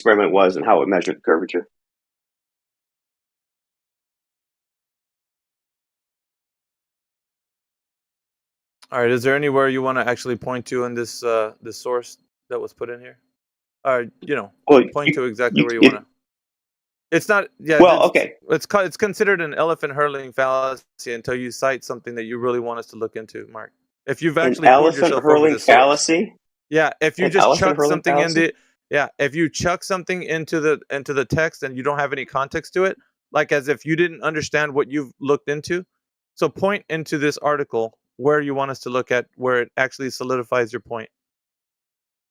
experiment was and how it measured the curvature. All right. Is there anywhere you want to actually point to in this this source that was put in here? Point to exactly where you want to. It's not. Yeah. Well, okay. It's considered an elephant hurling fallacy until you cite something that you really want us to look into, Mark. If you've actually poured yourself over this fallacy. Yeah. If you just chuck something in the. Yeah. If you chuck something into the text and you don't have any context to it, like as if you didn't understand what you've looked into, so point into this article where you want us to look at, where it actually solidifies your point.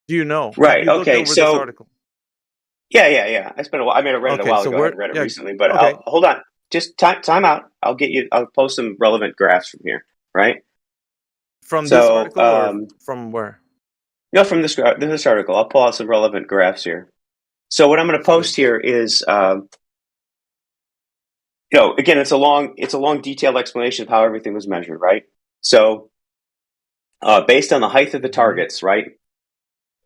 Do you know? Right. Have you looked over this article? Yeah. I spent a while. I read it a while ago. I haven't read it recently, but hold on. Just time out. I'll post some relevant graphs from here. Right. From this article, or from where? No, from this article. I'll pull out some relevant graphs here. So what I'm going to post here is, again, it's a long, detailed explanation of how everything was measured, right? So, based on the height of the targets, right?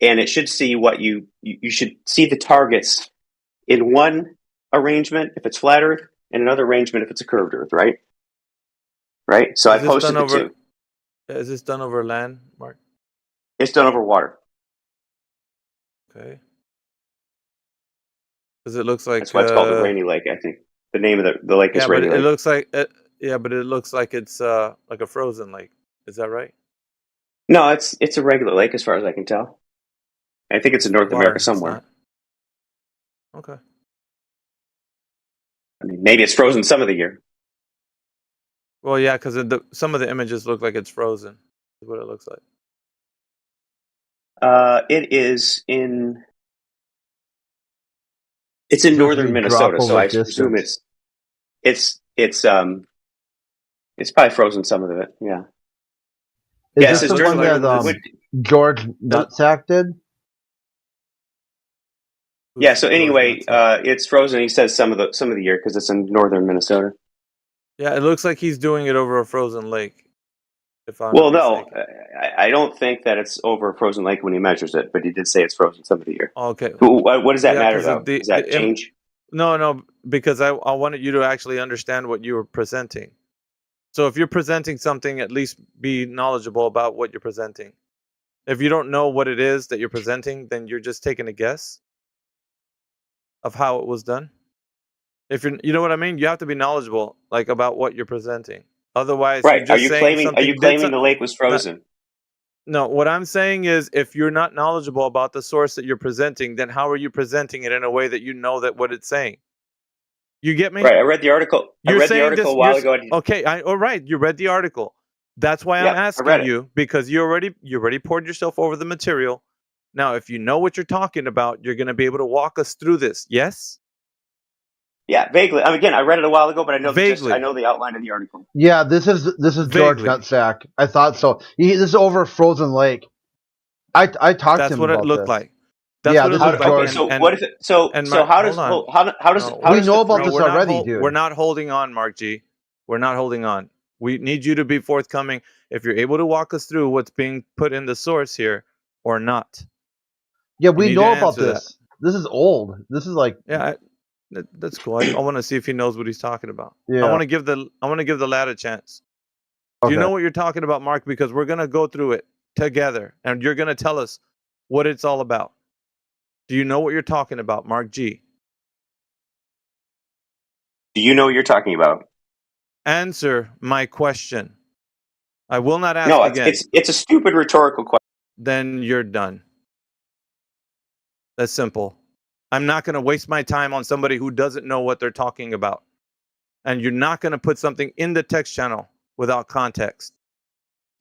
And it should see what you should see the targets in one arrangement if it's flat Earth, and another arrangement if it's a curved Earth, right? Right. So I posted the two. Is this done over land, Mark? It's done over water. Okay. Because it looks like that's why it's called the Rainy Lake. I think the name of the lake is Rainy Lake. It looks like but it looks like it's like a frozen lake. Is that right? No, it's a regular lake as far as I can tell. I think it's in North America somewhere. Okay. I mean, maybe it's frozen some of the year. Well, yeah, because some of the images look like it's frozen. Is what it looks like. It is in. It's in northern Minnesota, so I presume it's probably frozen some of it. Yeah. Is this the one that George Nutsack did? Yeah. So anyway, it's frozen. He says some of the year because it's in northern Minnesota. Yeah, it looks like he's doing it over a frozen lake. No, I don't think that it's over a frozen lake when he measures it, but he did say it's frozen some of the year. Okay. What does that matter, though? Does that change? No, because I wanted you to actually understand what you were presenting. So if you're presenting something, at least be knowledgeable about what you're presenting. If you don't know what it is that you're presenting, then you're just taking a guess of how it was done. If you know what I mean, you have to be knowledgeable, like about what you're presenting. Otherwise, right? Are you claiming the lake was frozen? No, what I'm saying is, if you're not knowledgeable about the source that you're presenting, then how are you presenting it in a way that you know that what it's saying? You get me? Right. I read the article. A while ago. Okay. All right. You read the article. That's why I'm asking you, because you already poured yourself over the material. Now, if you know what you're talking about, you're going to be able to walk us through this. Yes. Yeah, vaguely. Again, I read it a while ago, but I know I know the outline of the article. Yeah, this is George Nutsack. I thought so. This is over a frozen lake. I talked to him about this. That's what it looked like. That's what it looked like. Okay, so what if it? So how does we know about this already, dude? We're not holding on, Mark G. We're not holding on. We need you to be forthcoming. If you're able to walk us through what's being put in the source here or not. Yeah, we know about this. This is old. This is like that's cool. I want to see if he knows what he's talking about. Yeah. I want to give the lad a chance. Okay. Do you know what you're talking about, Mark? Because we're gonna go through it together, and you're gonna tell us what it's all about. Do you know what you're talking about, Mark G? Do you know what you're talking about? Answer my question. I will not ask again. It's a stupid rhetorical question. Then you're done. That's simple. I'm not going to waste my time on somebody who doesn't know what they're talking about. And you're not going to put something in the text channel without context.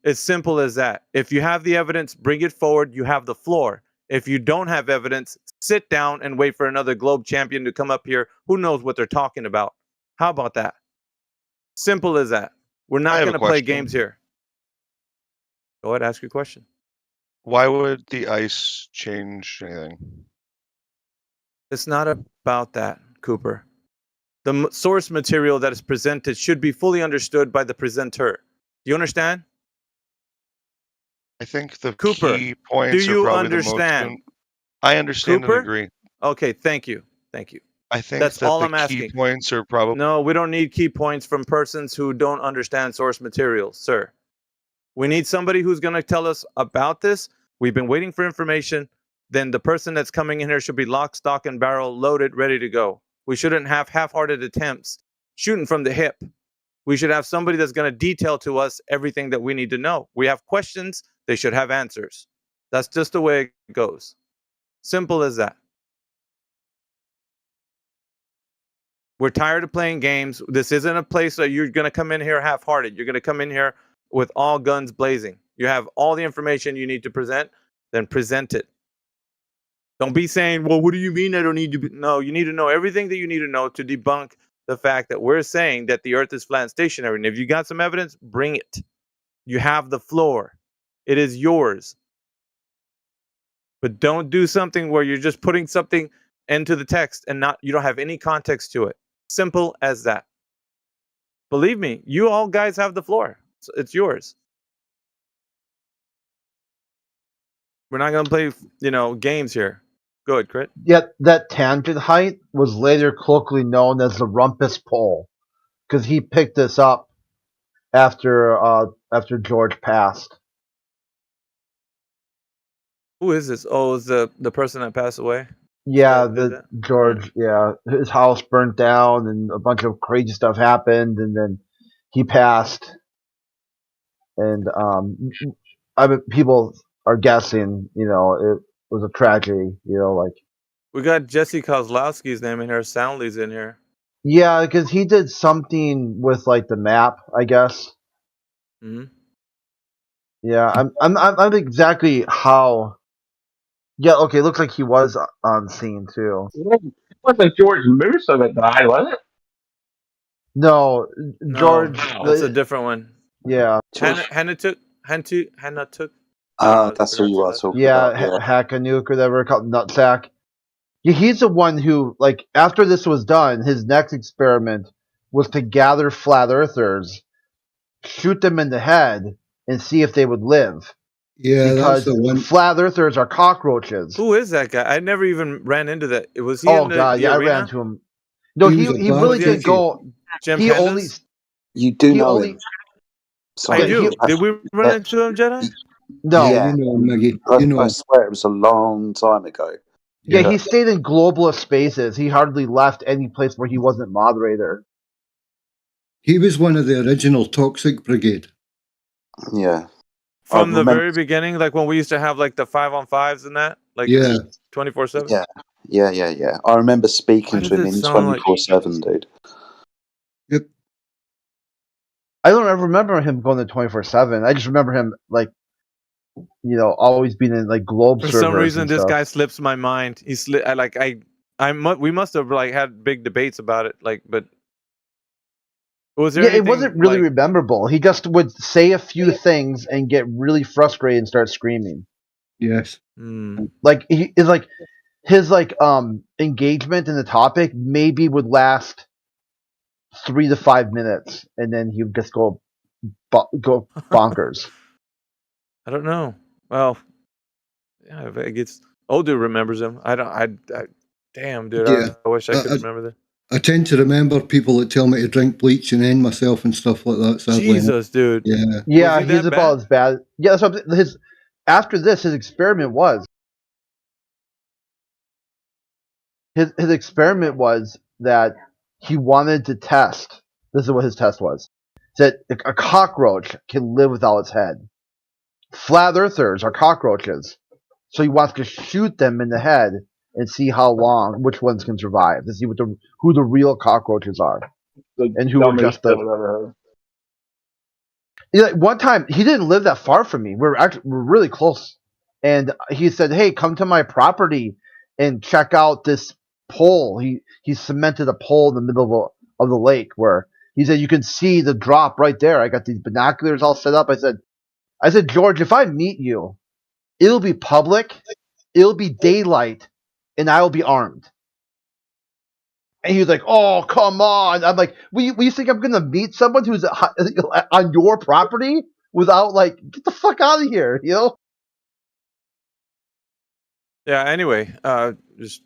It's simple as that. If you have the evidence, bring it forward. You have the floor. If you don't have evidence, sit down and wait for another globe champion to come up here who knows what they're talking about. How about that? Simple as that. We're not going to play games here. Go ahead, ask your question. Why would the ice change anything? It's not about that, Cooper. The source material that is presented should be fully understood by the presenter. Do you understand? I think the Cooper, key points do you are probably understand? I understand Cooper? and agree. Okay, thank you. Thank you. I think That's that all the I'm key asking. points are probably No, we don't need key points from persons who don't understand source material, sir. We need somebody who's going to tell us about this. We've been waiting for information. Then the person that's coming in here should be lock, stock, and barrel, loaded, ready to go. We shouldn't have half-hearted attempts shooting from the hip. We should have somebody that's going to detail to us everything that we need to know. We have questions, they should have answers. That's just the way it goes. Simple as that. We're tired of playing games. This isn't a place that you're going to come in here half-hearted. You're going to come in here with all guns blazing. You have all the information you need to present, then present it. Don't be saying, well, what do you mean I don't need to be? No, you need to know everything that you need to know to debunk the fact that we're saying that the earth is flat and stationary. And if you got some evidence, bring it. You have the floor. It is yours. But don't do something where you're just putting something into the text and you don't have any context to it. Simple as that. Believe me, you all guys have the floor. It's yours. We're not going to play, games here. Go ahead, Crit. Yet that tangent height was later colloquially known as the rumpus pole, because he picked this up after George passed. Who is this? Oh, it's the person that passed away? Yeah, That did that? George. Yeah, his house burnt down and a bunch of crazy stuff happened, and then he passed. And people are guessing, it was a tragedy. Like. We got Jesse Kozlowski's name in here. Soundly's in here. Yeah, because he did something with like the map, I guess. Mm-hmm. Yeah, I'm exactly how. Yeah, okay. Looks like he was on scene too. It wasn't George Musso that died, was it? No, George. That's a different one. Yeah. Hannah took. That's who you are talking about. Yeah, Hakanuke or whatever, called Nutsack. Yeah, he's the one who, like, after this was done, his next experiment was to gather flat earthers, shoot them in the head, and see if they would live. Yeah, because that's the one. Flat earthers are cockroaches. Who is that guy? I never even ran into that. Was he? Oh in the, god, the yeah, arena? I ran into him. No, he really did go. Jim he Pandas? only. You do know him. Sorry, I do. Did we run into him, Jedi? No. Yeah, you know him, Miggy. I swear it was a long time ago. Yeah, he stayed in globalist spaces. He hardly left any place where he wasn't moderator. He was one of the original Toxic Brigade. Yeah. From the very beginning, like when we used to have like the 5-on-5s and that? Like 24/7? Yeah. I remember speaking to him in 24/7, dude. Yep. I don't ever remember him going to 24/7. I just remember him like, always being in like globe servers. For some reason, this stuff. guy slips my mind. He we must have like had big debates about it. Like, but was there? Yeah, it wasn't really memorable. He just would say a few things and get really frustrated and start screaming. Yes. Like he is like his engagement in the topic maybe would last 3 to 5 minutes, and then he would just go bonkers. I don't know. Well, yeah, I guess old dude remembers him. Damn, dude. Yeah. I wish I could remember that. I tend to remember people that tell me to drink bleach and end myself and stuff like that. Sadly. Jesus, dude. Yeah. Yeah, he's about as bad. Yeah, so after this, his experiment was. His experiment was that he wanted to test. This is what his test was: that a cockroach can live without its head. Flat earthers are cockroaches, so he wants to shoot them in the head and see which ones can survive. To see who the real cockroaches are, and who are just the. Yeah, one time he didn't live that far from me. We're really close, and he said, "Hey, come to my property and check out this pole." He cemented a pole in the middle of the lake where he said you can see the drop right there. I got these binoculars all set up. I said, George, if I meet you, it'll be public, it'll be daylight, and I will be armed. And he was like, "Oh, come on!" I'm like, "You think I'm gonna meet someone who's on your property without get the fuck out of here?" Yeah. Anyway, just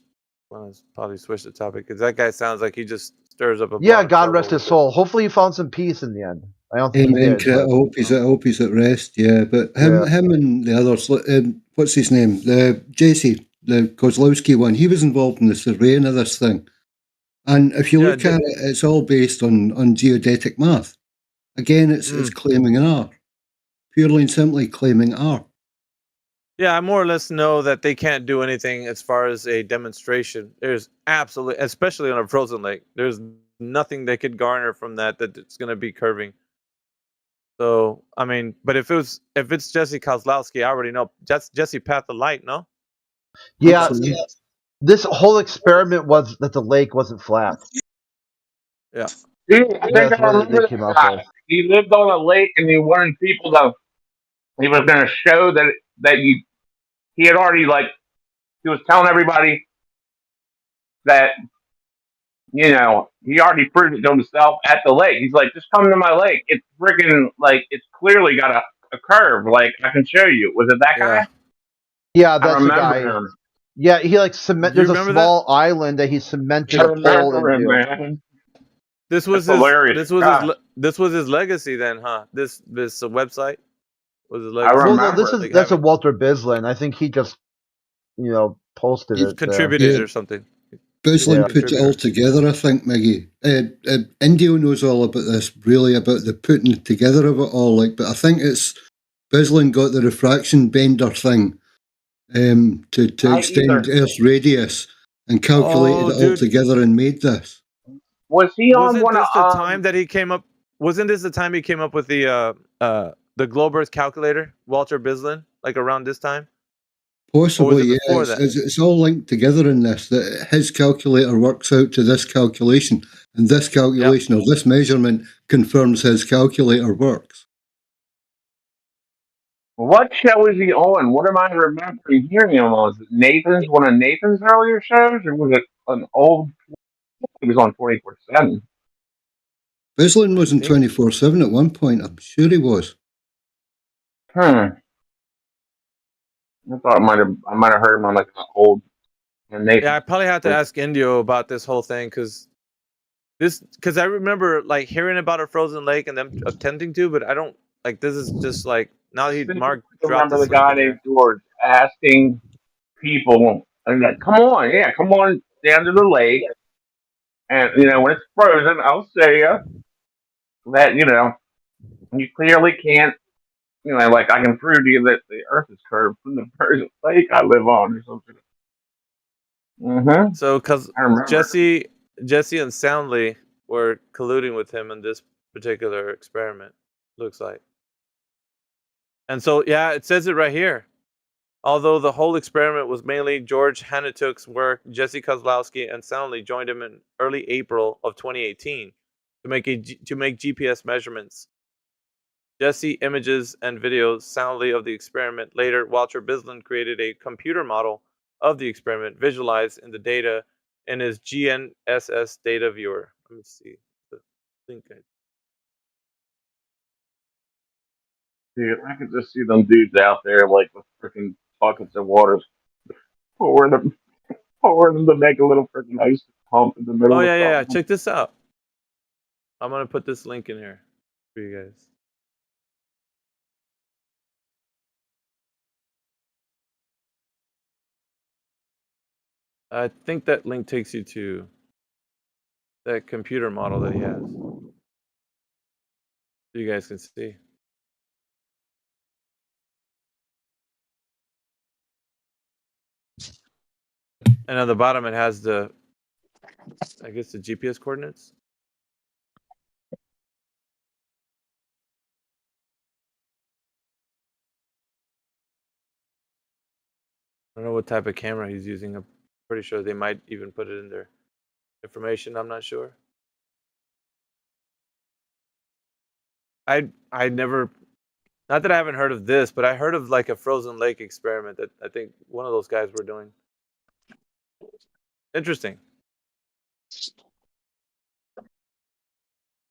want to probably switch the topic because that guy sounds like he just stirs up a Yeah, lot of God trouble rest his with it. soul. Hopefully he found some peace in the end. I don't think he Amen. did. I But, hope he's at rest. Yeah, but him and the others. What's his name? The Jesse, the Kozlowski one. He was involved in the surveying of this thing. And if you look at it, it's all based on geodetic math. Again, it's claiming R, purely and simply claiming R. Yeah, I more or less know that they can't do anything as far as a demonstration. There's absolutely, especially on a frozen lake, there's nothing they could garner from that it's going to be curving. So, I mean, but if it's Jesse Kozlowski, I already know that's Jesse Path of Light, no? yeah, this whole experiment was that the lake wasn't flat. Yeah. Dude, I think That's I what remember they came that up guy. with. He lived on a lake and he wanted people to. He was going to show that he had already he was telling everybody that he already proved it to himself at the lake. He's like, just come to my lake. It's freaking it's clearly got a curve. Like I can show you. Was it that guy? Yeah, I that's the remember guy. him. Yeah, he cement. You There's a remember small island that he cemented I a pole remember him, into. man. This was That's his. hilarious. This was his legacy then, huh? This website was his I legacy. Well, no, remember. that's a Walter Bislin. I think he just posted He's it. Contributed Yeah. or something. Bislin Yeah. put it all together, I think, Miggy. Indio knows all about this, really, about the putting together of it all. But I think it's Bislin got the refraction bender thing to extend Earth's radius and calculated it all together and made this. Was he on Wasn't one this of the time that he came up? Wasn't this the time he came up with the Globe Earth calculator, Walter Bislin, like around this time? Possibly, yeah. before that? It's all linked together in this. That his calculator works out to this calculation, and this calculation or this measurement confirms his calculator works. What show is he on? What am I remembering hearing him on? Was it Nathan's, one of Nathan's earlier shows, or was it an old? He was on 24/7. Bislin was in 24/7 at one point. I'm sure he was. I thought I might have heard him on like an old. Nathan. Yeah, I probably have to ask Indio about this whole thing because I remember hearing about a frozen lake and them attempting to, but I don't this is just now Mark dropped remember the guy named George asking people and come on down to the lake, and when it's frozen, I'll say that you clearly can't. I can prove to you that the Earth is curved from the frozen lake I live on, or something. So, because Jesse and Soundly were colluding with him in this particular experiment, looks like. And so, yeah, it says it right here. Although the whole experiment was mainly George Hanatuk's work, Jesse Kozlowski and Soundly joined him in early April of 2018 to make GPS measurements. Jesse images and videos Soundly of the experiment. Later, Walter Bislin created a computer model of the experiment visualized in the data in his GNSS data viewer. Let me see the link. Dude, I could just see them dudes out there with freaking buckets of water, pouring them to make a little freaking ice pump in the middle. Oh yeah. Check this out. I'm gonna put this link in here for you guys. I think that link takes you to that computer model that he has. So you guys can see. And on the bottom it has the GPS coordinates. I don't know what type of camera he's using. I'm pretty sure they might even put it in their information. I'm not sure. I never, not that I haven't heard of this, but I heard of a frozen lake experiment that I think one of those guys were doing. Interesting.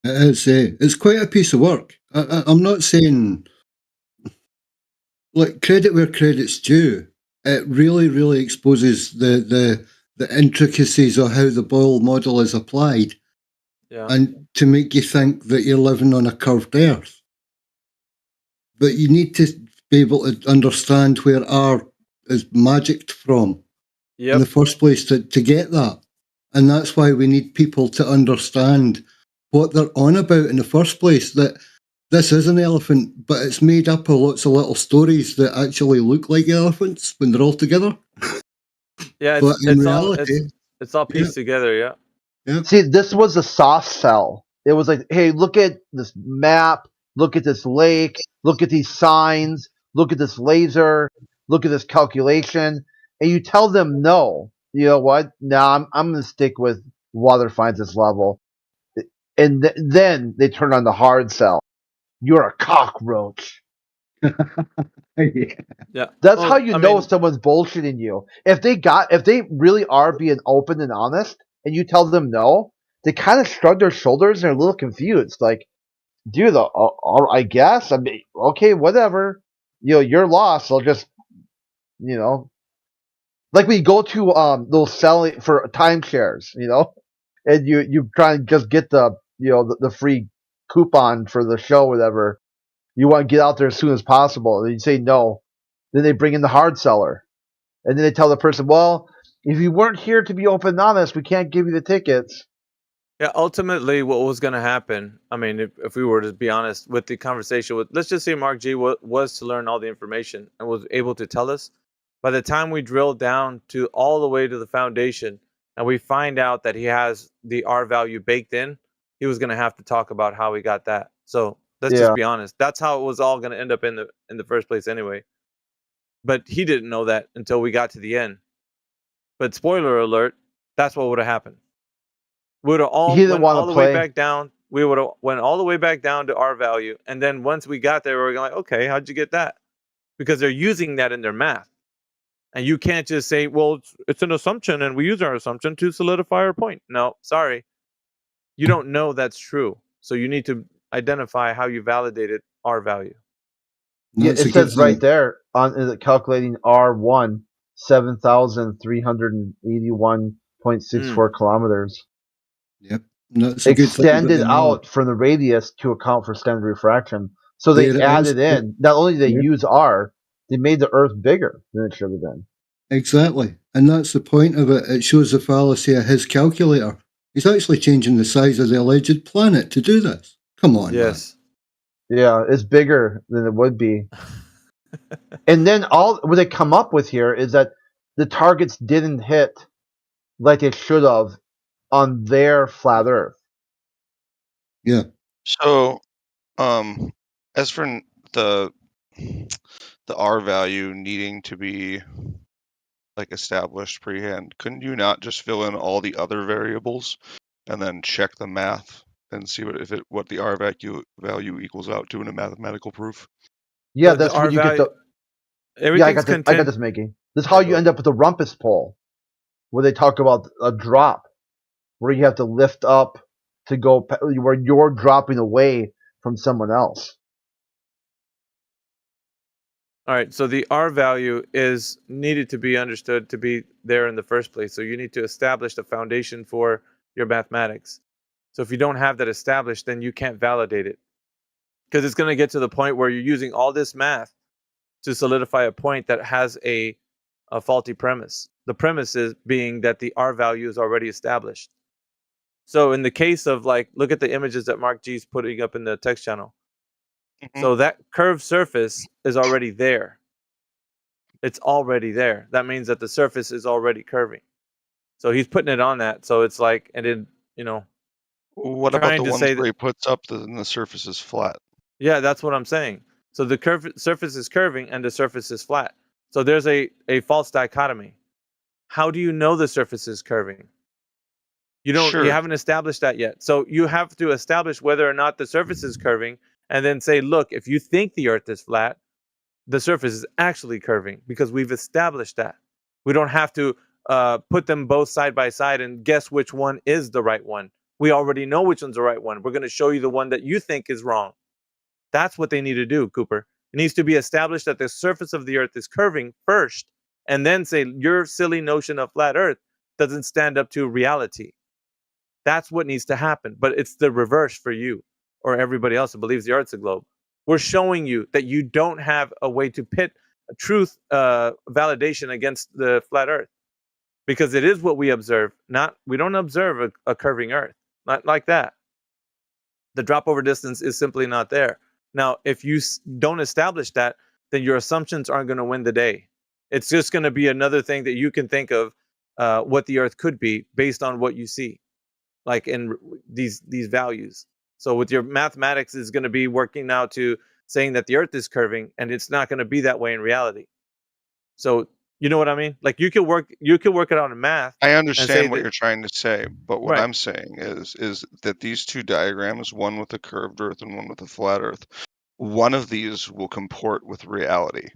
It's quite a piece of work. I'm not saying, credit where credit's due. It really, really exposes the the intricacies of how the Boyle model is applied, and to make you think that you're living on a curved Earth. But you need to be able to understand where R is magicked from in the first place to get that. And that's why we need people to understand what they're on about in the first place, that this is an elephant, but it's made up of lots of little stories that actually look like elephants when they're all together. Yeah, but in it's reality, it's all pieced together, Yeah. See, this was a soft sell. It was like, hey, look at this map, look at this lake, look at these signs, look at this laser, look at this calculation, and you tell them no. You know what? No, I'm going to stick with water finds its level, and then they turn on the hard sell. You're a cockroach. Yeah. That's how you know someone's bullshitting you. If they really are being open and honest, and you tell them no, they kind of shrug their shoulders and are a little confused. Like, dude, I guess. I mean, okay, whatever. You know, your loss. I'll just, you know, like we go to those selling for timeshares, you know, and you try and just get the the free coupon for the show, whatever. You want to get out there as soon as possible, and you say no. Then they bring in the hard seller, and then they tell the person, "Well, if you weren't here to be open and honest, we can't give you the tickets." Yeah, ultimately, what was going to happen, I mean, if we were to be honest with the conversation with, let's just say Mark G was to learn all the information and was able to tell us, by the time we drill down to all the way to the foundation and we find out that he has the R value baked in, he was going to have to talk about how he got that. So let's just be honest. That's how it was all going to end up in the first place anyway. But he didn't know that until we got to the end. But spoiler alert, that's what would have happened. We would have all went all the way back down. We would have went all the way back down to R value. And then once we got there, we were like, okay, how'd you get that? Because they're using that in their math. And you can't just say, well, it's an assumption and we use our assumption to solidify our point. No, sorry. You don't know that's true. So you need to identify how you validated R value. Yeah, it says right there on calculating R1, 7,381.64 kilometers. Yep. That's extended out from the radius to account for standard refraction. So they added in, not only did they use R, they made the Earth bigger than it should have been. Exactly. And that's the point of it. It shows the fallacy of his calculator. He's actually changing the size of the alleged planet to do this. Come on, yes. Man. Yeah, it's bigger than it would be. And then all what they come up with here is that the targets didn't hit like they should have on their flat Earth. Yeah. So, as for the R value needing to be like established prehand, couldn't you not just fill in all the other variables and then check the math and see what the R value equals out to in a mathematical proof? Yeah, that's when you get the. Yeah, I got this, Mickey. This is how you end up with the rumpus pole, where they talk about a drop, where you have to lift up to go where you're dropping away from someone else. All right, so the R value is needed to be understood to be there in the first place. So you need to establish the foundation for your mathematics. So if you don't have that established, then you can't validate it. Because it's going to get to the point where you're using all this math to solidify a point that has a faulty premise. The premise is being that the R value is already established. So in the case of look at the images that Mark G's putting up in the text channel. Mm-hmm. So that curved surface is already there. It's already there. That means that the surface is already curving. So he's putting it on that. So it's and then, what about the ones where he puts up the surface is flat? Yeah, that's what I'm saying. So the surface is curving and the surface is flat. So there's a false dichotomy. How do you know the surface is curving? You haven't established that yet. So you have to establish whether or not the surface is curving and then say, look, if you think the Earth is flat, the surface is actually curving because we've established that. We don't have to put them both side by side and guess which one is the right one. We already know which one's the right one. We're going to show you the one that you think is wrong. That's what they need to do, Cooper. It needs to be established that the surface of the Earth is curving first, and then say your silly notion of flat Earth doesn't stand up to reality. That's what needs to happen. But it's the reverse for you or everybody else who believes the Earth's a globe. We're showing you that you don't have a way to pit a truth validation against the flat Earth, because it is what we observe. We don't observe a curving Earth, not like that. The drop over distance is simply not there. Now, if you don't establish that, then your assumptions aren't going to win the day. It's just going to be another thing that you can think of what the Earth could be based on what you see, like in these values. So with your mathematics is going to be working now to saying that the Earth is curving, and it's not going to be that way in reality. So you know what I mean? Like you can work it out in math. I understand what you're trying to say, but what I'm saying is that these two diagrams, one with a curved Earth and one with a flat Earth, one of these will comport with reality.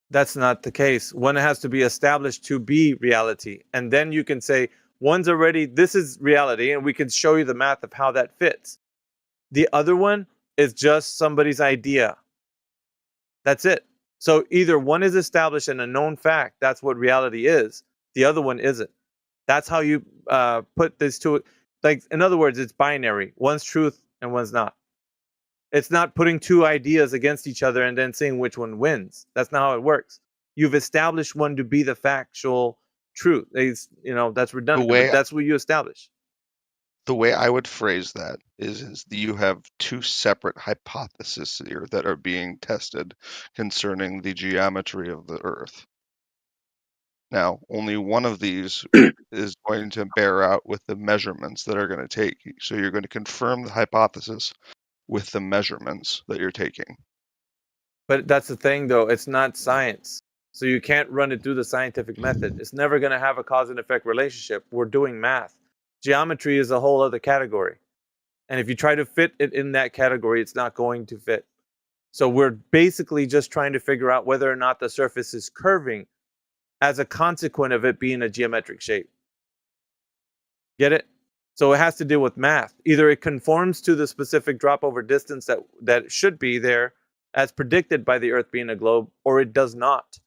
That's not the case. One has to be established to be reality, and then you can say one's already, this is reality, and we can show you the math of how that fits. The other one is just somebody's idea. That's it. So either one is established and a known fact, that's what reality is. The other one isn't. That's how you put this to, like, in other words, it's binary. One's truth and one's not. It's not putting two ideas against each other and then seeing which one wins. That's not how it works. You've established one to be the factual truth. It's, that's redundant, but that's what you establish. The way I would phrase that is you have two separate hypotheses here that are being tested concerning the geometry of the Earth. Now, only one of these is going to bear out with the measurements that are going to take. So you're going to confirm the hypothesis with the measurements that you're taking. But that's the thing, though. It's not science. So you can't run it through the scientific method. It's never going to have a cause and effect relationship. We're doing math. Geometry is a whole other category. And if you try to fit it in that category, it's not going to fit. So we're basically just trying to figure out whether or not the surface is curving as a consequence of it being a geometric shape. Get it? So it has to deal with math. Either it conforms to the specific drop over distance that should be there as predicted by the Earth being a globe, or it does not.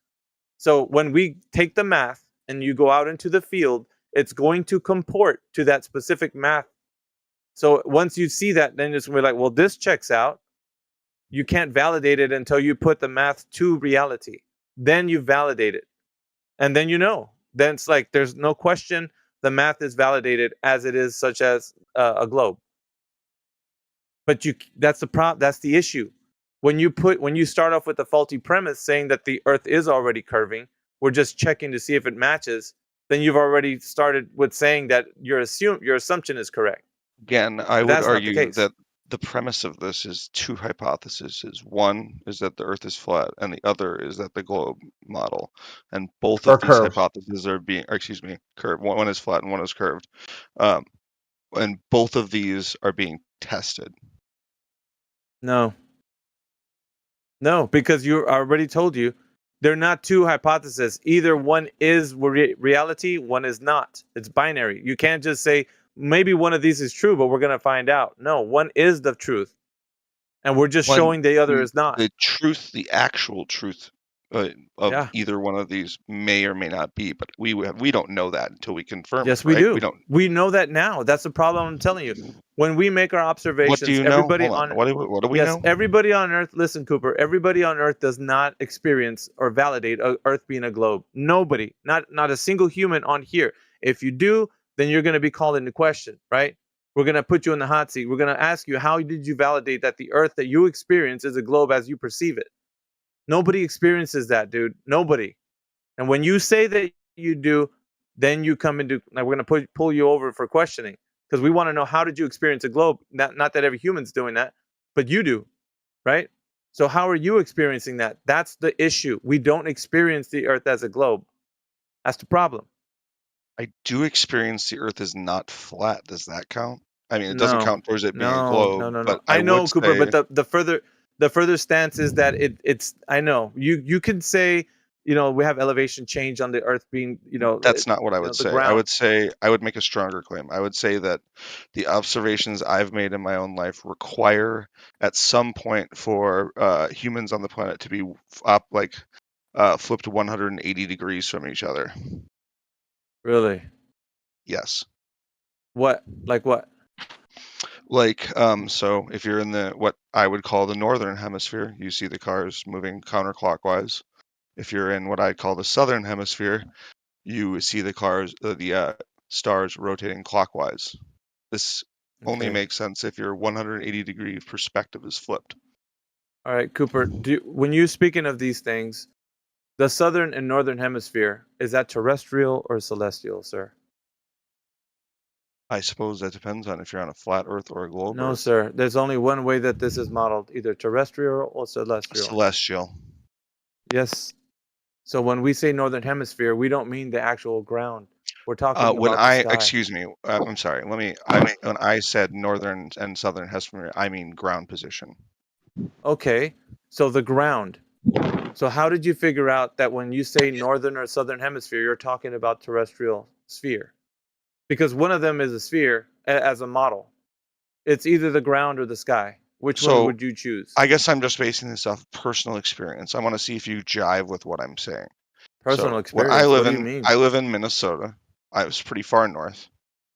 So when we take the math and you go out into the field, it's going to comport to that specific math. So once you see that, then it's going to be like, well, this checks out. You can't validate it until you put the math to reality. Then you validate it. And then then it's like there's no question the math is validated as it is, such as a globe. But that's the issue. When you start off with a faulty premise saying that the Earth is already curving, we're just checking to see if it matches, then you've already started with saying that your assumption is correct. Again, I would argue that the premise of this is two hypotheses. One is that the Earth is flat, and the other is that the globe model. And both of these hypotheses are curved. One is flat and one is curved. And both of these are being tested. No, because you already told you they're not two hypotheses. Either one is reality, one is not. It's binary. You can't just say, maybe one of these is true, but we're going to find out. No, one is the truth. And we're just showing the other is not. The truth, the actual truth of either one of these may or may not be, but we don't know that until we confirm yes, it. Yes, we do. We know that now. That's the problem I'm telling you. When we make our observations, what do you know? What do we know? Everybody on Earth, listen, Cooper, everybody on Earth does not experience or validate Earth being a globe. Nobody, not a single human on here. If you do, then you're going to be called into question, right? We're going to put you in the hot seat. We're going to ask you, how did you validate that the Earth that you experience is a globe as you perceive it? Nobody experiences that, dude. Nobody. And when you say that you do, then you come into, like, we're going to pull you over for questioning, because we want to know, how did you experience a globe? Not that every human's doing that, but you do, right? So how are you experiencing that? That's the issue. We don't experience the Earth as a globe. That's the problem. I do experience the Earth is not flat. Does that count? I mean, it doesn't count towards it being a globe. No. But I know, Cooper, but the further stance is that it's. I know you can say, we have elevation change on the Earth being, That's not what I would say. I would make a stronger claim. I would say that the observations I've made in my own life require at some point for humans on the planet to be up flipped 180 degrees from each other. Really? Yes. What? Like what? Like, so if you're in what I would call the northern hemisphere, you see the cars moving counterclockwise. If you're in what I'd call the southern hemisphere, you see the stars rotating clockwise. This only makes sense if your 180-degree perspective is flipped. All right, Cooper. When you're speaking of these things, the southern and northern hemisphere, is that terrestrial or celestial, sir? I suppose that depends on if you're on a flat Earth or a globe. No, Earth. sir. There's only one way that this is modeled, either terrestrial or celestial. Celestial. Yes. So when we say northern hemisphere, we don't mean the actual ground. We're talking when about I the sky. excuse me, I'm sorry. When I said northern and southern hemisphere, I mean ground position. Okay. So the ground. So how did you figure out that when you say northern or southern hemisphere, you're talking about terrestrial sphere? Because one of them is a sphere as a model. It's either the ground or the sky. Which one would you choose? I guess I'm just basing this off personal experience. I want to see if you jive with what I'm saying. Personal experience. What do you mean? I live in Minnesota. I was pretty far north.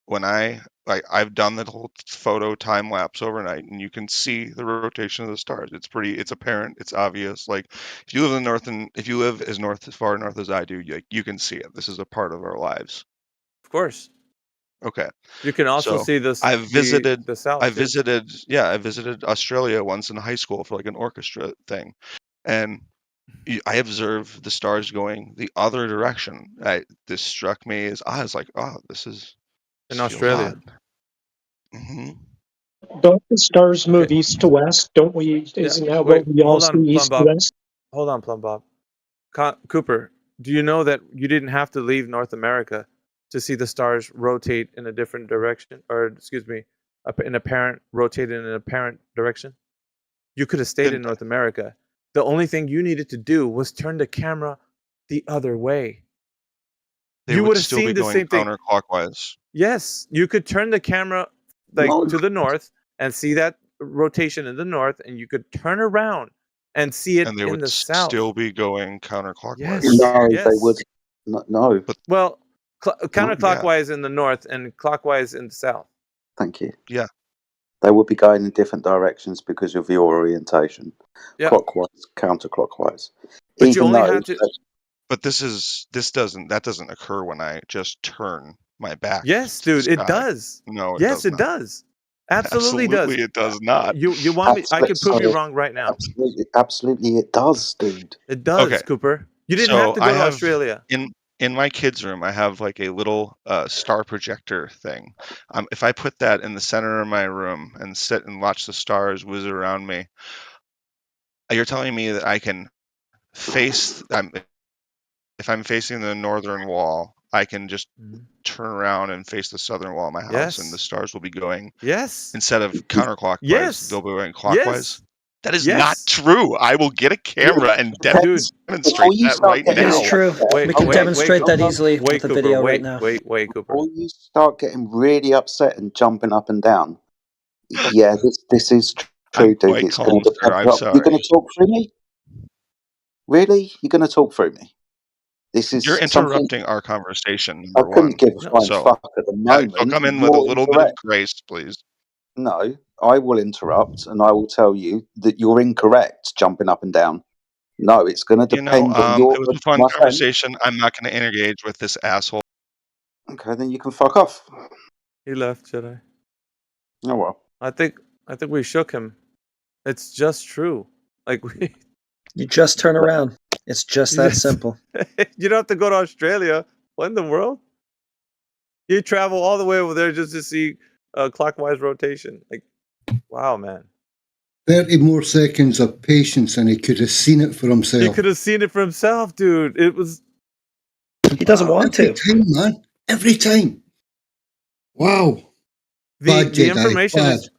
When I've done the whole photo time lapse overnight, and you can see the rotation of the stars. It's apparent, it's obvious. Like if you live in the north, and if you live as far north as I do, you can see it. This is a part of our lives. Of course. Okay. You can also see this. I visited the south. I visited Australia once in high school for like an orchestra thing, and I observed the stars going the other direction. This struck me as I was like, oh, this is in Australia. Mm-hmm. Don't the stars move east to west? Don't we? Isn't that what we all see east to west? Hold on, Plum Bob. Cooper, do you know that you didn't have to leave North America to see the stars rotate in a different direction, or excuse me, rotate in an apparent direction? You could have stayed in North America. The only thing you needed to do was turn the camera the other way. You would have seen the same thing counterclockwise. Yes, you could turn the camera to the north and see that rotation in the north, and you could turn around and see it in the south. And they would still be going counterclockwise. Yes. No, yes. they would. No. Well, counterclockwise in the north and clockwise in the south. Thank you. Yeah. They would be going in different directions because of your orientation. Yeah. Clockwise, counterclockwise. But you only had to. But that doesn't occur when I just turn my back. Yes, dude, it does. No, it yes, does it does. Absolutely does. It does not. You want me? I could prove you wrong right now. Absolutely, it does, dude. It does, okay. Cooper. You didn't have to go to Australia. In my kids' room, I have like a little star projector thing. If I put that in the center of my room and sit and watch the stars whiz around me, you're telling me that I can face. If I'm facing the northern wall, I can just turn around and face the southern wall of my house, and the stars will be going. Yes. Instead of counterclockwise, they'll be going clockwise. Yes. That is not true. I will get a camera and demonstrate that right now. It is true. We can demonstrate that easily with the video right now. Wait, Cooper. Before you start getting really upset and jumping up and down, yeah, this is true, dude. It's going to depend. You're going to talk through me? Really? You're going to talk through me? You're interrupting our conversation. I couldn't give a flying fuck at the moment. So come in with a little bit of grace, please. No, I will interrupt and I will tell you that you're incorrect jumping up and down. No, it's going to depend on your... It was a fun conversation. I'm not going to engage with this asshole. Okay, then you can fuck off. He left, Jedi. Oh, well. I think we shook him. It's just true. You just turn around. It's just that simple. You don't have to go to Australia. What in the world? You travel all the way over there just to see clockwise rotation. Wow, man. 30 more seconds of patience and he could have seen it for himself. He could have seen it for himself, dude. It was... He doesn't want to. Every time, man. Every time. Wow. The information is...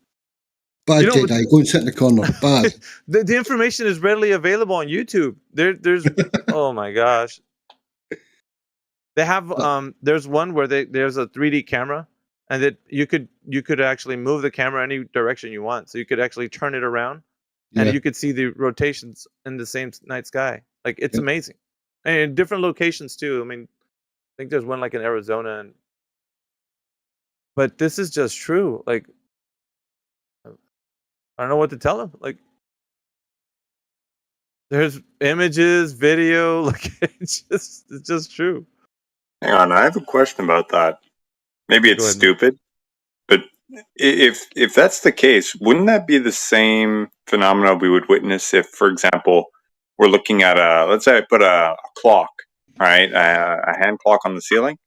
Bad Jedi, go and sit in the corner. Bad. the information is readily available on YouTube. There's oh my gosh. They have there's one where there's a 3D camera, and that you could actually move the camera any direction you want. So you could actually turn it around, and you could see the rotations in the same night sky. It's amazing, and in different locations too. I mean, think there's one like in Arizona, but this is just true. Like, I don't know what to tell them. Like, there's images, video. Like, it's just true. Hang on, I have a question about that. Maybe it's stupid, but if that's the case, wouldn't that be the same phenomena we would witness if, for example, we're looking at let's say I put a clock, right, a hand clock on the ceiling,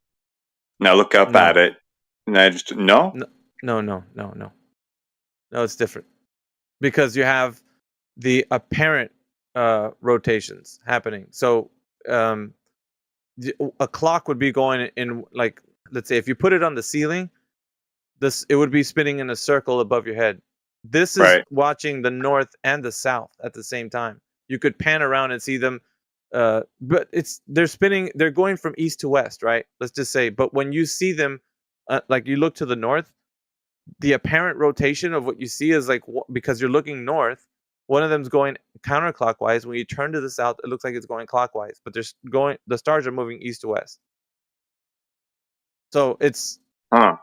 and I look up at it, and I just no, it's different because you have the apparent rotations happening. So a clock would be going in, like, let's say if you put it on the ceiling, it would be spinning in a circle above your head. This is watching the north and the south at the same time. You could pan around and see them, but they're spinning. They're going from east to west, right? Let's just say. But when you see them, like you look to the north, the apparent rotation of what you see is like, because you're looking north, one of them's going counterclockwise. When you turn to the south, it looks like it's going clockwise, but the stars are moving east to west. So it's, I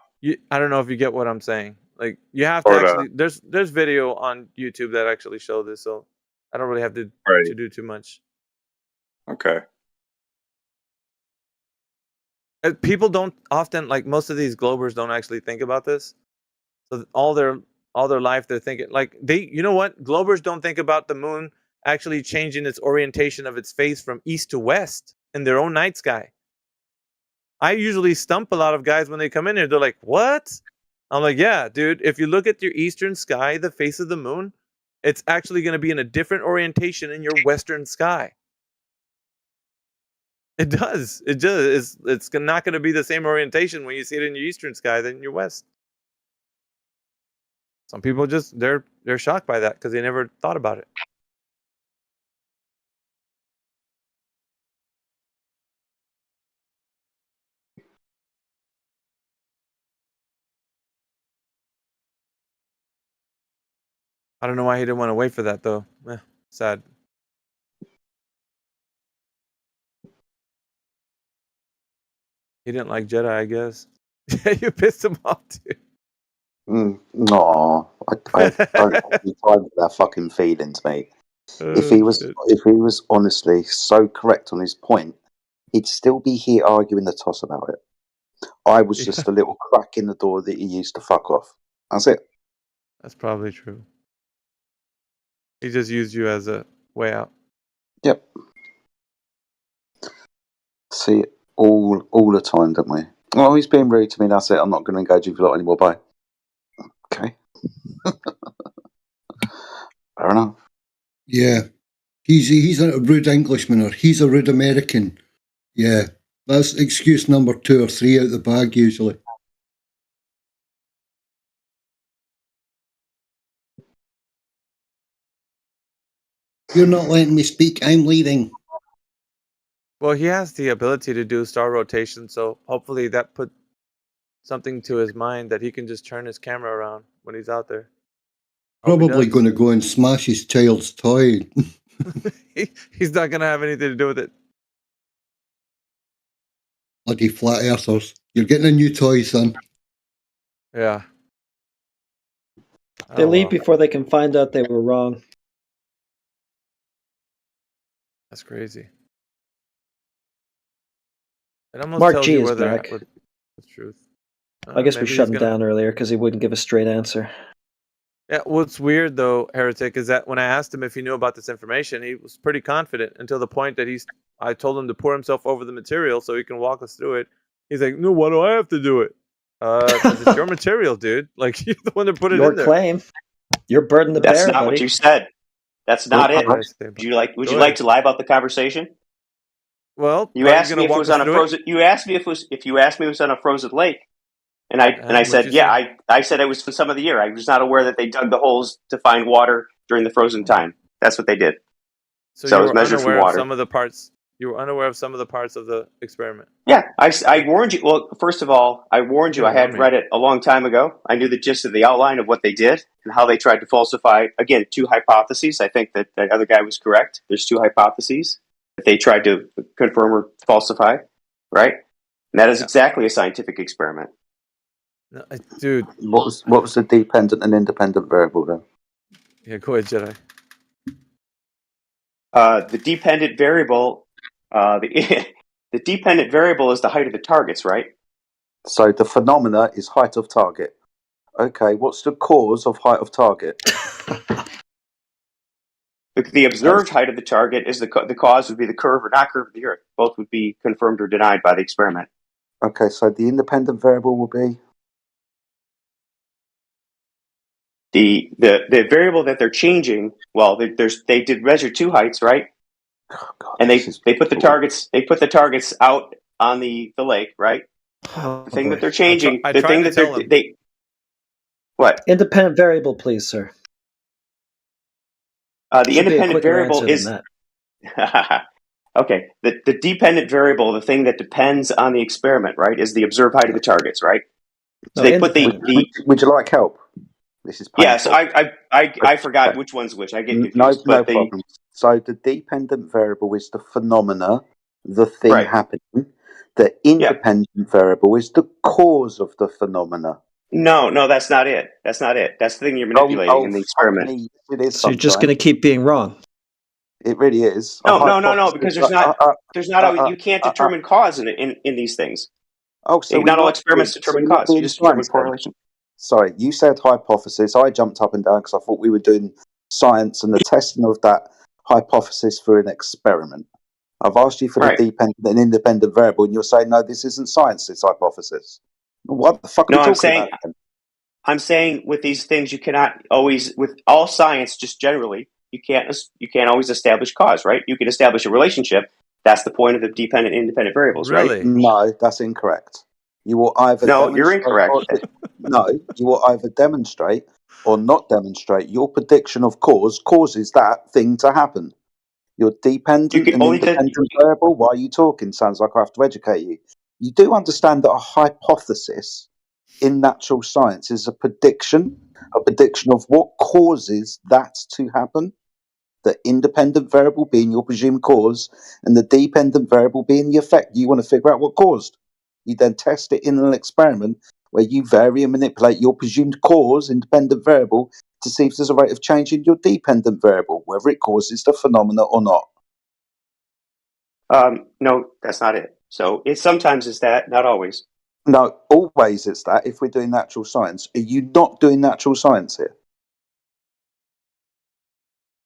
don't know if you get what I'm saying. Like, you have to actually, there's video on YouTube that actually show this, so I don't really have to do too much. Okay. People don't often, like, most of these Globers don't actually think about this. So all their life they're thinking, like, you know what? Globers don't think about the moon actually changing its orientation of its face from east to west in their own night sky. I usually stump a lot of guys when they come in here. They're like, what? I'm like, yeah, dude, if you look at your eastern sky, the face of the moon, it's actually going to be in a different orientation in your western sky. It does. It does. It's not going to be the same orientation when you see it in your eastern sky than in your west. Some people just, they're shocked by that because they never thought about it. I don't know why he didn't want to wait for that, though. Sad. He didn't like Jedi, I guess. You pissed him off, too. No, I don't have any time for their fucking feelings, mate. If he was honestly so correct on his point, he'd still be here arguing the toss about it. I was just a little crack in the door that he used to fuck off. That's it. That's probably true. He just used you as a way out. Yep. See it all the time, don't we? Well, he's being rude to me. That's it. I'm not going to engage with you lot anymore. Bye. Okay. Fair enough. Yeah. He's a rude Englishman, or he's a rude American. Yeah. That's excuse number 2 or 3 out the bag, usually. You're not letting me speak. I'm leaving. Well, he has the ability to do star rotation, so hopefully that put something to his mind that he can just turn his camera around when he's out there. Probably going to go and smash his child's toy. He's not going to have anything to do with it. Bloody flat earthers. You're getting a new toy, son. Yeah. They leave before they can find out they were wrong. That's crazy. It almost Mark tells G you is where they're back. at with the truth. I guess we shut him down earlier because he wouldn't give a straight answer. Yeah, what's weird though, Heretic, is that when I asked him if he knew about this information, he was pretty confident until the point that I told him to pour himself over the material so he can walk us through it. He's like, no, why do I have to do it? Because it's your material, dude. Like, you're the one that put it in there. Your claim. Your burden to bear, That's not buddy. what you said. That's not it. Would you like to lie about the conversation? Well, you asked me if it was on a frozen. You asked me if you asked me if it was on a frozen lake, and I said yeah. I said it was for some of the year. I was not aware that they dug the holes to find water during the frozen time. That's what they did. So it was measured from water. Some of the parts. You were unaware of some of the parts of the experiment. Yeah, I warned you. Well, first of all, I warned you. I had read it a long time ago. I knew the gist of the outline of what they did and how they tried to falsify. Again, 2 hypotheses. I think that the other guy was correct. There's 2 hypotheses that they tried to confirm or falsify, right? And that is exactly a scientific experiment. No, dude. What was the dependent and independent variable then? Yeah, go ahead, Jedi. The dependent variable, the dependent variable is the height of the targets, right? So the phenomena is height of target. Okay, what's the cause of height of target? The observed height of the target is the cause would be the curve or not curve of the Earth. Both would be confirmed or denied by the experiment. Okay, so the independent variable will be the variable that they're changing. Well, they did measure two heights, right? Oh God, and they put the targets out on the lake, right? Oh, the thing boy. that they're changing, I the tried thing to that tell them. they what? Independent variable, please, sir. The independent variable is okay. The dependent variable, the thing that depends on the experiment, right, is the observed height of the targets, right? So they put the. Would you like help? This is painful. Yes, I forgot which one's which. I get confused. No problem. So the dependent variable is the phenomena, the thing happening. The independent variable is the cause of the phenomena. No, that's not it. That's not it. That's the thing you're manipulating in the experiment. It is. So you're just going to keep being wrong. It really is. No, because there's not. You can't determine cause in these things. Oh, so not all experiments determine cause. You just determine correlation. Sorry, you said hypothesis. I jumped up and down because I thought we were doing science and the testing of that hypothesis for an experiment. I've asked you for the dependent and independent variable, and you're saying, no, this isn't science, it's hypothesis. What the fuck are you talking about? I'm saying with these things, you cannot always, with all science, just generally, you can't always establish cause, right? You can establish a relationship. That's the point of the dependent and independent variables, right? No, that's incorrect. You will either you're incorrect. You will either demonstrate or not demonstrate your prediction of causes that thing to happen. Your dependent and independent variable. Why are you talking? Sounds like I have to educate you. You do understand that a hypothesis in natural science is a prediction of what causes that to happen. The independent variable being your presumed cause, and the dependent variable being the effect. You want to figure out what caused. You then test it in an experiment where you vary and manipulate your presumed cause, independent variable, to see if there's a rate of change in your dependent variable, whether it causes the phenomena or not. No, that's not it. So sometimes it's that, not always. No, always it's that. If we're doing natural science, are you not doing natural science here?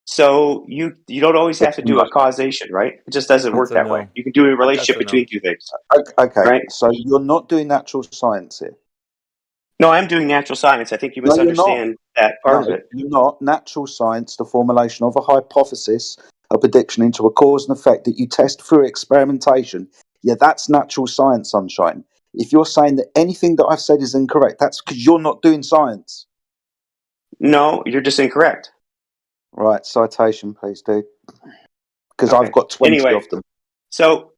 So you don't always have to do a causation, right? It just doesn't work that way. You can do a relationship between two things. Okay, right? So you're not doing natural science here. No, I'm doing natural science. I think you misunderstand that part of it. You're not. Natural science, the formulation of a hypothesis, a prediction into a cause and effect that you test through experimentation. Yeah, that's natural science, sunshine. If you're saying that anything that I've said is incorrect, that's because you're not doing science. No, you're just incorrect. Right, citation, please, dude. Because I've got 20 of them. So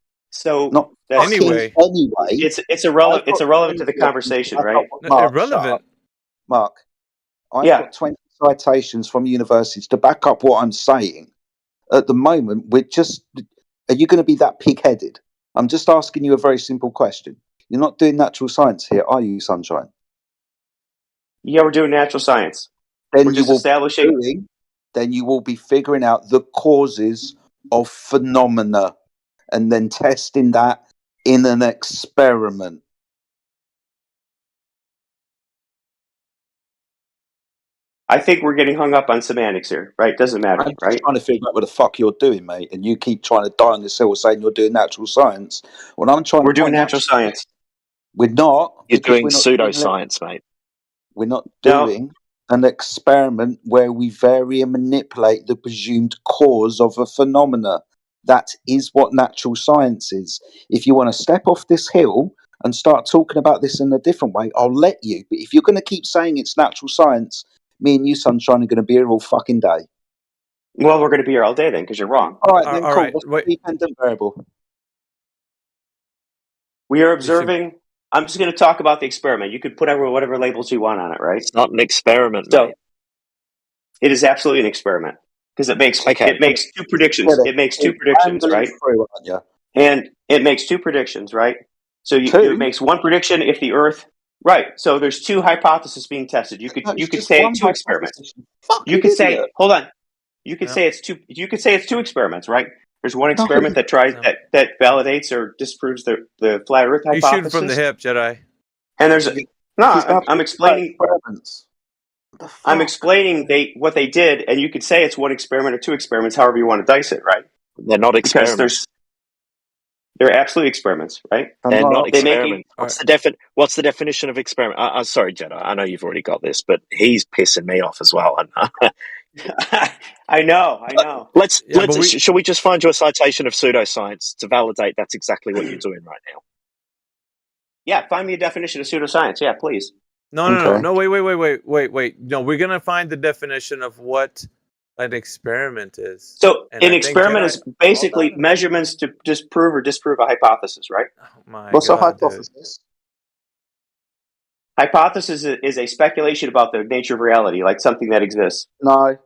not anyway, it's irrelevant. It's irrelevant to the conversation, right? Irrelevant. Mark, I've got 20 citations from universities to back up what I'm saying. At the moment, are you going to be that pig-headed? I'm just asking you a very simple question. You're not doing natural science here, are you, sunshine? Yeah, we're doing natural science. Then you will be figuring out the causes of phenomena and then testing that in an experiment. I think we're getting hung up on semantics here, right? Doesn't matter, I'm right? trying to figure out what the fuck you're doing, mate, and you keep trying to die on this hill saying you're doing natural science. When I'm trying, we're doing natural science. We're not. You're doing pseudoscience, mate. We're not doing an experiment where we vary and manipulate the presumed cause of a phenomena. That is what natural science is. If you want to step off this hill and start talking about this in a different way, I'll let you. But if you're going to keep saying it's natural science, me and you, sunshine, are going to be here all fucking day. Well, we're going to be here all day then, because you're wrong. All right, then, cool. Right. What's the dependent variable? We are observing. I'm just going to talk about the experiment. You could put whatever labels you want on it, right? It's not an experiment, mate. It is absolutely an experiment because it makes two predictions. It makes two predictions, right? And it makes two predictions, right? So it makes one prediction if the Earth. Right. So there's two hypotheses being tested. You could say two experiments. You could say, hold on. You could say it's two. You could say it's two experiments, right? There's one experiment that tries that validates or disproves the flat Earth hypothesis. He's shooting from the hip, Jedi. And there's I'm explaining. I'm explaining what they did, and you could say it's one experiment or two experiments, however you want to dice it, right? They're not experiments. They're absolute experiments, right? They're not experiments. What's the definition of experiment? I'm sorry, Jedi. I know you've already got this, but he's pissing me off as well. I know. Shall we just find you a citation of pseudoscience to validate that's exactly what you're doing right now? Yeah, find me a definition of pseudoscience. Yeah, please. No, wait. No, we're gonna find the definition of what an experiment is. So an experiment is basically measurements to disprove or disprove a hypothesis, right? Oh What's a hypothesis? Dude. Hypothesis is a speculation about the nature of reality, like something that exists. No.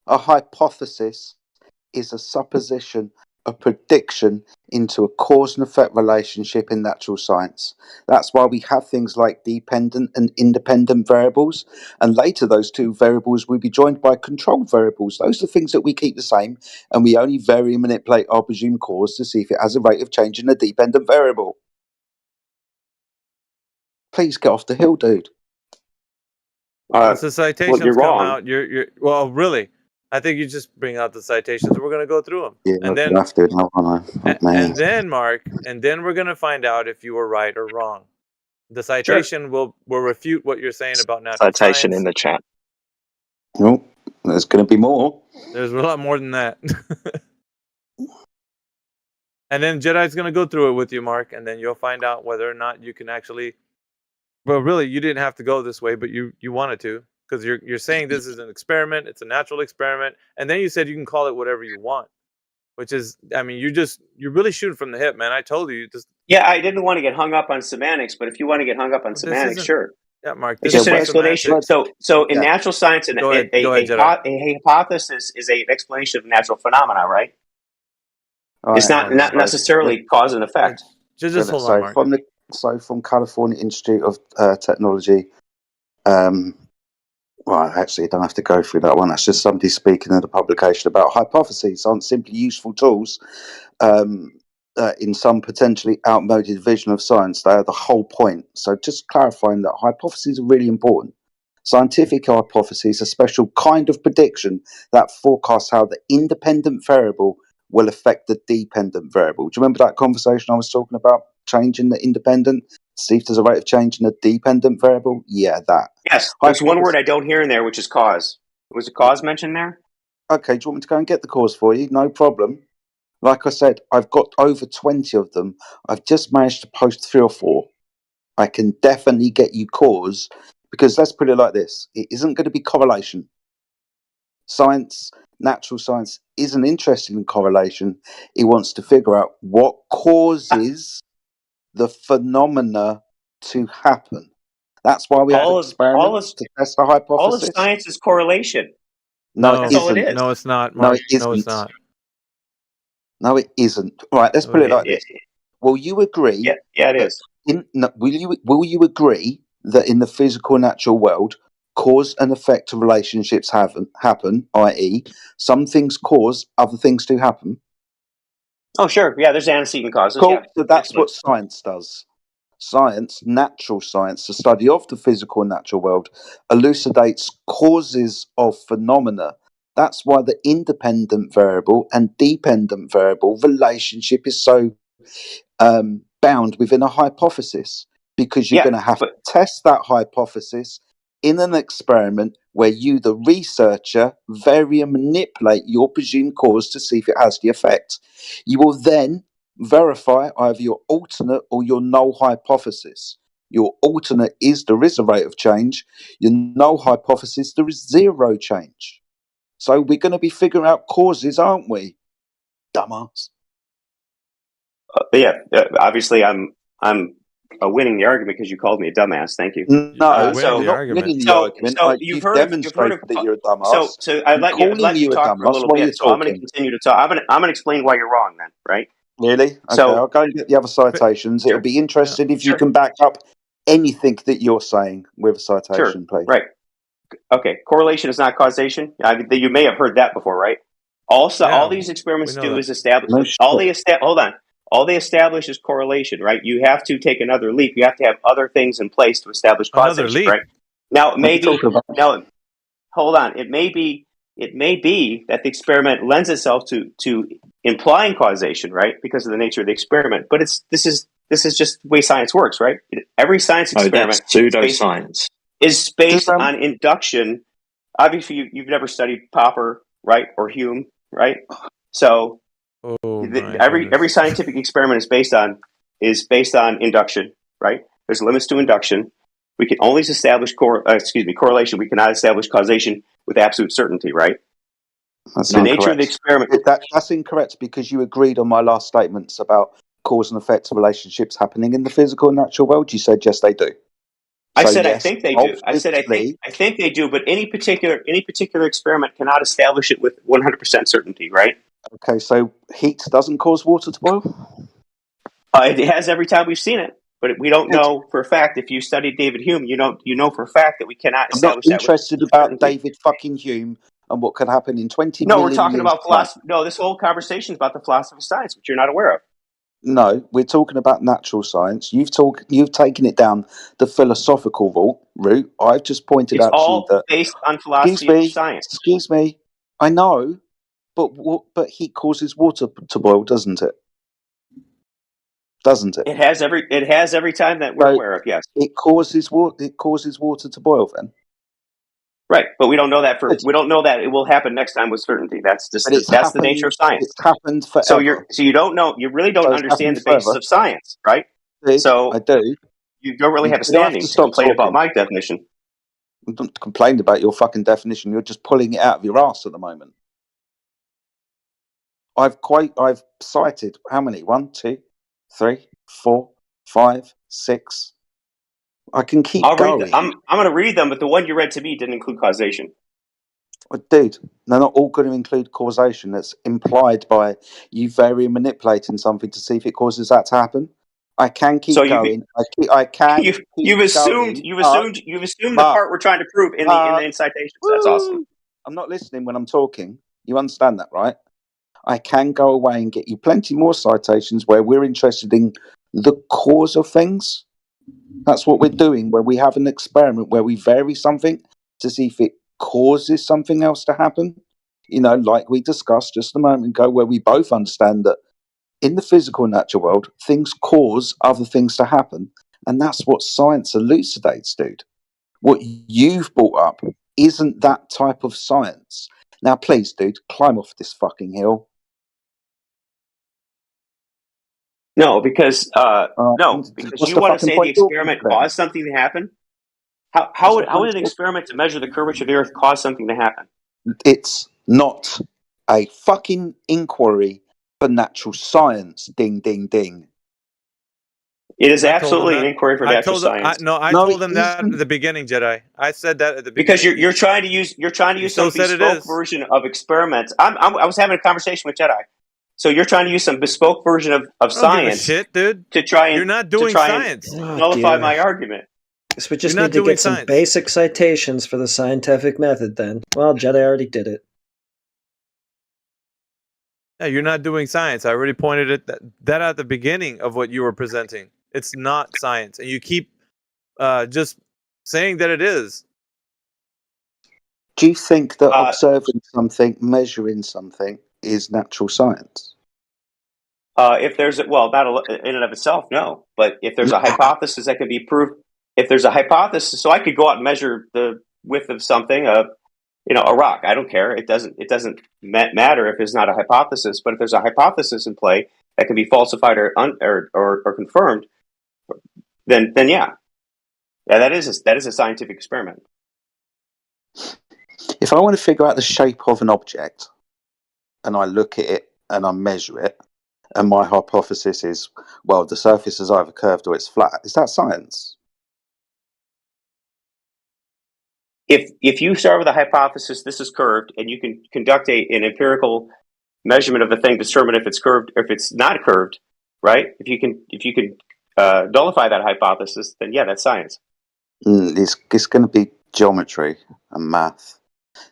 A hypothesis is a supposition, a prediction into a cause and effect relationship in natural science. That's why we have things like dependent and independent variables, and later those two variables will be joined by control variables. Those are things that we keep the same, and we only vary and manipulate our presumed cause to see if it has a rate of change in a dependent variable. Please get off the hill, dude. Once the citations you're come wrong. out, you're well, really. I think you just bring out the citations. We're going to go through them. Yeah, and then after and then Mark, and then we're going to find out if you were right or wrong. The citation will refute what you're saying about natural citation science. In the chat. Oh, there's going to be more. There's a lot more than that. And then Jedi's going to go through it with you, Mark, and then you'll find out whether or not you can actually. Well, really, you didn't have to go this way, but you wanted to. Because you're saying this is an experiment, it's a natural experiment, and then you said you can call it whatever you want, which is, I mean, you're really shooting from the hip, man. I told you. Yeah, I didn't want to get hung up on semantics, but if you want to get hung up on semantics, sure. Yeah, Mark. It's just an explanation. So in natural science, a hypothesis is an explanation of natural phenomena, right? It's not necessarily cause and effect. Just hold on, Mark. From California Institute of Technology. Well, actually, I don't have to go through that one. That's just somebody speaking in the publication about hypotheses aren't simply useful tools in some potentially outmoded vision of science. They are the whole point. So just clarifying that hypotheses are really important. Scientific hypotheses are a special kind of prediction that forecasts how the independent variable will affect the dependent variable. Do you remember that conversation I was talking about? Changing the independent? See if there's a rate of change in a dependent variable? Yeah, that. Yes, there's one word I don't hear in there, which is cause. Was a cause mentioned there? Okay, do you want me to go and get the cause for you? No problem. Like I said, I've got over 20 of them. I've just managed to post 3 or 4. I can definitely get you cause, because let's put it like this. It isn't going to be correlation. Science, natural science, isn't interested in correlation. It wants to figure out what causes the phenomena to happen. That's why we have experiments to test a hypothesis. All of science is correlation. No, it isn't. It is. No, it's not, Mark. No, it's not. No, it isn't. Right, let's put it like this. Will you agree? Yeah, it is. Will you agree that in the physical natural world, cause and effect relationships happen, i.e., some things cause other things to happen? Oh, sure. Yeah, there's antecedent causes. Cool. Yeah. So that's what science does. Science, natural science, the study of the physical and natural world, elucidates causes of phenomena. That's why the independent variable and dependent variable relationship is so bound within a hypothesis, because you're going to have to test that hypothesis in an experiment where you, the researcher, vary and manipulate your presumed cause to see if it has the effect. You will then verify either your alternate or your null hypothesis. Your alternate is there is a rate of change. Your null hypothesis, there is zero change. So we're going to be figuring out causes, aren't we? Dumbass. Obviously, I'm winning the argument because you called me a dumbass. Thank you. No, I'm not winning the argument. You've demonstrated that you're a dumbass. So I let you talk for a little bit. So I'm going to continue to talk. I'm going to explain why you're wrong then, right? Really? Okay, So I'll go and get the other citations. It'll be interesting if you can back up anything that you're saying with a citation, please. Right. Okay. Correlation is not causation. You may have heard that before, right? Also, all these experiments do is establish. All they establish is correlation, right? You have to take another leap. You have to have other things in place to establish causation, right? Now, maybe hold on. It may be that the experiment lends itself to implying causation, right? Because of the nature of the experiment. But this is just the way science works, right? Every science experiment that's pseudoscience. is based on induction. Obviously, you've never studied Popper, right, or Hume, right? So every scientific experiment is based on induction, right? There's limits to induction. We can only establish correlation. We cannot establish causation with absolute certainty, right? That's the nature of the experiment. That's incorrect because you agreed on my last statements about cause and effect relationships happening in the physical and natural world. You said yes, they do. I said yes, I think they do. I said I think they do, but any particular experiment cannot establish it with 100% certainty, right? Okay, so heat doesn't cause water to boil? It has every time we've seen it, but we don't know for a fact. If you studied David Hume, you know for a fact that we cannot establish that. I'm not interested about David fucking Hume and what could happen in 20 million years. No, we're talking about philosophy. No, this whole conversation is about the philosophy of science, which you're not aware of. No, we're talking about natural science. You've taken it down the philosophical route. I've just pointed out to you that based on philosophy of science. Excuse me, I know, but heat causes water to boil, doesn't it? Doesn't it? It has every time that we're aware of. Yes, it causes water. It causes water to boil. Then, right? But we don't know that we don't know that it will happen next time with certainty. That's the nature of science. It's happened forever. So you don't know. You really don't understand the basis of science, right? So I do. You don't really have a standing to complain about my definition. I don't complain about your fucking definition. You're just pulling it out of your ass at the moment. I've cited how many? 1, 2, 3, 4, 5, 6. I can keep going. I'm going to read them, but the one you read to me didn't include causation. Dude, they're not all going to include causation. That's implied by you very manipulating something to see if it causes that to happen. I can keep going. I can. You've assumed the part we're trying to prove in the citations. That's awesome. I'm not listening when I'm talking. You understand that, right? I can go away and get you plenty more citations where we're interested in the cause of things. That's what we're doing, where we have an experiment where we vary something to see if it causes something else to happen. Like we discussed just a moment ago, where we both understand that in the physical and natural world, things cause other things to happen. And that's what science elucidates, dude. What you've brought up isn't that type of science. Now, please, dude, climb off this fucking hill. No, because you want to say the experiment caused something to happen. How would an experiment to measure the curvature of the Earth cause something to happen? It's not a fucking inquiry for natural science. Ding, ding, ding. It is absolutely an inquiry for natural science. I told them that at the beginning, Jedi. I said that at the beginning because you're trying to use some bespoke version of experiments. I was having a conversation with Jedi. So you're trying to use some bespoke version of science, dude. To try and you're not doing science. Nullify my argument. So we just need to get some basic citations for the scientific method. Then, well, Jedi already did it. Yeah, you're not doing science. I already pointed that at the beginning of what you were presenting. It's not science, and you keep just saying that it is. Do you think that observing something, measuring something, is natural science? If there's not in and of itself, no. But if there's a hypothesis that can be proved, if there's a hypothesis, so I could go out and measure the width of something, a rock. I don't care. It doesn't matter if it's not a hypothesis. But if there's a hypothesis in play that can be falsified or confirmed, then yeah, that is a scientific experiment. If I want to figure out the shape of an object, and I look at it and I measure it, and my hypothesis is, well, the surface is either curved or it's flat, is that science? If you start with a hypothesis, this is curved, and you can conduct an empirical measurement of the thing to determine if it's curved or if it's not curved, right? If you can nullify that hypothesis, then yeah, that's science. It's going to be geometry and math.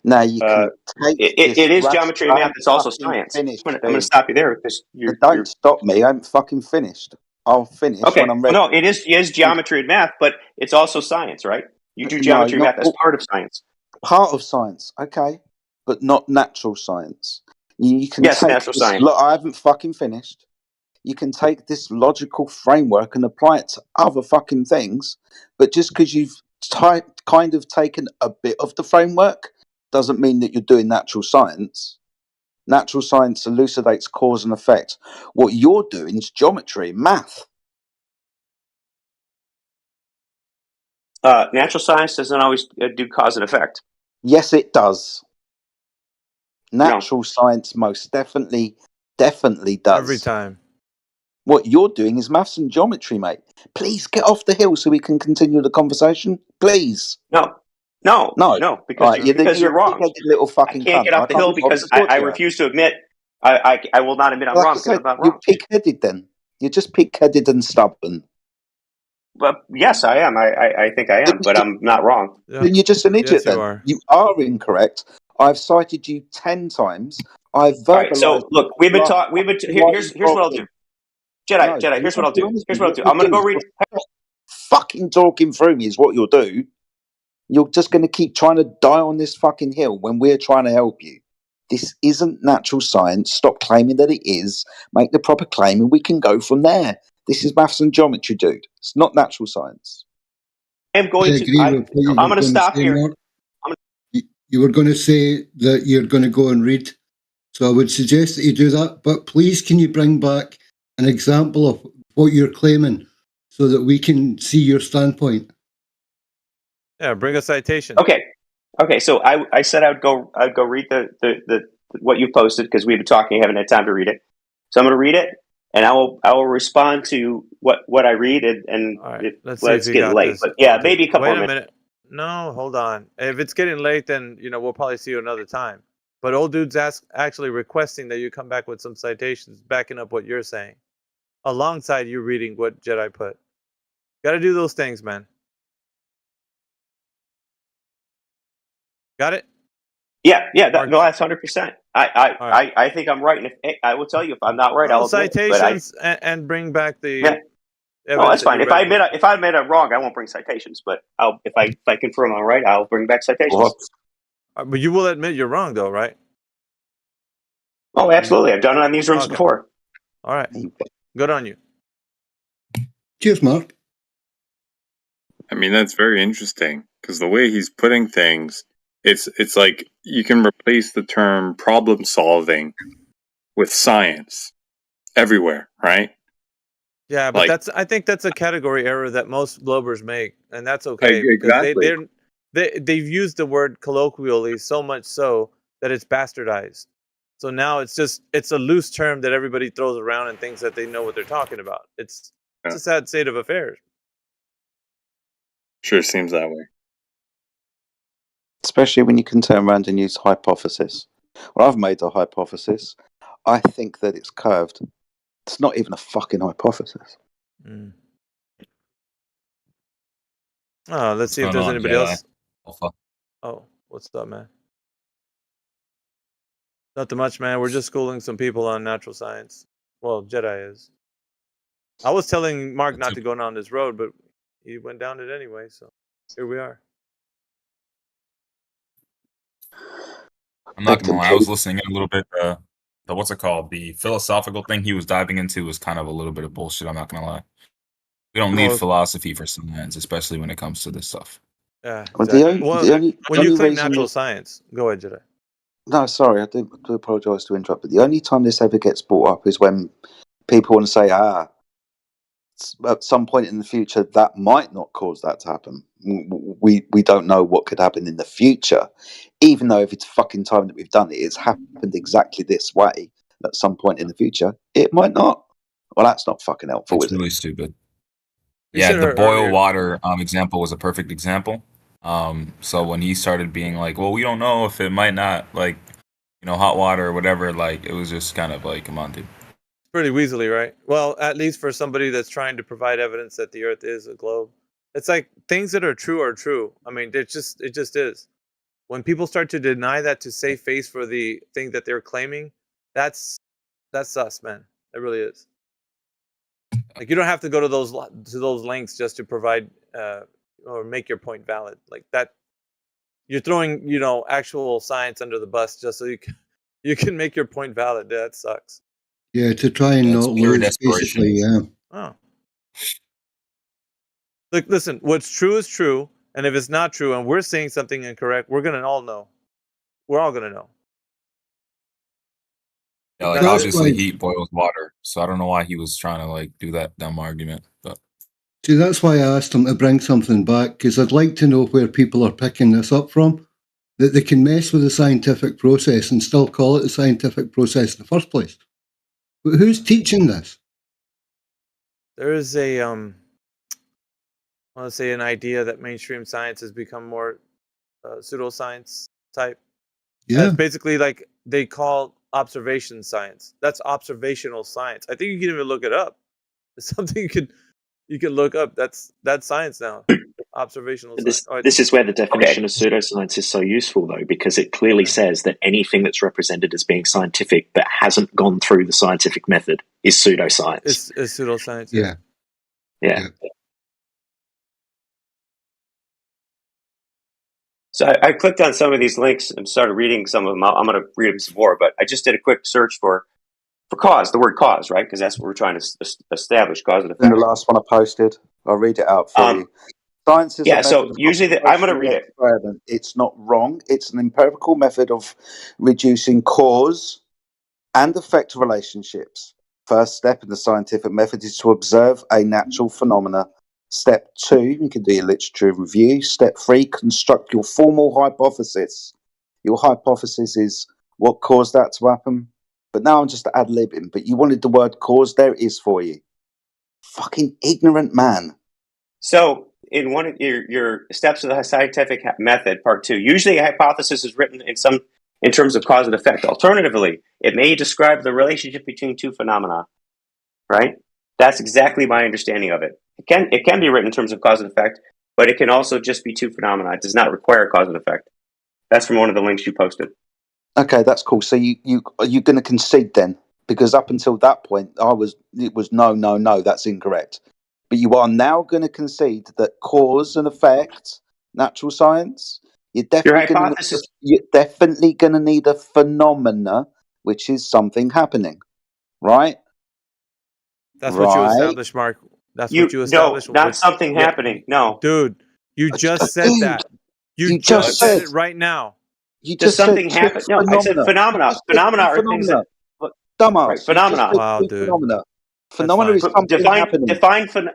Now you can take it is geometry and math. It's also science. I'm going to stop you there because don't stop me. I'm fucking finished. I'll finish when I'm ready. No, it is geometry and math, but it's also science, right? You do geometry and math as part of science. Part of science, okay, but not natural science. You can take natural science. Look, I haven't fucking finished. You can take this logical framework and apply it to other fucking things, but just because you've kind of taken a bit of the framework doesn't mean that you're doing natural science. Natural science elucidates cause and effect. What you're doing is geometry, math. Natural science doesn't always do cause and effect. Yes, it does. Natural science most definitely does. Every time. What you're doing is maths and geometry, mate. Please get off the hill so we can continue the conversation. Please. No, because you're wrong. Little fucking I can't get off the hill because I refuse to admit. I will not admit I'm wrong because I'm not wrong. You're pig-headed then. You're just pig-headed and stubborn. Well, yes, I am. I think I am, but I'm not wrong. Then you're just an idiot. Then you are incorrect. I've cited you 10 times. I've verbalized. Right, so look, we've been talking. Here's what I'll do. Jedi. Here's what I'll do. I'm going to go read. Fucking talking through me is what you'll do. You're just going to keep trying to die on this fucking hill when we're trying to help you. This isn't natural science. Stop claiming that it is. Make the proper claim and we can go from there. This is maths and geometry, dude. It's not natural science. I'm going to stop here. You were going to say that you're going to go and read. So I would suggest that you do that. But please, can you bring back an example of what you're claiming so that we can see your standpoint? Yeah, bring a citation. Okay. So I said I'd go read the what you posted because we've been talking. You haven't had time to read it. So I'm going to read it, and I will respond to what I read. And right, let's get late. But yeah, maybe a couple Wait of a minutes. minute. No, hold on. If it's getting late, then we'll probably see you another time. But old dude's actually requesting that you come back with some citations backing up what you're saying, alongside you reading what Jedi put. Got to do those things, man. Got it? Yeah. That's 100%. I think I'm right, and if I will tell you if I'm not right, I'll admit, citations and bring back the. Yeah. No, that's fine. If I admit I'm wrong, I won't bring citations. But if I confirm I'm right, I'll bring back citations. But you will admit you're wrong, though, right? Oh, absolutely. I've done it on these rooms before. All right. Good on you. Cheers, Mark. I mean, that's very interesting because the way he's putting things, it's like you can replace the term problem solving with science everywhere, right? Yeah, but I think that's a category error that most Globers make, and that's okay. Exactly. They've used the word colloquially so much so that it's bastardized. So now it's a loose term that everybody throws around and thinks that they know what they're talking about. It's a sad state of affairs. Sure seems that way. Especially when you can turn around and use hypothesis. Well, I've made a hypothesis. I think that it's curved. It's not even a fucking hypothesis. Mm. Oh, let's see if there's anybody else. Oh, what's up, man? Nothing much, man. We're just schooling some people on natural science. Well, Jedi is. I was telling Mark not to go down this road, but he went down it anyway, so here we are. I'm not gonna lie, I was listening in a little bit. The what's it called? The philosophical thing he was diving into was kind of a little bit of bullshit. I'm not gonna lie. We don't need philosophy for science, especially when it comes to this stuff. Yeah. Exactly. When you claim natural science, go ahead, Jedi. No, sorry, I do apologise to interrupt, but the only time this ever gets brought up is when people want to say, at some point in the future, that might not cause that to happen. We don't know what could happen in the future, even though if it's fucking time that we've done it, it's happened exactly this way. At some point in the future, it might not. Well, that's not fucking helpful. It's really stupid. Yeah, the boil water example was a perfect example. So when he started being like, well, we don't know if it might not, like, hot water or whatever. Like, it was just kind of like, come on, dude. Pretty weaselly, right? Well, at least for somebody that's trying to provide evidence that the Earth is a globe. It's like things that are true are true. I mean, it just is. When people start to deny that to save face for the thing that they're claiming, that's sus, man. It really is. Like, you don't have to go to those lengths just to provide or make your point valid. Like that, you're throwing actual science under the bus just so you can make your point valid. That sucks. Yeah, to try and not lose, basically. Yeah. Oh. Look, listen. What's true is true, and if it's not true, and we're saying something incorrect, we're gonna all know. We're all gonna know. Yeah, like, obviously heat boils water, so I don't know why he was trying to like do that dumb argument. But see, that's why I asked him to bring something back, because I'd like to know where people are picking this up from. That they can mess with the scientific process and still call it the scientific process in the first place. But who's teaching this? There is a I want to say an idea that mainstream science has become more pseudoscience type. Yeah. That's basically like they call observation science. That's observational science. I think you can even look it up. It's something you can look up. That's science now. Observational science. This is where the definition of pseudoscience is so useful, though, because it clearly says that anything that's represented as being scientific but hasn't gone through the scientific method is pseudoscience. It's pseudoscience. Yeah. So I clicked on some of these links and started reading some of them. I'm going to read them some more, but I just did a quick search for cause, the word cause, right? Because that's what we're trying to establish, cause and effect. And the last one I posted, I'll read it out for you. Science is a so usually I'm going to read it. It's not wrong. It's an empirical method of reducing cause and effect relationships. First step in the scientific method is to observe a natural phenomena. Step 2, you can do your literature review. Step 3, construct your formal hypothesis. Your hypothesis is what caused that to happen. But now I'm just ad-libbing. But you wanted the word cause, there it is for you. Fucking ignorant man. So in one of your steps of the scientific method, part 2, usually a hypothesis is written in terms of cause and effect. Alternatively, it may describe the relationship between two phenomena, right? That's exactly my understanding of it. It can be written in terms of cause and effect, but it can also just be two phenomena. It does not require cause and effect. That's from one of the links you posted. Okay, that's cool. So you're going to concede then, because up until that point, it was no, that's incorrect. But you are now going to concede that cause and effect, natural science, you're definitely going to need a phenomena, which is something happening, right? That's what you established, Mark. That's what you established. No, not something happening. No, dude, you just said that. You just said it right now. Does something happen? No, I said phenomena. Phenomena are things that. Dumbass. Right, phenomena. Wow, dude. Phenomena is something happening. Define phenomena.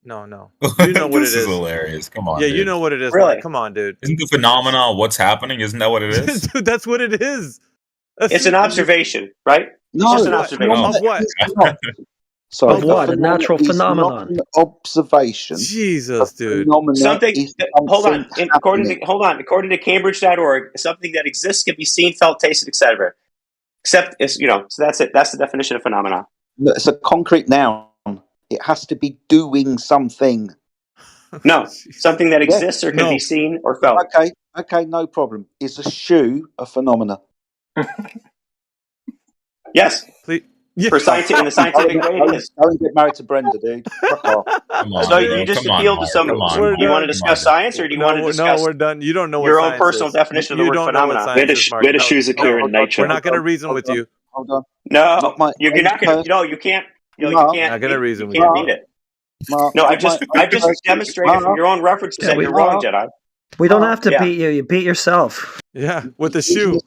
No. You know what it is. This is hilarious. Come on. Yeah, dude. You know what it is. Really? Mark. Come on, dude. Isn't the phenomena what's happening? Isn't that what it is? Dude, that's what it is. It's an observation, right? No, it's just an observation. Of what? Sorry, of what? A natural phenomenon. Not an observation. Jesus, dude. Something. Hold on. According to Cambridge.org, something that exists can be seen, felt, tasted, etc. Except, so that's it. That's the definition of phenomena. It's a concrete noun. It has to be doing something. No, something that exists or can be seen or felt. Okay, no problem. Is a shoe a phenomena? Yes. Please. In the scientific way, it is. Don't get married to Brenda, dude. Fuck off. So you just appealed to someone. Do you want to discuss science, or do you want to discuss? No, we're done. You don't know what your own personal definition of the word phenomena. Where the shoes occur in nature. We're not going to reason with you. Hold on. No, you're not going to. No, you can't. You can't. Not going to reason with you. You can't beat it. No, I just demonstrated from your own references that you're wrong, Jedi. We don't have to beat you. You beat yourself. Yeah, with the shoe.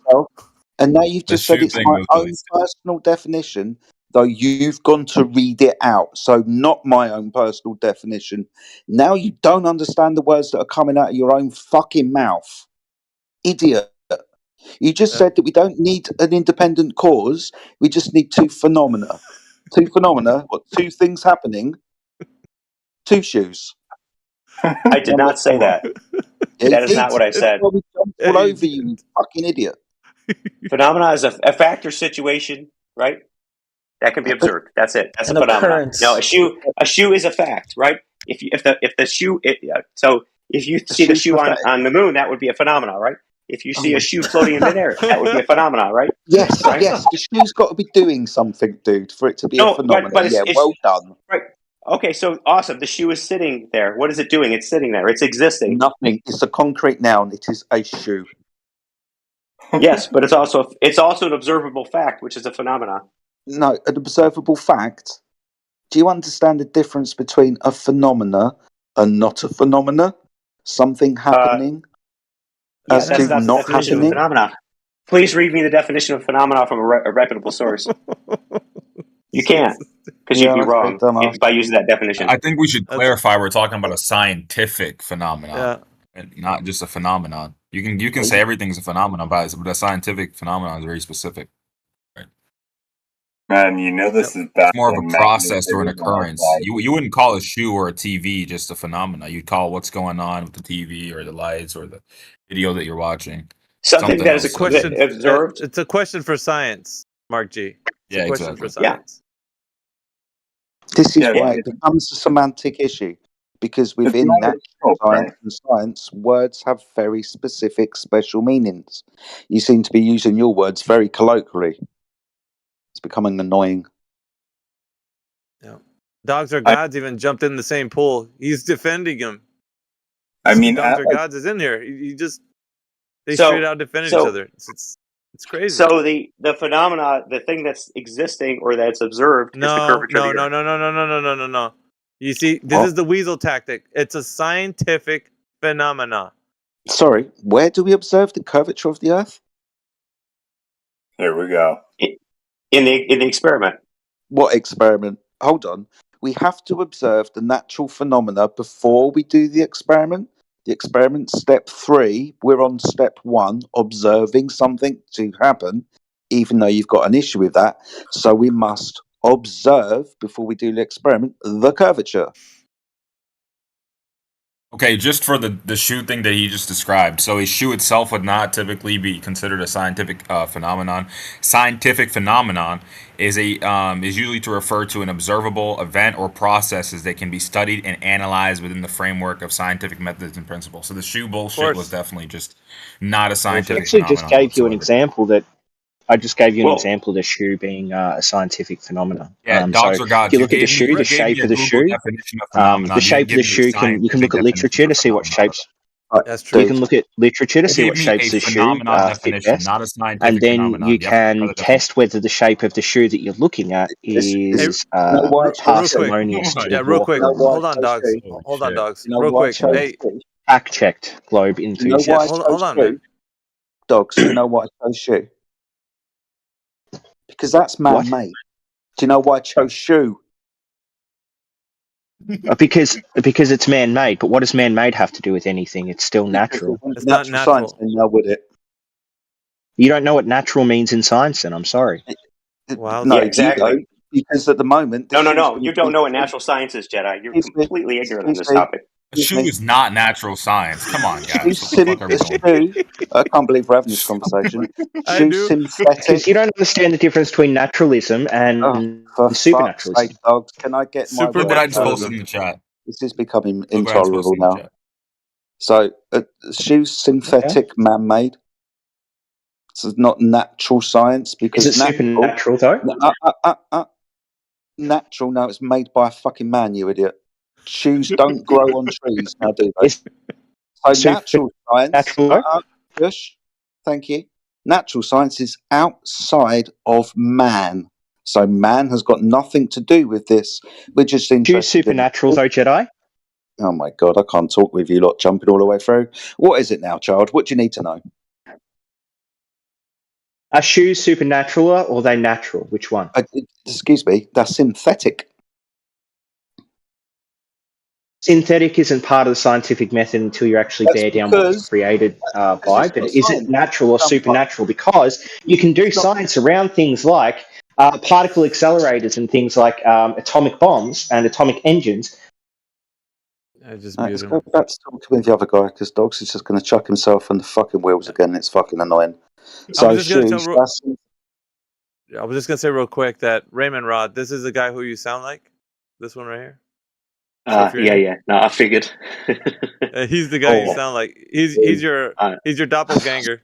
And now you've just said it's my own personal definition, though you've gone to read it out. So not my own personal definition. Now you don't understand the words that are coming out of your own fucking mouth. Idiot. You just said that we don't need an independent cause. We just need two phenomena. Two phenomena, two things happening. Two shoes. I did not say that. That is not what I said. We jumped all over you fucking idiot. Phenomena is a fact or situation, right? That can be observed. That's it. That's An a phenomenon. occurrence. No, a shoe is a fact, right? If the shoe, so if you see the shoe on the moon, that would be a phenomenon, right? If you see a shoe floating in midair, that would be a phenomenon, right? Yes, right? yes. The shoe's got to be doing something, dude, for it to be a phenomenon. But yeah, well done. Right. Okay, so awesome. The shoe is sitting there. What is it doing? It's sitting there. It's existing. Nothing. It's a concrete noun. It is a shoe. Yes, but it's also an observable fact, which is a phenomenon. No, an observable fact. Do you understand the difference between a phenomena and not a phenomena? Something happening as to not happening. Phenomena. Please read me the definition of phenomena from a reputable source. You can't, because you'd be wrong by using that definition. I think we should clarify we're talking about a scientific phenomenon, and not just a phenomenon. You can say everything's a phenomenon, but a scientific phenomenon is very specific. Right? Man, you know this is it's more of a process or an occurrence. You wouldn't call a shoe or a TV just a phenomenon. You'd call what's going on with the TV or the lights or the video that you're watching. Something that is a question observed. It's a question for science, Mark G. It's a question for science. This is why it becomes a semantic issue, because within natural science and science, words have very specific, special meanings. You seem to be using your words very colloquially. It's becoming annoying. Yeah, Dogs Are Gods even jumped in the same pool. He's defending him. I mean, Dogs Are Gods is in here. They straight out defend each other. It's crazy. So the phenomena, the thing that's existing or that's observed, is the curvature of the Earth. No. You see, this is the weasel tactic. It's a scientific phenomena. Sorry, where do we observe the curvature of the Earth? Here we go. In the experiment. What experiment? Hold on. We have to observe the natural phenomena before we do the experiment. The experiment, step 3, we're on step 1, observing something to happen, even though you've got an issue with that. So we must observe, before we do the experiment, the curvature. Okay, just for the shoe thing that he just described. So a shoe itself would not typically be considered a scientific phenomenon. Scientific phenomenon is usually to refer to an observable event or processes that can be studied and analyzed within the framework of scientific methods and principles. So the shoe bullshit was definitely just not a scientific phenomenon. I just gave you an example that example of the shoe being a scientific phenomenon. Yeah, Dogs Are Gods. If you look at the shoe, the shape of the shoe, you can look at literature to see what shapes. That's true. You can look at literature to see what shapes the shoe fit best, and then you can test whether the shape of the shoe that you're looking at is parsimonious. Real quick. Hold on, Dogs. Real quick. Hey, fact checked Globe enthusiast. Hold on, man. Dogs, you know why I chose shoe? Because that's man-made. Do you know why I chose shoe? Because it's man-made. But what does man-made have to do with anything? It's still natural. It's not natural. Science, then would it? You don't know what natural means in science, then I'm sorry. Wow. No, exactly. Because at the moment... No. You don't know what natural science is, Jedi. You're completely ignorant on this topic. A shoe is not natural science. Come on, guys. I can't believe we're having this conversation. Shoe synthetic. Because you don't understand the difference between naturalism and supernaturalism. Dogs, can I get my Super? But I just posted in the chat. This is becoming intolerable now. So, shoes synthetic, man-made. This is not natural science because is it supernatural though? Natural? No, it's made by a fucking man. You idiot. Shoes don't grow on trees, now do they? So natural science, thank you. Natural science is outside of man. So man has got nothing to do with this. We're just interested. Supernatural though, Jedi? Oh my God, I can't talk with you lot jumping all the way through. What is it now, child? What do you need to know? Are shoes supernatural or are they natural? Which one? Excuse me, they're synthetic. Synthetic isn't part of the scientific method until you actually bear down what was created by. But is it natural or supernatural? Because you can do science around things like particle accelerators and things like atomic bombs and atomic engines. Let's go back to talking with the other guy because Dogs is just going to chuck himself on the fucking wheels again. It's fucking annoying. So I was just gonna say real quick that Raymond Rod, this is the guy who you sound like. This one right here. Yeah. No, I figured. He's the guy you sound like. He's your doppelganger.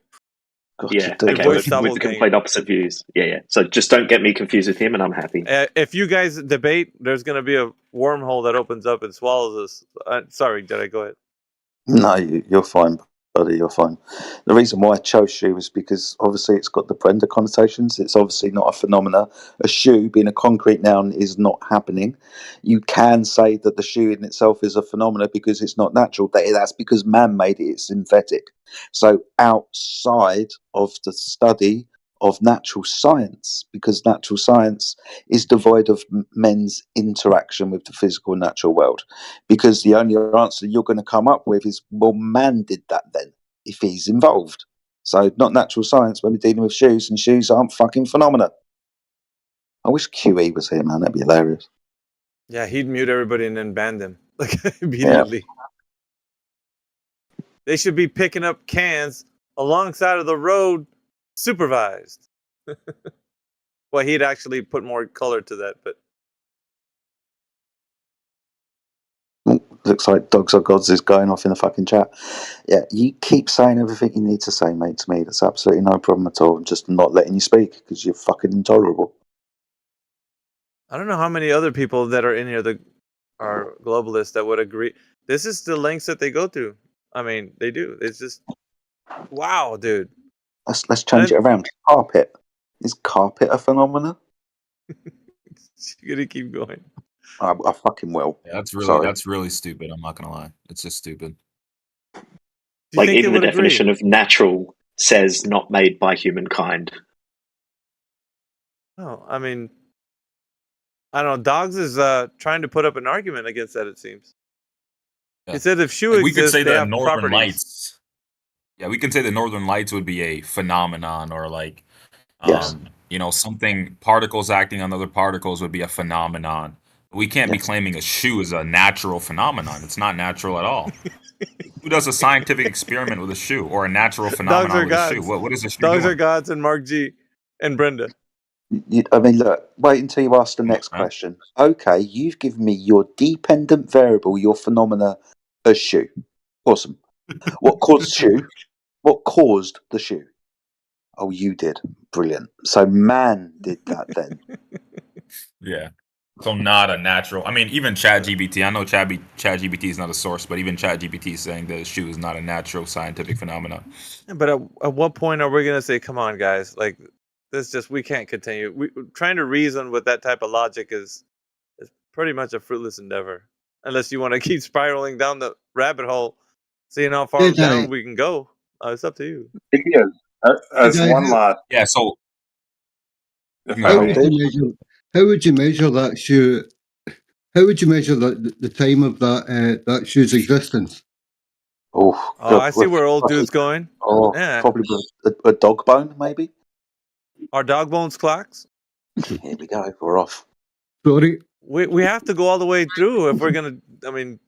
Yeah, okay, with the complete opposite views. Yeah. So just don't get me confused with him, and I'm happy. If you guys debate, there's going to be a wormhole that opens up and swallows us. Sorry, Jedi, go ahead. No, you're fine, buddy. You're fine. The reason why I chose shoe was because obviously it's got the Brenda connotations. It's obviously not a phenomena. A shoe being a concrete noun is not happening. You can say that the shoe in itself is a phenomena because it's not natural. That's because man made it. It's synthetic. So outside of the study of natural science, because natural science is devoid of men's interaction with the physical and natural world, because the only answer you're going to come up with is, well, man did that then, if he's involved. So not natural science when we're dealing with shoes, and shoes aren't fucking phenomena. I wish QE was here, man. That'd be hilarious. Yeah, he'd mute everybody and then ban them immediately. Yeah. They should be picking up cans alongside of the road, supervised. Well, he'd actually put more color to that, but looks like Dogs Are Gods is going off in the fucking chat. Yeah, you keep saying everything you need to say, mate, to me. That's absolutely no problem at all. I'm just not letting you speak because you're fucking intolerable. I don't know how many other people that are in here that are globalists that would agree. This is the lengths that they go through. I mean, they do. It's just, wow, dude. Let's change it around. Carpet. Is carpet a phenomena? You're gonna keep going. I fucking will. Yeah, that's really stupid. I'm not gonna lie. It's just stupid. Like even the definition of natural says not made by humankind. Oh, I mean, I don't know. Dogs is trying to put up an argument against that. It seems. Yeah. He said if shoe exists, we could say they that have Northern properties. Lights. Yeah, we can say the Northern Lights would be a phenomenon, or like, something, particles acting on other particles would be a phenomenon. We can't be claiming a shoe is a natural phenomenon. It's not natural at all. Who does a scientific experiment with a shoe or a natural phenomenon with a shoe? What is a shoe Dogs doing? Are Gods and Mark G and Brenda. I mean, look, wait until you ask the next question. Okay, you've given me your dependent variable, your phenomena, a shoe. Awesome. What caused the shoe? What caused the shoe? Oh, you did. Brilliant. So man did that then. Yeah. So not a natural. I mean, even ChatGPT. I know ChatGPT is not a source, but even ChatGPT is saying that a shoe is not a natural scientific phenomenon. But at what point are we going to say, "Come on, guys! Like this, we can't continue." Trying to reason with that type of logic is pretty much a fruitless endeavor, unless you want to keep spiraling down the rabbit hole, seeing how far down we can go. It's up to you. It is. As one last. Yeah. So. How would you measure that shoe? How would you measure the time of that shoe's existence? Oh, I see where old dude's going. Oh, yeah. Probably a dog bone, maybe. Are dog bones clocks? Here we go. We're off. Sorry. We have to go all the way through if we're gonna. I mean,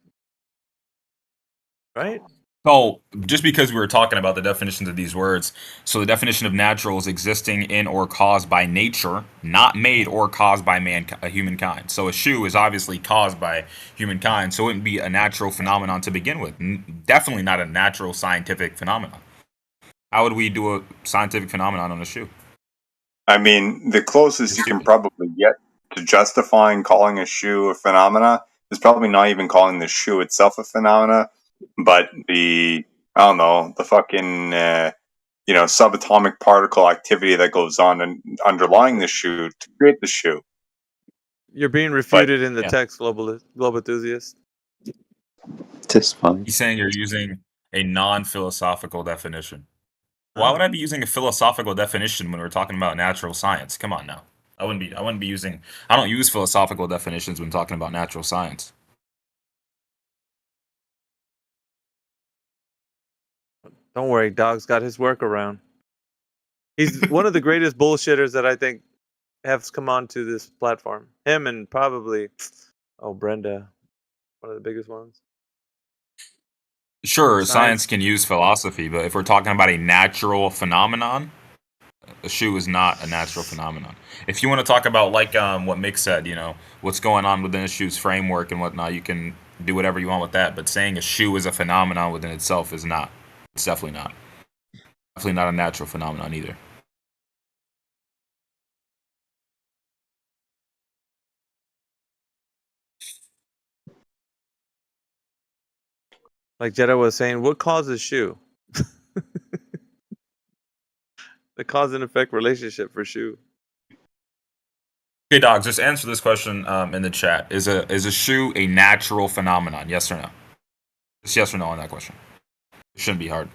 right? So, just because we were talking about the definitions of these words, so the definition of natural is existing in or caused by nature, not made or caused by humankind. So a shoe is obviously caused by humankind, so it wouldn't be a natural phenomenon to begin with. Definitely not a natural scientific phenomenon. How would we do a scientific phenomenon on a shoe? I mean, the closest you can probably get to justifying calling a shoe a phenomena is probably not even calling the shoe itself a phenomena, but the fucking, subatomic particle activity that goes on and underlying the shoe to create the shoe. You're being refuted in the text, global enthusiast. Just fine. He's saying you're using a non-philosophical definition. Why would I be using a philosophical definition when we're talking about natural science? Come on now. I don't use philosophical definitions when talking about natural science. Don't worry, Dog's got his workaround. He's one of the greatest bullshitters that I think has come onto this platform. Him and probably, Brenda, one of the biggest ones. Sure, science can use philosophy, but if we're talking about a natural phenomenon, a shoe is not a natural phenomenon. If you want to talk about like what Mick said, what's going on within a shoe's framework and whatnot, you can do whatever you want with that. But saying a shoe is a phenomenon within itself is not. It's definitely not. Definitely not a natural phenomenon either. Like Jedi was saying, what causes shoe? The cause and effect relationship for shoe. Okay, dogs, just answer this question in the chat. Is a shoe a natural phenomenon? Yes or no? Just yes or no on that question. It shouldn't be hard.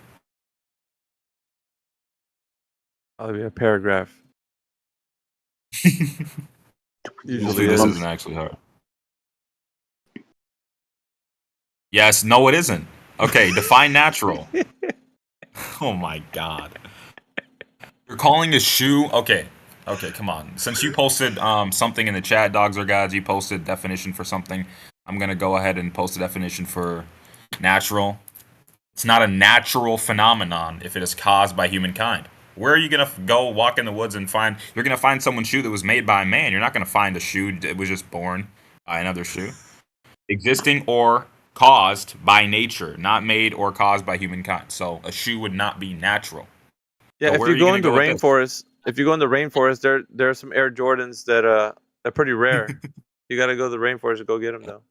I'll be a paragraph. Usually this isn't actually hard. Yes, no, it isn't. Okay, define natural. Oh my god. You're calling a shoe? Okay, come on. Since you posted something in the chat, Dogs or Gods, you posted definition for something. I'm going to go ahead and post a definition for natural. It's not a natural phenomenon if it is caused by humankind. Where are you going to go walk in the woods and find... You're going to find someone's shoe that was made by a man. You're not going to find a shoe that was just born by another shoe. Existing or caused by nature, not made or caused by humankind. So a shoe would not be natural. Yeah, if you go into rainforest, there are some Air Jordans that are pretty rare. You got to go to the rainforest to go get them, though.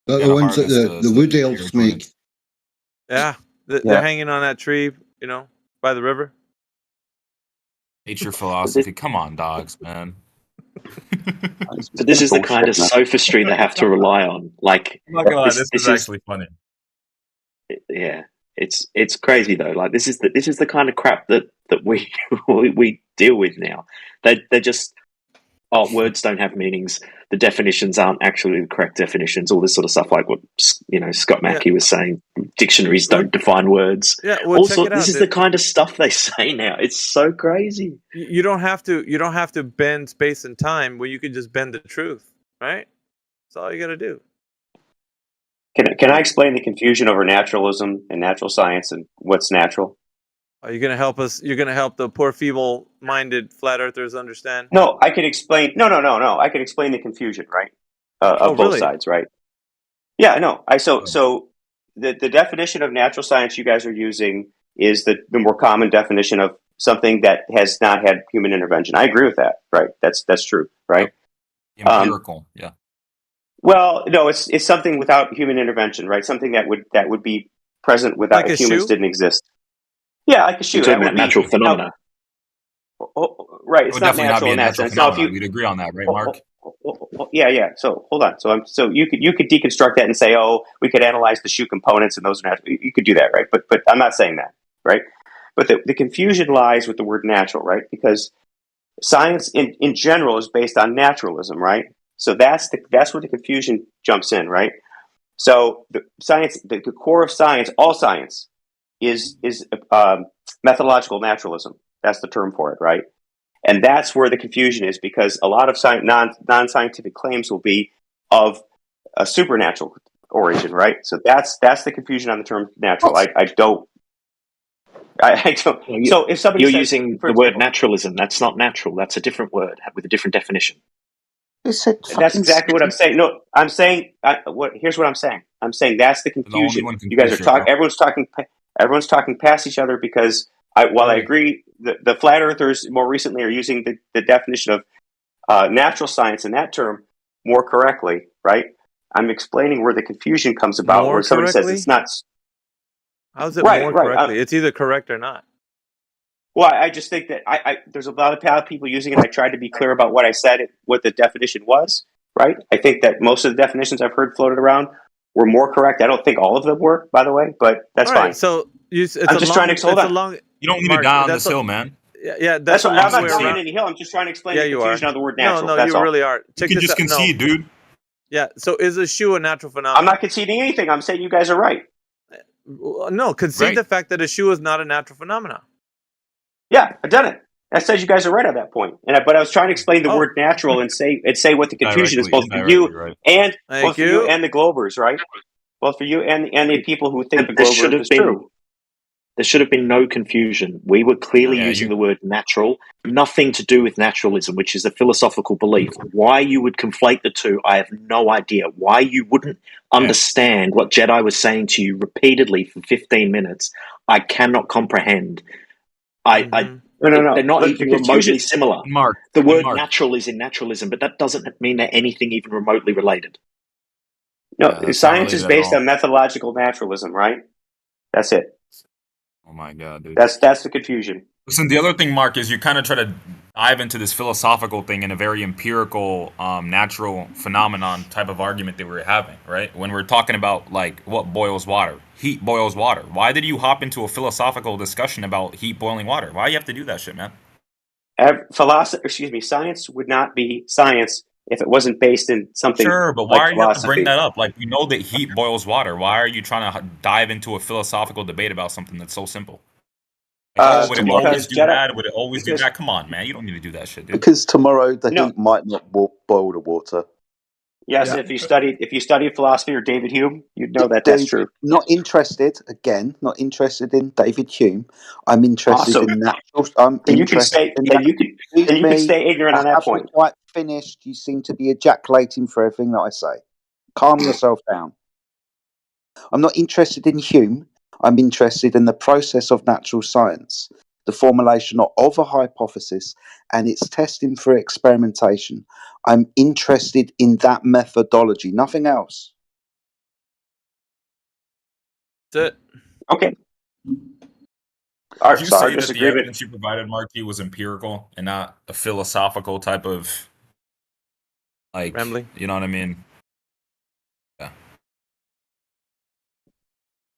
The ones that the wood elves make. Yeah, they're hanging on that tree, by the river. Nature philosophy. Come on, dogs, man. But this is the kind of sophistry they have to rely on. Like, oh my god, this is actually funny. Yeah, it's crazy though. Like, this is the kind of crap that we we deal with now. They're just words don't have meanings. The definitions aren't actually the correct definitions. All this sort of stuff, like what Scott Mackey was saying. Dictionaries don't define words. Yeah, well, also, this is the kind of stuff they say now. It's so crazy. You don't have to bend space and time. Well, you can just bend the truth, right? That's all you got to do. Can I explain the confusion over naturalism and natural science and what's natural? Are you going to help us? You're going to help the poor, feeble-minded flat earthers understand? No, I can explain. No. I can explain the confusion, right? Of both sides, right? Yeah, no. So the definition of natural science you guys are using is the more common definition of something that has not had human intervention. I agree with that, right? That's true, right? Empirical, yeah. Well, no, it's something without human intervention, right? Something that would be present without like humans shoe? Didn't exist. Yeah, like a shoe. That would natural phenomena. Right, it's not natural in that sense. Now, we'd agree on that, right, Mark? Yeah. So hold on. So you could deconstruct that and say, we could analyze the shoe components and those are natural. You could do that, right? But I'm not saying that, right? But the confusion lies with the word natural, right? Because science in general is based on naturalism, right? So that's where the confusion jumps in, right? So the core of science, all science, is methodological naturalism. That's the term for it, right? And that's where the confusion is, because a lot of non-scientific claims will be of a supernatural origin, right? So that's the confusion on the term natural. I don't. So if somebody you're using the word naturalism, that's not natural. That's a different word with a different definition. That's exactly what I'm saying. No, I'm saying here's what I'm saying. I'm saying that's the confusion. You guys are talking. Everyone's talking past each other because while I agree, the flat earthers more recently are using the definition of natural science in that term more correctly, right? I'm explaining where the confusion comes about, where somebody says it's not. How's it more correctly? It's either correct or not. Well, I just think that there's a lot of people using it. I tried to be clear about what I said, what the definition was, right? I think that most of the definitions I've heard floated around were more correct. I don't think all of them were, by the way, but that's fine. So I'm just trying to hold on. You don't need to die on this hill, man. Yeah, that's what I'm not going any hill. I'm just trying to explain the confusion of the word natural. No, that's you all. really are. You can just concede, dude. Yeah. So is a shoe a natural phenomenon? I'm not conceding anything. I'm saying you guys are right. No, concede the fact that a shoe is not a natural phenomenon. Yeah, I've done it. That says you guys are right on that point. But I was trying to explain the word natural and say what the confusion is, both for you and the Globers, right? Well, for you and the people who think the globe Earth is true. There should have been no confusion. We were clearly using the word natural, nothing to do with naturalism, which is a philosophical belief. Why you would conflate the two, I have no idea. Why you wouldn't understand what Jedi was saying to you repeatedly for 15 minutes, I cannot comprehend. No. They're not even remotely similar. Mark, the word natural is in naturalism, but that doesn't mean they're anything even remotely related. No, science is based on methodological naturalism, right? That's it. Oh my god, dude. That's the confusion. Listen, the other thing, Mark, is you kind of try to dive into this philosophical thing in a very empirical, natural phenomenon type of argument that we're having, right? When we're talking about, like, what boils water. Heat boils water. Why did you hop into a philosophical discussion about heat boiling water? Why do you have to do that shit, man? Science would not be science if it wasn't based in something. Sure, but why are you have to bring that up? Like, we know that heat boils water. Why are you trying to dive into a philosophical debate about something that's so simple? Would it always do that? Would it always do that? Come on, man. You don't need to do that shit, dude. Because tomorrow the heat might not boil the water. Yes, if you studied philosophy or David Hume, you'd know that that's true. Not interested in David Hume. I'm interested in natural. You can stay ignorant on that point. Quite finished. You seem to be ejaculating for everything that I say. Calm yourself down. I'm not interested in Hume. I'm interested in the process of natural science, the formulation of a hypothesis and its testing for experimentation. I'm interested in that methodology, nothing else. That's it. Okay. Did you say that the evidence you provided, Marky, was empirical and not a philosophical type of, like, rambling? You know what I mean? Yeah.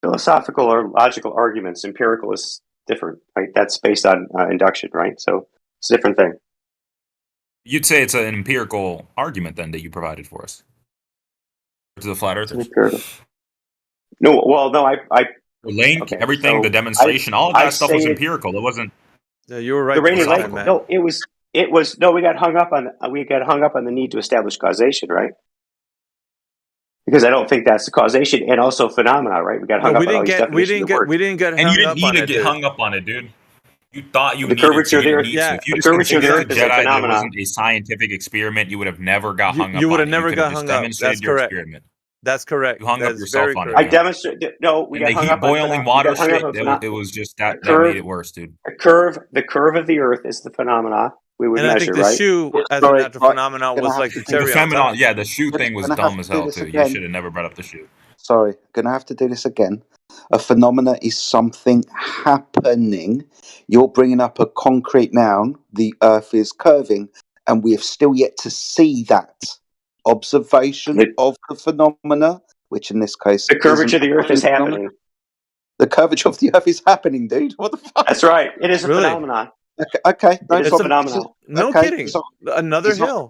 Philosophical or logical arguments, empirical is different, right? That's based on induction, right? So it's a different thing. You'd say it's an empirical argument then that you provided for us to the flat earthers. No, I the link, okay, everything, so the demonstration, all of that stuff was empirical. It wasn't. Yeah, you were right. The Rainy Lake. No, it was. No, we got hung up on the need to establish causation, right? Because I don't think that's the causation, and also phenomena, right? We got hung up on all these definitions. We didn't get and hung you didn't up need on to it, get dude. hung up on it, dude. You thought you the needed curvature to. Of the Earth, if you just considered the Jedi that wasn't a scientific experiment, you would have never got hung up. You would have never got hung up. That's correct. Experiment. That's correct. You hung up yourself on it. I demonstrated. No, we got hung up on boiling water shit. It was just that made it worse, dude. The curve of the Earth is the phenomena we would measure, I think the right? shoe as a natural phenomenon was like the cherry on top. Yeah, the shoe thing was dumb as hell too. You should have never brought up the shoe. Sorry, gonna have to do this again. A phenomena is something happening. You're bringing up a concrete noun. The Earth is curving, and we have still yet to see that observation of the phenomena, which in this case, the curvature of the Earth is happening. The curvature of the Earth is happening, dude. What the fuck? That's right. It is a phenomenon. Okay. No, it's a phenomenon. No kidding. Another hill.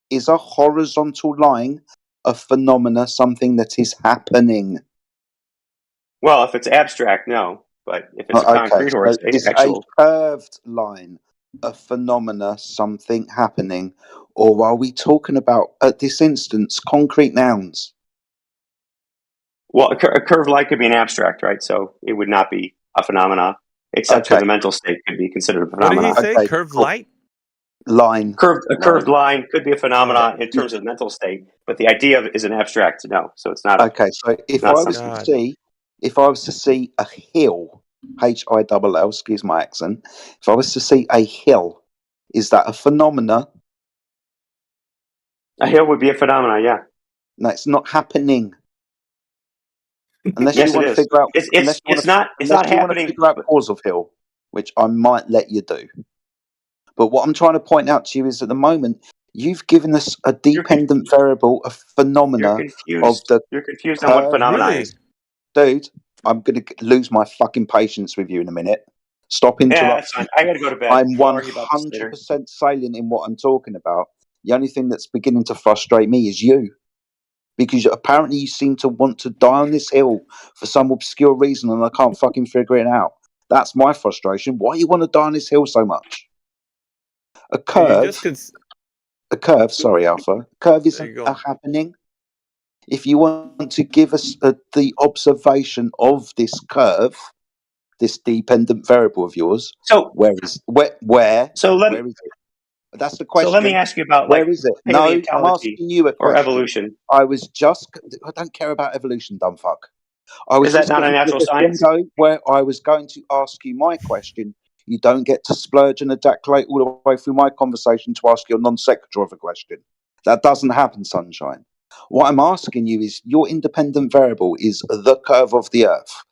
Is a horizontal line a phenomena, something that is happening? Well, if it's abstract, no. But if it's a concrete or it's actual, a curved line, a phenomena, something happening, or are we talking about, at this instance, concrete nouns? Well, a curved line could be an abstract, right? So it would not be a phenomena, except for the mental state could be considered a phenomenon. What did he say? Curved light? Line. A curved line could be a phenomenon in terms of mental state, but the idea of it is an abstract to know. So it's not. Okay, so if I was to see a hill, Hill, excuse my accent. If I was to see a hill, is that a phenomena? A hill would be a phenomena, yeah. No, it's not happening. Unless yes, you want to figure out, it's not happening. Figure out cause of hill, which I might let you do. But what I'm trying to point out to you is, at the moment, you've given us a dependent variable, a phenomena of the. You're confused on what phenomena is, dude. I'm going to lose my fucking patience with you in a minute. Stop interrupting. Yeah, I got to go to bed. I'm 100% silent in what I'm talking about. The only thing that's beginning to frustrate me is you. Because apparently you seem to want to die on this hill for some obscure reason, and I can't fucking figure it out. That's my frustration. Why do you want to die on this hill so much? A curve. Sorry, Alpha. A curve is a happening. if you want to give us the observation of this curve, this dependent variable of yours, so where is where so let where is it? That's the so let me question. ask you about Where like is it? No, I'm paleontology asking you a or question. evolution. I don't care about evolution, dumb fuck. I was Is that just not a giving you natural a science? window where I was going to ask you my question. You don't get to splurge and ejaculate all the way through my conversation to ask your non-sequitur of a question. That doesn't happen, Sunshine. What I'm asking you is, your independent variable is the curve of the Earth.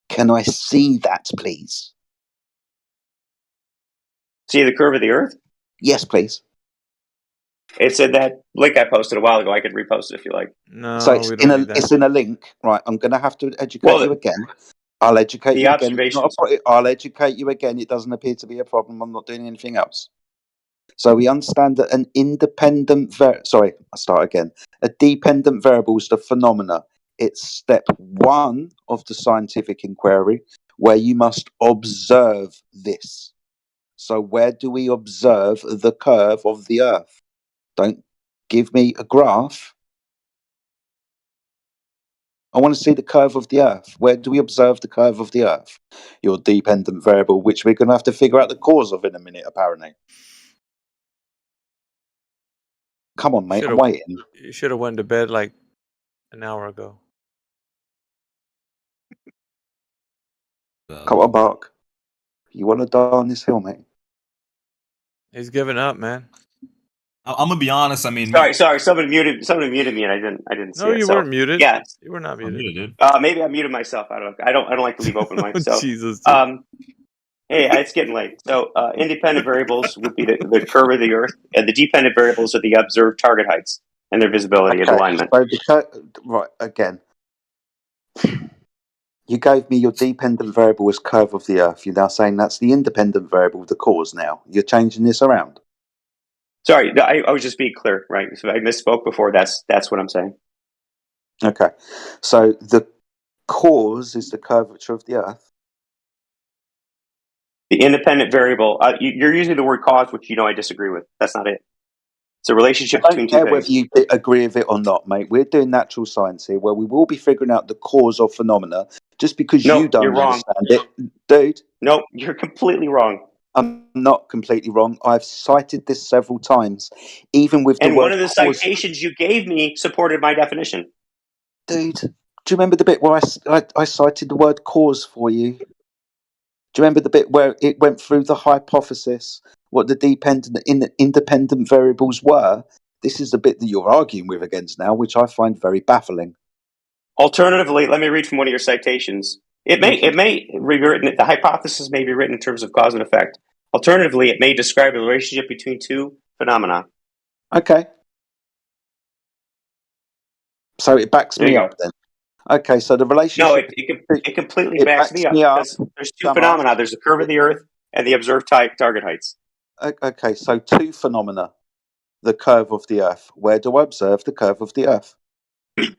Can I see that, please? See the curve of the Earth? Yes, please. It's in that link I posted a while ago. I could repost it if you like. No, so it's we don't need that. It's in a link, right? I'm going to have to educate you again. I'll educate you again. I'll educate you again. It doesn't appear to be a problem. I'm not doing anything else. So we understand that an independent a dependent variable is the phenomena. It's step one of the scientific inquiry, where you must observe this. So where do we observe the curve of the Earth? Don't give me a graph. I want to see the curve of the Earth. Where do we observe the curve of the Earth? Your dependent variable, which we're going to have to figure out the cause of in a minute, apparently. Come on, mate, I'm waiting. You should have went to bed like an hour ago. Come on, Bark. You want to die on this hill, mate? He's giving up, man. I'm gonna be honest. I mean, sorry. Someone muted me, and I didn't see it. No, you weren't muted. Yeah, you were not muted. Dude. Maybe I muted myself. I don't like to leave open mic. So, Jesus. Hey, it's getting late. So, independent variables would be the curve of the Earth, and the dependent variables are the observed target heights and their visibility and alignment. So right, again. You gave me your dependent variable as curve of the Earth. You're now saying that's the independent variable, the cause now. You're changing this around. Sorry, I was just being clear, right? If I misspoke before, that's what I'm saying. Okay. So the cause is the curvature of the Earth. The independent variable, you're using the word cause, which I disagree with. That's not it. It's a relationship between two things. Whether you agree with it or not, mate. We're doing natural science here, where we will be figuring out the cause of phenomena. Just because you don't understand it, dude. No, you're completely wrong. I'm not completely wrong. I've cited this several times, even with the word. And one of the citations you gave me supported my definition. Dude, do you remember the bit where I cited the word cause for you? Do you remember the bit where it went through the hypothesis, what the independent variables were? This is the bit that you're arguing with against now, which I find very baffling. Alternatively, let me read from one of your citations. It may be written. The hypothesis may be written in terms of cause and effect. Alternatively, it may describe a relationship between two phenomena. Okay. So it backs me up then. Okay, so the relationship. No, it completely backs me up because there's two phenomena. There's the curve of the Earth and the observed target heights. Okay, so two phenomena. The curve of the Earth. Where do I observe the curve of the Earth? The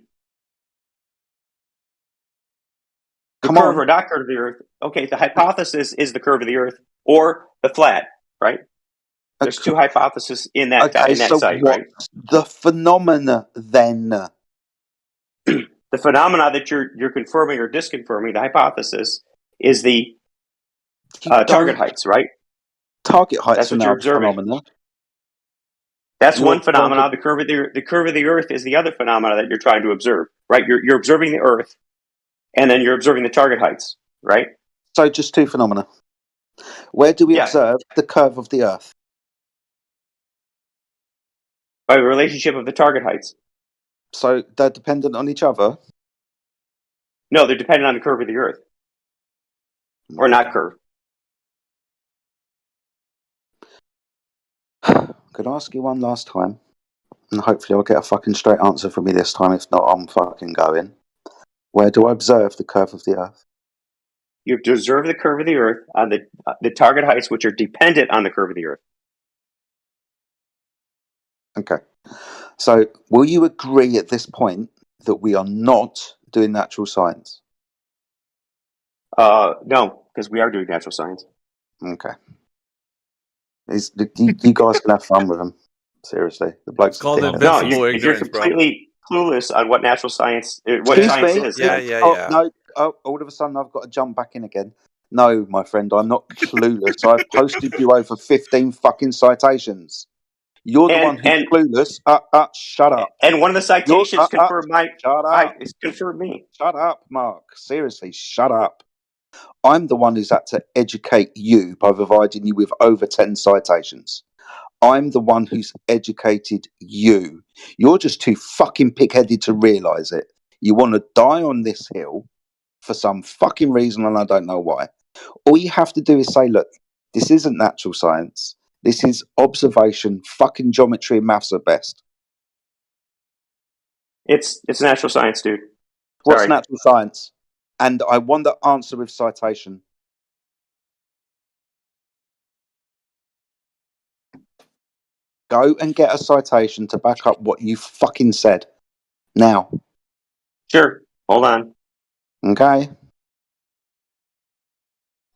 curve or not curve of the Earth. Okay, the hypothesis is the curve of the Earth or the flat, right? There's two hypotheses in that site, right? The phenomena then. The phenomena that you're confirming or disconfirming, the hypothesis, is the target heights, right? Target heights. That's what you're observing. Phenomena. That's one phenomena. The curve of the Earth is the other phenomena that you're trying to observe, right? You're observing the Earth, and then you're observing the target heights, right? So just two phenomena. Where do we observe the curve of the Earth? By the relationship of the target heights. So they're dependent on each other? No, they're dependent on the curve of the Earth. Or not curve. Could I ask you one last time? And hopefully I'll get a fucking straight answer from me this time. If not, I'm fucking going. Where do I observe the curve of the Earth? You have to observe the curve of the Earth on the target heights, which are dependent on the curve of the Earth. Okay. So, will you agree at this point that we are not doing natural science? No, because we are doing natural science. Okay. You guys can have fun with them. Seriously, the bloke's called invincible ignorance, you're completely. clueless on what natural science, what Excuse science me? is. No, all of a sudden I've got to jump back in again. No, my friend, I'm not clueless. I've posted you over 15 fucking citations. You're the one who's clueless. Shut up. And one of the citations confirmed Shut up. It's confirmed me. Shut up, Mark. Seriously, shut up. I'm the one who's had to educate you by providing you with over 10 citations. I'm the one who's educated you. You're just too fucking pig-headed to realise it. You want to die on this hill for some fucking reason, and I don't know why. All you have to do is say, look, this isn't natural science. This is observation, fucking geometry and maths at best. It's natural science, dude. What's natural science? And I want the answer with citation. Go and get a citation to back up what you fucking said. Now. Sure. Hold on. Okay.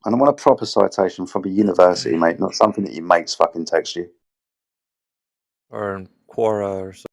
And I want a proper citation from a university, mate, not something that your mates fucking text you. Or in Quora or something.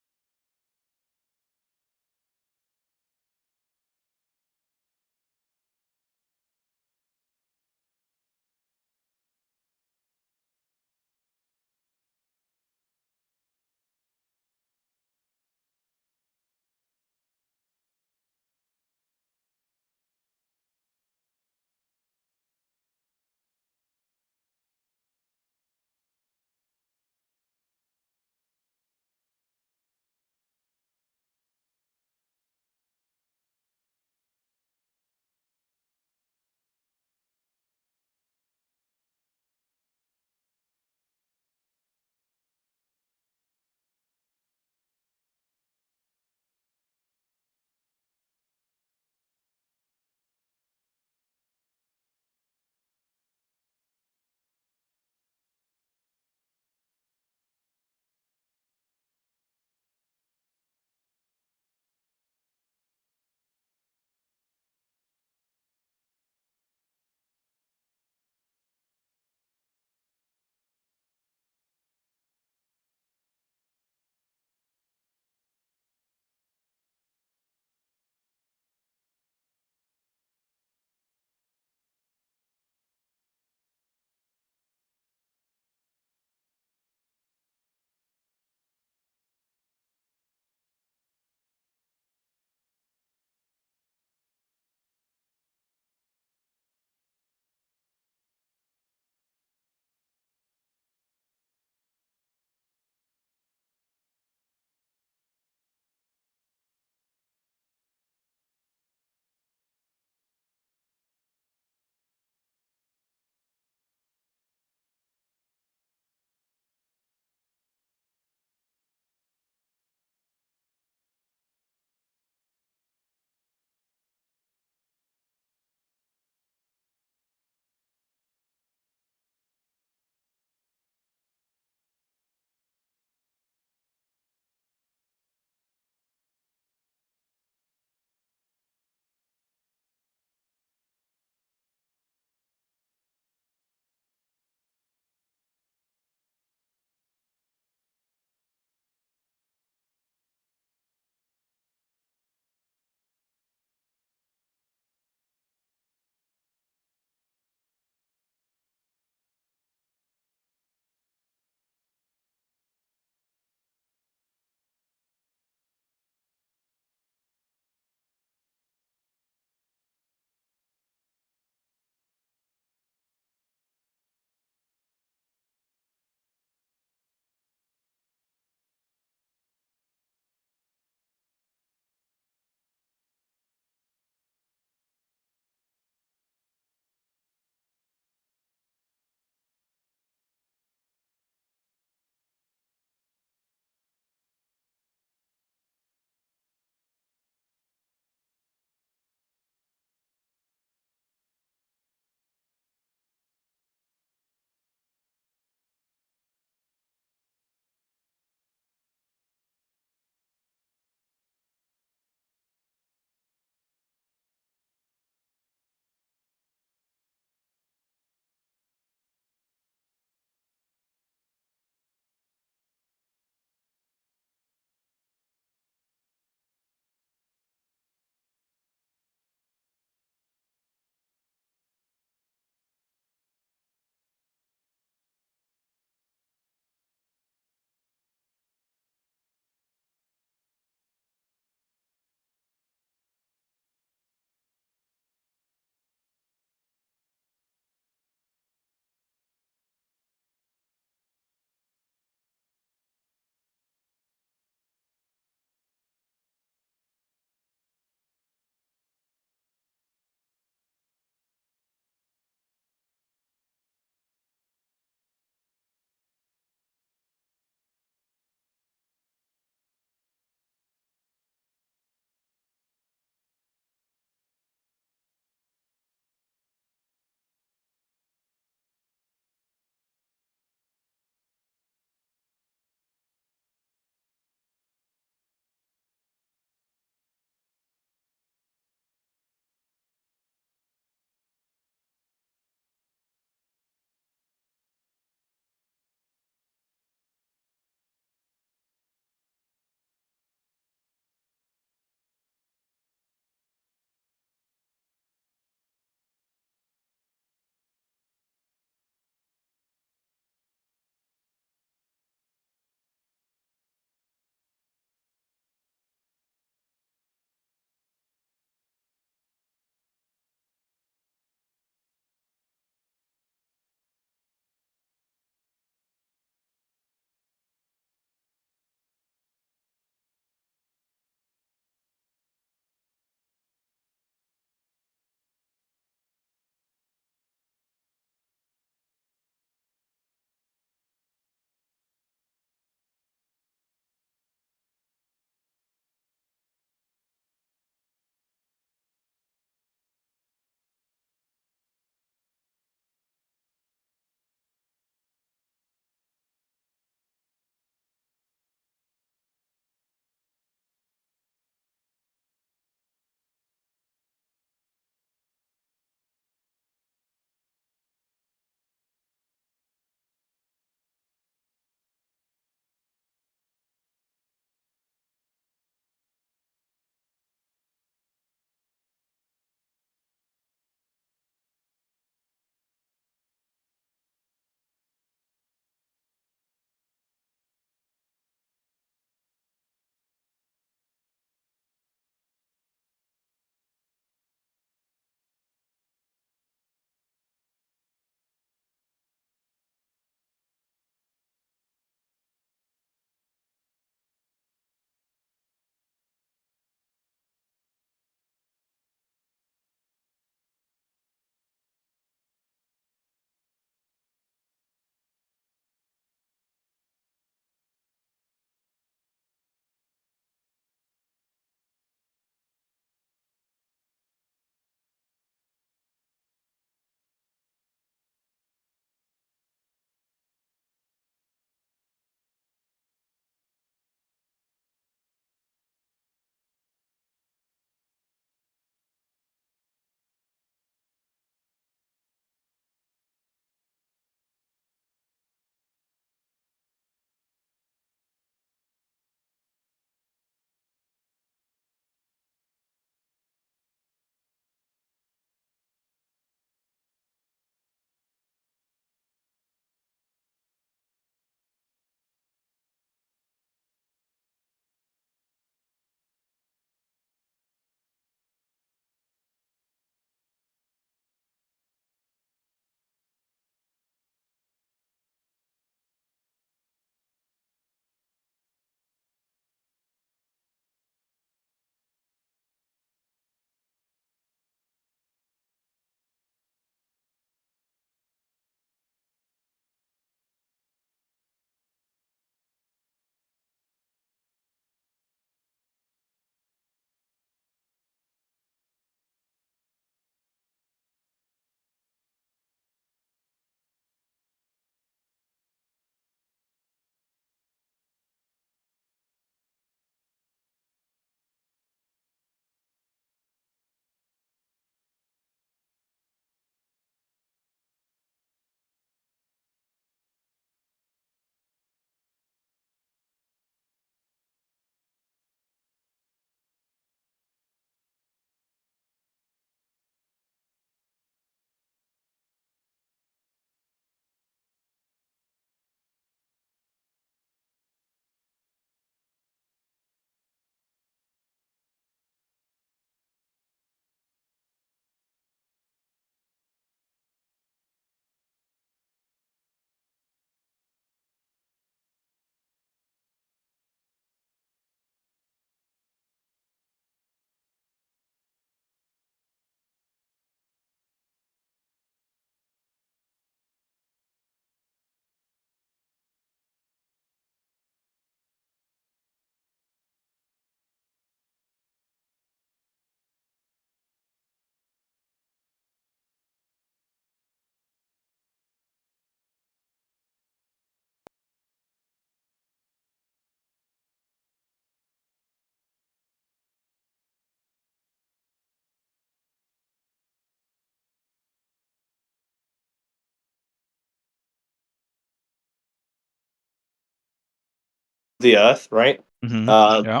the Earth, right? Yeah.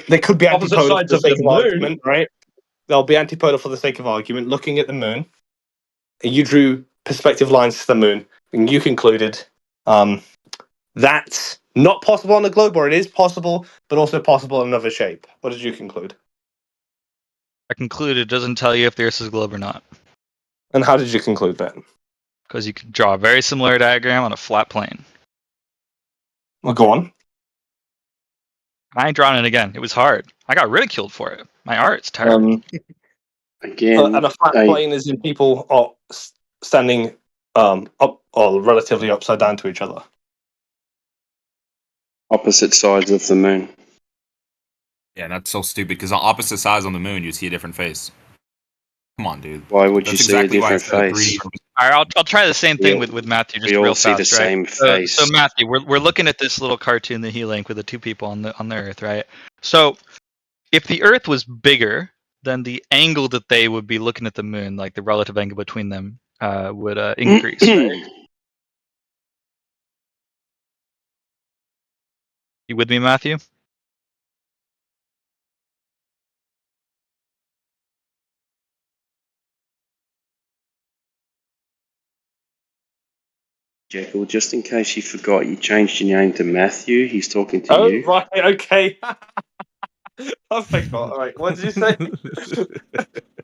They could be Opposite antipolar sides for the of sake the of moon. argument, right? They'll be antipolar for the sake of argument, looking at the moon. And you drew perspective lines to the moon, and you concluded that's not possible on the globe, or it is possible, but also possible in another shape. What did you conclude? I concluded it doesn't tell you if the Earth is a globe or not. And how did you conclude that? Because you can draw a very similar diagram on a flat plane. Well, go on. I ain't drawing it again. It was hard. I got ridiculed for it. My art's terrible. Again, and a flat plane is in people are standing up or relatively upside down to each other. Opposite sides of the moon. Yeah, that's so stupid because on opposite sides on the moon, you see a different face. Come on, dude. Why would you see a different face? All right, I'll try the same thing with Matthew. Just we all real see fast, the right? same face. So Matthew, we're looking at this little cartoon that he linked with the two people on the Earth, right? So if the Earth was bigger, then the angle that they would be looking at the moon, like the relative angle between them, would increase, right? You with me, Matthew? Jekyll, just in case you forgot, you changed your name to Matthew. He's talking to you. Oh, right, okay. I forgot. All right, what did you say?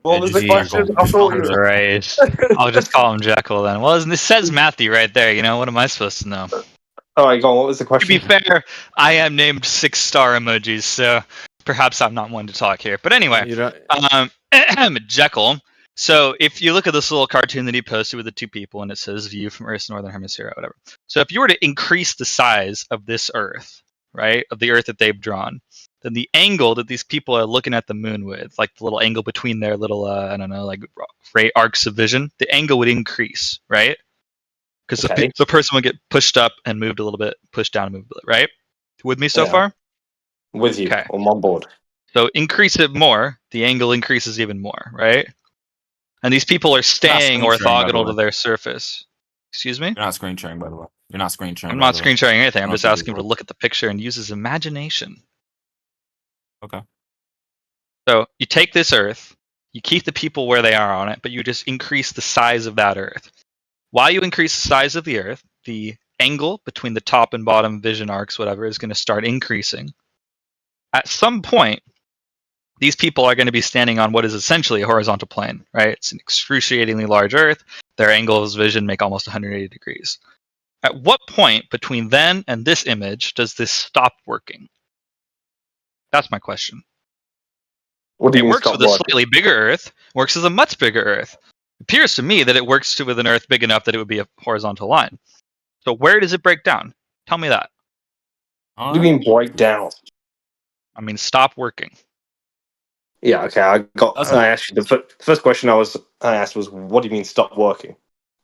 What was the question? I thought you were... Right. I'll just call him Jekyll then. Well, this says Matthew right there. You know, what am I supposed to know? All right, go on. What was the question? To be fair, I am named 6-star emojis, so perhaps I'm not one to talk here. But anyway, Jekyll. So if you look at this little cartoon that he posted with the two people, and it says "View from Earth's northern hemisphere" or whatever. So if you were to increase the size of this Earth, right, of the Earth that they've drawn, then the angle that these people are looking at the moon with, like the little angle between their little, I don't know, like ray arcs of vision, the angle would increase, right? Because the person would get pushed up and moved a little bit, pushed down and moved a bit, right? With me so far? With you. Okay. I'm on board. So increase it more, the angle increases even more, right? And these people are staying orthogonal to their surface. Excuse me? You're not screen sharing, by the way. You're not screen sharing. I'm not screen sharing anything. I'm just asking him to look at the picture and use his imagination. Okay. So you take this Earth, you keep the people where they are on it, but you just increase the size of that Earth. While you increase the size of the Earth, the angle between the top and bottom vision arcs, whatever, is going to start increasing. At some point, these people are going to be standing on what is essentially a horizontal plane, right? It's an excruciatingly large Earth. Their angles of vision make almost 180 degrees. At what point between then and this image does this stop working? That's my question. What do you mean works with a slightly bigger Earth, works with a much bigger Earth. It appears to me that it works with an Earth big enough that it would be a horizontal line. So where does it break down? Tell me that. What do you mean break down? I mean stop working. Yeah, okay. I asked you the first question I asked was, what do you mean stop working?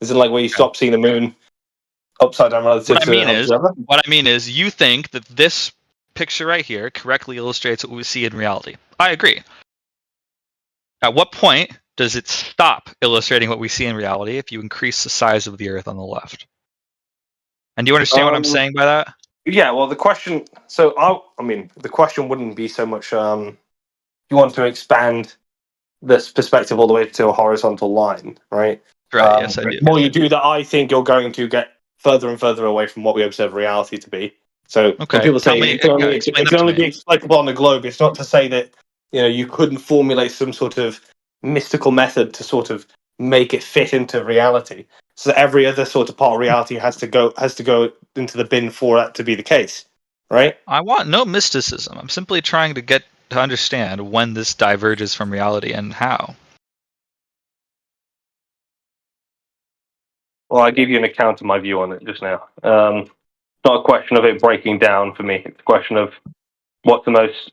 Is it like where you stop seeing the moon upside down relative what I mean is you think that this picture right here correctly illustrates what we see in reality. I agree. At what point does it stop illustrating what we see in reality if you increase the size of the Earth on the left? And do you understand what I'm saying by that? Yeah, well, the question... So, I mean, the question wouldn't be so much... you want to expand this perspective all the way to a horizontal line, right? Right, yes, I do. The more you do that, I think you're going to get further and further away from what we observe reality to be. So when people say it can only be explicable on the globe, it's not to say that you couldn't formulate some sort of mystical method to sort of make it fit into reality. So that every other sort of part of reality has to go into the bin for that to be the case, right? I want no mysticism. I'm simply trying to get to understand when this diverges from reality and how. Well, I gave you an account of my view on it just now. It's not a question of it breaking down for me. It's a question of what's the most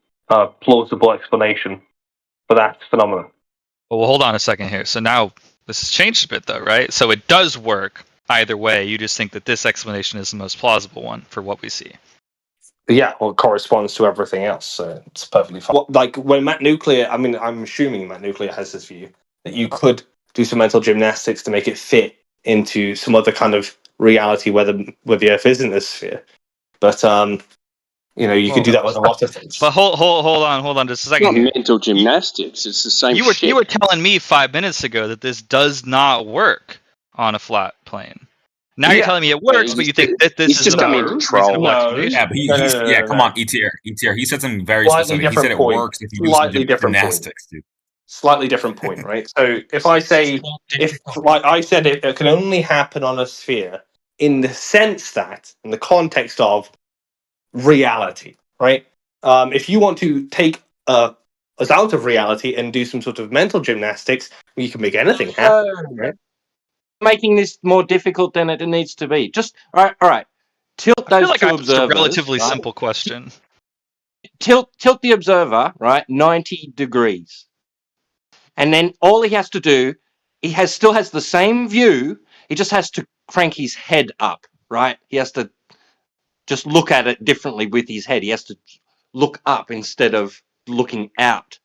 plausible explanation for that phenomenon. Well, hold on a second here. So now this has changed a bit, though, right? So it does work either way. You just think that this explanation is the most plausible one for what we see. Yeah, well, it corresponds to everything else, so it's perfectly fine. Like when Matt Nuclear, I mean, I'm assuming Matt Nuclear has this view that you could do some mental gymnastics to make it fit into some other kind of reality where the Earth is in this sphere. But You could do that with a lot of things. But hold on just a second. It's not mental gymnastics. It's the same you were telling me 5 minutes ago that this does not work on a flat plane. Now you're telling me it works, but you think that this is a more reasonable explanation. Yeah, but come on, ETR. He said something very specific. He said it works if you do some gymnastics, dude. Slightly different point, right? So if I say, like I said, it can only happen on a sphere in the sense that, in the context of reality, right? If you want to take us out of reality and do some sort of mental gymnastics, you can make anything happen, right? Making this more difficult than it needs to be. Just all right. Tilt those two observers. It's a relatively simple question. Tilt the observer, right, 90 degrees. And then all he has to do, still has the same view, he just has to crank his head up, right? He has to just look at it differently with his head. He has to look up instead of looking out,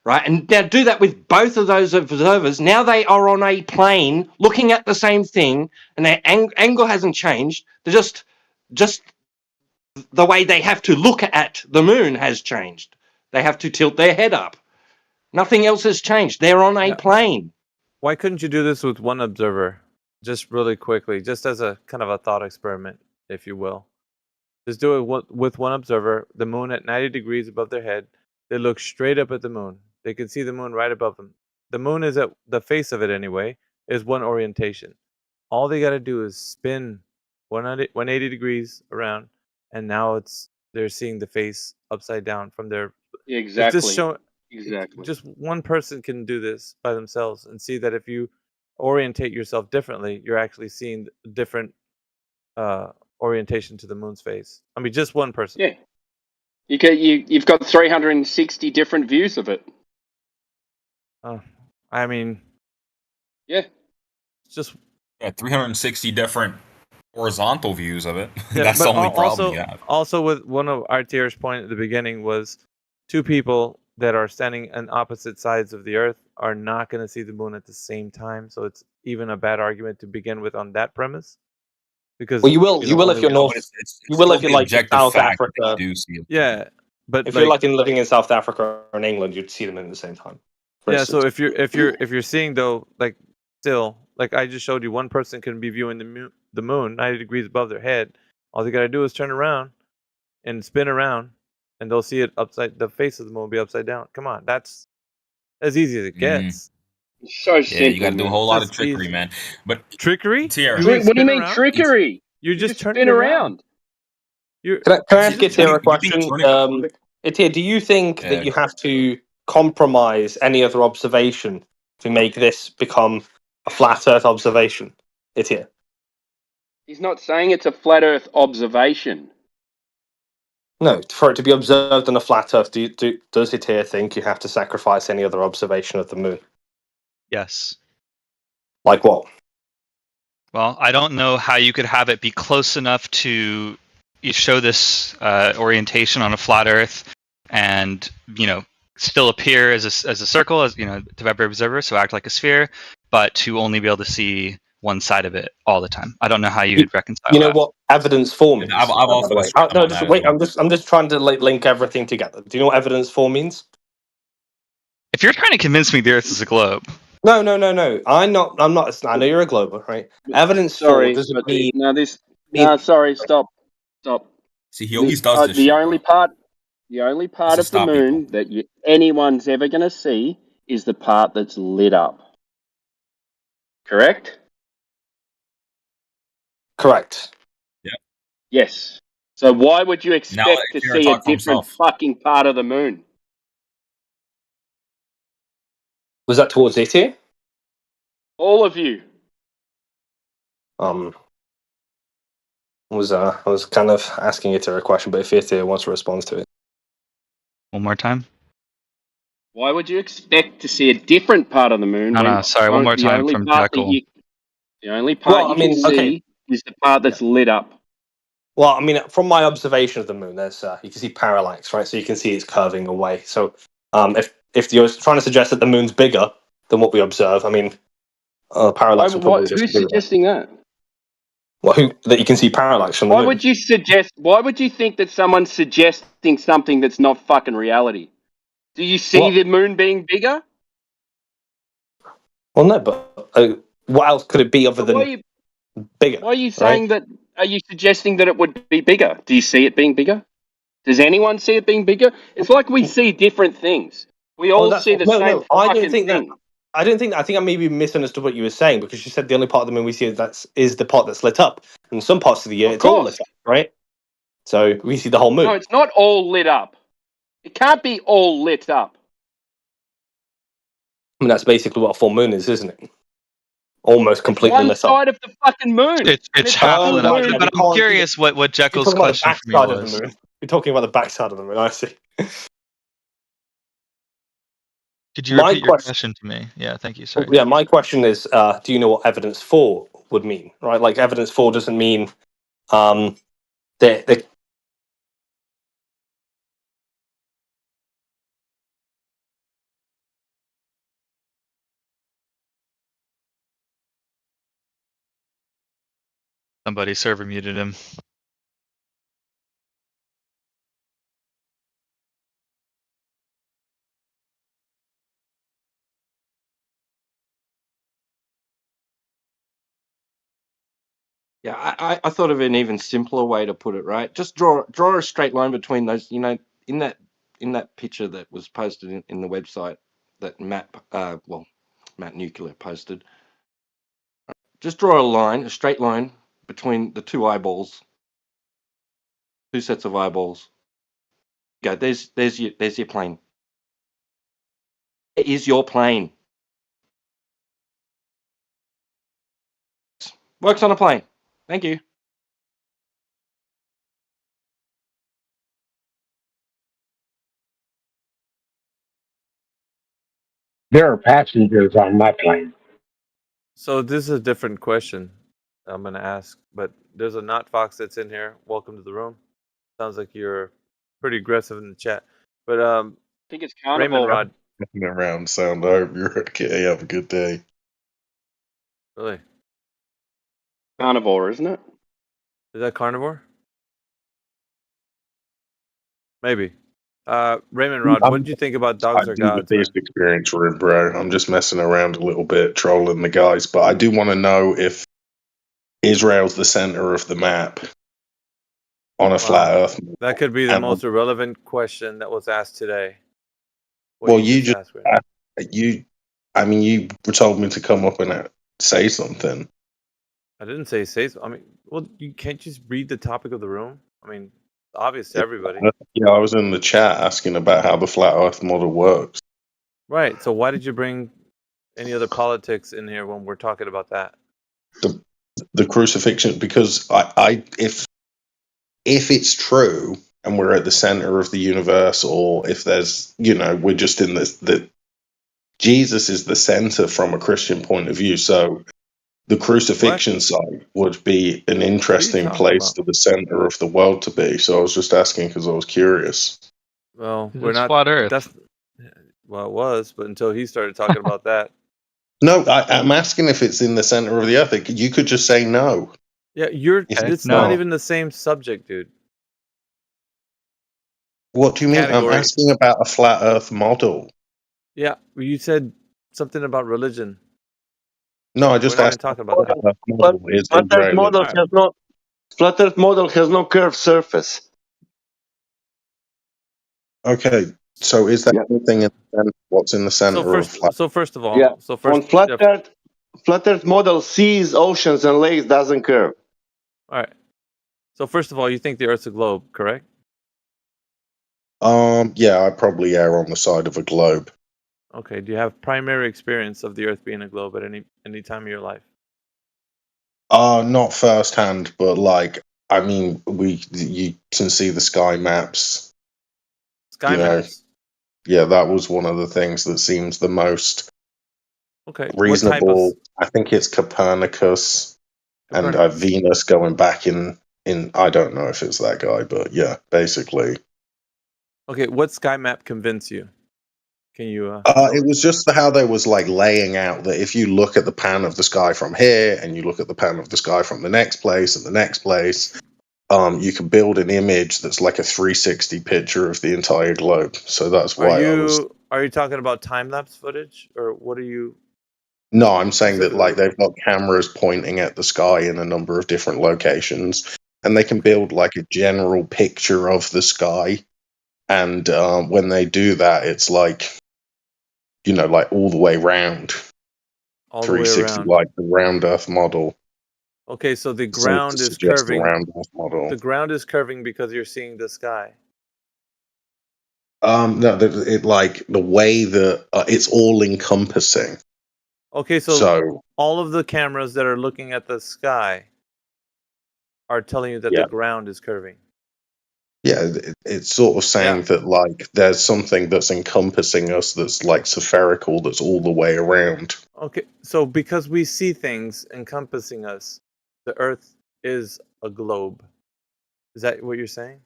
right? And now do that with both of those observers. Now they are on a plane looking at the same thing, and their angle hasn't changed. They're just the way they have to look at the moon has changed. They have to tilt their head up. Nothing else has changed. They're on a plane. Why couldn't you do this with one observer? Just really quickly, just as a kind of a thought experiment, if you will. Just do it with one observer, the moon at 90 degrees above their head. They look straight up at the moon. They can see the moon right above them. The moon is at the face of it anyway, is one orientation. All they got to do is spin 180 degrees around, and now they're seeing the face upside down from their... Exactly. Exactly. Just one person can do this by themselves and see that if you orientate yourself differently, you're actually seeing different orientation to the moon's face. I mean, just one person. Yeah. You've got 360 different views of it. I mean, yeah. It's just 360 different horizontal views of it. Yeah, that's the only problem you have. Also, with one of RTR's point at the beginning was two people that are standing on opposite sides of the Earth are not going to see the moon at the same time. So it's even a bad argument to begin with on that premise. Because you will if you're North. You will if you're like South Africa. Yeah, but if you're like living in South Africa or in England, you'd see them at the same time. Yeah. So if you're seeing though, like still, like I just showed you, one person can be viewing the moon 90 degrees above their head. All they got to do is turn around and spin around, and they'll see it upside. The face of the moon will be upside down. Come on, that's as easy as it gets. So simple. You got to do a whole lot of trickery, man. But trickery? What do you mean trickery? You just spin around. Can I ask Itir a question? Itir, do you think that you have to compromise any other observation to make this become a flat Earth observation? Itir. He's not saying it's a flat Earth observation. No, for it to be observed on a flat Earth, does Itir think you have to sacrifice any other observation of the moon? Yes. Like what? Well, I don't know how you could have it be close enough to show this orientation on a flat Earth, and still appear as a circle, as to every observer, so act like a sphere, but to only be able to see one side of it all the time. I don't know how you'd reconcile. You know what evidence for means? I've also no, just wait. I'm just trying to link everything together. Do you know what evidence for means? If you're trying to convince me the Earth is a globe. No. I'm not. I know you're a globe, right? Evidence for doesn't mean. Sorry. Stop. See, he always does this. The only part of the moon that anyone's ever going to see is the part that's lit up. Correct? Correct. Yeah. Yes. So why would you expect to see a different fucking part of the moon? Was that towards Itir? All of you. I was kind of asking Itir a question, but if Itir wants to respond to it. One more time. Why would you expect to see a different part of the moon? No, sorry, one more time from Jekyll. The only part you can see is the part that's lit up. Well, I mean, from my observation of the moon, there's you can see parallax, right? So you can see it's curving away. So if you're trying to suggest that the moon's bigger than what we observe, I mean, parallax. Who's suggesting that? Well, that you can see parallax from the Why moon. would you suggest? Why would you think that someone's suggesting something that's not fucking reality? Do you see the moon being bigger? Well, no, but what else could it be other than bigger? Why are you saying that? Are you suggesting that it would be bigger? Do you see it being bigger? Does anyone see it being bigger? It's like we see different things. We all see the same fucking thing. I don't think. I think I maybe misunderstood what you were saying, because you said the only part of the moon we see is the part that's lit up. In some parts of the year, it's all lit up, right? So we see the whole moon. No, it's not all lit up. It can't be all lit up. I mean, that's basically what a full moon is, isn't it? Almost completely One lit up. side of the fucking moon. It's half lit up. But I'm curious what Jekyll's question for me was. You're talking about the backside of the moon. I see. Could you repeat your question to me? Yeah, thank you. Sorry. Yeah, my question is, do you know what evidence for would mean? Right, like evidence for doesn't mean that. Somebody server muted him. Yeah, I thought of an even simpler way to put it. Right, just draw a straight line between those. You know, in that picture that was posted in the website that Matt Nuclear posted. Just draw a straight line between the two eyeballs, two sets of eyeballs. Go. There's your plane. It is your plane. Works on a plane. Thank you. There are passengers on my plane. So this is a different question I'm going to ask, but there's a Not Fox that's in here. Welcome to the room. Sounds like you're pretty aggressive in the chat. But I think it's Carnival. Raymond Rod. Nothing around sound. I hope you're okay. Have a good day. Really? Carnivore, isn't it? Is that carnivore? Maybe. Raymond Rod, what did you think about Dogs Are Gods? The best experience room, bro. I'm just messing around a little bit, trolling the guys, but I do want to know if Israel's the center of the map on a flat Earth. That could be the most irrelevant question that was asked today. You told me to come up and say something. I didn't say I mean, well, you can't just read the topic of the room. I mean, obvious to everybody. Yeah, I was in the chat asking about how the flat Earth model works. Right. So why did you bring any other politics in here when we're talking about that? The crucifixion, because if it's true and we're at the center of the universe, or if there's, we're just in the Jesus is the center from a Christian point of view. So the crucifixion site would be an interesting place to the center of the world to be. So I was just asking because I was curious. Well, we're not flat Earth. Well, it was, but until he started talking about that. No, I'm asking if it's in the center of the Earth. You could just say no. Yeah, it's not even the same subject, dude. What do you mean? I'm asking about a flat Earth model. Yeah, you said something about religion. No, I just asked. Talking about that. Flat Earth model has no curved surface. Okay, so is that anything what's in the center of flat? So first of all, on flat Earth model, seas, oceans, and lakes doesn't curve. All right. So first of all, you think the Earth's a globe, correct? Yeah, I probably err on the side of a globe. Okay. Do you have primary experience of the Earth being a globe at any time of your life? Not firsthand, but you can see the sky maps. Sky maps. Yeah, that was one of the things that seems the most reasonable. I think it's Copernicus. And Venus going back in. I don't know if it's that guy, but yeah, basically. Okay, what sky map convinced you? Can you? It was just how they was like laying out that if you look at the pan of the sky from here and you look at the pan of the sky from the next place and the next place, you can build an image that's like a 360 picture of the entire globe. So that's why Are you talking about time lapse footage, or what are you? No, I'm saying that like they've got cameras pointing at the sky in a number of different locations, and they can build like a general picture of the sky. And when they do that, it's like, you know, like all the way round, all the way 360, around, like the round Earth model. Okay, so the ground is curving. The round Earth model. The ground is curving because you're seeing the sky. No, it like the way that it's all encompassing. Okay, so all of the cameras that are looking at the sky are telling you that the ground is curving. Yeah, it's sort of saying that like there's something that's encompassing us that's like spherical, that's all the way around. Okay, so because we see things encompassing us, the Earth is a globe. Is that what you're saying?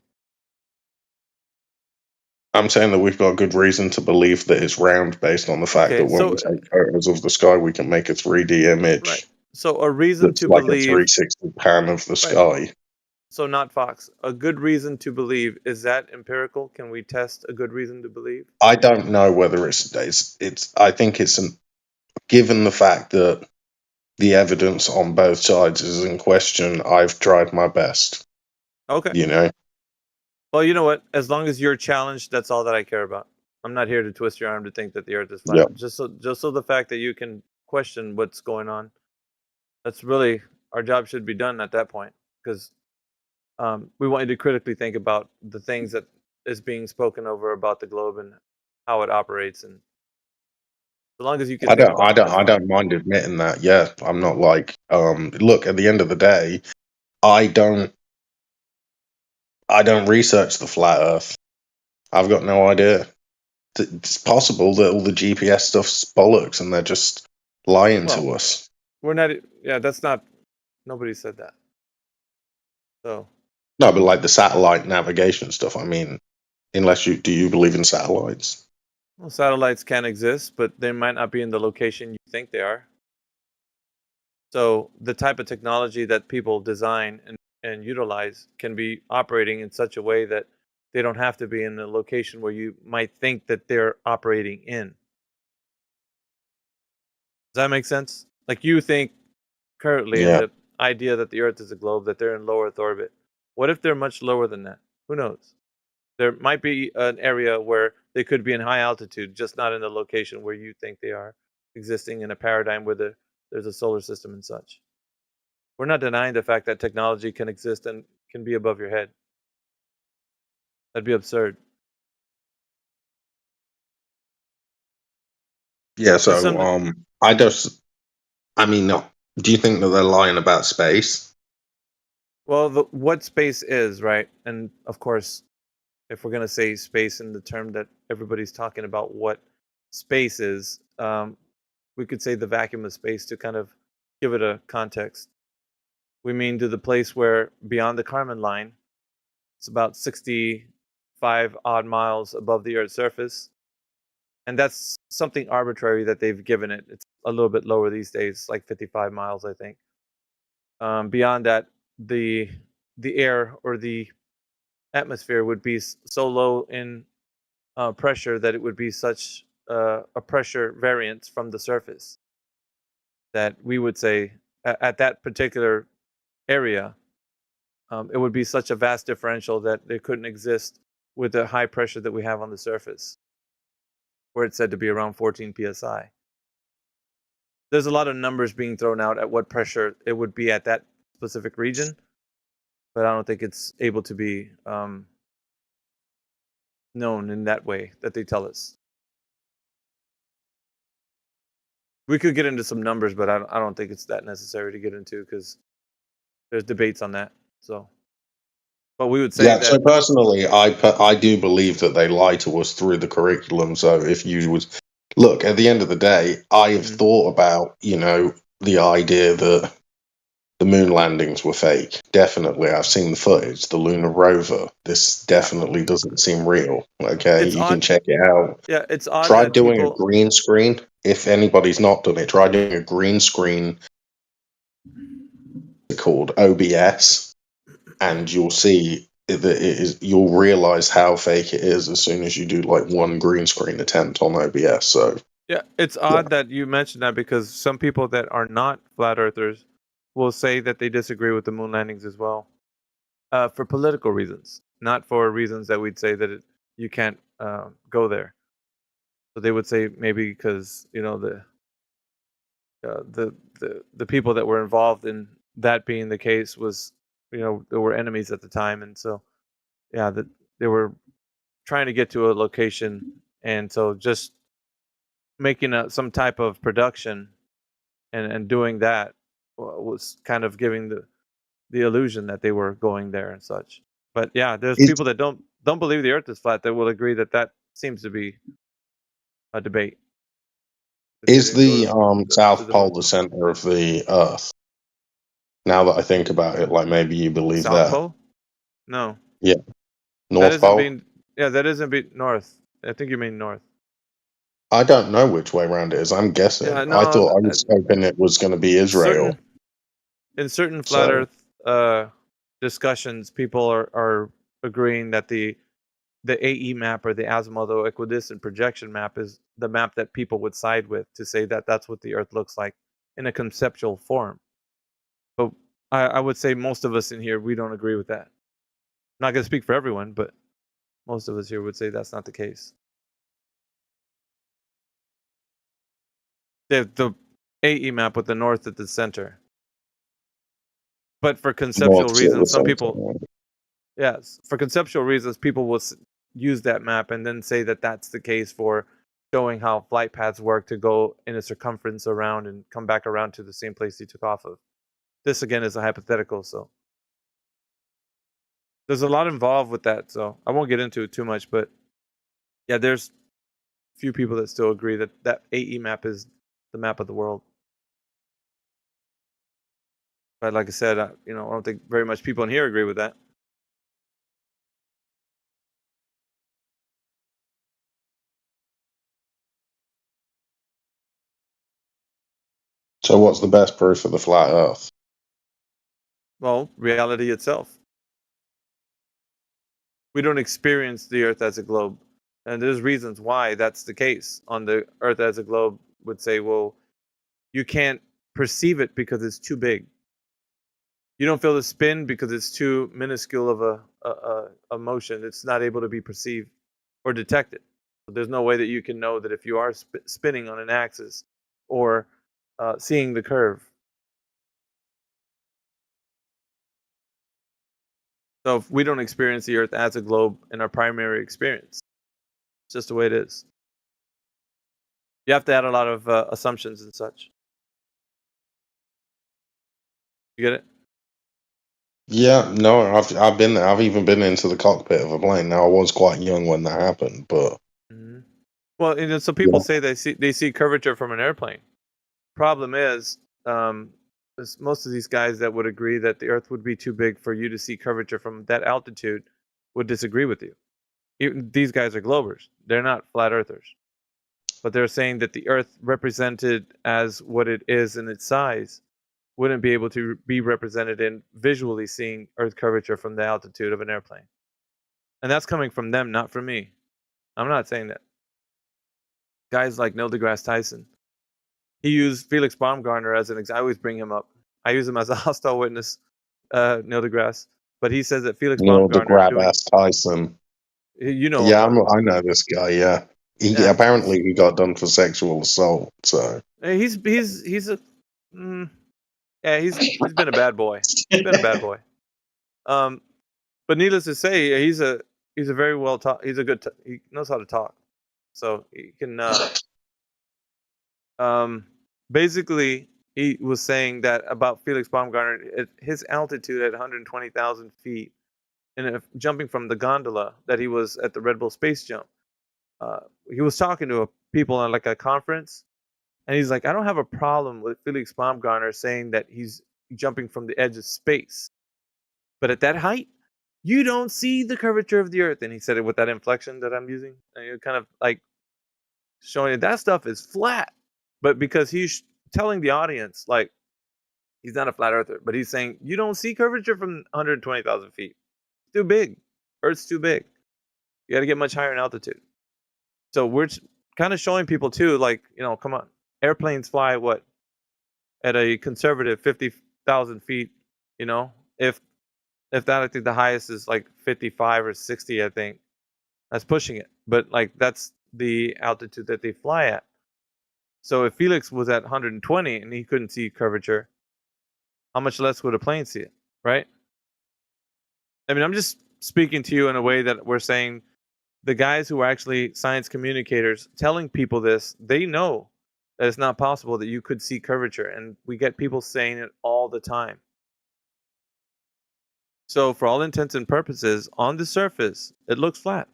I'm saying that we've got good reason to believe that it's round based on the fact that when we take photos of the sky, we can make a 3D image. Right. So a reason that's to like believe a 360 pan of the sky. So not Fox. A good reason to believe, is that empirical? Can we test a good reason to believe? I don't know whether it's I think it's given the fact that the evidence on both sides is in question, I've tried my best. Okay. You know? Well, you know what? As long as you're challenged, that's all that I care about. I'm not here to twist your arm to think that the Earth is flat. Yep. Just so the fact that you can question what's going on, that's really our job should be done at that point, because we want you to critically think about the things that is being spoken over about the globe and how it operates, and as long as you can. I don't mind admitting that. Yeah, I'm not like look, at the end of the day, I don't research the flat Earth. I've got no idea. It's possible that all the GPS stuff's bollocks and they're just lying to us. We're not. Yeah, that's not. Nobody said that. So. No, but like the satellite navigation stuff. I mean, do you believe in satellites? Well, satellites can exist, but they might not be in the location you think they are. So the type of technology that people design and utilize can be operating in such a way that they don't have to be in the location where you might think that they're operating in. Does that make sense? Like you think currently in the idea that the Earth is a globe, that they're in low Earth orbit. What if they're much lower than that? Who knows? There might be an area where they could be in high altitude, just not in the location where you think they are, existing in a paradigm where there's a solar system and such. We're not denying the fact that technology can exist and can be above your head. That'd be absurd. Yeah, so do you think that they're lying about space? Well, what space is, right? And of course, if we're going to say space in the term that everybody's talking about what space is, we could say the vacuum of space to kind of give it a context. We mean to the place where beyond the Kármán line, it's about 65 odd miles above the Earth's surface. And that's something arbitrary that they've given it. It's a little bit lower these days, like 55 miles, I think. Beyond that, the air or the atmosphere would be so low in pressure that it would be such a pressure variance from the surface that we would say at that particular area, it would be such a vast differential that it couldn't exist with the high pressure that we have on the surface, where it's said to be around 14 psi. There's a lot of numbers being thrown out at what pressure it would be at that specific region, but I don't think it's able to be known in that way that they tell us. We could get into some numbers, but I don't think it's that necessary to get into because there's debates on that. So, but we would say that. So personally, I do believe that they lie to us through the curriculum. So if you would look at the end of the day, I have thought about the idea that the moon landings were fake. Definitely, I've seen the footage. The lunar rover. This definitely doesn't seem real. Okay, you can check it out. Yeah, it's odd. Try that doing people... a green screen. If anybody's not done it, try doing a green screen called OBS, and you'll see that it is. You'll realize how fake it is as soon as you do like one green screen attempt on OBS. So yeah, it's odd that you mentioned that, because some people that are not flat earthers will say that they disagree with the moon landings as well, for political reasons, not for reasons that we'd say that you can't go there. So they would say maybe because the people that were involved in that being the case was, there were enemies at the time, and so that they were trying to get to a location, and so just making some type of production and doing that was kind of giving the illusion that they were going there and such. But yeah, there's people that don't believe the Earth is flat that will agree that seems to be a debate. Is the South Pole the center of the Earth? Now that I think about it, like maybe you believe South that. Pole? No. Yeah. North Pole? That isn't north. I think you mean north. I don't know which way around it is. I'm guessing. Yeah, no, I thought I was hoping it was going to be Israel. In certain flat Earth discussions, people are agreeing that the AE map, or the azimuthal equidistant projection map, is the map that people would side with to say that that's what the Earth looks like in a conceptual form. But I would say most of us in here, we don't agree with that. I'm not going to speak for everyone, but most of us here would say that's not the case. The AE map with the north at the center. But for conceptual reasons, some people... Yes, for conceptual reasons, people will use that map and then say that that's the case for showing how flight paths work to go in a circumference around and come back around to the same place you took off of. This, again, is a hypothetical, so there's a lot involved with that, so I won't get into it too much, but yeah, there's a few people that still agree that AE map is the map of the world. But like I said, I don't think very much people in here agree with that. So what's the best proof of the flat Earth? Well, reality itself. We don't experience the Earth as a globe. And there's reasons why that's the case. On the Earth as a globe would say, well, you can't perceive it because it's too big. You don't feel the spin because it's too minuscule of a motion. It's not able to be perceived or detected. So there's no way that you can know that if you are spinning on an axis or seeing the curve. So if we don't experience the Earth as a globe in our primary experience, it's just the way it is. You have to add a lot of assumptions and such. You get it? Yeah, no, I've been there. I've even been into the cockpit of a plane. Now I was quite young when that happened, but well, so people say they see curvature from an airplane. Problem is, most of these guys that would agree that the Earth would be too big for you to see curvature from that altitude would disagree with you. These guys are globers. They're not flat earthers. But they're saying that the Earth represented as what it is in its size wouldn't be able to be represented in visually seeing Earth curvature from the altitude of an airplane. And that's coming from them, not from me. I'm not saying that. Guys like Neil deGrasse Tyson, he used Felix Baumgartner as an example. I always bring him up. I use him as a hostile witness, Neil deGrasse. But he says that Felix Baumgartner... Neil deGrasse Tyson. You know. Yeah, I know this guy, yeah. Apparently he got done for sexual assault, so... He's a... Yeah, he's been a bad boy. He's been a bad boy. But needless to say, he's a very well taught. He's a good. He knows how to talk, so he can. Basically, he was saying that about Felix Baumgartner, at his altitude at 120,000 feet, and jumping from the gondola that he was at the Red Bull Space Jump. He was talking to people on like a conference. And he's like, I don't have a problem with Felix Baumgartner saying that he's jumping from the edge of space. But at that height, you don't see the curvature of the Earth. And he said it with that inflection that I'm using. And you're kind of like showing that stuff is flat. But because he's telling the audience, like, he's not a flat earther, but he's saying you don't see curvature from 120,000 feet. It's too big. Earth's too big. You got to get much higher in altitude. So we're kind of showing people too, like, come on. Airplanes fly what? At a conservative 50,000 feet, If that, I think the highest is like 55 or 60, I think. That's pushing it. But like that's the altitude that they fly at. So if Felix was at 120 and he couldn't see curvature, how much less would a plane see it, right? I mean, I'm just speaking to you in a way that we're saying the guys who are actually science communicators telling people this, they know that it's not possible that you could see curvature. And we get people saying it all the time. So for all intents and purposes, on the surface, it looks flat.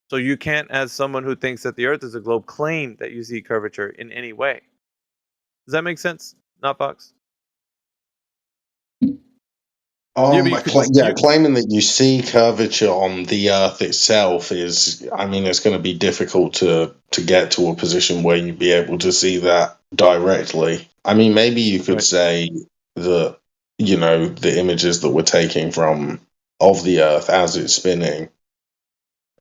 So you can't, as someone who thinks that the Earth is a globe, claim that you see curvature in any way. Does that make sense? Not Fox? Claiming that you see curvature on the Earth itself is, I mean, it's going to be difficult to get to a position where you'd be able to see that directly. I mean, maybe you could say that, the images that we're taking of the Earth as it's spinning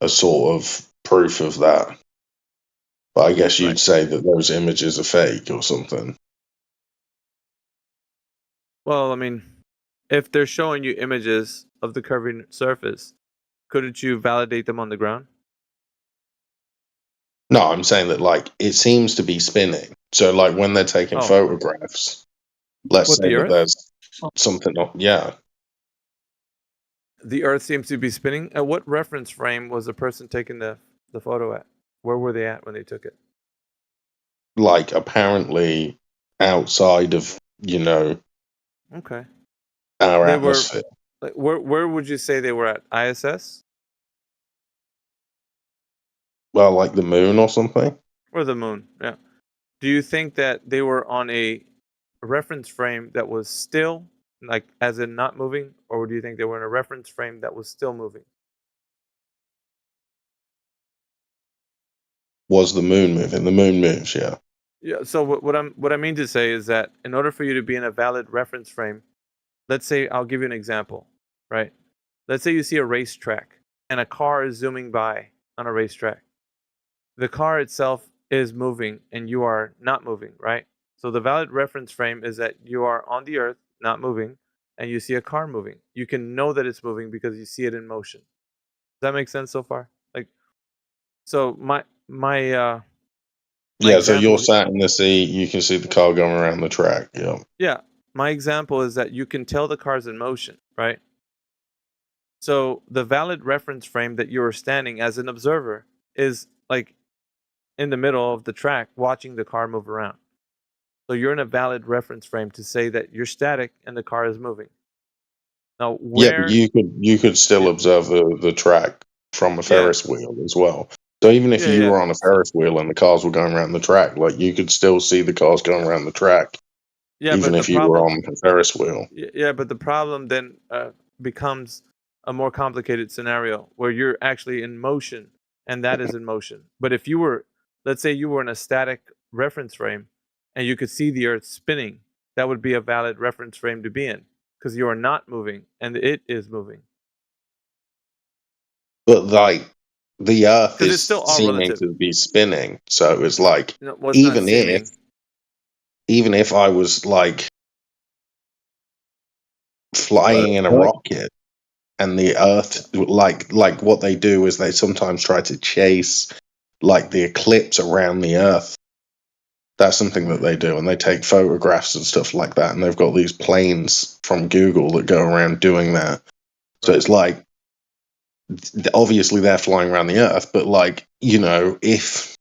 are sort of proof of that. But I guess you'd say that those images are fake or something. Well, I mean, if they're showing you images of the curving surface, couldn't you validate them on the ground? No, I'm saying that, like, it seems to be spinning. So, like, when they're taking photographs, let's say that there's something, The Earth seems to be spinning. At what reference frame was the person taking the photo at? Where were they at when they took it? Like, apparently outside of, Okay. our atmosphere. Where would you say they were at? ISS? Well, like the moon or something? Or the moon, yeah. Do you think that they were on a reference frame that was still, like as in not moving? Or do you think they were in a reference frame that was still moving? Was the moon moving? The moon moves, yeah. Yeah, so what I mean to say is that in order for you to be in a valid reference frame, let's say, I'll give you an example, right? Let's say you see a racetrack and a car is zooming by on a racetrack. The car itself is moving and you are not moving, right? So the valid reference frame is that you are on the Earth, not moving, and you see a car moving. You can know that it's moving because you see it in motion. Does that make sense so far? Like, so my so you're sat in the seat, you can see the car going around the track, yeah. Yeah, my example is that you can tell the car's in motion, right? So the valid reference frame that you're standing as an observer is like in the middle of the track watching the car move around. So you're in a valid reference frame to say that you're static and the car is moving. Now, but you could still observe the track from a Ferris wheel as well. So even if you were on a Ferris wheel and the cars were going around the track, like you could still see the cars going around the track, even if you were on a Ferris wheel. Yeah, but the problem then becomes a more complicated scenario where you're actually in motion and that is in motion. But if you were, let's say you were in a static reference frame and you could see the Earth spinning, that would be a valid reference frame to be in because you are not moving and it is moving. But like the Earth is still seeming to be spinning, so it's like even if I was like flying in a rocket and the Earth, like what they do is they sometimes try to chase like the eclipse around the Earth. That's something that they do, and they take photographs and stuff like that, and they've got these planes from Google that go around doing that. So it's like, obviously they're flying around the Earth, but like, if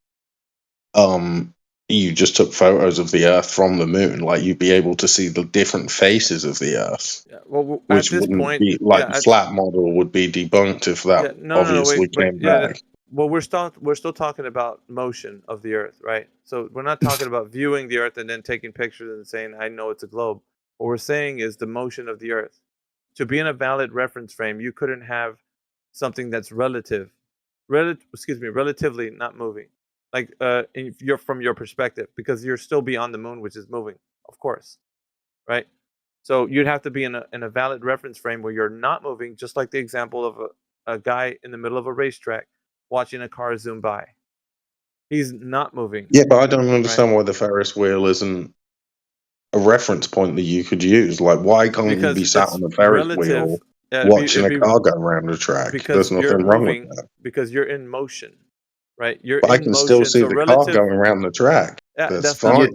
you just took photos of the Earth from the moon, like you'd be able to see the different faces of the Earth. Yeah, well, which wouldn't be like the flat model would be debunked if that came back. well, we're still talking about motion of the Earth, right? So we're not talking about viewing the Earth and then taking pictures and saying, I know it's a globe. What we're saying is the motion of the Earth. To be in a valid reference frame, you couldn't have something that's relatively not moving. Like you're from your perspective, because you're still beyond the moon, which is moving, of course, right? So you'd have to be in a valid reference frame where you're not moving, just like the example of a guy in the middle of a racetrack watching a car zoom by. He's not moving. Yeah, but I don't understand why the Ferris wheel isn't a reference point that you could use. Like, why can't you be sat on the Ferris wheel watching a car go around the track? There's nothing wrong with that. Because you're in motion, right? But I can still see the car going around the track. Yeah, that's fine.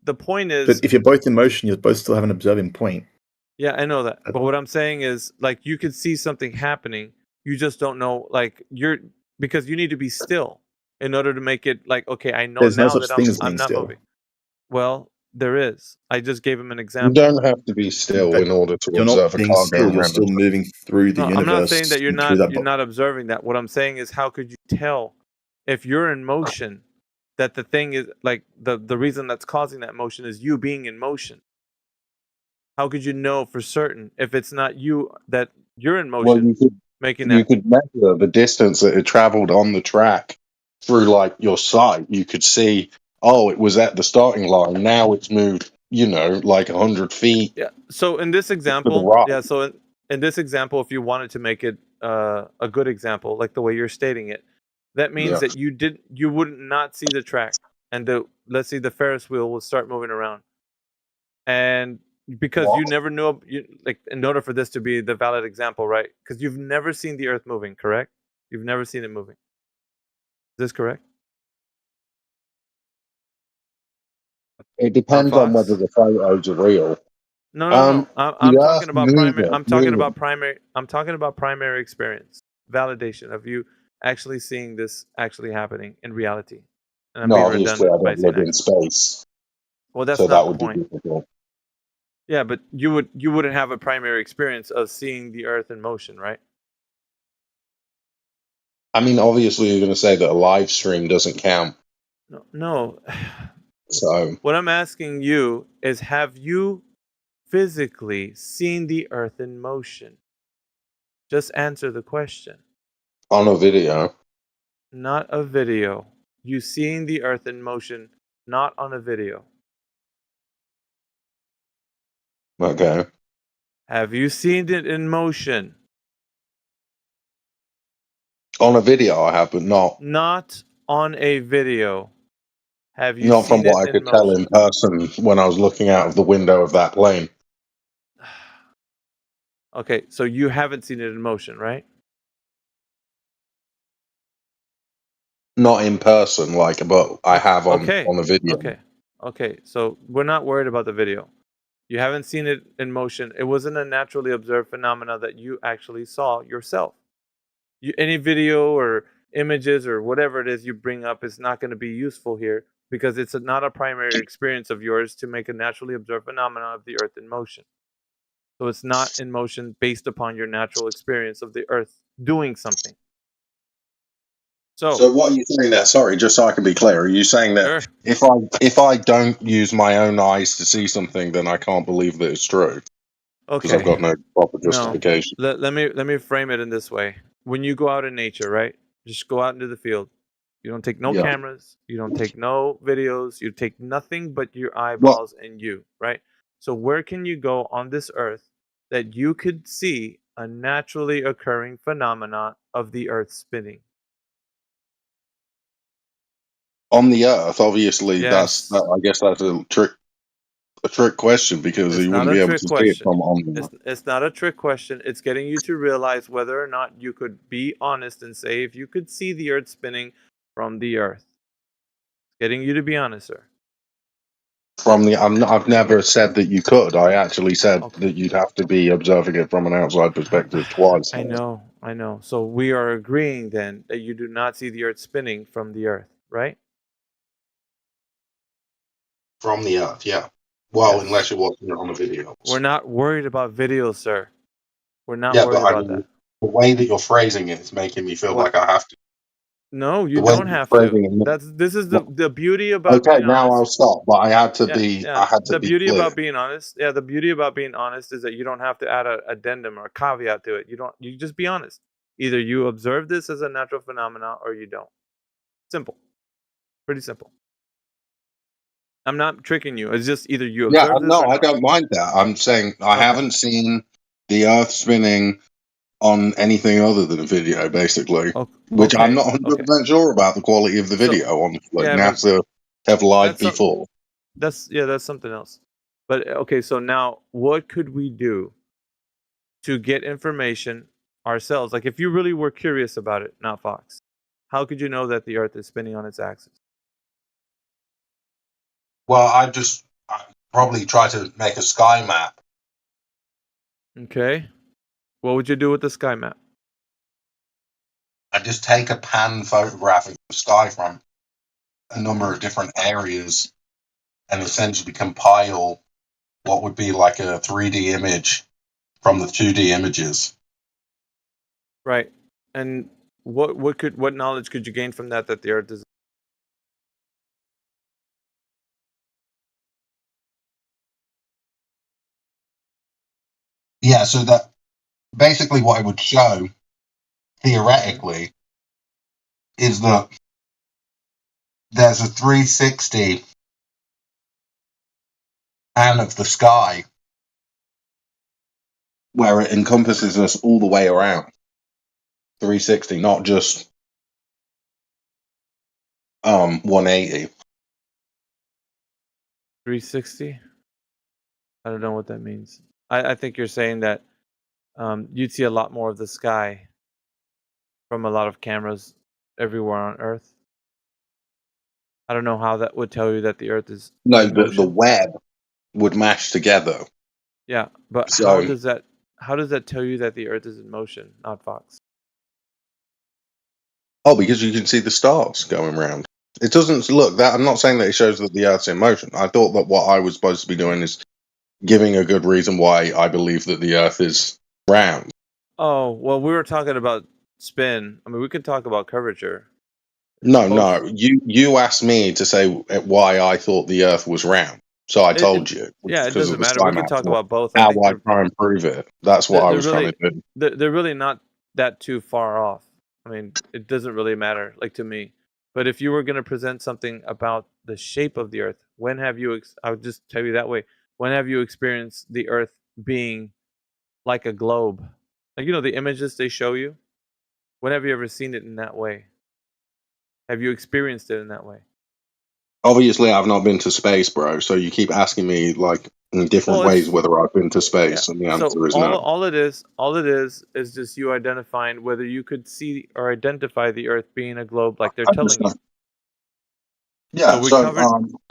The point is... But if you're both in motion, you'll both still have an observing point. Yeah, I know that. But what I'm saying is, like, you could see something happening. You just don't know, like, because you need to be still in order to make it like, okay, I know There's now no such that thing as I'm being not still. moving. Well, there is. I just gave him an example. You don't have to be still in order to You're observe not a being car still. going You're around still the track. moving through the universe. I'm not saying that you're through that not observing that. What I'm saying is, how could you tell if you're in motion that the thing is like the reason that's causing that motion is you being in motion? How could you know for certain if it's not you that you're in motion making that? You could measure the distance that it traveled on the track through, like, your sight. You could see, oh, it was at the starting line. Now it's moved, like 100 feet. Yeah. So in this example, in this example, if you wanted to make it a good example, like the way you're stating it, that means that you would not see the track, and let's see, the Ferris wheel will start moving around, and because you never know, like, in order for this to be the valid example, right? Because you've never seen the Earth moving, correct? You've never seen it moving. Is this correct? It depends on whether the photos are real. No. I'm talking about primary. I'm talking about primary experience, validation of you actually seeing this actually happening in reality. And no, obviously, I don't live in space. Well, that's so not that would the point. be difficult. Yeah, but you wouldn't have a primary experience of seeing the Earth in motion, right? I mean, obviously, you're going to say that a live stream doesn't count. No. So what I'm asking you is, have you physically seen the Earth in motion? Just answer the question. On a video. Not a video. You seeing the Earth in motion, not on a video. Okay. Have you seen it in motion? On a video, I have, but not. Not on a video. Have you not seen from what it I could in tell motion? in person when I was looking out of the window of that plane. Okay, so you haven't seen it in motion, right? Not in person, but I have on the video. Okay. So we're not worried about the video. You haven't seen it in motion. It wasn't a naturally observed phenomena that you actually saw yourself. Any video or images or whatever it is you bring up is not going to be useful here, because it's not a primary experience of yours to make a naturally observed phenomena of the Earth in motion. So it's not in motion based upon your natural experience of the Earth doing something. So what are you saying there? Sorry, just so I can be clear. Are you saying that if I don't use my own eyes to see something, then I can't believe that it's true? Okay. Because I've got no proper justification. No. Let me frame it in this way. When you go out in nature, right? Just go out into the field. You don't take no cameras. You don't take no videos. You take nothing but your eyeballs and you, right? So where can you go on this Earth that you could see a naturally occurring phenomena of the Earth spinning? On the Earth, obviously, I guess that's a trick question, because you wouldn't be able to see it from on the Earth. It's not a trick question. It's getting you to realize whether or not you could be honest and say if you could see the Earth spinning from the Earth. It's getting you to be honest, sir. I've never said that you could. I actually said that you'd have to be observing it from an outside perspective twice. I know. So we are agreeing then that you do not see the Earth spinning from the Earth, right? From the Earth, yeah. Well, unless you're watching it on a video. We're not worried about videos, sir. We're not worried about that. The way that you're phrasing it is making me feel like I have to. No, you don't have to. This is the beauty about okay. being Now honest. I'll stop. But I had to Yeah, be. yeah. I had to The be beauty clear. about being honest. Yeah, the beauty about being honest is that you don't have to add an addendum or a caveat to it. You just be honest. Either you observe this as a natural phenomenon or you don't. Simple. Pretty simple. I'm not tricking you. It's just either you observe this or I not. don't mind that. I'm saying I haven't seen the Earth spinning on anything other than a video, basically. Which I'm not 100% sure about the quality of the video. Honestly, NASA have lied before. That's something else. But okay, so now what could we do to get information ourselves? Like if you really were curious about it, not Fox, how could you know that the Earth is spinning on its axis? Well, I'd probably try to make a sky map. Okay. What would you do with the sky map? I'd just take a pan photograph of the sky from a number of different areas and essentially compile what would be like a 3D image from the 2D images. Right. And what knowledge could you gain from that the Earth is? Yeah, so that basically what it would show, theoretically, is that there's a 360 pan of the sky where it encompasses us all the way around. 360, not just 180. 360? I don't know what that means. I think you're saying that you'd see a lot more of the sky from a lot of cameras everywhere on Earth. I don't know how that would tell you that the Earth is. No, but the web would mash together. Yeah, but how does that tell you that the Earth is in motion, not Fox? Oh, because you can see the stars going around. It doesn't look that. I'm not saying that it shows that the Earth's in motion. I thought that what I was supposed to be doing is giving a good reason why I believe that the Earth is round. Oh, well, we were talking about spin. I mean, we could talk about curvature. No. You asked me to say why I thought the Earth was round. So I told you. Yeah, it doesn't matter. We can talk about both. How I try and prove it. That's what I was trying to do. They're really not that too far off. I mean, it doesn't really matter, like to me. But if you were going to present something about the shape of the Earth, when have you? I would just tell you that way. When have you experienced the Earth being like a globe? Like the images they show you. When have you ever seen it in that way? Have you experienced it in that way? Obviously, I've not been to space, bro. So you keep asking me like in different ways whether I've been to space, and the answer is no. All it is just you identifying whether you could see or identify the Earth being a globe, like they're telling you. Yeah, I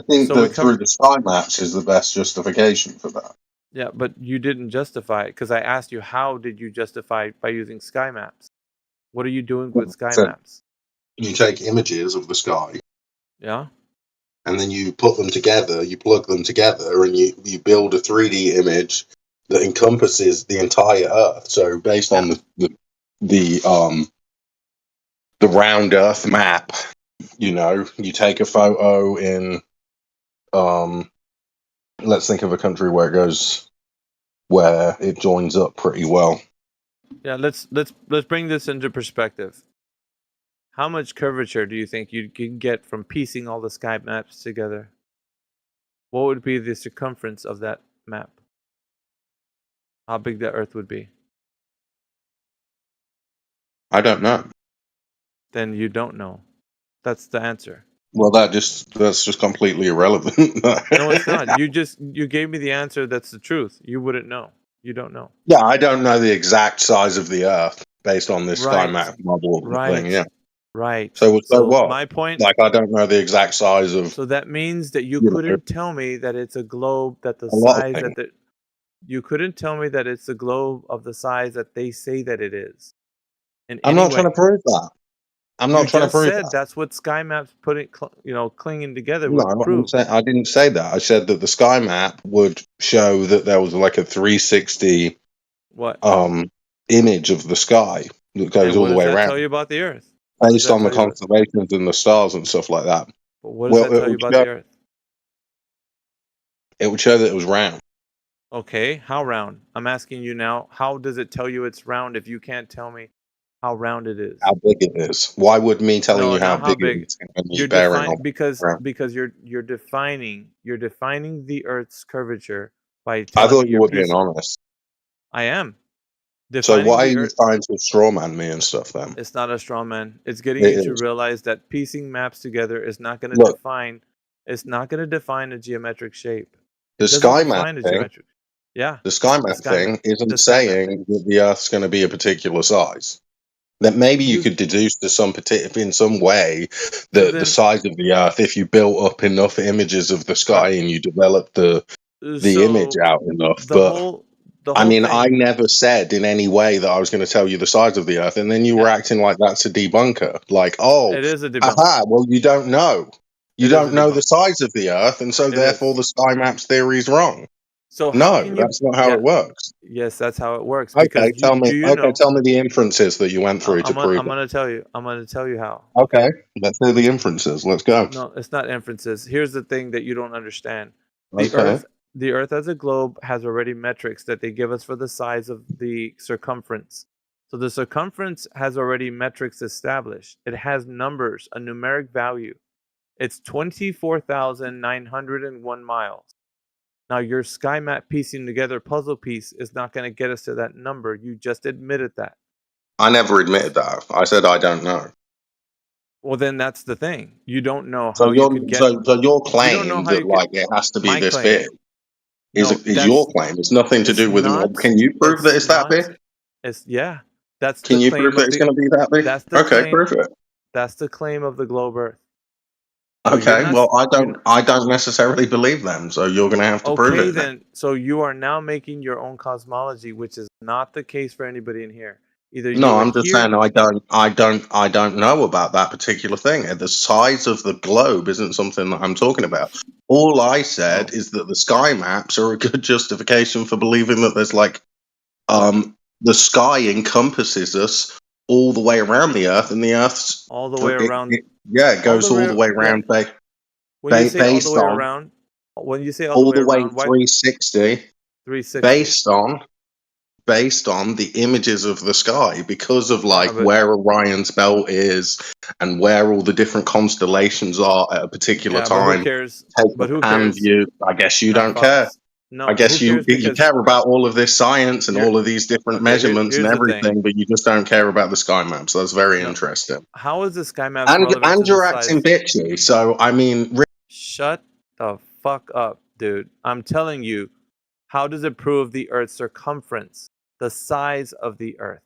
think that through the sky maps is the best justification for that. Yeah, but you didn't justify it because I asked you how did you justify by using sky maps? What are you doing with sky maps? You take images of the sky. Yeah. And then you put them together, you plug them together, and you build a 3D image that encompasses the entire Earth. So based on the round Earth map, you take a photo in let's think of a country where it joins up pretty well. Yeah, let's bring this into perspective. How much curvature do you think you can get from piecing all the sky maps together? What would be the circumference of that map? How big the Earth would be? I don't know. Then you don't know. That's the answer. Well, that's just completely irrelevant. No, it's not. You gave me the answer that's the truth. You wouldn't know. You don't know. Yeah, I don't know the exact size of the Earth based on this sky map model thing. Yeah. Right. So what? My point. Like, I don't know the exact size of. So that means that you couldn't tell me that it's a globe that the size that you couldn't tell me that it's a globe of the size that they say that it is. I'm not trying to prove that. I'm not trying to prove that. That's what sky maps clinging together No, would prove. I didn't say that. I said that the sky map would show that there was like a 360 image of the sky that goes all the way around. What does that tell you about the Earth? based on the constellations and the stars and stuff like that. But what does that tell you about the Earth? It would show that it was round. Okay, how round? I'm asking you now, how does it tell you it's round if you can't tell me how round it is? How big it is. Why would me telling you how big it is you're because you're defining the Earth's curvature by telling I thought me you were being honest. I am. So why are you trying to strawman me and stuff then? It's not a straw man. It's getting you to realize that piecing maps together is not going to define. It's not going to define a geometric shape. The sky map thing. Yeah. The sky map thing isn't saying that the Earth's going to be a particular size. That maybe you could deduce to in some way that the size of the Earth, if you built up enough images of the sky and you developed the image out enough. I mean, I never said in any way that I was going to tell you the size of the Earth, and then you were acting like that's a debunker. Like, oh, it is a debunker. Aha, well, you don't know. You don't know the size of the Earth, and so therefore the sky maps theory is wrong. So that's not how it works. Yes, that's how it works. Okay, tell me the inferences that you went through to prove. I'm going to tell you. I'm going to tell you how. Okay, let's hear the inferences. Let's go. No, it's not inferences. Here's the thing that you don't understand. The Earth as a globe has already metrics that they give us for the size of the circumference. So the circumference has already metrics established. It has numbers, a numeric value. It's 24,901 miles. Now, your sky map piecing together puzzle piece is not going to get us to that number. You just admitted that. I never admitted that. I said I don't know. Well, then that's the thing. You don't know how you could get... So your claim that it has to be this big is your claim. It's nothing to do with... Can you prove that it's that big? Can you prove that it's going to be that big? Okay, prove it. That's the claim of the globe Earth. Okay, well, I don't necessarily believe them, so you're going to have to prove it. Then. So you are now making your own cosmology, which is not the case for anybody in here. I'm just saying I don't know about that particular thing. The size of the globe isn't something that I'm talking about. All I said is that the sky maps are a good justification for believing that there's the sky encompasses us all the way around the Earth, and the Earth's all the way around. It goes all the way around. When you say all the way around, when you say all the way around, 360, based on the images of the sky, because of where Orion's belt is and where all the different constellations are at a particular time. But who cares? Who cares? View. I guess you don't care. No, I guess you care about all of this science and all of these different measurements and everything, but you just don't care about the sky maps. That's very interesting. How is the sky map and you're acting bitchy, so I mean... Shut the fuck up, dude. I'm telling you, how does it prove the Earth's circumference? The size of the Earth?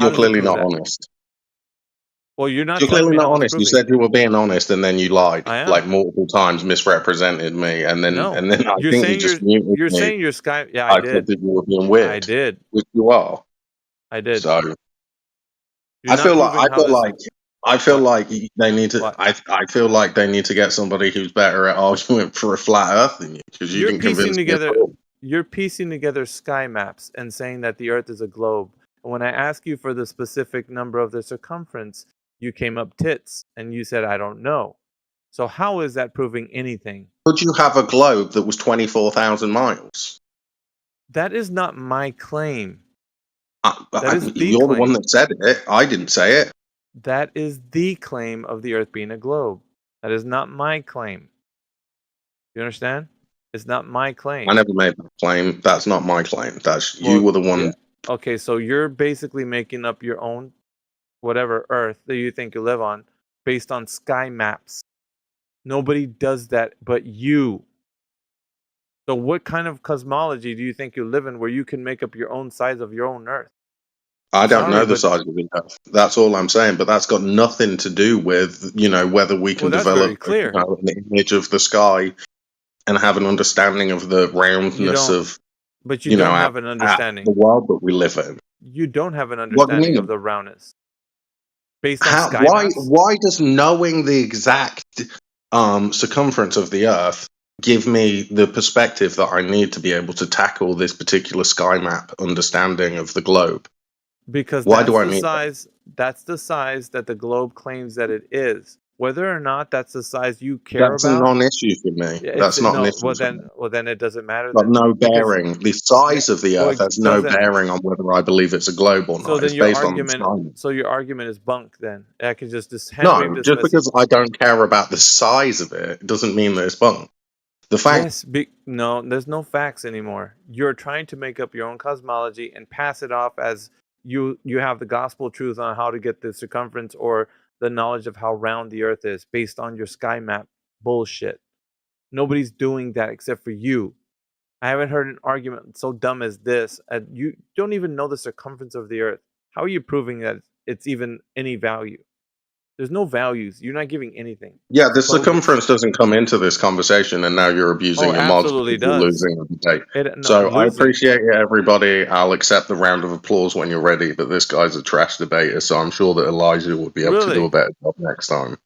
You're clearly not honest. Well, you're not. You're clearly not honest. You said you were being honest, and then you lied multiple times, misrepresented me, and then I think you just muted me. You're saying your sky. Yeah, I did. Said that you were being weird. I did. Which you are. I did. So I feel like they need to. I feel like they need to get somebody who's better at arguing for a flat Earth than you, because you can convince me. You're piecing together sky maps and saying that the Earth is a globe. And when I ask you for the specific number of the circumference, you came up tits and you said, I don't know. So how is that proving anything? Could you have a globe that was 24,000 miles? That is not my claim. You're the one that said it. I didn't say it. That is the claim of the Earth being a globe. That is not my claim. You understand? It's not my claim. I never made that claim. That's not my claim. You were the one. Yeah. Okay, so you're basically making up your own whatever Earth that you think you live on based on sky maps. Nobody does that but you. So what kind of cosmology do you think you live in where you can make up your own size of your own Earth? I don't know the size of the Earth. That's all I'm saying. But that's got nothing to do with, whether we can develop an image of the sky and have an understanding of the roundness of... But you don't have an understanding. The world that we live in. You don't have an understanding of the roundness. Based on sky maps? Why does knowing the exact circumference of the Earth give me the perspective that I need to be able to tackle this particular sky map understanding of the globe? Because Why that's do I the need size. That's the size that the globe claims that it is. Whether or not that's the size you care That's a about, non-issue for me. yeah, That's not an issue well for me. then it doesn't matter Got then. no Because bearing. The size of the well, Earth has it no doesn't. bearing on whether I believe it's a globe or So not. then It's your based on the argument. size. So your argument is bunk. Then I can just hand No, wave just dismiss it. because I don't care about the size of it doesn't mean that it's bunk. The fact. Yes, no, there's no facts anymore. You're trying to make up your own cosmology and pass it off as you have the gospel truth on how to get the circumference or the knowledge of how round the Earth is based on your sky map bullshit. Nobody's doing that except for you. I haven't heard an argument so dumb as this. You don't even know the circumference of the Earth. How are you proving that it's even any value? There's no values. You're not giving anything. Yeah, the It's bogus. circumference doesn't come into this conversation, and now you're abusing Oh, your mods absolutely because you're does. losing the debate. No, So I losing. appreciate it, everybody. I'll accept the round of applause when you're ready, but this guy's a trash debater, so I'm sure that Elijah will be able to do Really? a better job next time.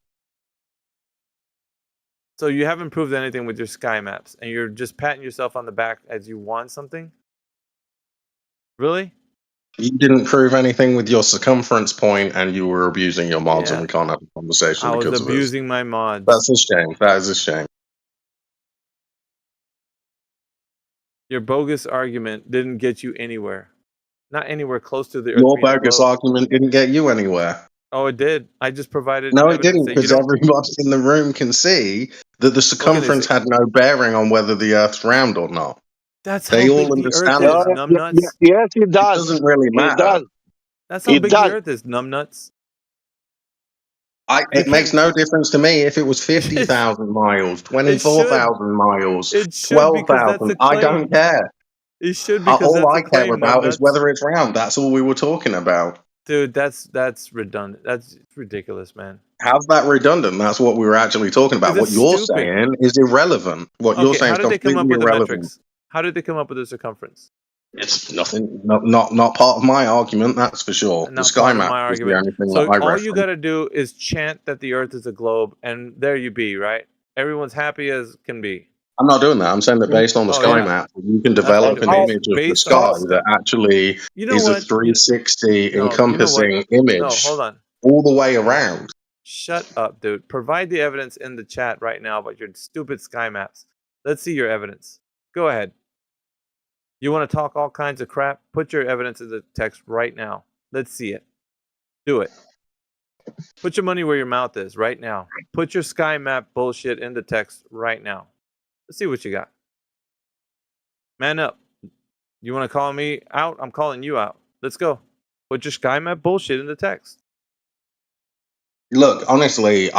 So you haven't proved anything with your sky maps, and you're just patting yourself on the back as you won something? Really? You didn't prove anything with your circumference point, and you were abusing your mods, and Yeah. we can't have a conversation I was because of it. abusing my mods. That's a shame. That is a shame. Your bogus argument didn't get you anywhere. Not anywhere close to the Earth Your being a bogus globe. argument didn't get you anywhere. Oh, it did. I just provided No, it evidence didn't, that you because don't. everybody in the room can see that the circumference had no bearing on whether the Earth's round or not. That's They how all big the Earth understand is, that. numbnuts. Yes, it does. It doesn't really matter. It does. That's how It big does. the Earth is, numbnuts. It makes no difference to me if it was 50,000 miles, 24,000 miles, It should, because that's 12,000. the I claim. don't care. It should, because All that's I the claim, care about is numbnuts. whether it's round. That's all we were talking about. Dude, that's redundant. That's ridiculous, man. How's that redundant? That's what we were actually talking about. What That's you're stupid. saying is irrelevant. What you're saying how is did they come completely up with the irrelevant. metrics? How did they come up with the circumference? It's nothing. Not part of my argument. That's for sure. The Not sky part of map my is the argument. only thing So that I all you reference. got to do is chant that the Earth is a globe, and there you be, right? Everyone's happy as can be. I'm not doing that. I'm saying that based on the sky map, you can develop an image of the sky that actually is a 360 encompassing image No, hold on. all the way around. Shut up, dude. Provide the evidence in the chat right now about your stupid sky maps. Let's see your evidence. Go ahead. You want to talk all kinds of crap? Put your evidence in the text right now. Let's see it. Do it. Put your money where your mouth is right now. Put your sky map bullshit in the text right now. Let's see what you got. Man up. You want to call me out? I'm calling you out. Let's go. Put your sky map bullshit in the text. Look, honestly,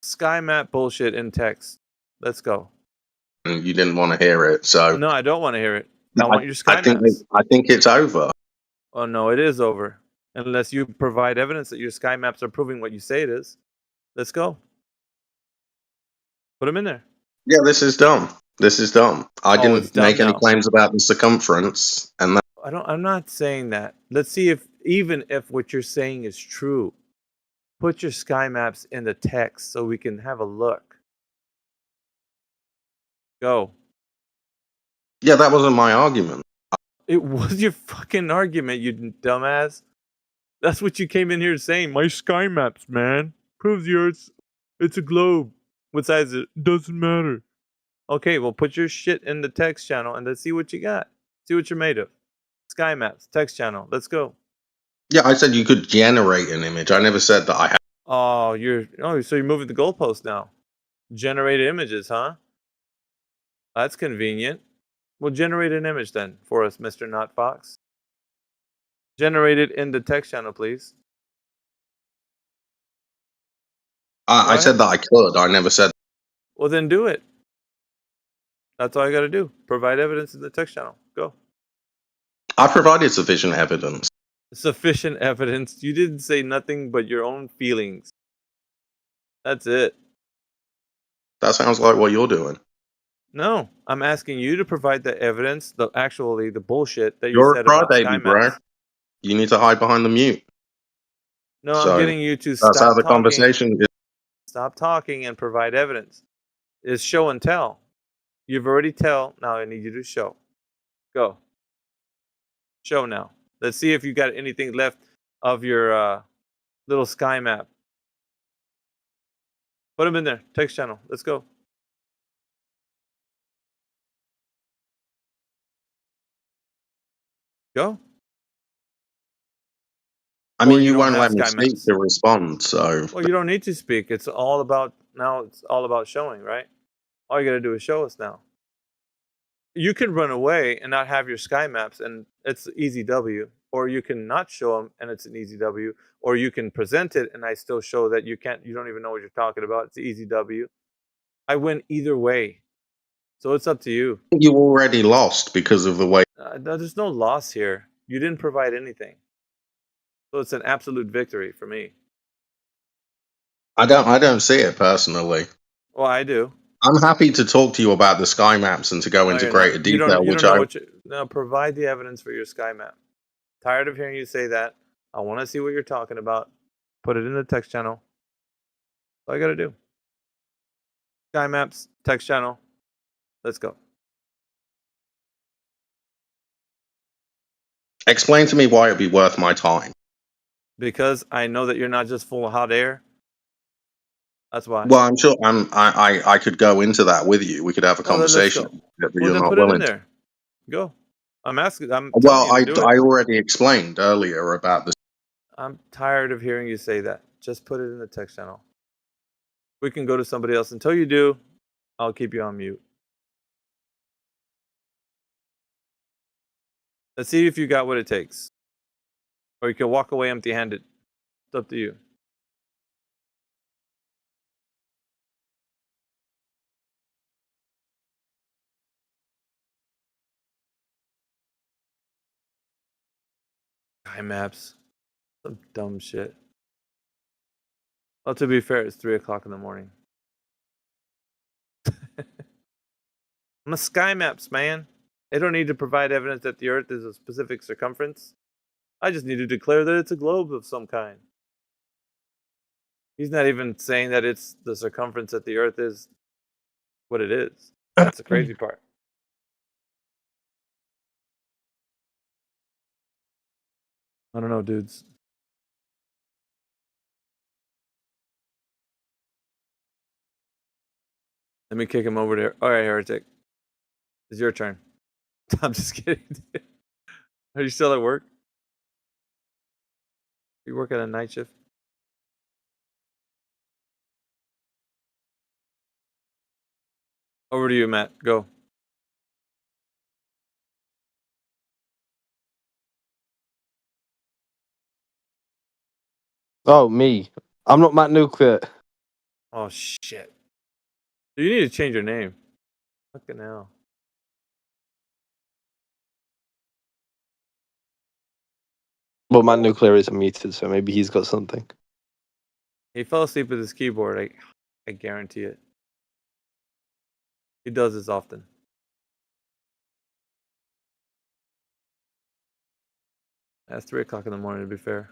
sky map bullshit in text. Let's go. You didn't want to hear it, so no, I don't want to hear it. I want your sky maps. I think it's over. Oh no, it is over. Unless you provide evidence that your sky maps are proving what you say it is. Let's go. Put them in there. Yeah, this is dumb. This is dumb. I didn't make any claims about the circumference, and that. I'm not saying that. Let's see if even if what you're saying is true. Put your sky maps in the text so we can have a look. Go. Yeah, that wasn't my argument. It was your fucking argument, you dumbass. That's what you came in here saying. My sky maps, man. Proves the Earth's. It's a globe. What size is it? Doesn't matter. Okay, well, put your shit in the text channel and let's see what you got. See what you're made of. Sky maps, text channel. Let's go. Yeah, I said you could generate an image. I never said that I had. Oh, so you're moving the goalpost now. Generated images, huh? That's convenient. Well, generate an image then for us, Mr. Not Fox. Generate it in the text channel, please. I said that I could. I never said. Well, then do it. That's all I got to do. Provide evidence in the text channel. Go. I provided sufficient evidence. Sufficient evidence. You didn't say nothing but your own feelings. That's it. That sounds like what you're doing. No, I'm asking you to provide the evidence, the bullshit that you're said about Sky baby, bro. You need to hide behind the mute. No, I'm getting you to stop. That's how the conversation is. Stop talking and provide evidence. It's show and tell. You've already tell. Now I need you to show. Go. Show now. Let's see if you got anything left of your little sky map. Put them in there. Text channel. Let's go. Go. I mean, you won't let me speak to respond, so. Well, you don't need to speak. It's all about showing, right? All you got to do is show us now. You can run away and not have your sky maps, and it's easy W. Or you can not show them, and it's an easy W. Or you can present it, and I still show that you don't even know what you're talking about. It's an easy W. I win either way. So it's up to you. You already lost because of the way. There's no loss here. You didn't provide anything. So it's an absolute victory for me. I don't see it personally. Well, I do. I'm happy to talk to you about the sky maps and to go into greater detail. Now provide the evidence for your sky map. Tired of hearing you say that. I want to see what you're talking about. Put it in the text channel. That's all I got to do. Sky maps, text channel. Let's go. Explain to me why it'd be worth my time. Because I know that you're not just full of hot air. That's why. Well, I'm sure I could go into that with you. We could have a conversation. But you're not willing to. Go. I'm asking. I already explained earlier about this. I'm tired of hearing you say that. Just put it in the text channel. We can go to somebody else. Until you do, I'll keep you on mute. Let's see if you got what it takes. Or you can walk away empty-handed. It's up to you. Sky maps. Some dumb shit. Well, to be fair, it's 3 o'clock in the morning. I'm a sky maps, man. I don't need to provide evidence that the Earth is a specific circumference. I just need to declare that it's a globe of some kind. He's not even saying that it's the circumference that the Earth is what it is. That's the crazy part. I don't know, dudes. Let me kick him over there. All right, Heretic. It's your turn. I'm just kidding. Are you still at work? You work at a night shift? Over to you, Matt. Go. Oh, me. I'm not Matt Nuclear. Oh, shit. You need to change your name. Fucking hell. Well, Matt Nuclear is muted, so maybe he's got something. He fell asleep with his keyboard. I guarantee it. He does this often. That's 3 o'clock in the morning, to be fair.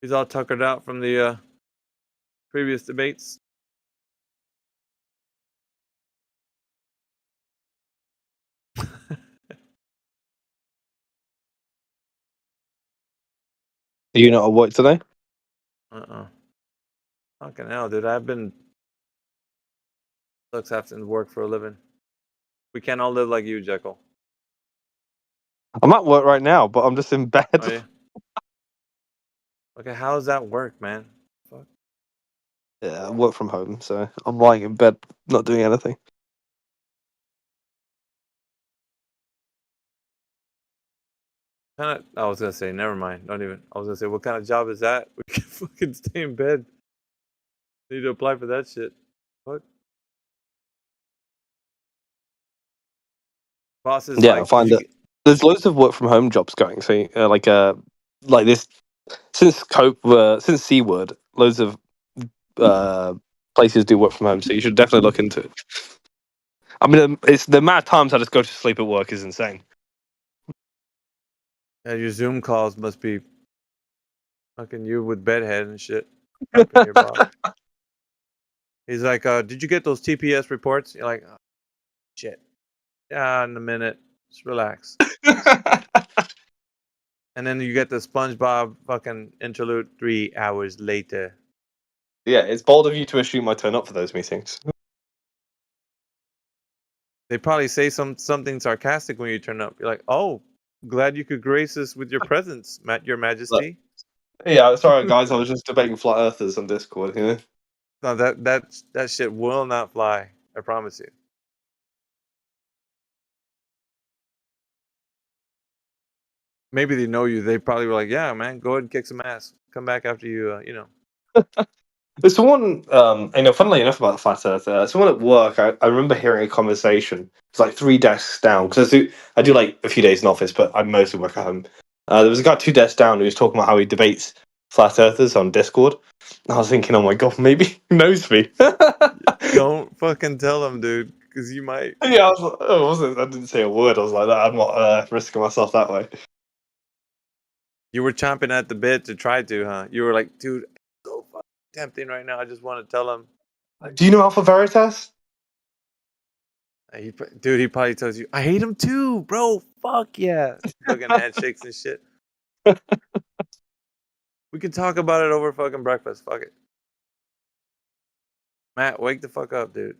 He's all tuckered out from the previous debates. Are you not at work today? Fucking hell, dude. I've been sucks having to work for a living. We can't all live like you, Jekyll. I'm at work right now, but I'm just in bed. Oh, yeah. Okay, how does that work, man? Fuck. Yeah, I work from home, so I'm lying in bed, not doing anything. I was gonna say, never mind. Don't even. I was gonna say, what kind of job is that? We can fucking stay in bed. Need to apply for that shit. What? Bosses. Yeah, I find that there's loads of work from home jobs going. So, like this since C Word, loads of places do work from home. So you should definitely look into it. I mean, it's the amount of times I just go to sleep at work is insane. Yeah, your Zoom calls must be fucking you with bedhead and shit. He's like, did you get those TPS reports? You're like, oh, shit. Yeah, in a minute. Just relax. And then you get the SpongeBob fucking interlude 3 hours later. Yeah, it's bold of you to assume I turn up for those meetings. They probably say something sarcastic when you turn up. You're like, "Oh, glad you could grace us with your presence, Your Majesty." Yeah, sorry guys, I was just debating flat earthers on Discord. You know? No, that shit will not fly. I promise you. Maybe they know you. They probably were like, "Yeah, man, go ahead and kick some ass. Come back after you, you know." There's someone, funnily enough about the flat earther, someone at work, I remember hearing a conversation. It's like 3 desks down, because I do like a few days in office, but I mostly work at home. There was a guy 2 desks down who was talking about how he debates flat earthers on Discord. And I was thinking, oh my god, maybe he knows me. Don't fucking tell him, dude, because you might. Yeah, I didn't say a word. I was like, I'm not risking myself that way. You were chomping at the bit to try to, huh? You were like, dude, it's so fucking tempting right now. I just want to tell him. Do you know Alpha Veritas? Dude, he probably tells you, I hate him too, bro. Fuck yeah. Fucking handshakes and shit. We can talk about it over fucking breakfast. Fuck it. Matt, wake the fuck up, dude.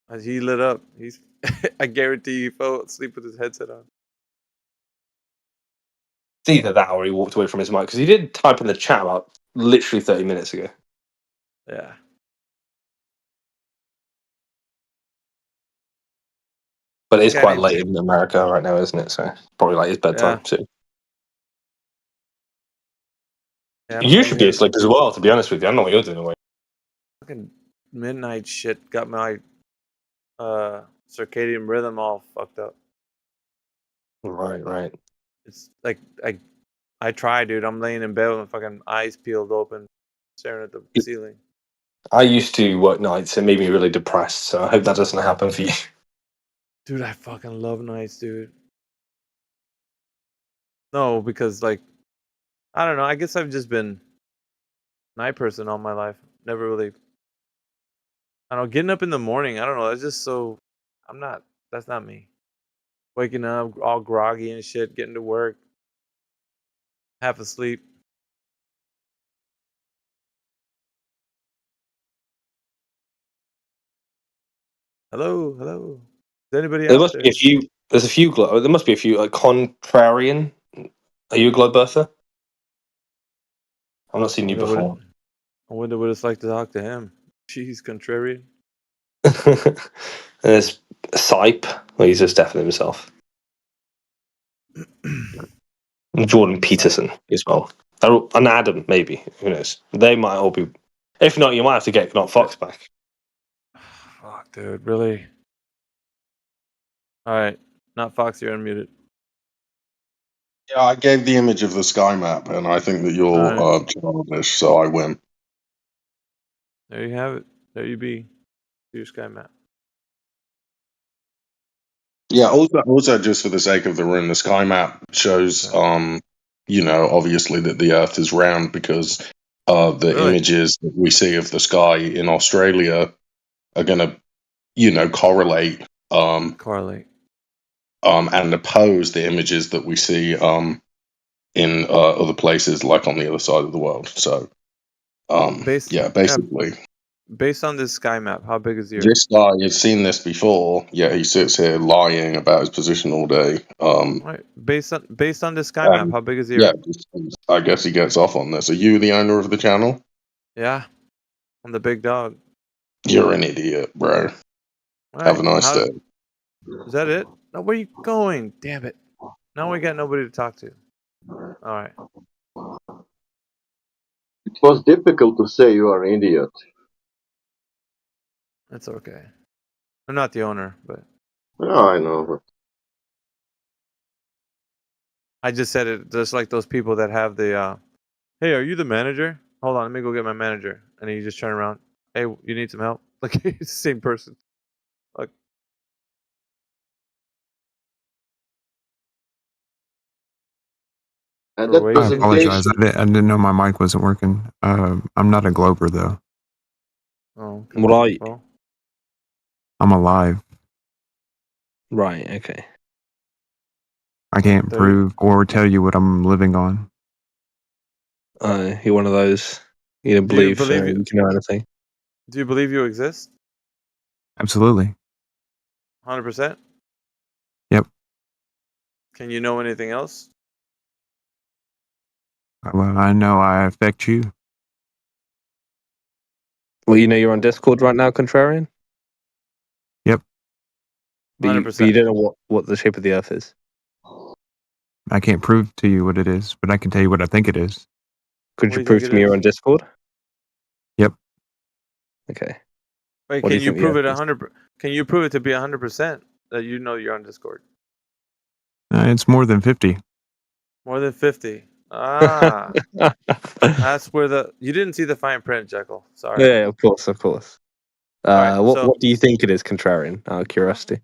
As he lit up, I guarantee he fell asleep with his headset on. It's either that or he walked away from his mic, because he did type in the chat about literally 30 minutes ago. Yeah. But it's quite late in America right now, isn't it? So probably like his bedtime too. Yeah, you should be asleep as well, to be honest with you. I don't know what you're doing away. Fucking midnight shit got my circadian rhythm all fucked up. Right. It's like I try, dude. I'm laying in bed with my fucking eyes peeled open, staring at the ceiling. I used to work nights. It made me really depressed, so I hope that doesn't happen for you. Dude, I fucking love nights, dude. No, because like, I don't know. I guess I've just been night person all my life. Never really. I don't know. Getting up in the morning. I don't know. That's just so. That's not me. Waking up all groggy and shit. Getting to work. Half asleep. Hello. Is anybody There out must there? be a few. There's a few. There must be a few. Like Contrarian. Are you a globe birther? I've not seen you before. I wonder what it's like to talk to him. Jeez, contrarian. There's Sipe. Well, he's just definitely himself. And Jordan Peterson as well. And Adam, maybe. Who knows? They might all be. If not, you might have to get Not Fox back. Fuck, dude. Really? All right. Not Fox, you're unmuted. Yeah, I gave the image of the sky map, and I think that you're childish, so I win. There you have it. There you be. Your sky map. Yeah, also just for the sake of the room, the sky map shows, obviously that the Earth is round because the images that we see of the sky in Australia are going to, correlate. And oppose the images that we see in other places, like on the other side of the world. So, basically. Based on this sky map, how big is the Earth? This guy, you've seen this before. Yeah, he sits here lying about his position all day. Right. Based on this sky map, how big is the Earth? Yeah, I guess he gets off on this. Are you the owner of the channel? Yeah, I'm the big dog. You're an idiot, bro. Right. Have a nice day. Is that it? No, where are you going? Damn it. Now we got nobody to talk to. All right. It was difficult to say you are an idiot. That's okay. I'm not the owner, but. Oh, I know. I just said it just like those people that have the, hey, are you the manager? Hold on, let me go get my manager. And you just turn around. Hey, you need some help? Like, it's the same person. Like, I apologize. I didn't know my mic wasn't working. I'm not a Glober though. Oh, okay. I'm alive. Right. Okay. I can't prove or tell you what I'm living on. You're one of those. You don't believe you can know anything. Do you believe you exist? Absolutely. 100%? Yep. Can you know anything else? Well, I know I affect you. Well, you know you're on Discord right now, Contrarian? Yep. But you don't know what the shape of the Earth is. I can't prove to you what it is, but I can tell you what I think it is. Could you prove to me you're on Discord? Yep. Okay. Wait, can you prove it 100? Can you prove it to be 100% that you know you're on Discord? It's more than 50. More than 50. Ah, that's where you didn't see the fine print, Jekyll. Sorry. Yeah, of course. Right, what do you think it is, Contrarian? Out of curiosity.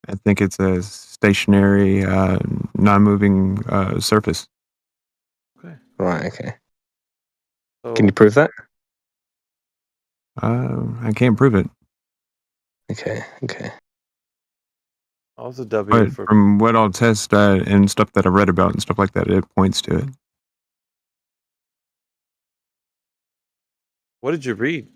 I think it's a stationary, non-moving surface. Okay. Right. Okay. So, can you prove that? I can't prove it. Okay. Also, W but from what I'll test and stuff that I read about and stuff like that, it points to it. What did you read?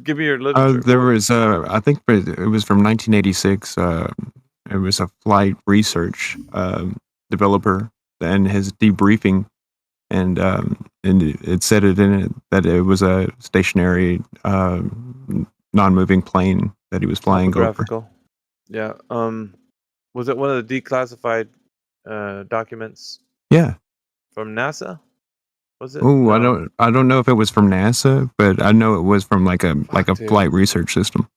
Give me your literature. There was, I think it was from 1986. It was a flight research developer and his debriefing, and it said it in it that it was a stationary, non-moving plane that he was flying over. Yeah. Was it one of the declassified documents? Yeah. From NASA? Was it? Oh, I don't know if it was from NASA, but I know it was from like a dude. flight research system.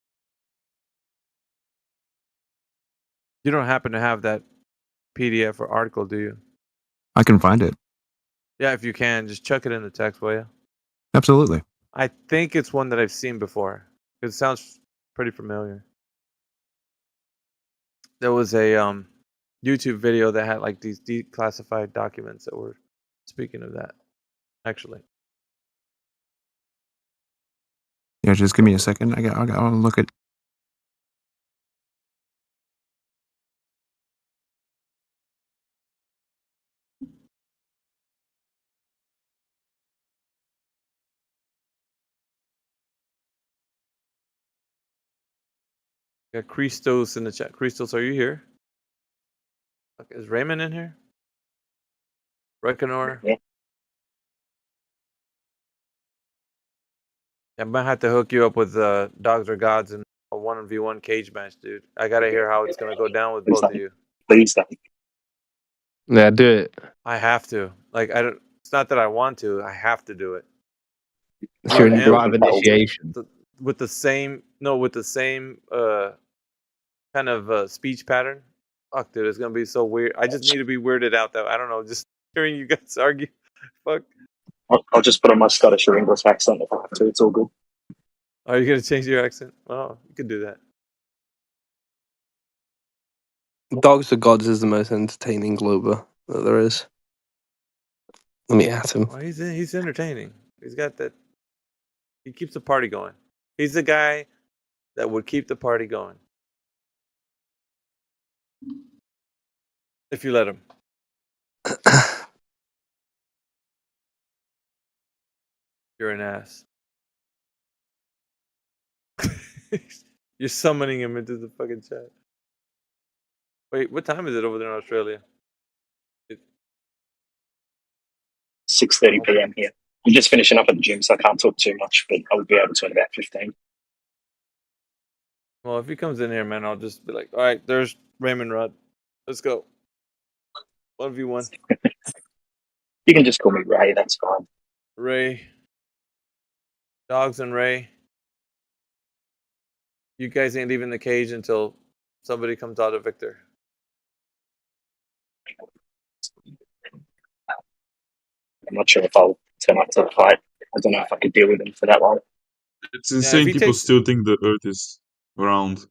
You don't happen to have that PDF or article, do you? I can find it. Yeah, if you can, just chuck it in the text, will you? Absolutely. I think it's one that I've seen before. It sounds pretty familiar. There was a YouTube video that had like these declassified documents that were speaking of that. Actually. Yeah, just give me a second. I'll look at. Got Christos in the chat. Christos, are you here? Okay, is Raymond in here? Reconor? Yeah. I might have to hook you up with Dogs or Gods in a 1v1 cage match, dude. I gotta hear how it's gonna go down with both of you. Please don't. Yeah, do it. I have to. Like, I don't. It's not that I want to. I have to do it. It's your right of initiation. With the same kind of speech pattern. Fuck, dude, it's gonna be so weird. I just need to be weirded out, though. I don't know. Just hearing you guys argue. Fuck. I'll just put on my Scottish or English accent if I have to. It's all good. Are you gonna change your accent? Well, you could do that. Dogs or Gods is the most entertaining Glober that there is. Let me ask him. Well, he's entertaining. He's got that. He keeps the party going. He's the guy that would keep the party going. If you let him. You're an ass. You're summoning him into the fucking chat. Wait, what time is it over there in Australia? 6:30 p.m. here. I'm just finishing up at the gym, so I can't talk too much, but I will be able to in about 15. Well, if he comes in here, man, I'll just be like, all right, there's Raymond Rudd. Let's go. 1v1. You can just call me Ray, that's fine. Ray. Dogs and Ray. You guys ain't leaving the cage until somebody comes out of Victor. I'm not sure if I'll turn up to the fight. I don't know if I could deal with him for that long. It's insane people still think the Earth is round.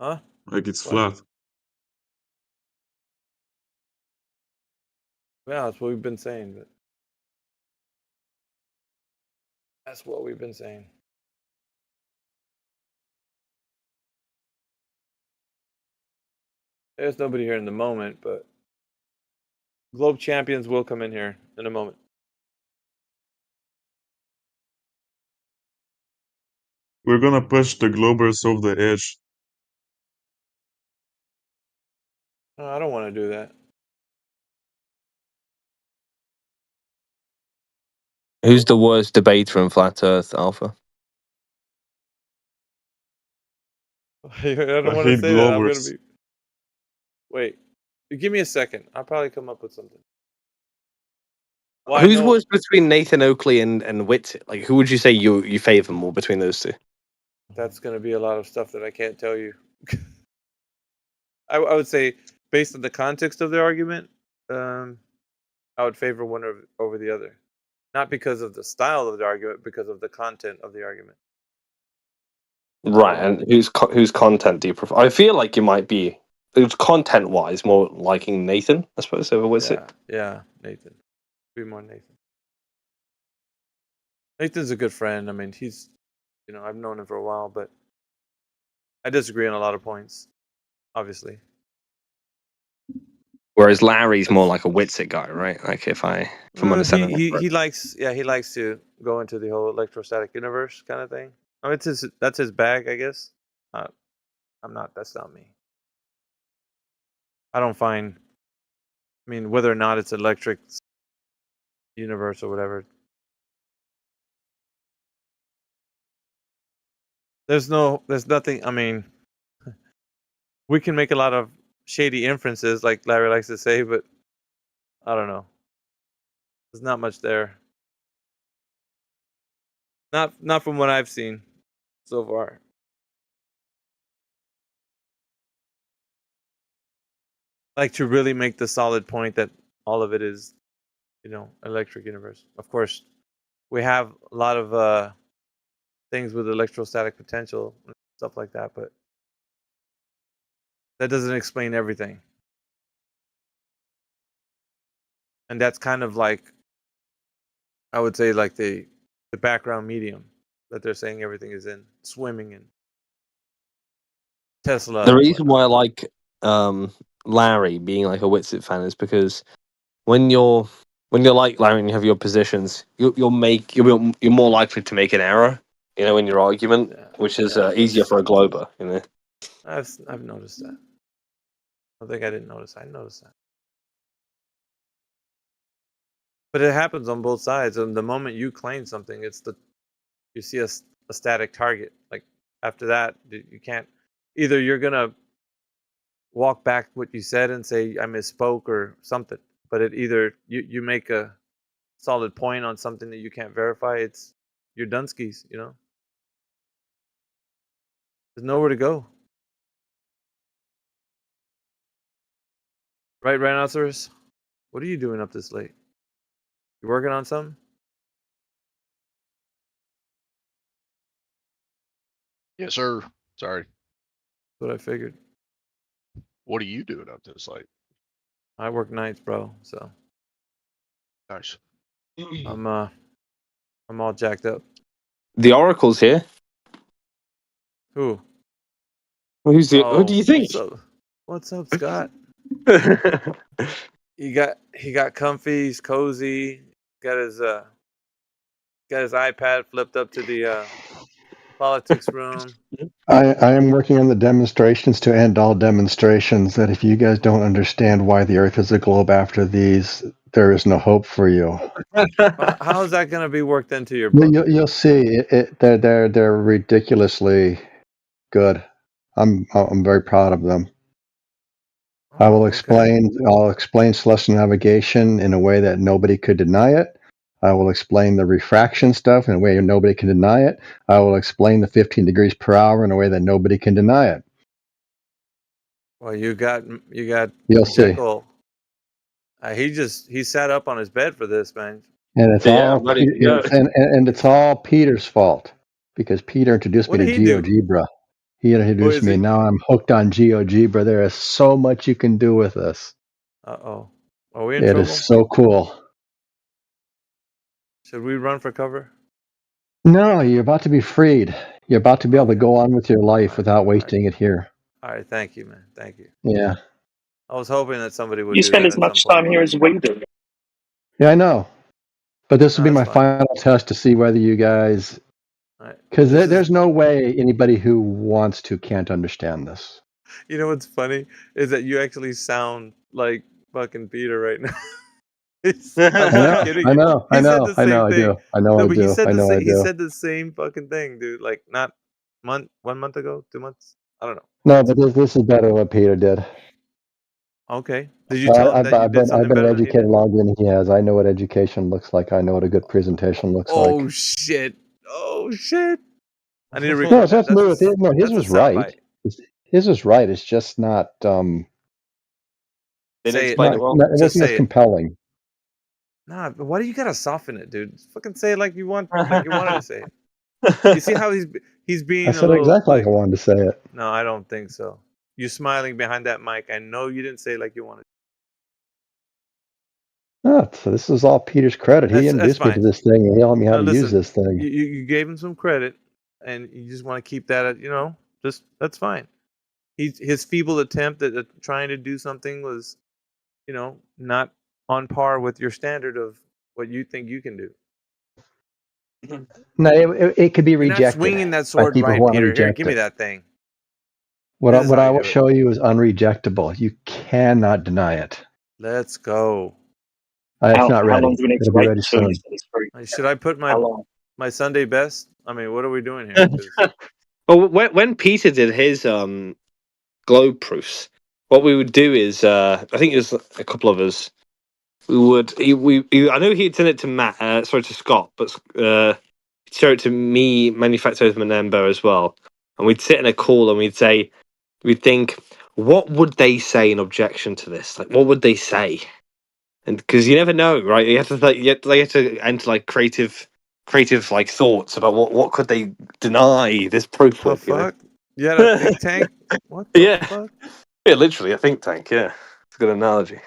Huh? Like it's flat. Yeah, that's what we've been saying. But that's what we've been saying. There's nobody here in the moment, but Globe Champions will come in here in a moment. We're gonna push the Globers over the edge. No, I don't want to do that. Who's the worst debater in Flat Earth, Alpha? I don't want to say that. I'm gonna be. Wait, give me a second. I'll probably come up with something. Well, who's worse between Nathan Oakley and Whitsitt? Like, who would you say you favor more between those two? That's going to be a lot of stuff that I can't tell you. I would say, based on the context of the argument, I would favor one over the other. Not because of the style of the argument, because of the content of the argument. Right, and whose content do you prefer? I feel like you might be, content-wise, more liking Nathan, I suppose, over Whitsitt. Yeah, Nathan. Be more Nathan. Nathan's a good friend. I mean, he's, I've known him for a while, but I disagree on a lot of points, obviously. Whereas Larry's more like a Whitsitt guy, right? Like if I'm understanding. He likes to go into the whole electrostatic universe kind of thing. I mean, that's his bag, I guess. That's not me. I don't find. I mean, whether or not it's electric universe or whatever. There's nothing. I mean, we can make a lot of shady inferences, like Larry likes to say, but I don't know. There's not much there. Not from what I've seen so far. Like to really make the solid point that all of it is, electric universe. Of course, we have a lot of things with electrostatic potential and stuff like that, but that doesn't explain everything. And that's kind of like, I would say, like the background medium that they're saying everything is in, swimming in. Tesla. The reason why I like Larry being like a Whitsitt fan is because when you're like Larry and you have your positions, you're more likely to make an error, in your argument, which is easier for a Glober, I've noticed that. I think I didn't notice. I noticed that. But it happens on both sides. And the moment you claim something, you see a static target. Like after that, you can't. Either you're gonna walk back what you said and say I misspoke or something, but it either you make a solid point on something that you can't verify. It's your Dunskies, There's nowhere to go. Right, Rhinoceros? What are you doing up this late? You working on something? Yes, sir. Sorry. That's what I figured. What are you doing up this late? I work nights, bro. So nice. I'm all jacked up. The Oracle's here. Who? Who do you think? What's up, Scott? He got comfy, he's cozy, got his iPad flipped up to the politics room. I am working on the demonstrations to end all demonstrations, that if you guys don't understand why the Earth is a globe after these, there is no hope for you. How is that going to be worked into your book? You'll see. They're ridiculously good. I'm very proud of them. I will explain. I'll explain celestial navigation in a way that nobody could deny it. I will explain the refraction stuff in a way nobody can deny it. I will explain the 15 degrees per hour in a way that nobody can deny it. Well, you got. You'll see. He sat up on his bed for this, man. And it's and it's all Peter's fault, because Peter introduced me to GeoGebra. He introduced me. Now I'm hooked on GeoGebra. There is so much you can do with this. Uh-oh. Are we in trouble? It is so cool. Should we run for cover? No, you're about to be freed. You're about to be able to go on with your life without wasting it here. All right. Thank you, man. Thank you. Yeah. I was hoping that somebody would. You do spend that as much time here as we do. Yeah, I know. But this will be my final test to see whether you guys, because there's no way anybody who wants to can't understand this. You know what's funny is that you actually sound like fucking Peter right now. I'm not kidding you. I know, I do. But he said he said the same fucking thing, dude. Like not 1 month ago, 2 months. I don't know. No, but this is better than what Peter did. Okay. Did you tell him that you did something I've been better an than he did? educated longer than he has. I know what education looks like. I know what a good presentation looks like. Oh shit! Oh shit! I need to record No, it's that. not new with his. No, his that's a was right. soundbite. His was right. It's just not. Didn't Say explain it. it well. It Just wasn't as say it. compelling. Nah, but why do you gotta soften it, dude? Just fucking say it like you wanted to say it. You see how he's being I a said little exactly like. like I wanted to say it. No, I don't think so. You smiling behind that mic. I know you didn't say it like you wanted. Oh, so this is all Peter's credit. He introduced me to fine. this thing and he taught me how No, to use listen, this thing. You gave him some credit, and you just want to keep that at just that's fine. His feeble attempt at trying to do something was, not on par with your standard of what you think you can do. No, it could be You're rejected. not swinging that by sword people who right, want to Peter. Here, reject give me it. that thing. What This is how I you will do it. show you is unrejectable. You cannot deny it. Let's go. It's not ready. How long do we need It'll to be wait ready until soon. you set this free? Should I put How long? my Sunday best? I mean, what are we doing here? 'Cause- Well, when Peter did his globe proofs, what we would do is, I think it was a couple of us. We would. I know he'd send it to Matt. To Scott, but he'd show it to me, Manufacturers Menembo as well. And we'd sit in a call and we'd think, what would they say in objection to this? Like, what would they say? And because you never know, right? You have to enter like creative like thoughts about what could they deny this proof The with. fuck? You had a think tank? What the fuck? Yeah, literally a think tank. Yeah, it's a good analogy.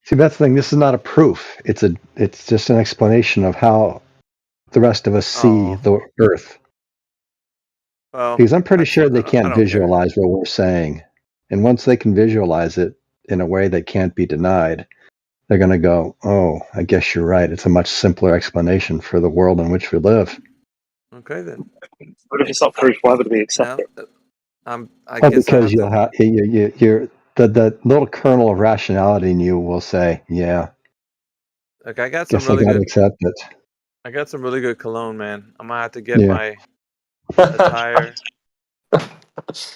See, that's the thing. This is not a proof. It's just an explanation of how the rest of us see the Earth. Well, Because I'm pretty sure they I can't don't care. visualize what we're saying, and once they can visualize it in a way that can't be denied, they're going to go, "Oh, I guess you're right. It's a much simpler explanation for the world in which we live." Okay then. But if it's not proof, why would we accept it? I guess because you'll have you're the little kernel of rationality in you will say, "Yeah, Like I got some guess I really got to good. accept it." I got some really good cologne, man. I'm gonna have to get Yeah. my attire.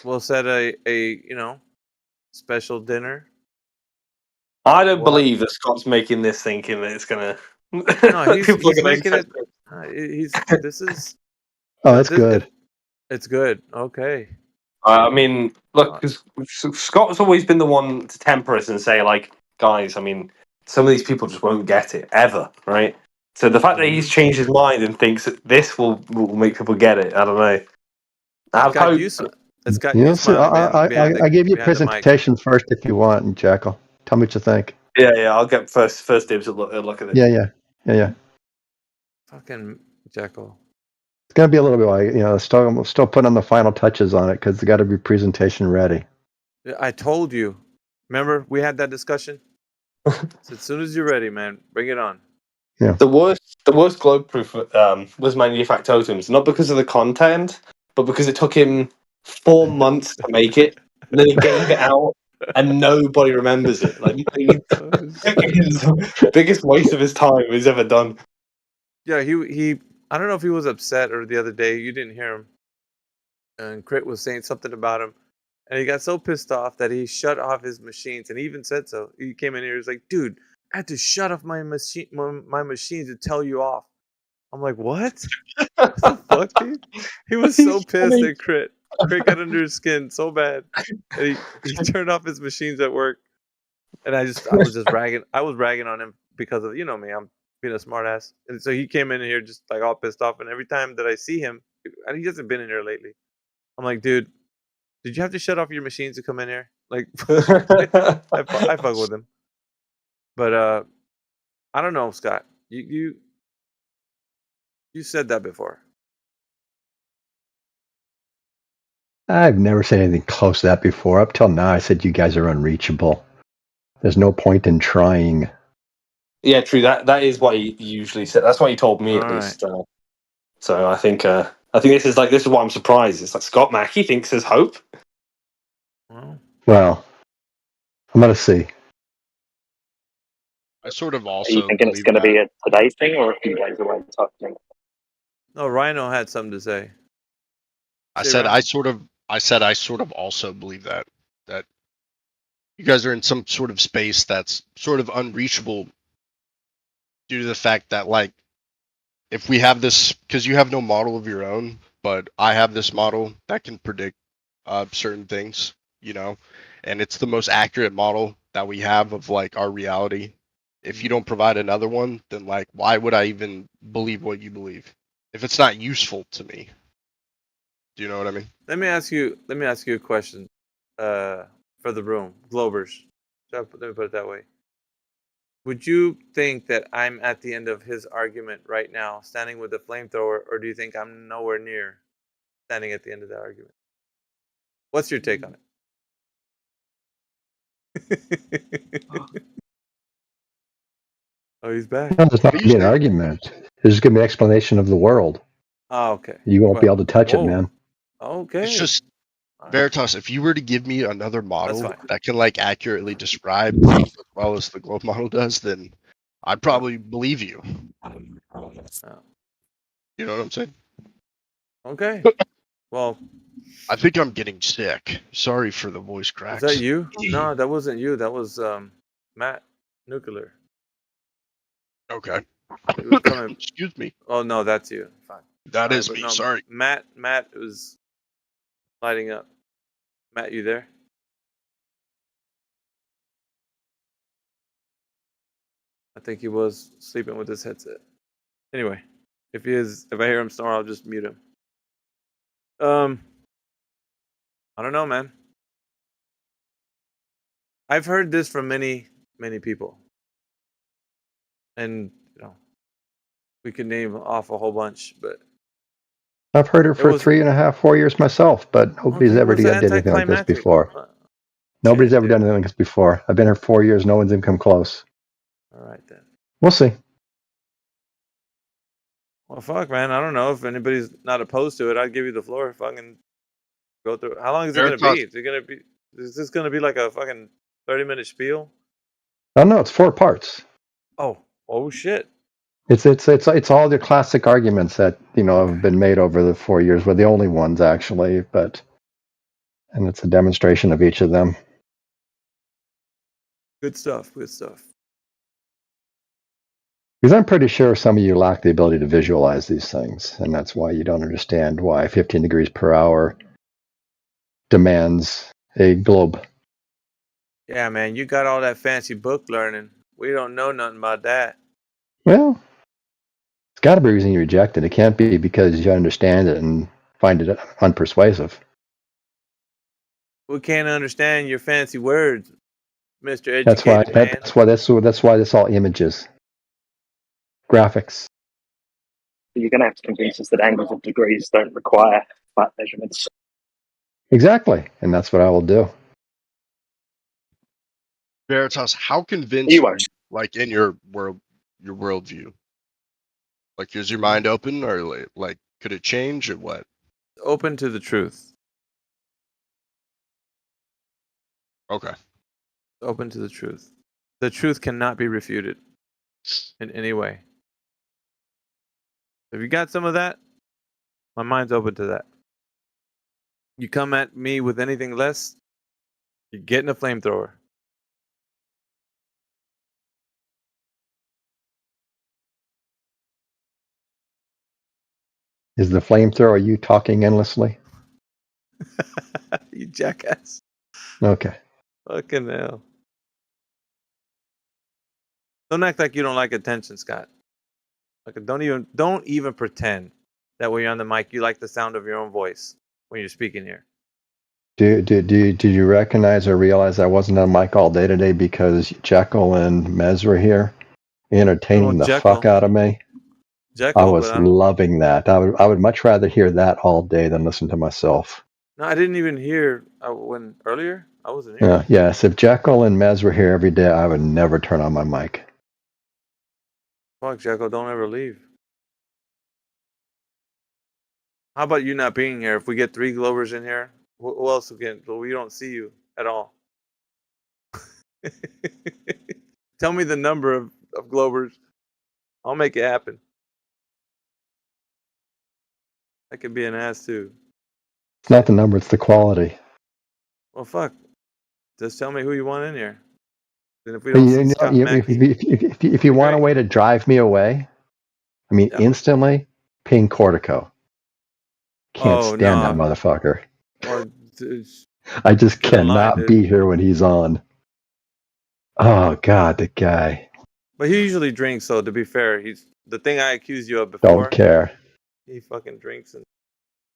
We'll set a special dinner. I don't believe that Scott's making this thinking that it's gonna. No, he's people are gonna making it. accept This is. Oh, that's good. It's good. Okay. I mean, look, because Scott's always been the one to temper us and say, like, guys, I mean, some of these people just won't get it ever, right? So the fact that he's changed his mind and thinks that this will make people get it, I don't know. It's got you smiling. I gave you behind the mic. presentation first if you want, Jackal. Tell me what you think. Yeah, I'll get first dibs at look at it. Yeah. Fucking Jekyll. It's gonna be a little bit like still putting on the final touches on it because it's got to be presentation ready. I told you. Remember we had that discussion. So as soon as you're ready, man, bring it on. Yeah. The worst globe proof was Manufactotems, not because of the content, but because it took him 4 months to make it, and then he gave it out, and nobody remembers it. Like the biggest waste of his time he's ever done. Yeah, he. I don't know if he was upset or the other day you didn't hear him, and Crit was saying something about him, and he got so pissed off that he shut off his machines, and he even said so. He came in here, he was like, "Dude, I had to shut off my machines to tell you off." I'm like, "What? What the fuck, dude?" He was so pissed at Crit. Crit got under his skin so bad, and he turned off his machines at work, and I was just ragging. I was ragging on him because of me. I'm being a smartass, and so he came in here just like all pissed off. And every time that I see him, and he hasn't been in here lately, I'm like, "Dude, did you have to shut off your machines to come in here?" Like, I fuck with him, but I don't know, Scott. You said that before. I've never said anything close to that before. Up till now, I said you guys are unreachable. There's no point in trying. Yeah, true. That is what he usually said. That's what he told me at least. So I think this is why I'm surprised. It's like Scott Mackey thinks there's hope. Well, I'm gonna see. I sort of also. Are you thinking it's going to be a today thing or a few days away type thing? No, Rhino had something to say. I said I sort of also believe that you guys are in some sort of space that's sort of unreachable due to the fact that, like, if we have this, because you have no model of your own, but I have this model that can predict certain things, and it's the most accurate model that we have of like our reality. If you don't provide another one, then like, why would I even believe what you believe if it's not useful to me? Do you know what I mean? Let me ask you a question for the room, Globers. Let me put it that way. Would you think that I'm at the end of his argument right now, standing with the flamethrower, or do you think I'm nowhere near standing at the end of that argument? What's your take on it? Oh, he's back. No, there's not going to be an argument. There's just going to be an explanation of the world. Oh, okay. You won't be able to touch it, man. Okay. It's just, Veritas, if you were to give me another model that can like accurately describe as well as the globe model does, then I'd probably believe you. You know what I'm saying? Okay. Well, I think I'm getting sick. Sorry for the voice cracks. Is that you? No, that wasn't you. That was Matt Nuclear. Okay. Excuse me. Oh no, that's you. Fine. That is me. No, sorry. Matt was lighting up. Matt, you there? I think he was sleeping with his headset. Anyway, if I hear him snore, I'll just mute him. I don't know, man. I've heard this from many, many people. And, we could name off a whole bunch, but I've heard it for 3.5, 4 years myself, but nobody's ever did anything like this before. Nobody's ever done anything like this before. I've been here 4 years. No one's even come close. All right, then. We'll see. Well, fuck, man. I don't know if anybody's not opposed to it. I'd give you the floor. Fucking go through. How long is it going to be? Is this going to be like a fucking 30-minute spiel? Oh no, it's 4 parts. Oh shit. It's all the classic arguments that have been made over the 4 years. We're the only ones actually, and it's a demonstration of each of them. Good stuff. Good stuff. Because I'm pretty sure some of you lack the ability to visualize these things, and that's why you don't understand why 15 degrees per hour demands a globe. Yeah, man, you got all that fancy book learning. We don't know nothing about that. Well, it's got to be a reason you reject it. It can't be because you understand it and find it unpersuasive. We can't understand your fancy words, Mr. Educated That's why this all images. Graphics. You're going to have to convince us that angles of degrees don't require flat measurements. Exactly, and that's what I will do. Veritas, how convinced like in your worldview? Like, is your mind open, or like could it change, or what? Open to the truth. Okay. Open to the truth. The truth cannot be refuted in any way. If you got some of that, my mind's open to that. You come at me with anything less, you're getting a flamethrower. Is the flamethrower you talking endlessly? You jackass. Okay. Fucking hell. Don't act like you don't like attention, Scott. Like, don't even pretend that when you're on the mic you like the sound of your own voice when you're speaking here. Did you recognize or realize I wasn't on mic all day today because Jekyll and Mez were here entertaining the fuck out of me? Jekyll, I was loving that. I would much rather hear that all day than listen to myself. No, I didn't even hear when earlier. I wasn't here. Yes, if Jekyll and Mez were here every day, I would never turn on my mic. Fuck, Jekyll, don't ever leave. How about you not being here? If we get 3 Glovers in here, who else again? We don't see you at all. Tell me the number of Glovers. I'll make it happen. I could be an ass too. It's not the number, it's the quality. Well, fuck. Just tell me who you want in here. And if we don't see Scott Mackey, if you want a way to drive me away, I mean, instantly, ping Cortico. Can't stand that motherfucker. I just cannot be here when he's on. Oh, God, the guy. But he usually drinks, so to be fair, he's the thing I accused you of before. Don't care. He fucking drinks. And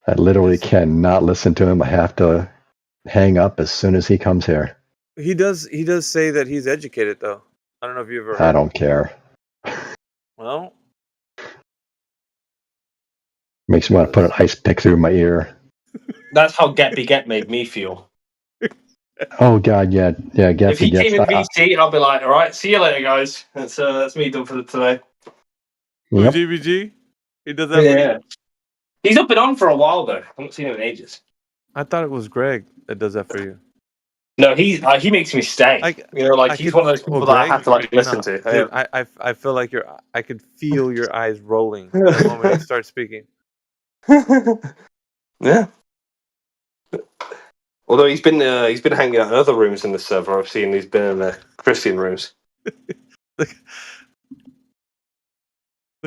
I literally cannot listen to him. I have to hang up as soon as he comes here. He does say that he's educated, though. I don't know if you ever heard. I don't care. Well, makes me want to put an ice pick through my ear. That's how Get made me feel. Oh God, yeah. Get if he came in VC, I'll be like, all right, see you later, guys. That's me done for today. Yep. GBG? He does that. Yeah. He's not been on for a while though. I haven't seen him in ages. I thought it was Greg that does that for you. No, he makes me stay. He's one of those people that I have to listen to. Dude, I feel like I could feel your eyes rolling the moment you start speaking. Yeah. Although he's been hanging out in other rooms in the server. I've seen he's been in the Christian rooms. Look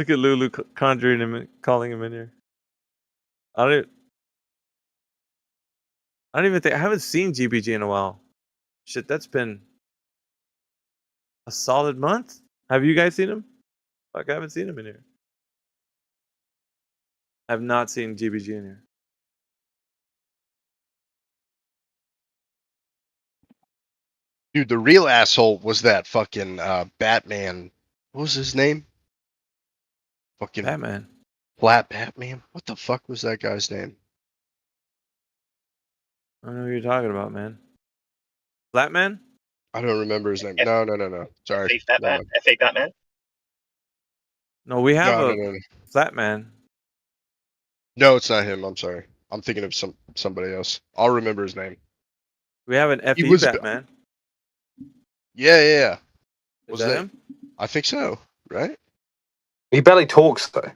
at Lulu conjuring him, calling him in here. I don't even think I haven't seen GBG in a while. Shit, that's been a solid month. Have you guys seen him? Fuck, I haven't seen him in here. I have not seen GBG in here. Dude, the real asshole was that fucking Batman. What was his name? Fucking Batman. Flat Batman? What the fuck was that guy's name? I don't know who you're talking about, man. Flatman? I don't remember his name. No. Sorry. Batman? F.A. Batman? No, we have a Flatman. No, it's not him. I'm sorry. I'm thinking of somebody else. I'll remember his name. We have an F.E. Batman. Yeah. Was that him? I think so, right? He barely talks though.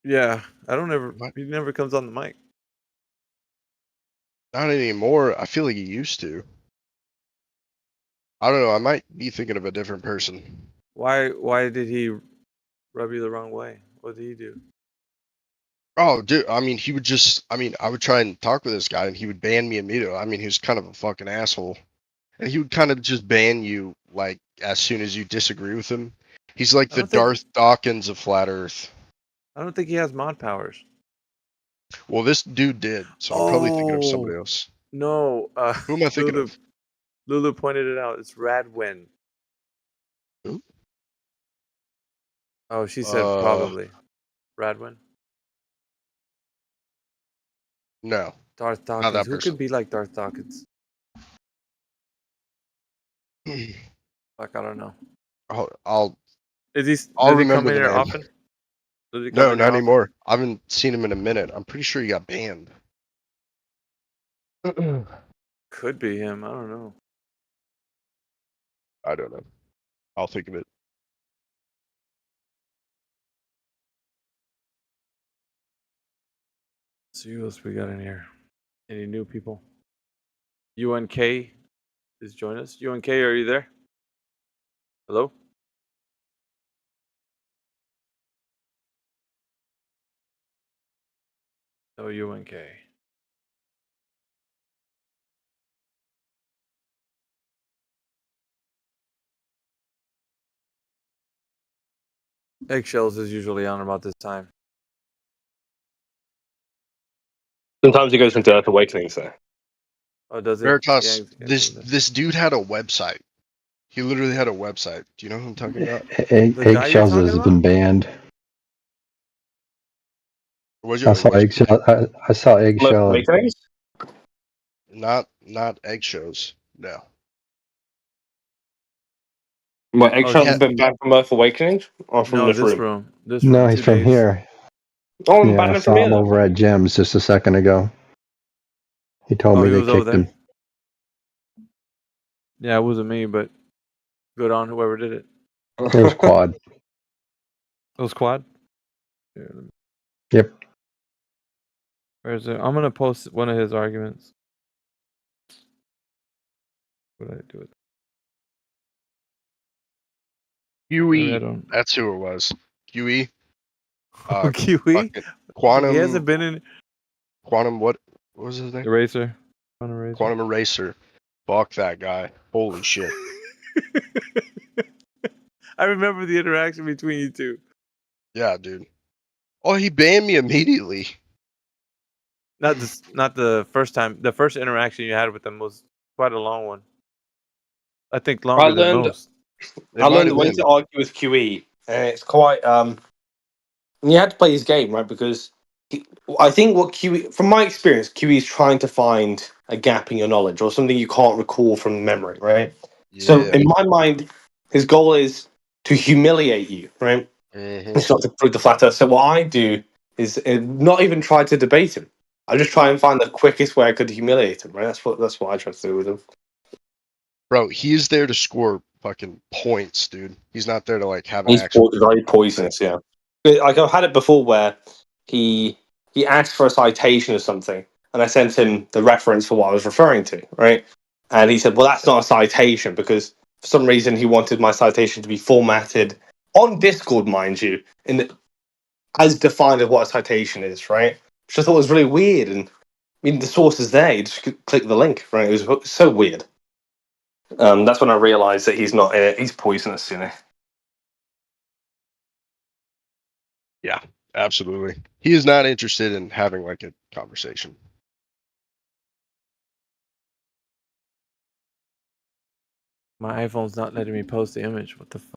Yeah, he never comes on the mic. Not anymore. I feel like he used to. I don't know. I might be thinking of a different person. Why did he rub you the wrong way? What did he do? Oh, dude. I mean, I would try and talk with this guy, and he would ban me immediately. I mean, he was kind of a fucking asshole. And he would kind of just ban you, like, as soon as you disagree with him. He's like the Darth Dawkins of Flat Earth. I don't think he has mod powers. Well, this dude did, so I'm probably thinking of somebody else. No. Who am I thinking of? Lulu pointed it out. It's Radwin. Who? Oh, she said probably. Radwin? No. Darth Dawkins. Who could be like Darth Dawkins? Fuck, I don't know. I'll Does he come in here name. often? No, not anymore. I haven't seen him in a minute. I'm pretty sure he got banned. Could be him. I don't know. I don't know. I'll think of it. Let's see who else we got in here. Any new people? UNK is joining us. UNK, are you there? Hello? No UNK. Eggshells is usually on about this time. Sometimes he goes into Earth Awakenings there. Oh, does it? Veritas, this dude had a website. He literally had a website. Do you know who I'm talking about? Eggshells has been banned. I saw Eggshell. Not egg shows. No. What, Eggshells have been banned from Earth Awakening or from this room? No, he's from here. Oh, yeah, I saw him over at Jim's just a second ago. He told me they kicked him. Yeah, it wasn't me, but good on whoever did it. It was Quad. It was Quad? Yeah. Yep. Where is it? I'm gonna post one of his arguments. What did I do with it? QE. That's who it was. QE. QE? Quantum. He hasn't been in. Quantum. What was his name? Eraser. Quantum Eraser. Fuck that guy. Holy shit. I remember the interaction between you two. Yeah, dude. Oh, he banned me immediately. Not the first time. The first interaction you had with him was quite a long one. I think longer than most. I learned the way to argue with QE, and it's quite. You had to play his game, right? Because I think what QE, from my experience, QE is trying to find a gap in your knowledge or something you can't recall from memory, right? Yeah. So in my mind, his goal is to humiliate you, right? Mm-hmm. It's not to prove the flat earth. So what I do is not even try to debate him. I just try and find the quickest way I could humiliate him, right? That's what I try to do with him. Bro, he's there to score fucking points, dude. He's not there to like have an He's actual. Very poisonous, yeah. Like I've had it before where he asked for a citation or something, and I sent him the reference for what I was referring to, right? And he said, "Well, that's not a citation because for some reason he wanted my citation to be formatted on Discord, mind you, as defined as what a citation is, right?" Which I thought was really weird. And I mean, the source is there; you just click the link, right? It was so weird. That's when I realised that he's not. He's poisonous, you know. Yeah, absolutely. He is not interested in having like a conversation. My iPhone's not letting me post the image. What the fuck?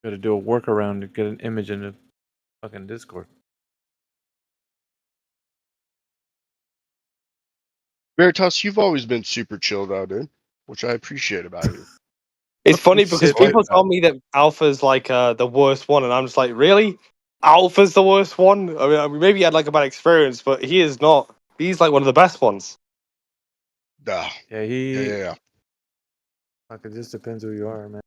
Got to do a workaround to get an image in the fucking Discord. Veritas, you've always been super chill though, dude, which I appreciate about you. It's funny because people tell me that Alpha's like the worst one, and I'm just like, really? Alpha's the worst one? I mean, maybe he had like a bad experience, but he is not. He's like one of the best ones. Yeah, Yeah. Like it just depends who you are, man.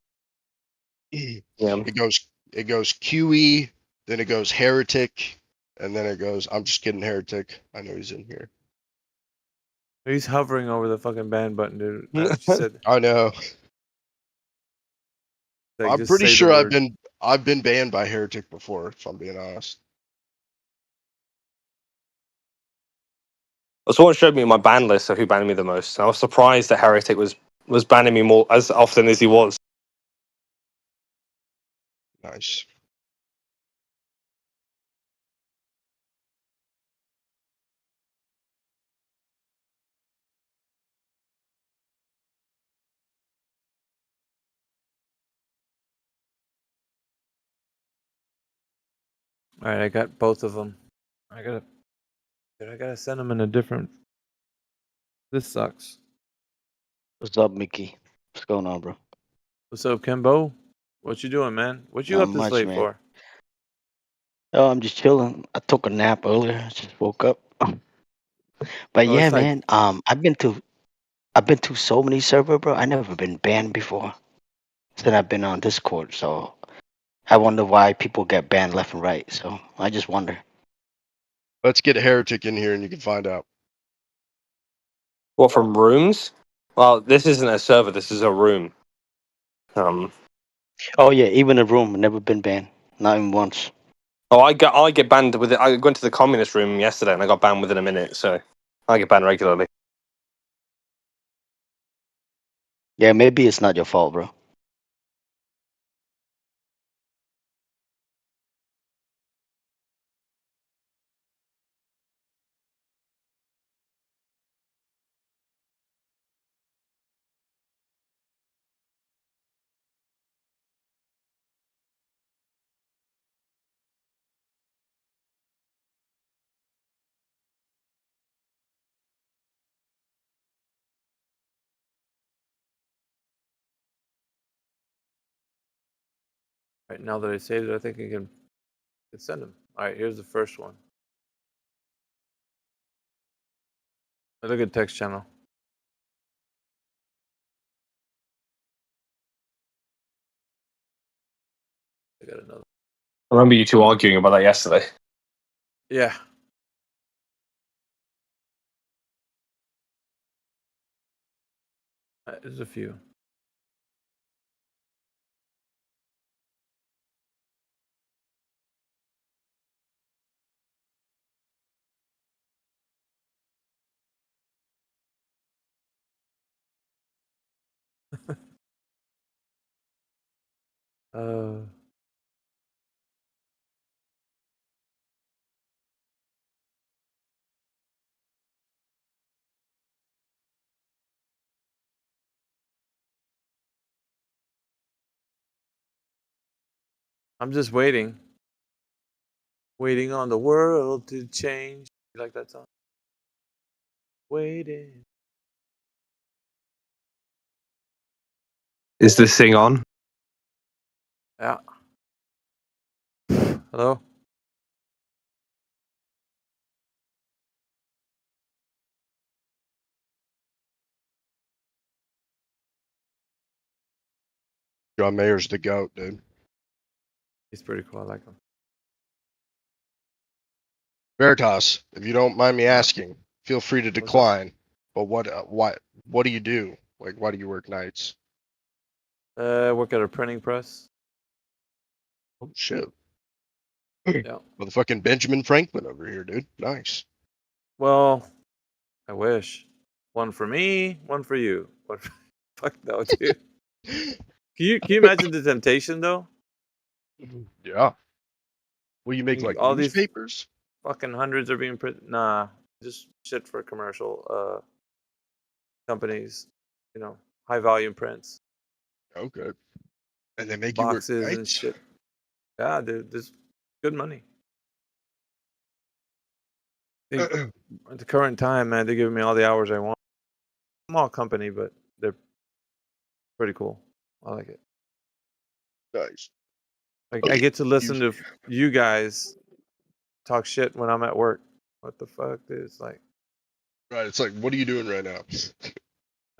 Yeah. It goes QE, then it goes Heretic, and then it goes. I'm just kidding, Heretic. I know he's in here. He's hovering over the fucking ban button, dude. I just said. I know. Like, I'm pretty sure I've been banned by Heretic before, if I'm being honest. Someone showed me my ban list of who banned me the most. I was surprised that Heretic was banning me more as often as he was. Nice. All right, I got both of them. I gotta send them in a different. This sucks. What's up, Mickey? What's going on, bro? What's up, Kimbo? What you doing, man? What you Not up this much, late man. for? Oh, I'm just chilling. I took a nap earlier. I just woke up. But Oh, yeah, it's like- man. I've been to so many servers, bro. I never been banned before. Since I've been on Discord, so I wonder why people get banned left and right. So I just wonder. Let's get Heretic in here and you can find out. What, from rooms? Well, this isn't a server. This is a room. Oh yeah, even a room. Never been banned. Not even once. Oh, I get banned with it. I went to the communist room yesterday and I got banned within a minute. So I get banned regularly. Yeah, maybe it's not your fault, bro. Right, now that I saved it, I think I can send them. All right, here's the first one. Look at text channel. I got another. I remember you two arguing about that yesterday. Yeah. There's a few. I'm just waiting. Waiting on the world to change. You like that song? Waiting. Is this thing on? Yeah. Hello? John Mayer's the GOAT, dude. He's pretty cool. I like him. Veritas, if you don't mind me asking, feel free to decline. But what do you do? Like, why do you work nights? Work at a printing press. Oh shit. Yeah. Motherfucking Benjamin Franklin over here, dude. Nice. Well, I wish. One for me, one for you. Fuck no, dude. Can you imagine the temptation though? Yeah. Will you make like all newspapers? These fucking hundreds are being printed. Nah, just shit for commercial companies. You know, high volume prints. Okay. And they make boxes you work and shit. Yeah, dude, there's good money. At the current time, man, they're giving me all the hours I want. Small company, but they're pretty cool. I like it. Nice. I get to listen to you guys talk shit when I'm at work. What the fuck, dude? It's like, right. It's like, what are you doing right now?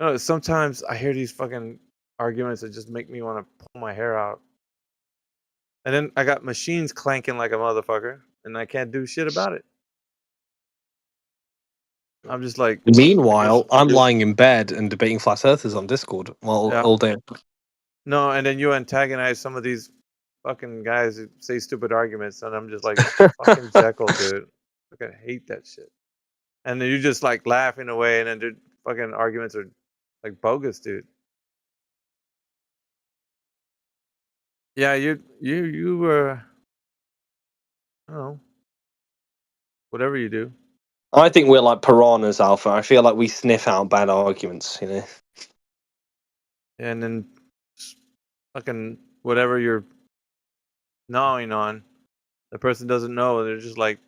No, sometimes I hear these fucking arguments that just make me want to pull my hair out. And then I got machines clanking like a motherfucker, and I can't do shit about it. I'm just like. Meanwhile, I'm lying in bed and debating flat earthers on Discord all day. No, and then you antagonize some of these fucking guys who say stupid arguments, and I'm just like, fucking Jekyll, dude. I fucking hate that shit. And then you're just like laughing away, and then the fucking arguments are like bogus, dude. Yeah, you were. I don't know. Whatever you do. I think we're like piranhas, Alpha. I feel like we sniff out bad arguments, you know. And then fucking whatever you're gnawing on, the person doesn't know. They're just like,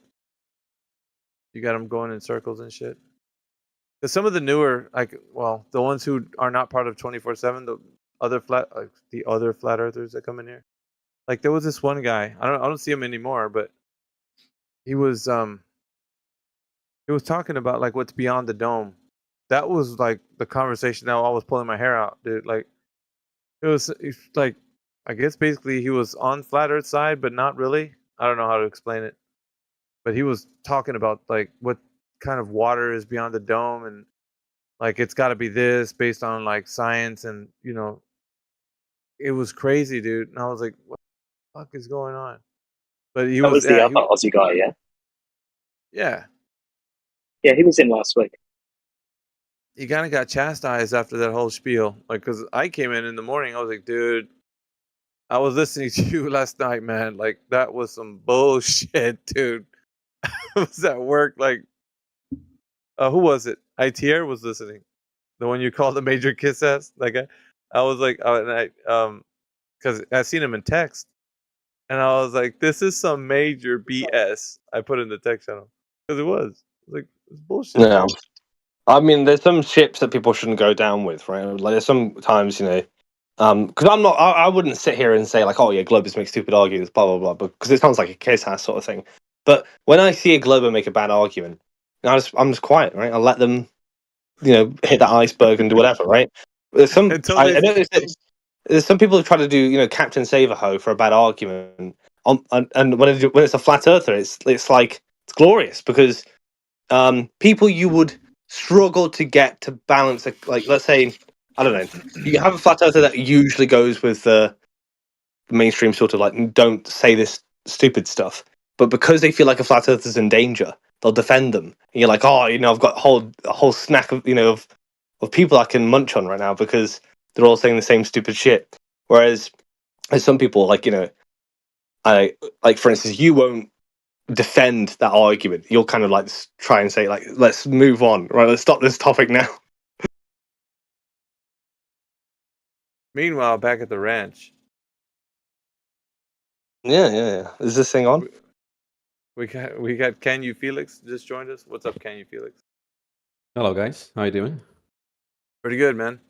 you got them going in circles and shit. Because some of the newer, like, well, the ones who are not part of 24/7, the other flat earthers that come in here. Like there was this one guy. I don't see him anymore, but he was talking about like what's beyond the dome. That was like the conversation that I was pulling my hair out, dude. Like it's like, I guess basically he was on flat earth side, but not really. I don't know how to explain it. But he was talking about like what kind of water is beyond the dome, and like it's got to be this based on like science, and you know, it was crazy, dude. And I was like, what the fuck is going on? But he was the other Aussie guy, yeah? Yeah. Yeah, he was in last week. He kind of got chastised after that whole spiel. Like, because I came in the morning, I was like, dude, I was listening to you last night, man. Like, that was some bullshit, dude. I was at work, like, who was it? ITR was listening. The one you called the major kiss ass? That guy? I was like, because I seen him in text. And I was like, this is some major BS. I put in the text channel. Because it was. Like, it's bullshit. Yeah. I mean, there's some ships that people shouldn't go down with, right? Like, there's sometimes, you know, Because I wouldn't sit here and say like, oh yeah, Globers make stupid arguments, blah blah blah, because it sounds like a kiss ass sort of thing. But when I see a Glober make a bad argument, I'm just quiet, right? I'll let them, hit that iceberg and do whatever, right? There's some I noticed that there's some people who try to do Captain Save-A-Ho for a bad argument, and when it's a flat earther, it's glorious because people you would struggle to get to balance let's say, I don't know, you have a flat earther that usually goes with the mainstream sort of like, don't say this stupid stuff, but because they feel like a flat earther's in danger, they'll defend them, and you're like, oh, I've got a whole snack of of people I can munch on right now because they're all saying the same stupid shit. Whereas there's some people I for instance, you won't defend that argument. You'll kind of like try and say like, let's move on, right? Let's stop this topic now. Meanwhile, back at the ranch. Yeah. Is this thing on? We got Can You Felix just joined us. What's up, Can You Felix? Hello guys, how you doing? Pretty good, man.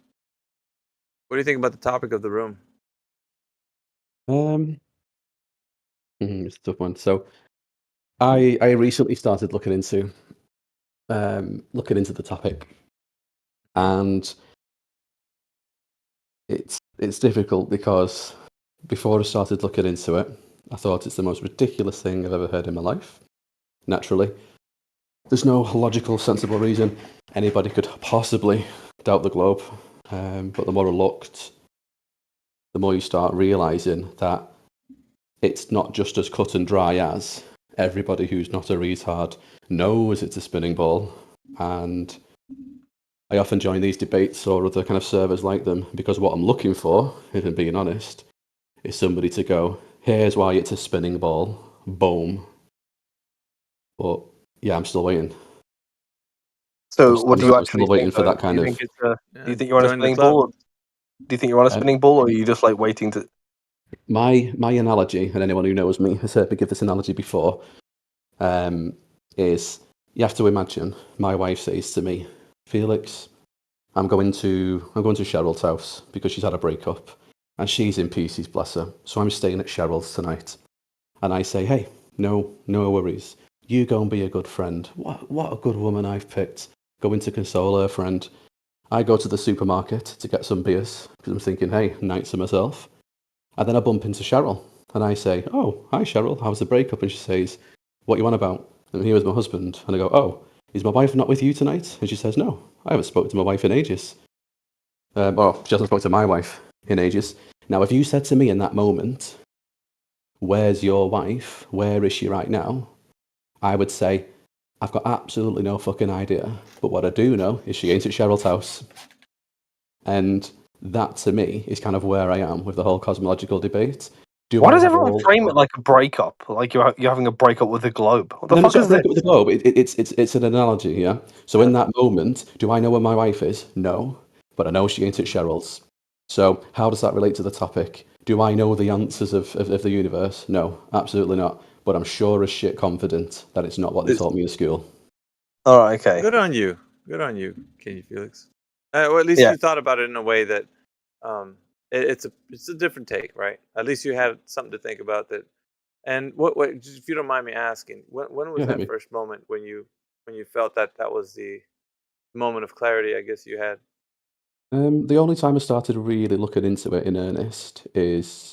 What do you think about the topic of the room? It's a tough one. So I recently started looking into the topic, and it's difficult because before I started looking into it, I thought it's the most ridiculous thing I've ever heard in my life. Naturally, there's no logical, sensible reason anybody could possibly doubt the globe. But the more I looked, the more you start realizing that it's not just as cut and dry as everybody who's not a retard knows it's a spinning ball. And I often join these debates or other kind of servers like them because what I'm looking for, if I'm being honest, is somebody to go, here's why it's a spinning ball, boom. But yeah, I'm still waiting. So what do you actually still waiting for that kind of... Do you think you're on a spinning ball? Or do you think you're on a spinning ball, or are you just like waiting to... My analogy, and anyone who knows me has heard me give this analogy before, is you have to imagine my wife says to me, Felix, I'm going to Cheryl's house because she's had a breakup and she's in pieces, bless her. So I'm staying at Cheryl's tonight. And I say, hey, no worries. You go and be a good friend. What a good woman I've picked. Going to console her friend. I go to the supermarket to get some beers because I'm thinking, hey, night to myself. And then I bump into Cheryl and I say, oh, hi Cheryl, how's the breakup? And she says, what you on about? And here was my husband. And I go, oh, is my wife not with you tonight? And she says, no, I haven't spoken to my wife in ages. Well, she hasn't spoken to my wife in ages. Now, if you said to me in that moment, where's your wife? Where is she right now? I would say, I've got absolutely no fucking idea. But what I do know is she ain't at Cheryl's house. And that, to me, is kind of where I am with the whole cosmological debate. Why does everyone frame it like a breakup? Like you're having a breakup with the globe? What the fuck is this? With the globe. It's an analogy, yeah? So in that moment, do I know where my wife is? No. But I know she ain't at Cheryl's. So how does that relate to the topic? Do I know the answers of the universe? No, absolutely not. But I'm sure as shit confident that it's not what they taught me in school. All right, okay. Good on you, Can You Felix? Well, at least you thought about it in a way that it's a different take, right? At least you had something to think about that. And what if you don't mind me asking, when was that first moment when you felt that was the moment of clarity, I guess you had? The only time I started really looking into it in earnest is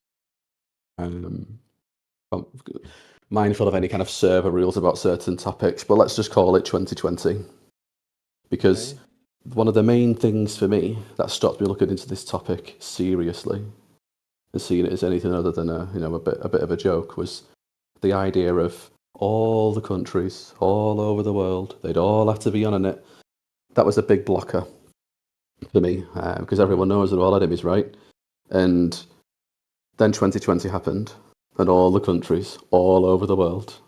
mindful of any kind of server rules about certain topics, but let's just call it 2020. Because one of the main things for me that stopped me looking into this topic seriously and seeing it as anything other than a bit of a joke was the idea of all the countries all over the world, they'd all have to be on it. That was a big blocker for me, because everyone knows that all enemies, right? And then 2020 happened, and all the countries all over the world,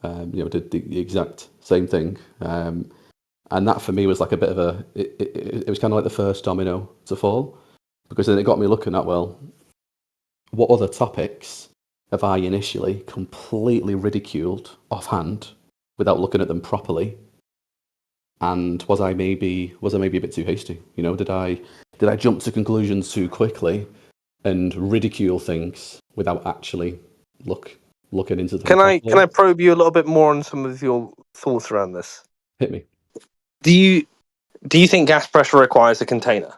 did the exact same thing. And that for me was like a bit of it was kind of like the first domino to fall, because then it got me looking at, well, what other topics have I initially completely ridiculed offhand without looking at them properly? And was I maybe a bit too hasty? Did I Did I jump to conclusions too quickly and ridicule things without actually looking into them? Can I probe you a little bit more on some of your thoughts around this? Hit me. Do you think gas pressure requires a container?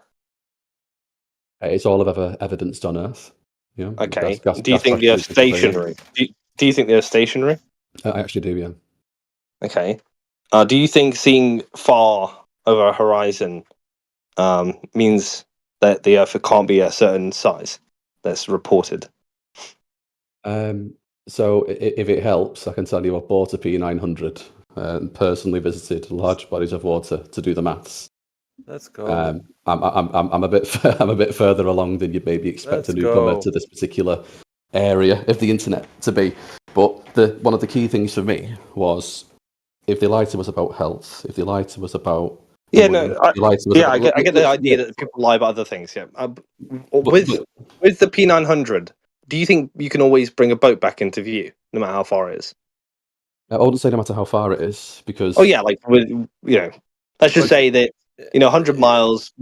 It's all I've ever evidenced on Earth. Yeah. Okay. Do you think they're stationary? Do you think they're stationary? I actually do, yeah. Okay. Do you think seeing far over a horizon means that the Earth can't be a certain size that's reported? So if it helps, I can tell you I bought a P900 and personally visited large bodies of water to do the maths. Let's go. I'm a bit further along than you'd maybe expect a newcomer to this particular area of the internet to be. But one of the key things for me was, if they lied to us about health, if they lied to us about I get the idea that people lie about other things. Yeah, with the P900, do you think you can always bring a boat back into view, no matter how far it is? I wouldn't say no matter how far it is, because let's just say that 100 miles,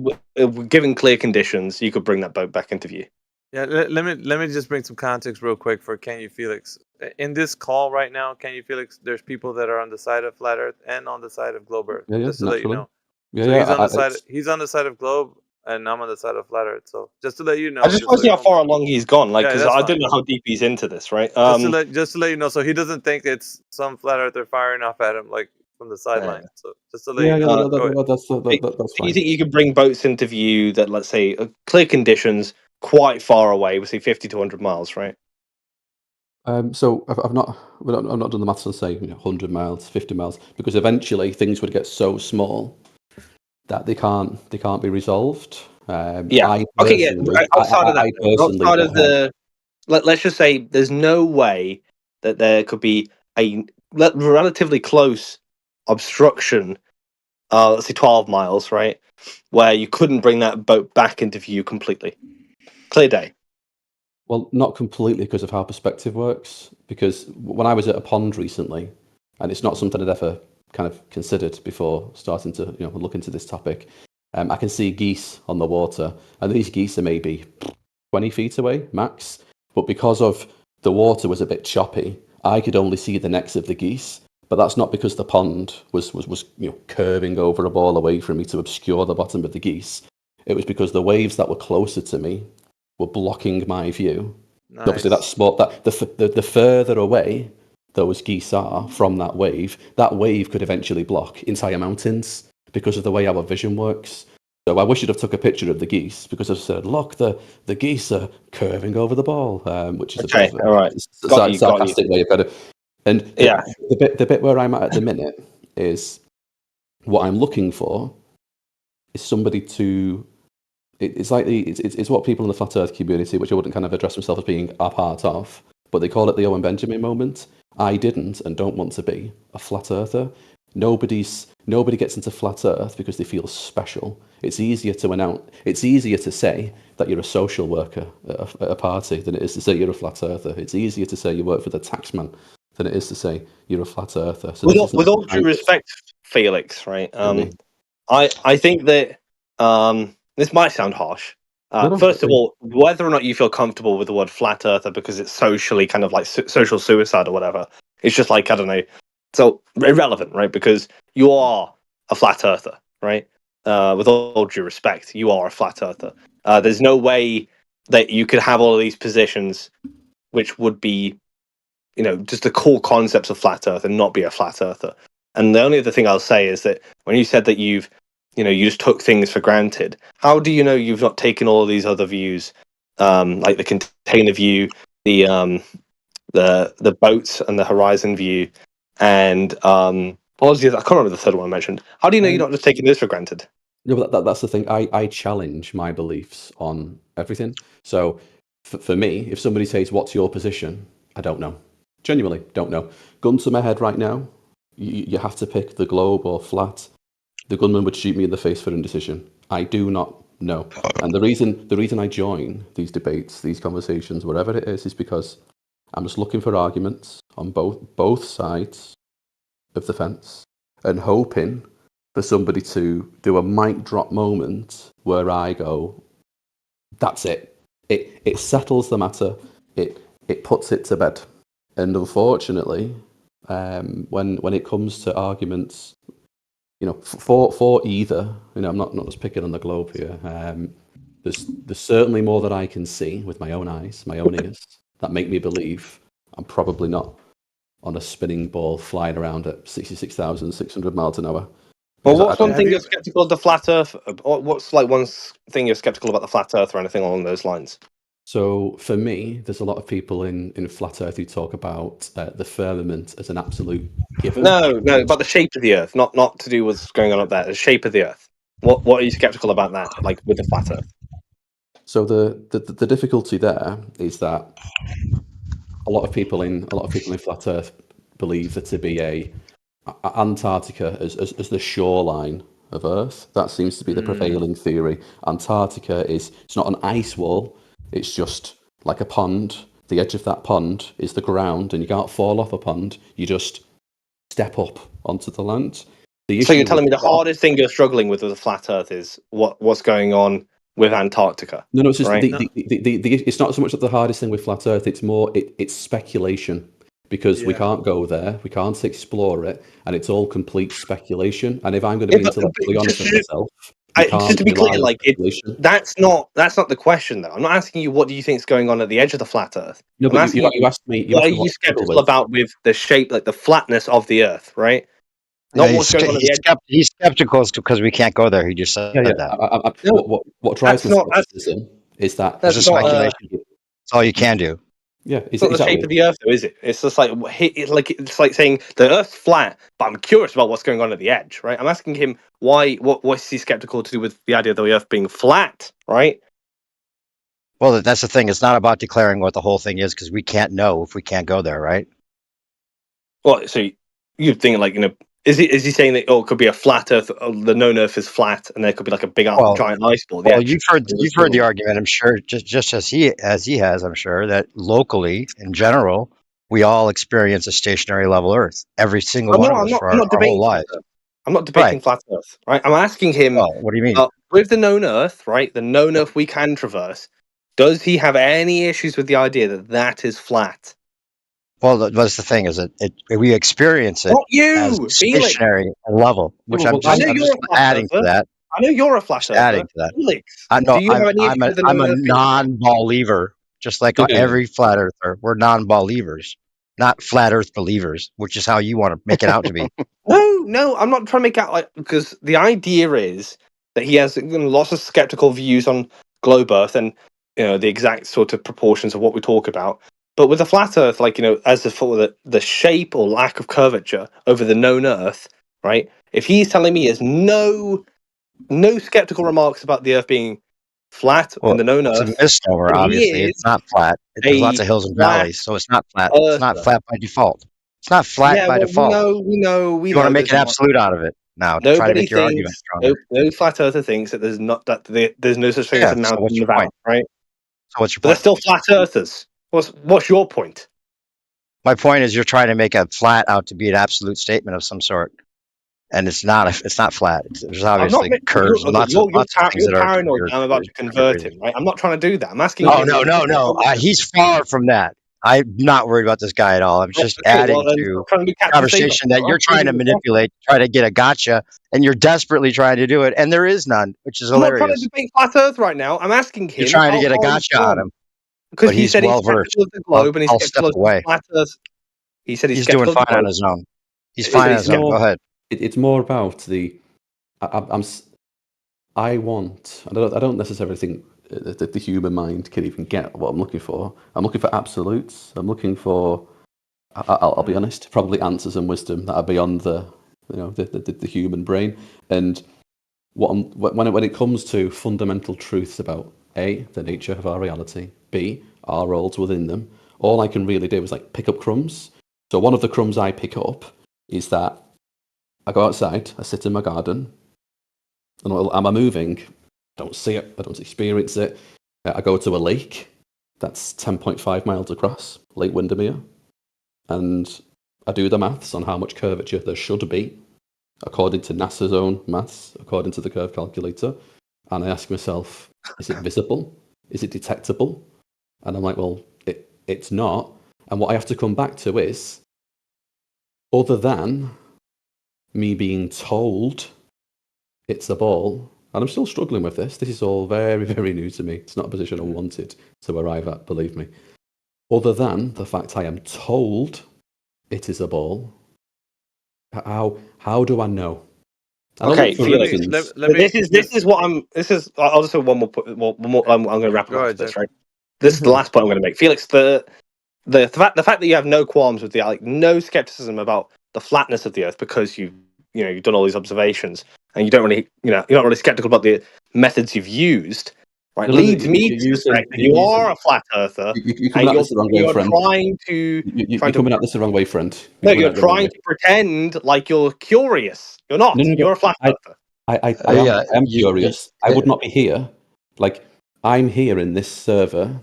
given clear conditions, you could bring that boat back into view. Yeah, let me just bring some context real quick for Kenny Felix. In this call right now, Kenny Felix, there's people that are on the side of Flat Earth and on the side of Globe Earth. Just to let you know. He's on the side of Globe, and I'm on the side of Flat Earth. So just to let you know. I just want to see how far along he's gone, because I don't know how deep he's into this, right? Just to let you know, so he doesn't think it's some Flat Earther firing off at him from the sideline. So just to let you know. That's fine. Do you think you can bring boats into view that, let's say, clear conditions, quite far away, we say 50 to 100 miles, right? So I've not done the maths on say 100 miles, 50 miles, because eventually things would get so small that they can't be resolved. Outside of the, let's just say there's no way that there could be a relatively close obstruction, let's say 12 miles, right, where you couldn't bring that boat back into view completely. Clear day. Well, not completely because of how perspective works. Because when I was at a pond recently, and it's not something I'd ever kind of considered before starting to look into this topic, I can see geese on the water, and these geese are maybe 20 feet away max. But because of the water was a bit choppy, I could only see the necks of the geese. But that's not because the pond was curving over a ball away from me to obscure the bottom of the geese. It was because the waves that were closer to me were blocking my view. Nice. Obviously, that's small. That the further away those geese are from that wave could eventually block entire mountains because of the way our vision works. So I wish you'd have took a picture of the geese, because I've said, look, the geese are curving over the ball, which is a sarcastic way of putting it. And the bit where I'm at the minute is what I'm looking for is somebody to. It's like it's what people in the flat Earth community, which I wouldn't kind of address myself as being a part of, but they call it the Owen Benjamin moment. I didn't and don't want to be a flat earther. Nobody gets into flat Earth because they feel special. It's easier to say that you're a social worker at a party than it is to say you're a flat earther. It's easier to say you work for the taxman than it is to say you're a flat earther. So with all due respect, Felix, right? I think that this might sound harsh. First of all, whether or not you feel comfortable with the word flat earther because it's socially kind of like social suicide or whatever, it's just like, I don't know. So irrelevant, right? Because you are a flat earther, right? With all due respect, you are a flat earther. There's no way that you could have all of these positions which would be, just the core concepts of flat earth and not be a flat earther. And the only other thing I'll say is that when you said that you just took things for granted, how do you know you've not taken all of these other views, like the container view, the boats and the horizon view, and what was the other? I can't remember the third one I mentioned. How do you know you're not just taking this for granted? No, but that's the thing. I challenge my beliefs on everything. So for me, if somebody says, "What's your position?" I don't know. Genuinely, don't know. Gun to my head right now, you have to pick the globe or flat. The gunman would shoot me in the face for indecision. I do not know. And the reason I join these debates, these conversations, whatever it is because I'm just looking for arguments on both sides of the fence and hoping for somebody to do a mic drop moment where I go, that's it. It settles the matter. It puts it to bed. And unfortunately, when it comes to arguments, for either, I'm not just picking on the globe here. There's certainly more that I can see with my own eyes, my own ears, that make me believe I'm probably not on a spinning ball flying around at 66,600 miles an hour. Well, what's one thing you're skeptical of the flat Earth? What's like one thing you're skeptical about the flat Earth or anything along those lines? So for me, there's a lot of people in flat Earth who talk about the firmament as an absolute given. No, about the shape of the Earth, not to do with what's going on up there. The shape of the Earth. What are you skeptical about that? Like with the flat Earth? So the difficulty there is that a lot of people in flat Earth believe that to be Antarctica as the shoreline of Earth. That seems to be the prevailing theory. Antarctica it's not an ice wall. It's just like a pond. The edge of that pond is the ground, and you can't fall off a pond. You just step up onto the land. So you're telling me the hardest thing you're struggling with the flat Earth is what's going on with Antarctica? No, it's just right? It's not so much that the hardest thing with flat Earth. It's more it's speculation, because we can't go there, we can't explore it, and it's all complete speculation. And if I'm going to be intellectually honest with myself, just to be clear, that's not the question though. I'm not asking you what do you think is going on at the edge of the flat Earth. No, but you asked me. What are you skeptical about with the shape, like the flatness of the Earth, right? Not what's going on at the edge. He's skeptical because we can't go there. He just said that. What drives me skepticism is that that's speculation. That's all you can do. Yeah, it's not the shape of the Earth, though, is it? It's just it's like saying the Earth's flat, but I'm curious about what's going on at the edge, right? I'm asking him what's he skeptical to do with the idea of the Earth being flat, right? Well, that's the thing. It's not about declaring what the whole thing is because we can't know if we can't go there, right? Well, so you think is he saying that it could be a flat Earth? The known Earth is flat, and there could be like a big giant ice ball. Well, you've heard the argument. I'm sure, just as he has. I'm sure that locally, in general, we all experience a stationary level Earth. Every single one of us for our whole lives. I'm not debating flat Earth, right? I'm asking him. What do you mean? With the known Earth, right? The known Earth we can traverse. Does he have any issues with the idea that is flat? Well, that's the thing is that we experience it as stationary level, which I'm just adding to that. I know you're a flat earther. Adding to that. Felix, I'm a non-believer, just like every flat earther. We're non-believers, not flat Earth believers, which is how you want to make it out to be. No, I'm not trying to make out because the idea is that he has lots of skeptical views on globe Earth and the exact sort of proportions of what we talk about. But with the flat Earth, as for the shape or lack of curvature over the known Earth, right? If he's telling me there's no skeptical remarks about the Earth being flat in the known Earth, it's a misnomer. Obviously, it's not flat. There's lots of hills and valleys, so it's not flat. It's not flat by default. It's not flat by default. We know. You want to make an absolute out of it now. Try to make your argument stronger. No flat Earther thinks that there's no such thing as a mountain in the valley, right? So what's your point? But they're still flat Earthers. What's your point? My point is you're trying to make a flat out to be an absolute statement of some sort, and it's not. It's not flat. There's obviously curves. Lots of things that are paranoid. I'm about to convert him. Right? I'm not trying to do that. I'm asking. No. He's far from that. I'm not worried about this guy at all. I'm just adding to conversation that you're trying to manipulate, try to get a gotcha, and you're desperately trying to do it, and there is none, which is hilarious. I'm not trying to debate flat Earth right now. I'm asking him. You're trying to get a gotcha on him. Because he said he's skeptical of the globe and he's skeptical of the flat Earth. He said he's doing fine on his own. He's fine on his own. Go ahead. It's more about I don't necessarily think that the human mind can even get what I'm looking for. I'm looking for absolutes. I'm looking for, I'll be honest, probably answers and wisdom that are beyond the human brain. And when it comes to fundamental truths about A, the nature of our reality, B, our roles within them, all I can really do is pick up crumbs. So one of the crumbs I pick up is that I go outside, I sit in my garden, and am I moving? Don't see it, I don't experience it. I go to a lake that's 10.5 miles across, Lake Windermere, and I do the maths on how much curvature there should be according to NASA's own maths, according to the curve calculator. And I ask myself, is it visible? Is it detectable? And I'm like, well, it's not. And what I have to come back to is, other than me being told it's a ball, and I'm still struggling with this. This is all very, very new to me. It's not a position I wanted to arrive at, believe me. Other than the fact I am told it is a ball, how do I know? Okay, this is what I'm. This is. I'll just say one more. I'm going to wrap up this. Right. This is the last point I'm going to make. Felix, the fact that you have no qualms with no skepticism about the flatness of the Earth because you've done all these observations and you don't really you're not really skeptical about the methods you've used. Right, leads me to suspect that you are a flat earther. You're coming at this the wrong way, friend. You're coming at this the wrong way, friend. You're trying to pretend like you're curious. You're not. You're a flat earther. I am curious. I would not be here. Like, I'm here in this server,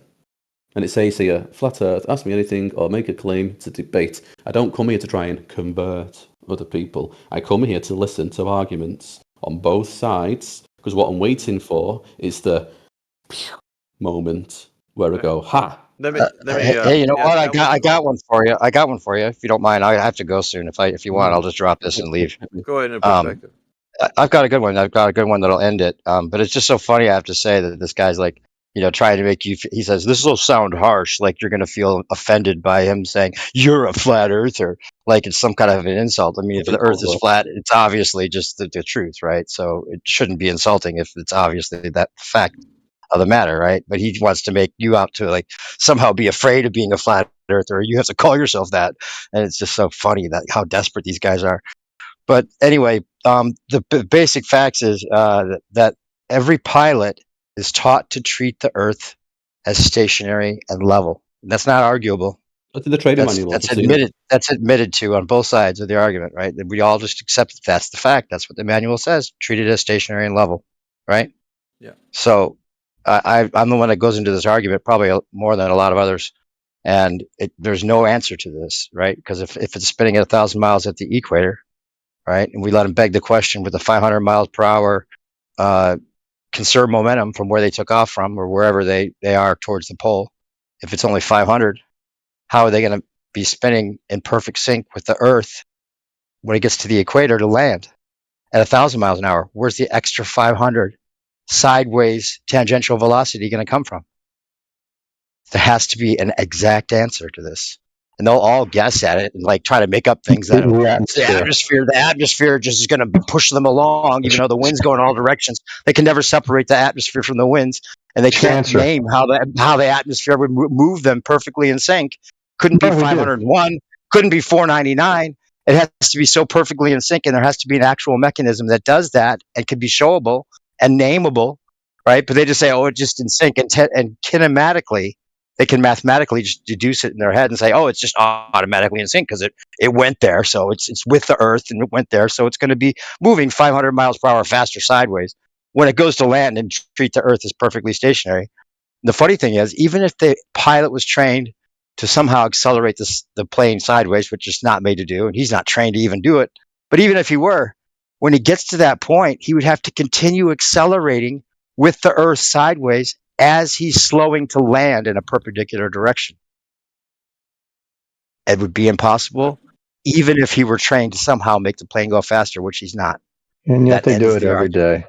and it says here, flat earth, ask me anything or make a claim to debate. I don't come here to try and convert other people. I come here to listen to arguments on both sides, because what I'm waiting for is the moment where I go, ha. Hey, you know what? I got one for you. If you don't mind, I have to go soon. If you want, I'll just drop this and leave. Go ahead and perspective. I've got a good one. That'll end it. But it's just so funny. I have to say that this guy's like, trying to make you. He says this will sound harsh, like you're going to feel offended by him saying you're a flat earther, like it's some kind of an insult. I mean, if the Earth is flat, it's obviously just the truth, right? So it shouldn't be insulting if it's obviously that fact of the matter, right? But he wants to make you out to like somehow be afraid of being a flat earther. You have to call yourself that, and it's just so funny that how desperate these guys are. But anyway, the basic facts is that every pilot is taught to treat the Earth as stationary and level. That's not arguable. That's in the trading manual. That's admitted. That's admitted to on both sides of the argument, right? We all just accept that that's the fact. That's what the manual says. Treat it as stationary and level, right? Yeah. So I'm the one that goes into this argument probably more than a lot of others, and there's no answer to this, right? Because if it's spinning at 1,000 miles at the equator, right, and we let them beg the question with the 500 miles per hour conserve momentum from where they took off from or wherever they are towards the pole, if it's only 500, how are they going to be spinning in perfect sync with the Earth when it gets to the equator to land at 1,000 miles an hour? Where's the extra 500 sideways tangential velocity going to come from? There has to be an exact answer to this, and they'll all guess at it and like try to make up things that the atmosphere just is going to push them along, even though the wind's going all directions. They can never separate the atmosphere from the winds, and they can't name how the atmosphere would move them perfectly in sync. Couldn't be 501, couldn't be 499. It has to be so perfectly in sync, and there has to be an actual mechanism that does that and can be showable and nameable, right? But they just say, oh, it's just in sync, and kinematically, they can mathematically just deduce it in their head and say, oh, it's just automatically in sync because it went there, so it's with the Earth, and it went there, so it's going to be moving 500 miles per hour faster sideways. When it goes to land and treat the Earth as perfectly stationary, the funny thing is, even if the pilot was trained to somehow accelerate the plane sideways, which is not made to do, and he's not trained to even do it, but even if he were, when he gets to that point, he would have to continue accelerating with the Earth sideways as he's slowing to land in a perpendicular direction. It would be impossible, even if he were trained to somehow make the plane go faster, which he's not. And yet they do it every day.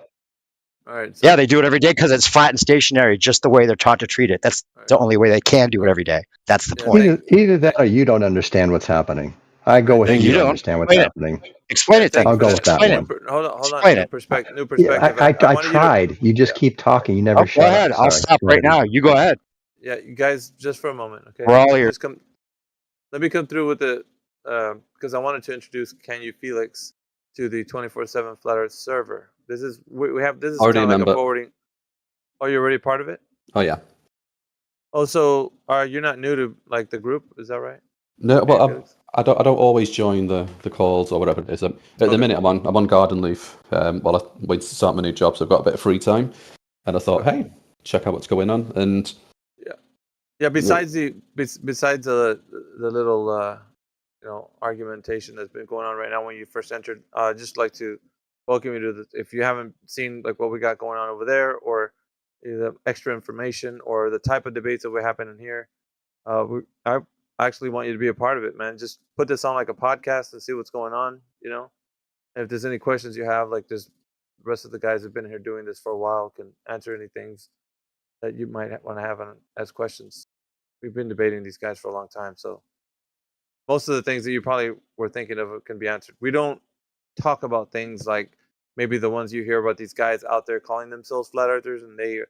All right. Yeah, they do it every day because it's flat and stationary, just the way they're taught to treat it. That's the only way they can do it every day. That's the point. Either that or you don't understand what's happening. I go with you don't understand what's happening. Explain it then. I'll go with that one. Hold on. Explain it. New perspective. I tried. You just keep talking. You never shut up. Go ahead. I'll stop right now. You go ahead. Yeah, you guys, just for a moment, okay? We're all here. Let me come through with the because I wanted to introduce Can You Felix to the 24/7 Flat Earth server. This is kind of like a forwarding. Oh, you're already part of it? Oh yeah. Oh, so you're not new to like the group? Is that right? No, well, I don't always join the calls or whatever it is. At the minute, I'm on garden leave while I wait to start my new job, so I've got a bit of free time, and I thought, hey, check out what's going on. And yeah. Besides the little argumentation that's been going on right now when you first entered. Just like to welcome you to the, if you haven't seen like what we got going on over there, or the extra information, or the type of debates that were happening here. I actually want you to be a part of it, man. Just put this on like a podcast and see what's going on, And if there's any questions you have, like the rest of the guys have been here doing this for a while, can answer any things that you might want to have as questions. We've been debating these guys for a long time, so most of the things that you probably were thinking of can be answered. We don't talk about things like maybe the ones you hear about these guys out there calling themselves flat earthers, and they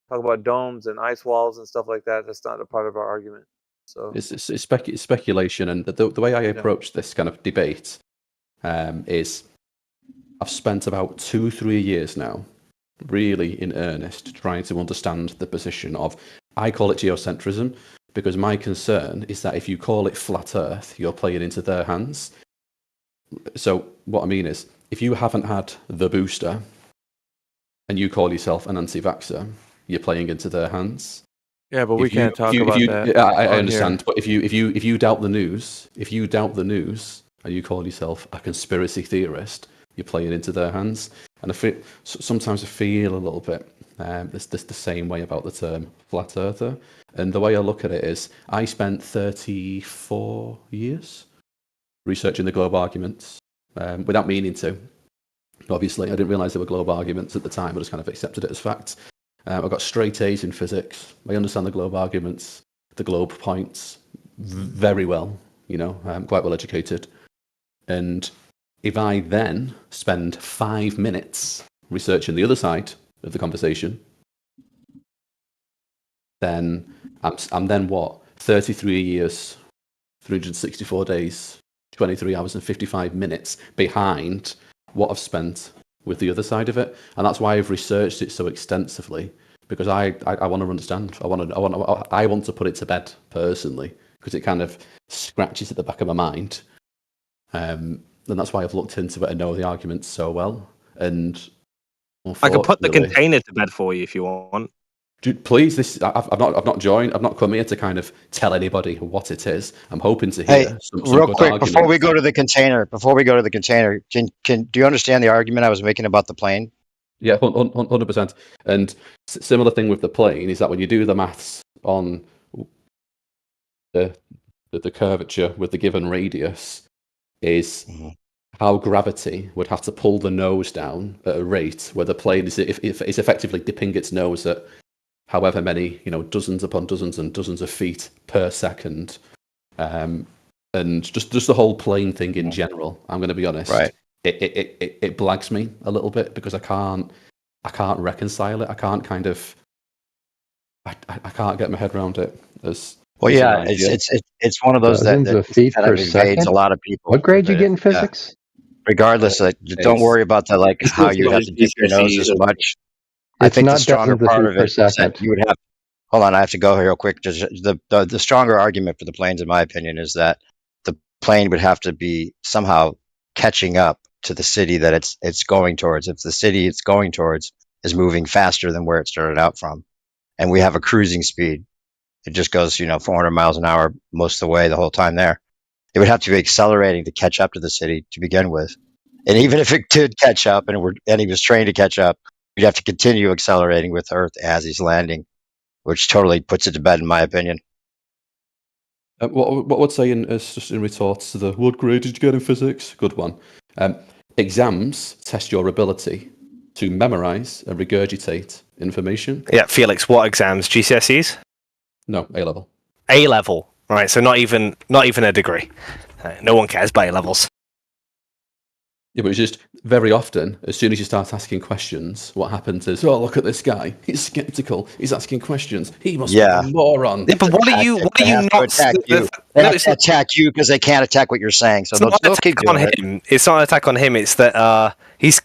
talk about domes and ice walls and stuff like that. That's not a part of our argument. So it's speculation, and the way I approach this kind of debate is I've spent about 2-3 years now really in earnest trying to understand the position of, I call it geocentrism, because my concern is that if you call it flat earth, you're playing into their hands. So what I mean is, if you haven't had the booster and you call yourself an anti-vaxxer, you're playing into their hands. Yeah, but we can't talk about that. I understand, but if you doubt the news, and you call yourself a conspiracy theorist, you're playing into their hands. And sometimes I feel a little bit the same way about the term flat earther. And the way I look at it is, I spent 34 years researching the globe arguments without meaning to. Obviously, I didn't realise there were globe arguments at the time. I just kind of accepted it as fact. I got straight A's in physics. I understand the globe arguments, the globe points very well. I'm quite well educated. And if I then spend 5 minutes researching the other side of the conversation, then I'm then what? 33 years, 364 days, 23 hours and 55 minutes behind what I've spent with the other side of it. And that's why I've researched it so extensively, because I want to understand. I want to put it to bed personally, because it kind of scratches at the back of my mind. And that's why I've looked into it and know the arguments so well. And I can put the container to bed for you if you want. Please, I've not joined. I've not come here to kind of tell anybody what it is. I'm hoping to hear some real good quick arguments. before we go to the container. Do you understand the argument I was making about the plane? Yeah, 100%. And similar thing with the plane is that when you do the maths on the curvature with the given radius, is how gravity would have to pull the nose down at a rate where the plane is effectively dipping its nose at however many, dozens upon dozens and dozens of feet per second. And just the whole plane thing in general, I'm going to be honest, right? It blags me a little bit, because I can't reconcile it. I can't I can't get my head around it. It's one of those that evades a lot of people. What grade you get in physics? Regardless, don't worry about how you have to dip your nose as much. I think the stronger part of it is that you would have. Hold on, I have to go here real quick. Just the stronger argument for the planes, in my opinion, is that the plane would have to be somehow catching up to the city that it's going towards. If the city it's going towards is moving faster than where it started out from, and we have a cruising speed, it just goes 400 miles an hour most of the way the whole time there. It would have to be accelerating to catch up to the city to begin with, and even if it did catch up and he was trained to catch up, you'd have to continue accelerating with Earth as he's landing, which totally puts it to bed, in my opinion. What would say just in retort to the what grade did you get in physics? Good one. Exams test your ability to memorize and regurgitate information. Yeah, Felix, what exams? GCSEs? No, A-level. A-level, right? So not even a degree. No one cares about A-levels. Yeah, but it's just very often, as soon as you start asking questions, what happens is, oh, look at this guy. He's skeptical. He's asking questions. He must be a moron. Yeah, but what are you not attack you? They have to attack you because they can't attack what you're saying. So they'll keep doing it. It's not an attack on him. It's that he's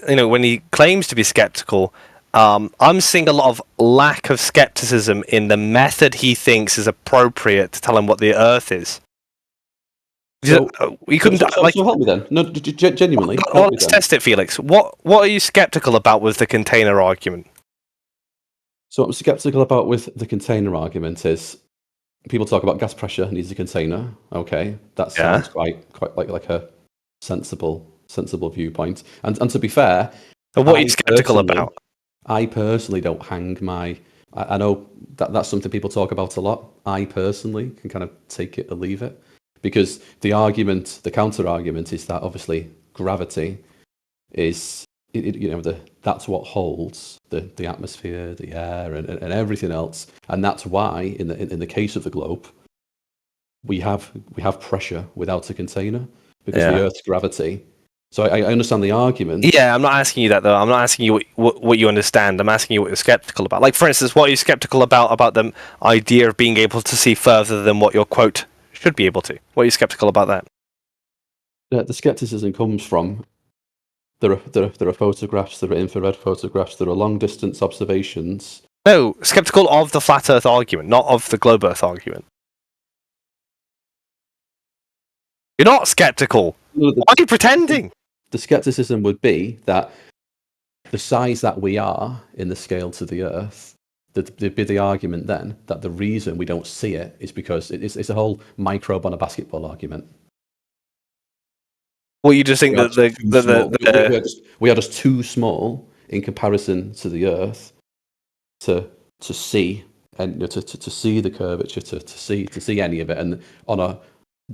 when he claims to be skeptical, I'm seeing a lot of lack of skepticism in the method he thinks is appropriate to tell him what the Earth is. So, we couldn't so help me then. No, genuinely. Let's test it, Felix. What are you skeptical about with the container argument? So what I'm skeptical about with the container argument is people talk about gas pressure needs a container. Okay, that sounds quite like a sensible viewpoint. And to be fair, but what are you skeptical about? I personally don't hang my. I know that's something people talk about a lot. I personally can kind of take it or leave it, because the counter argument is that obviously gravity is, that's what holds the atmosphere, the air, and everything else, and that's why in the case of the globe, we have pressure without a container, because the Earth's gravity. So I understand the argument. Yeah, I'm not asking you that though. I'm not asking you what you understand. I'm asking you what you're skeptical about. Like, for instance, what are you skeptical about the idea of being able to see further than what your quote should be able to? What are you skeptical about that? The skepticism comes from there are photographs, there are infrared photographs, there are long distance observations. No, skeptical of the flat Earth argument, not of the globe Earth argument. You're not skeptical. Why are you pretending? The skepticism would be that the size that we are in the scale to the Earth, there'd be the argument then that the reason we don't see it is because it's a whole microbe on a basketball argument. Well, you just think we are just too small in comparison to the Earth to see, and to see the curvature, to see any of it, and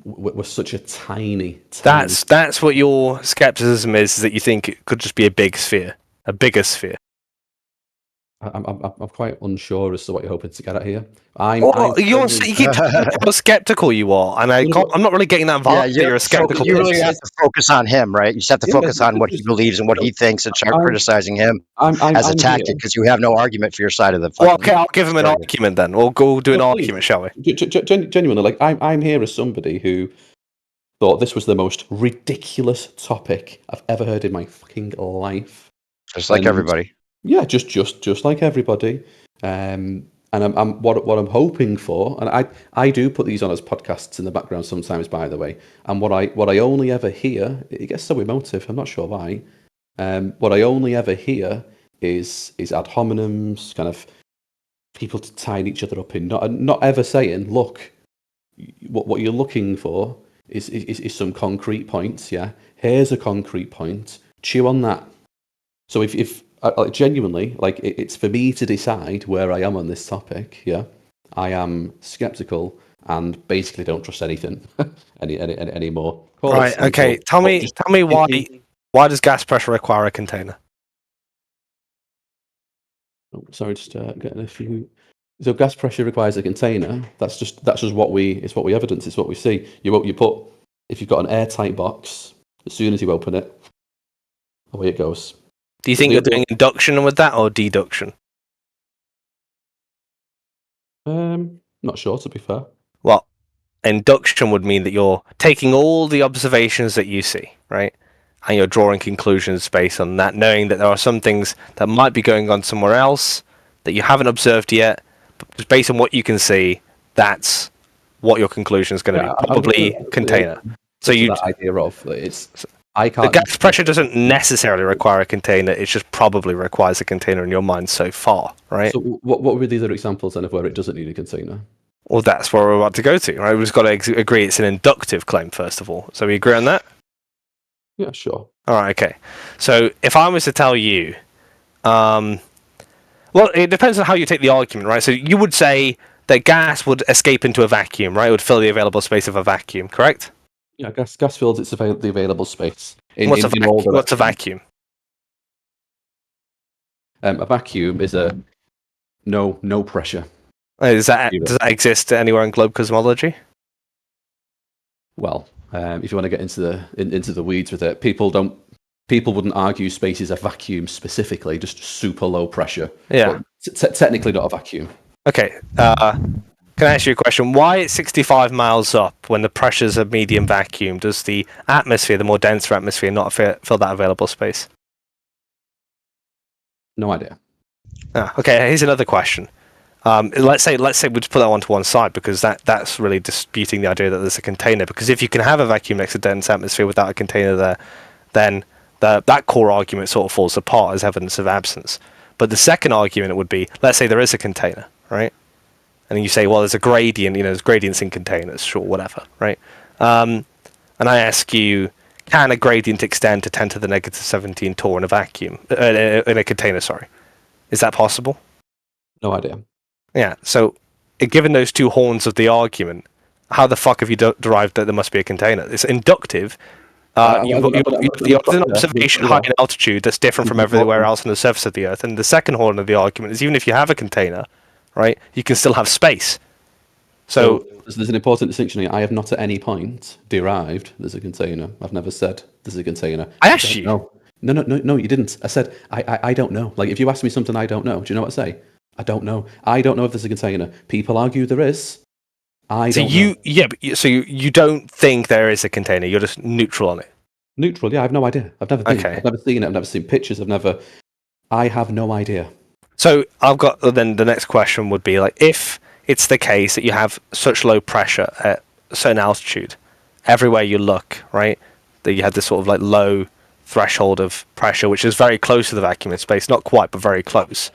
we're such a tiny. That's what your skepticism is that you think it could just be a big sphere, a bigger sphere. I'm quite unsure as to what you're hoping to get at here. You keep talking about how skeptical you are, and I'm not really getting that vibe that you're a skeptical. You really have to focus on him, right? You just have to focus on what he believes and what he thinks, and start criticizing him as a tactic, because you have no argument for your side of the. Well, okay, I'll give him an argument then. We'll go do an argument, shall we? Genuinely, like I'm here as somebody who thought this was the most ridiculous topic I've ever heard in my fucking life. Just like everybody. Yeah, just like everybody. And I'm what I'm hoping for, and I do put these on as podcasts in the background sometimes, by the way. And what I only ever hear, it gets so emotive. I'm not sure why. What I only ever hear is ad hominems, kind of people tying each other up in, not ever saying, look, what you're looking for is some concrete points. Yeah, here's a concrete point. Chew on that. So if genuinely, like, it's for me to decide where I am on this topic. Yeah, I am skeptical and basically don't trust anything anymore. Right. Okay. Tell me why does gas pressure require a container? Oh, sorry, just getting a few. So gas pressure requires a container. That's just what we evidence. It's what we see. You put, if you've got an airtight box, as soon as you open it, away it goes. Do you think you're doing induction with that or deduction? Not sure, to be fair. Well, induction would mean that you're taking all the observations that you see, right? And you're drawing conclusions based on that, knowing that there are some things that might be going on somewhere else that you haven't observed yet, but just based on what you can see, that's what your conclusion is going to be. Probably container. So you idea of it's. The gas pressure doesn't necessarily require a container, it just probably requires a container in your mind so far, right? So what were the other examples then of where it doesn't need a container? Well, that's where we're about to go to, right? We've just got to agree it's an inductive claim, first of all. So we agree on that? Yeah, sure. All right, okay. So if I was to tell you, well, it depends on how you take the argument, right? So you would say that gas would escape into a vacuum, right? It would fill the available space of a vacuum, correct? Yeah, gas fills the available space. What's a vacuum? A vacuum is a no pressure. Does that exist anywhere in globe cosmology? Well, if you want to get into the weeds with it, people wouldn't argue space is a vacuum specifically, just super low pressure. Yeah, technically not a vacuum. Okay. Can I ask you a question? Why at 65 miles up, when the pressure's a medium vacuum, does the atmosphere, the more denser atmosphere, not fill that available space? No idea. Okay, here's another question. Let's say we just put that one to one side, because that's really disputing the idea that there's a container. Because if you can have a vacuum next to dense atmosphere without a container there, then that core argument sort of falls apart as evidence of absence. But the second argument would be, let's say there is a container, right? and you say, well, there's a gradient, there's gradients in containers, sure, whatever, right? And I ask you, can a gradient extend to 10 to the negative 17 torr in a vacuum, in a container, sorry? Is that possible? No idea. Yeah, so given those two horns of the argument, how the fuck have you derived that there must be a container? It's inductive. You've got an observation high in altitude that's different from everywhere else on the surface of the Earth. And the second horn of the argument is even if you have a container, right, you can still have space. So there's an important distinction here. I have not at any point derived there's a container. I've never said there's a container. I asked you. No, you didn't. I said I don't know. Like if you ask me something I don't know, do you know what I say? I don't know. I don't know if there's a container. People argue there is. So you don't think there is a container. You're just neutral on it. Neutral, yeah. I have no idea. I've never been. I've never seen it. I've never seen pictures. I have no idea. So I've got then the next question would be like, if it's the case that you have such low pressure at a certain altitude, everywhere you look, right, that you have this sort of like low threshold of pressure, which is very close to the vacuum in space, not quite, but very close.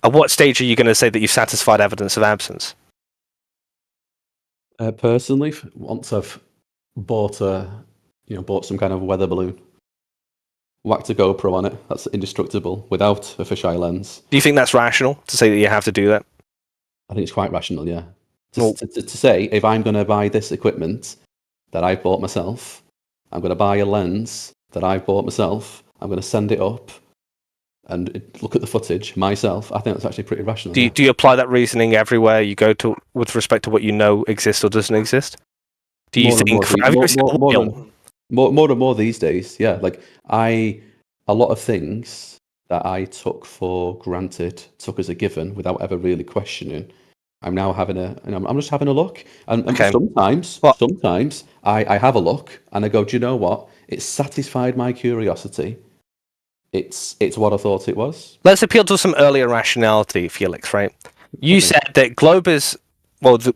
At what stage are you going to say that you've satisfied evidence of absence? Personally, once I've bought some kind of weather balloon, whacked a GoPro on it, that's indestructible without a fisheye lens. Do you think that's rational to say that you have to do that? I think it's quite rational, yeah. To say, if I'm going to buy this equipment that I bought myself, I'm going to buy a lens that I bought myself, I'm going to send it up and look at the footage myself, I think that's actually pretty rational. Do you apply that reasoning everywhere you go to with respect to what you know exists or doesn't exist? Do you think more and more these days, yeah. Like a lot of things that I took for granted, took as a given without ever really questioning, I'm now I'm just having a look. And sometimes I have a look and I go, do you know what? It's satisfied my curiosity. It's what I thought it was. Let's appeal to some earlier rationality, Felix, right? You said that globe is, I never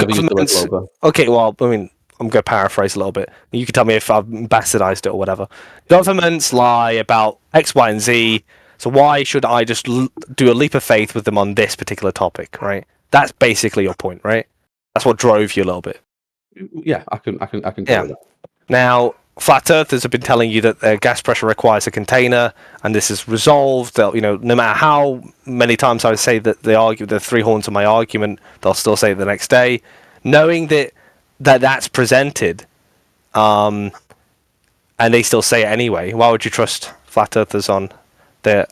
used the word globe. Okay, well, I mean, I'm going to paraphrase a little bit. You can tell me if I've bastardized it or whatever. Governments lie about X, Y, and Z, so why should I just do a leap of faith with them on this particular topic, right? That's basically your point, right? That's what drove you a little bit. Yeah, I can yeah. That. Now, flat earthers have been telling you that gas pressure requires a container, and this is resolved. No matter how many times I say that they argue the three horns of my argument, they'll still say it the next day, knowing that's presented, and they still say it anyway. Why would you trust flat earthers on the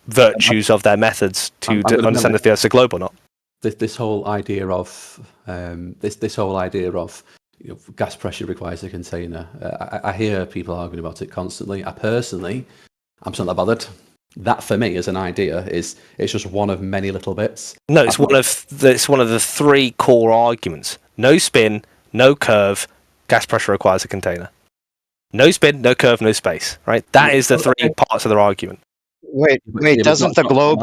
virtues of their methods to understand if the Earth's a globe or not? This whole idea of gas pressure requires a container. I hear people arguing about it constantly. I'm not that bothered. That for me as an idea it's just one of many little bits. No, it's one of the three core arguments. No spin, no curve, gas pressure requires a container. No spin, no curve, no space. Right? That is the three parts of their argument. Wait, doesn't the globe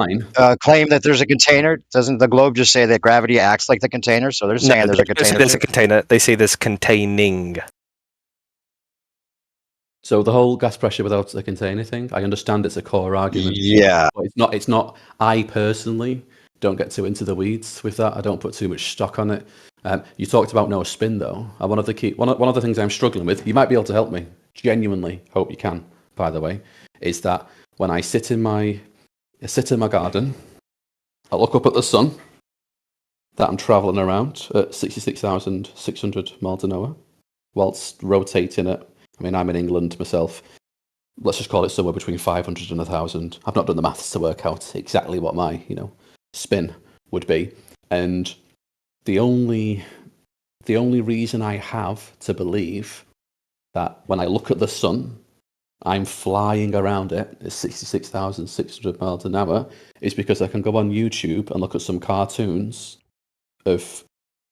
claim that there's a container? Doesn't the globe just say that gravity acts like the container? So they're saying there's a container. There's a container. They say there's containing. So the whole gas pressure without a container thing, I understand it's a core argument. Yeah. But it's not. I personally don't get too into the weeds with that. I don't put too much stock on it. You talked about no spin though. One of the things I'm struggling with, you might be able to help me. Genuinely hope you can, by the way, is that when I sit in my garden, I look up at the sun that I'm travelling around at 66,600 miles an hour, whilst rotating at, I mean, I'm in England myself, let's just call it somewhere between 500 and 1,000. I've not done the maths to work out exactly what my, spin would be. And the only reason I have to believe that when I look at the sun, I'm flying around it at 66,600 miles an hour is because I can go on YouTube and look at some cartoons of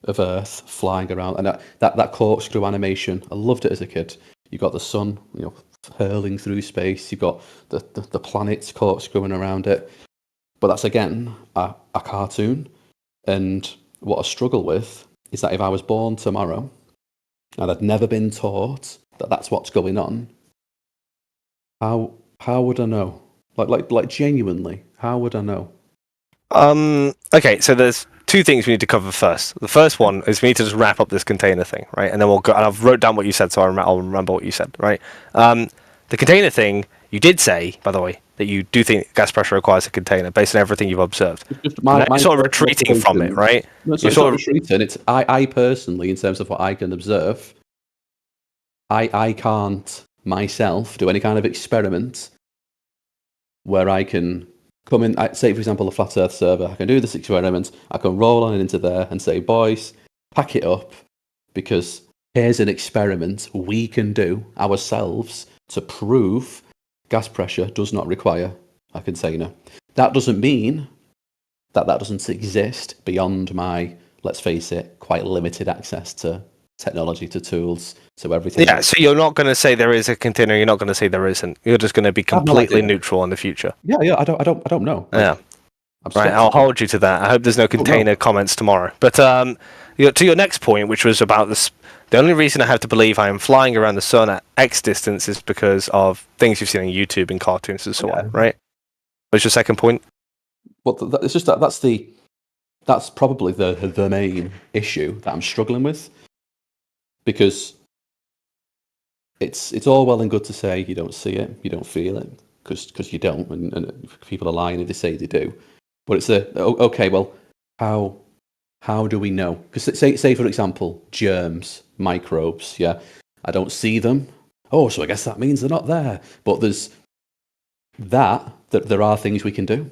Earth flying around, and that corkscrew animation, I loved it as a kid. You got the sun, hurling through space. You got the planets corkscrewing around it, but that's again a cartoon. And what I struggle with is that if I was born tomorrow and I'd never been taught that that's what's going on, how would I know? Like genuinely, how would I know? Okay, so there's two things we need to cover first. The first one is we need to just wrap up this container thing, right? And then we'll go. And I've wrote down what you said, so I'll remember what you said, right? The container thing, you did say, by the way, that you do think gas pressure requires a container based on everything you've observed. You're sort of retreating from it, right? No, it's not retreating. It's I personally, in terms of what I can observe, I can't myself do any kind of experiment where I can come in, say for example a flat earth server, I can do this experiment, I can roll on it into there and say, boys, pack it up, because here's an experiment we can do ourselves to prove gas pressure does not require a container. That doesn't mean that doesn't exist beyond my, let's face it, quite limited access to technology, to tools, to everything. Yeah, so you're not going to say there is a container, you're not going to say there isn't. You're just going to be completely neutral in the future. Yeah, I don't know. Yeah. Right, I'll hold you to that. I hope there's no container comments tomorrow. But to your next point, which was about this, the only reason I have to believe I am flying around the sun at X distance is because of things you've seen on YouTube and cartoons and so on, right? What's your second point? Well, it's just that's probably the main issue that I'm struggling with, because it's all well and good to say you don't see it, you don't feel it, because you don't, and people are lying if they say they do. But it's okay, well, how do we know? Because say for example, germs, microbes, yeah, I don't see them. Oh, so I guess that means they're not there. But there's that there are things we can do.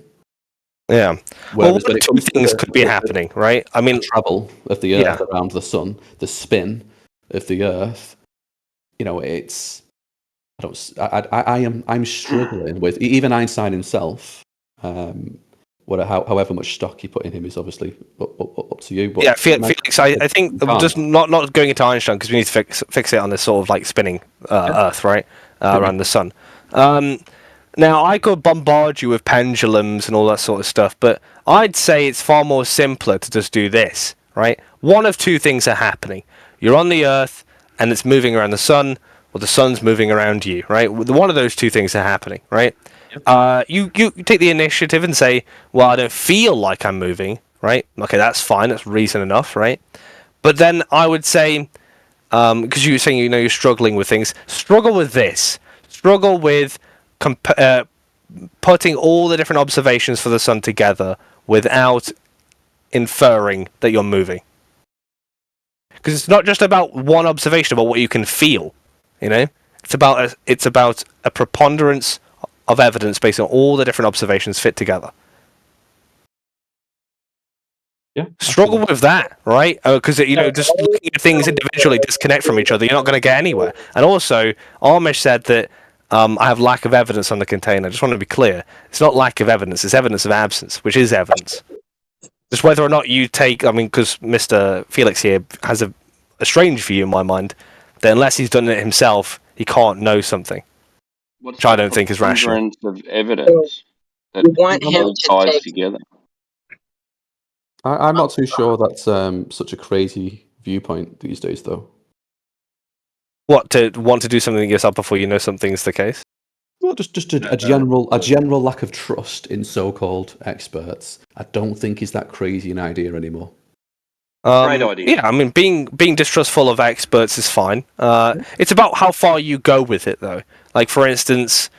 Yeah. Well, two things could be happening, right? I mean, the travel of the Earth around the sun, the spin of the Earth. You know, I'm struggling with, even Einstein himself. However much stock you put in him is obviously up to you. But yeah, Felix, I think just not going into Einstein, because we need to fix it on this sort of like spinning Earth, right, around the sun. Now, I could bombard you with pendulums and all that sort of stuff, but I'd say it's far more simpler to just do this, right? One of two things are happening. You're on the Earth, and it's moving around the sun, or the sun's moving around you, right? One of those two things are happening, right? You take the initiative and say, well, I don't feel like I'm moving, right? Okay, that's fine. That's reason enough, right? But then I would say, because you were saying, you're struggling with things, struggle with this. Struggle with putting all the different observations for the sun together without inferring that you're moving. Because it's not just about one observation about what you can feel, It's about a preponderance of evidence based on all the different observations fit together. Yeah. Struggle with that, right? Because just looking at things individually disconnect from each other, you're not going to get anywhere. And also, Amish said that I have lack of evidence on the container. I just want to be clear. It's not lack of evidence, it's evidence of absence, which is evidence. Just whether or not you take, because Mr. Felix here has a strange view in my mind, that unless he's done it himself, he can't know something. Which I don't think is rational. Of evidence that ties together. I'm not too sure that's such a crazy viewpoint these days, though. What, to want to do something yourself before you know something's the case? Well, just a general lack of trust in so-called experts. I don't think is that crazy an idea anymore. Great idea. Yeah, being distrustful of experts is fine. It's about how far you go with it, though. Like, for instance,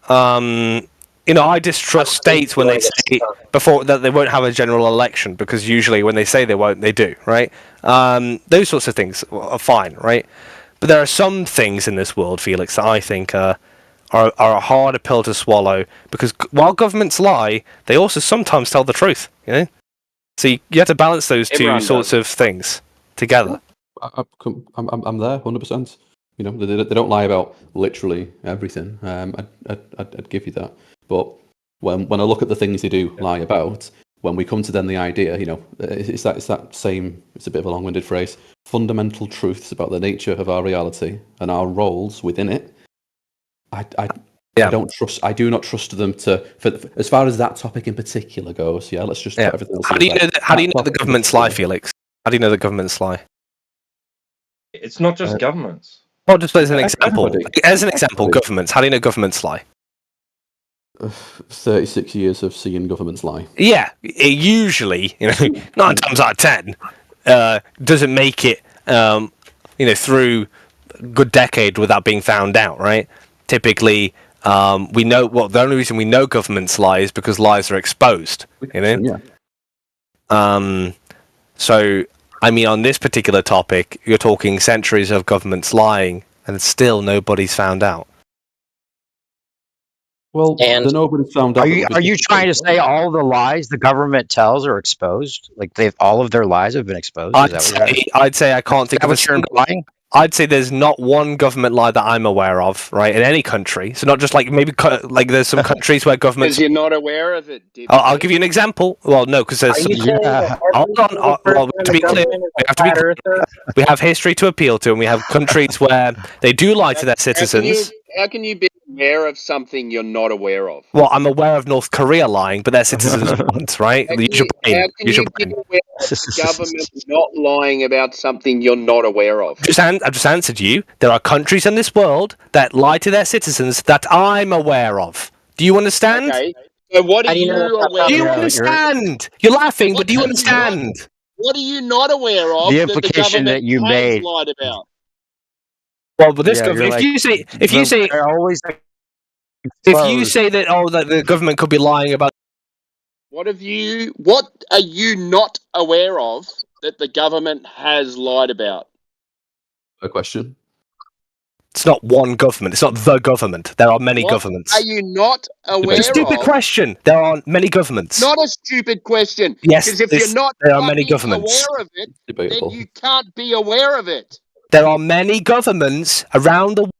I distrust states when they say before that they won't have a general election, because usually when they say they won't, they do, right? Those sorts of things are fine, right? But there are some things in this world, Felix, that I think are a harder pill to swallow, because while governments lie, they also sometimes tell the truth, So you have to balance those two sorts of things together. I'm there, 100%. They don't lie about literally everything. I'd give you that. But when I look at the things they do lie about, when we come to then the idea, it's that same. It's a bit of a long-winded phrase. Fundamental truths about the nature of our reality and our roles within it. I do not trust them as far as that topic in particular goes. Yeah, let's just put everything else. How do you know the government's lie, Felix? How do you know the government's lie? It's not just governments. Well, just as an example. As an example, governments. How do you know governments lie? 36 years of seeing governments lie. Yeah, it usually, 9 times out of 10, doesn't make it, through a good decade without being found out, right? Typically, we know, the only reason we know governments lie is because lies are exposed, Yeah. So, I mean, on this particular topic, you're talking centuries of governments lying, and still nobody's found out. Well, nobody's found out. Are you trying to say all the lies the government tells are exposed? Like all of their lies have been exposed? I'd say I can't think of what you're implying. I'd say there's not one government lie that I'm aware of, right, in any country. So not just like maybe like there's some countries where governments. Because you're not aware of it. I'll give you an example. Well, no, because there's. Hold on. Well, to be clear, we have history to appeal to, and we have countries where they do lie to their citizens. How can you be aware of something you're not aware of? Well, I'm aware of North Korea lying, but their citizens aren't, right? How can you be aware of the government not lying about something you're not aware of? I've just answered you. There are countries in this world that lie to their citizens that I'm aware of. Do you understand? Okay. So what are you aware of? Do you understand? You're laughing, but do you understand? What are you not aware of? The implication that you made. Lied about? Well, but if you say that the government could be lying about. What are you not aware of that the government has lied about? A question. It's not one government. It's not the government. There are many governments. Are you not aware of? It's a stupid question. There are many governments. Not a stupid question. Yes, because if you're not there are many governments. aware of it, then you can't be aware of it. There are many governments around the world.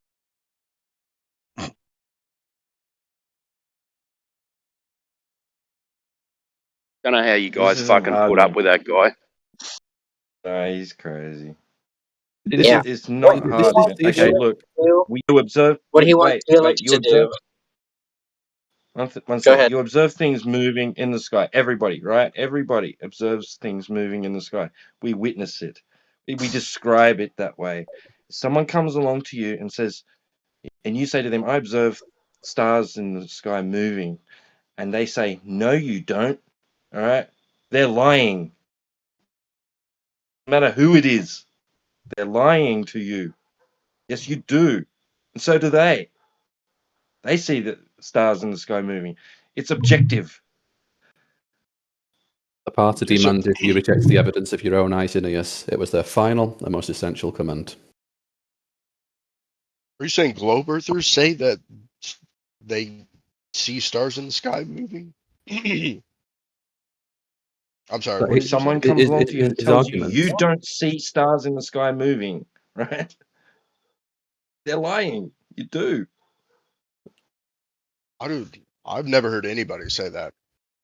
Don't know how you guys fucking put up with that guy. No, he's crazy. Yeah. It's not hard. Okay, look, you observe. What do you want to do? One Go second. ahead. You observe things moving in the sky. Everybody, right? Everybody observes things moving in the sky. We witness it. We describe it that way. Someone comes along to you and says, and you say to them, I observe stars in the sky moving. And they say, no, you don't. All right? They're lying. No matter who it is, they're lying to you. Yes, you do. And so do they. They see the stars in the sky moving. It's objective. The party demanded you reject the evidence of your own eyes, Aeneas. It was their final and most essential command. Are you saying globe earthers say that they see stars in the sky moving? I'm sorry. But if someone comes along to you and tells you don't see stars in the sky moving, right? They're lying. You do. I've never heard anybody say that,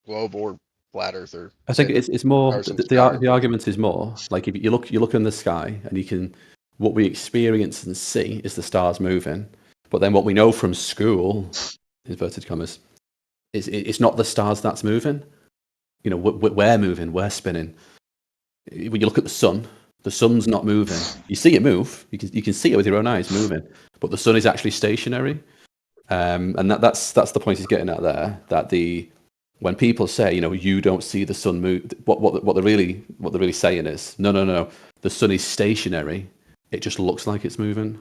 globe or flat earther. I think it's more the argument is more like if you look in the sky and you can what we experience and see is the stars moving, but then what we know from school, inverted commas, it's not the stars that's moving. You know, we're moving, we're spinning. When you look at the sun's not moving. You see it move. You can see it with your own eyes moving, but the sun is actually stationary. And that's the point he's getting at there. That when people say, you know, you don't see the sun move, what they're really saying is, no, the sun is stationary. It just looks like it's moving.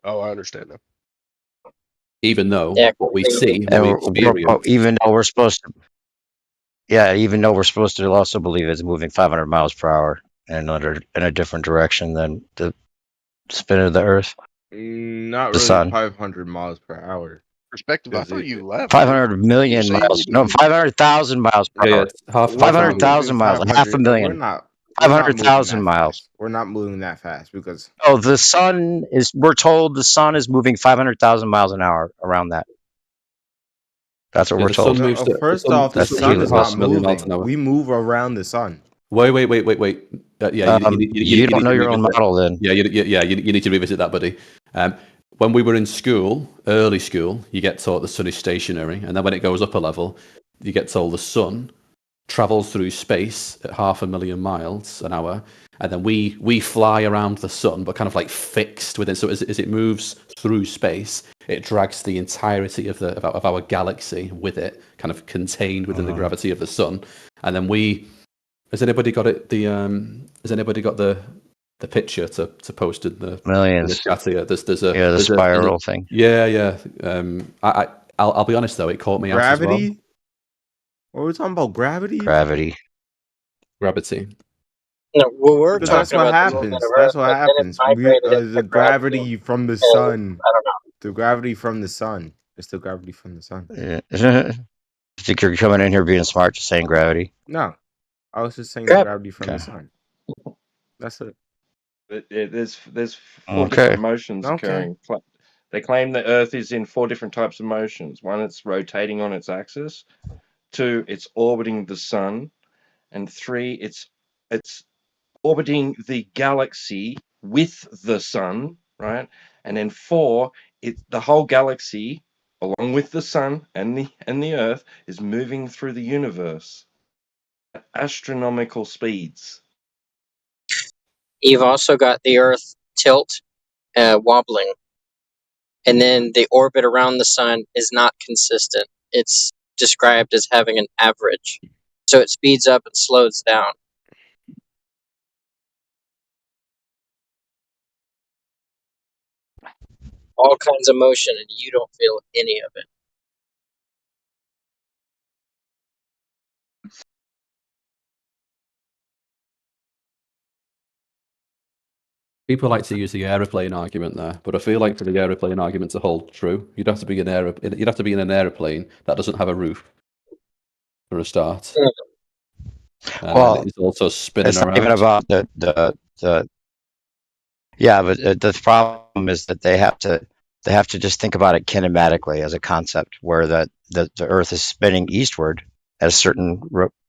Oh, I understand that. Even though what we see, even though we're supposed to also believe it's moving 500 miles per hour in a different direction than the spin of the Earth. Not the really sun. 500 miles per hour. Perspective, I thought you left. 500 million miles. No, 500,000 miles per hour. 500,000 miles. 500,000. 500,000 miles. We're not moving that fast because. Oh, we're told the sun is moving 500,000 miles an hour around that. That's what we're told. First off, the sun is not moving. We move around the sun. Wait. You don't know your own model then. Yeah, you need to revisit that, buddy. When we were in school, early school, you get taught the sun is stationary, and then when it goes up a level, you get told the sun travels through space at 500,000 miles an hour, and then we fly around the sun, but kind of like fixed within. So as it moves through space, it drags the entirety of our galaxy with it, kind of contained within the gravity of the sun. And then has anybody got it? Has anybody got the picture to post in the millions? In the chat here? There's the spiral thing. Yeah. I'll be honest though, it caught me out as well. Gravity? What are we talking about? Gravity? Gravity. No, well, we're But talking that's what about happens. the That's Earth, what but then it happens. migrated into The gravity from the field. sun. I don't know. The gravity from the sun. It's the gravity from the sun. Yeah. I think you're coming in here being smart, just saying gravity. No, I was just saying the gravity from the sun. That's it. There's 4 different motions occurring. They claim the Earth is in 4 different types of motions. 1, it's rotating on its axis. 2, it's orbiting the sun. And 3, it's orbiting the galaxy with the sun, right? And then 4, the whole galaxy, along with the sun and the Earth, is moving through the universe at astronomical speeds. You've also got the Earth tilt, wobbling, and then the orbit around the sun is not consistent. It's described as having an average, so it speeds up and slows down. All kinds of motion, and you don't feel any of it. People like to use the aeroplane argument there, but I feel like for the aeroplane argument to hold true, you'd have to be in an aeroplane that doesn't have a roof for a start. Well, it's also spinning it's not around. even about the. Yeah, but the problem is that they have to just think about it kinematically as a concept, where the Earth is spinning eastward at a certain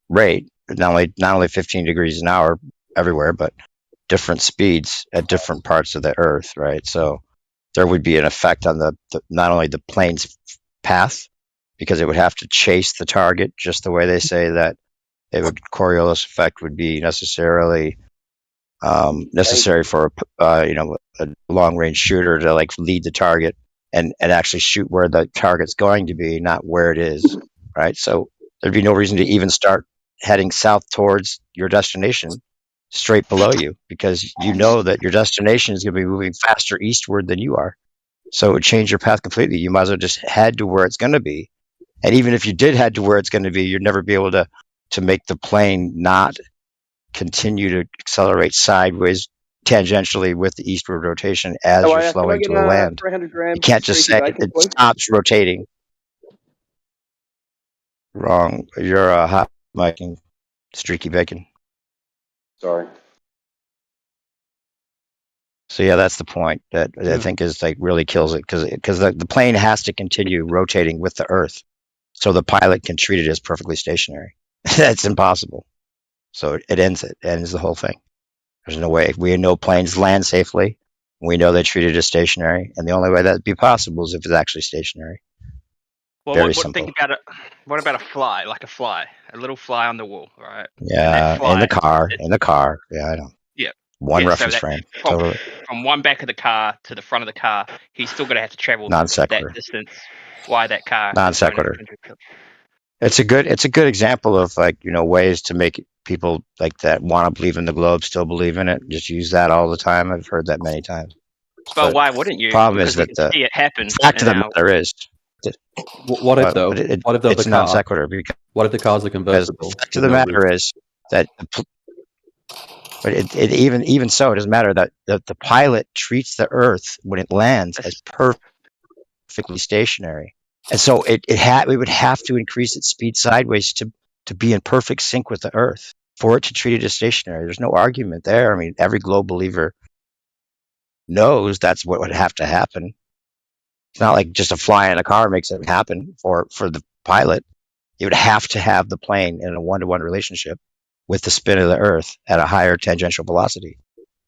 rate, not only 15 degrees an hour everywhere, but different speeds at different parts of the Earth, right? So there would be an effect on the not only the plane's path, because it would have to chase the target, just the way they say that Coriolis effect would be necessary for a long range shooter to like lead the target and actually shoot where the target's going to be, not where it is, right? So there'd be no reason to even start heading south towards your destination straight below you, because you know that your destination is going to be moving faster eastward than you are. So it would change your path completely. You might as well just head to where it's going to be. And even if you did head to where it's going to be, you'd never be able to make the plane not continue to accelerate sideways tangentially with the eastward rotation as you're slowing to the land. You can't just say it stops rotating. Wrong. You're hot micing, Streaky Bacon. Sorry. So yeah, that's the point that I think is like really kills it, because the plane has to continue rotating with the Earth, so the pilot can treat it as perfectly stationary. That's impossible. So it ends the whole thing. There's no way. We know planes land safely. We know they treat it as stationary, and the only way that'd be possible is if it's actually stationary. Well, think about it. What about a fly, a little fly on the wall, right? Yeah, in the car. Yeah, I know. Yeah. One reference frame. Totally. From one back of the car to the front of the car, he's still going to have to travel that distance. Why that car? Non sequitur. It's a good example of ways to make people like that want to believe in the globe still believe in it. Just use that all the time. I've heard that many times. But why wouldn't you? Problem is that see it happen. Fact of the matter is. What if though? What if it's non sequitur? What if the cars are convertible? The fact of the matter is that, but it even so, it doesn't matter that the pilot treats the Earth when it lands as perfectly stationary, and so it would have to increase its speed sideways to be in perfect sync with the Earth for it to treat it as stationary. There's no argument there. I mean, every globe believer knows that's what would have to happen. It's not like just a fly in a car makes it happen for the pilot. You would have to have the plane in a one-to-one relationship with the spin of the Earth at a higher tangential velocity.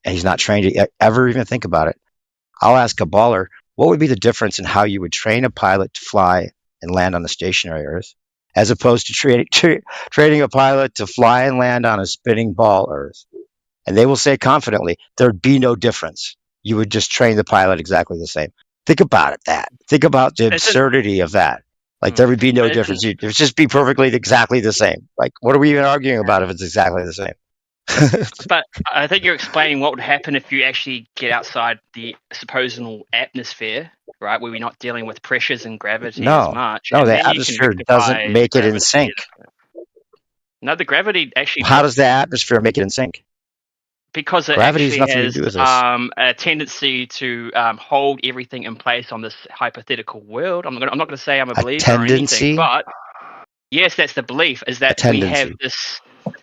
And he's not trained to ever even think about it. I'll ask a baller, what would be the difference in how you would train a pilot to fly and land on the stationary Earth, as opposed to trading a pilot to fly and land on a spinning ball Earth. And they will say confidently, there'd be no difference. You would just train the pilot exactly the same. Think about it, Think about the absurdity of that. Like, there would be no difference. It would just be perfectly exactly the same. Like, what are we even arguing about if it's exactly the same? But I think you're explaining what would happen if you actually get outside the supposed atmosphere, right? Where we're not dealing with pressures and gravity as much. No, the atmosphere doesn't make it in sync. No, the gravity actually. How does the atmosphere make it in sync? Because it gravity actually has a tendency to hold everything in place on this hypothetical world. I'm not going to say I'm a believer or anything, but yes, that's the belief, is that we have this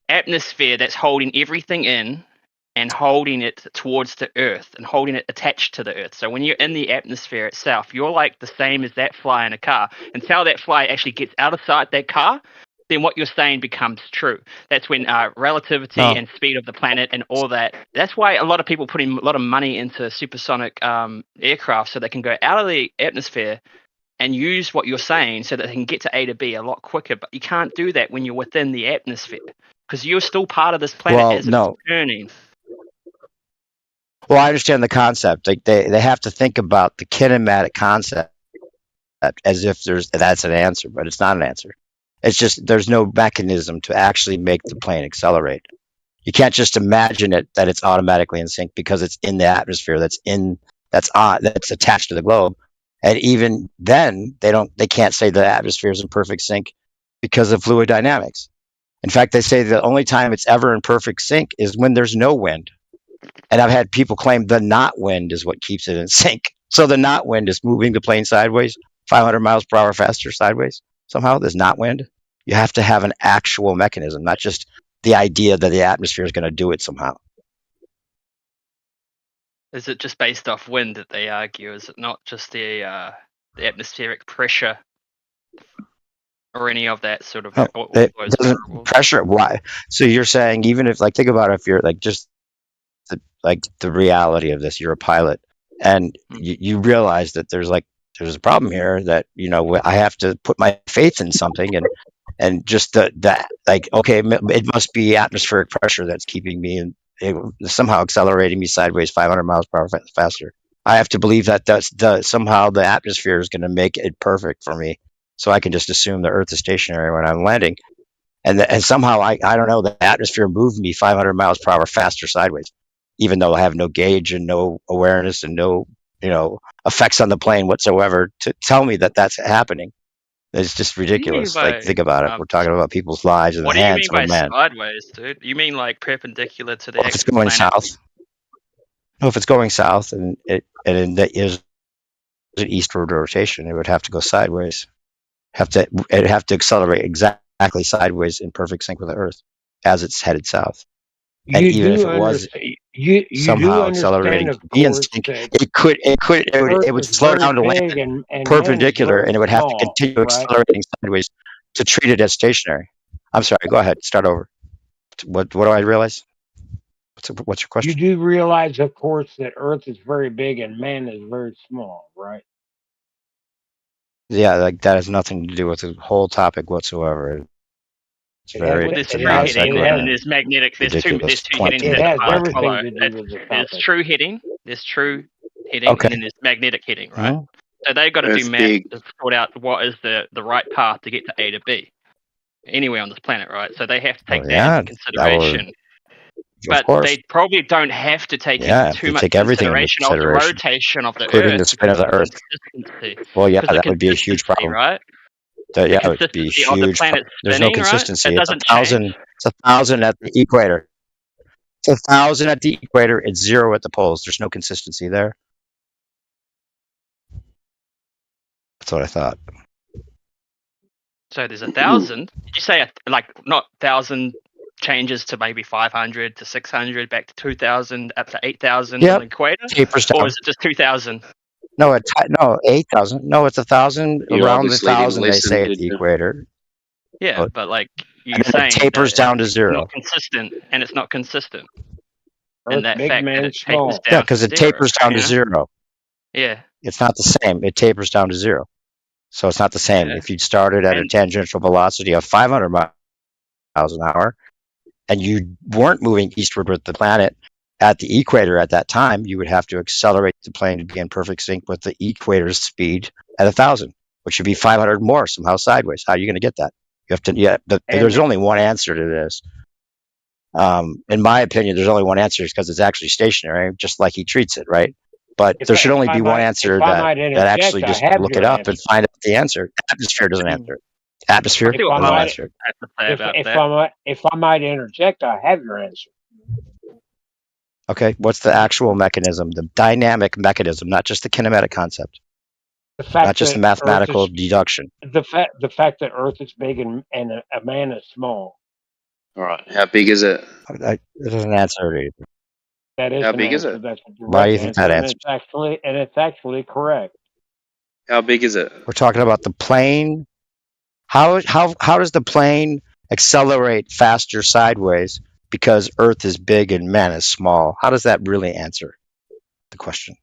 atmosphere that's holding everything in and holding it towards the Earth and holding it attached to the Earth. So when you're in the atmosphere itself, you're like the same as that fly in a car. Until that fly actually gets out of sight that car, then what you're saying becomes true. That's when relativity and speed of the planet and all that. That's why a lot of people put in a lot of money into supersonic aircraft, so they can go out of the atmosphere and use what you're saying so that they can get to A to B a lot quicker. But you can't do that when you're within the atmosphere, because you're still part of this planet as it's turning. Well, I understand the concept. Like, they have to think about the kinematic concept as if that's an answer, but it's not an answer. It's just there's no mechanism to actually make the plane accelerate. You can't just imagine it that it's automatically in sync because it's in the atmosphere that's attached to the globe. And even then, they can't say the atmosphere is in perfect sync because of fluid dynamics. In fact, they say the only time it's ever in perfect sync is when there's no wind. And I've had people claim the not wind is what keeps it in sync. So the not wind is moving the plane sideways, 500 miles per hour faster sideways. Somehow there's not wind. You have to have an actual mechanism, not just the idea that the atmosphere is going to do it somehow. Is it just based off wind that they argue? Is it not just the atmospheric pressure or any of that sort of pressure? Why? So you're saying, even if, like, think about it, if you're like just the reality of this, you're a pilot and you realize that there's a problem here, that I have to put my faith in something, and just that okay, it must be atmospheric pressure that's keeping me somehow accelerating me sideways 500 miles per hour faster. I have to believe that somehow the atmosphere is going to make it perfect for me, so I can just assume the Earth is stationary when I'm landing, and somehow I don't know, the atmosphere moved me 500 miles per hour faster sideways, even though I have no gauge and no awareness and no effects on the plane whatsoever to tell me that that's happening. It's just ridiculous. Think about it. We're talking about people's lives in the hands of a man. What do you mean by sideways, dude? You mean like perpendicular to the if it's going planet? South. No, if it's going south and it is an eastward rotation, it would have to go sideways. It'd have to accelerate exactly sideways in perfect sync with the Earth as it's headed south. And even if it was somehow accelerating to be in sync, it would slow down to land perpendicular, and it would have to continue accelerating sideways to treat it as stationary. I'm sorry, go ahead, start over. What do I realize? What's your question? You do realize, of course, that Earth is very big and man is very small, right? Yeah, that has nothing to do with the whole topic whatsoever. It's very. There's true hitting and there's magnetic. There's two headings. There's true hitting. There's true hitting, and then there's magnetic hitting, right? So they've got to do math to sort out what is the right path to get to A to B anywhere on this planet, right? So they have to take that into consideration. But they probably don't have to take too much consideration of the rotation of the Earth, including the spin of the Earth. Well, yeah, that would be a huge problem. Right? It would be huge. There's no consistency. Right? It's 1,000 at the equator. It's 1,000 at the equator. It's 0 at the poles. There's no consistency there. That's what I thought. So there's 1,000. Did you say not 1,000 changes to maybe 500 to 600 back to 2,000 up to 8,000 on the equator? Tapers down. Or is it just 2,000? No, 8,000. No, it's 1,000. Around the 1,000, they say at the equator. Yeah, but like you're saying, it tapers down to 0. It's not consistent, and it's not consistent. And that big fact man that it small. tapers down Yeah, because it tapers down to 0. Yeah. It's not the same. It tapers down to 0. So it's not the same. If you'd started at a tangential velocity of 500 miles an hour, and you weren't moving eastward with the planet at the equator at that time, you would have to accelerate the plane to be in perfect sync with the equator's speed at 1,000, which would be 500 more somehow sideways. How are you going to get that? You have to. There's only one answer to this. In my opinion, there's only one answer because it's actually stationary, just like he treats it, right? But there should only be one answer that actually just look it up and find out the answer. Atmosphere doesn't answer it. Atmosphere doesn't answer it. If I might interject, I have your answer. Okay, what's the actual mechanism, the dynamic mechanism, not just the kinematic concept, not just the mathematical deduction? The fact that Earth is big and a man is small. All right, how big is it? It doesn't answer it either. That is how big is it? Why do you think that answer? It's actually correct. How big is it? We're talking about the plane. How does the plane accelerate faster sideways because Earth is big and man is small? How does that really answer the question?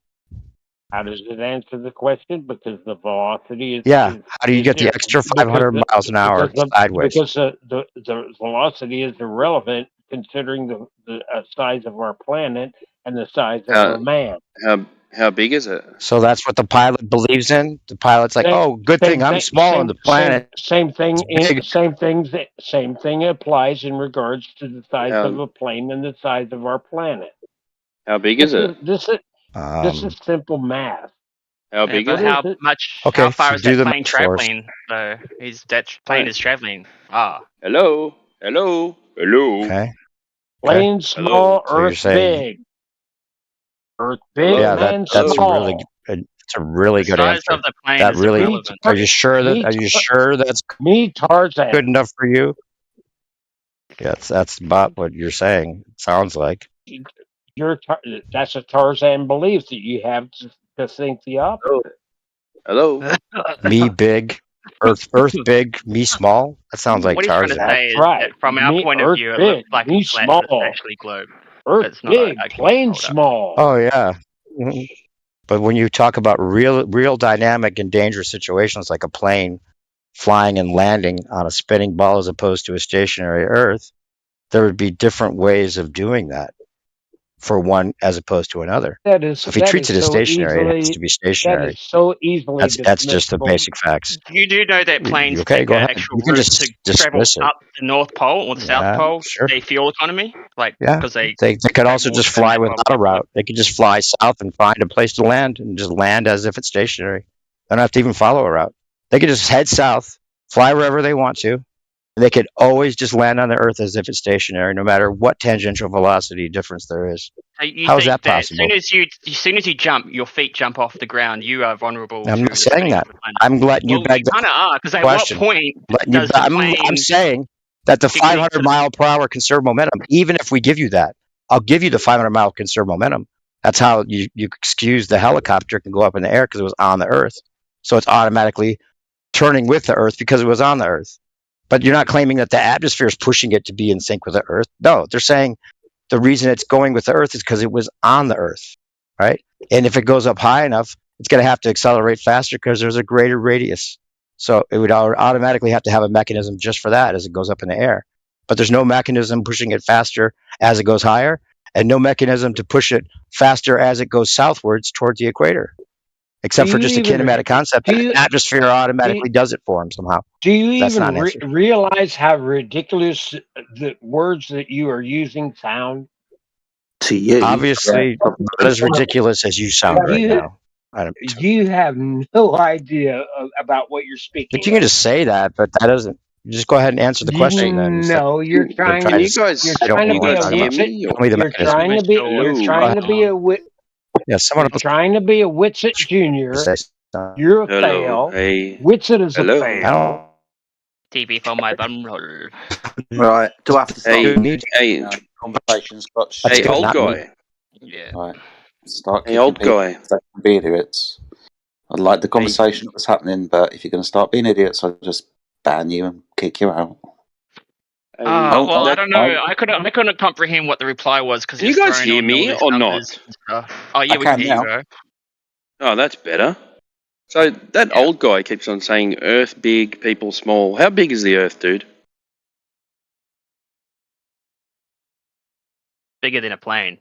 How does it answer the question? Because the velocity is... Yeah, how do you get the extra 500 miles an hour sideways? Because the velocity is irrelevant considering the size of our planet and the size of our man. How big is it? So that's what the pilot believes in? The pilot's like, oh, good thing I'm small on the planet. Same thing applies in regards to the size of a plane and the size of our planet. How big is it? This is simple math. How big is it? How far is that plane traveling? So that plane is traveling. Hello. Okay. Plane small, Earth big. Earth big, man small. It's a really good answer. Of the plane that is really. irrelevant. Are you sure that's me, Tarzan? Good enough for you? Yeah, that's about what you're saying. It sounds like. That's a Tarzan belief that you have to think the opposite. Hello. Me big, Earth big, me small. That sounds like Tarzan. What he's trying to say is that from our point of view, it looks like a flat, but it's actually globe. Earth big, plane small. Oh yeah. But when you talk about real dynamic and dangerous situations like a plane flying and landing on a spinning ball as opposed to a stationary Earth, there would be different ways of doing that for one as opposed to another. So if he treats it as stationary, it has to be stationary. That is so easily. That's just the basic facts. You do know that planes okay, go ahead. Actual You can just travel up the North Pole or the South Pole. Sure. They fuel economy, because they could also just fly without a route. They could just fly south and find a place to land and just land as if it's stationary. They don't have to even follow a route. They could just head south, fly wherever they want to. They could always just land on the Earth as if it's stationary, no matter what tangential velocity difference there is. How is that possible? As soon as you jump, your feet jump off the ground. You are vulnerable. I'm not saying that. I'm letting you beg the question. At what point I'm saying that the 500 mile per hour conserved momentum, even if we give you that, I'll give you the 500 mile conserved momentum. That's how you excuse the helicopter can go up in the air because it was on the Earth. So it's automatically turning with the Earth because it was on the Earth. But you're not claiming that the atmosphere is pushing it to be in sync with the Earth. No, they're saying the reason it's going with the Earth is because it was on the Earth, right? And if it goes up high enough, it's going to have to accelerate faster because there's a greater radius. So it would automatically have to have a mechanism just for that as it goes up in the air. But there's no mechanism pushing it faster as it goes higher, and no mechanism to push it faster as it goes southwards toward the equator. Except for just a kinematic concept, the atmosphere automatically does it for him somehow. Do you even realize how ridiculous the words that you are using sound? To you, obviously, not as ridiculous as you sound right now. You have no idea about what you're speaking. But you can just say that, but that doesn't. You just go ahead and answer the question. Then. No, you're trying to. You're trying to be a wit. Yeah, someone trying to be a Witsit Junior. You're a fail. Witsit is a fail. TV for my bumhole. Right. Do I have to start conversations? Hey, old guy. Yeah. Right. Start. Hey, old guy. Be idiots. I like the conversation that was happening, but if you're going to start being idiots, I'll just ban you and kick you out. Well, I don't know. I couldn't comprehend what the reply was because you guys hear me or not? Oh yeah, we can hear you. Oh, that's better. So that old guy keeps on saying Earth big, people small. How big is the Earth, dude? Bigger than a plane.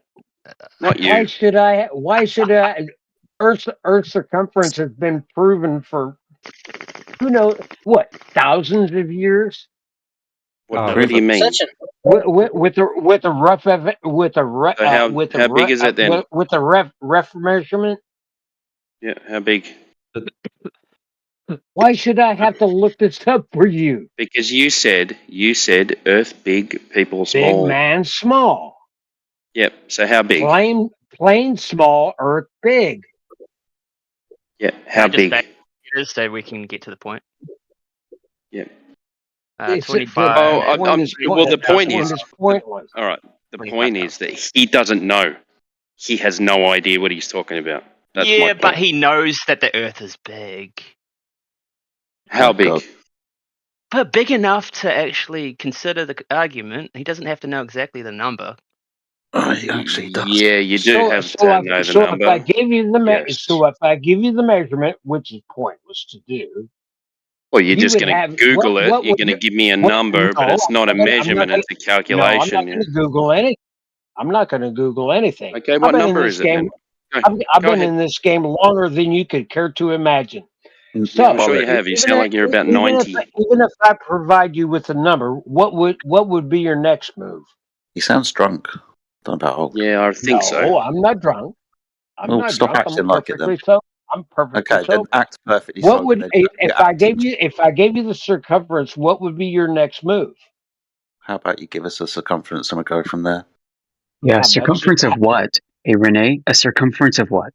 Not you. Why should I? Earth's circumference has been proven for who knows what, thousands of years. What do you mean? With a rough how big is it then? With a rough measurement. Yeah, how big? Why should I have to look this up for you? Because you said Earth big, people small. Big man small. Yep. So how big? Plane small, Earth big. Yeah. How big? So we can get to the point. Yep. 25. Well, the point is pointless. All right. The point is that he doesn't know. He has no idea what he's talking about. That's yeah, but he knows that the Earth is big. How big? But big enough to actually consider the argument. He doesn't have to know exactly the number. He actually does. Yeah, you do have to know the number. If I give you so if I give you the measurement, which is pointless to do. Well, you're just going to Google it. You're going to give me a number, but it's not a measurement; it's a calculation. I'm not going to Google anything. I'm not going to Google anything. Okay, what number is it? I've been in this game longer than you could care to imagine. So, I'm sure you have. You sound like you're about 90. Even if I provide you with a number, what would be your next move? He sounds drunk. Don't know. Yeah, I think so. Oh, I'm not drunk. I'm not stop drunk. acting like it then. I'm perfectly okay. Then act perfectly. What would if I gave you the circumference? What would be your next move? How about you give us a circumference and we go from there? Yeah, circumference of what? Hey, Renee, a circumference of what?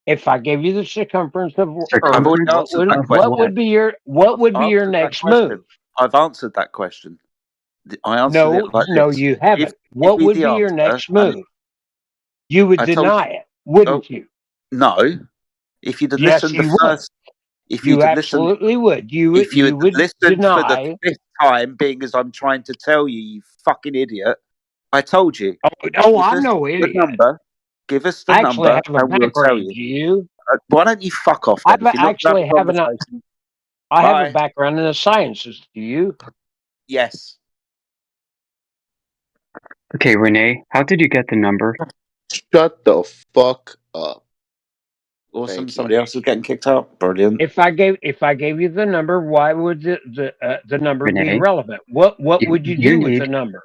If I gave you the circumference of Circumference? what would be your next move? I've answered that question. I answered it like no, this. you haven't. What would be your next move? You would deny it, wouldn't you? No. If you'd have listened the first, if you absolutely would. You would listened deny for the fifth time, being as I'm trying to tell you, you fucking idiot. I told you. Oh, I'm no idiot. Give us the number, and we'll tell you. Why don't you fuck off? Then, I have a background in the sciences. Do you? Yes. Okay, Renee, how did you get the number? Shut the fuck up. Awesome. Somebody else is getting kicked out. Brilliant. If I gave you the number, why would the number be relevant? What would you do with the number?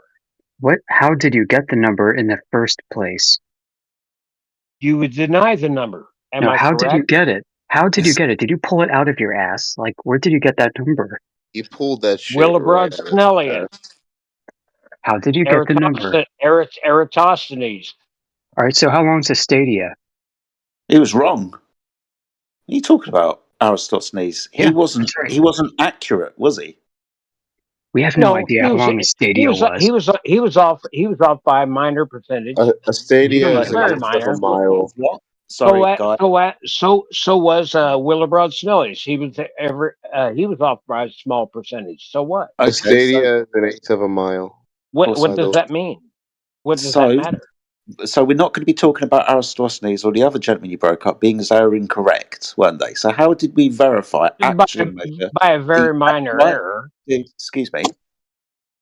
How did you get the number in the first place? You would deny the number. How did you get it? How did you get it? Did you pull it out of your ass? Like, where did you get that number? You pulled that shit. Willebrod Snellius. How did you get the number? Eratosthenes. All right, so how long's the Stadia? He was wrong. What are you talking about, Aristophanes? He wasn't. Right. He wasn't accurate, was he? We have no idea how long a Stadia was. He was off by a minor percentage. A Stadia is very minor. A mile. What? Sorry, so was Willebrod Snellius. He was off by a small percentage. So what? A Stadia is an eighth of a mile. What does that mean? What does that matter? So we're not going to be talking about Aristophanes or the other gentleman you broke up, being as they were incorrect, weren't they? So how did we verify by a very minor error? Excuse me.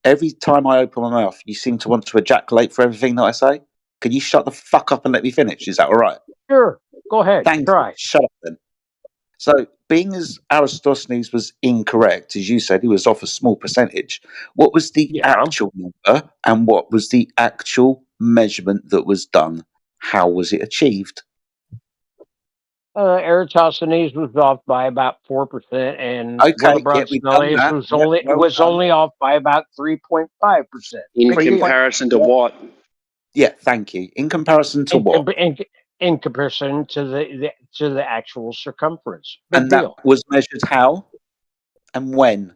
Every time I open my mouth, you seem to want to ejaculate for everything that I say. Can you shut the fuck up and let me finish? Is that all right? Sure. Go ahead. Thanks. Shut up then. So, being as Aristophanes was incorrect, as you said, he was off a small percentage. What was the actual number, and what was the actual measurement that was done? How was it achieved? Eratosthenes was off by about 4%, and Willebrod Snellius was only off by about 3.5%. In comparison to what? Yeah, thank you. In comparison to what? In comparison to the actual circumference. And that was measured how and when?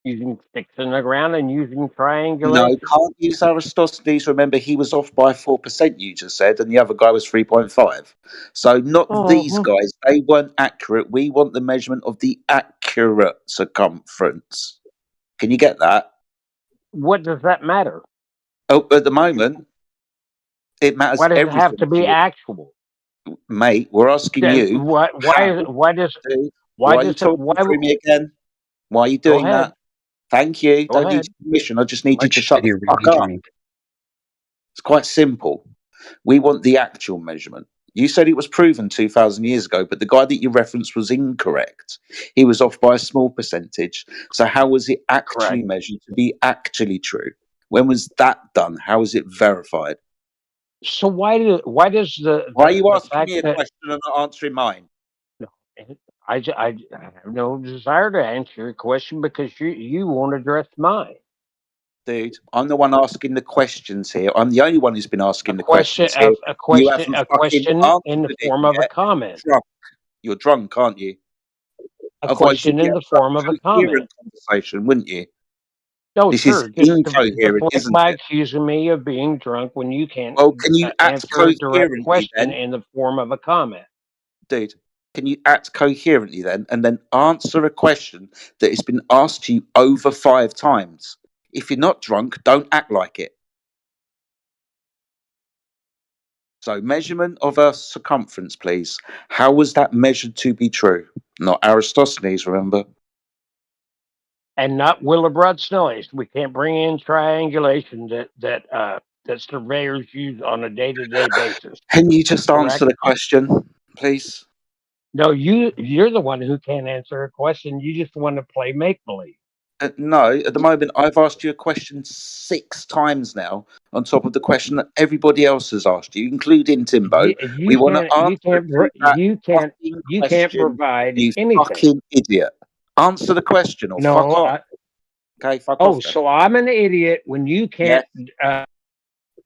Using sticks in the ground and using triangulation. No, can't use Aristophanes. Remember, he was off by 4%, you just said, and the other guy was 3.5. So not these guys. They weren't accurate. We want the measurement of the accurate circumference. Can you get that? What does that matter? Oh, at the moment, it matters. Why does it have to be actual? Mate, we're asking you. Why are you talking through me again? Why are you doing that? Thank you. Don't need permission. I just need you to shut the fuck up. It's quite simple. We want the actual measurement. You said it was proven 2,000 years ago, but the guy that you referenced was incorrect. He was off by a small percentage. So how was it actually measured to be actually true? When was that done? how was it verified? So why are you asking me a question and not answering mine? No, I have no desire to answer your question because you won't address mine. Dude, I'm the one asking the questions here. I'm the only one who's been asking the questions here. A question in the form of a comment. You're drunk, aren't you? A question in the form of a comment. Conversation, wouldn't you? No, this sir. is incoherent, isn't by it? accusing me of being drunk when you can't can you act answer a direct coherently question then? in the form of a comment. Dude, can you act coherently then and then answer a question that has been asked to you over 5 times? If you're not drunk, don't act like it. So, measurement of Earth's circumference, please. How was that measured to be true? Not Aristosthenes, remember? And not Willebrod Snellius. We can't bring in triangulation that surveyors use on a day-to-day basis. Can you just answer the question, please? No, you're the one who can't answer a question. You just want to play make-believe. No, at the moment, I've asked you a question 6 times now, on top of the question that everybody else has asked you, including Timbo. We want to answer you can't provide anything. Fucking idiot. Answer the question or fuck off. Okay, fuck off. Then. So I'm an idiot when you can't. Yes.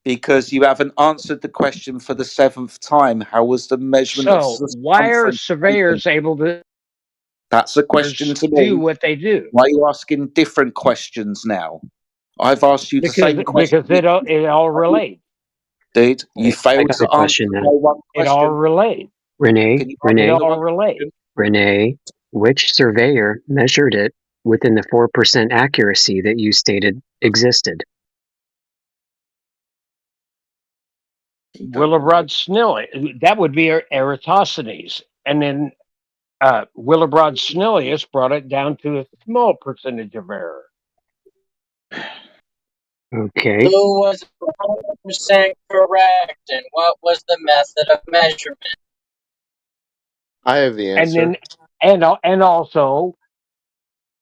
Because you haven't answered the question for the 7th time. How was the measurement? So why are surveyors able to? That's a question to me. Do what they do. Why are you asking different questions now? I've asked you the same question. Because it all relates. Dude, you failed to answer one question. It all relates. Renee, it all relates. Renee, which surveyor measured it within the 4% accuracy that you stated existed? Willebrod Snellius. That would be Eratosthenes. And then Willebrod Snellius brought it down to a small percentage of error. Okay. Who was 100% correct, and what was the method of measurement? I have the answer. And also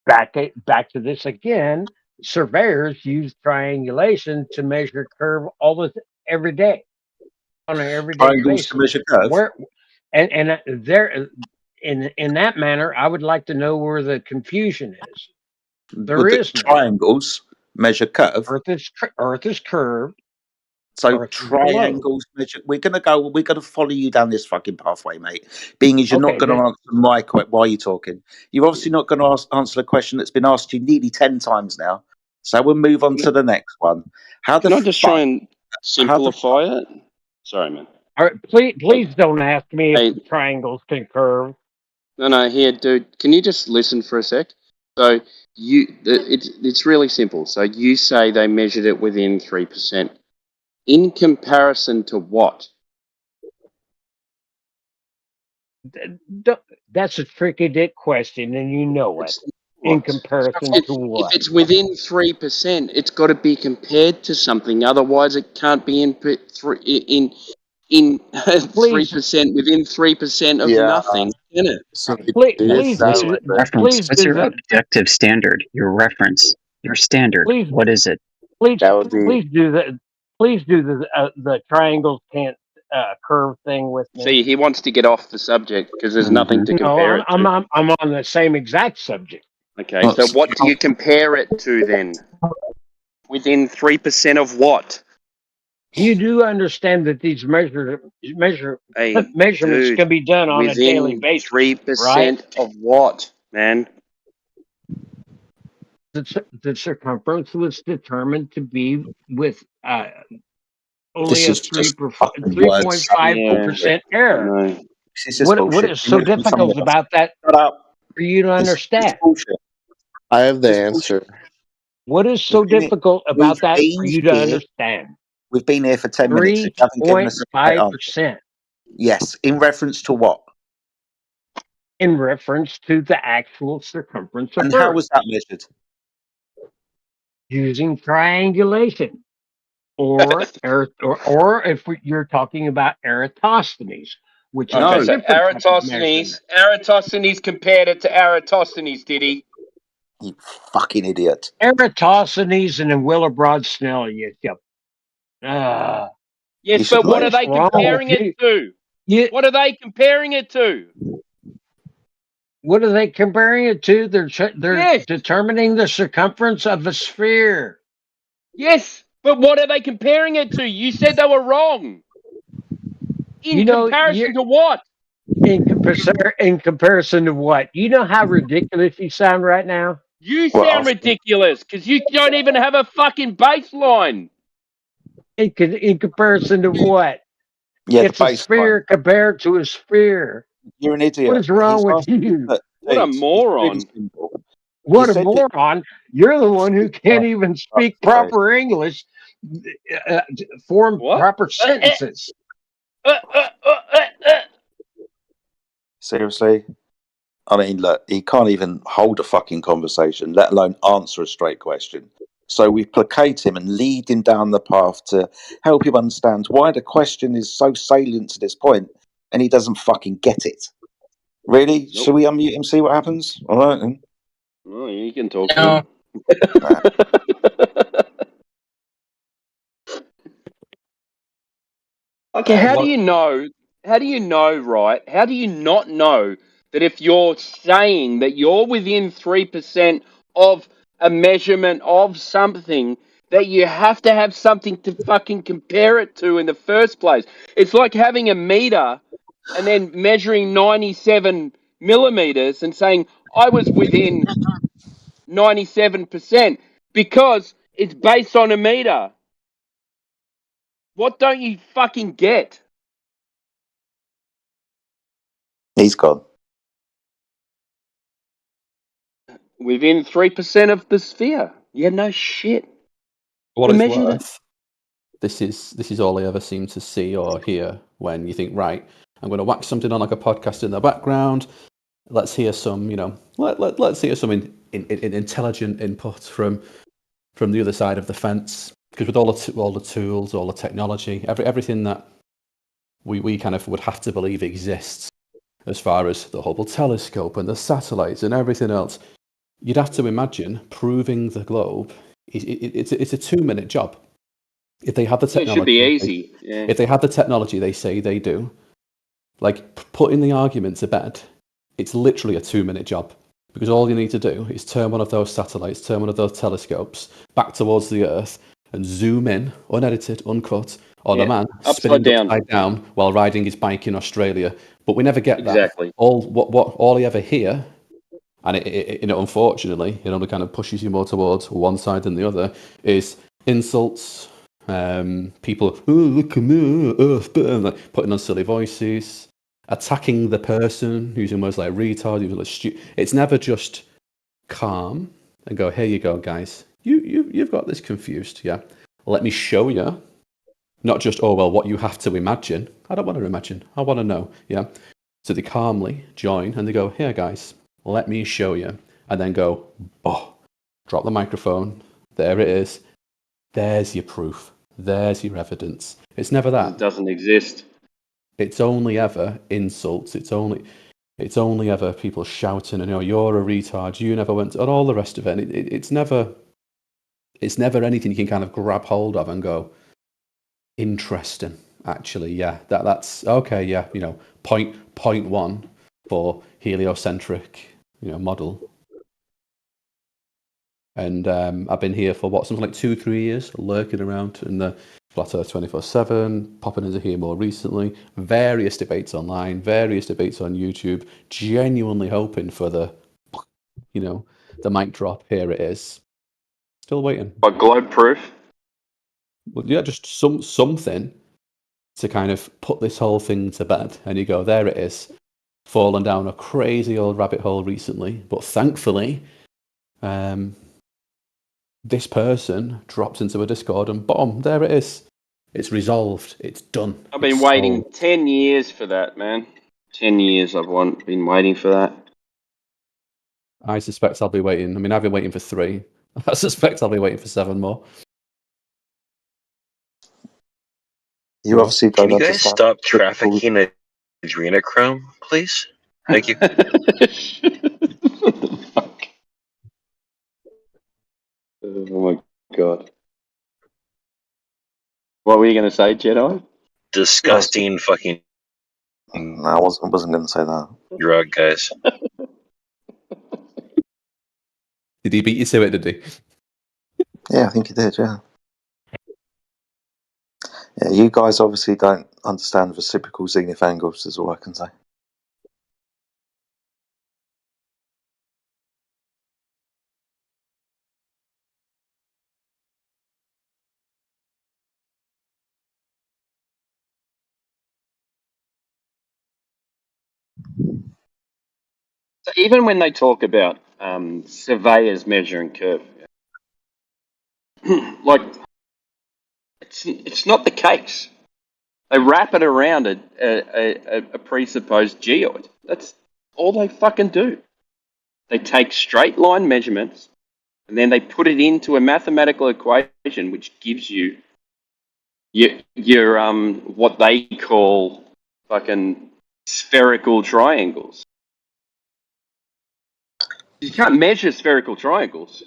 back to this again. Surveyors use triangulation to measure curve every day on an everyday basis. To measure curve. In that manner, I would like to know where the confusion is. There is triangles measure curve. Earth is curved. So triangles measure. We're gonna follow you down this fucking pathway, mate. Being as you're not going to answer my question, why are you talking? You're obviously not going to answer the question that's been asked you nearly 10 times now. So we'll move on to the next one. Can I just try and simplify it? Sorry, man. All right, please don't ask me if triangles can curve. No, here, dude. Can you just listen for a sec? So it's really simple. So you say they measured it within 3%. In comparison to what? That's a tricky dick question, and you know it. In comparison to what? If it's within 3%, it's got to be compared to something. Otherwise, it can't be in 3% within 3% of nothing, can it? So what's your objective standard? Your reference, your standard. What is it? Please do that. Please do the triangles can't curve thing with me. See, he wants to get off the subject because there's nothing to compare it to. I'm on the same exact subject. Okay, so what do you compare it to then? Within 3% of what? You do understand that these measurements can be done on a daily basis. 3% of what, man? The circumference was determined to be with only a 3.5% error. What is so difficult about that for you to understand? I have the answer. What is so difficult about that for you to understand? We've been here for 10 minutes. 3.5%. Yes, in reference to what? In reference to the actual circumference of And Earth. how was that measured? Using triangulation. Or if you're talking about Eratosthenes, which is No, a so different type of measurement. Eratosthenes compared it to Eratosthenes, did he? You fucking idiot. Eratosthenes and Willebrod Snell, Yes, but what are they comparing it to? What are they comparing it to? What are they comparing it to? They're determining the circumference of a sphere. Yes, but what are they comparing it to? You said they were wrong. In comparison to what? In comparison to what? You know how ridiculous you sound right now? You sound ridiculous because you don't even have a fucking baseline. In comparison to what? Yeah, it's a sphere compared to a sphere. You're an idiot. What is wrong with you? What a moron. What a moron. You're the one who can't even speak proper English, form proper sentences. Seriously? I mean, look, he can't even hold a fucking conversation, let alone answer a straight question. So we placate him and lead him down the path to help him understand why the question is so salient to this point, and he doesn't fucking get it. Really? Nope. Shall we unmute him, see what happens? All right, then. Well, you can talk to him. Okay, how do you know, right? How do you not know that if you're saying that you're within 3% of a measurement of something, that you have to have something to fucking compare it to in the first place? It's like having a meter and then measuring 97 millimeters and saying, I was within 97% because it's based on a meter. What don't you fucking get? He's gone. Within 3% of the sphere. Yeah, no shit. What it's worth, this is all I ever seem to see or hear when you think, right, I'm going to whack something on like a podcast in the background. Let's hear some, let's hear some intelligent input from the other side of the fence. Because with all the tools, all the technology, everything that we kind of would have to believe exists, as far as the Hubble telescope and the satellites and everything else, you'd have to imagine proving the globe. It's a 2-minute job. If they have the technology, it should be easy. Yeah. If they have the technology, they say they do. Like putting the argument to bed, it's literally a 2-minute job. Because all you need to do is turn one of those satellites, turn one of those telescopes back towards the Earth and zoom in, unedited, uncut, on a man spinning upside down while riding his bike in Australia. But we never get that. Exactly. All you ever hear, and it unfortunately, it only kind of pushes you more towards one side than the other, is insults, people, oh, look at me, Earth, like, putting on silly voices, attacking the person who's almost like retard, who's like stupid. It's never just calm and go, here you go, guys. You've got this confused, yeah? Let me show you. Not just, oh, well, what you have to imagine. I don't want to imagine. I want to know, yeah? So they calmly join and they go, here, guys, let me show you. And then go, oh, drop the microphone. There it is. There's your proof. There's your evidence. It's never that. It doesn't exist. It's only ever insults. It's only ever people shouting, and you're a retard. You never went to, and all the rest of it. It's never anything you can kind of grab hold of and go, interesting. Actually, yeah, that's okay. Yeah, point one for heliocentric, model. And I've been here for something like 2-3 years, lurking around in the Flat Earth 24/7, popping into here more recently, various debates online, various debates on YouTube, genuinely hoping for the mic drop. Here it is. Still waiting. Like globe proof? Well, yeah, just something to kind of put this whole thing to bed. And you go, there it is. Fallen down a crazy old rabbit hole recently, but thankfully, this person drops into a Discord and boom, there it is. It's resolved. It's done. I've been waiting 10 years for that, man. 10 years I've been waiting for that. I suspect I'll be waiting. I mean, I've been waiting for 3. I suspect I'll be waiting for 7 more. You obviously don't Can you guys stop trafficking adrenochrome, please? Thank you. Oh my god. What were you going to say, Jedi? Disgusting fucking. No, I wasn't going to say that. Drug, guys. Did he beat you to it, did he? Yeah, I think he did, yeah. Yeah, you guys obviously don't understand reciprocal zenith angles, is all I can say. So even when they talk about surveyors measuring curve, like it's not the case. They wrap it around a presupposed geoid. That's all they fucking do. They take straight line measurements and then they put it into a mathematical equation which gives you your what they call fucking spherical triangles. You can't measure spherical triangles.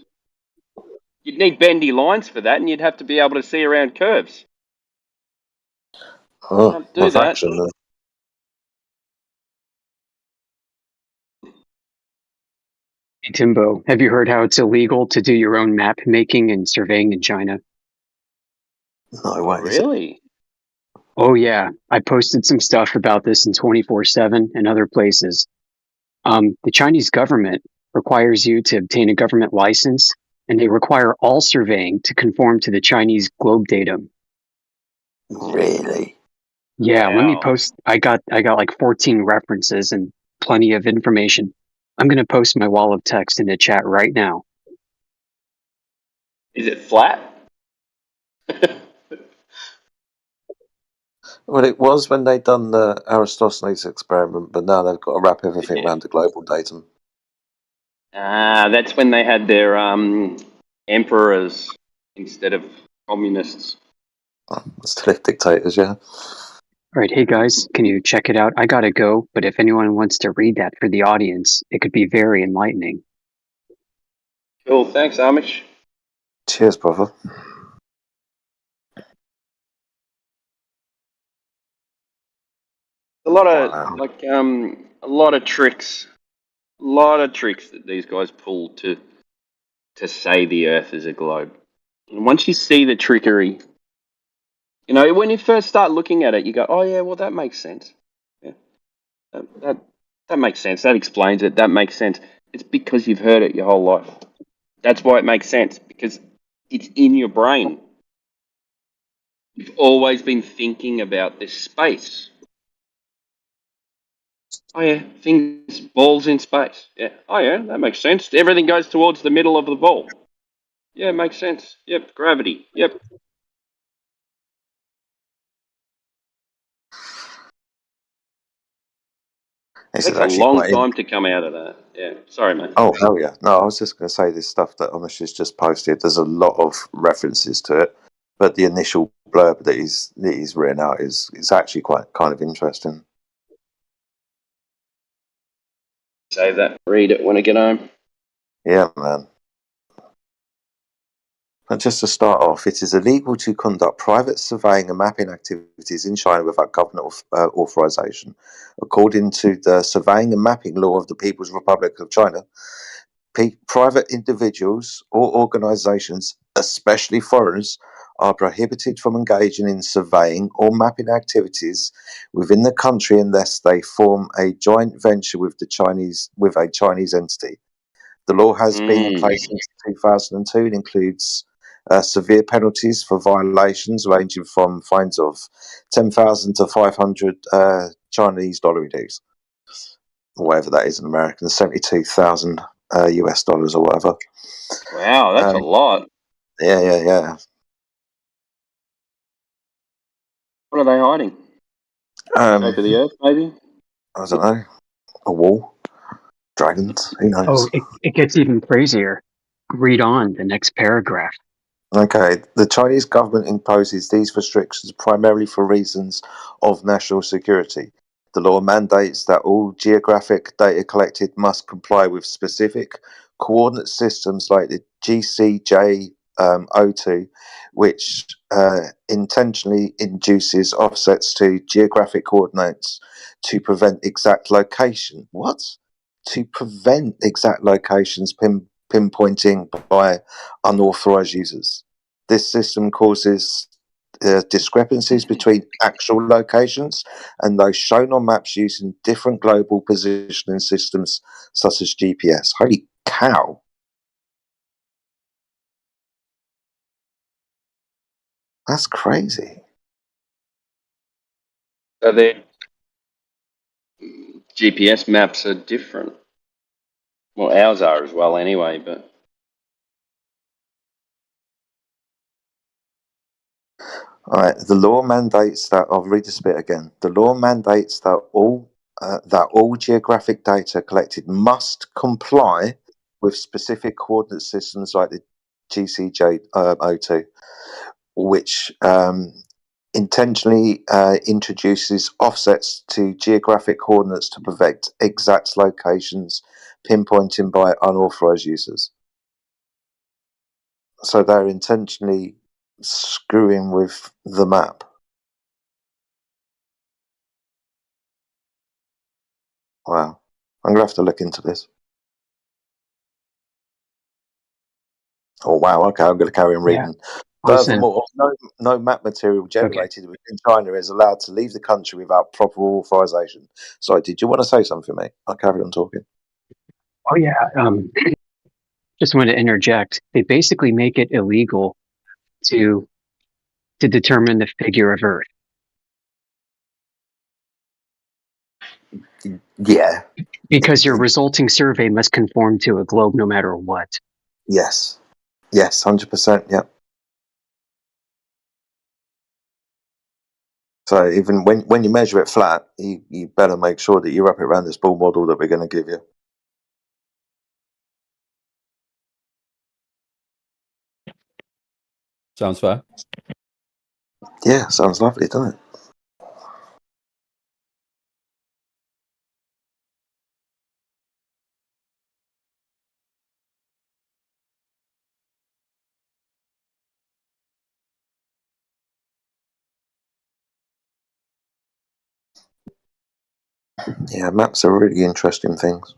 You'd need bendy lines for that, and you'd have to be able to see around curves. Oh, can't do that. Hey, Timbo, have you heard how it's illegal to do your own map making and surveying in China? No way. Really? Oh yeah, I posted some stuff about this in 24/7 and other places. The Chinese government requires you to obtain a government license, and they require all surveying to conform to the Chinese globe datum. Really? Yeah, let me post. I got like 14 references and plenty of information. I'm going to post my wall of text in the chat right now. Is it flat? Well, it was when they done the Aristosthenes experiment, but now they've got to wrap everything around the global datum. That's when they had their emperors instead of communists. Instead of dictators, yeah. All right, hey guys, can you check it out? I gotta go, but if anyone wants to read that for the audience, it could be very enlightening. Cool, thanks, Amish. Cheers, brother. A lot of a lot of tricks that these guys pull to say the Earth is a globe. And once you see the trickery, you know, when you first start looking at it, you go, "Oh yeah, well that makes sense. Yeah, that makes sense. That explains it. That makes sense." It's because you've heard it your whole life. That's why it makes sense, because it's in your brain. You've always been thinking about this space. Oh yeah, balls in space. Yeah. Oh yeah, that makes sense. Everything goes towards the middle of the ball. Yeah, makes sense. Yep, gravity. Yep. It takes a long time to come out of that. Yeah, sorry, mate. Oh, hell yeah. No, I was just going to say this stuff that Amish has just posted. There's a lot of references to it, but the initial blurb that he's written out is actually quite kind of interesting. Save that. Read it when I get home. Yeah, man. And just to start off, it is illegal to conduct private surveying and mapping activities in China without government authorization. According to the Surveying and Mapping Law of the People's Republic of China, private individuals or organizations, especially foreigners, are prohibited from engaging in surveying or mapping activities within the country unless they form a joint venture with a Chinese entity. The law has been in place since 2002 and includes severe penalties for violations ranging from fines of 10,000 to 500 Chinese dollar dues, whatever that is in American, 72,000 US dollars or whatever. Wow, that's a lot. Yeah. What are they hiding? Shape of the Earth, maybe? I don't know. A wall? Dragons? Who knows? Oh, it gets even crazier. Read on the next paragraph. Okay, the Chinese government imposes these restrictions primarily for reasons of national security. The law mandates that all geographic data collected must comply with specific coordinate systems like the GCJ02, which intentionally induces offsets to geographic coordinates to prevent exact location. What? To prevent exact locations pinpointing by unauthorized users. This system causes discrepancies between actual locations and those shown on maps using different global positioning systems such as GPS. Holy cow. That's crazy. So their GPS maps are different. Well, ours are as well anyway, but... All right. The law mandates that I'll read this bit again. The law mandates that all geographic data collected must comply with specific coordinate systems like the GCJ02, which intentionally introduces offsets to geographic coordinates to prevent exact locations pinpointing by unauthorized users. So they're intentionally screwing with the map. Wow. I'm going to have to look into this. Oh, wow. Okay, I'm going to carry on reading. Yeah. Furthermore, no map material generated within China is allowed to leave the country without proper authorization. Sorry, did you want to say something, mate? I'll carry on talking. Oh, yeah. Just wanted to interject. They basically make it illegal to determine the figure of Earth. Yeah. Because your resulting survey must conform to a globe no matter what. Yes. Yes, 100%. Yep. So even when you measure it flat, you better make sure that you wrap it around this ball model that we're going to give you. Sounds fair. Yeah, sounds lovely, doesn't it? Yeah, maps are really interesting things.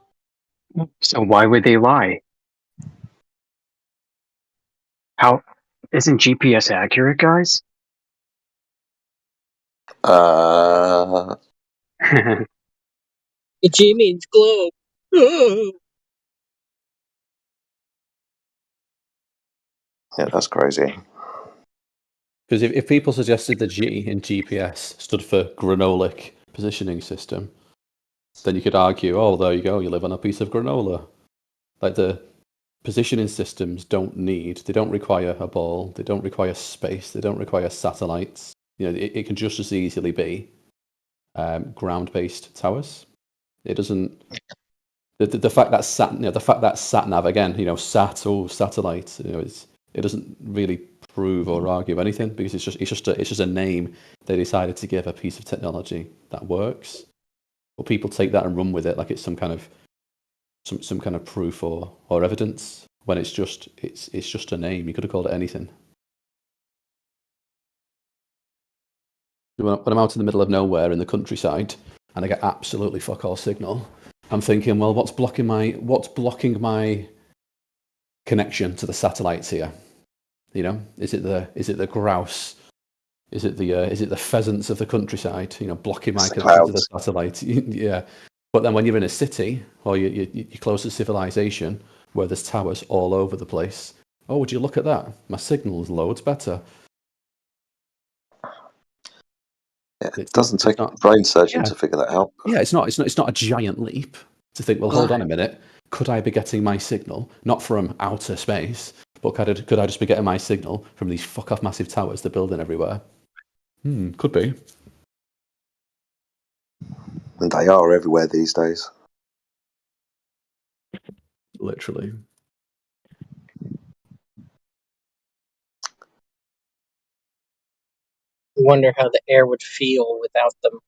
So why would they lie? How isn't GPS accurate, guys? G means globe. Yeah, that's crazy. Because if people suggested the G in GPS stood for granolic positioning system, then you could argue, oh, there you go, you live on a piece of granola. Like the positioning systems they don't require a ball, they don't require space, they don't require satellites. You know, it can just as easily be ground-based towers. It doesn't. The fact that sat nav again, sat or satellite, it doesn't really prove or argue anything because it's just a name they decided to give a piece of technology that works. But people take that and run with it like it's some kind of proof or evidence when it's just a name. You could have called it anything. When I'm out in the middle of nowhere in the countryside and I get absolutely fuck all signal, I'm thinking, well, what's blocking my connection to the satellites here? Is it the grouse? Is it the pheasants of the countryside? Blocking my connection to the satellite. Yeah. But then when you're in a city or you're close to civilization where there's towers all over the place, oh, would you look at that? My signal is loads better. Yeah, it doesn't take a brain surgeon to figure that out. Yeah, it's not a giant leap to think, well, hold on a minute. Could I be getting my signal not from outer space, but could I just be getting my signal from these fuck off massive towers they're building everywhere? Could be. And they are everywhere these days. Literally. I wonder how the air would feel without them.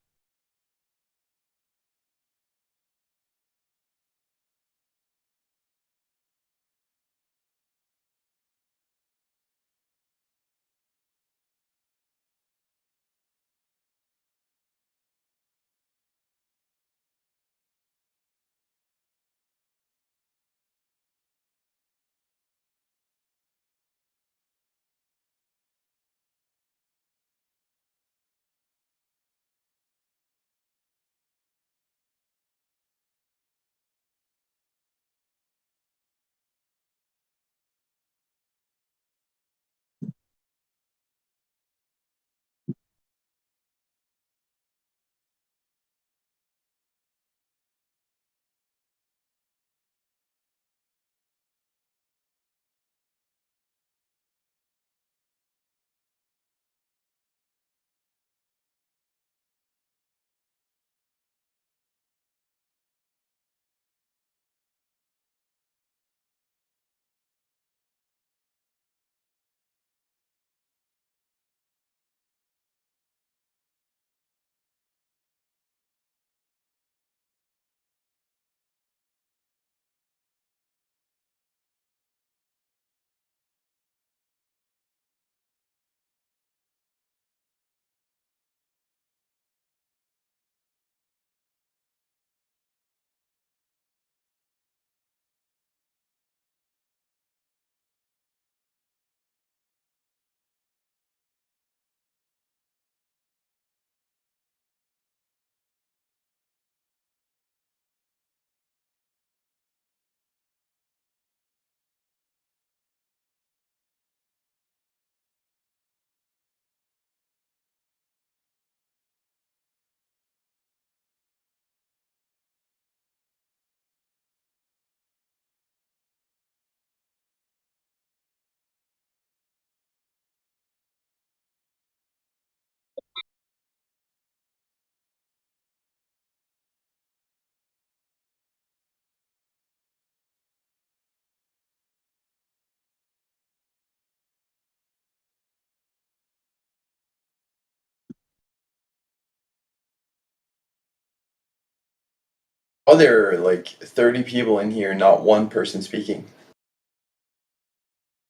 Oh, there are like 30 people in here, not one person speaking.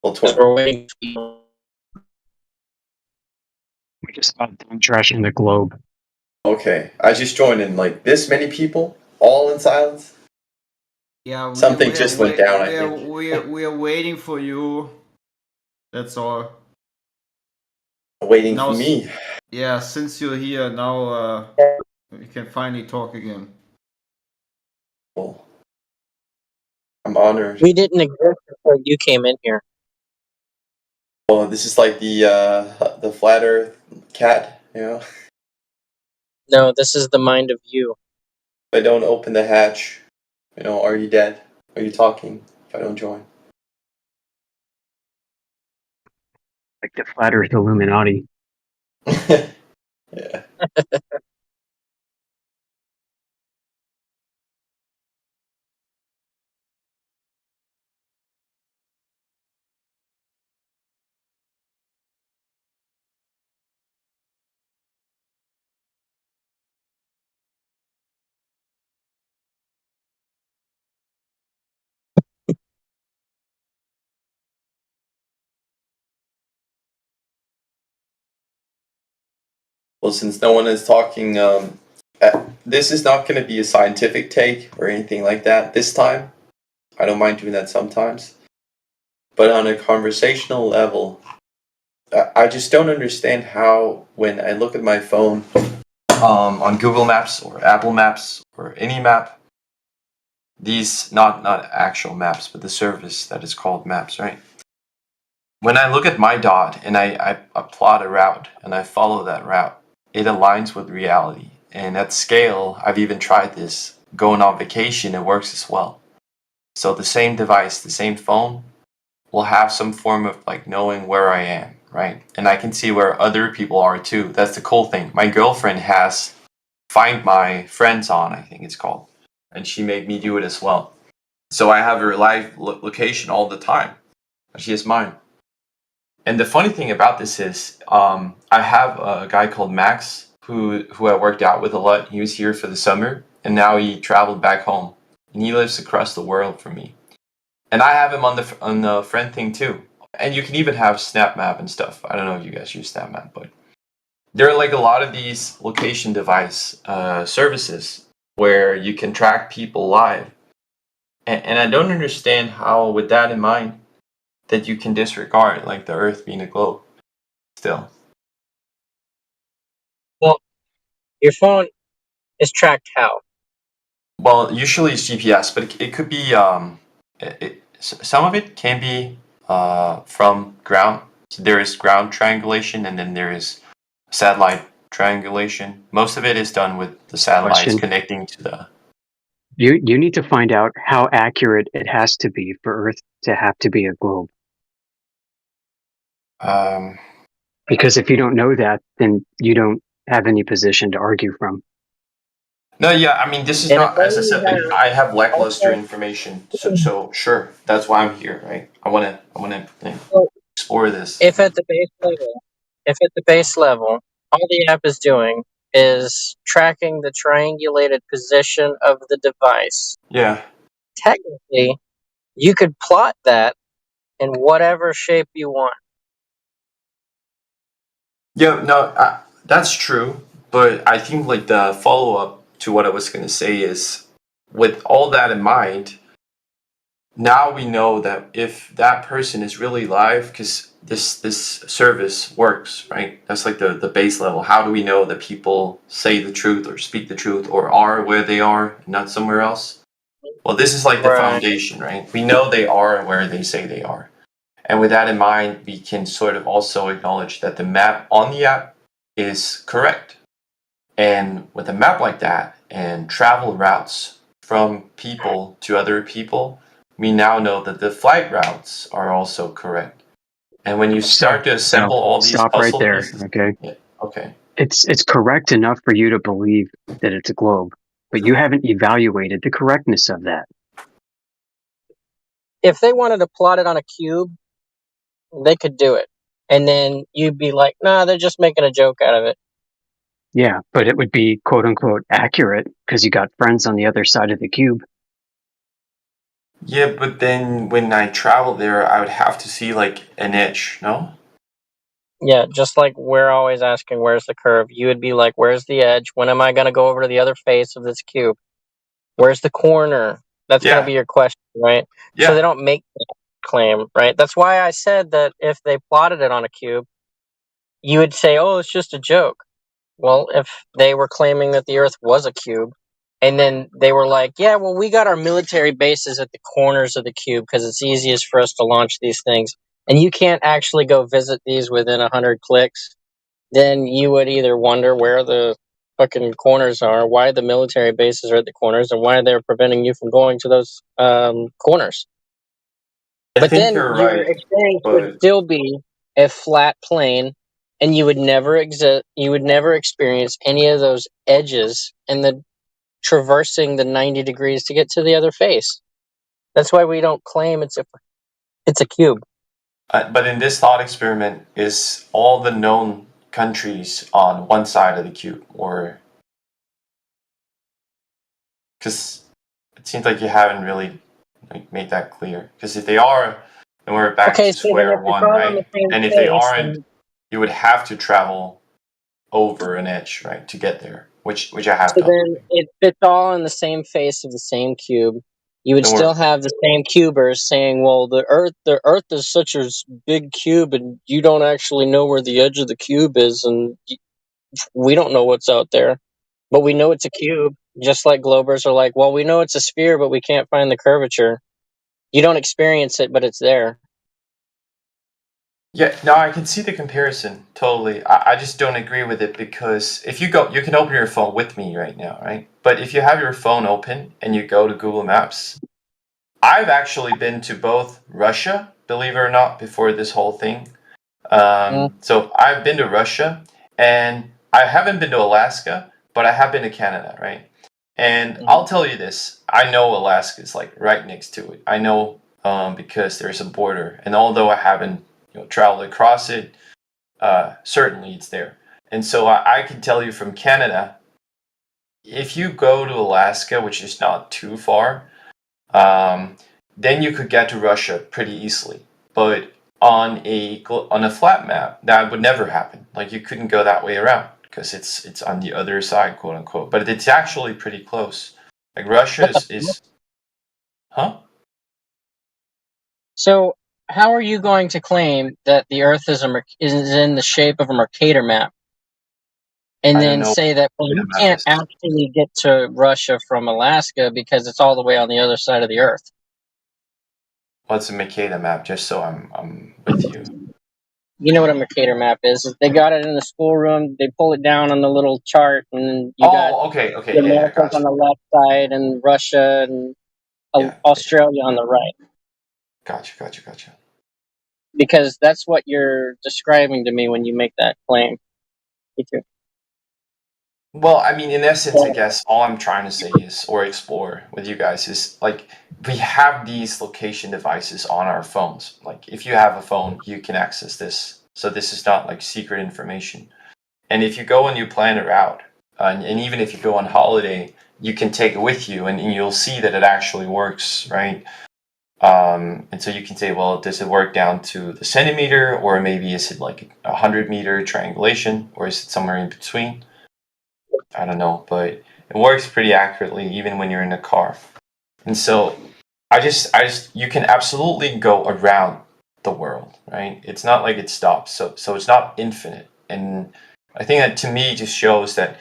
Well, 20. We're waiting. We just got done trashing the globe. Okay, I just joined in. Like this many people, all in silence. Yeah, Something just went down. I think we are waiting for you. That's all. Waiting for me. Yeah, since you're here now, we can finally talk again. Well, I'm honored. We didn't exist before you came in here. Well, this is like the flat Earth cat, you know. No, this is the mind of you. If I don't open the hatch, you know, are you dead? Are you talking? If I don't join. Like the flat Earth Illuminati. Yeah. Well, since no one is talking, this is not going to be a scientific take or anything like that this time. I don't mind doing that sometimes. But on a conversational level, I just don't understand how, when I look at my phone on Google Maps or Apple Maps or any map, these, not actual maps, but the service that is called Maps, right? When I look at my dot and I plot a route and I follow that route, it aligns with reality. And at scale, I've even tried this. Going on vacation, it works as well. So the same device, the same phone, will have some form of like knowing where I am. right? And I can see where other people are too. That's the cool thing. My girlfriend has Find My Friends on, I think it's called, and she made me do it as well. So I have her live location all the time. She has mine. And the funny thing about this is, I have a guy called Max who I worked out with a lot. He was here for the summer, and now he traveled back home, and he lives across the world from me. And I have him on the friend thing too. And you can even have SnapMap and stuff. I don't know if you guys use SnapMap, but there are like a lot of these location device services where you can track people live. And I don't understand how, with that in mind, that you can disregard like the Earth being a globe still. Well, your phone is tracked how? Well, usually it's GPS, but it could be some of it can be from ground. So there is ground triangulation, and then there is satellite triangulation. Most of it is done with the satellites Question. connecting to the. You need to find out how accurate it has to be for Earth to have to be a globe. Because if you don't know that, then you don't have any position to argue from. No, yeah, I mean, this is not, as I said, I have lackluster information, so sure, that's why I'm here, right? I wanna explore this. If at the base level, all the app is doing is tracking the triangulated position of the device. Yeah. Technically, you could plot that in whatever shape you want. Yeah, no, that's true, but I think like the follow-up to what I was going to say is, with all that in mind, now we know that if that person is really live, because this service works, right? That's like the base level. How do we know that people say the truth or speak the truth or are where they are, not somewhere else? Well, this is like the foundation, right? We know they are where they say they are. And with that in mind, we can sort of also acknowledge that the map on the app is correct. And with a map like that and travel routes from people to other people, we now know that the flight routes are also correct. And when you start to assemble all these Stop puzzle right there, pieces, okay? Yeah, okay. It's correct enough for you to believe that it's a globe, but you haven't evaluated the correctness of that. If they wanted to plot it on a cube, they could do it. And then you'd be like, nah, they're just making a joke out of it. Yeah, but it would be quote unquote accurate because you got friends on the other side of the cube. Yeah, but then when I travel there, I would have to see like an edge, no? Yeah, just like we're always asking, where's the curve? You would be like, where's the edge? When am I going to go over to the other face of this cube? Where's the corner? That's going to be your question, right? Yeah. So they don't make that claim, right? That's why I said that if they plotted it on a cube, you would say, oh, it's just a joke. Well, if they were claiming that the Earth was a cube, and then they were like, yeah, well, we got our military bases at the corners of the cube because it's easiest for us to launch these things, and you can't actually go visit these within 100 clicks, then you would either wonder where the fucking corners are, why the military bases are at the corners, and why they're preventing you from going to those corners. But then your experience would still be a flat plane, and you would never experience any of those edges and the traversing the 90 degrees to get to the other face. That's why we don't claim it's a cube. But in this thought experiment, is all the known countries on one side of the cube, or because it seems like you haven't really made that clear. Because if they are, then we're back to square one, right? And if they aren't, you would have to travel over an edge, right, to get there, which I have So done. then it fits all in the same face of the same cube. You would still have the same cubers saying, well, the Earth is such a big cube, and you don't actually know where the edge of the cube is, and we don't know what's out there. But we know it's a cube, just like Globers are like, well, we know it's a sphere, but we can't find the curvature. You don't experience it, but it's there. Yeah, no, I can see the comparison, totally. I just don't agree with it, because if you can open your phone with me right now, right? But if you have your phone open and you go to Google Maps, I've actually been to both Russia, believe it or not, before this whole thing, So I've been to Russia, and I haven't been to Alaska, but I have been to Canada, right? And I'll tell you this: I know Alaska is like right next to it. I know because there's a border, and although I haven't traveled across it, certainly it's there. And so I can tell you from Canada, if you go to Alaska, which is not too far, then you could get to Russia pretty easily. But on a flat map, that would never happen. Like you couldn't go that way around because it's on the other side, quote unquote. But it's actually pretty close. Like Russia is huh? So how are you going to claim that the Earth is in the shape of a Mercator map, and then say that you can't actually get to Russia from Alaska because it's all the way on the other side of the Earth? What's a Mercator map? Just so I'm with you. You know what a Mercator map is? They got it in the schoolroom. They pull it down on the little chart, and you got okay, the Americas on the left side, and Russia and Australia on the right. Gotcha. Because that's what you're describing to me when you make that claim. Me too. Well, I mean, in essence, I guess all I'm trying to say is, or explore with you guys, is like we have these location devices on our phones. Like if you have a phone, you can access this. So this is not like secret information. And if you go and you plan a route, and even if you go on holiday, you can take it with you, and you'll see that it actually works, right? And so you can say, well, does it work down to the centimeter, or maybe is it like 100-meter triangulation, or is it somewhere in between? I don't know, but it works pretty accurately even when you're in a car. And so I just you can absolutely go around the world, right? It's not like it stops. So it's not infinite. And I think that to me just shows that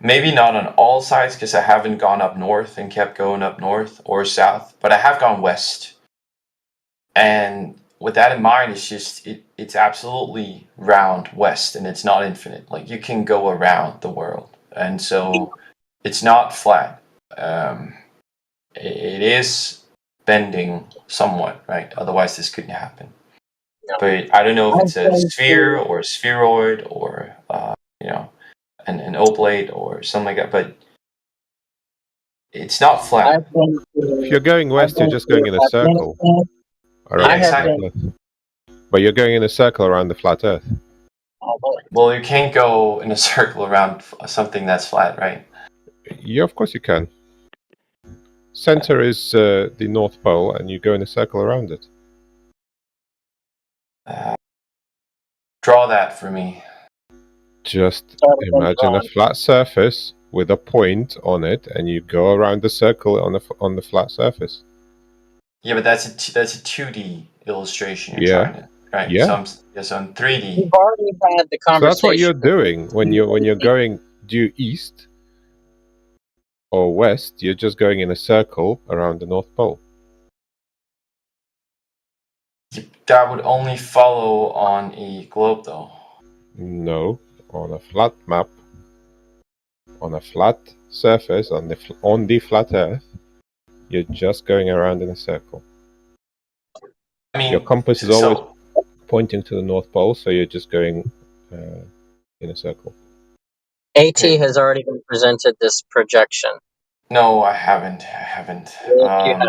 maybe not on all sides, because I haven't gone up north and kept going up north or south, but I have gone west. And with that in mind, it's just it's absolutely round west, and it's not infinite. Like you can go around the world. And so it's not flat. It is bending somewhat, right? Otherwise, this couldn't happen. But I don't know if it's a sphere or a spheroid or an oblate or something like that. But it's not flat. If you're going west, you're just going in a circle around the flat Earth. But you're going in a circle around the flat Earth. Well, you can't go in a circle around something that's flat, right? Yeah, of course you can. Center is the North Pole, and you go in a circle around it. Draw that for me. Just imagine a flat surface with a point on it, and you go around the circle on the flat surface. Yeah, but that's a 2D illustration you're trying to, right? Yeah. So I'm 3D. We've already had the conversation. So that's what you're doing when you're going due east or west. You're just going in a circle around the North Pole. That would only follow on a globe, though. No, on a flat map, on a flat surface, on the flat Earth, you're just going around in a circle. I mean, your compass is always pointing to the North Pole, so you're just going in a circle. AT has already been presented this projection. No, I haven't. You have.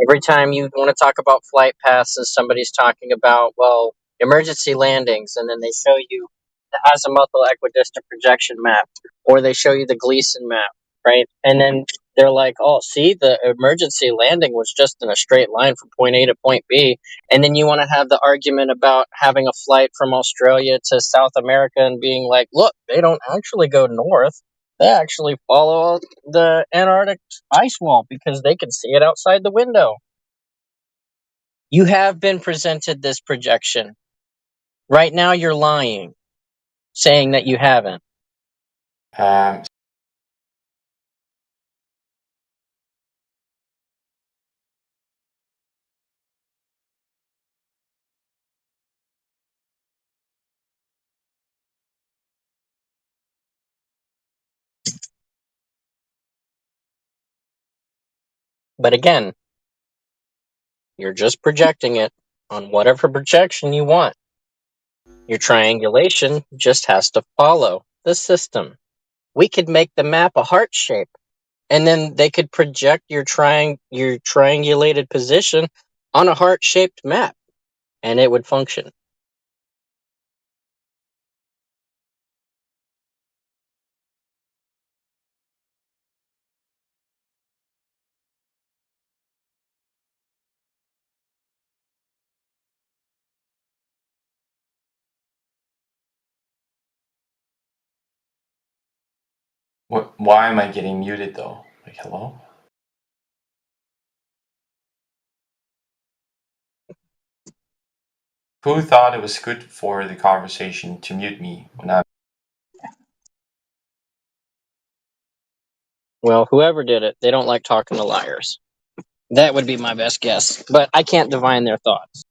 Every time you want to talk about flight paths and somebody's talking about, well, emergency landings, and then they show you the azimuthal equidistant projection map, or they show you the Gleason map, right? And then they're like, oh, see, the emergency landing was just in a straight line from point A to point B. And then you want to have the argument about having a flight from Australia to South America and being like, look, they don't actually go north. They actually follow the Antarctic ice wall because they can see it outside the window. You have been presented this projection. Right now you're lying, saying that you haven't. But again, you're just projecting it on whatever projection you want. Your triangulation just has to follow the system. We could make the map a heart shape, and then they could project your triangulated position on a heart-shaped map, and it would function. Why am I getting muted though? Like, hello? Who thought it was good for the conversation to mute me when I? Well, whoever did it, they don't like talking to liars. That would be my best guess, but I can't divine their thoughts.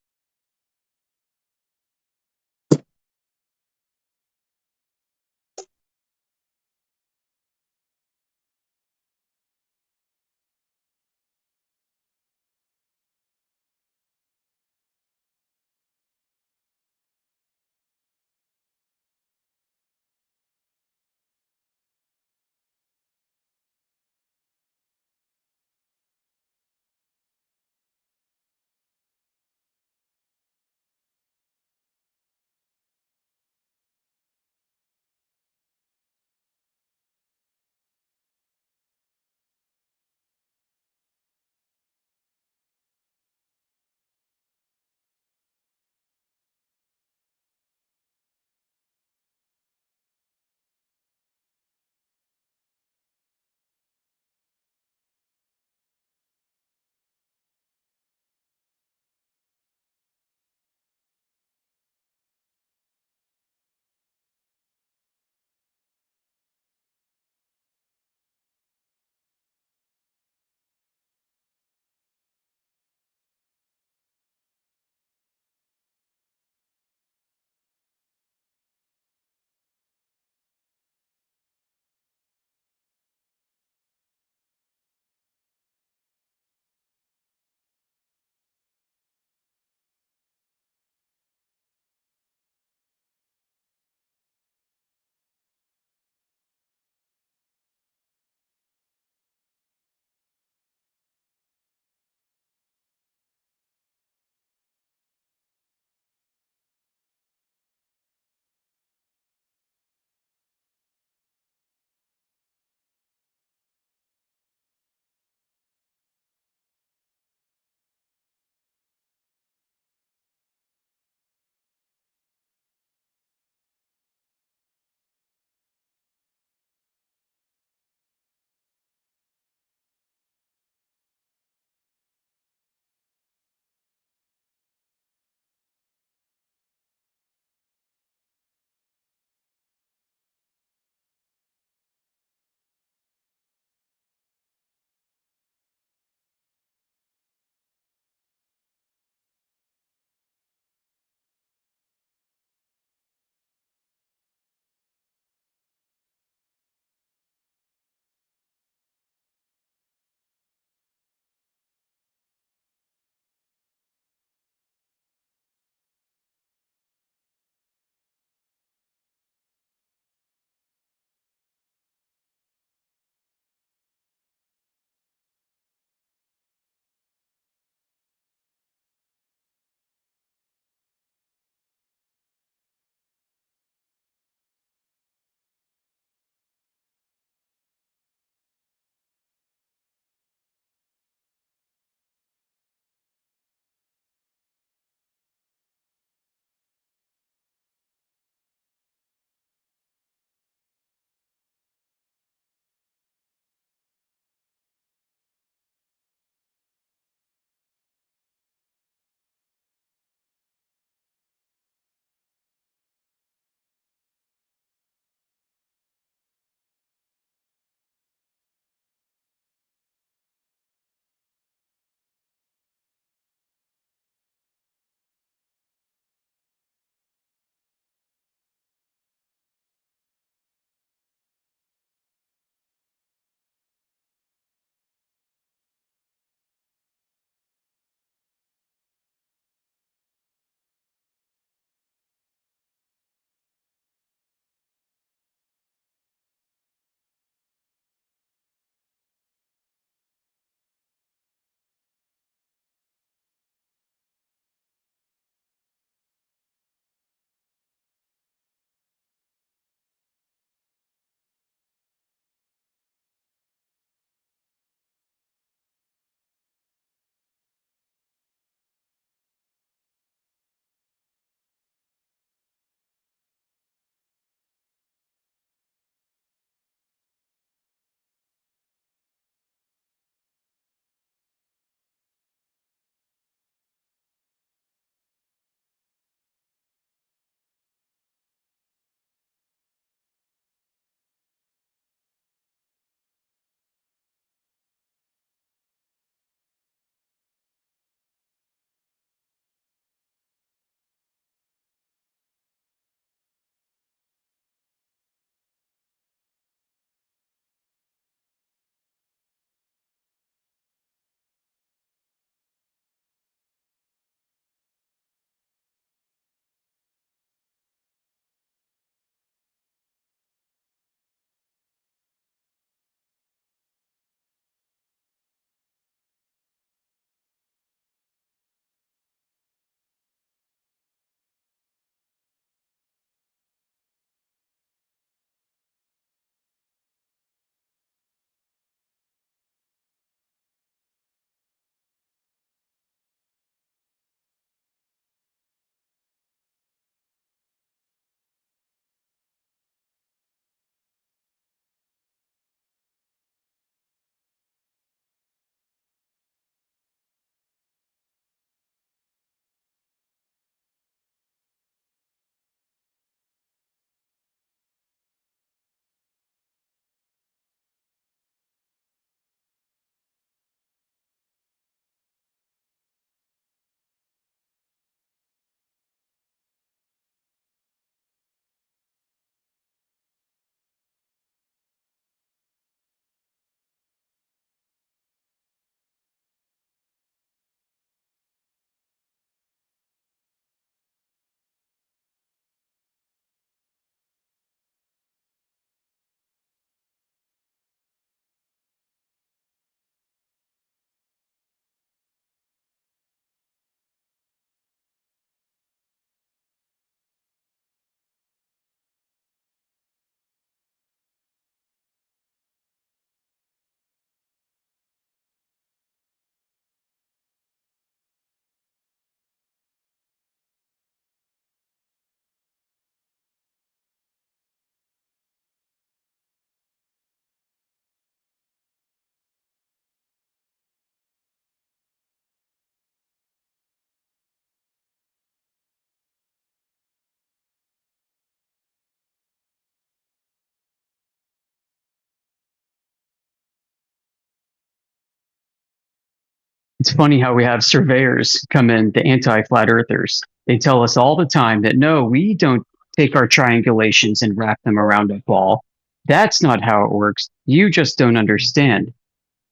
It's funny how we have surveyors come in, the anti-flat earthers. They tell us all the time that no, we don't take our triangulations and wrap them around a ball. That's not how it works. You just don't understand.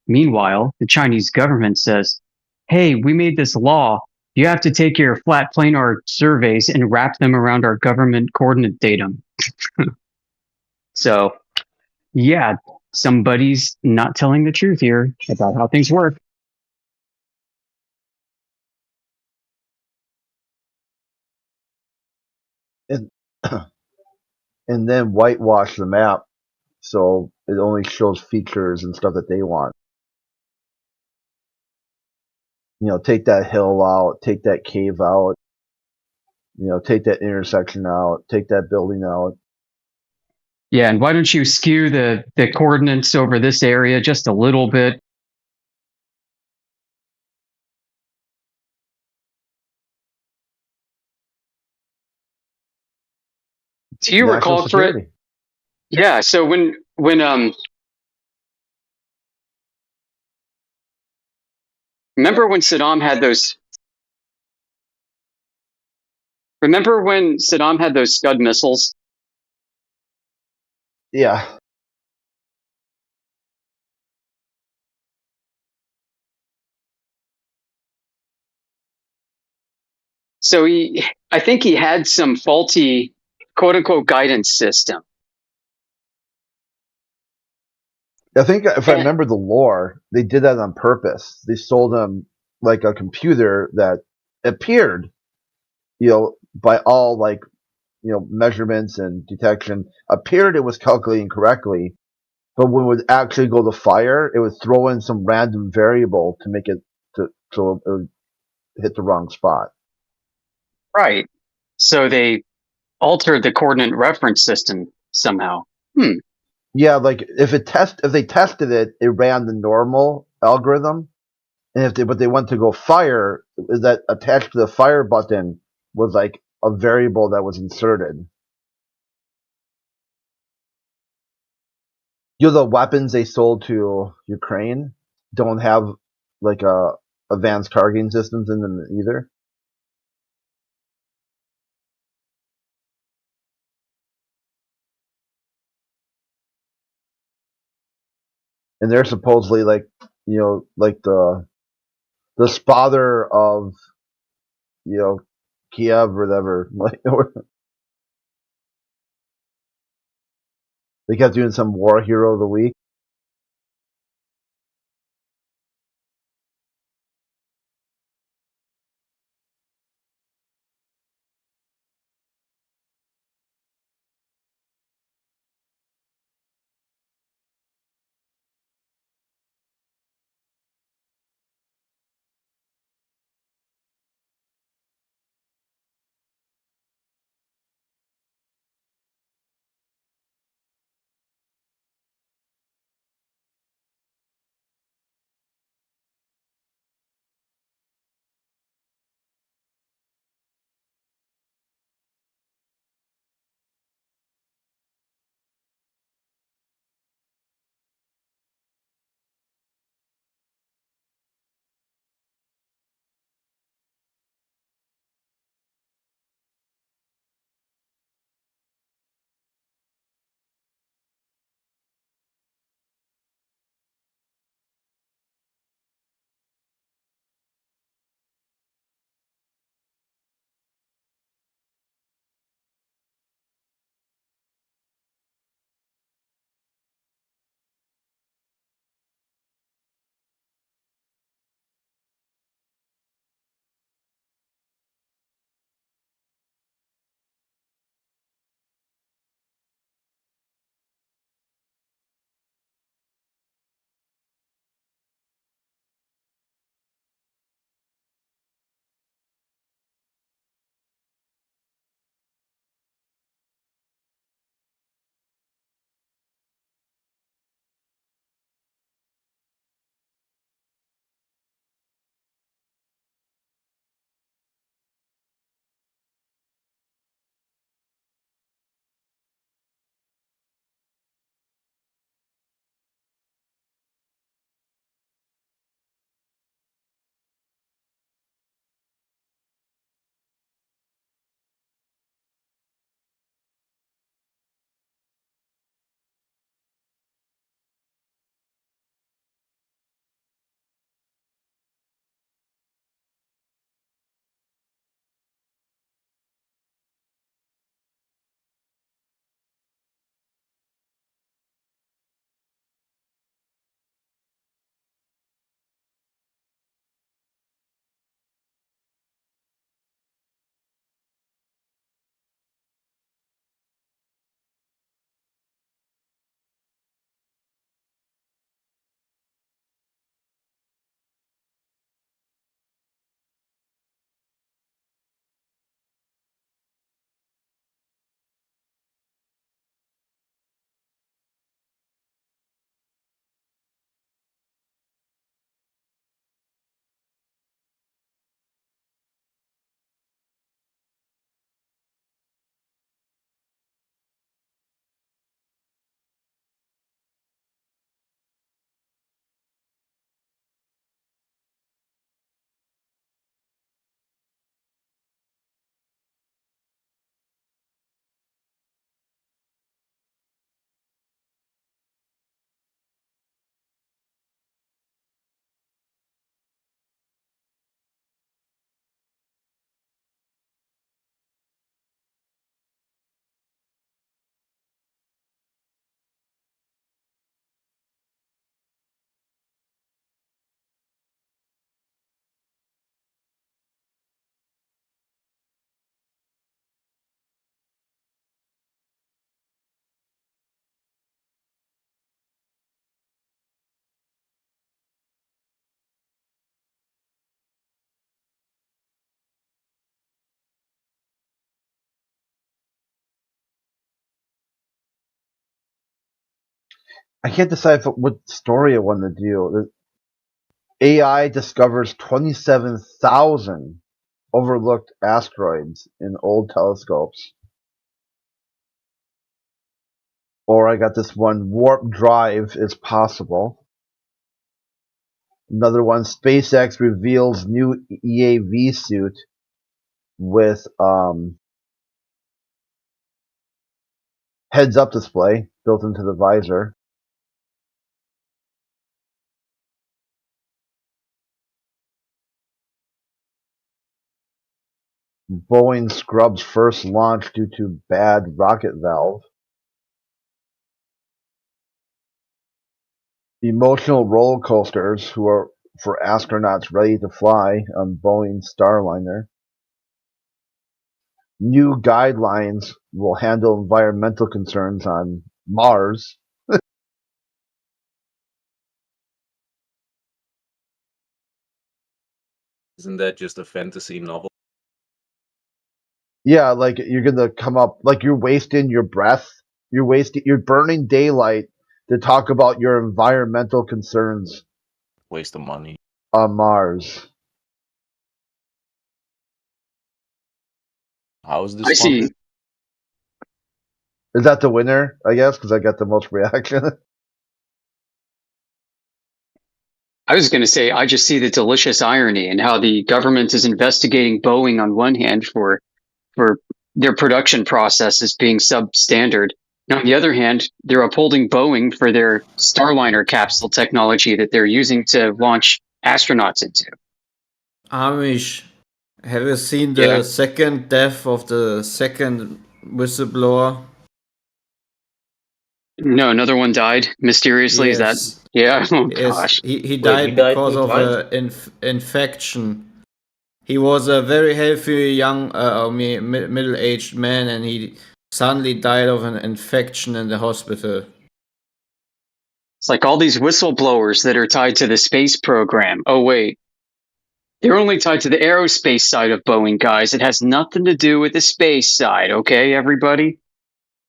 Meanwhile, the Chinese government says, hey, we made this law. You have to take your flat planar surveys and wrap them around our government coordinate datum. So, yeah, somebody's not telling the truth here about how things work. And and then whitewash the map so it only shows features and stuff that they want. Take that hill out, take that cave out, take that intersection out, take that building out. Yeah, and why don't you skew the coordinates over this area just a little bit? Do you recall, Fred? Yeah, so when remember when Saddam had those Scud missiles? Yeah. So I think he had some faulty quote unquote guidance system. I think if I remember the lore, they did that on purpose. They sold him like a computer that appeared, by all measurements and detection, appeared it was calculating correctly, but when it would actually go to fire, it would throw in some random variable to make it so it would hit the wrong spot. Right. So they altered the coordinate reference system somehow. Yeah, like if they tested it, it ran the normal algorithm, and but they went to go fire, that attached to the fire button was like a variable that was inserted. The weapons they sold to Ukraine don't have like advanced targeting systems in them either. And they're supposedly like the spother of Kiev or whatever. They kept doing some war hero of the week. I can't decide what story I want to do. The AI discovers 27,000 overlooked asteroids in old telescopes. Or I got this one, warp drive is possible. Another one, SpaceX reveals new EAV suit with heads-up display built into the visor. Boeing scrubs first launch due to bad rocket valve. Emotional roller coasters who are for astronauts ready to fly on Boeing Starliner. New guidelines will handle environmental concerns on Mars. Isn't that just a fantasy novel? Yeah, like you're gonna come up like you're wasting your breath. You're burning daylight to talk about your environmental concerns. Waste of money. On Mars. How is this I see. funded? Is that the winner, I guess, because I got the most reaction? I was going to say, I just see the delicious irony in how the government is investigating Boeing on one hand for their production processes being substandard. And on the other hand, they're upholding Boeing for their Starliner capsule technology that they're using to launch astronauts into. Amish, have you seen the second death of the second whistleblower? No, another one died mysteriously. Yes. Is that? Yeah. Oh Yes. gosh. He died because of an infection. He was a very healthy young, middle-aged man, and he suddenly died of an infection in the hospital. It's like all these whistleblowers that are tied to the space program. Oh wait, they're only tied to the aerospace side of Boeing, guys. It has nothing to do with the space side. Okay, everybody.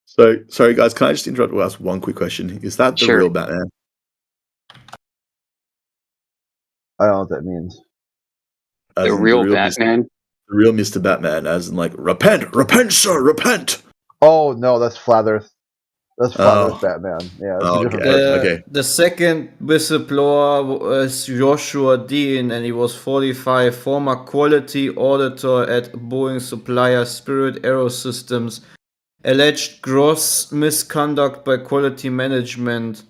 So, sorry guys, can I just interrupt and ask one quick question? Is that the real Batman? I don't know what that means. The real Batman? The real Mr. Batman, as in like, repent, sir, repent! Oh, no, that's Flat Earth. That's Flat Earth Batman. Yeah, that's a different Batman. The second whistleblower was Joshua Dean, and he was 45, former quality auditor at Boeing supplier Spirit Aerosystems. Alleged gross misconduct by quality management.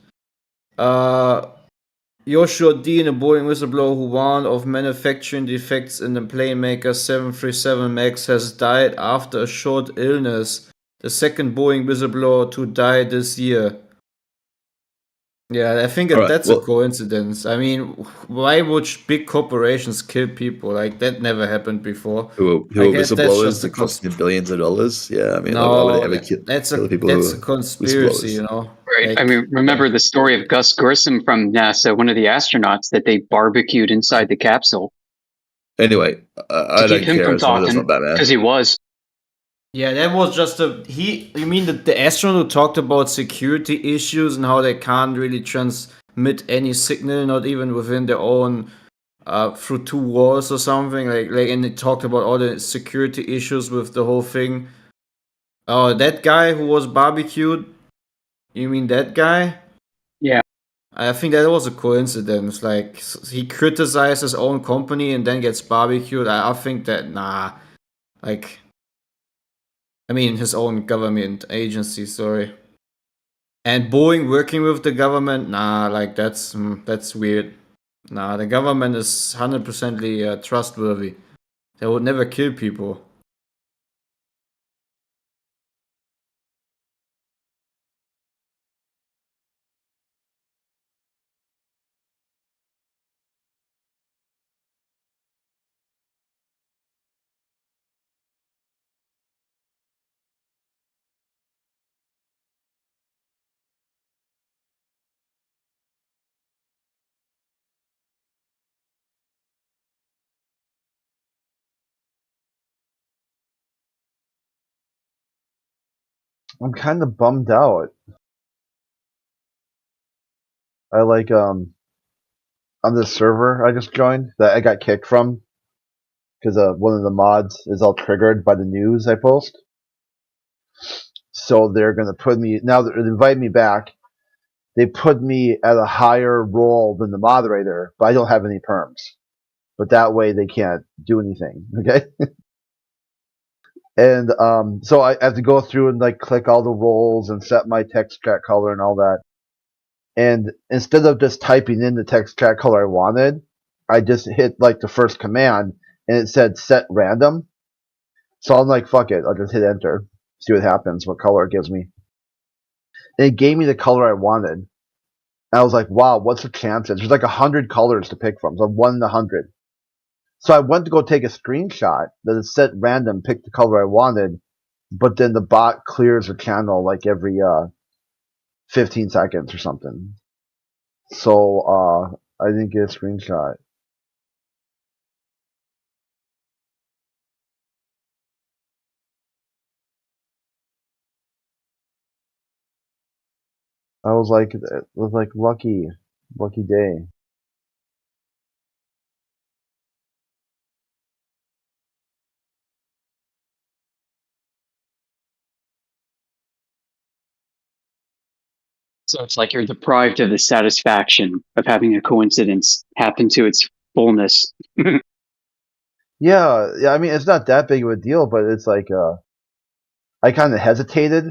Joshua Dean, a Boeing whistleblower who warned of manufacturing defects in the plane maker 737 MAX, has died after a short illness. The second Boeing whistleblower to die this year. Yeah, I think that's a coincidence. I mean, why would big corporations kill people? Like, that never happened before. Who are whistleblowers that cost them billions of dollars? Yeah, I mean, why would they ever kill people that's a conspiracy, you know? Right. Like, I mean, remember the story of Gus Grissom from NASA, one of the astronauts that they barbecued inside the capsule. Anyway, I don't care as long as that's not Batman. Because he was. Yeah, that was just you mean the astronaut who talked about security issues and how they can't really transmit any signal, not even within their own, through two walls or something, like, and they talked about all the security issues with the whole thing. Oh, that guy who was barbecued? You mean that guy? Yeah. I think that was a coincidence. Like, he criticized his own company and then gets barbecued. I think that, like, I mean, his own government agency, sorry. And Boeing working with the government, like, that's weird. The government is 100% trustworthy. They would never kill people. I'm kind of bummed out. I like on the server I just joined that I got kicked from because one of the mods is all triggered by the news I post. So they're gonna put me now. They invite me back. They put me at a higher role than the moderator, but I don't have any perms. But that way they can't do anything. Okay. And so I have to go through and like click all the roles and set my text chat color and all that. And instead of just typing in the text chat color I wanted, I just hit like the first command and it said set random. So I'm like, fuck it, I'll just hit enter, see what happens, what color it gives me. And it gave me the color I wanted. And I was like, wow, what's the chances? There's like 100 colors to pick from, so 1 in 100. So I went to go take a screenshot that it said random, pick the color I wanted, but then the bot clears the channel like every 15 seconds or something. So I didn't get a screenshot. I was like, it was like lucky day. So it's like you're deprived of the satisfaction of having a coincidence happen to its fullness. Yeah, I mean, it's not that big of a deal, but it's like, I kind of hesitated,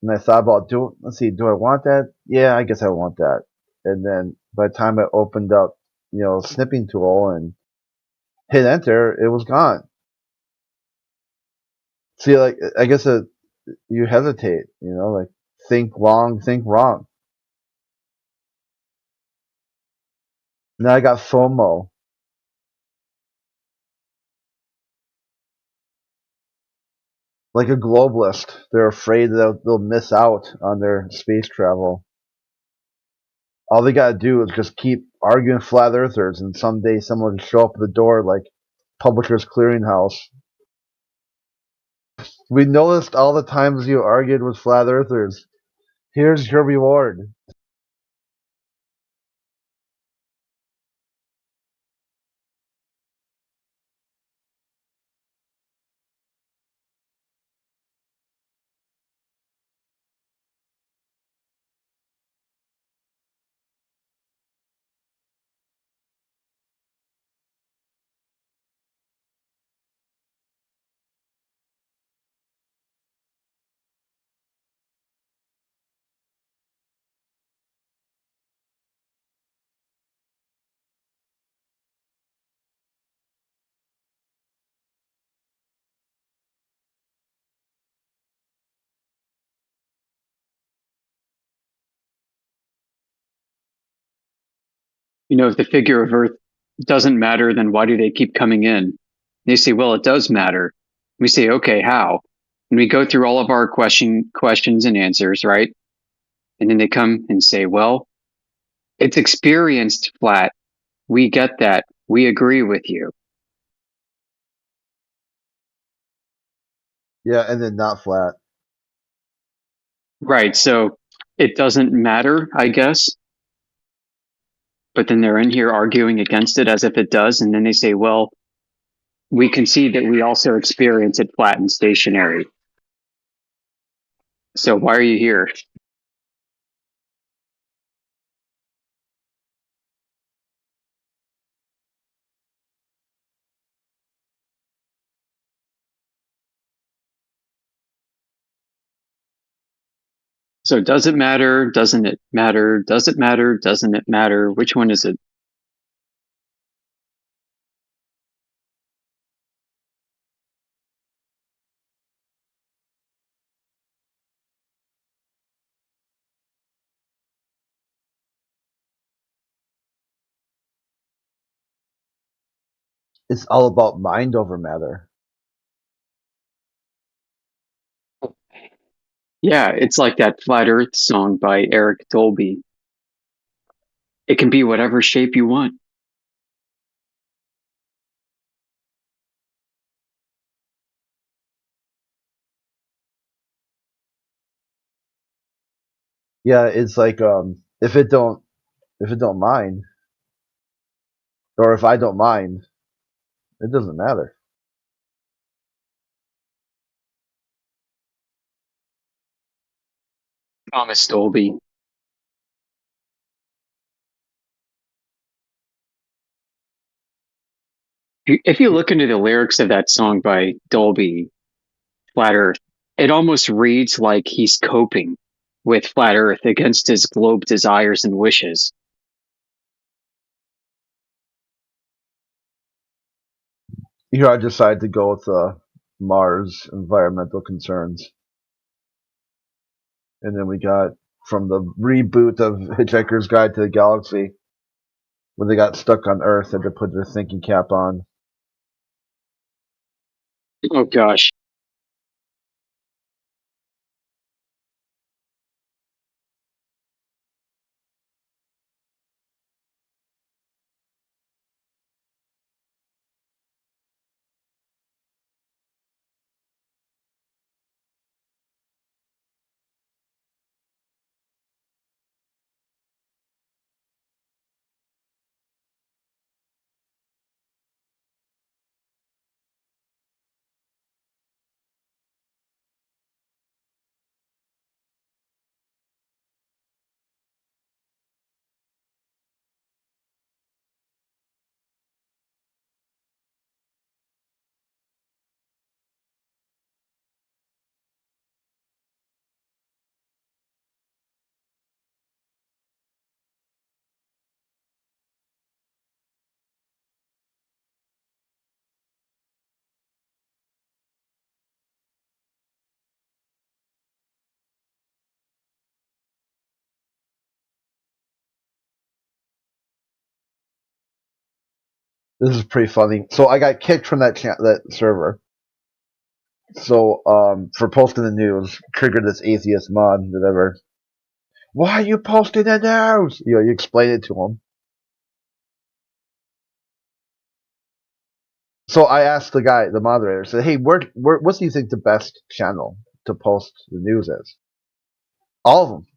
and I thought about, let's see, do I want that? Yeah, I guess I want that. And then by the time I opened up, snipping tool and hit enter, it was gone. See, like, I guess you hesitate, like, think long, think wrong. Now I got FOMO. Like a globalist, they're afraid that they'll miss out on their space travel. All they gotta do is just keep arguing flat earthers, and someday someone will show up at the door like Publishers Clearinghouse. We noticed all the times you argued with flat earthers. Here's your reward. If the figure of Earth doesn't matter, then why do they keep coming in? They say, well, it does matter. We say, okay, how? And we go through all of our questions and answers, right? And then they come and say, well, it's experienced flat. We get that. We agree with you. Yeah, and then not flat. Right. So it doesn't matter, I guess. But then they're in here arguing against it as if it does. And then they say, well, we concede that we also experience it flat and stationary. So why are you here? So does it matter? Doesn't it matter? Does it matter? Doesn't it matter? Which one is it? It's all about mind over matter. Yeah, it's like that Flat Earth song by Eric Dolby. It can be whatever shape you want. Yeah, it's like if it don't If it don't mind, or if I don't mind, it doesn't matter. Thomas Dolby. If you look into the lyrics of that song by Dolby, Flat Earth, it almost reads like he's coping with Flat Earth against his globe desires and wishes. Here I decided to go with Mars environmental concerns. And then we got from the reboot of Hitchhiker's Guide to the Galaxy, when they got stuck on Earth, had to put their thinking cap on. Oh gosh. This is pretty funny. So I got kicked from that server. So for posting the news, triggered this atheist mod, whatever. Why are you posting the news? You explain it to him. So I asked the guy, the moderator, said, "Hey, what do you think the best channel to post the news is?" All of them.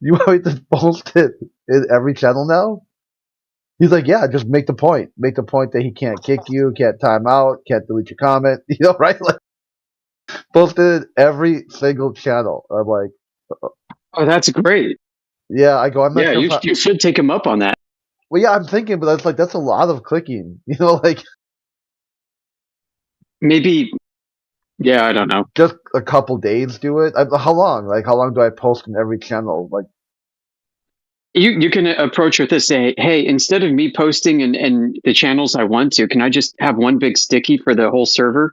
You want me to post it in every channel now? He's like, yeah, just make the point. Make the point that he can't kick you, can't time out, can't delete your comment. Right? Like, post it in every single channel. I'm like, oh, that's great. Yeah, I go. I'm not sure you should take him up on that. Well, yeah, I'm thinking, but that's a lot of clicking. Like maybe. Yeah, I don't know. Just a couple days do it. How long? Like, how long do I post in every channel? Like, you can approach with this, say, hey, instead of me posting in the channels I want to, can I just have one big sticky for the whole server?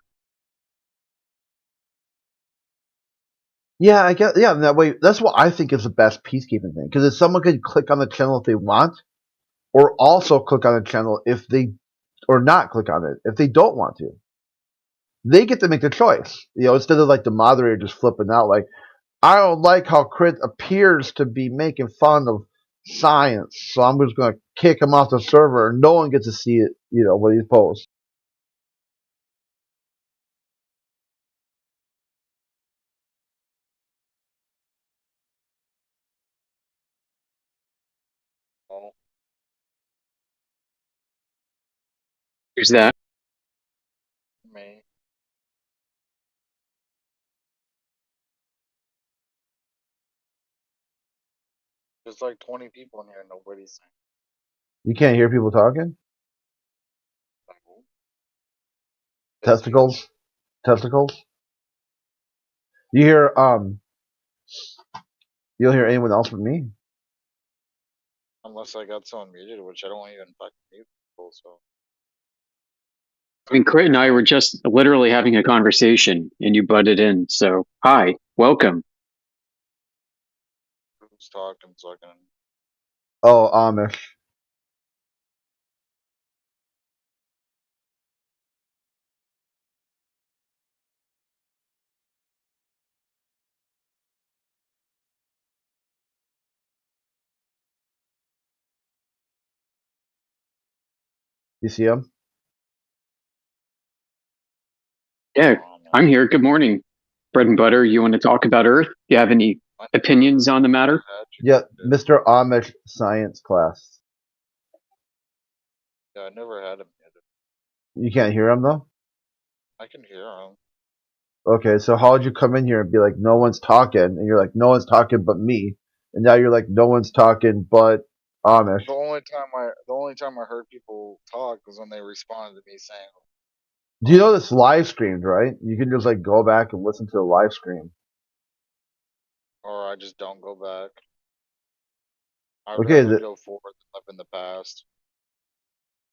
Yeah, I get. Yeah, that way. That's what I think is the best peacekeeping thing, because if someone can click on the channel if they want, or also click on the channel if they, or not click on it if they don't want to. They get to make the choice, instead of like the moderator just flipping out like, I don't like how Crit appears to be making fun of science, so I'm just going to kick him off the server, and no one gets to see it, what he posts. Who's that? Me. There's like 20 people in here and nobody's saying. You can't hear people talking? Testicles? You hear, you'll hear anyone else but me? Unless I got someone muted, which I don't even fucking mute people, so. I mean, Crit and I were just literally having a conversation, and you butted in. So, hi, welcome. Who's talking so I can... Oh, Amish. You see him? Yeah, I'm here. Good morning. Bread and butter. You want to talk about Earth? You have any opinions on the matter? Yeah, Mr. Amish science class. Yeah, I never had him muted. You can't hear him though? I can hear him. Okay, so how would you come in here and be like, no one's talking, and you're like, no one's talking but me, and now you're like, no one's talking but Amish. The only time I heard people talk was when they responded to me saying, Do you know this live streamed, right? You can just like go back and listen to the live stream. or I just don't go back. I Okay, rarely go forward than live in the past.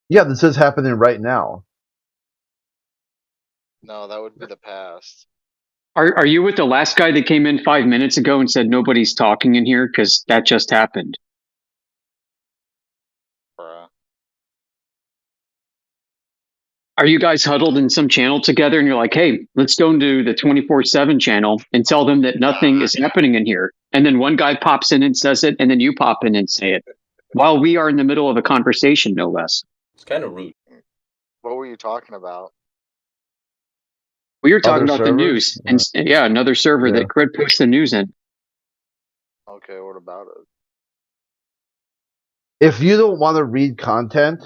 Yeah, this is happening right now. No, that would be the past. Are you with the last guy that came in 5 minutes ago and said nobody's talking in here? Because that just happened. Bruh. Are you guys huddled in some channel together and you're like, hey, let's go into the 24/7 channel and tell them that nothing is happening in here? And then one guy pops in and says it, and then you pop in and say it. While we are in the middle of a conversation, no less. It's kind of rude. What were you talking about? We were talking about servers? the news. And yeah, another server that Grid pushed the news in. Okay, what about it? If you don't want to read content,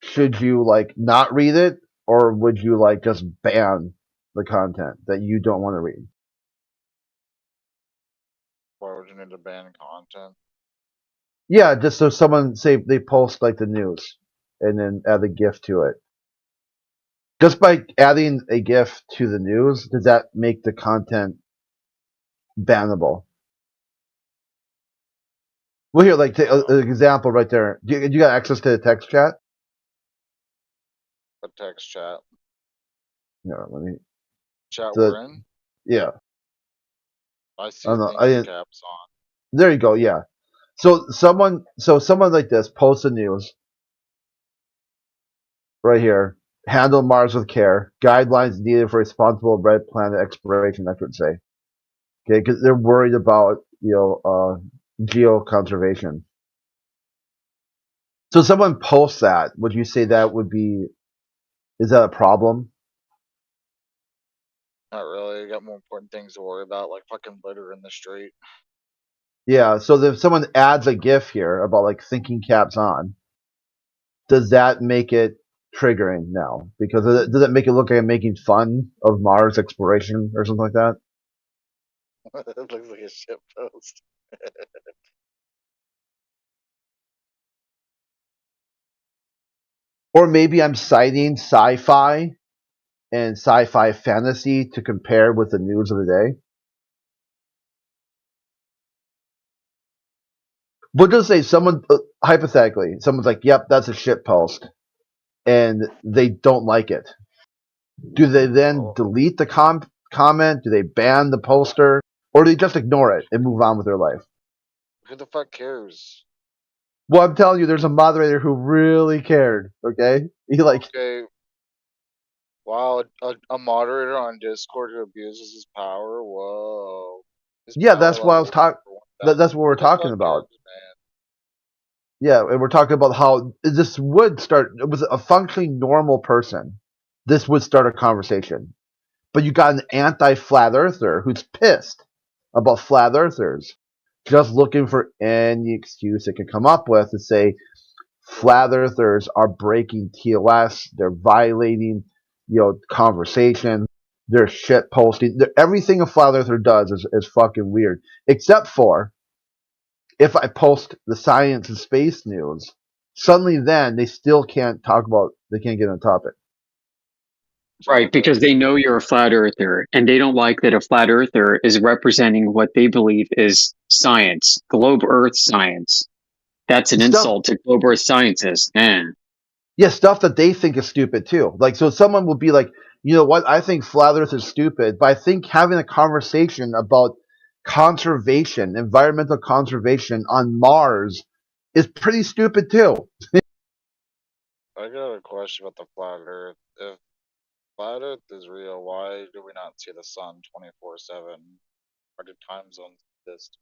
should you like not read it, or would you like just ban the content that you don't want to read? Why would you need to ban content? Yeah, just so someone say they post like the news and then add a GIF to it. Just by adding a GIF to the news, does that make the content bannable? Well, here, like an example right there. You got access to the text chat? A text chat. Yeah, let me. Chat we're in? Yeah. I see I don't know. the I didn't. caps on. There you go. Yeah. So someone like this posts the news right here. Handle Mars with care. Guidelines needed for responsible red planet exploration. That's what it say. Okay, because they're worried about geoconservation. So someone posts that. Would you say that would be? Is that a problem? Not really. I got more important things to worry about, like fucking litter in the street. Yeah. So if someone adds a GIF here about like thinking caps on, does that make it triggering now? Because does it make it look like I'm making fun of Mars exploration or something like that? It looks like a shit post. Or maybe I'm citing sci-fi and sci-fi fantasy to compare with the news of the day. We'll just say someone, hypothetically, someone's like, yep, that's a shit post, and they don't like it. Do they then delete the comment? Do they ban the poster? Or do they just ignore it and move on with their life? Who the fuck cares? Well, I'm telling you, there's a moderator who really cared, okay? He like... Okay. Wow, a moderator on Discord who abuses his power? Whoa. Yeah, that's what I was talking... That's what we're talking about. Yeah, and we're talking about how this would start... It was a functionally normal person. This would start a conversation. But you got an anti-flat earther who's pissed about flat earthers, just looking for any excuse they can come up with to say flat earthers are breaking TOS, they're violating, conversation, they're shit posting. Everything a flat earther does is fucking weird, except for if I post the science and space news. Suddenly, then they still can't talk about. They can't get on topic. Right, because they know you're a flat earther, and they don't like that a flat earther is representing what they believe is science, globe Earth science. That's an insult to globe Earth scientists, man. Yeah, stuff that they think is stupid too. Like, so someone will be like, you know what? I think flat Earth is stupid, but I think having a conversation about conservation, environmental conservation on Mars, is pretty stupid too. I got a question about the flat Earth. If flat Earth is real, why do we not see the sun 24/7? Why do time zones exist?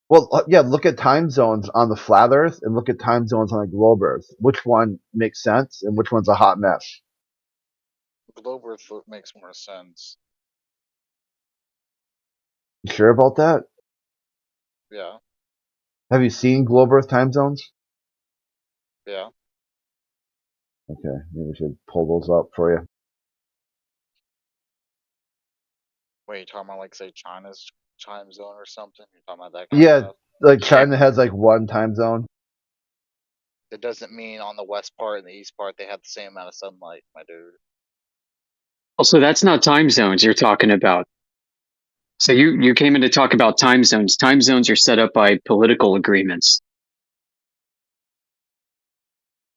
Well, yeah, look at time zones on the flat Earth and look at time zones on the globe Earth. Which one makes sense and which one's a hot mess? Globe Earth makes more sense. You sure about that? Yeah. Have you seen Globe Earth time zones? Yeah. Okay, maybe we should pull those up for you. Wait, you talking about like say China's time zone or something? You're talking about that kind of Yeah, stuff? like China has like one time zone. It doesn't mean on the west part and the east part they have the same amount of sunlight, my dude. Also, that's not time zones you're talking about. So you came in to talk about time zones. Time zones are set up by political agreements.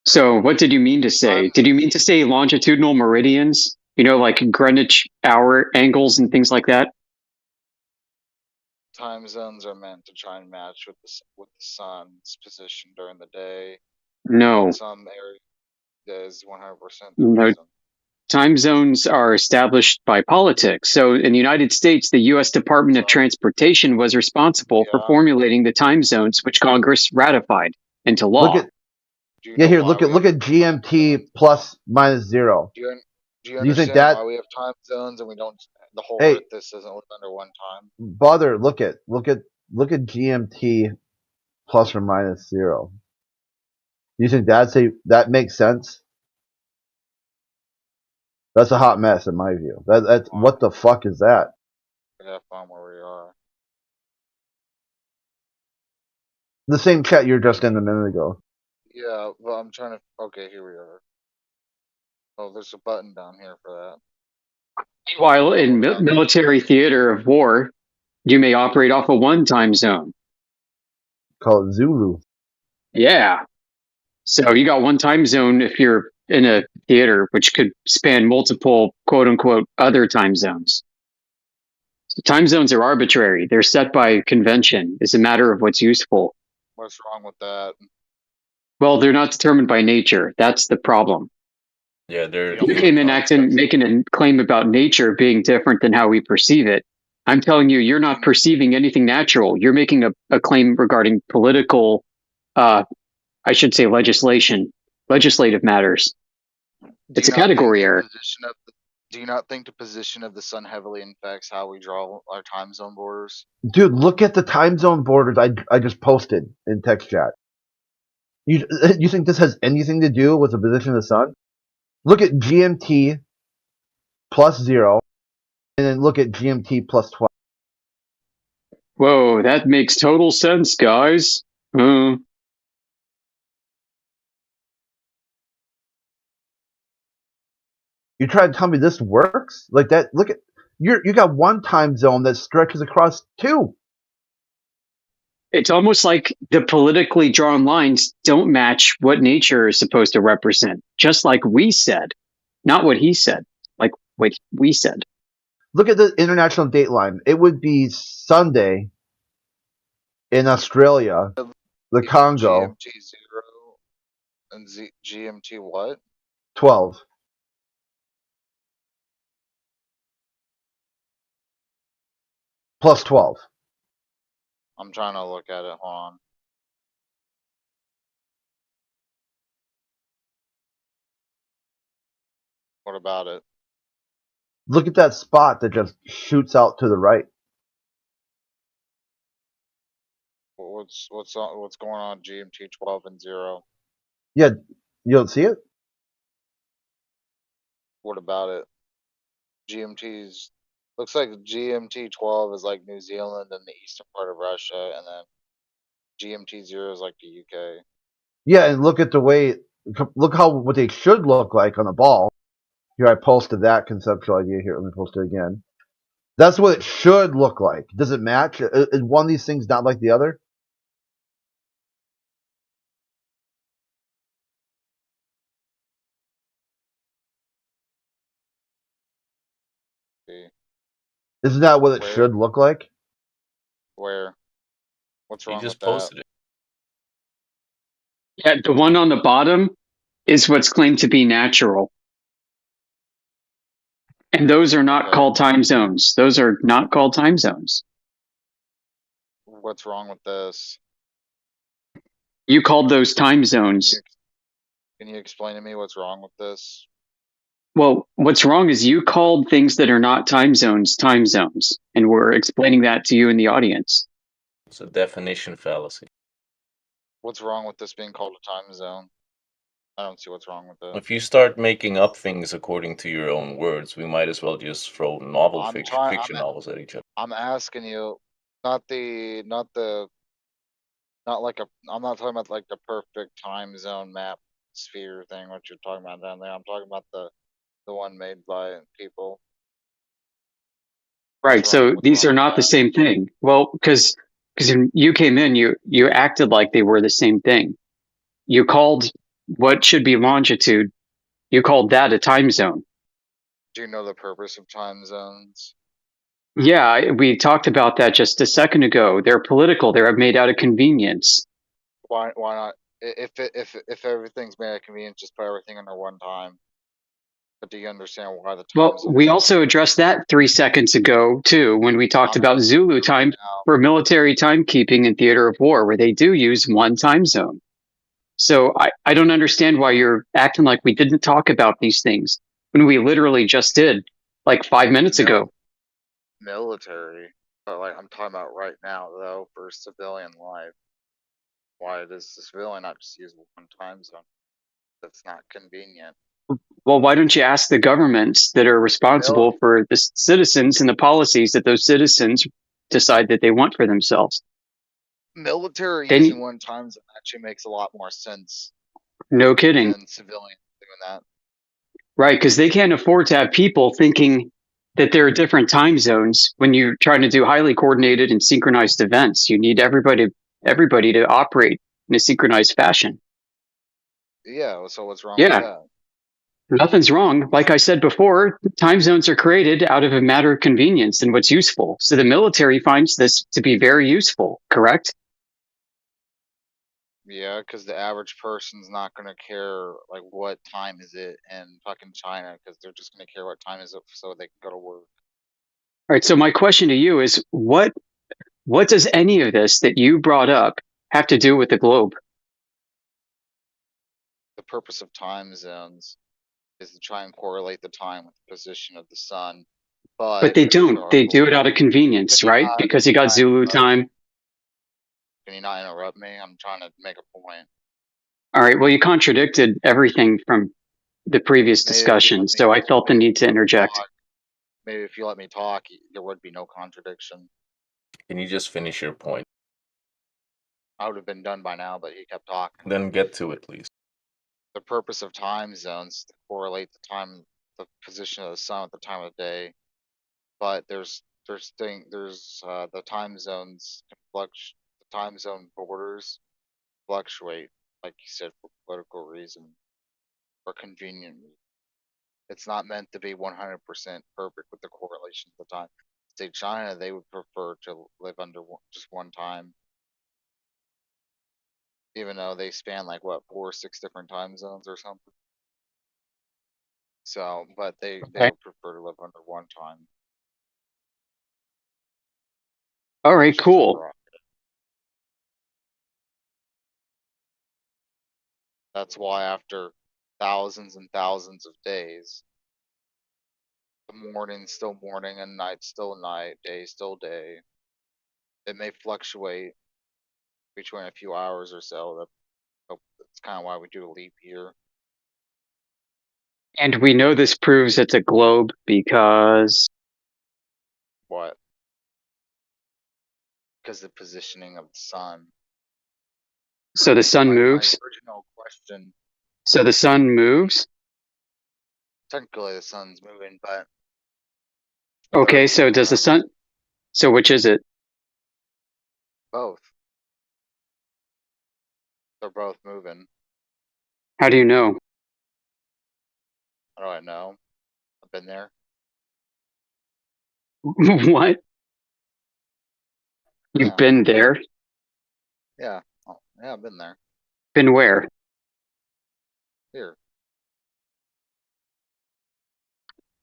So what did you mean to say? Did you mean to say longitudinal meridians? You know, like Greenwich hour angles and things like that? Time zones are meant to try and match with the sun's position during the day. No. In some areas, that is 100% the No. reason. Time zones are established by politics. So in the United States, the U.S. Department of Transportation was responsible for formulating the time zones, which Congress ratified into law. Look at here. Look at GMT plus minus 0. Do you Do you understand think that? why we have time zones and we don't? The whole Hey. Earth this doesn't live under one time. Bother. Look at GMT plus or minus 0. Do you think that makes sense? That's a hot mess in my view. That's what the fuck is that? We gotta find where we are. The same chat you were just in a minute ago. Yeah, well, I'm trying to. Okay, here we are. Oh, there's a button down here for that. Meanwhile, in military theater of war, you may operate off of one time zone. Called Zulu. Yeah. So you got one time zone if you're in a theater, which could span multiple quote unquote other time zones. So time zones are arbitrary. They're set by convention. It's a matter of what's useful. What's wrong with that? Well, they're not determined by nature. That's the problem. Yeah, they're. You came in making a claim about nature being different than how we perceive it. I'm telling you, you're not perceiving anything natural. You're making a claim regarding political, I should say legislative matters. It's a category error. Do you not think the position of the sun heavily impacts how we draw our time zone borders? Dude, look at the time zone borders I just posted in text chat. You think this has anything to do with the position of the sun? Look at GMT plus 0, and then look at GMT plus 12. Whoa, that makes total sense, guys. You try to tell me this works? Like that? Look at you got one time zone that stretches across 2. It's almost like the politically drawn lines don't match what nature is supposed to represent. Just like we said, not what he said, like what we said. Look at the international date line. It would be Sunday in Australia, the Congo. GMT 0 and GMT what? 12. Plus 12. I'm trying to look at it. Hold on. What about it? Look at that spot that just shoots out to the right. What's going on GMT 12 and 0? Yeah, you don't see it? What about it? GMT's looks like GMT 12 is like New Zealand and the eastern part of Russia, and then GMT 0 is like the UK. Yeah, and look at the way. Look what they should look like on the ball. Here, I posted that conceptual idea here. Let me post it again. That's what it should look like. Does it match? Is one of these things not like the other? Isn't that what it should look like? Where? What's wrong He just with posted that? Yeah, the one on the bottom is what's claimed to be natural. And those are not called time zones. Those are not called time zones. What's wrong with this? You called those time zones. Can you explain to me what's wrong with this? Well, what's wrong is you called things that are not time zones, and we're explaining that to you in the audience. It's a definition fallacy. What's wrong with this being called a time zone? I don't see what's wrong with that. If you start making up things according to your own words, we might as well just throw fiction novels at each other. I'm asking you, I'm not talking about like the perfect time zone map sphere thing, what you're talking about down there. I'm talking about the one made by people. Right. So these are not the same thing. Well, because when you came in, you acted like they were the same thing. You called what should be longitude, you called that a time zone. Do you know the purpose of time zones? Yeah, we talked about that just a second ago. They're political. They're made out of convenience. Why not? If everything's made out of convenience, just put everything under one time. But do you understand why the time Well, zones? we also addressed that 3 seconds ago, too, when we talked about Zulu time for military timekeeping in theater of war, where they do use one time zone. So I don't understand why you're acting like we didn't talk about these things when we literally just did, like 5 minutes ago. Military, but like I'm talking about right now, though, for civilian life. Why does the civilian not just use one time zone? That's not convenient. Well, why don't you ask the governments that are responsible for the citizens and the policies that those citizens decide that they want for themselves? Military using one time zone actually makes a lot more sense. No kidding. Than civilians doing that. Right, because they can't afford to have people thinking that there are different time zones when you're trying to do highly coordinated and synchronized events. You need everybody to operate in a synchronized fashion. Yeah, so what's wrong with that? Nothing's wrong. Like I said before, time zones are created out of a matter of convenience and what's useful. So the military finds this to be very useful, correct? Yeah, because the average person's not going to care, like, what time is it in fucking China, because they're just going to care what time is it so they can go to work. All right, so my question to you is, what does any of this that you brought up have to do with the globe? The purpose of time zones is to try and correlate the time with the position of the sun. But they don't. They do it out of convenience, right? Because you got Zulu time. Can you not interrupt me? I'm trying to make a point. All right. Well, you contradicted everything from the previous discussion, so I felt the need to interject. Maybe if you let me talk, there would be no contradiction. Can you just finish your point? I would have been done by now, but he kept talking. Then get to it, please. The purpose of time zones is to correlate the position of the sun at the time of the day. But there's the time zones the time zone borders fluctuate, like you said, for political reason or convenient reason. It's not meant to be 100% perfect with the correlation of the time. Say China, they would prefer to live under just one time, even though they span like what 4 or 6 different time zones or something. So, but they would prefer to live under one time. All right, cool. That's why after thousands and thousands of days, the morning's still morning and night's still night, day's still day. It may fluctuate between a few hours or so. That's kind of why we do a leap year. And we know this proves it's a globe because... What? Because the positioning of the sun. So the sun moves? My original question. So the sun moves? Technically the sun's moving, but... Okay, so does the sun... So which is it? Both. They're both moving. How do you know? How do I know? I've been there. What? You've been there? Yeah. Oh, yeah, I've been there. Been where? Here.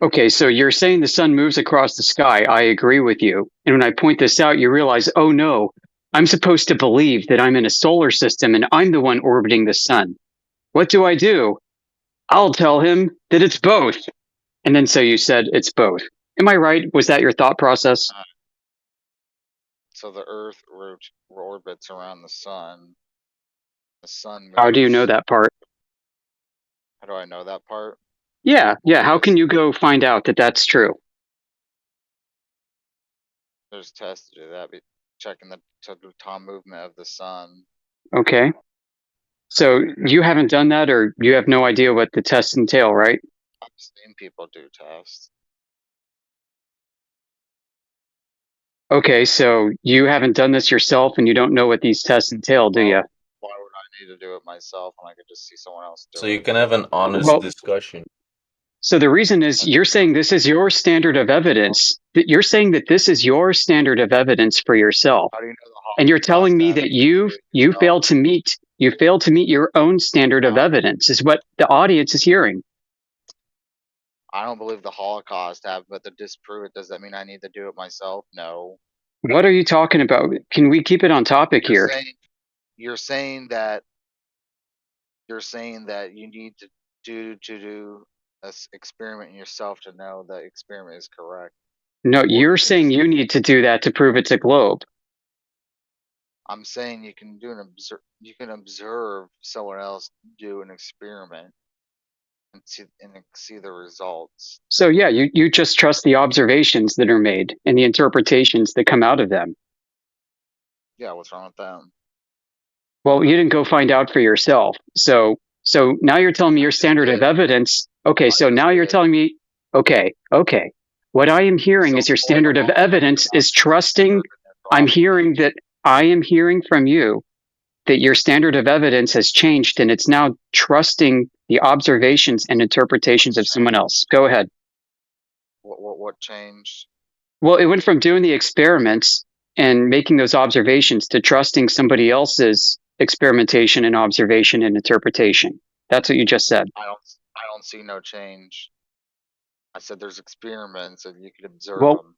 Okay, so you're saying the sun moves across the sky. I agree with you. And when I point this out, you realize, oh no, I'm supposed to believe that I'm in a solar system and I'm the one orbiting the sun. What do? I'll tell him that it's both. And then so you said it's both. Am I right? Was that your thought process? So the Earth orbits around the sun. The sun moves. How do you know that part? How do I know that part? Yeah. How can you go find out that that's true? There's tests to do that. Checking the time movement of the sun. Okay. So you haven't done that, or you have no idea what the tests entail, right? I've seen people do tests. Okay, so you haven't done this yourself, and you don't know what these tests entail, do you? Why would I need to do it myself when I could just see someone else do it? So you can have an honest discussion. So the reason is you're saying this is your standard of evidence. That you're saying that this is your standard of evidence for yourself. How do you know And you're telling me that you failed to meet your own standard of evidence is what the audience is hearing. I don't believe the Holocaust happened, but to disprove it, does that mean I need to do it myself? No. What are you talking about? Can we keep it on topic here? You're saying that you need to do this experiment yourself to know the experiment is correct. No, you're saying you need to do that to prove it's a globe. I'm saying you can observe someone else do an experiment and see the results. So yeah, you just trust the observations that are made and the interpretations that come out of them. Yeah, what's wrong with them? Well, you didn't go find out for yourself. So now you're telling me your standard of evidence. Okay, so now you're telling me, okay. What I am hearing is your standard of evidence is trusting. I am hearing from you that your standard of evidence has changed and it's now trusting the observations and interpretations of someone else. Go ahead. What changed? Well, it went from doing the experiments and making those observations to trusting somebody else's experimentation and observation and interpretation. That's what you just said. I don't see no change. I said there's experiments and you can observe them.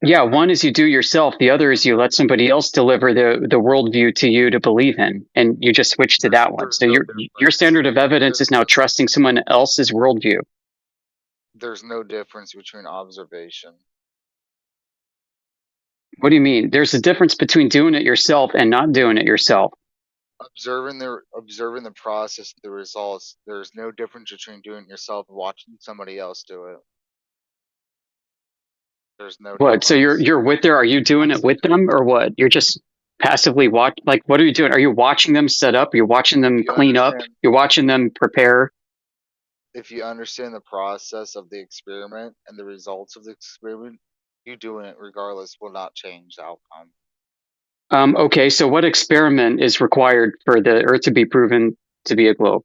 Yeah, one is you do yourself. The other is you let somebody else deliver the worldview to you to believe in, and you just switch to that one. So your standard of evidence is now trusting someone else's worldview. There's no difference between observation. What do you mean? There's a difference between doing it yourself and not doing it yourself. Observing the process, the results. There's no difference between doing it yourself and watching somebody else do it. There's no. What? So you're with there? Are you doing it with them or what? You're just passively watch. Like, what are you doing? Are you watching them set up? You're watching them clean up. You're watching them prepare. If you understand the process of the experiment and the results of the experiment, you doing it regardless will not change the outcome. Okay, so what experiment is required for the Earth to be proven to be a globe?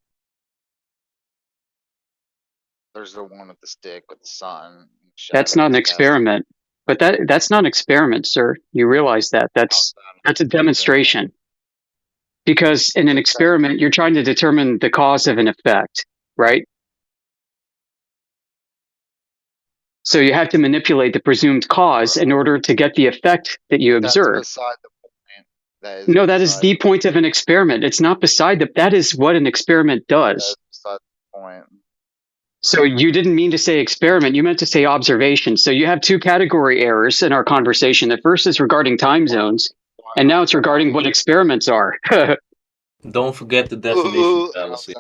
There's the one with the stick with the sun. That's not an experiment. But that's not an experiment, sir. You realize that. That's a demonstration. Because in an experiment, you're trying to determine the cause of an effect, right? So you have to manipulate the presumed cause in order to get the effect that you observe. That's beside the point. No, that is the point of an experiment. It's not beside that is what an experiment does. That's beside the point. So you didn't mean to say experiment, you meant to say observation. So you have two category errors in our conversation. The first is regarding time zones, and now it's regarding what experiments are. Don't forget the definition fallacy.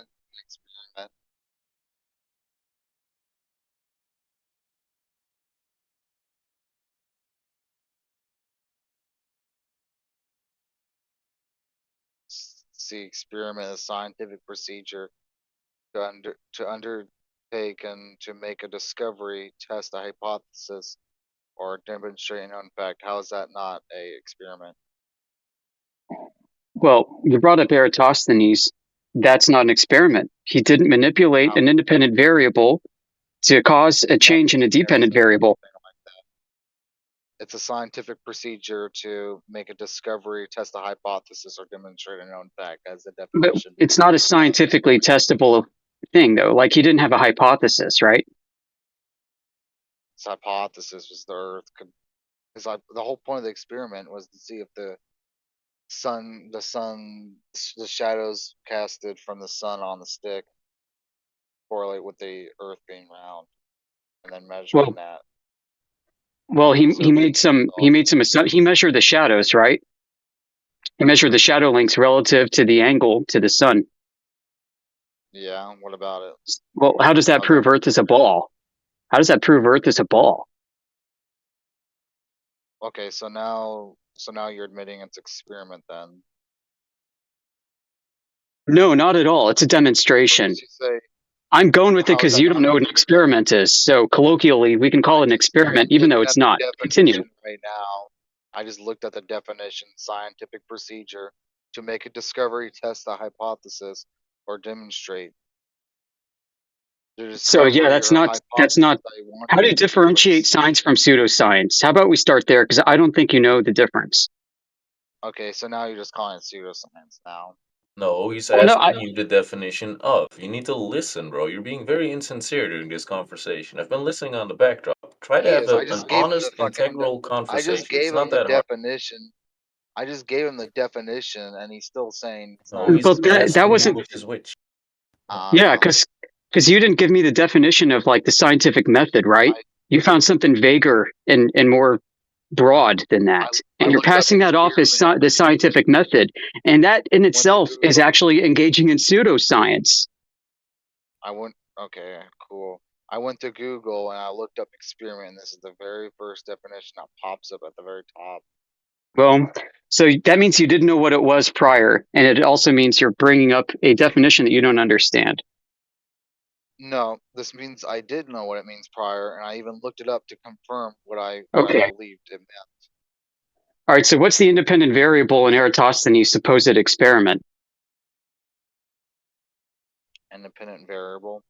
See, experiment is a scientific procedure to undertake and to make a discovery, test a hypothesis, or demonstrate an known fact. How is that not a experiment? Well, you brought up Eratosthenes. That's not an experiment. He didn't manipulate an independent variable to cause a change in a dependent variable. It's a scientific procedure to make a discovery, test a hypothesis, or demonstrate a known fact as the definition. But it's not a scientifically testable thing, though. Like, he didn't have a hypothesis, right? His hypothesis was the Earth could. The whole point of the experiment was to see if the shadows casted from the sun on the stick correlate with the Earth being round. and then measuring Well, that. well, he made some he measured the shadows, right? He measured the shadow lengths relative to the angle to the sun. Yeah, what about it? Well, how does that prove Earth is a ball? How does that prove Earth is a ball? Okay, so now you're admitting it's experiment then. No, not at all. It's a demonstration. You say, I'm going with it how is because that you not don't know what an experiment is. So colloquially, we can call it an experiment, even though it's not. Continue. right now? I just looked at the definition, scientific procedure to make a discovery, test a hypothesis, or demonstrate. So yeah, that's not. How do you differentiate science from pseudoscience? How about we start there? Because I don't think you know the difference. Okay, so now you're just calling it pseudoscience now. No, he's Well, no, asking you the definition of. You need to listen, bro. You're being very insincere during this conversation. I've been listening on the backdrop. Try to have an honest, integral I conversation. just gave It's him not the that hard. definition. I just gave him the definition, and he's still saying it's No, not. he's that wasn't. which is which. Yeah, because you didn't give me the definition of like the scientific method, right? You found something vaguer and more broad than that, and you're passing that off as the scientific method, and that in itself is actually engaging in pseudoscience. Okay, cool. I went to Google and I looked up experiment, and this is the very first definition that pops up at the very top. Well, so that means you didn't know what it was prior, and it also means you're bringing up a definition that you don't understand. No, this means I did know what it means prior, and I even looked it up to confirm what I Okay. believed it meant. All right, so what's the independent variable in Eratosthenes' supposed experiment? Independent variable.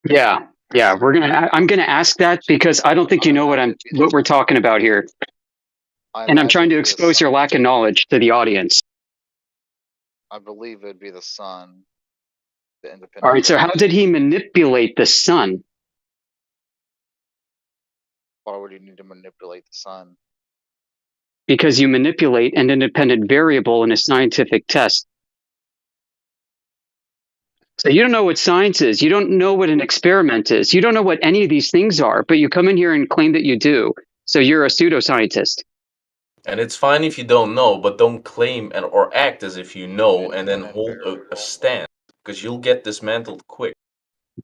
Yeah, I'm gonna ask that because I don't think you know what we're talking about here, and I'm trying to expose your lack of knowledge to the audience. I believe it'd be the sun. The independent. All right, so how did he manipulate the sun? Why would you need to manipulate the sun? Because you manipulate an independent variable in a scientific test. So you don't know what science is. You don't know what an experiment is. You don't know what any of these things are, but you come in here and claim that you do. So you're a pseudoscientist. And it's fine if you don't know, but don't claim or act as if you know and then hold a stand, because you'll get dismantled quick.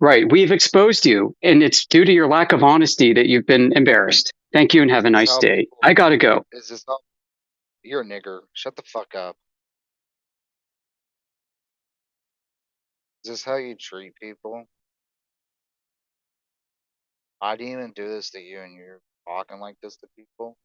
Right. We've exposed you, and it's due to your lack of honesty that you've been embarrassed. Thank you and have a nice day. I gotta go. Is this not? You're a nigger. Shut the fuck up. Is this how you treat people? I didn't even do this to you, and you're talking like this to people?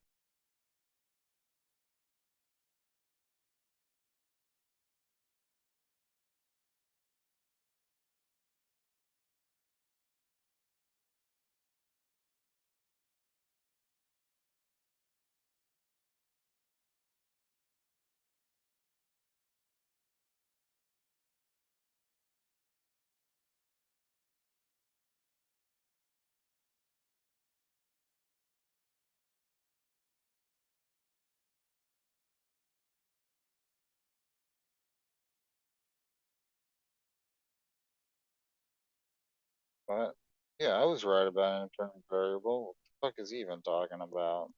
But yeah, I was right about an independent variable. What the fuck is he even talking about?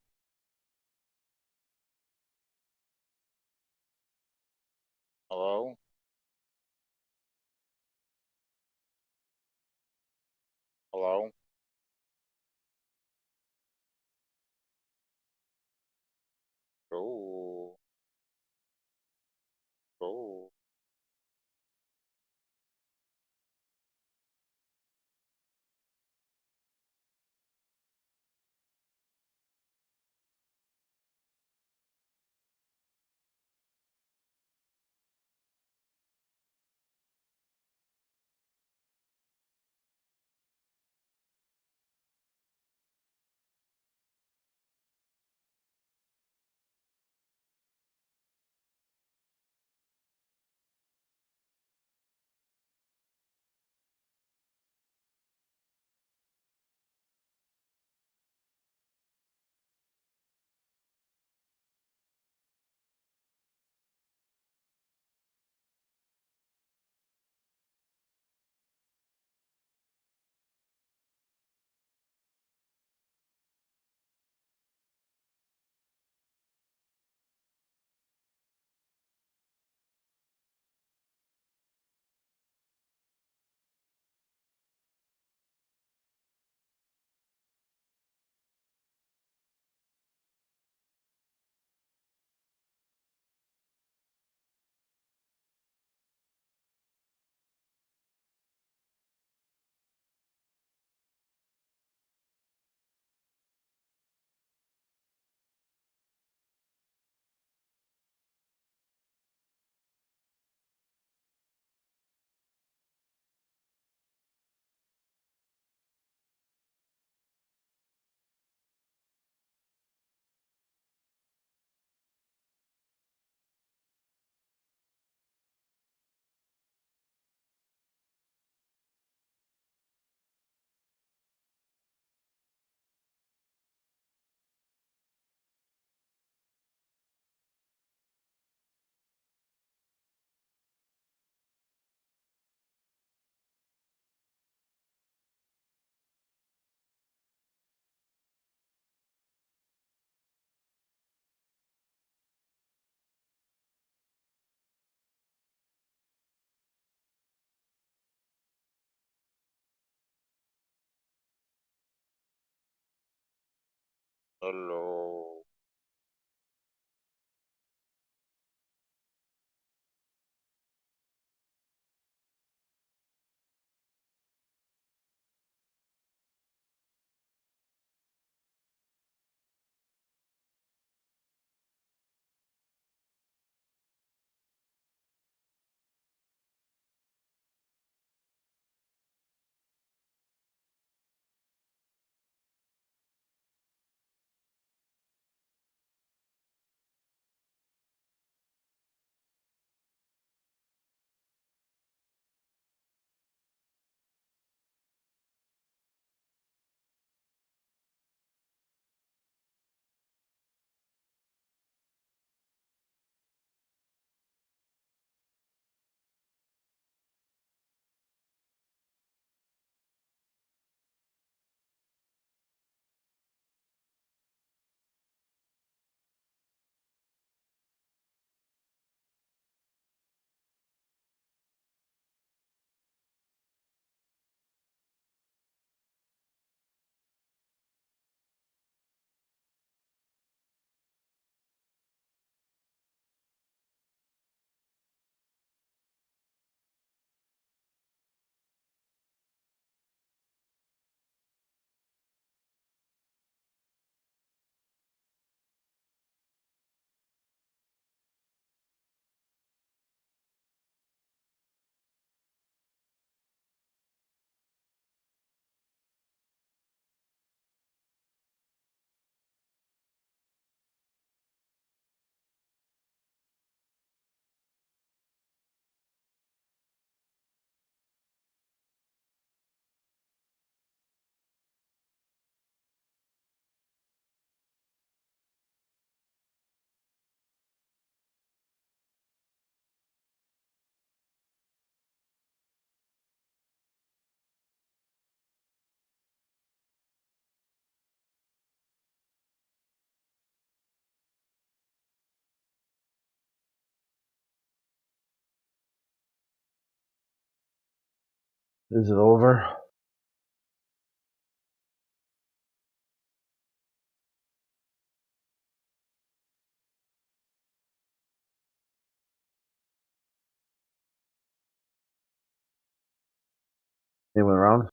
Hello? Hello? Oh. Oh. Hello. Is it over? Anyone around?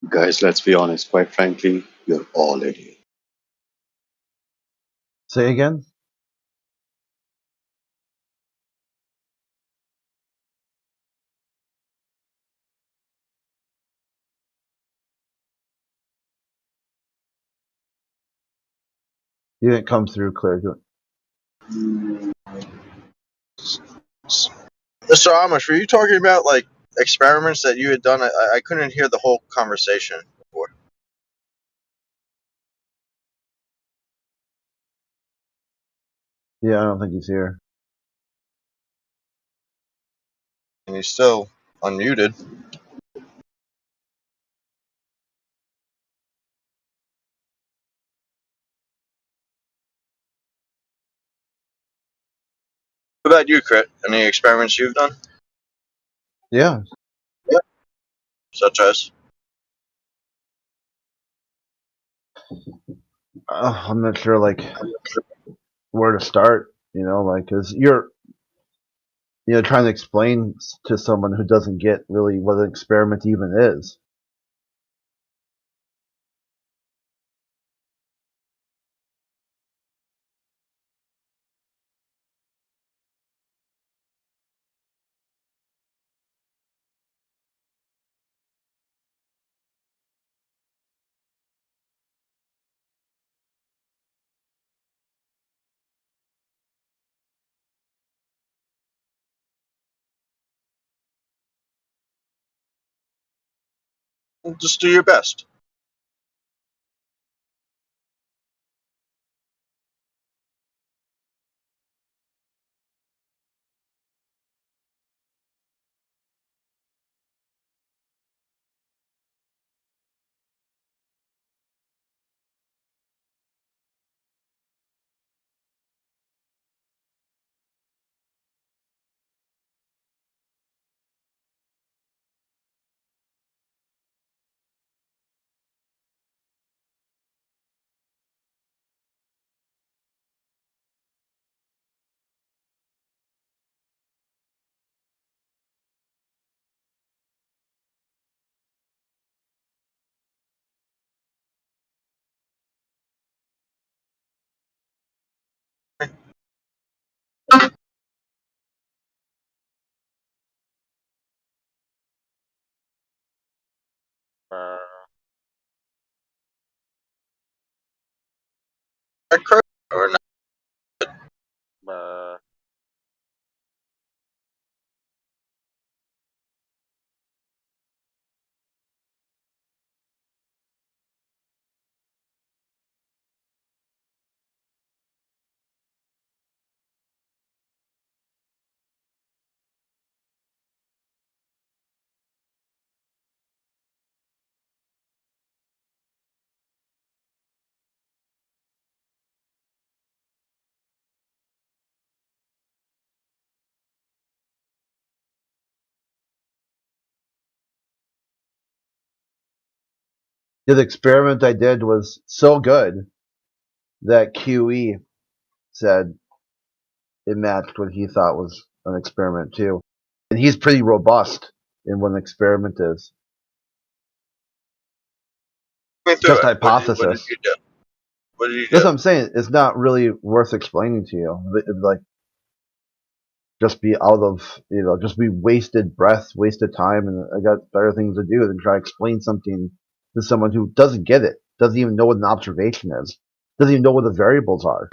Guys, let's be honest. Quite frankly, you're all idiots. Say again? You didn't come through clear. Mr. Amish, were you talking about like experiments that you had done? I couldn't hear the whole conversation before. Yeah, I don't think he's here. And he's still unmuted. What about you, Crit? Any experiments you've done? Yeah. Yeah. Such as? I'm not sure, like, where to start, because you're, trying to explain to someone who doesn't get really what an experiment even is. Just do your best. Or not? The experiment I did was so good that QE said it matched what he thought was an experiment too. And he's pretty robust in what an experiment is. Just hypothesis. What did you do? What did you do? That's what I'm saying. It's not really worth explaining to you. It'd like just be out of, just be wasted breath, wasted time, and I got better things to do than try to explain something to someone who doesn't get it, doesn't even know what an observation is, doesn't even know what the variables are.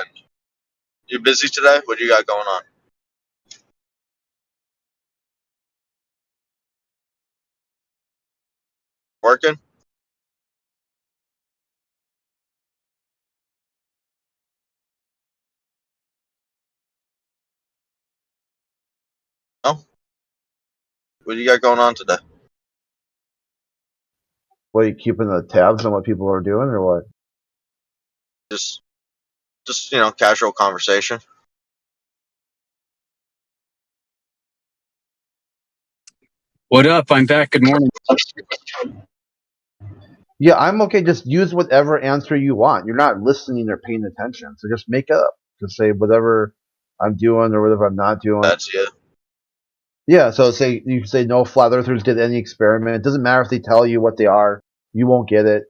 You busy today? What do you got going on? Working? No? What do you got going on today? What, are you keeping the tabs on what people are doing, or what? Just casual conversation. What up? I'm back. Good morning. Yeah, I'm okay. Just use whatever answer you want. You're not listening or paying attention, so just make it up. Just say whatever I'm doing or whatever I'm not doing. That's it. Yeah, so you say no flat earthers did any experiment. It doesn't matter if they tell you what they are. You won't get it.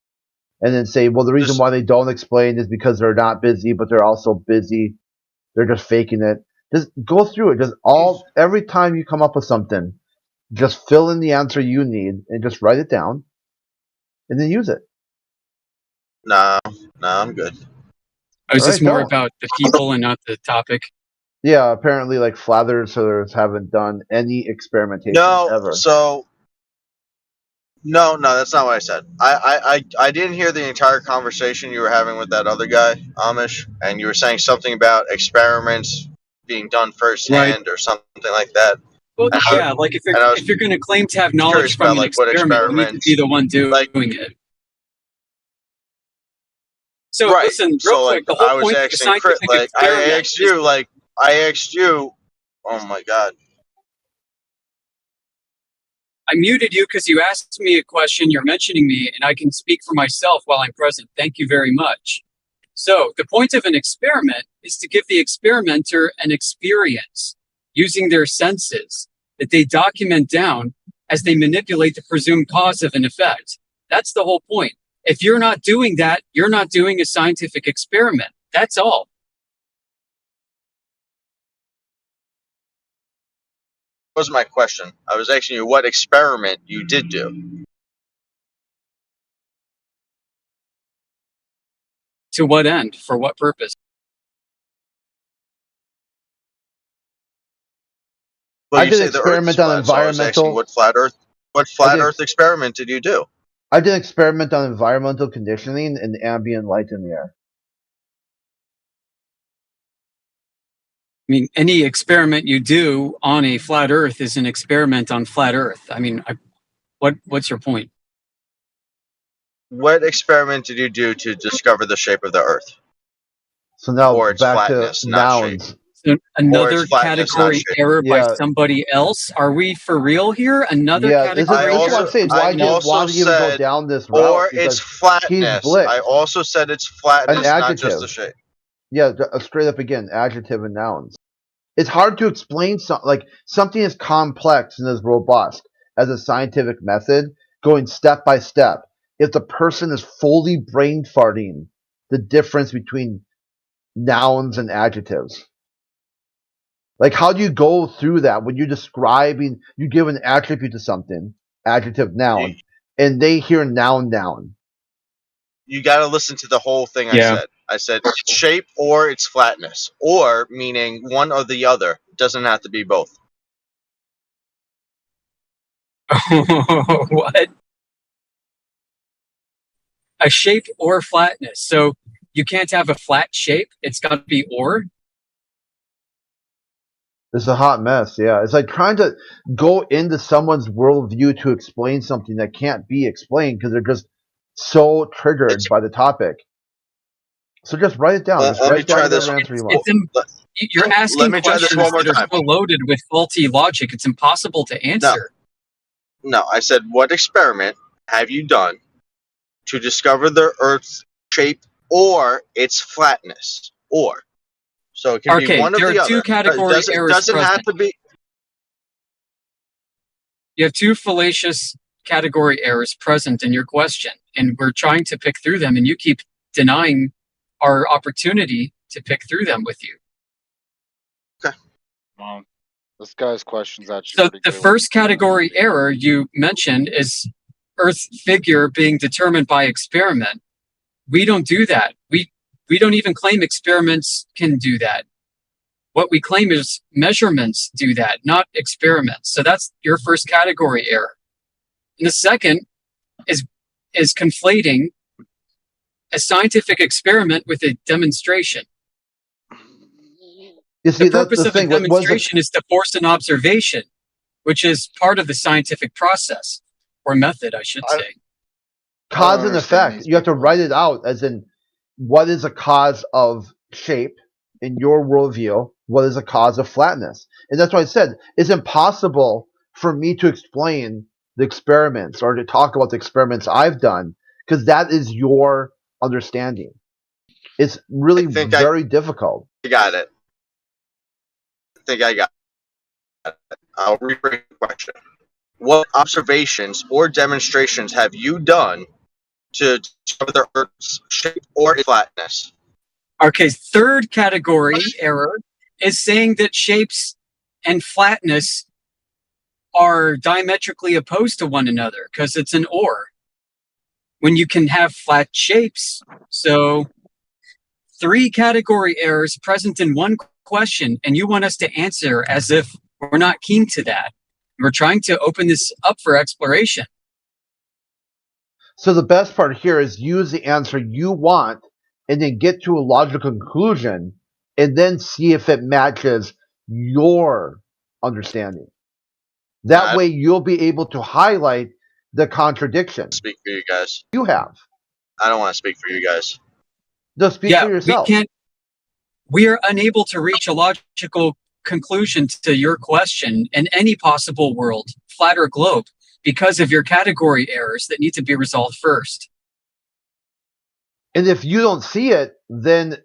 And then say, well, the reason why they don't explain is because they're not busy, but they're also busy. They're just faking it. Just go through it. Every time you come up with something, just fill in the answer you need and just write it down and then use it. Nah, I'm good. I was just more about the people and not the topic. Yeah, apparently, like, flat earthers haven't done any experimentation ever. No, that's not what I said. I didn't hear the entire conversation you were having with that other guy, Amish, and you were saying something about experiments being done firsthand or something like that. Well, yeah, like if you're going to claim to have knowledge from an experiment, you need to be the one doing it. So listen, real quick, the whole point of the scientific experiment I asked you, oh my God. I muted you because you asked me a question, you're mentioning me, and I can speak for myself while I'm present. Thank you very much. So the point of an experiment is to give the experimenter an experience using their senses that they document down as they manipulate the presumed cause of an effect. That's the whole point. If you're not doing that, you're not doing a scientific experiment. That's all. That was my question. I was asking you what experiment you did do. To what end? For what purpose? Well, I did an experiment on environmental. What flat Earth experiment did you do? I did an experiment on environmental conditioning and ambient light in the air. I mean, any experiment you do on a flat Earth is an experiment on flat Earth. I mean, what's your point? What experiment did you do to discover the shape of the Earth? So now or its back flatness, to not nouns. shape. So another Or it's flatness, category not shape. error by Yeah. somebody else? Are we for real here? Another Yeah, this is category what I'm error? saying. Why do you even go down this route? Or Because its flatness. blitzed. I also said it's flatness, An not adjective. just the shape. Yeah, straight up again, adjective and nouns. It's hard to explain something as complex and as robust as a scientific method, going step by step. If the person is fully brain farting the difference between nouns and adjectives. Like, how do you go through that when you're describing, you give an attribute to something, adjective, noun, and they hear noun. You got to listen to the whole thing I Yeah. said. I said its shape or its flatness, or meaning one or the other. It doesn't have to be both. What? A shape or flatness. So you can't have a flat shape. It's got to be or. It's a hot mess, yeah. It's like trying to go into someone's worldview to explain something that can't be explained because they're just so triggered by the topic. So just write it down. Just Let me write down try this. whatever answer you want. You're asking Let me try this questions one more that are time. so loaded with faulty logic. It's impossible to answer. No, I said, what experiment have you done to discover the Earth's shape or its flatness? Or. So it can Okay, be one of there the are other. two category errors doesn't have present. to be. You have two fallacious category errors present in your question, and we're trying to pick through them, and you keep denying our opportunity to pick through them with you. This guy's question's actually So pretty the good. first category error you mentioned is Earth figure being determined by experiment. We don't do that. We don't even claim experiments can do that. What we claim is measurements do that, not experiments. So that's your first category error. And the second is conflating a scientific experiment with a demonstration. You see, The that's purpose the of a thing. What was demonstration is to force an observation, which is part of the scientific process, or method, I should say. cause and effect? You have to write it out as in what is a cause of shape in your worldview? What is a cause of flatness? And that's why I said it's impossible for me to explain the experiments or to talk about the experiments I've done because that is your understanding. It's really very difficult. I got it. I think I got it. I'll rephrase the question. What observations or demonstrations have you done to discover the Earth's shape or its flatness. Okay, third category error is saying that shapes and flatness are diametrically opposed to one another because it's an or. When you can have flat shapes. So 3 category errors present in one question, and you want us to answer as if we're not keen to that. We're trying to open this up for exploration. So the best part here is use the answer you want and then get to a logical conclusion and then see if it matches your understanding. That way you'll be able to highlight the contradiction. Speak for you guys. You have. I don't want to speak for you guys. Just speak for yourself. We are unable to reach a logical conclusion to your question in any possible world, flat or globe, because of your category errors that need to be resolved first. And if you don't see it, then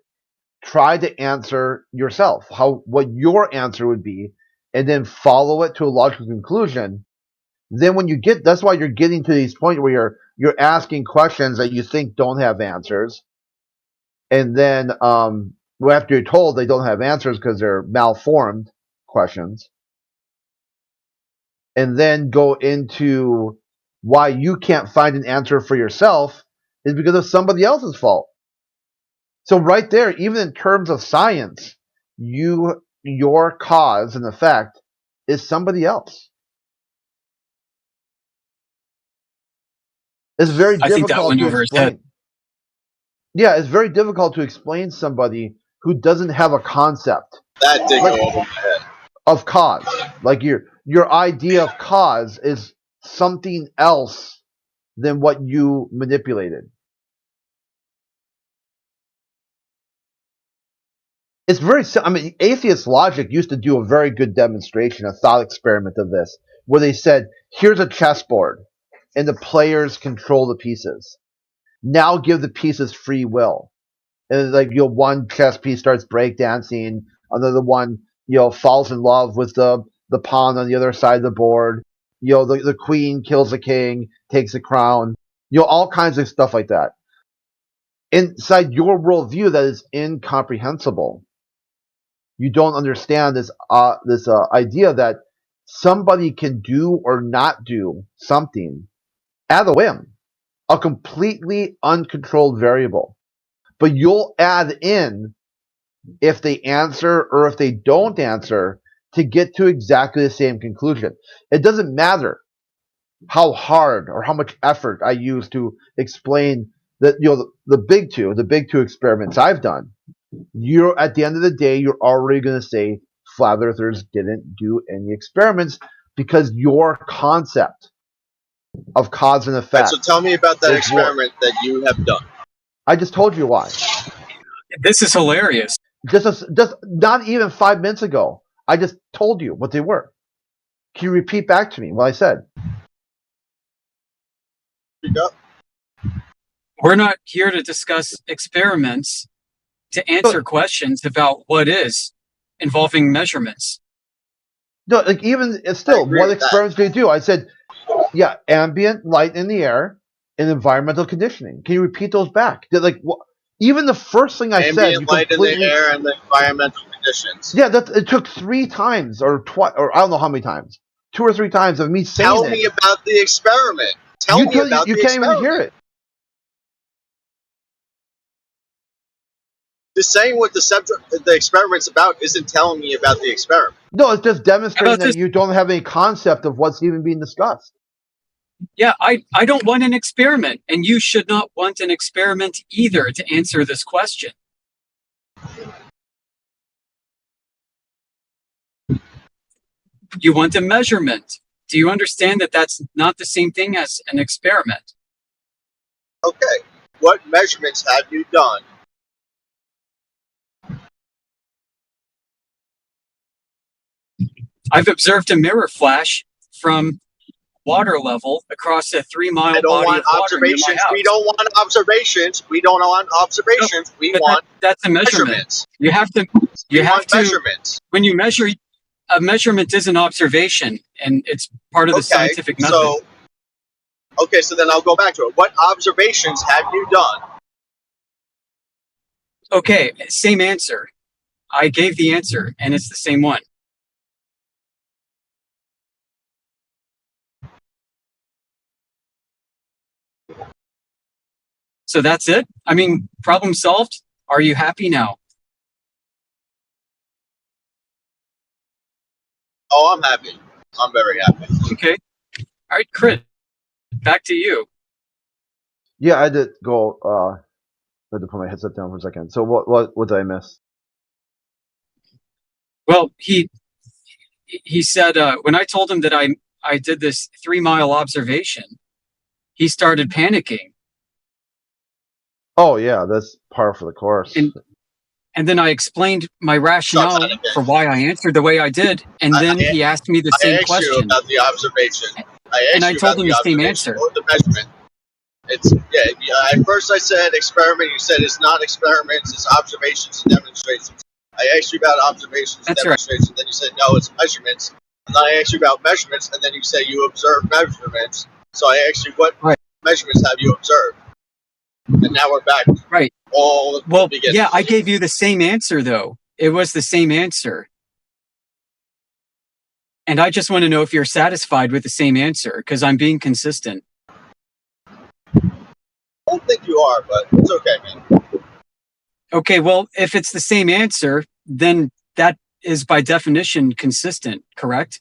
try to answer yourself, what your answer would be, and then follow it to a logical conclusion. Then when you get, that's why you're getting to these points where you're asking questions that you think don't have answers. And then after you're told they don't have answers because they're malformed questions, and then go into why you can't find an answer for yourself is because of somebody else's fault. So right there, even in terms of science, your cause and effect is somebody else. It's very difficult I think that went to over explain. his head. Yeah, it's very difficult to explain somebody who doesn't have a concept. That did go over my head. Of cause. Like your idea of cause is something else than what you manipulated. It's very, atheist logic used to do a very good demonstration, a thought experiment of this, where they said, here's a chessboard, and the players control the pieces. Now give the pieces free will. And like, one chess piece starts breakdancing, another one, falls in love with the pawn on the other side of the board. The queen kills the king, takes the crown. All kinds of stuff like that. Inside your worldview, that is incomprehensible. You don't understand this idea that somebody can do or not do something at a whim, a completely uncontrolled variable. But you'll add in if they answer or if they don't answer to get to exactly the same conclusion. It doesn't matter how hard or how much effort I use to explain that the big two experiments I've done. You're at the end of the day, you're already going to say flat earthers didn't do any experiments because your concept of cause and effect. So tell me about that experiment that you have done. I just told you why. This is hilarious. Just not even 5 minutes ago, I just told you what they were. Can you repeat back to me what I said? We're not here to discuss experiments, to answer questions about what is involving measurements. No, like even still, what experiments do you do? I said, yeah, ambient light in the air and environmental conditioning. Can you repeat those back? Even the first thing I said, ambient light in the air and the environmental conditions. Yeah, it took 3 times or twice, or I don't know how many times, 2 or 3 times of me saying Tell me about the experiment. Tell me about the experiment. You can't even hear it. Just saying what the experiment's about isn't telling me about the experiment. No, it's just demonstrating that you don't have any concept of what's even being discussed. Yeah, I don't want an experiment, and you should not want an experiment either to answer this question. You want a measurement. Do you understand that that's not the same thing as an experiment? Okay, what measurements have you done? I've observed a mirror flash from water level across a 3-mile body of water near my house. We don't want observations. We don't want observations. We want that's a measurement. Measurements. You have to measurements. When you measure, a measurement is an observation, and it's part of the scientific method. So, Okay, so then I'll go back to it. What observations have you done? Okay, same answer. I gave the answer, and it's the same one. So that's it? I mean, problem solved? Are you happy now? Oh, I'm happy. I'm very happy. Okay. All right, Crit, back to you. Yeah, I did go. I had to put my headset down for a second. So what did I miss? Well, he said when I told him that I did this 3-mile observation, he started panicking. Oh yeah, that's par for the course. And then I explained my rationale for why I answered the way I did, and then he asked me the same question. I asked you about the observation. I told him the same answer. Or the measurement. At first I said experiment. You said it's not experiments, it's observations and demonstrations. I asked you about observations and demonstrations. Then you said no, it's measurements. And then I asked you about measurements, and then you said you observed measurements. So I asked you what measurements have you observed? And now we're back. Right. Well, yeah, I gave you the same answer though. It was the same answer. And I just want to know if you're satisfied with the same answer, because I'm being consistent. I don't think you are, but it's okay, man. Okay, well, if it's the same answer, then that is by definition consistent, correct?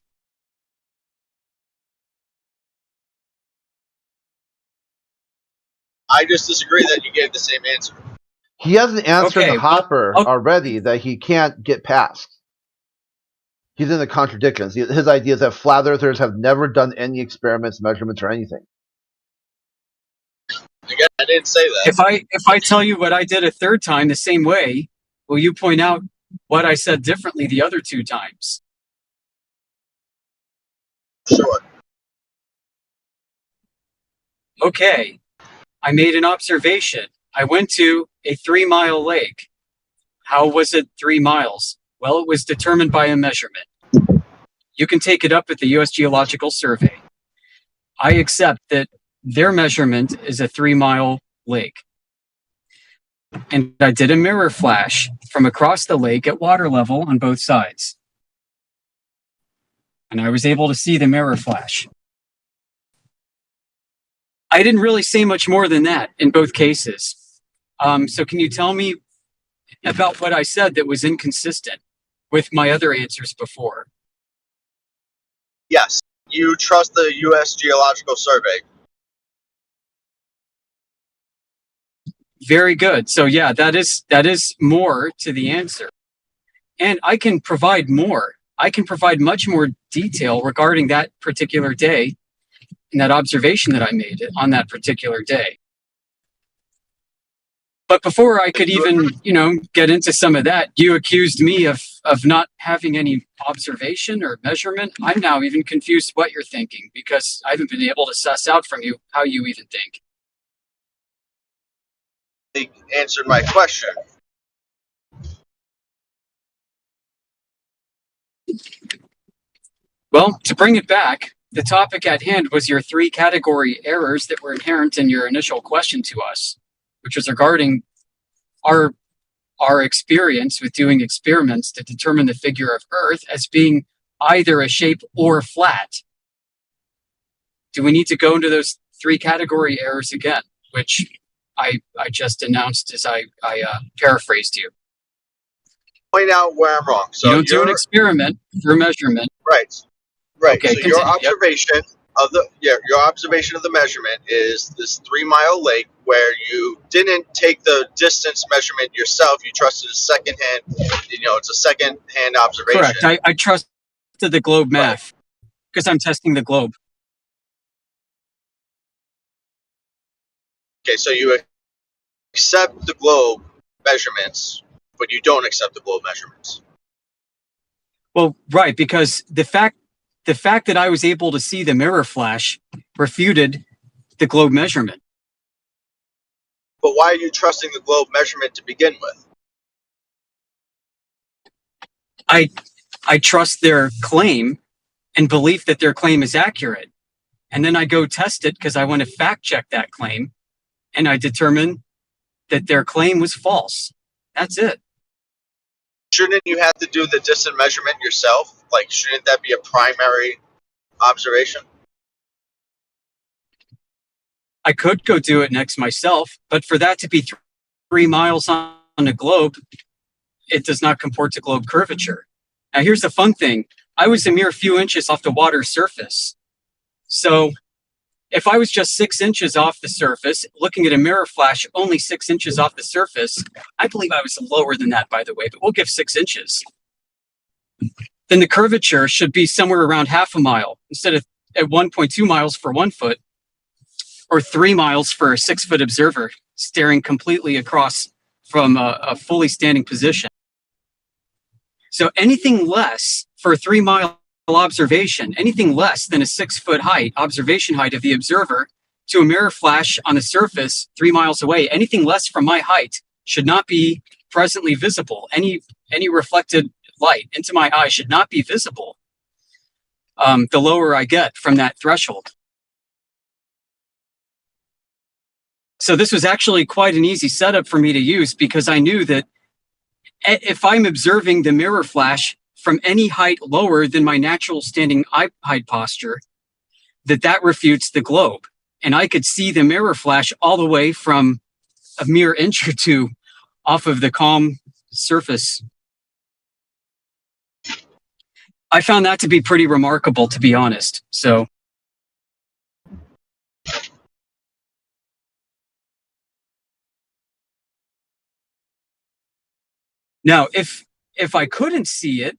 I just disagree that you gave the same answer. He has an answer to Hopper already that he can't get past. He's in the contradictions. His idea is that flat earthers have never done any experiments, measurements, or anything. Again, I didn't say that. If I tell you what I did a third time the same way, will you point out what I said differently the other 2 times? Sure. Okay. I made an observation. I went to a 3-mile lake. How was it 3 miles? Well, it was determined by a measurement. You can take it up at the U.S. Geological Survey. I accept that their measurement is a 3-mile lake. And I did a mirror flash from across the lake at water level on both sides. And I was able to see the mirror flash. I didn't really say much more than that in both cases. So can you tell me about what I said that was inconsistent with my other answers before? Yes, you trust the U.S. Geological Survey. Very good. So yeah, that is more to the answer. And I can provide more. I can provide much more detail regarding that particular day and that observation that I made on that particular day. But before I could even, get into some of that, you accused me of not having any observation or measurement. I'm now even confused what you're thinking, because I haven't been able to suss out from you how you even think. He answered my question. Well, to bring it back, the topic at hand was your 3 category errors that were inherent in your initial question to us, which was regarding our experience with doing experiments to determine the figure of Earth as being either a shape or flat. Do we need to go into those 3 category errors again, which I just announced as I paraphrased you? Point out where I'm wrong. So you don't do an experiment through measurement. Right. Okay, so your observation of your observation of the measurement is this 3-mile lake where you didn't take the distance measurement yourself. You trusted a second-hand. It's a second-hand observation. Correct. I trusted the globe math because I'm testing the globe. Okay, so you accept the globe measurements, but you don't accept the globe measurements. Well, right, because the fact that I was able to see the mirror flash refuted the globe measurement. But why are you trusting the globe measurement to begin with? I trust their claim and belief that their claim is accurate. and then I go test it because I want to fact check that claim, and I determine that their claim was false. That's it. Shouldn't you have to do the distant measurement yourself? Like, shouldn't that be a primary observation? I could go do it next myself, but for that to be 3 miles on a globe, it does not comport to globe curvature. Now, here's the fun thing. I was a mere few inches off the water surface. So if I was just 6 inches off the surface, looking at a mirror flash only 6 inches off the surface, I believe I was lower than that, by the way, but we'll give 6 inches. Then the curvature should be somewhere around half a mile instead of at 1.2 miles for 1 foot, or 3 miles for a 6-foot observer staring completely across from a fully standing position. So anything less for a 3-mile observation, anything less than a 6-foot height, observation height of the observer, to a mirror flash on the surface 3 miles away, anything less from my height should not be presently visible. Any reflected light into my eye should not be visible the lower I get from that threshold. So this was actually quite an easy setup for me to use, because I knew that if I'm observing the mirror flash from any height lower than my natural standing eye height posture, that refutes the globe. And I could see the mirror flash all the way from a mere inch or two off of the calm surface. I found that to be pretty remarkable, to be honest. So now, if I couldn't see it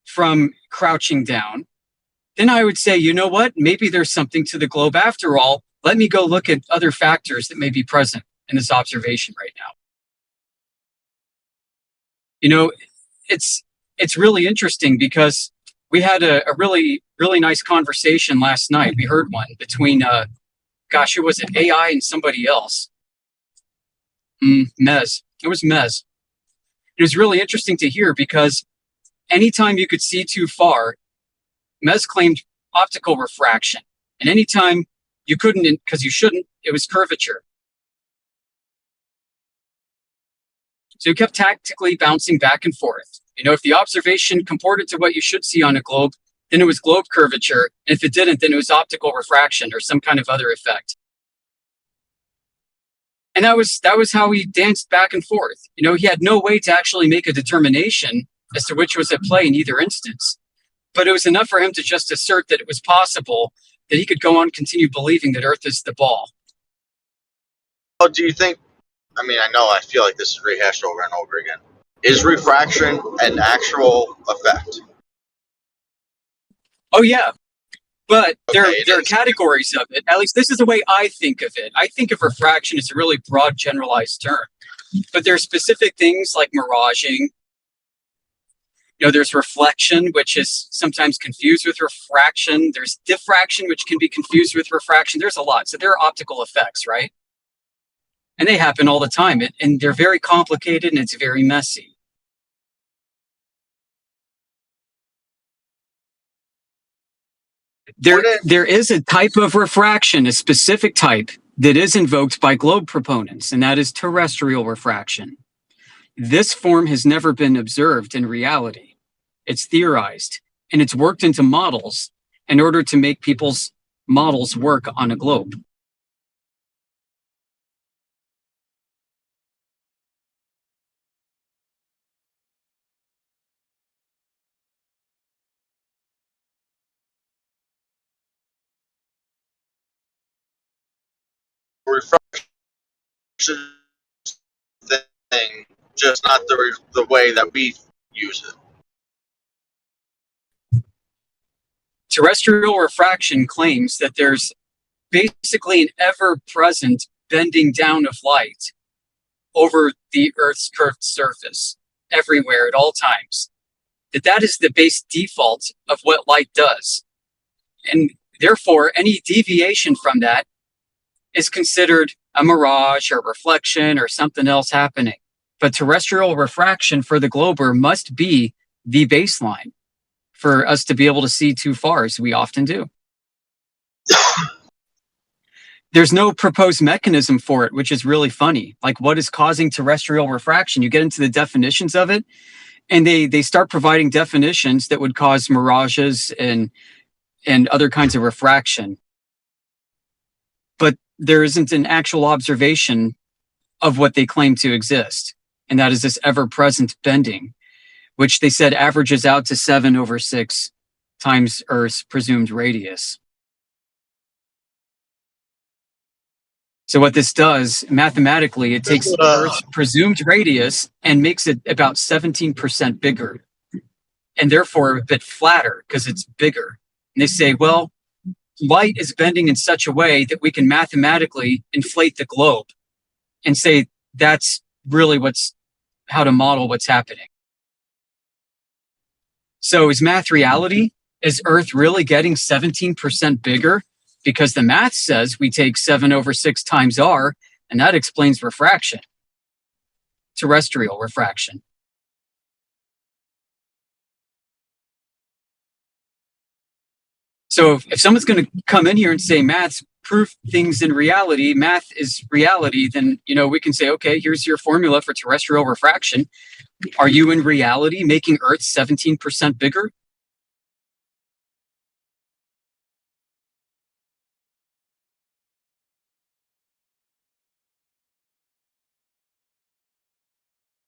from crouching down, then I would say, you know what? Maybe there's something to the globe after all. Let me go look at other factors that may be present in this observation right now. You know, it's really interesting because we had a really, really nice conversation last night. We heard one between, who was it? AI and somebody else. Mez. It was Mez. It was really interesting to hear because anytime you could see too far, Mez claimed optical refraction. And anytime you couldn't, because you shouldn't, it was curvature. So you kept tactically bouncing back and forth. You know, if the observation comported to what you should see on a globe, then it was globe curvature. And if it didn't, then it was optical refraction or some kind of other effect. And that was how he danced back and forth. You know, he had no way to actually make a determination as to which was at play in either instance. But it was enough for him to just assert that it was possible that he could go on continue believing that Earth is the ball. Well, do you think, I feel like this is rehashed over and over again. Is refraction an actual effect? Oh, yeah. But there are categories of it. At least this is the way I think of it. I think of refraction as a really broad, generalized term. But there are specific things like miraging. You know, there's reflection, which is sometimes confused with refraction. There's diffraction, which can be confused with refraction. There's a lot. So there are optical effects, right? And they happen all the time. And they're very complicated and it's very messy. There is a type of refraction, a specific type, that is invoked by globe proponents, and that is terrestrial refraction. This form has never been observed in reality. It's theorized, and it's worked into models in order to make people's models work on a globe. Refraction thing, just not the way that we use it. Terrestrial refraction claims that there's basically an ever-present bending down of light over the Earth's curved surface, everywhere at all times. That is the base default of what light does. And therefore, any deviation from that is considered a mirage or reflection or something else happening. But terrestrial refraction for the glober must be the baseline for us to be able to see too far, as we often do. There's no proposed mechanism for it, which is really funny. Like, what is causing terrestrial refraction? You get into the definitions of it, and they start providing definitions that would cause mirages and other kinds of refraction. But there isn't an actual observation of what they claim to exist, and that is this ever-present bending, which they said averages out to 7/6 times Earth's presumed radius. So what this does, mathematically, it takes Earth's presumed radius and makes it about 17% bigger, and therefore a bit flatter because it's bigger. And they say, well, light is bending in such a way that we can mathematically inflate the globe and say that's really how to model what's happening. So is math reality? Is Earth really getting 17% bigger? Because the math says we take 7/6 times r, and that explains refraction, terrestrial refraction. So if someone's going to come in here and say math's proof things in reality, math is reality, then we can say, okay, here's your formula for terrestrial refraction. Are you in reality making Earth 17% bigger?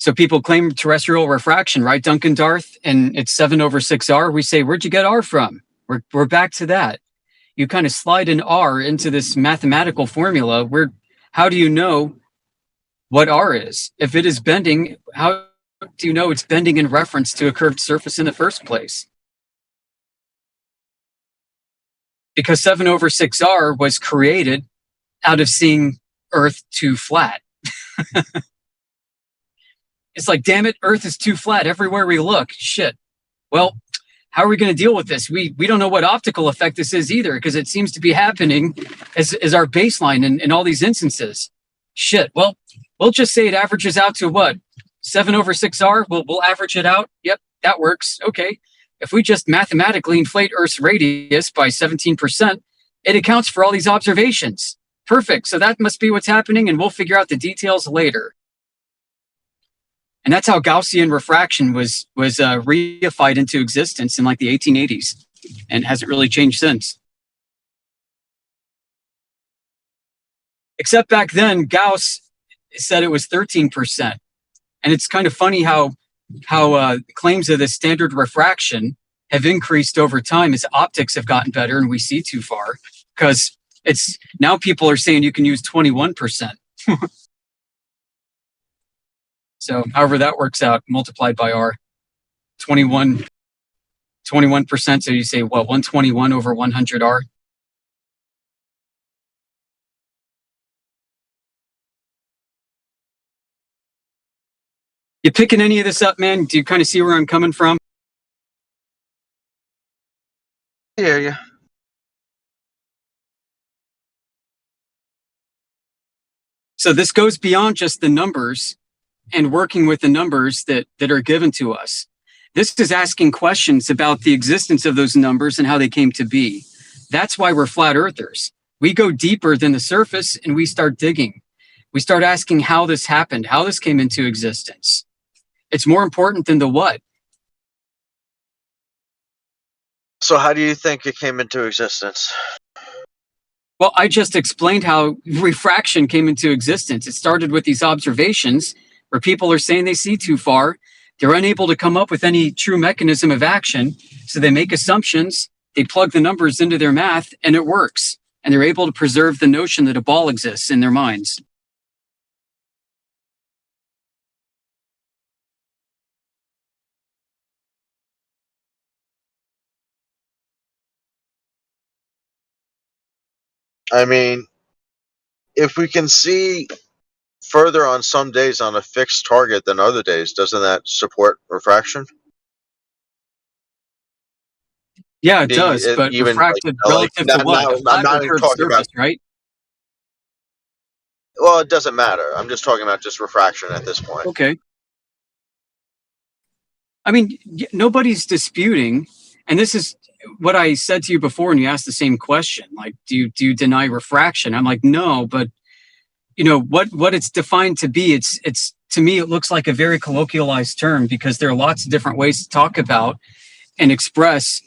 So people claim terrestrial refraction, right, Duncan Darth? And it's 7/6r. We say, where'd you get r from? We're back to that. You kind of slide an r into this mathematical formula. How do you know what r is? If it is bending, how do you know it's bending in reference to a curved surface in the first place? Because 7/6r was created out of seeing Earth too flat. It's like, damn it, Earth is too flat everywhere we look. Shit. Well, how are we going to deal with this? We don't know what optical effect this is either, because it seems to be happening as our baseline in all these instances. Shit. Well, we'll just say it averages out to what? 7/6r? We'll average it out. Yep, that works. Okay. If we just mathematically inflate Earth's radius by 17%, it accounts for all these observations. Perfect. So that must be what's happening, and we'll figure out the details later. And that's how Gaussian refraction was reified into existence in like the 1880s, and hasn't really changed since. Except back then, Gauss said it was 13%. And it's kind of funny how claims of the standard refraction have increased over time as optics have gotten better and we see too far. Because now people are saying you can use 21%. So however that works out, multiplied by r, 21%. So you say, what, 121 over 100r? You picking any of this up, man? Do you kind of see where I'm coming from? I hear you. So this goes beyond just the numbers and working with the numbers that are given to us. This is asking questions about the existence of those numbers and how they came to be. That's why we're flat earthers. We go deeper than the surface and we start digging. We start asking how this happened, how this came into existence. It's more important than the what. So how do you think it came into existence? Well, I just explained how refraction came into existence. It started with these observations where people are saying they see too far. They're unable to come up with any true mechanism of action. So they make assumptions, they plug the numbers into their math, and it works. And they're able to preserve the notion that a ball exists in their minds. I mean, if we can see further on some days on a fixed target than other days, doesn't that support refraction? Yeah, it does, but even refracted relative to what? I'm not even talking surface, about, right? well, it doesn't matter. I'm just talking about just refraction at this point. Okay. I mean, nobody's disputing, and this is what I said to you before, and you asked the same question. Like, do you deny refraction? I'm like, no, but what it's defined to be. It's to me, it looks like a very colloquialized term because there are lots of different ways to talk about and express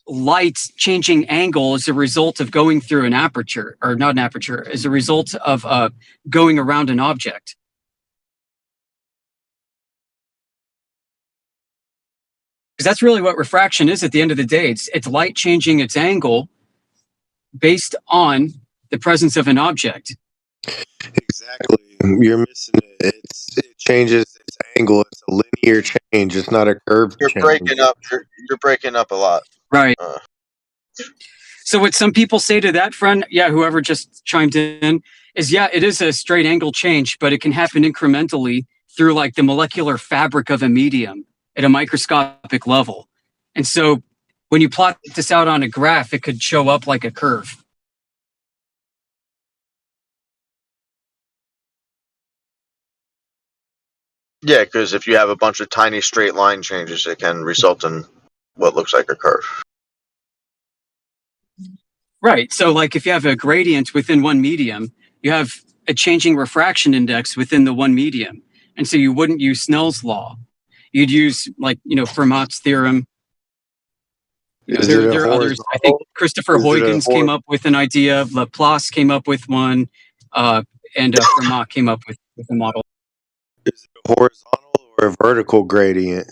light changing angle as a result of going through an aperture, or not an aperture, as a result of going around an object. Because that's really what refraction is at the end of the day. It's light changing its angle based on the presence of an object. Exactly. You're missing it. It changes its angle. It's a linear change. It's not a curved You're change. breaking up. You're breaking up a lot. Right. So what some people say to that, friend, whoever just chimed in, is it is a straight angle change, but it can happen incrementally through like the molecular fabric of a medium at a microscopic level. And so when you plot this out on a graph, it could show up like a curve. Yeah, because if you have a bunch of tiny straight line changes, it can result in what looks like a curve. Right. So like if you have a gradient within one medium, you have a changing refraction index within the one medium. And so you wouldn't use Snell's law. You'd use Fermat's theorem. There are others. I think Christopher Huygens came up with an idea. Laplace came up with one. And Fermat came up with a model. Is it a horizontal or a vertical gradient?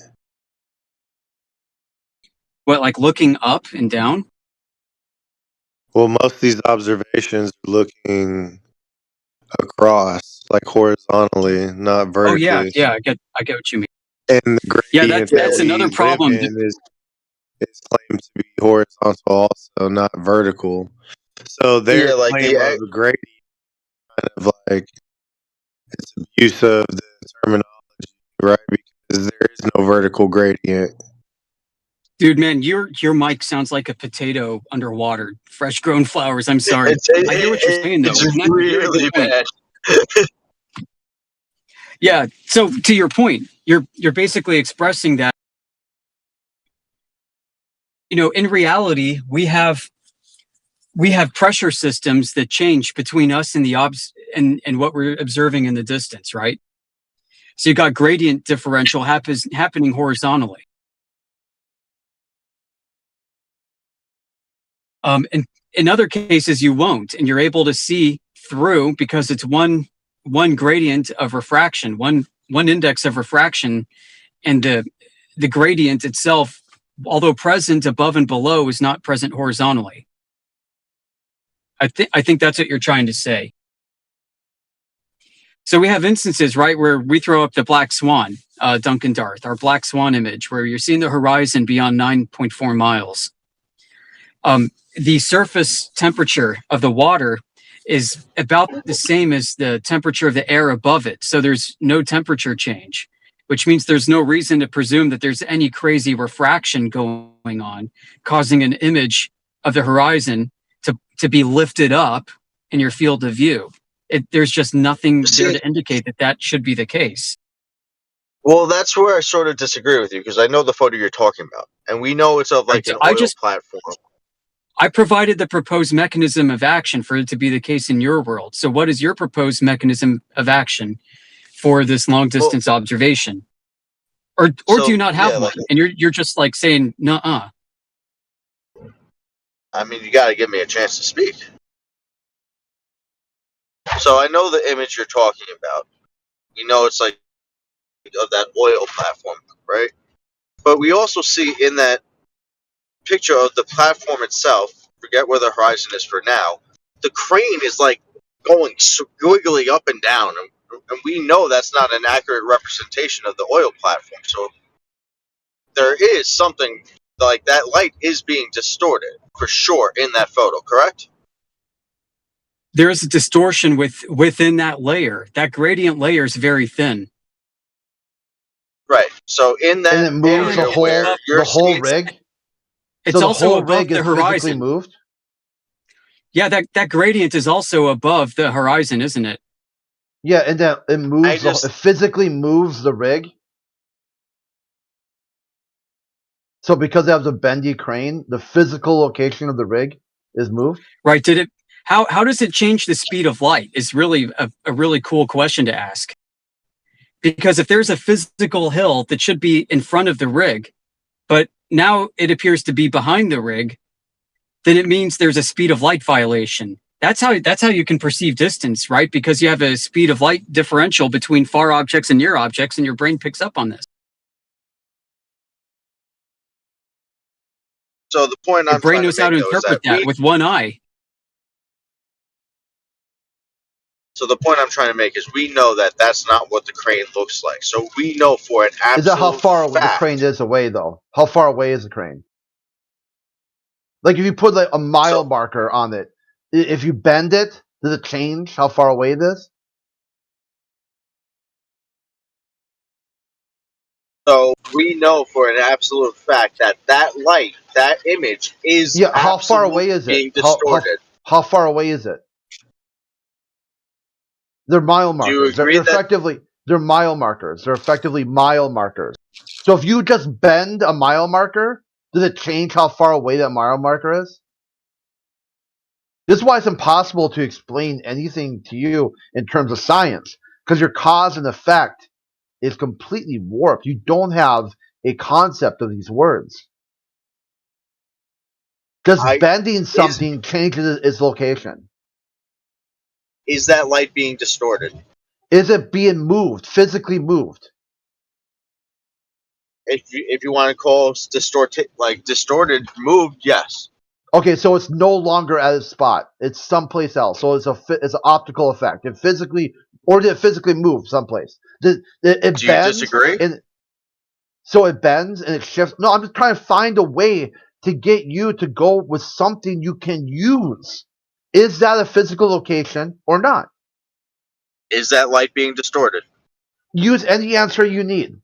What, like looking up and down? Well, most of these observations are looking across, like horizontally, not vertically. Oh yeah, I get what you mean. And the gradient that's another problem. Is claimed to be horizontal, also not vertical. So their claim of the gradient kind of like it's abuse of the terminology, right? Because there is no vertical gradient. Dude, man, your mic sounds like a potato underwater. Fresh grown flowers. I'm sorry. I hear what you're saying though. It's really bad. Yeah. So to your point, you're basically expressing that. In reality, we have pressure systems that change between us and the and what we're observing in the distance, right? So you got gradient differential happening horizontally. And in other cases, you won't, and you're able to see through because it's one gradient of refraction, one index of refraction, and the gradient itself, although present above and below, is not present horizontally. I think that's what you're trying to say. So we have instances, right, where we throw up the black swan, Duncan Darth, our black swan image, where you're seeing the horizon beyond 9.4 miles. The surface temperature of the water is about the same as the temperature of the air above it. So there's no temperature change, which means there's no reason to presume that there's any crazy refraction going on, causing an image of the horizon to be lifted up in your field of view. There's just nothing there to indicate that should be the case. Well, that's where I sort of disagree with you, because I know the photo you're talking about, and we know it's of like an oil platform. I provided the proposed mechanism of action for it to be the case in your world. So what is your proposed mechanism of action for this long distance observation? Or do you not have one? And you're just like saying, nuh-uh. I mean, you got to give me a chance to speak. So I know the image you're talking about. You know, it's like of that oil platform, right? But we also see in that picture of the platform itself, forget where the horizon is for now, the crane is like going squiggly up and down. And we know that's not an accurate representation of the oil platform. So there is something like that light is being distorted for sure in that photo, correct? There is a distortion within that layer. That gradient layer is very thin. Right. So in that and it moves the whole rig. It's so also the whole above rig the is horizon. physically moved. Yeah, that gradient is also above the horizon, isn't it? Yeah, and then it moves. It physically moves the rig. So because it has a bendy crane, the physical location of the rig is moved? Right. How does it change the speed of light is really a really cool question to ask. Because if there's a physical hill that should be in front of the rig, but now it appears to be behind the rig, then it means there's a speed of light violation. That's how you can perceive distance, right? Because you have a speed of light differential between far objects and near objects, and your brain picks up on this. So the point Your brain knows how to interpret that with one eye. So the point I'm trying to make is we know that that's not what the crane looks like. So we know for an absolute Is that how far fact, the crane is away, though? How far away is the crane? Like if you put like a mile marker on it, if you bend it, does it change how far away it is? So we know for an absolute fact that that light, that image is how far away is it? being distorted. How far away is it? They're mile markers. Do you agree they're mile markers. They're effectively mile markers. So if you just bend a mile marker, does it change how far away that mile marker is? This is why it's impossible to explain anything to you in terms of science, because your cause and effect is completely warped. You don't have a concept of these words. Just bending something changes its location. Is that light being distorted? Is it being moved, physically moved? If you want to call distorted, moved, yes. Okay, so it's no longer at its spot. It's someplace else. So it's an optical effect. Did it physically move someplace? Do you disagree? So it bends and it shifts. No, I'm just trying to find a way to get you to go with something you can use. Is that a physical location or not? Is that light being distorted? Use any answer you need.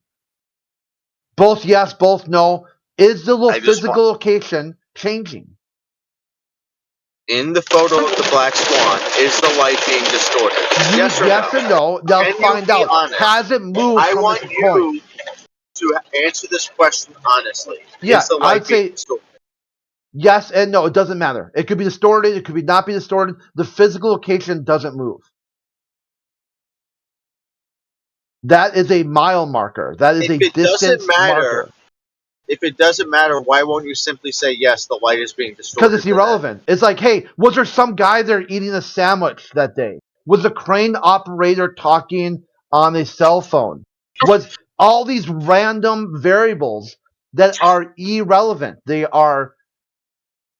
Both yes, both no. Is the physical location changing? In the photo of the black swan, is the light being distorted? Yes or yes no? Or no. Now find out. Honest? Has it moved I from want this you point? to answer this question honestly. Yeah, is the light I'd being say distorted? yes and no. It doesn't matter. It could be distorted. It could not be distorted. The physical location doesn't move. That is a mile marker. That is a distance marker. If it doesn't matter, why won't you simply say yes, the light is being distorted? Because it's irrelevant. It's like, hey, was there some guy there eating a sandwich that day? Was the crane operator talking on a cell phone? Was all these random variables that are irrelevant? They are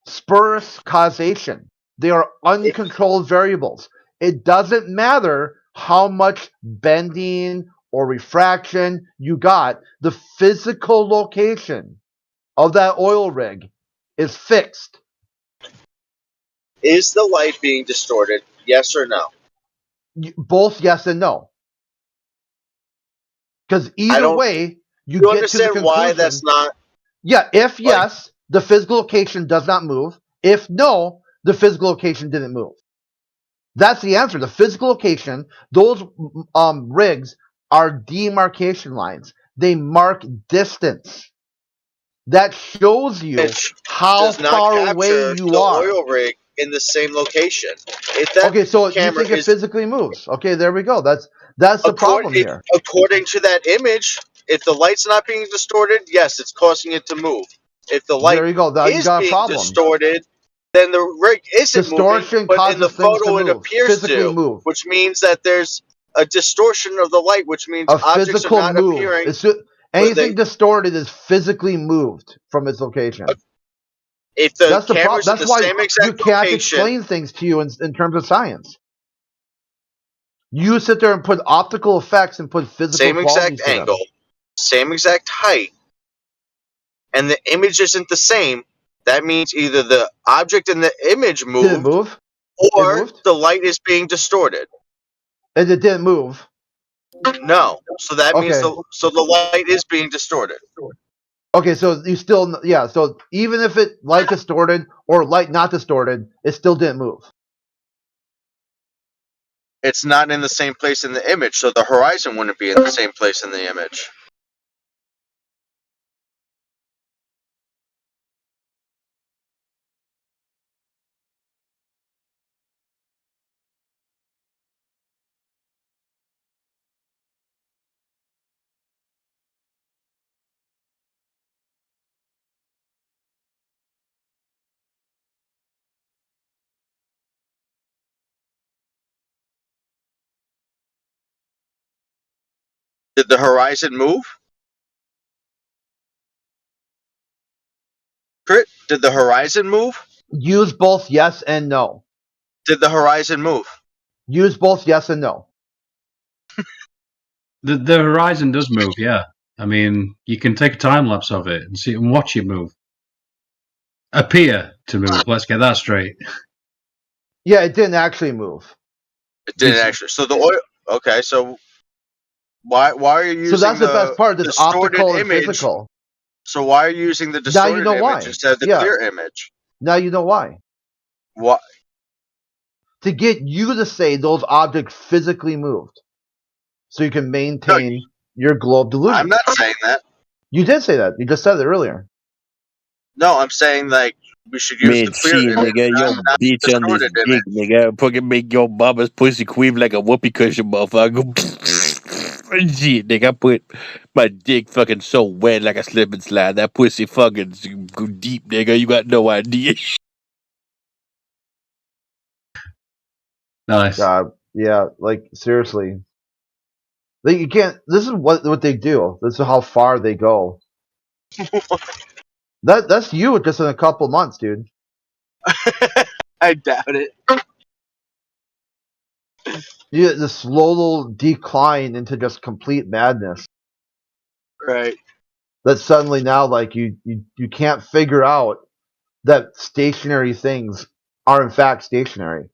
spurious causation. They are uncontrolled variables. It doesn't matter how much bending or refraction you got. The physical location of that oil rig is fixed. Is the light being distorted? Yes or no? Both yes and no. Because either way, you get understand to the conclusion. Why that's not. Yeah, if yes, the physical location does not move. If no, the physical location didn't move. That's the answer. The physical location, those rigs are demarcation lines. They mark distance. That shows you how far away you are. The oil rig in the same location. Okay, so you think it physically moves. Okay, there we go. That's the problem here. According to that image, if the light's not being distorted, yes, it's causing it to move. If the light is being distorted, then the rig isn't moving, but in the photo it appears to move, which means that there's a distortion of the light, which means objects are not appearing. Anything distorted is physically moved from its location. If the camera's in the same exact you can't location, explain things to you in terms of science. You sit there and put optical effects and put physical same exact qualities to them. angle, same exact height, and the image isn't the same. That means either the object in the image moved, Did it move? or the light is being distorted. And it didn't move. No, so that means the light is being distorted. Okay, so you still so even if it light distorted or light not distorted, it still didn't move. It's not in the same place in the image, so the horizon wouldn't be in the same place in the image. Did the horizon move? Crit, did the horizon move? Use both yes and no. Did the horizon move? Use both yes and no. The horizon does move, yeah. I mean, you can take a time lapse of it and see and watch it move. Appear to move. Let's get that straight. Yeah, it didn't actually move. It didn't actually. So the oil. Okay, so why are you using? So that's the best part. This optical and image, physical. So why are you using the distorted now you know image why. instead of the clear image? Now you know why. What? To get you to say those objects physically moved, so you can maintain your globe delusion. I'm not saying that. You did say that. You just said it earlier. No, I'm saying like we should use the clear image, nigga, not your bitch on this distorted image. dick, nigga. Fucking make your mama's pussy queef like a whoopee cushion, motherfucker. Shit, nigga, I put my dick fucking so wet like a slip and slide. That pussy fucking deep, nigga. You got no idea. Nice. Yeah, like seriously. You can't. This is what they do. This is how far they go. That's you just in a couple months, dude. I doubt it. You the slow little decline into just complete madness. Right. That suddenly now, like you can't figure out that stationary things are in fact stationary.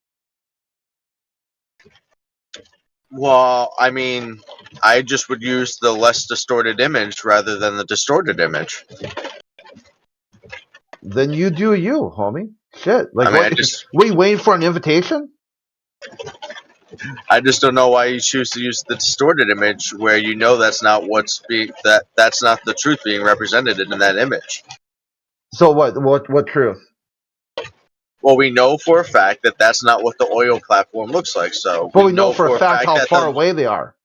Well, I mean, I just would use the less distorted image rather than the distorted image. Then you do you, homie. Shit. Like, I mean, what, we waiting for an invitation? I just don't know why you choose to use the distorted image where you know that's not that's not the truth being represented in that image. So what truth? Well, we know for a fact that that's not what the oil platform looks like. So, but we know for a fact how far away they are.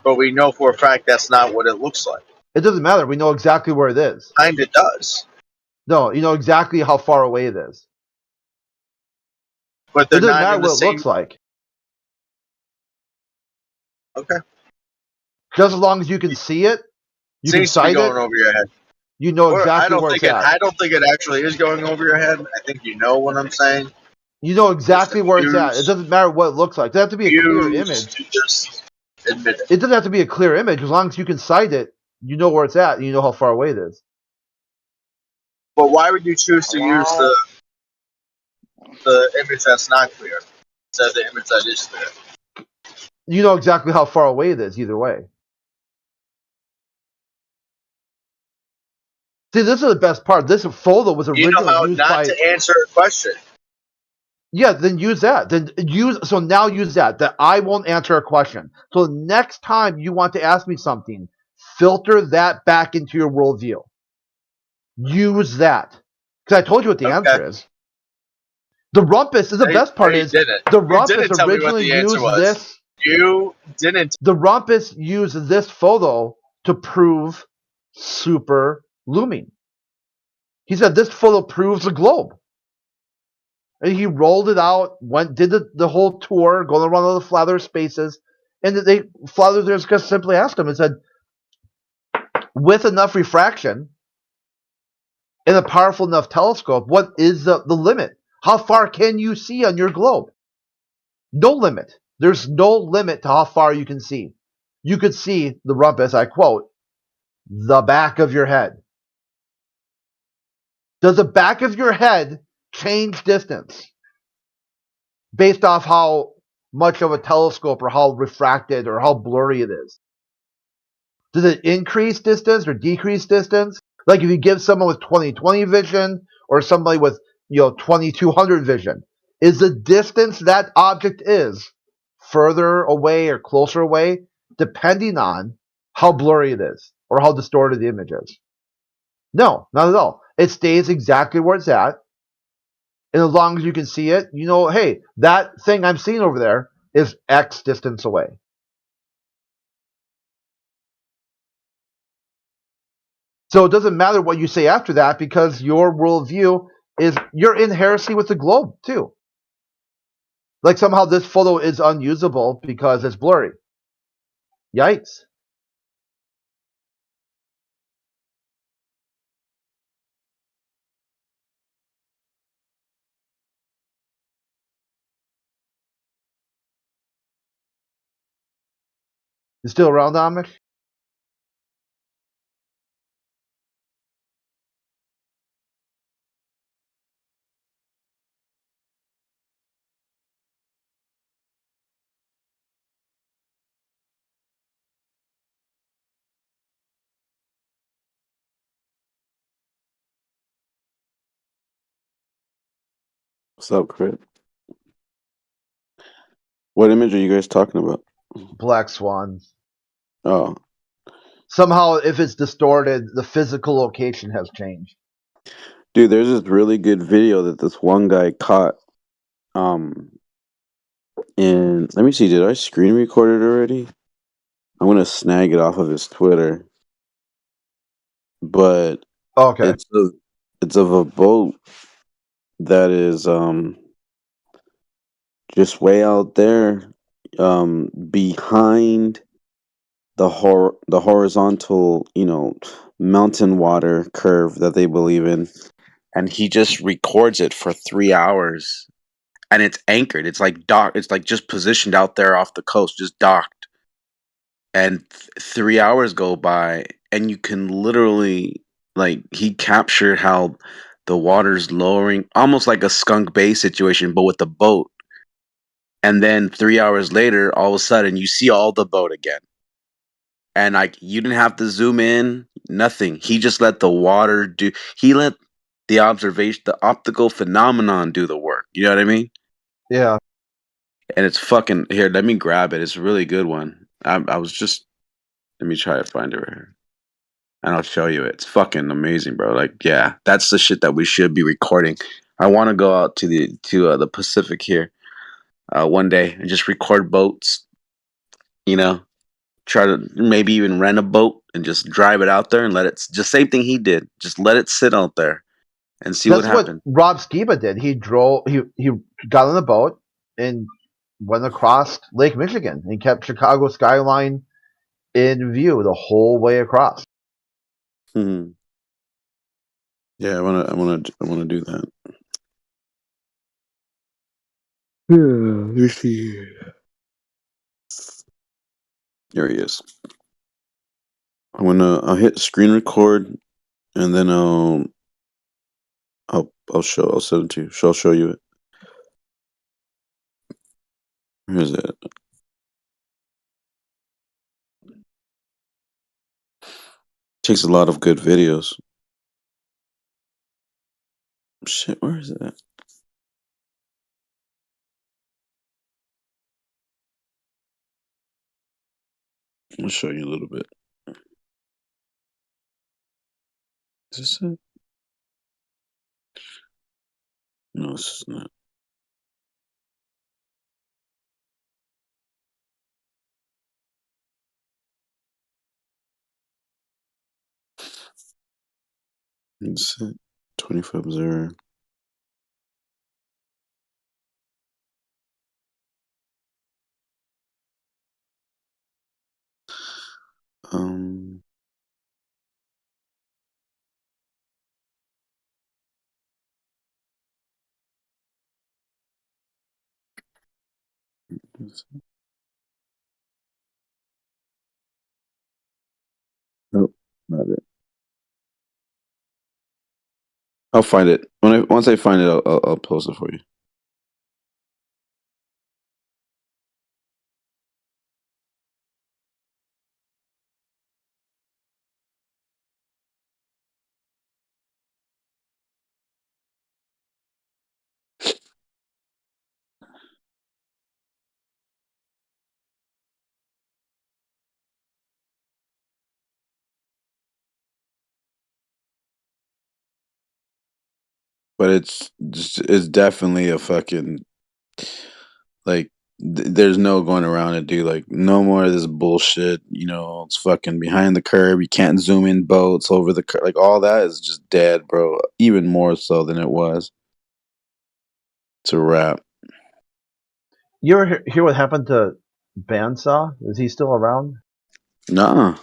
But we know for a fact that's not what it looks like. It doesn't matter. We know exactly where it is. Kinda does. No, you know exactly how far away it is. But it doesn't matter what it looks like. Okay. Just as long as you can see it, you can Seems to be sight going it. over your head. You know exactly where it's at. I don't think it actually is going over your head. I think you know what I'm saying. You know exactly where it's at. It doesn't matter what it looks like. It doesn't have to be a clear image. Just admit it. It doesn't have to be a clear image. As long as you can sight it, you know where it's at, and you know how far away it is. But why would you choose to use the image that's not clear instead of the image that is clear? You know exactly how far away it is either way. See, this is the best part. This photo was originally You know how used not by... to answer a question. Yeah, then use that. So now use that. That I won't answer a question. So next time you want to ask me something, filter that back into your worldview. Use that. Because I told you what the answer is. The rumpus is the best part. The rumpus originally used this. You didn't. The rumpus used this photo to prove super looming. He said this photo proves the globe. And he rolled it out, did the whole tour, going around all the flat Earth spaces, and flat Earthers just simply asked him and said, with enough refraction and a powerful enough telescope, what is the limit? How far can you see on your globe? No limit. There's no limit to how far you can see. You could see the rumpus, I quote, the back of your head. Does the back of your head change distance based off how much of a telescope or how refracted or how blurry it is? Does it increase distance or decrease distance? Like if you give someone with 20/20 vision or somebody with 2200 vision, is the distance that object is further away or closer away depending on how blurry it is or how distorted the image is? No, not at all. It stays exactly where it's at. And as long as you can see it, you know, hey, that thing I'm seeing over there is X distance away. So it doesn't matter what you say after that because your worldview is, you're in heresy with the globe too. Like somehow this photo is unusable because it's blurry. Yikes. You still around, Amish? What's up, Crit? What image are you guys talking about? Black Swan. Oh, Somehow, if it's distorted, the physical location has changed. dude, there's this really good video that this one guy caught. And let me see, did I screen record it already? I'm gonna snag it off of his Twitter. But okay, it's of a boat that is just way out there, behind the horizontal, mountain water curve that they believe in, and he just records it for 3 hours, and it's anchored. It's like docked. It's like just positioned out there off the coast, just docked. And 3 hours go by, and you can literally, like, he captured how the water's lowering, almost like a Skunk Bay situation, but with the boat. And then 3 hours later, all of a sudden, you see all the boat again. And like, you didn't have to zoom in, nothing. He just let the water do. He let the optical phenomenon do the work. You know what I mean? Yeah. And it's fucking here. Let me grab it. It's a really good one. I was just, let me try to find it right here, and I'll show you it. It's fucking amazing, bro. Like, yeah, that's the shit that we should be recording. I want to go out to the Pacific here, one day and just record boats. Try to maybe even rent a boat and just drive it out there and let it. Just same thing he did. Just let it sit out there and see what happens. That's what Rob Skiba did. He drove. He got on the boat and went across Lake Michigan and kept Chicago skyline in view the whole way across. Yeah, I want to do that. Yeah, let me see. There he is. I'll hit screen record, and then I'll send it to you. I'll show you it. Here's it. Takes a lot of good videos. Shit, where is it? I'll show you a little bit. Is this it? No, this is not. It's 25-0. Nope, not it. I'll find it once I find it. I'll post it for you. But it's definitely a fucking, like, there's no going around it, dude. Like, no more of this bullshit. It's fucking behind the curb. You can't zoom in boats over the curb. Like, all that is just dead, bro. Even more so than it was. It's a wrap. You ever hear what happened to Bandsaw? Is he still around? Nah.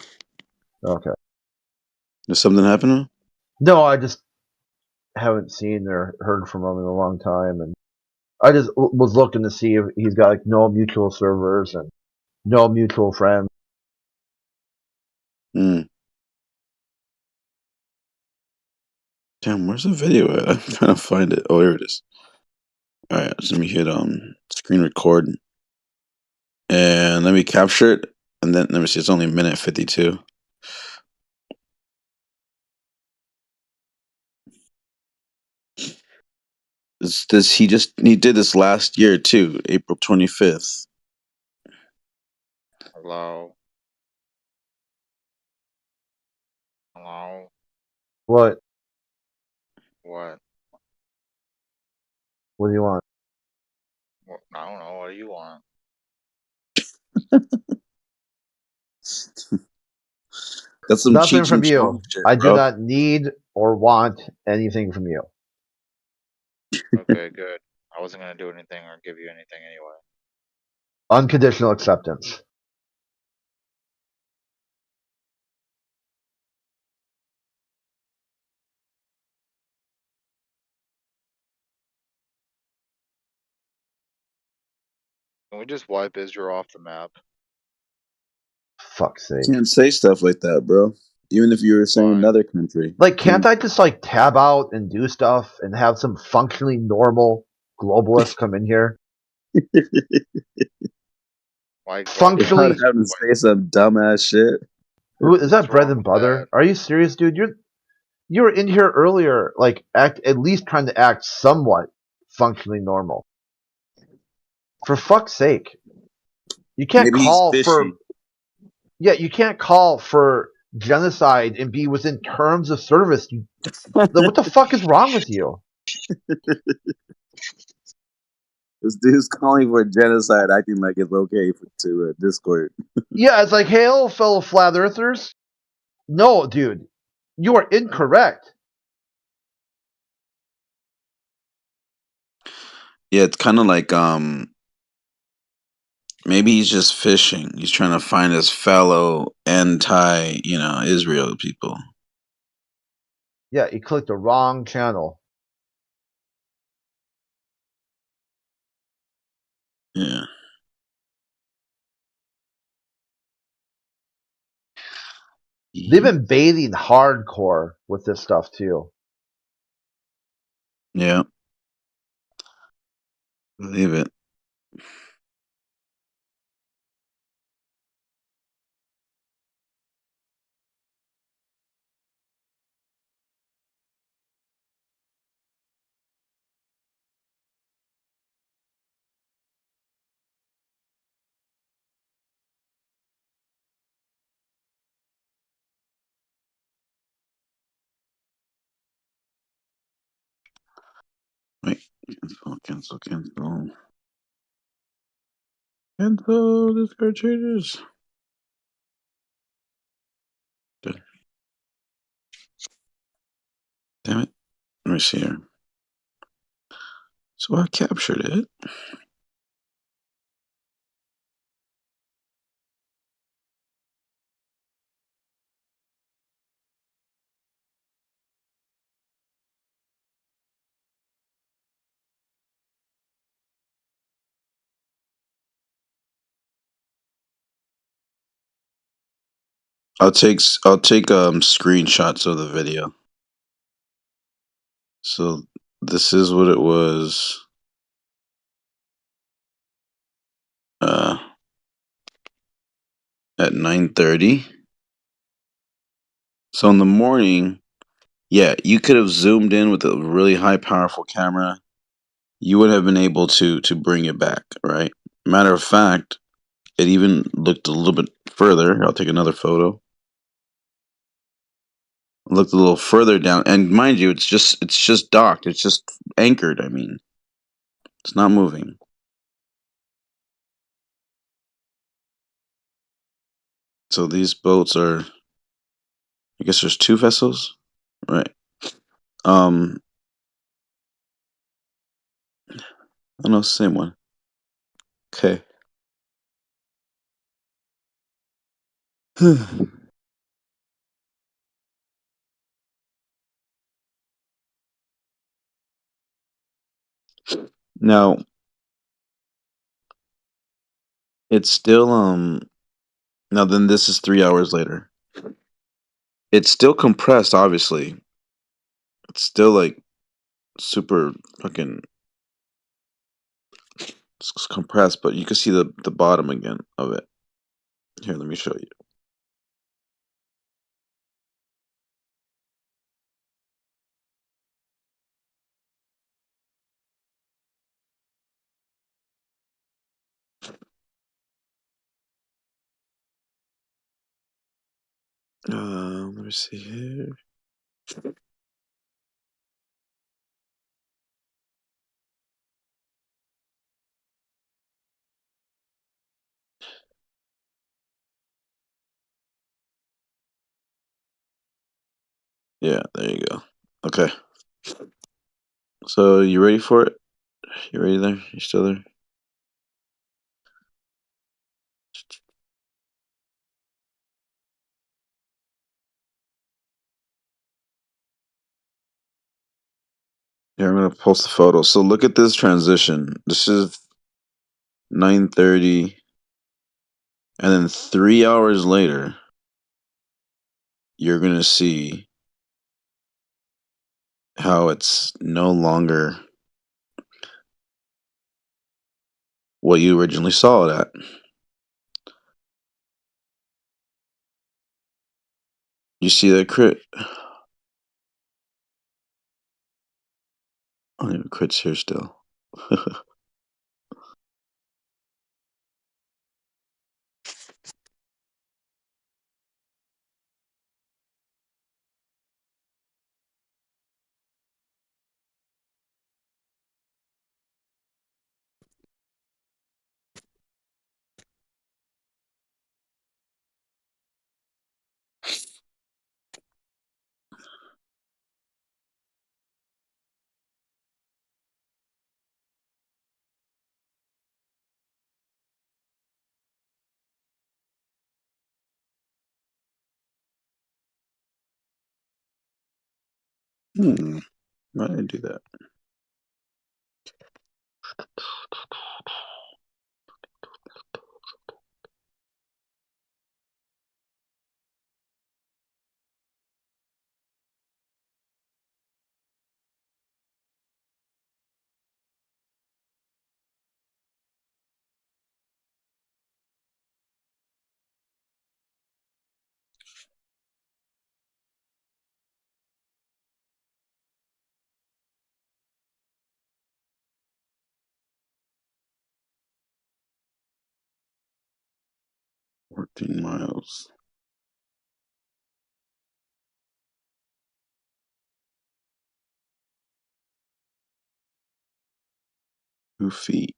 Okay. Did something happen to him? No, I just haven't seen or heard from him in a long time, and I just was looking to see if he's got like no mutual servers and no mutual friends. Mm. Damn, where's the video at? I'm trying to find it. Oh, here it is. All right, so let me hit screen record, and let me capture it, and then let me see. It's only a minute 52. He did this last year too, April 25th. Hello. Hello. What? What? What do you want? What? I don't know. What do you want? That's some Nothing Cheech from and Chong you. shit, I do bro. not need or want anything from you. Okay, good. I wasn't gonna do anything or give you anything anyway. Unconditional acceptance. Can we just wipe Israel off the map? Fuck's sake. Can't say stuff like that, bro. Even if you were saying another country. Like, can't I just like tab out and do stuff and have some functionally normal globalist come in here? Functionally, Without having to say some dumbass shit. Who is that? Bread and butter? Are you serious, dude? You were in here earlier, like at least trying to act somewhat functionally normal. For fuck's sake, you can't Maybe he's call for. fishy. Yeah, you can't call for genocide and be within terms of service. What the fuck is wrong with you? This dude's calling for genocide, acting like it's okay to Discord. Yeah, it's like, hail, fellow flat earthers. No, dude, you are incorrect. Yeah, it's kind of like maybe he's just fishing. He's trying to find his fellow Israel people. Yeah, you clicked the wrong channel. Yeah. They've been bathing hardcore with this stuff too. Yeah. Believe it. Wait, cancel. Cancel Discord changes. Good. Damn it. Let me see here. So I captured it. I'll take screenshots of the video. So this is what it was. At 9:30. So in the morning, yeah, you could have zoomed in with a really high powerful camera. You would have been able to bring it back, right? Matter of fact, it even looked a little bit further. I'll take another photo. Looked a little further down, and mind you, it's just docked. It's just anchored. I mean, it's not moving. So these boats are. I guess there's two vessels, right? Oh no, same one. Okay. Now, it's still now then this is 3 hours later. It's still compressed, obviously. It's still like super fucking it's compressed, but you can see the bottom again of it. Here, let me show you. Let me see here. Yeah, there you go. Okay. So you ready for it? You ready there? You still there? Yeah, I'm gonna post the photo. So look at this transition. This is 9:30, and then 3 hours later, you're gonna see how it's no longer what you originally saw it at. You see that crit? Oh, yeah, crit's here still. Why did I do that? $14 miles. 2 feet.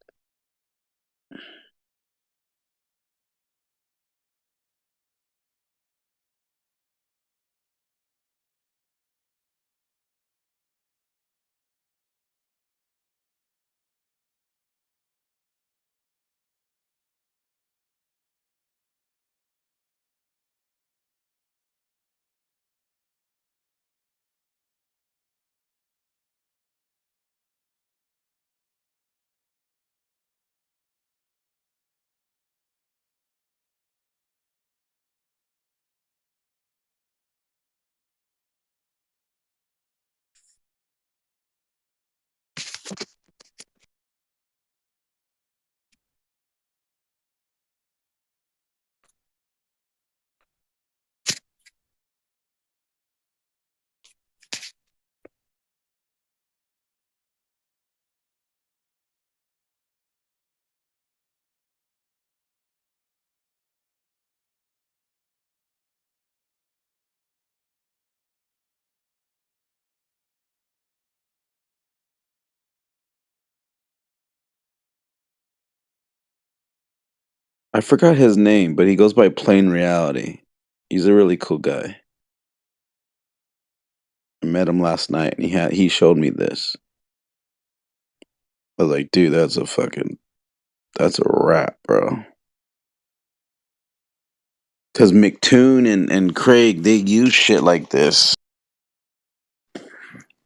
I forgot his name, but he goes by Plain Reality. He's a really cool guy. I met him last night, and he showed me this. I was like, dude, that's a wrap, bro. Because McToon and Craig, they use shit like this.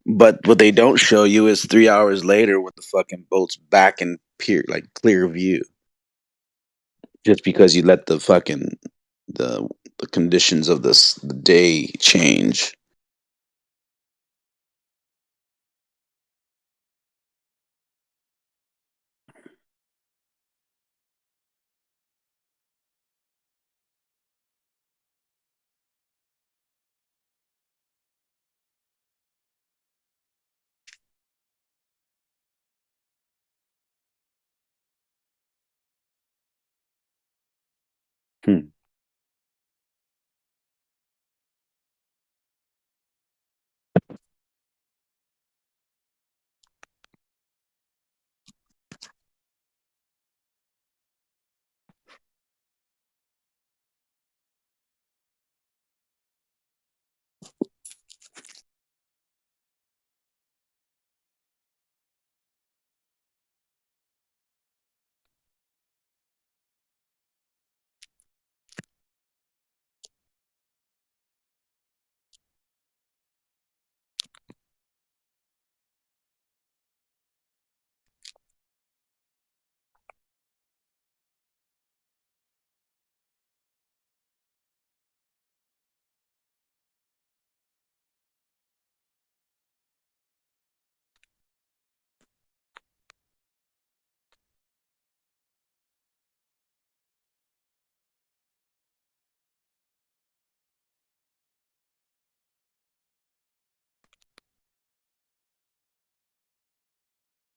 But what they don't show you is 3 hours later with the fucking boats back in clear view. Just because you let the the conditions of the day change. Hmm.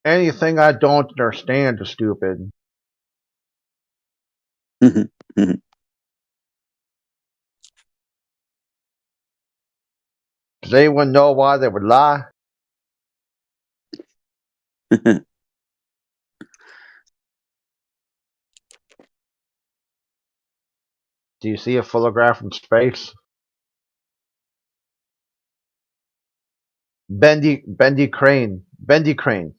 Anything I don't understand is stupid. Does anyone know why they would lie? Do you see a photograph from space? Bendy Crane. Bendy Crane.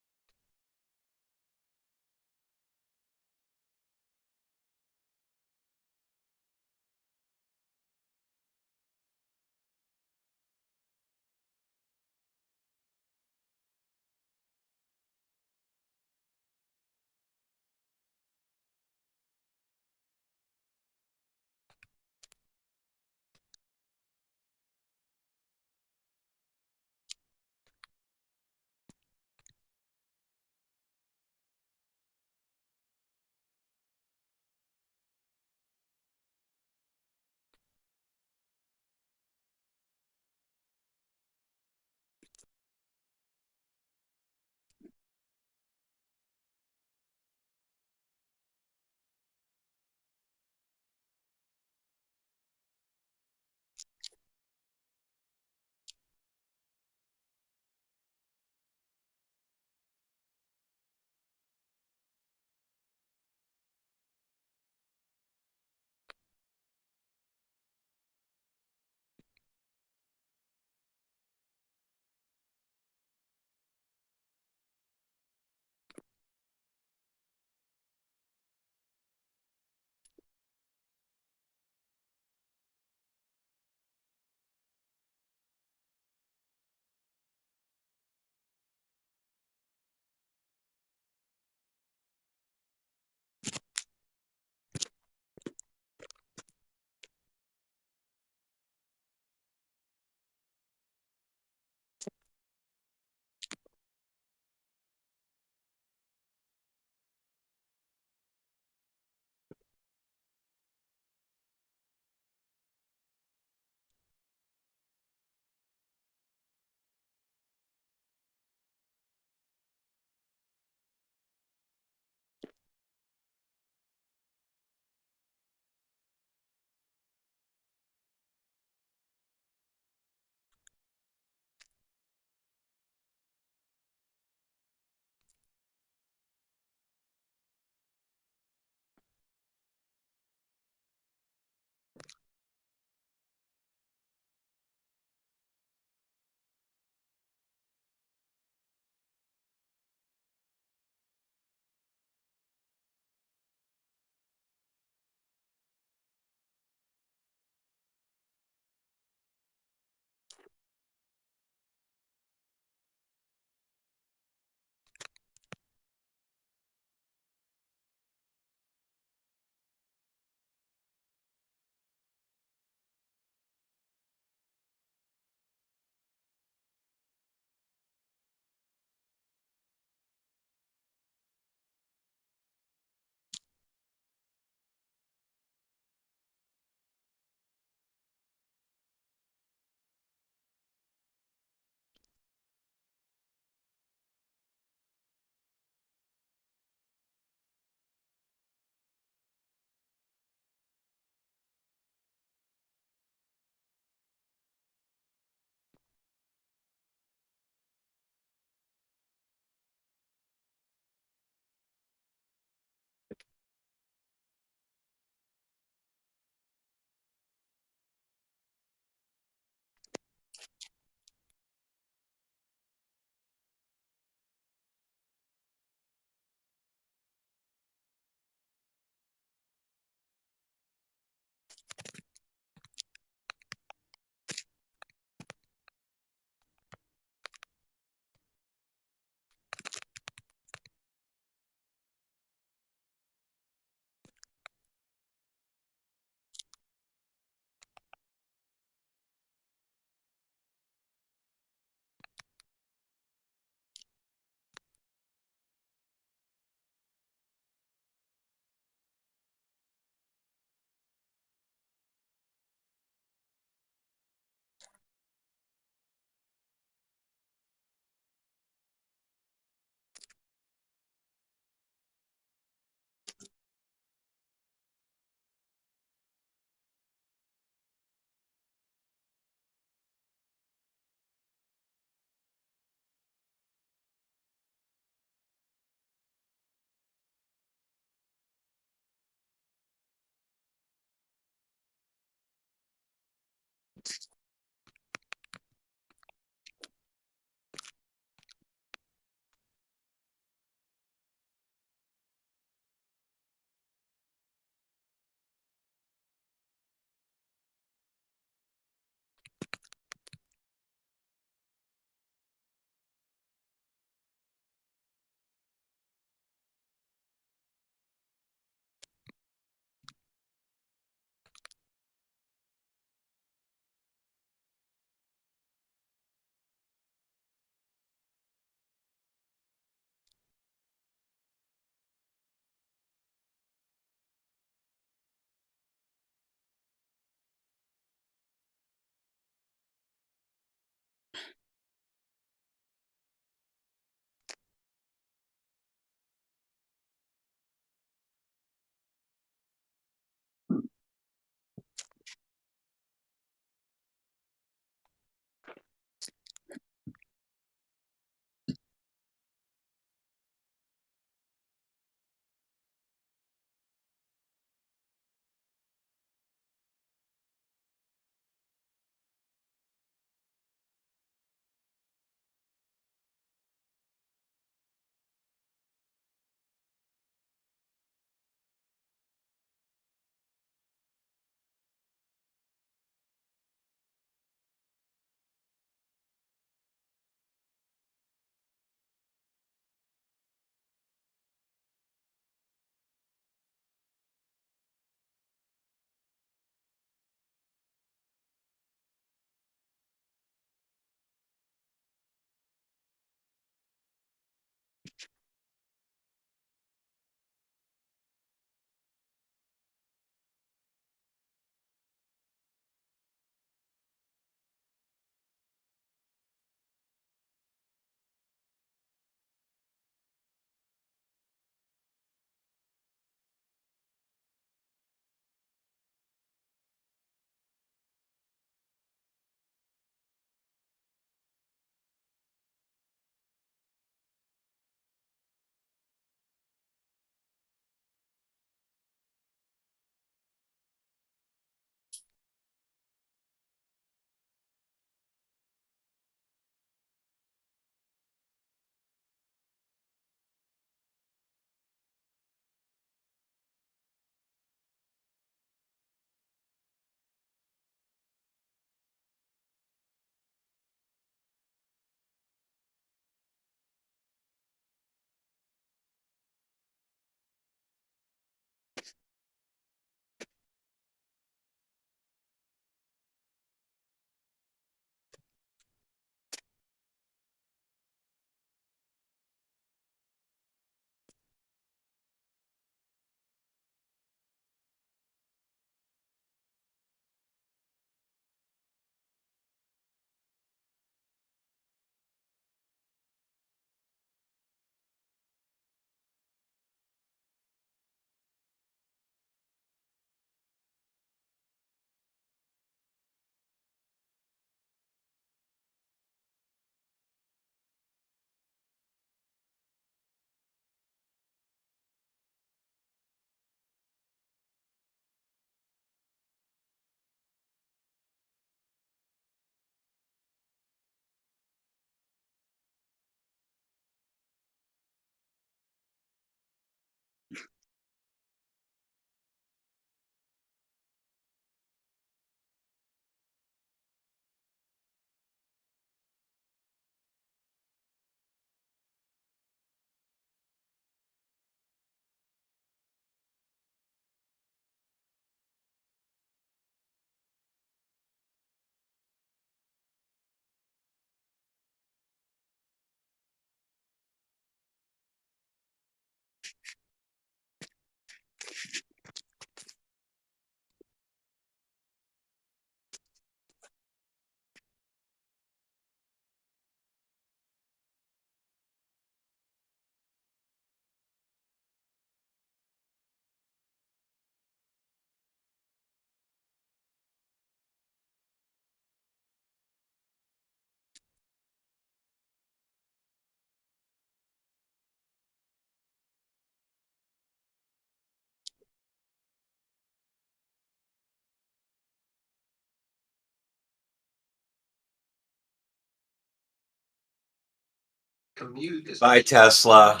Bye, Tesla.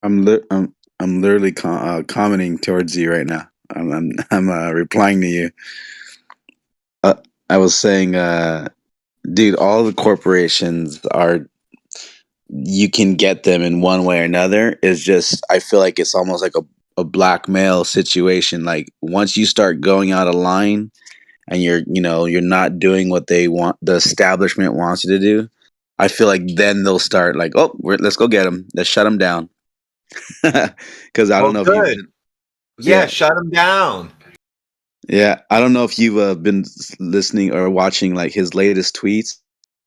I'm literally commenting towards you right now. I'm replying to you. I was saying, dude, all the corporations are. You can get them in one way or another. It's just I feel like it's almost like a blackmail situation. Like once you start going out of line, and you're not doing what they want, the establishment wants you to do. I feel like then they'll start like, oh, let's go get them. Let's shut them down. Because I don't know if Good. Yeah, shut them down. Yeah, I don't know if you've been listening or watching like his latest tweets.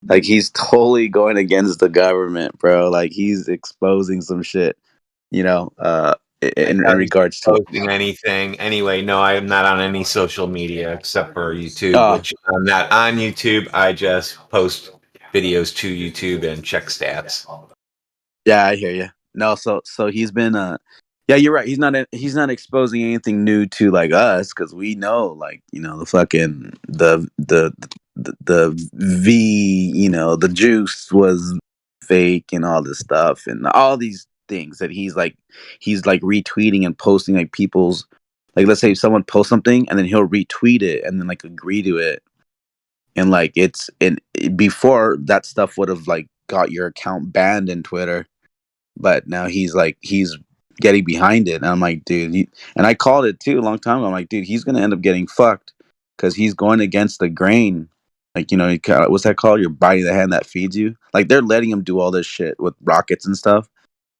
Like he's totally going against the government, bro. Like he's exposing some shit, in regards to posting anything. Anyway, no, I am not on any social media except for YouTube, which I'm not on YouTube. I just post videos to YouTube and check stats. Yeah, I hear you. No, so he's been yeah, you're right. He's not exposing anything new to like us because we know like the fucking the V the juice was fake and all this stuff and all these things that he's like retweeting and posting like people's like let's say someone posts something and then he'll retweet it and then like agree to it and like it's and before that stuff would have like got your account banned in Twitter. But now he's getting behind it. And I'm like, dude, and I called it too a long time ago. I'm like, dude, he's going to end up getting fucked because he's going against the grain. Like, what's that called? You're biting the hand that feeds you. Like, they're letting him do all this shit with rockets and stuff.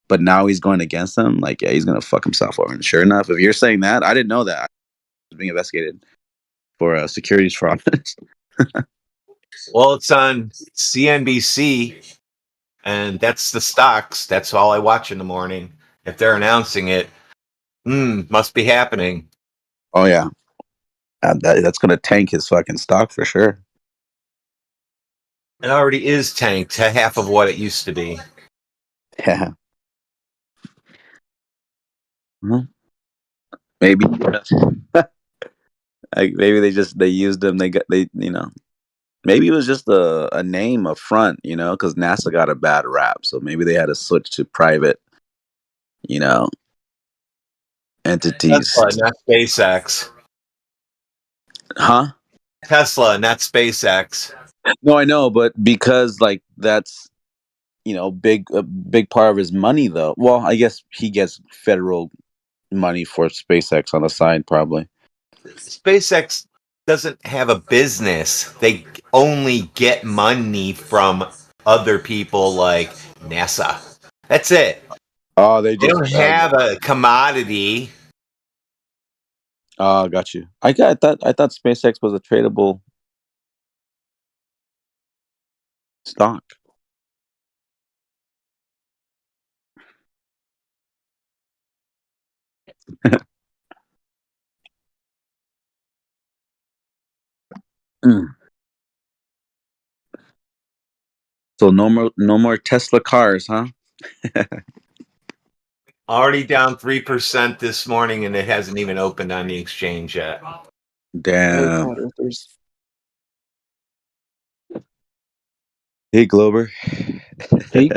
But now he's going against them. Like, yeah, he's going to fuck himself over. And sure enough, if you're saying that, I didn't know that. I was being investigated for securities fraud. Well, it's on CNBC. And that's the stocks. That's all I watch in the morning. If they're announcing it, must be happening. Oh, yeah. That's going to tank his fucking stock for sure. It already is tanked to half of what it used to be. Yeah. Maybe. Like maybe they used them. Maybe it was just a name up front, because NASA got a bad rap. So maybe they had to switch to private, entities. Tesla, not SpaceX. Huh? Tesla, not SpaceX. No, I know, but because like that's a big part of his money, though. Well, I guess he gets federal money for SpaceX on the side, probably. SpaceX doesn't have a business. They only get money from other people like NASA. That's it. Oh, they don't have a commodity. Oh, got you. I thought SpaceX was a tradable stock. So no more Tesla cars, huh? Already down 3% this morning, and it hasn't even opened on the exchange yet. Damn. Hey, Glober. Hey.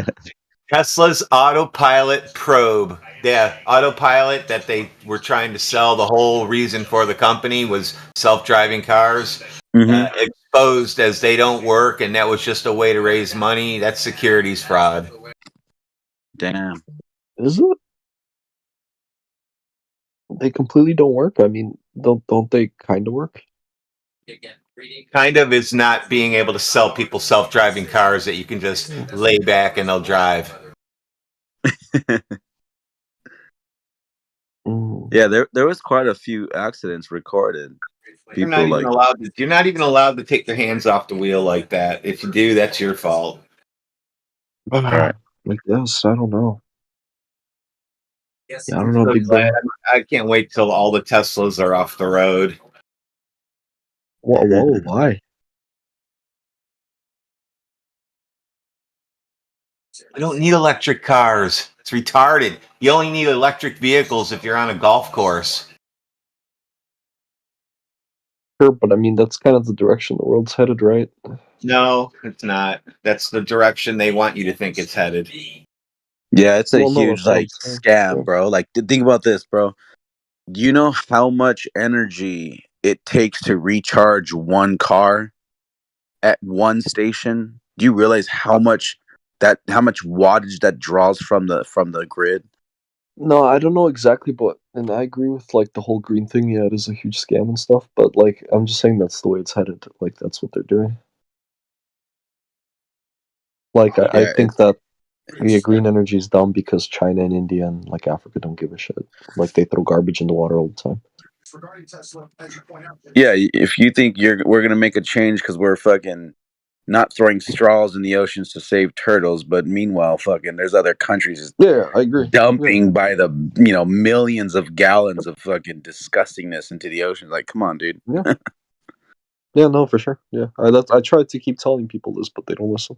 Tesla's autopilot probe. Yeah, autopilot that they were trying to sell. The whole reason for the company was self-driving cars. Exposed as they don't work, and that was just a way to raise money. That's securities fraud. Damn. Is it? They completely don't work? I mean, don't they kind of work? Kind of is not being able to sell people self-driving cars that you can just lay back and they'll drive. Yeah, there was quite a few accidents recorded. You're not even allowed to take your hands off the wheel like that. If you do, that's your fault. Right. Like this, I don't know. Yeah, I don't know, Big Ben. I can't wait till all the Teslas are off the road. Whoa, why? I don't need electric cars. It's retarded. You only need electric vehicles if you're on a golf course. Sure, but I mean that's kind of the direction the world's headed, right? No, it's not. That's the direction they want you to think it's headed. Yeah, it's a Well, no, huge that's what I'm like saying. scam, bro. Like, think about this, bro. Do you know how much energy it takes to recharge one car at one station? Do you realize how much wattage that draws from the grid? No, I don't know exactly, but and I agree with like the whole green thing. Yeah, it is a huge scam and stuff. But like, I'm just saying that's the way it's headed. Like, that's what they're doing. Like, I Yeah, think that green energy is dumb because China and India and like Africa don't give a shit. Like, they throw garbage in the water all the time. yeah. If you think we're gonna make a change because we're fucking not throwing straws in the oceans to save turtles, but meanwhile, fucking, there's other countries Yeah, I agree. dumping by the millions of gallons of fucking disgustingness into the ocean. Like, come on, dude. Yeah. Yeah, no, for sure. Yeah, I try to keep telling people this, but they don't listen.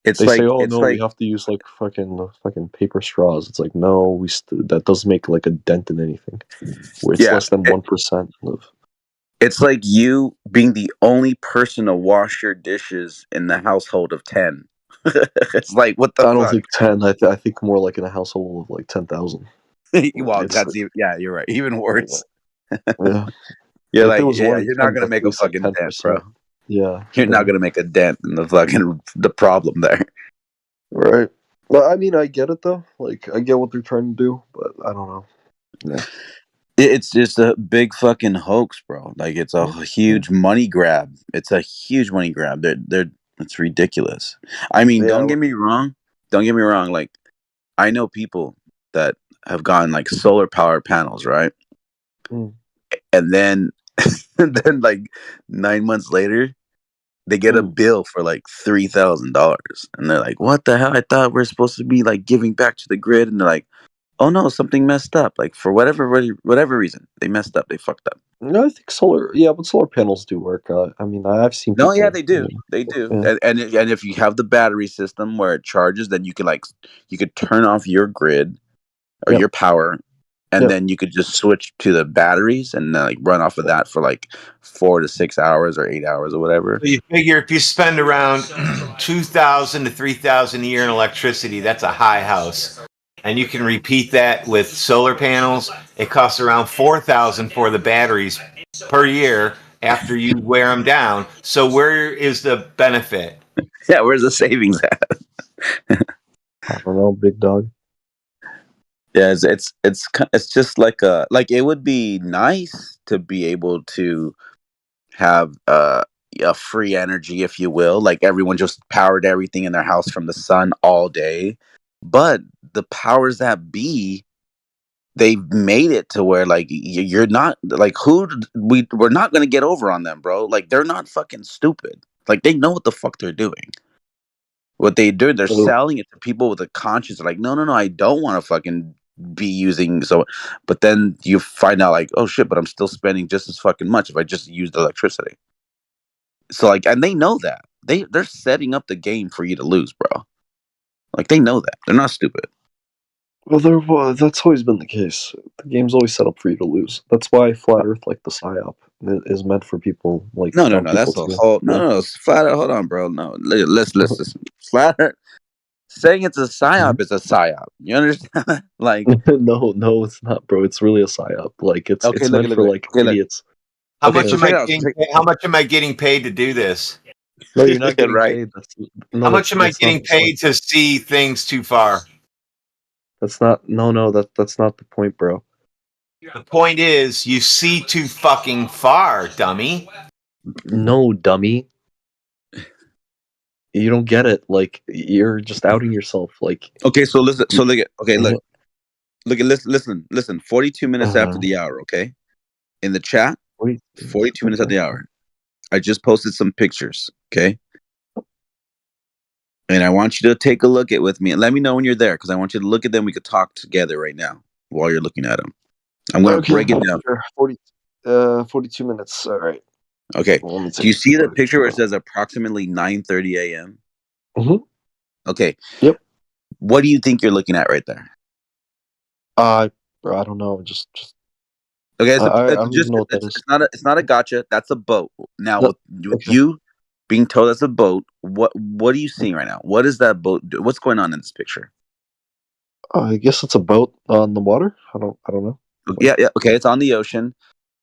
It's They like say, "Oh it's no, like we have to use like fucking paper straws." It's like, no, that doesn't make like a dent in anything. Where it's yeah. less than 1% of. It's like you being the only person to wash your dishes in the household of 10. It's like, what the I don't fuck? think 10. I think more like in a household of like 10,000. Well, It's that's yeah, you're right. Even worse. yeah. You're If it like, was yeah, 1 in you're 10, not gonna that's make at a least like fucking dent, bro. 10%. Yeah. You're not gonna make a dent in the problem there. Right. Well, I mean, I get it though. Like, I get what they're trying to do, but I don't know. Yeah. It's just a big fucking hoax, bro. Like, it's a huge money grab. It's a huge money grab. It's ridiculous. I mean, don't get me wrong. Don't get me wrong. Like, I know people that have gotten like solar power panels, right? Mm. And then, and then like 9 months later, they get a bill for like $3,000, and they're like, "What the hell? I thought we're supposed to be like giving back to the grid." And they're like, "Oh no, something messed up. Like, for whatever reason, they messed up. They fucked up." No, I think but solar panels do work. I mean, I've seen No, people. yeah, they do. They do. Yeah. And if you have the battery system where it charges, then you could turn off your grid or your power, and then you could just switch to the batteries and like run off of that for like 4 to 6 hours or 8 hours or whatever. So you figure if you spend around $2,000 to $3,000 a year in electricity, that's a high house. And you can repeat that with solar panels. It costs around $4,000 for the batteries per year after you wear them down. So where is the benefit? Yeah, where's the savings at? I don't know, big dog. Yeah, it's just like it would be nice to be able to have a free energy, if you will, like everyone just powered everything in their house from the sun all day. But the powers that be, they've made it to where like you're not like we're not gonna get over on them, bro. Like, they're not fucking stupid. Like, they know what the fuck they're doing. What they do, they're selling it to people with a conscience. They're like, no, I don't want to fucking be using so. But then you find out like, oh shit, but I'm still spending just as fucking much if I just used electricity. So like, and they know that they're setting up the game for you to lose, bro. Like, they know that. They're not stupid. Well, that's always been the case. The game's always set up for you to lose. That's why Flat Earth, like the PSYOP, is meant for people like No, dumb that's people a to whole yeah. no. Flat Earth. Hold on, bro. No, listen. Flat Earth. Saying it's a PSYOP is a PSYOP. You understand? Like, no, it's not, bro. It's really a PSYOP. Like, it's meant for like idiots. How much am I getting paid to do this? No, you're not getting right. paid. How much am I getting paid to see things too far? That's not that's not the point, bro. The point is, you see too fucking far, dummy. No, dummy. You don't get it. Like, you're just outing yourself. Like, okay, so listen. So look at listen. 42 minutes after the hour. Okay, in the chat. 42 minutes after the hour. I just posted some pictures. Okay. And I want you to take a look at with me and let me know when you're there, because I want you to look at them. We could talk together right now while you're looking at them. I'm going to break it down. 42 minutes. All right. Okay. Do you see the picture where it says approximately 9:30 a.m.? Mm-hmm. Okay. Yep. What do you think you're looking at right there? Bro, I don't know. Just Okay, it's, I it's don't just even know what that it's, is. it's not a gotcha. That's a boat. Now No, with okay. you being told that's a boat, what are you seeing right now? What is that boat do? What's going on in this picture? I guess it's a boat on the water. I don't know. Yeah, okay, it's on the ocean.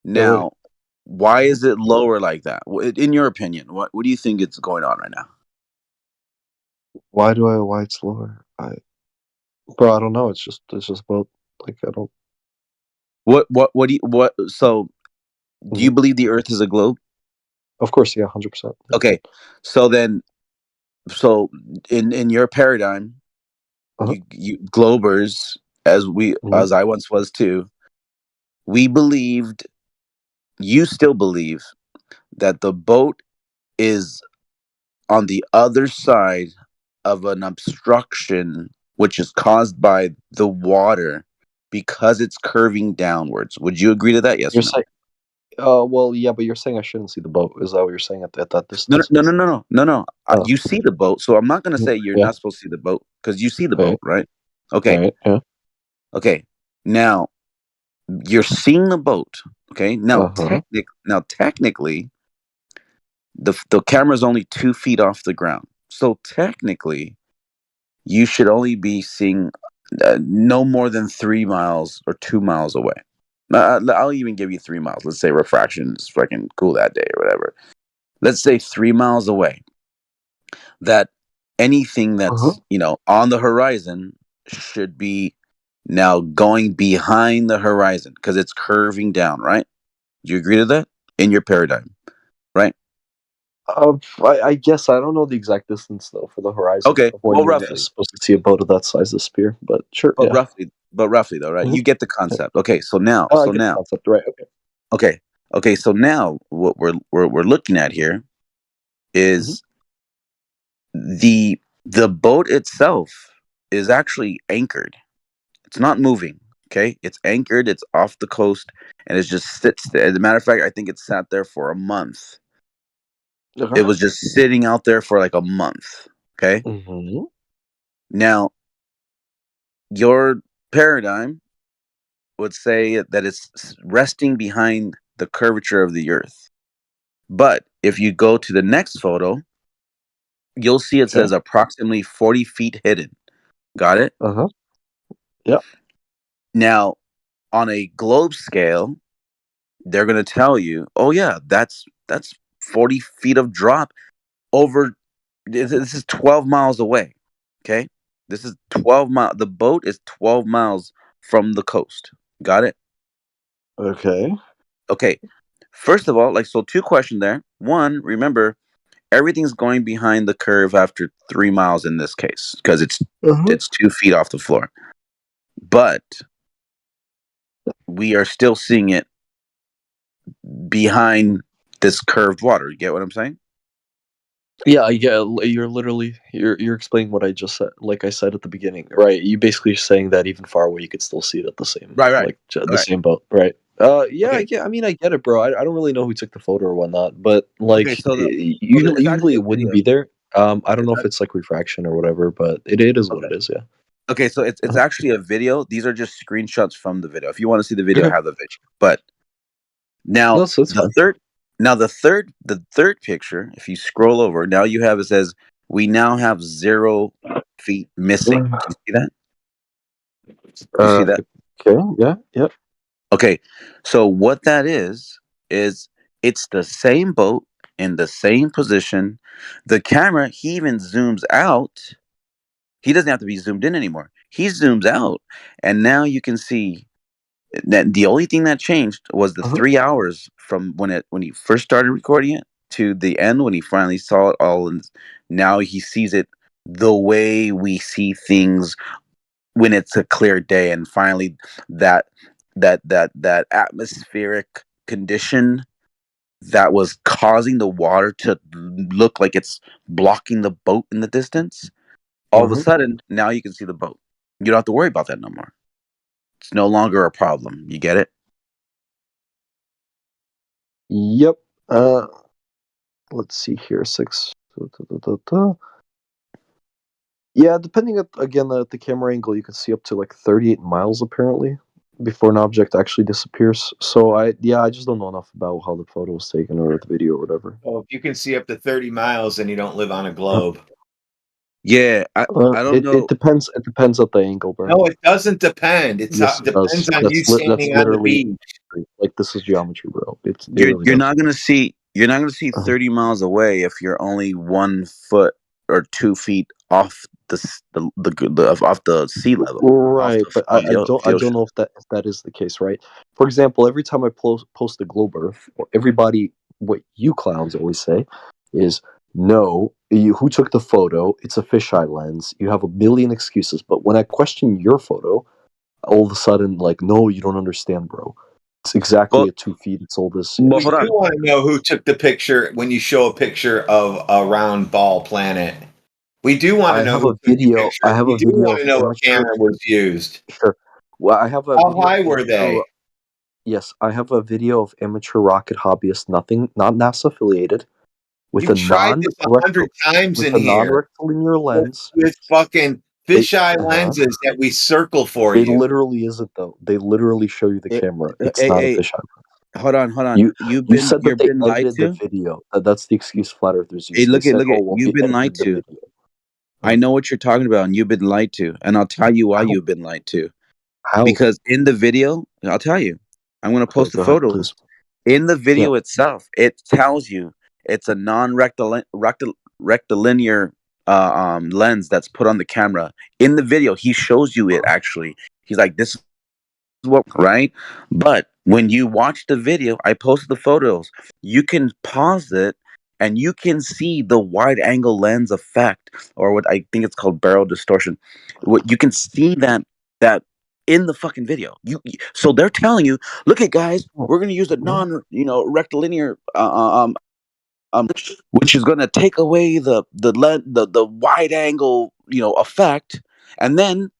Yeah, right. Now, why is it lower like that? In your opinion, what do you think is going on right now? Why it's lower? Bro, I don't know. It's just a boat. Like I don't. So do you believe the Earth is a globe? Of course, yeah, 100%. Okay, so then, in your paradigm, you globers, as I once was too, we believed. You still believe that the boat is on the other side of an obstruction, which is caused by the water because it's curving downwards. Would you agree to that? Yes or no? Well, yeah, but you're saying I shouldn't see the boat. Is that what you're saying at that distance? No. Oh. You see the boat, so I'm not going to say you're not supposed to see the boat because you see the boat, right? Okay. Right, yeah. Okay. Now you're seeing the boat. Okay. Now, technically, the camera's only 2 feet off the ground, so technically, you should only be seeing no more than 3 miles or 2 miles away. I'll even give you 3 miles. Let's say refraction is fucking cool that day or whatever. Let's say 3 miles away. That anything that's on the horizon should be now going behind the horizon because it's curving down, right? Do you agree to that in your paradigm, right? I guess I don't know the exact distance though for the horizon. Okay, of when well, you're roughly. supposed to see a boat of that size, the spear, but sure. But Yeah. roughly though, right? You get the concept. Okay, so now, I get the concept, right? okay. So now, what we're looking at here is the boat itself is actually anchored. It's not moving. Okay, it's anchored. It's off the coast, and it just sits there. As a matter of fact, I think it sat there for a month. It was just sitting out there for like a month. Okay. Now, your paradigm would say that it's resting behind the curvature of the Earth. But if you go to the next photo, you'll see it says approximately 40 feet hidden. Got it? Yep. Now, on a globe scale, they're going to tell you, oh yeah, that's 40 feet of drop over. This is 12 miles away. Okay. This is 12 miles. The boat is 12 miles from the coast. Got it? Okay. First of all, so 2 questions there. One, remember, everything's going behind the curve after 3 miles in this case because it's 2 feet off the floor. But we are still seeing it behind this curved water. You get what I'm saying? Yeah, you're literally you're explaining what I just said. Like I said at the beginning, right? You basically saying that even far away, you could still see it at the same, right, like the same boat, right? Yeah, I mean, I get it, bro. I don't really know who took the photo or whatnot, but like usually it wouldn't be there. I don't know if it's like refraction or whatever, but it is what it is. Yeah. Okay, so it's actually a video. These are just screenshots from the video. If you want to see the video, I have the video. But now the third picture, if you scroll over, now you have, it says we now have 0 feet missing. Can you see that? You see that? Okay. Yeah. Okay. So what that is it's the same boat in the same position. The camera, he even zooms out. He doesn't have to be zoomed in anymore. He zooms out, and now you can see that the only thing that changed was the 3 hours from when he first started recording it to the end when he finally saw it all, and now he sees it the way we see things when it's a clear day, and finally that atmospheric condition that was causing the water to look like it's blocking the boat in the distance. All of a sudden, now you can see the boat. You don't have to worry about that no more. It's no longer a problem. You get it? Yep. Let's see here. 6. Yeah, depending again at the camera angle, you can see up to like 38 miles apparently. before an object actually disappears. So I just don't know enough about how the photo was taken or the video or whatever. Well, if you can see up to 30 miles, then you don't live on a globe. Yeah, I don't know. It depends. It depends on the angle, bro. No, it doesn't depend. It Yes, it depends does. on you standing on the beach. Like, this is geometry, bro. It You're really not gonna see 30 miles away if you're only 1 foot or 2 feet off off the sea level. Right, but I don't know if that is the case, right? For example, every time I post a globe Earth, everybody, what you clowns always say is, no, who took the photo? It's a fisheye lens. You have a million excuses, but when I question your photo, all of a sudden, like, no, you don't understand, bro. It's exactly at 2 feet. It's all this. We do want to know who took the picture when you show a picture of a round ball planet. We do want to know who took the picture. I have we a do video want to know what camera was used. Sure. Well, I have a. How high were they? Yes, I have a video of amateur rocket hobbyist, not NASA affiliated, with You've tried this 100 times in a here non-rectilinear lens with fucking fisheye lenses that we circle for It you. literally isn't though. They literally show you the camera. It's not a fisheye lens. Hold on. You You've said that they been lied edited to. the video. That's the excuse flat earthers use. Hey, look They at said, "Oh, you've we been lied edited the to. video." I know what you're talking about, and you've been lied to, and I'll tell you why you've been lied to. How? Because in the video, I'll tell you. I'm going to post the go ahead, photos. In the video itself, it tells you it's a non-rectilinear lens that's put on the camera. In the video, he shows you it actually. He's like, this is what, right? But when you watch the video, I posted the photos. You can pause it and you can see the wide angle lens effect, or what I think it's called barrel distortion. What you can see that in the fucking video. So they're telling you, look at guys, we're going to use a rectilinear which is going to take away the wide angle effect, and then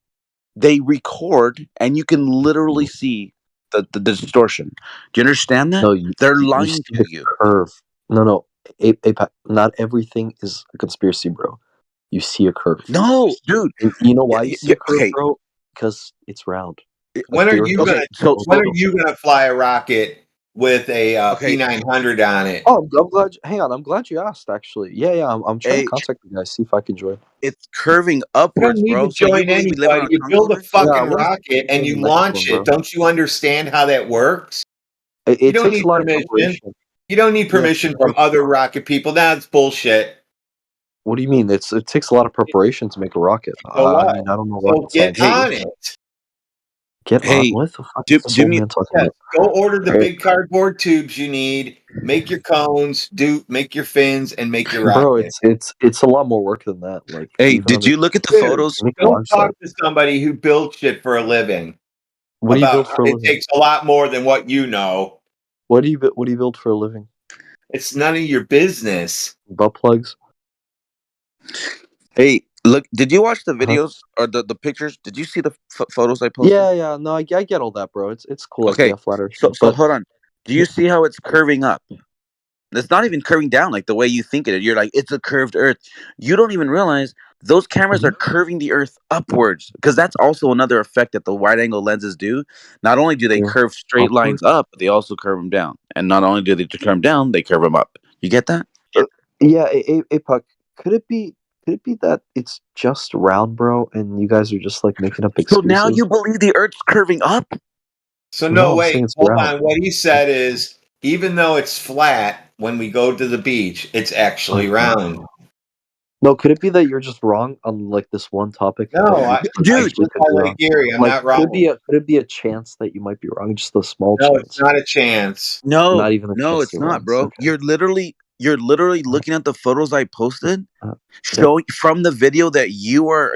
they record and you can literally see the distortion. Do you understand that? No, they're lying to you. Curve. No. Not everything is a conspiracy, bro. You see a curve. No, dude. You know why you see a curve, bro? Because it's round. When are you gonna fly a rocket with a P900 on it? Oh, I'm glad. Hang on, I'm glad you asked. Actually, yeah. I'm trying to contact the guy, see if I can join. It's curving upwards, you don't need to join anybody. You build a fucking rocket and you launch it. Don't you understand how that works? It don't takes need a lot permission. of preparation. You don't need permission from other rocket people. That's bullshit. What do you mean? It takes a lot of preparation to make a rocket. I mean, I don't know what. Get on it. Get on. What the fuck is this old man talking about? Go order the big cardboard tubes you need. Make your cones. Make your fins and make your rocket. Bro, it's a lot more work than that. Like, hey, did you look at the photos? Don't talk to somebody who builds shit for a living. What do you build for a living? It takes a lot more than what you know. What do you build for a living? It's none of your business. Butt plugs. Hey, look! Did you watch the videos or the pictures? Did you see the photos I posted? Yeah. No, I get all that, bro. It's cool. Okay, flat Earth. So hold on. Do you see how it's curving up? It's not even curving down like the way you think it. You're like, it's a curved Earth. You don't even realize those cameras are curving the Earth upwards, because that's also another effect that the wide-angle lenses do. Not only do they curve straight lines up, but they also curve them down. And not only do they curve them down, they curve them up. You get that? Yeah, Puck. Could it be that it's just round, bro, and you guys are just like making up excuses? So now you believe the Earth's curving up? So no, wait, hold on. What he said is, even though it's flat, when we go to the beach, it's actually round. No, could it be that you're just wrong on like this one topic? No, dude, Gary, I'm not wrong. Could it be a chance that you might be wrong? Just a small chance. No, it's not a chance. No, not even. It's not, bro. Okay. You're literally looking at the photos I posted, showing from the video that you are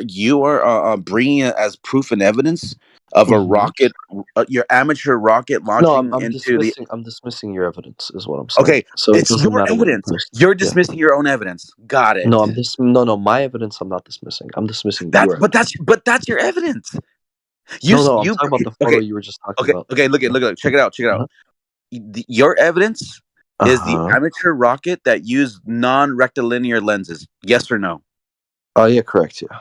bringing it as proof and evidence of a rocket, your amateur rocket launching I'm dismissing your evidence, is what I'm saying. Okay, so it's your evidence. You're dismissing your own evidence. Got it. No, no. My evidence, I'm not dismissing. I'm dismissing your evidence. But that's your evidence. I'm talking about the photo you were just talking about. Okay, look at. Check it out. Your evidence is the amateur rocket that used non-rectilinear lenses. Yes or no? Oh yeah, correct. Yeah.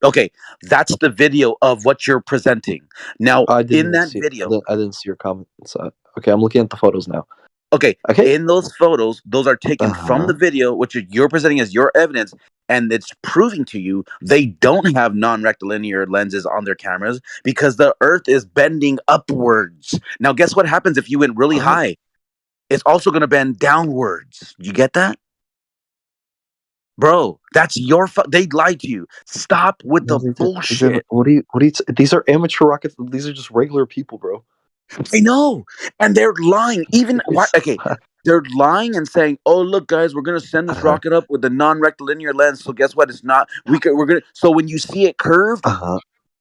Okay, that's the video of what you're presenting. Now, in that video, I didn't see your comments. Okay, I'm looking at the photos now. Okay. In those photos, those are taken from the video, which you're presenting as your evidence, and it's proving to you they don't have non-rectilinear lenses on their cameras because the Earth is bending upwards. Now, guess what happens if you went really high? It's also going to bend downwards. You get that? Bro, that's your they lied to you. Stop with the bullshit. What do you these are amateur rockets. These are just regular people, bro. I know. And they're lying. Even okay. They're lying and saying, "Oh, look, guys, we're gonna send this rocket up with a non-rectilinear lens." So guess what? It's not. We're gonna. So when you see it curved,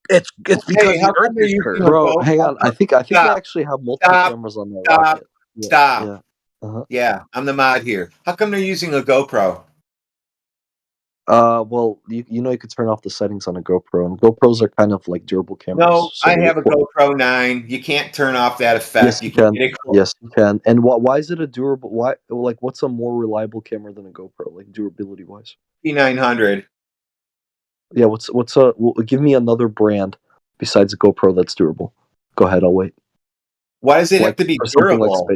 it's because the Earth is curved. Bro, hang on. I think they actually have multiple cameras on their rocket. Stop. Yeah, I'm the mod here. How come they're using a GoPro? Well, you know you could turn off the settings on a GoPro, and GoPros are kind of like durable cameras. No, I have a GoPro 9. You can't turn off that effect. Yes, you can. Yes, you can. And why is it a durable? Why, like, what's a more reliable camera than a GoPro, like durability wise? P900. Yeah, give me another brand besides a GoPro that's durable. Go ahead, I'll wait. Why does it have to be durable?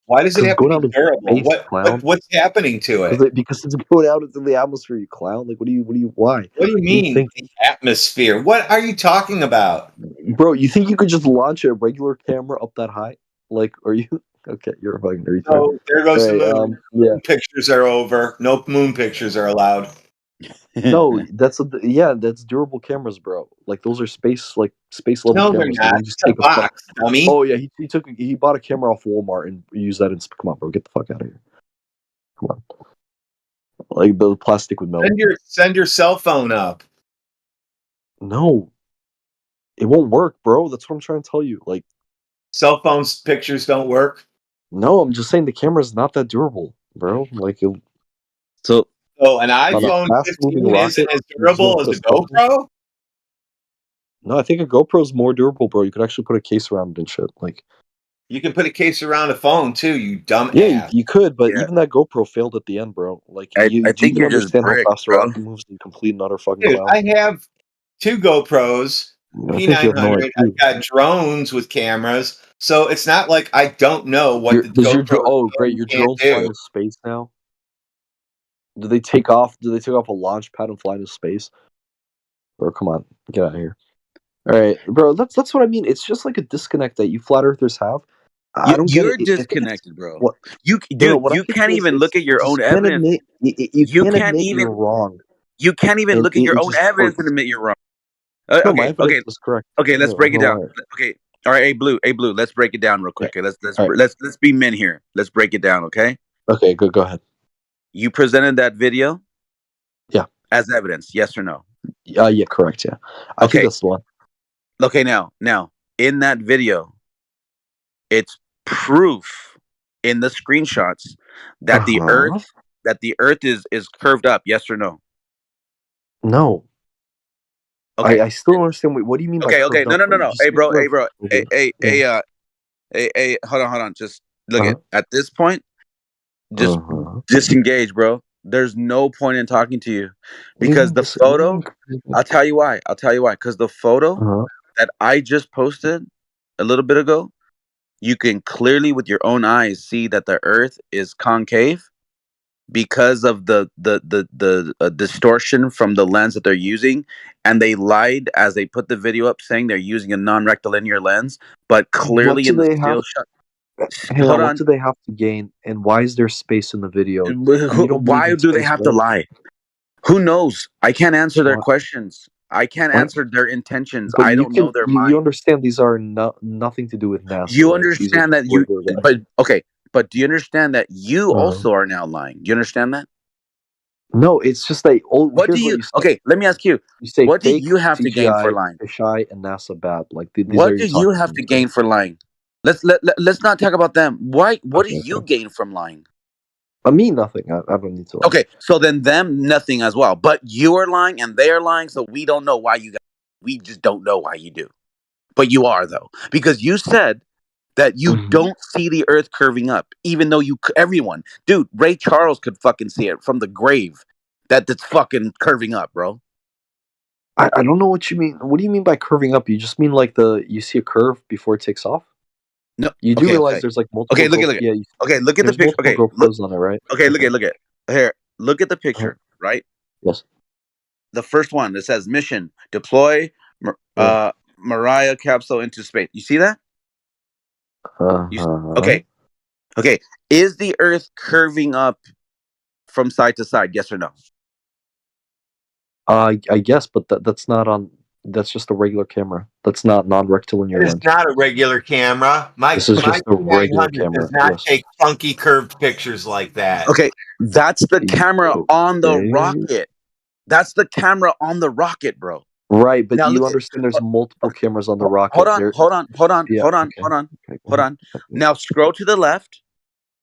Why does it have to be durable? What's happening to it? Because it's going out into the atmosphere, you clown. Like, why? What do you mean, the atmosphere? What are you talking about? Bro, you think you could just launch a regular camera up that high? Like, are you... Okay, you're a fucking retard. Oh, there goes the moon. Moon pictures are over. No moon pictures are allowed. No, that's durable cameras, bro. Like, those are space level no, cameras. They're not. Just take a box, dummy. Oh yeah, he bought a camera off Walmart and used that. Come on, bro, get the fuck out of here. Come on, like the plastic would melt. Send your cell phone up. No, it won't work, bro. That's what I'm trying to tell you. Like, cell phones pictures don't work. No, I'm just saying the camera's not that durable, bro. Like, so an iPhone 15 isn't as durable as a GoPro? No, I think a GoPro is more durable, bro. You could actually put a case around it and shit. Like, you can put a case around a phone too, you dumb ass. You could, but even that GoPro failed at the end, bro. Like, I think you understand how fast a rocket moves in complete and utter fucking cloud. I have 2 GoPros, P900. I've got drones with cameras, so it's not like I don't know what the GoPro. Your drones fly into space now. Do they take off a launch pad and fly into space? Bro, come on, get out of here. All right, bro. That's what I mean. It's just like a disconnect that you flat earthers have. You're disconnected, bro. You can't even look at your own evidence. You can't admit you're wrong. You can't even look at your own evidence and admit you're wrong. Okay, that's correct. Okay, let's break it down. Okay, all right. Hey, blue. Let's break it down real quick. Okay, let's be men here. Let's break it down. Okay. Okay. Go ahead. You presented that video. Yeah. As evidence, yes or no? Yeah, correct. Yeah. I think that's the one. Okay, now, in that video, it's proof in the screenshots that the Earth is curved up. Yes or no? No. Okay. I still don't understand. What do you mean? Okay. No. Hey, bro. Hey, hold on. Just look at this point. Just disengage, bro. There's no point in talking to you because the photo. I'll tell you why. Because the photo that I just posted a little bit ago, you can clearly with your own eyes see that the Earth is concave because of the distortion from the lens that they're using, and they lied as they put the video up saying they're using a non-rectilinear lens, but clearly in the still shot. What do they have to gain, and why is there space in the video? Why do they have to lie? Who knows? I can't answer their questions. I can't answer their intentions. I don't know their mind. You understand these are nothing to do with NASA. You understand that but do you understand that you also are now lying? Do you understand that? No, it's just that. Okay, let me ask you. What do you have to gain for lying? Fisheye and NASA bad. Like, what do you have to gain for lying? Let's not talk about them. What do you gain from lying? Me, nothing. I don't need to lie. Okay, so then them, nothing as well. But you are lying and they are lying, so we don't know why you guys. We just don't know why you do. But you are, though. Because you said that you don't see the Earth curving up, even though everyone. Dude, Ray Charles could fucking see it from the grave that it's fucking curving up, bro. I don't know what you mean. What do you mean by curving up? You just mean like you see a curve before it takes off? No, You do realize there's like multiple. Okay, look at Yeah. Okay, look at the picture. Okay, GoPros on it, right? Okay, look at here. Look at the picture, right? Yes. The first one that says mission deploy Mariah capsule into space. You see that? Okay. Okay. Is the Earth curving up from side to side? Yes or no? I guess, but that's not on. That's just a regular camera. That's not non-rectilinear lens. It's not a regular camera. This is just a regular camera. Does not take funky curved pictures like that. Okay, that's the camera on the rocket. That's the camera on the rocket, bro. Right, but you understand there's multiple cameras on the rocket. Hold on. Now scroll to the left.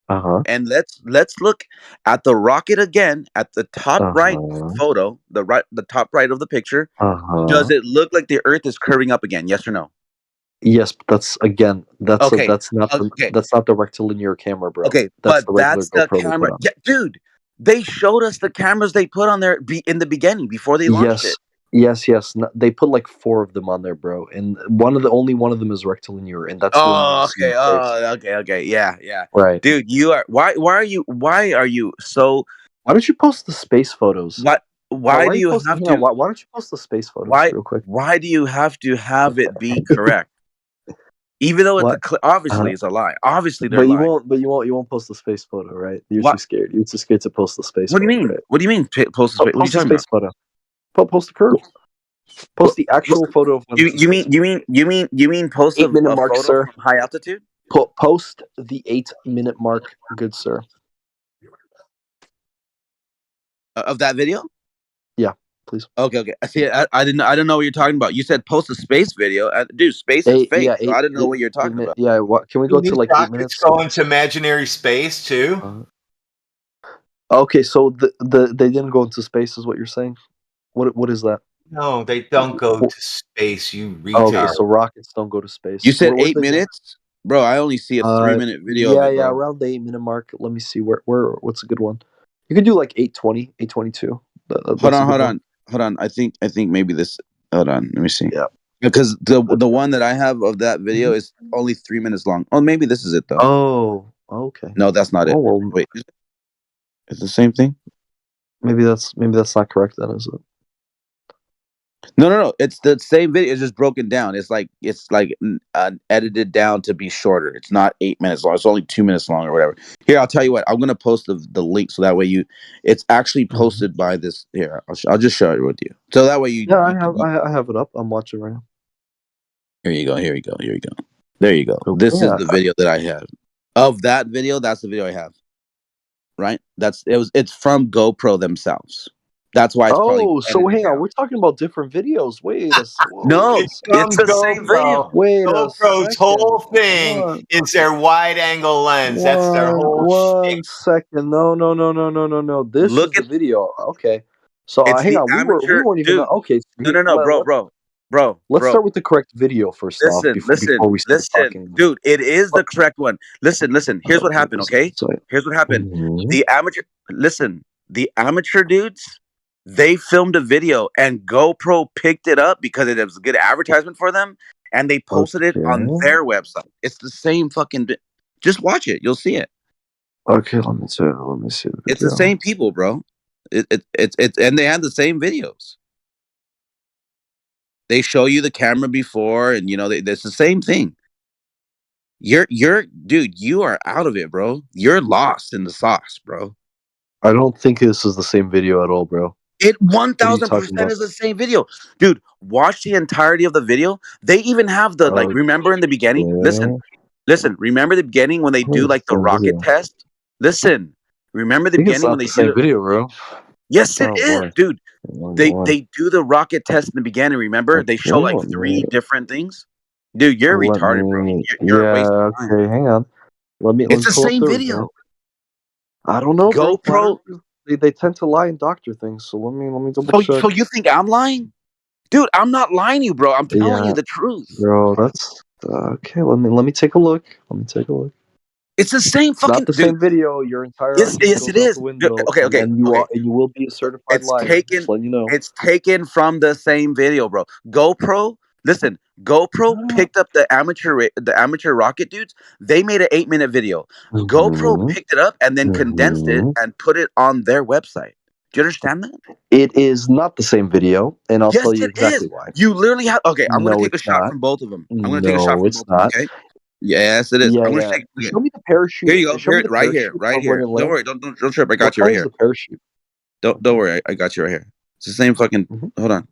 And let's look at the rocket again at the top right photo, the top right of the picture. Does it look like the Earth is curving up again? Yes or no? Yes, but that's not the rectilinear camera, bro. Okay, that's that's the camera. Yeah, dude, they showed us the cameras they put on there in the beginning before they launched it. Yes. They put like 4 of them on there, bro, and only one of them is rectilinear, and that's. Okay. Yeah. Right, dude. You are why are you so? Why don't you post the space photos? Why do you have to? Why don't you post the space photos real quick? Why do you have to have it be correct? Even though it's obviously it's a lie. Obviously they're lying. But you won't post the space photo, right? You're too scared. You're too scared to post the space. What do you mean? Right? What do you mean post the space? What are you talking about? Photo. Post the curve. Post the actual photo of. You mean post 8 minute mark, photo sir. from high altitude? Post the 8-minute mark, good sir. Of that video? Yeah, please. Okay. I see. I didn't know what you're talking about. You said post a space video, dude. Space is fake. So I didn't know what you're talking about. Yeah. Can we go to like 8 minutes? Go into imaginary space too. Okay, so they didn't go into space, is what you're saying? What is that? No, they don't go to space. You retard. Okay, so rockets don't go to space. You said 8 minutes, bro. I only see a 3-minute video. Yeah, around the 8-minute mark. Let me see what's a good one. You could do like 8:20, 8:22. Hold on. I think maybe this. Hold on. Let me see. Yeah. Because the one that I have of that video is only 3 minutes long. Oh, maybe this is it though. Oh, okay. No, that's not it. Oh, well, wait. It's the same thing. Maybe that's not correct then, is it? No. It's the same video. It's just broken down. It's like edited down to be shorter. It's not 8 minutes long. It's only 2 minutes long or whatever. Here, I'll tell you what. I'm gonna post the link so that way it's actually posted by this. Here, I'll just share it with you. So that way you. Yeah, I have it up. I'm watching right now. Here you go. There you go. This is the video that I have. Of that video, that's the video I have. Right? It's from GoPro themselves. That's why it's probably so hang on, we're talking about different videos. Wait a second. No, it's the same video. Wait GoPro's whole thing is their wide angle lens. That's their whole One second. No. This is the video. Okay. So hang on, we weren't even okay. No, bro. Let's start with the correct video first off before we start talking. Dude, it is the correct one. Listen. Here's what happened, okay? Here's what happened. The amateur dudes, they filmed a video and GoPro picked it up because it was a good advertisement for them, and they posted it on their website. It's the same fucking. Just watch it, you'll see it. Okay, let me see. It's the same people, bro. It's and they had the same videos. They show you the camera before, and it's the same thing. Dude, you are out of it, bro. You're lost in the sauce, bro. I don't think this is the same video at all, bro. It 1000% is the same video, dude. Watch the entirety of the video. They even have the remember in the beginning. Listen. Remember the beginning when they do like the rocket test. Listen. Remember the beginning when they do the video, bro. Yes, it is, dude. They do the rocket test in the beginning. Remember, they show like 3 different things. Dude, you're retarded, bro. You're okay. Hang on. It's the same video. I don't know. GoPro. They tend to lie and doctor things. So let me double check. So you think I'm lying, dude? I'm not lying to you, bro. I'm telling you the truth, bro. That's okay. Let me take a look. It's the same It's fucking not the dude. same video. Your entire Yes, argument yes, goes it out is. the window. Okay. And you will be a certified It's liar. taken. Just letting you know. It's taken from the same video, bro. GoPro. Listen, GoPro picked up the amateur rocket dudes. They made an 8-minute video. GoPro picked it up and then condensed it and put it on their website. Do you understand that? It is not the same video, and I'll Yes, tell you it exactly is. why. You literally have. Okay, I'm gonna No, take a it's shot not. from both of them. I'm gonna take a shot No, from it's both of them. not. Okay. Yes, it is. Yeah, I'm gonna yeah. take. Okay. Show me the parachute. Here you go. Show me the Right here. parachute Right of where here. it Don't lands. worry. Don't trip. I got What you right color is here. the parachute? Don't worry. I got you right here. It's the same fucking. Hold on.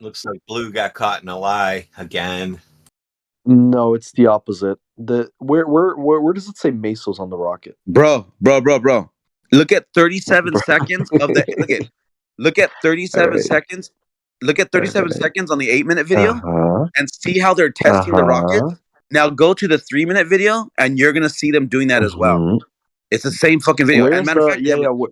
Looks like Blue got caught in a lie again. No, it's the opposite. Where does it say Mesos on the rocket? Bro. Look at 37 seconds of the. Look at 37 right. seconds. Look at 37 seconds on the 8-minute video, and see how they're testing the rockets. Now go to the 3-minute video, and you're gonna see them doing that as well. It's the same fucking video. Where's and matter of fact,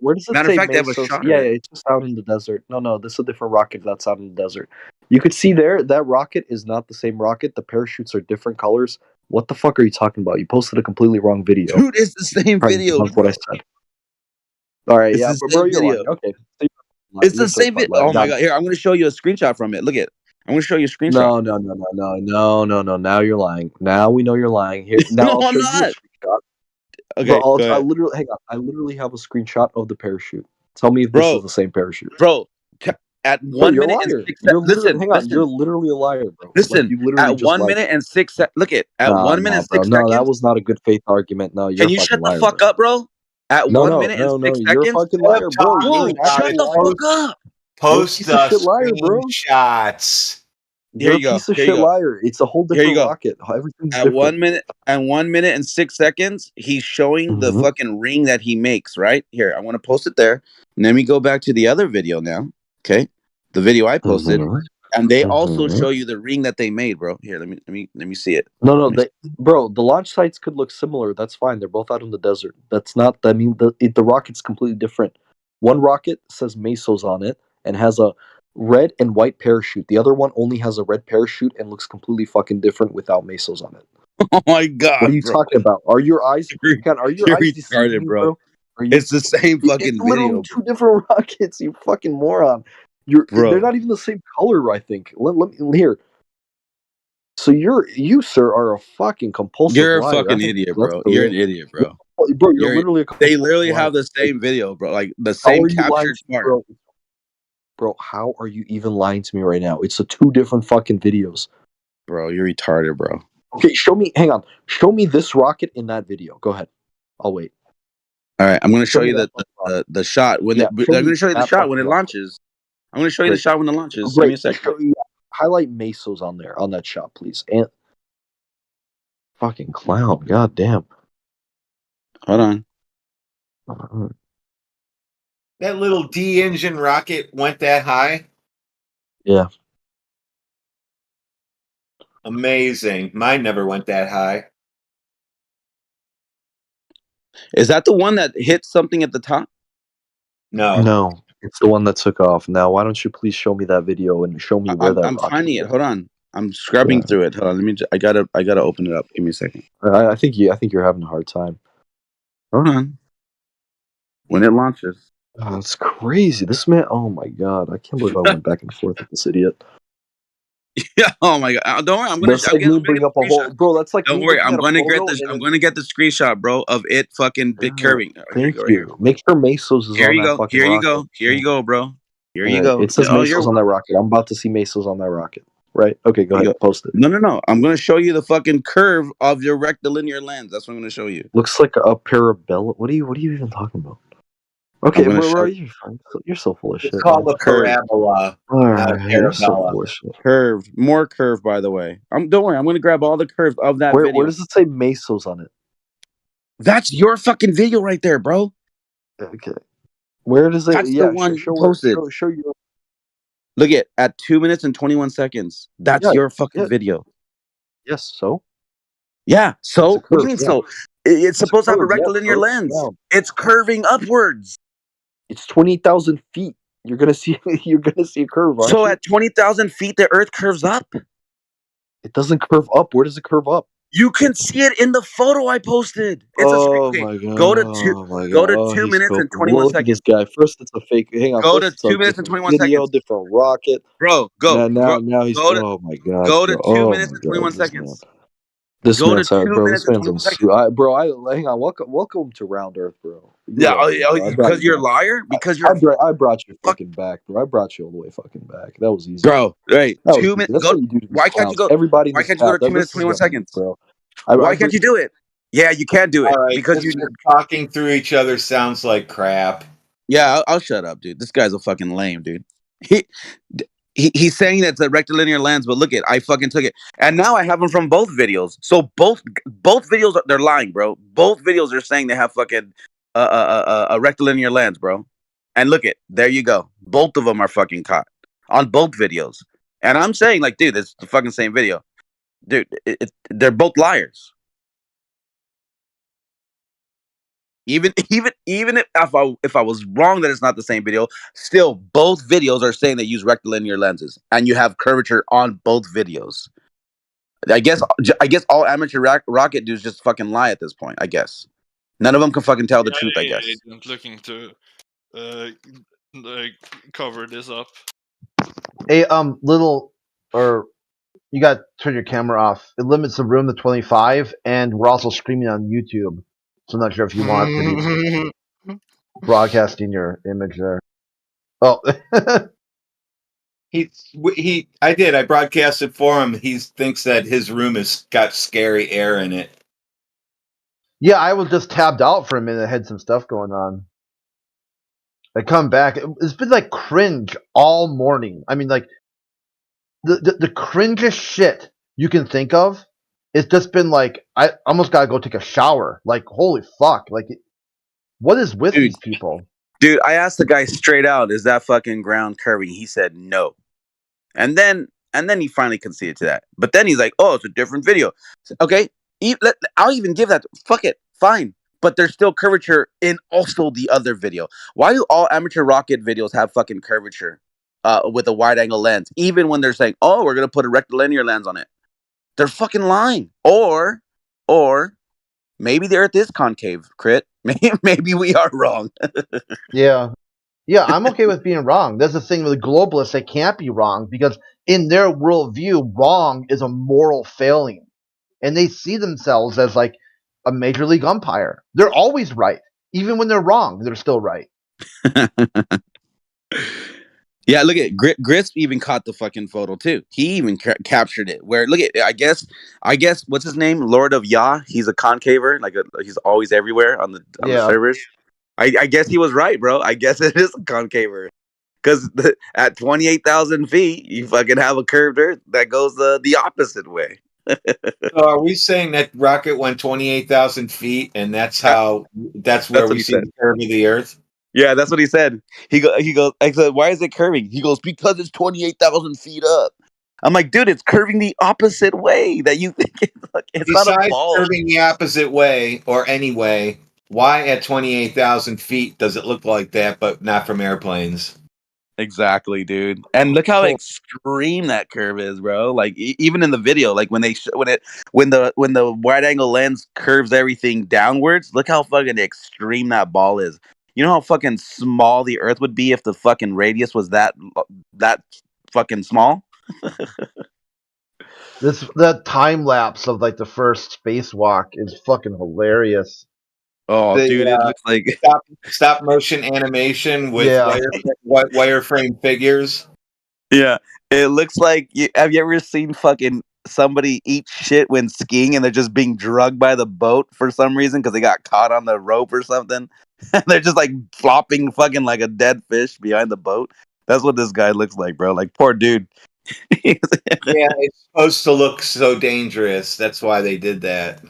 where does it matter of say fact, they have a Mesos? shot. Yeah, of it. it's just out in the desert. No, this is a different rocket that's out in the desert. You could see there that rocket is not the same rocket. The parachutes are different colors. What the fuck are you talking about? You posted a completely wrong video. Dude, it's the same Trying to video. debunk what I said. All right, It's yeah, the but same bro, you're video. lying. Okay, It's the same video. Oh my god! Here, I'm gonna show you a screenshot from it. Look at. I'm gonna show you a screenshot. No. Now you're lying. Now we know you're lying. Here, now No, I'll I'm show you not. a screenshot. Okay, Bro, go I ahead. literally hang on. I literally have a screenshot of the parachute. Tell me if this is the same parachute. Bro, at Bro, 1 you're a minute and liar. 6 You're seconds. literally, Listen, hang on. listen. You're literally a liar, bro. Listen, you literally at just 1 lied. minute and 6 seconds. Look at 1 minute and 6 No, seconds. that was not a good faith argument. No, you're Can a you fucking shut the liar, fuck bro. up, bro? At No, 1 minute and 6 you're a seconds. fucking liar, bro. You're Dude, an shut actual the liar. fuck up. Post You're a piece of the shit liar, bro. screenshots. You're Here a you go. piece of Here you shit go. liar. It's a whole Here you different go. rocket. Everything's At different. 1 minute and 6 seconds, he's showing the fucking ring that he makes. Right here, I want to post it there. And let me go back to the other video now. Okay, the video I posted, and they also show you the ring that they made, bro. Here, let me see it. No, bro. The launch sites could look similar. That's fine. They're both out in the desert. That's not. I mean, the rocket's completely different. One rocket says Mesos on it and has a red and white parachute. The other one only has a red parachute and looks completely fucking different without Mesos on it. Oh my god! What are you talking about? Are your eyes? You're eyes deceiving retarded, you, bro. Are you, It's the same fucking it's literally video, two different rockets. You fucking moron. They're not even the same color. I think. Let me here. So you sir are a fucking compulsive You're a liar. fucking idiot, bro. You're an idiot, bro. Bro, you're literally a They literally liar. have the same video, bro. Like the How same are you lying captured to me, part. bro, how are you even lying to me right now? It's two different fucking videos. Bro, you're retarded, bro. Okay, show me this rocket in that video. Go ahead. I'll wait. All right, I'm gonna show you the shot when I'm gonna show you the shot when it launches. I'm gonna show you the shot when it launches. Give me a second. Highlight Mesos on there on that shot, please. And fucking clown, god damn. Hold on. That little D engine rocket went that high. Yeah. Amazing. Mine never went that high. Is that the one that hit something at the top? No, it's the one that took off. Now, why don't you please show me that video and show me where I'm finding it. Hold on. I'm scrubbing through it. Hold on. Let me. I gotta open it up. Give me a second. I think you're having a hard time. Hold on. When it launches. Oh, it's crazy. This man. Oh my god! I can't believe I went back and forth with this idiot. Yeah. Oh my god. Don't worry. I'm gonna. That's like me bring up a whole. Bro, that's like. Don't worry. I'm gonna get this. I'm gonna get the screenshot, bro, of it fucking bit curving. Thank you. Make sure Mesos is Here on you that go. fucking Here you rocket. go. Here you go, bro. Here you Alright, go. It says Mesos on that rocket. I'm about to see Mesos on that rocket. Right? Okay, go ahead. Post it. No. I'm gonna show you the fucking curve of your rectilinear lens. That's what I'm gonna show you. Looks like a parabellum. What are you even talking about? Okay, bro, you're so full of shit. It's called a parabola. You're so full of shit. Curve, more curve, by the way. Don't worry, I'm gonna grab all the curves of that video. Where does it say Mesos on it? That's your fucking video right there, bro. Okay. Where does it? That's the one you posted. Show you. Look at 2 minutes and 21 seconds. That's your fucking video. Yes. So. Yeah. So what do you mean? So it's supposed to have a rectilinear lens. Yeah. It's curving upwards. It's 20,000 feet. You're gonna see a curve. So at 20,000 feet, the Earth curves up. It doesn't curve up. Where does it curve up? You can see it in the photo I posted. It's a screen. Okay, my god! go to Go to 2 he's minutes and cooking. 21 Look at this seconds. guy. First, it's a fake. Hang on. Go First, to it's a 2 minutes and different 21 video, seconds. different rocket. Bro, go. Now he's. Go to, Oh my god! go to Bro. 2 Oh minutes my and god! 21 This man. seconds. This Go man's to 2 bro. minutes This and man's 21 on seconds. bro. Hang on. Welcome to Round Earth, bro. Yeah, because you're a liar. Because you're. I brought you fucking back, bro. I brought you all the way fucking back. That was easy, bro. Right, that 2 was minutes. That's Go. what you do to these Why can't you clowns. go? Everybody in Why this can't you go to chat, 2 minutes this is 21 what I mean, seconds, bro? Why can't you do it? Yeah, you can do it All right, because just you. talking through each other sounds like crap. Yeah, I'll shut up, dude. This guy's a fucking lame, dude. He's saying that's a rectilinear lens, but look I fucking took it, and now I have them from both videos. So both videos they're lying, bro. Both videos are saying they have fucking a rectilinear lens, bro. And look there you go. Both of them are fucking caught on both videos, and I'm saying like, dude, it's the fucking same video, dude. They're both liars. Even if I was wrong that it's not the same video, still both videos are saying they use rectilinear lenses, and you have curvature on both videos. I guess all amateur rocket dudes just fucking lie at this point. I guess none of them can fucking tell the truth. I guess. Agent looking to cover this up. Hey, you got to turn your camera off. It limits the room to 25, and we're also streaming on YouTube. So I'm not sure if you want to be broadcasting your image there. Oh, I broadcasted for him. He thinks that his room has got scary air in it. Yeah, I was just tabbed out for a minute. I had some stuff going on. I come back. It's been like cringe all morning. I mean, like the cringest shit you can think of. It's just been like I almost gotta go take a shower. Like holy fuck! Like what is with these people? Dude, I asked the guy straight out, "Is that fucking ground curving?" He said no, and then he finally conceded to that. But then he's like, "Oh, it's a different video." Okay, I'll even give that. Fuck it, fine. But there's still curvature in also the other video. Why do all amateur rocket videos have fucking curvature with a wide angle lens? Even when they're saying, "Oh, we're gonna put a rectilinear lens on it," they're fucking lying. Or maybe the Earth is concave, Crit. Maybe we are wrong. Yeah, I'm okay with being wrong. That's the thing with the globalists; they can't be wrong because in their worldview, wrong is a moral failing, and they see themselves as like a major league umpire. They're always right, even when they're wrong. They're still right. Yeah, look at Grisp even caught the fucking photo too. He even captured it. Where look at I guess what's his name? Lord of Yah. He's a concaver. He's always everywhere on the servers. I guess he was right, bro. I guess it is a concaver. Because at 28,000 feet, you fucking have a curved Earth that goes the opposite way. So are we saying that rocket went 28,000 feet, and that's where we see the curve of the Earth? Yeah, that's what he said. He goes. I said, "Why is it curving?" He goes, "Because it's 28,000 feet up." I'm like, dude, it's curving the opposite way that you think it's Besides not a ball. curving the opposite way or any way, why at 28,000 feet does it look like that, but not from airplanes? Exactly, dude. And look how extreme that curve is, bro. Like even in the video, like when the wide angle lens curves everything downwards, look how fucking extreme that ball is. You know how fucking small the Earth would be if the fucking radius was that fucking small? The time lapse of like the first spacewalk is fucking hilarious. Oh, dude, it looks like stop motion animation with wireframe figures. Yeah, it looks like. Have you ever seen fucking somebody eat shit when skiing and they're just being drugged by the boat for some reason because they got caught on the rope or something? And they're just like flopping fucking like a dead fish behind the boat. That's what this guy looks like, bro. Like, poor dude. Yeah, it's supposed to look so dangerous. That's why they did that.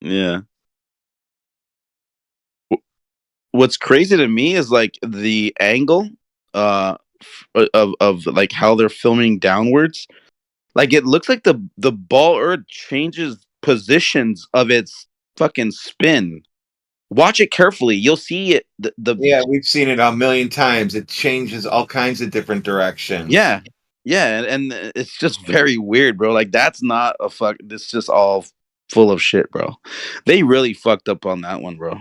Yeah. What's crazy to me is like the angle of like how they're filming downwards. Like it looks like the ball Earth changes positions of its fucking spin. Watch it carefully. You'll see it. Yeah, we've seen it a million times. It changes all kinds of different directions. Yeah. Yeah, and it's just very weird, bro. Like that's not a fuck. It's just all full of shit, bro. They really fucked up on that one, bro.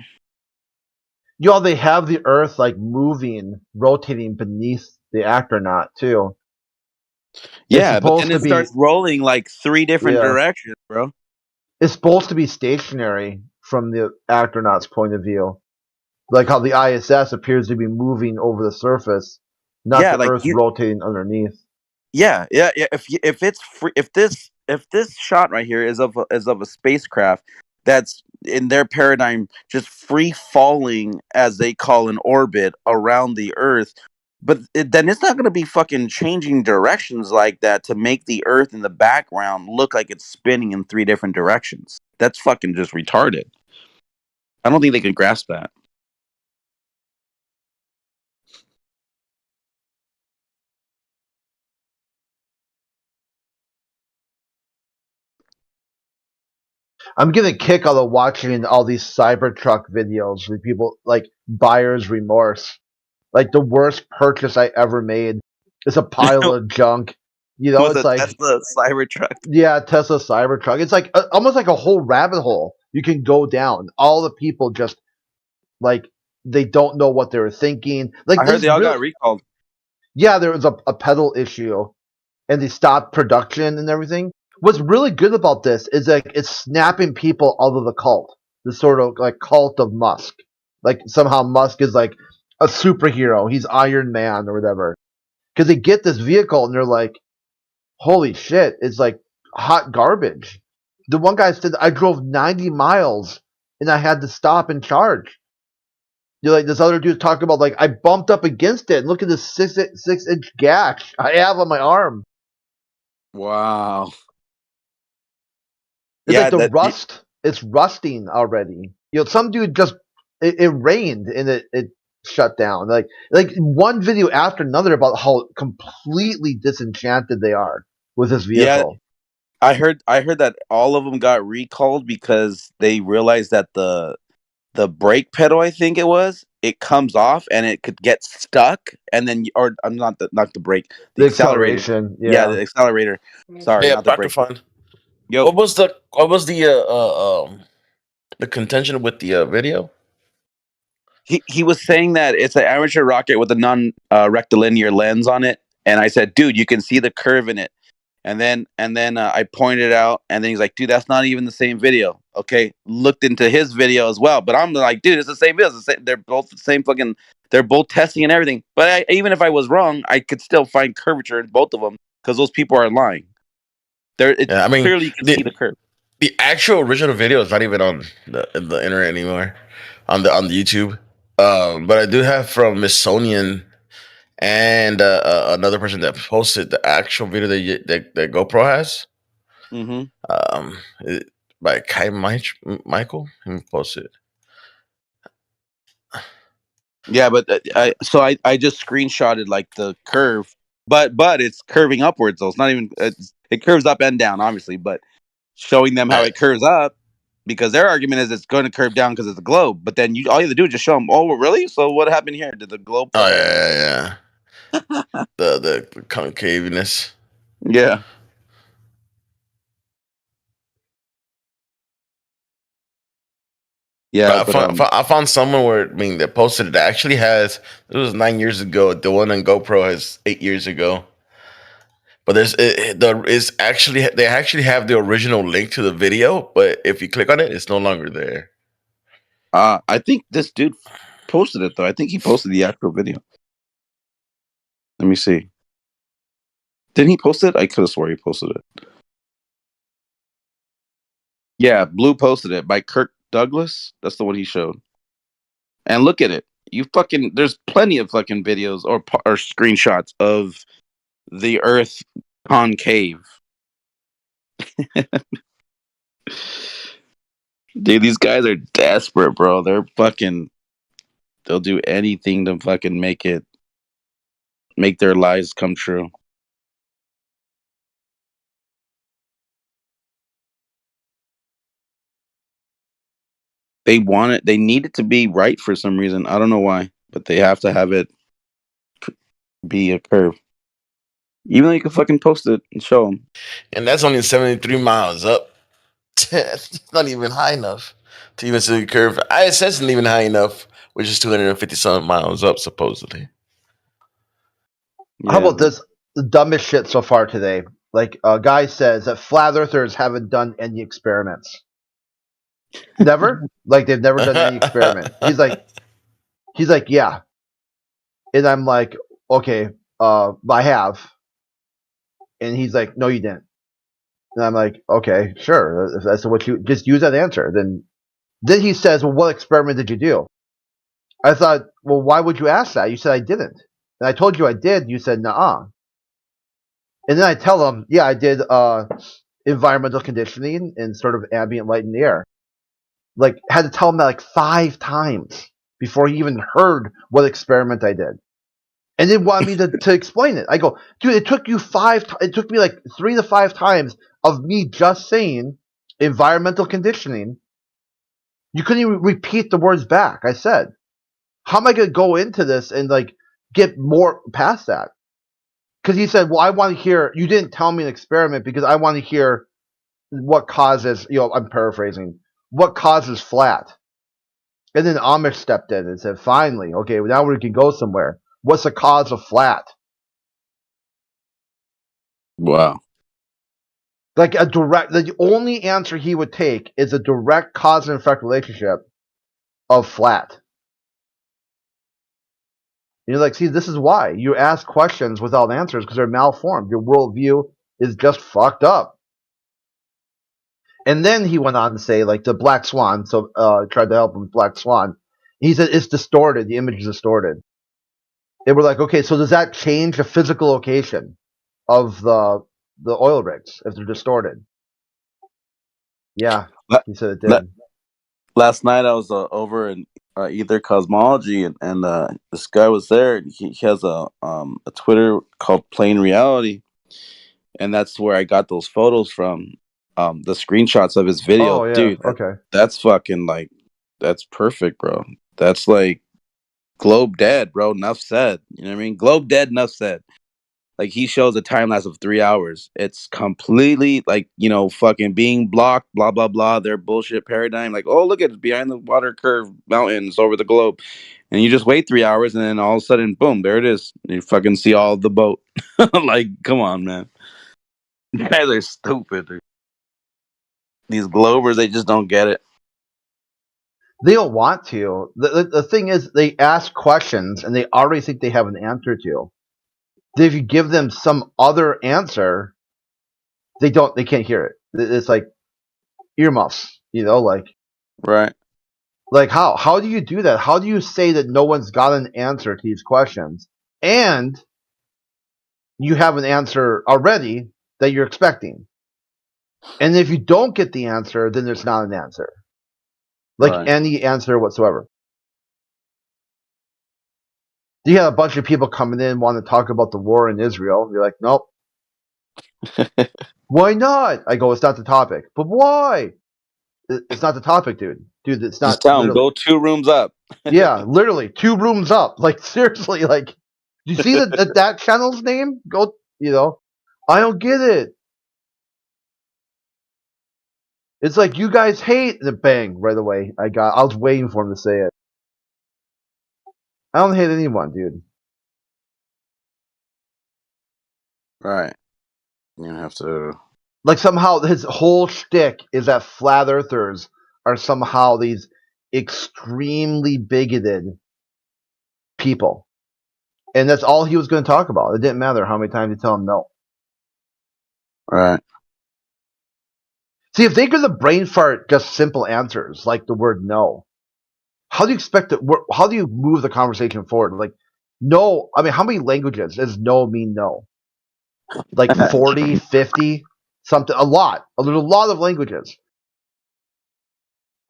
Y'all, they have the Earth like moving, rotating beneath the astronaut too. Yeah, but then it starts rolling like 3 different directions, bro. It's supposed to be stationary from the astronaut's point of view, like how the ISS appears to be moving over the surface, not the like Earth rotating underneath. Yeah. If it's free, if this shot right here is of a spacecraft that's in their paradigm just free falling, as they call an orbit around the Earth, but then it's not going to be fucking changing directions like that to make the Earth in the background look like it's spinning in 3 different directions. That's fucking just retarded. I don't think they can grasp that. I'm getting a kick out of watching all these Cybertruck videos with people like buyer's remorse. Like the worst purchase I ever made is a pile of junk. You know, With it's a like Tesla Cybertruck. Yeah, Tesla Cybertruck. It's like almost like a whole rabbit hole you can go down. All the people just like they don't know what they were thinking. Like I heard they all got recalled. Yeah, there was a pedal issue, and they stopped production and everything. What's really good about this is like it's snapping people out of the cult, the sort of like cult of Musk. Like somehow Musk is like a superhero. He's Iron Man or whatever. Because they get this vehicle and they're like, "Holy shit! It's like hot garbage." The one guy said, "I drove 90 miles and I had to stop and charge." You're like this other dude talking about like I bumped up against it and look at this 6-inch gash I have on my arm. Wow. It's like the rust. It's rusting already. You know, some dude just it rained and it shut down. Like one video after another about how completely disenchanted they are with this vehicle. Yeah, I heard that all of them got recalled because they realized that the brake pedal, I think it comes off and it could get stuck, and then or I'm not the brake, the accelerator. acceleration. Yeah, the accelerator. Sorry, Yeah, not the Dr. brake. Fun. Yo, what was the contention with the video? He was saying that it's an amateur rocket with a non-rectilinear lens on it, and I said, dude, you can see the curve in it. And then I pointed out, and then he's like, dude, that's not even the same video. Okay, looked into his video as well, but I'm like, dude, it's the same video. They're both the same fucking. They're both testing and everything. But even if I was wrong, I could still find curvature in both of them because those people are lying. Clearly you can see the curve. The actual original video is not even on the internet anymore, on the YouTube. But I do have from Missonian and another person that posted the actual video that GoPro has. By Kai Michael, he posted. Yeah, but I just screenshotted like the curve, but it's curving upwards though. It's not even it curves up and down, obviously, but showing them how it curves up because their argument is it's going to curve down because it's a globe. But then all you have to do is just show them. Oh, really? So what happened here? Did the globe? Oh yeah. the concaveness. Yeah. Yeah, I found someone where that posted it actually has. It was 9 years ago. The one on GoPro has 8 years ago. But they actually have the original link to the video, but if you click on it, it's no longer there. I think this dude posted it though. I think he posted the actual video. Let me see. Didn't he post it? I could have swore he posted it. Yeah, Blue posted it by Kirk Douglas. That's the one he showed. And look at it. There's plenty of fucking videos or screenshots of the Earth concave. Dude, these guys are desperate, bro. They'll do anything to fucking make their lies come true. They need it to be right for some reason. I don't know why, but they have to have it be a curve. Even though you can fucking post it and show them. And that's only 73 miles up. It's not even high enough to even see the curve. ISS isn't even high enough, which is 250 some miles up, supposedly. How about this? The dumbest shit so far today. Like a guy says that flat earthers haven't done any experiments. Never? Like they've never done any experiment. He's like, yeah. And I'm like, okay, I have. And he's like, no, you didn't. And I'm like, okay, sure. If that's what you just use that answer. Then he says, well, what experiment did you do? I thought, well, why would you ask that? You said I didn't. And I told you I did. You said, nuh-uh. And then I tell him, yeah, I did environmental conditioning and sort of ambient light in the air. Like, had to tell him that like 5 times before he even heard what experiment I did. And then wanted me to explain it. I go, dude, it took you it took me like 3 to 5 times of me just saying environmental conditioning. You couldn't even repeat the words back. I said, how am I going to go into this and like get more past that? Because he said, well, I want to hear, you didn't tell me an experiment because I want to hear what causes, I'm paraphrasing, what causes flat. And then Amish stepped in and said, finally, okay, now we can go somewhere. What's the cause of flat? Wow. Like the only answer he would take is a direct cause and effect relationship of flat. You're like, see, this is why you ask questions without answers because they're malformed. Your worldview is just fucked up. And then he went on to say, like, the Black Swan, so tried to help him with Black Swan. He said it's distorted. The image is distorted. They were like, okay, so does that change the physical location of the oil rigs if they're distorted? Yeah, he said it did. Last night I was over in Ether Cosmology, and this guy was there. He has a Twitter called Plain Reality, and that's where I got those photos from. The screenshots of his video. Oh, yeah. Dude, Okay. That's fucking like, that's perfect, bro. That's like globe dead, bro. Enough said. You know what I mean? Globe dead, enough said. Like, he shows a time lapse of 3 hours. It's completely like, fucking being blocked, blah, blah, blah. Their bullshit paradigm. Like, oh, look at it, behind the water curve mountains over the globe. And you just wait 3 hours, and then all of a sudden, boom, there it is. You fucking see all of the boat. Like, come on, man. You guys are stupid, dude. These globers, they just don't get it. They don't want to. The thing is, they ask questions, and they already think they have an answer to. If you give them some other answer, they can't hear it. It's like earmuffs, like. Right. Like how do you do that? How do you say that no one's got an answer to these questions, and you have an answer already that you're expecting? And if you don't get the answer, then there's not an answer. Like any answer whatsoever. You have a bunch of people coming in want to talk about the war in Israel. You're like, nope. Why not? I go, it's not the topic. But why? It's not the topic, dude. Dude, it's not. Just tell them, go 2 rooms up. Yeah, literally 2 rooms up. Like, seriously, like, you see that channel's name? Go, I don't get it. It's like, you guys hate the bang right away. I was waiting for him to say it. I don't hate anyone, dude. Right. You have to. Like, somehow his whole shtick is that flat earthers are somehow these extremely bigoted people. And that's all he was going to talk about. It didn't matter how many times you tell him no. Right. See, if they could brain fart just simple answers like the word no, how do you expect it? How do you move the conversation forward? Like, no, I mean, how many languages does no mean no? Like 40, 50, something, a lot. There's a lot of languages.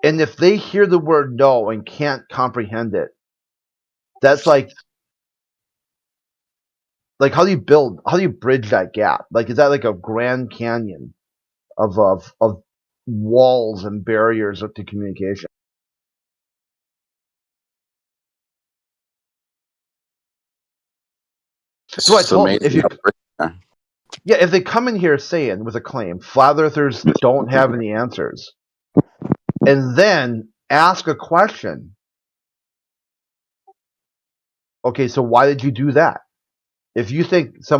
And if they hear the word no and can't comprehend it, that's like how do you bridge that gap? Like, is that like a Grand Canyon of walls and barriers to communication? So I told him, Yeah, if they come in here saying with a claim, flat earthers don't have any answers, and then ask a question. Okay, so why did you do that? If you think if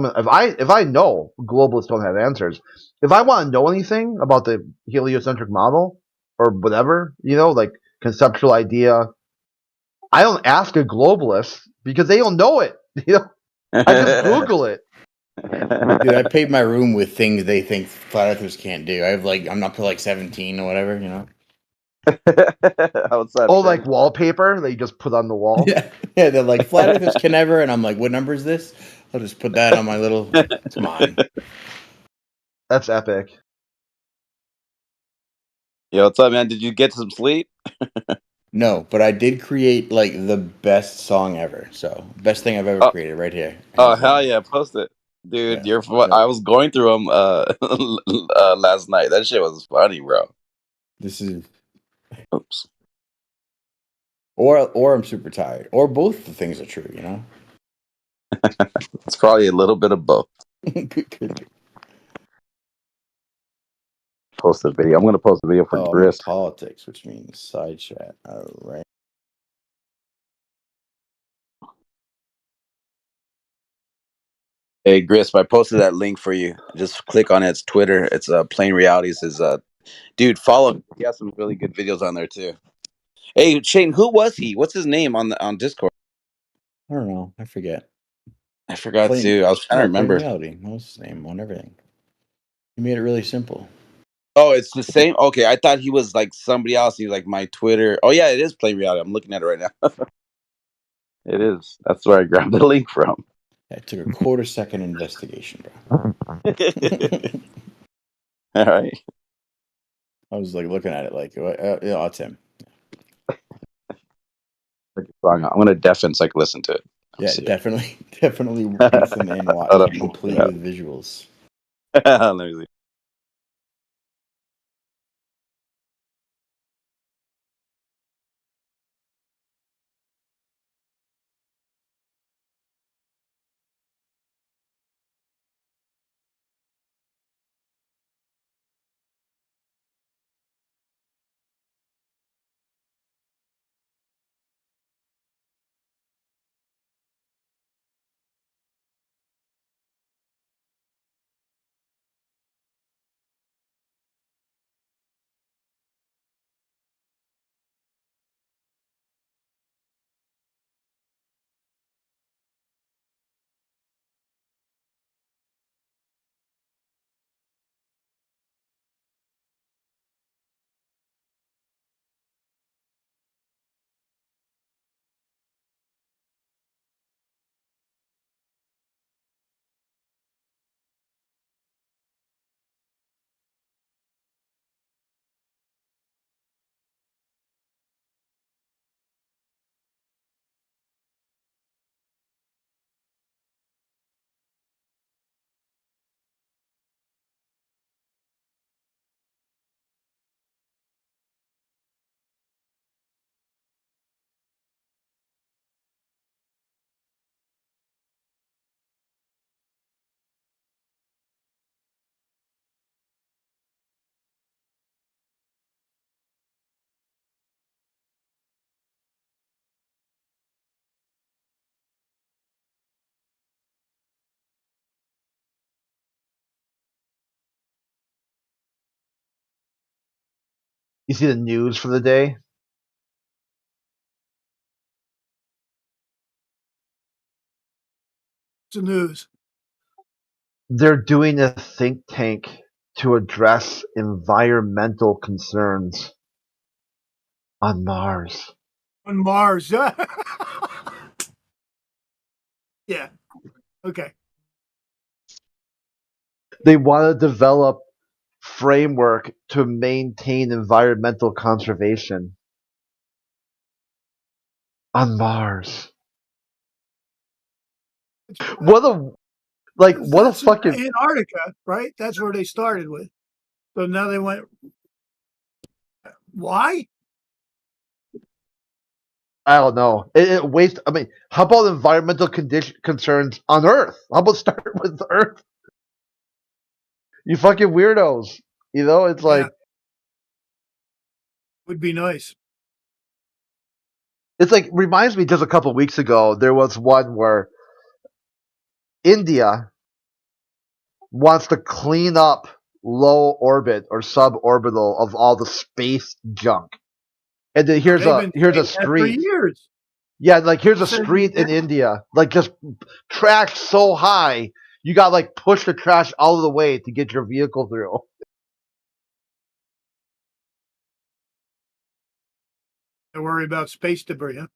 I know globalists don't have answers, if I want to know anything about the heliocentric model or whatever, like conceptual idea, I don't ask a globalist because they don't know it. I just Google it. Dude, I paid my room with things they think flat earthers can't do. I'm up to like 17 or whatever, What's that? Oh, like wallpaper they just put on the wall. Yeah, they're like flat earthers can never, and I'm like, what number is this? I'll just put that on my little. Come on. That's epic. Yo, what's up, man? Did you get some sleep? No, but I did create like the best song ever. So best thing I've ever created right here. Oh hell yeah, post it, dude. Yeah. I was going through them last night. That shit was funny, bro. This is. Oops. Or I'm super tired, or both the things are true. It's probably a little bit of both. Post a video. I'm gonna post a video for Gris. Politics, which means side chat. All right. Hey Gris, I posted that link for you. Just click on it. It's Twitter. It's Plain Realities. Dude, follow him. He has some really good videos on there too. Hey Shane, who was he? What's his name on Discord? I don't know. I forget. I forgot too. I was trying to remember. Plain Reality. What's his name on everything? He made it really simple. Oh, it's the same. Okay, I thought he was like somebody else. He's like my Twitter. Oh yeah, it is Plain Reality. I'm looking at it right now. It is. That's where I grabbed the link from. It took a quarter-second investigation, bro. All right. I was like looking at it like, yeah, it's him. I'm gonna deafen so I can listen to it. Yeah, definitely listen and watch, complete with visuals. Let me see. You see the news for the day? What's the news? They're doing a think tank to address environmental concerns on Mars. On Mars. Yeah. Okay. They want to develop framework to maintain environmental conservation on Mars. What a fucking Antarctica, right? That's where they started with. So now they went. Why? I don't know. It waste. I mean, how about environmental concerns on Earth? How about start with Earth? You fucking weirdos. You know, it's like would be nice. it's like reminds me. Just a couple weeks ago, there was one where India wants to clean up low orbit or suborbital of all the space junk. And then here's They've been a saying that for street. years. Yeah, like here's a Saying street in that. India, like just trash so high, you got like push the trash out of the way to get your vehicle through. They're worried about space debris, huh?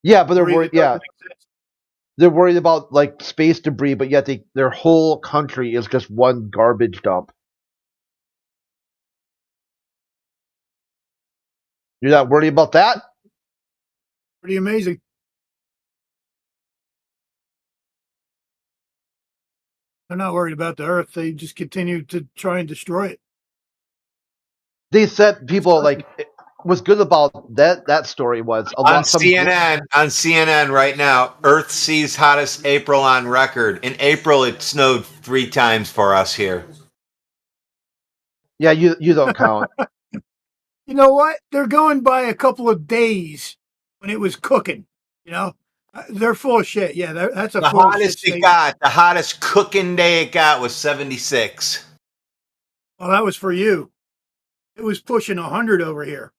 Yeah, but they're worried. Debris that Yeah, doesn't exist. they're worried about like space debris, but yet their whole country is just one garbage dump. You're not worried about that? Pretty amazing. They're not worried about the Earth. They just continue to try and destroy it. They said people like what's good about that story was a On lot. CNN right now, Earth sees hottest April on record. In April, it snowed 3 times for us here. Yeah, you don't count. You know what? They're going by a couple of days when it was cooking. You know, they're full of shit. Yeah, that's a The full of shit hottest it statement. got, the hottest cooking day it got was 76. Well, that was for you. It was pushing 100 over here.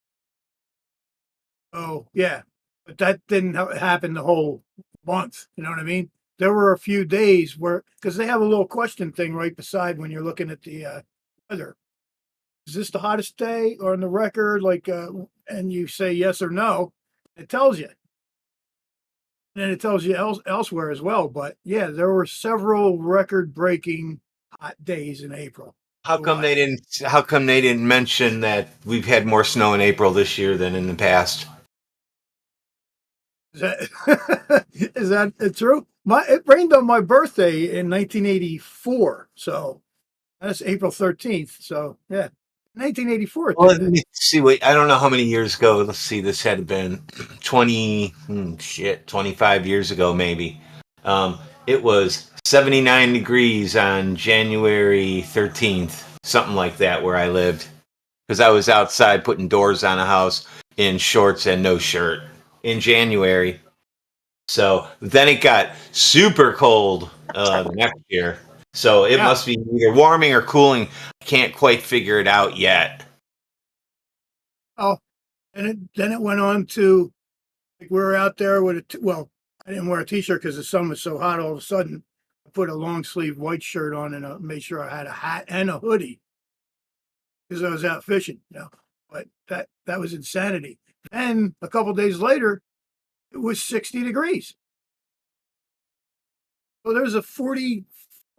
Oh, yeah. But that didn't happen the whole month. You know what I mean? There were a few days where, because they have a little question thing right beside when you're looking at the weather. Is this the hottest day or on the record? Like, and you say yes or no, it tells you. And it tells you elsewhere as well. But yeah, there were several record-breaking hot days in April. How come they didn't mention that we've had more snow in April this year than in the past? Is that true? It rained on my birthday in 1984, so that's April 13th. So yeah, 1984. Well, let me see. Wait, I don't know how many years ago. Let's see. This had been 25 years ago, maybe. It was 79 degrees on January 13th, something like that, where I lived, because I was outside putting doors on a house in shorts and no shirt in January. So then it got super cold the next year. So it must be either warming or cooling. I can't quite figure it out yet. Oh, and then it went on to, like, we were out there with well, I didn't wear a t-shirt because the sun was so hot. All of a sudden, I put a long sleeve white shirt on and made sure I had a hat and a hoodie because I was out fishing. You know, but that was insanity. Then a couple days later, it was 60 degrees. So there's a 40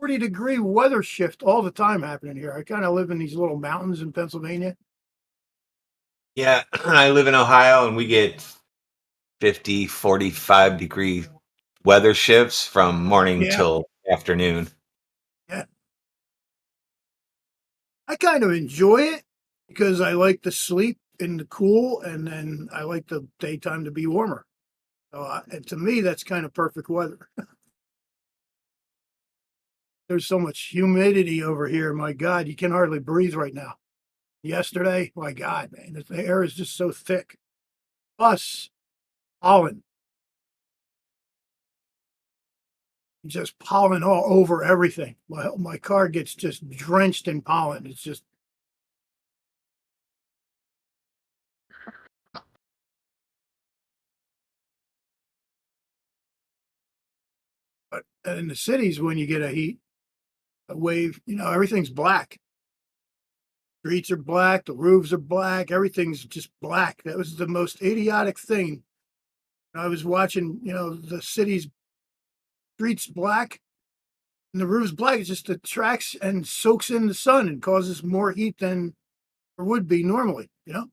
degree weather shift all the time happening here. I kind of live in these little mountains in Pennsylvania. Yeah, I live in Ohio and we get 50, 45 degree weather shifts from morning till afternoon. Yeah. I kind of enjoy it because I like to sleep in the cool and then I like the daytime to be warmer. So and to me, that's kind of perfect weather. There's so much humidity over here. My God, you can hardly breathe right now. Yesterday, my God, man, the air is just so thick. Plus, pollen. Just pollen all over everything. My car gets just drenched in pollen. It's just. But in the cities, when you get a wave, you know, everything's black. Streets are black, the roofs are black, everything's just black. That was the most idiotic thing. I was watching, you know, the city's streets black and the roof's black. It just attracts and soaks in the sun and causes more heat than there would be normally, you know,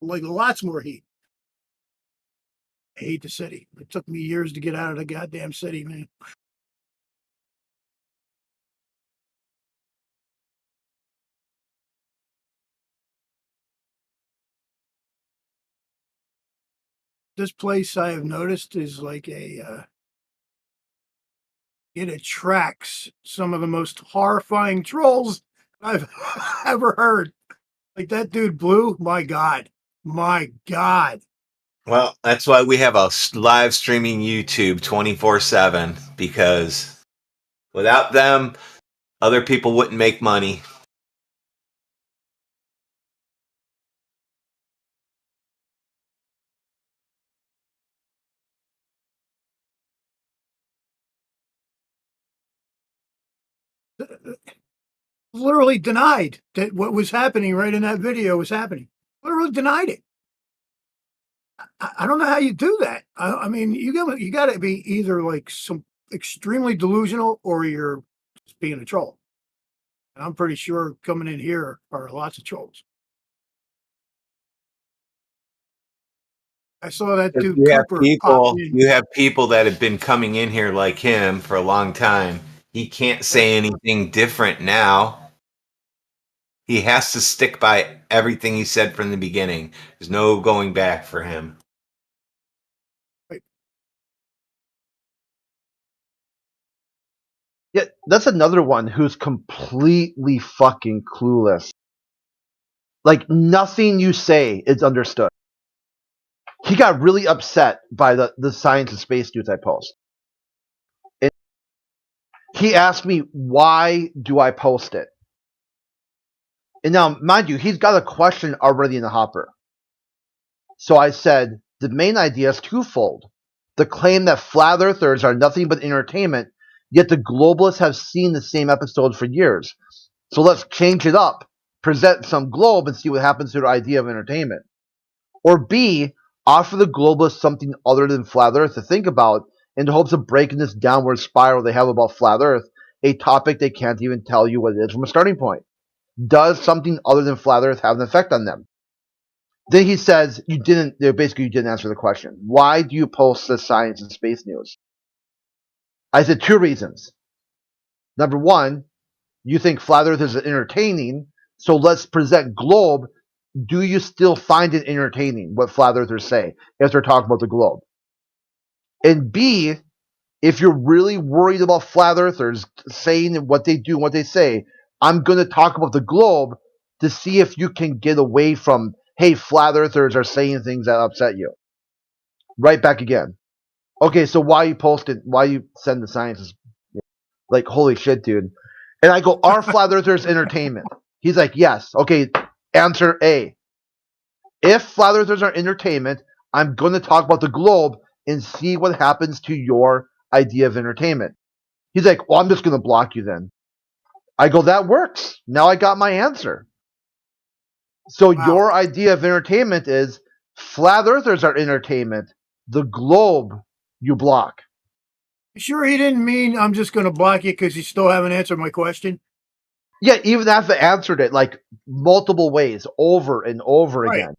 like lots more heat. I hate the city. It took me years to get out of the goddamn city, man. this place I have noticed is like it attracts some of the most horrifying trolls I've ever heard. Like that dude Blue, my God. Well, that's why we have a live streaming YouTube 24/7, because without them, other people wouldn't make money. Literally denied that what was happening right in that video was happening. Literally denied it. I don't know how you do that. I mean, you got to be either like some extremely delusional or you're just being a troll. And I'm pretty sure coming in here are lots of trolls. I saw that dude Cooper pop in. You have people that have been coming in here like him for a long time. He can't say anything different now. He has to stick by everything he said from the beginning. There's no going back for him. Yeah, that's another one who's completely fucking clueless. Like, nothing you say is understood. He got really upset by the science and space news I post. And he asked me, why do I post it? And now, mind you, he's got a question already in the hopper. So I said, the main idea is twofold. The claim that flat earthers are nothing but entertainment, yet the globalists have seen the same episode for years. So let's change it up, present some globe, and see what happens to their idea of entertainment. Or B, offer the globalists something other than flat earth to think about in the hopes of breaking this downward spiral they have about flat earth, a topic they can't even tell you what it is from a starting point. Does something other than flat earth have an effect on them? Then he says, you didn't answer the question. Why do you post the science and space news? I said 2 reasons. Number 1, you think flat earth is entertaining, so let's present globe. Do you still find it entertaining what flat earthers say if they're talking about the globe? And B, if you're really worried about flat earthers saying what they do and what they say, I'm going to talk about the globe to see if you can get away from, hey, flat earthers are saying things that upset you. Right back again. Okay, so why you send the scientists? Like, holy shit, dude. And I go, are flat earthers entertainment? He's like, yes. Okay, answer A. If flat earthers are entertainment, I'm going to talk about the globe and see what happens to your idea of entertainment. He's like, well, I'm just going to block you then. I go, that works. Now I got my answer. So your idea of entertainment is flat earthers are entertainment. The globe you block. Sure, he didn't mean I'm just going to block you because you still haven't answered my question. Yeah, even after answered it like multiple ways, over and over again.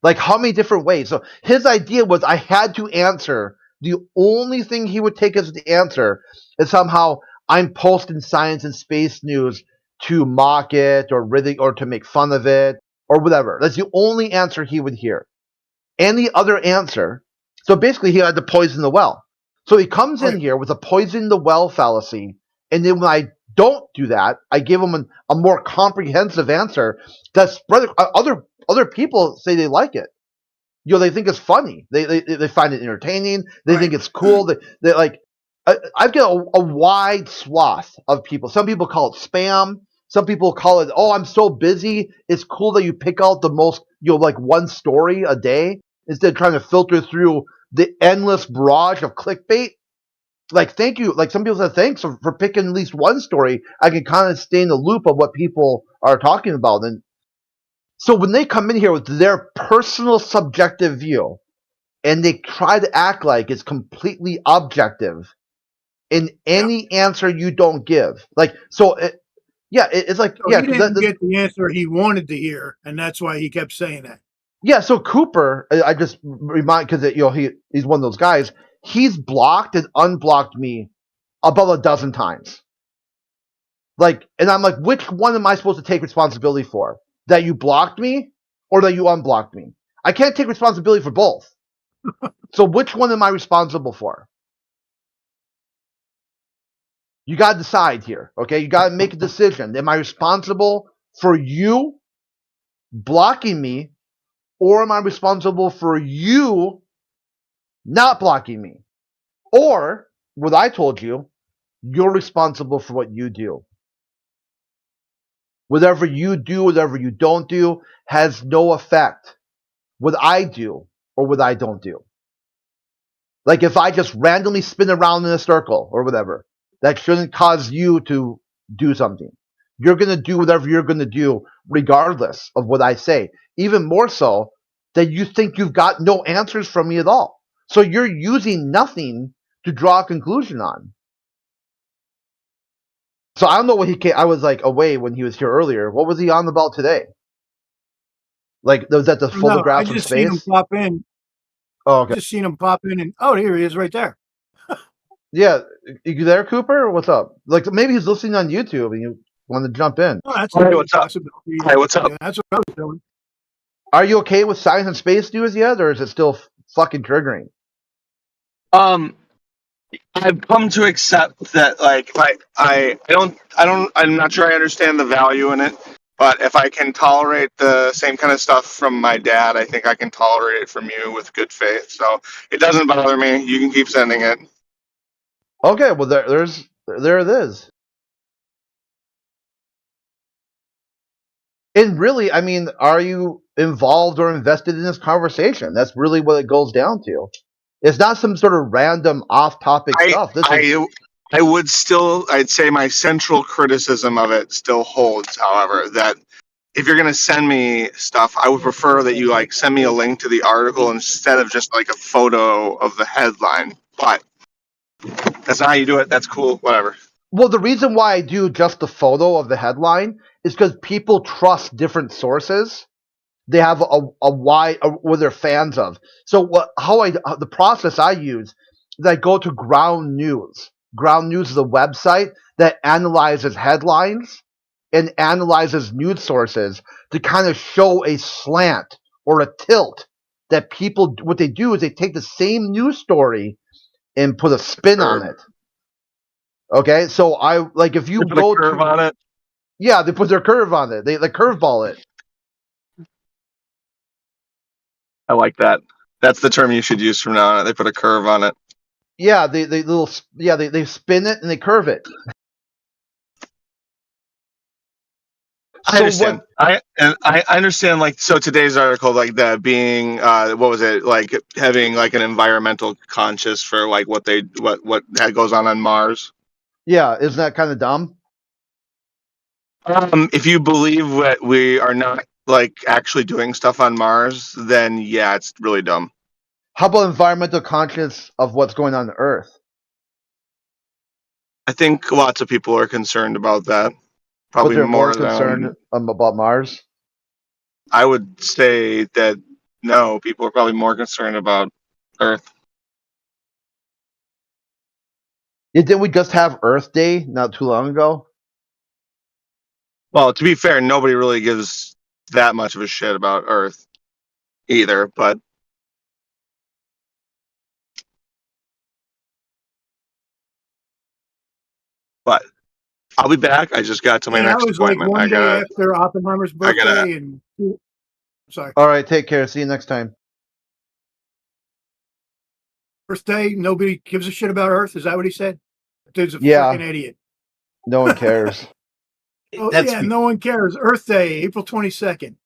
Like how many different ways? So his idea was I had to answer. The only thing he would take as the answer is somehow I'm posting science and space news to mock it or to make fun of it or whatever. That's the only answer he would hear. Any other answer. So basically he had to poison the well. So he comes in here with a poison the well fallacy, and then when I don't do that, I give him a more comprehensive answer that's other people say they like it. You know, they think it's funny. They find it entertaining. They think it's cool. They like. I've got a wide swath of people. Some people call it spam. Some people call it, oh, I'm so busy. It's cool that you pick out the most, like one story a day instead of trying to filter through the endless barrage of clickbait. Like, thank you. Like, some people said thanks for picking at least one story. I can kind of stay in the loop of what people are talking about. And so when they come in here with their personal subjective view and they try to act like it's completely objective in any answer you don't give, like, so it's like, so he didn't get the answer he wanted to hear, and that's why he kept saying that. Yeah, so Cooper, I just remind, because he's one of those guys. He's blocked and unblocked me about a dozen times. Like, and I'm like, which one am I supposed to take responsibility for? That you blocked me or that you unblocked me? I can't take responsibility for both. So which one am I responsible for? You got to decide here, okay? You got to make a decision. Am I responsible for you blocking me, or am I responsible for you not blocking me? Or, what I told you, you're responsible for what you do. Whatever you do, whatever you don't do, has no effect. What I do or what I don't do. Like if I just randomly spin around in a circle or whatever, that shouldn't cause you to do something. You're going to do whatever you're going to do regardless of what I say. Even more so that you think you've got no answers from me at all. So you're using nothing to draw a conclusion on. So I don't know what he came. I was like away when he was here earlier. What was he on about today? Like, was that the photographs I from just seen him space? pop in. Oh, okay. Just seen him pop in, and oh, here he is, right there. Yeah, you there, Cooper? What's up? Like maybe he's listening on YouTube and you want to jump in. Oh, that's Hey, what's up? Hey, what's up? Yeah, that's what I was doing. Are you okay with science and space news yet, or is it still fucking triggering? I've come to accept that, like I'm not sure I understand the value in it, but if I can tolerate the same kind of stuff from my dad, I think I can tolerate it from you with good faith. So it doesn't bother me. You can keep sending it. Okay, well there it is. And really, I mean, are you involved or invested in this conversation? That's really what it goes down to. It's not some sort of random off-topic stuff. I would still, I'd say my central criticism of it still holds, however, that if you're going to send me stuff, I would prefer that you like send me a link to the article instead of just like a photo of the headline. But that's not how you do it. That's cool. Whatever. Well, the reason why I do just the photo of the headline is because people trust different sources. They have a wide, what they're fans of. So the process I use is I go to Ground News. Ground News is a website that analyzes headlines and analyzes news sources to kind of show a slant or a tilt that people, what they do is they take the same news story and put a spin on it. Okay, so if you go to curve on it. Yeah, they put their curve on it. They curveball it. I like that. That's the term you should use from now on. They put a curve on it. Yeah, they spin it and they curve it. I understand. I understand. Like, so today's article, like that being, what was it? Like having like an environmental conscious for like what goes on Mars. Yeah, isn't that kind of dumb? If you believe that we are not like actually doing stuff on Mars, then yeah, it's really dumb. How about environmental conscious of what's going on Earth? I think lots of people are concerned about that. But Probably they're more concerned than about Mars. I would say that no, people are probably more concerned about Earth. Yeah, didn't we just have Earth Day not too long ago? Well, to be fair, nobody really gives that much of a shit about Earth either, but I'll be back. I just got to my Yeah, next that was like appointment. one day after Oppenheimer's birthday, and sorry, All right, take care. See you next time. birthday. Nobody gives a shit about Earth. Is that what he said? Dude's a Yeah. freaking idiot. No one cares. Oh, yeah, no one cares. Earth Day, April 22nd.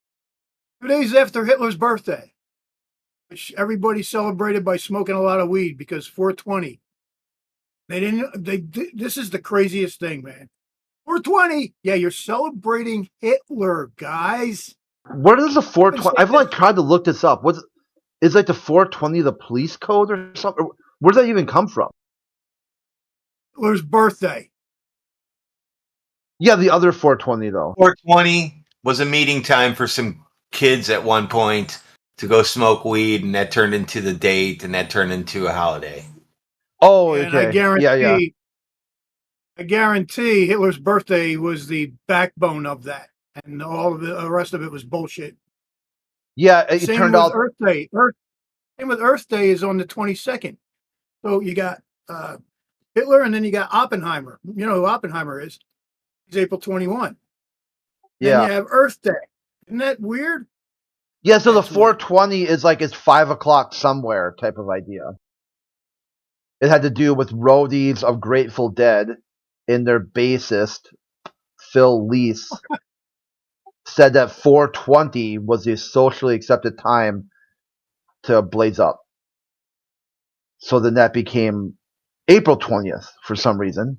2 days after Hitler's birthday, which everybody celebrated by smoking a lot of weed because 420. This is the craziest thing, man. 420. Yeah, you're celebrating Hitler, guys. What is the 420? I've like tried to look this up. Is like the 420 the police code or something? Where does that even come from? Hitler's birthday. Yeah, the other 420 though. 420 was a meeting time for some kids at one point to go smoke weed, and that turned into the date, and that turned into a holiday. Oh, And okay. I guarantee Hitler's birthday was the backbone of that, and all of the rest of it was bullshit. Yeah, it Same turned with out Earth Day. Same with Earth Day is on the 22nd. So you got Hitler, and then you got Oppenheimer. You know who Oppenheimer is? He's April 21. Then Yeah. you have Earth Day. Isn't that weird? Yeah, so the 420 is like it's 5 o'clock somewhere type of idea. It had to do with roadies of Grateful Dead in their bassist, Phil Leese, said that 420 was the socially accepted time to blaze up. So then that became April 20th for some reason.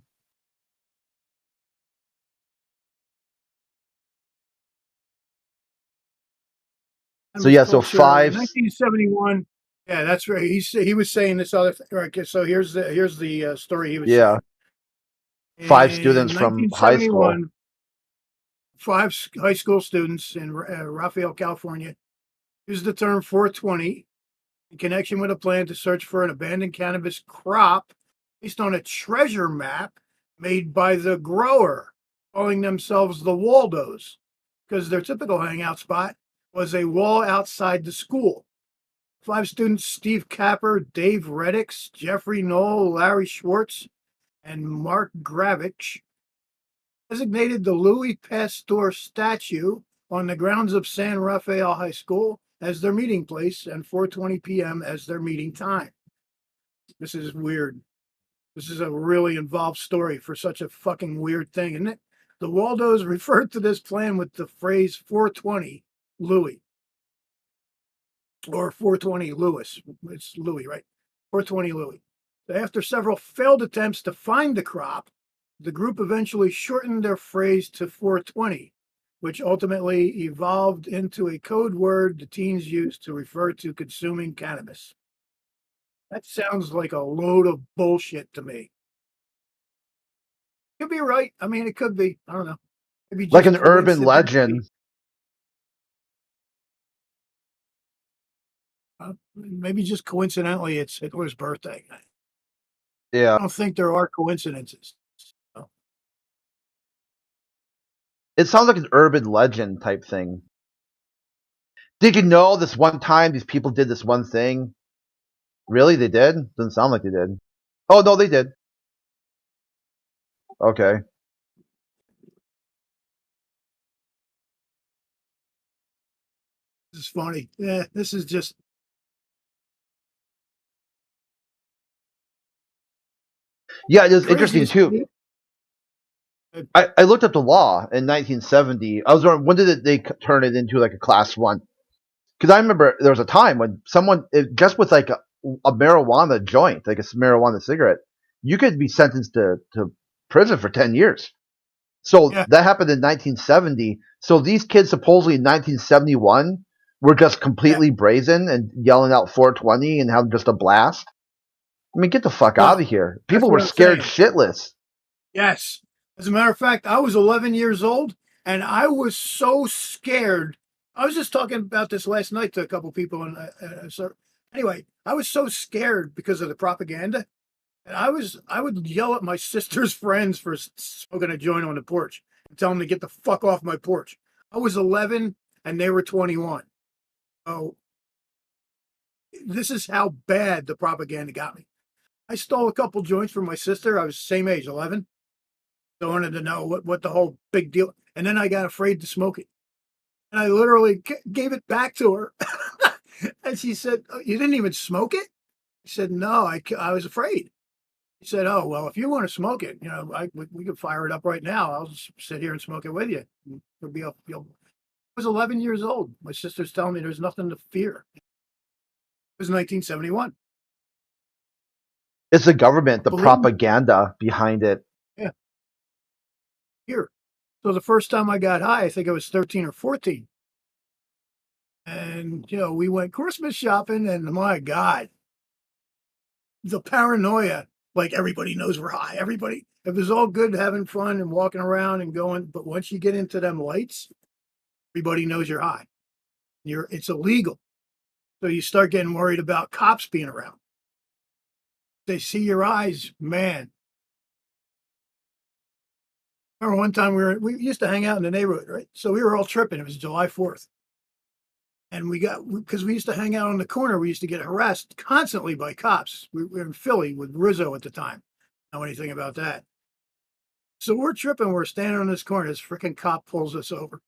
So yeah, so Culture, 5. 1971. Yeah, that's right. He was saying this other thing. Right. So here's the story he was Yeah. saying. 5 students from high school. 1971, 5 high school students in Raphael, California, used the term 420 in connection with a plan to search for an abandoned cannabis crop based on a treasure map made by the grower, calling themselves the Waldos, because their typical hangout spot was a wall outside the school. 5 students, Steve Capper, Dave Reddix, Jeffrey Knoll, Larry Schwartz, and Mark Gravich, designated the Louis Pasteur statue on the grounds of San Rafael High School as their meeting place and 4:20 p.m. as their meeting time. This is weird. This is a really involved story for such a fucking weird thing, isn't it? The Waldos referred to this plan with the phrase 420 Louis. Or 420 Lewis. It's Louis, right? 420 Louis. After several failed attempts to find the crop, the group eventually shortened their phrase to 420, which ultimately evolved into a code word the teens used to refer to consuming cannabis. That sounds like a load of bullshit to me. Could be right. I mean, it could be. I don't know. Maybe Like just an urban coincidentally. legend. Maybe just coincidentally, it's Hitler's birthday. Yeah. I don't think there are coincidences. It sounds like an urban legend type thing. Did you know this one time these people did this one thing? Really? They did? Doesn't sound like they did. Oh, no, they did. Okay. This is funny. Yeah, this is just. Yeah, it is interesting too. I looked up the law in 1970. I was wondering, when did they turn it into like a class 1? Because I remember there was a time when someone, just with like a marijuana joint, like a marijuana cigarette, you could be sentenced to prison for 10 years. So that happened in 1970. So these kids supposedly in 1971 were just completely brazen and yelling out 420 and having just a blast. I mean, get the fuck out of here. People were scared shitless. Yes. As a matter of fact, I was 11 years old and I was so scared. I was just talking about this last night to a couple people. And so anyway, I was so scared because of the propaganda. And I would yell at my sister's friends for smoking a joint on the porch and tell them to get the fuck off my porch. I was 11 and they were 21. So this is how bad the propaganda got me. I stole a couple joints from my sister. I was the same age, 11. I wanted to know what the whole big deal. And then I got afraid to smoke it. And I literally gave it back to her. And she said, "Oh, you didn't even smoke it?" I said, "No, I was afraid." He said, "Oh, well, if you want to smoke it, we could fire it up right now. I'll just sit here and smoke it with you. It'll be up. I was 11 years old. My sister's telling me there's nothing to fear." It was 1971. It's the government, the propaganda behind it. Yeah. Here. So the first time I got high, I think I was 13 or 14. And, we went Christmas shopping and my God, the paranoia, like everybody knows we're high. Everybody, it was all good having fun and walking around and going. But once you get into them lights, everybody knows you're high. It's illegal. So you start getting worried about cops being around. They see your eyes, man. Remember one time we used to hang out in the neighborhood, right? So we were all tripping. It was July 4th. And because we used to hang out on the corner, we used to get harassed constantly by cops. We were in Philly with Rizzo at the time. Know anything about that? So we're tripping. We're standing on this corner. This freaking cop pulls us over,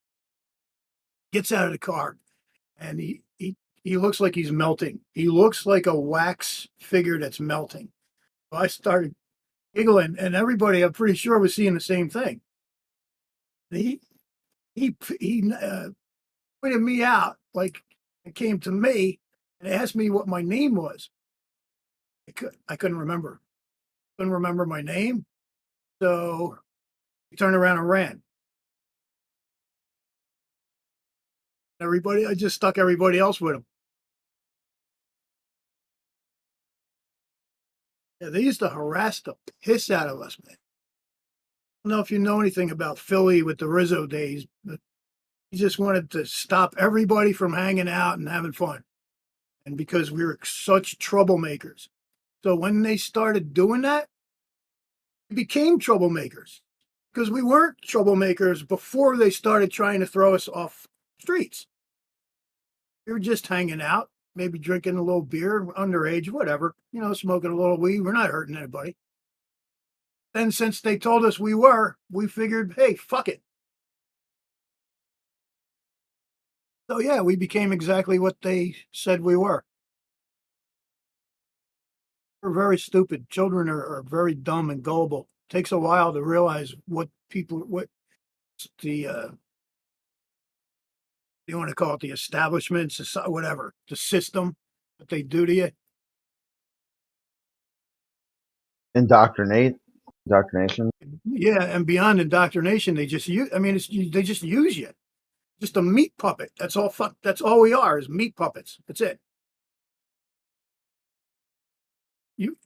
gets out of the car, and he looks like he's melting. He looks like a wax figure that's melting. So I started giggling, and everybody, I'm pretty sure, was seeing the same thing. He pointed me out, like it came to me and asked me what my name was. I couldn't remember. Couldn't remember my name. So he turned around and ran. I just stuck everybody else with him. Yeah, they used to harass the piss out of us, man. I don't know if you know anything about Philly with the Rizzo days, but he just wanted to stop everybody from hanging out and having fun. And because we were such troublemakers. So when they started doing that, we became troublemakers. Because we weren't troublemakers before they started trying to throw us off streets. We were just hanging out, maybe drinking a little beer, underage, whatever, smoking a little weed. We're not hurting anybody. Then since they told us we were, we figured, hey, fuck it. So yeah, we became exactly what they said we were. We're very stupid. Children are very dumb and gullible. It takes a while to realize what the you want to call it, the establishment, whatever, the system, what they do to you. Indoctrination. Yeah, and beyond indoctrination, they just use. I mean, they just use you, just a meat puppet. That's all. That's all we are, is meat puppets. That's it.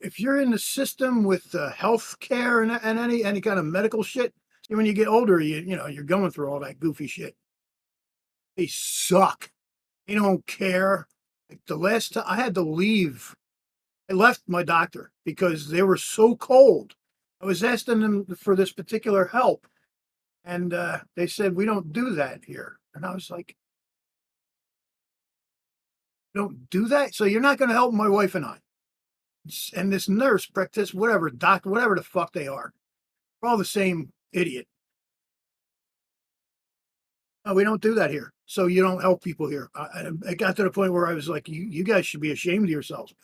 If you're in the system with health care and any kind of medical shit, when you get older, you're going through all that goofy shit. They suck. They don't care. Like the last time I had to leave, I left my doctor because they were so cold. I was asking them for this particular help, and they said, we don't do that here. And I was like, don't do that? So you're not going to help my wife and I? And this nurse, practice, whatever, doctor, whatever the fuck they are. We're all the same idiot. No, we don't do that here. So you don't help people here. I got to the point where I was like, you guys should be ashamed of yourselves.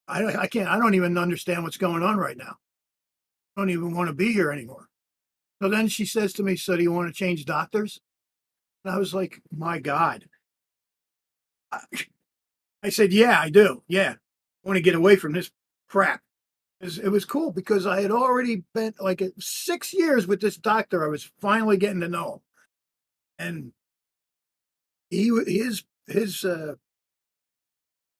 I can't, I don't even understand what's going on right now. I don't even want to be here anymore. So then she says to me, so do you want to change doctors? And I was like, my God. I said, yeah, I do. Yeah. I want to get away from this crap. It was cool because I had already been like 6 years with this doctor. I was finally getting to know him. And his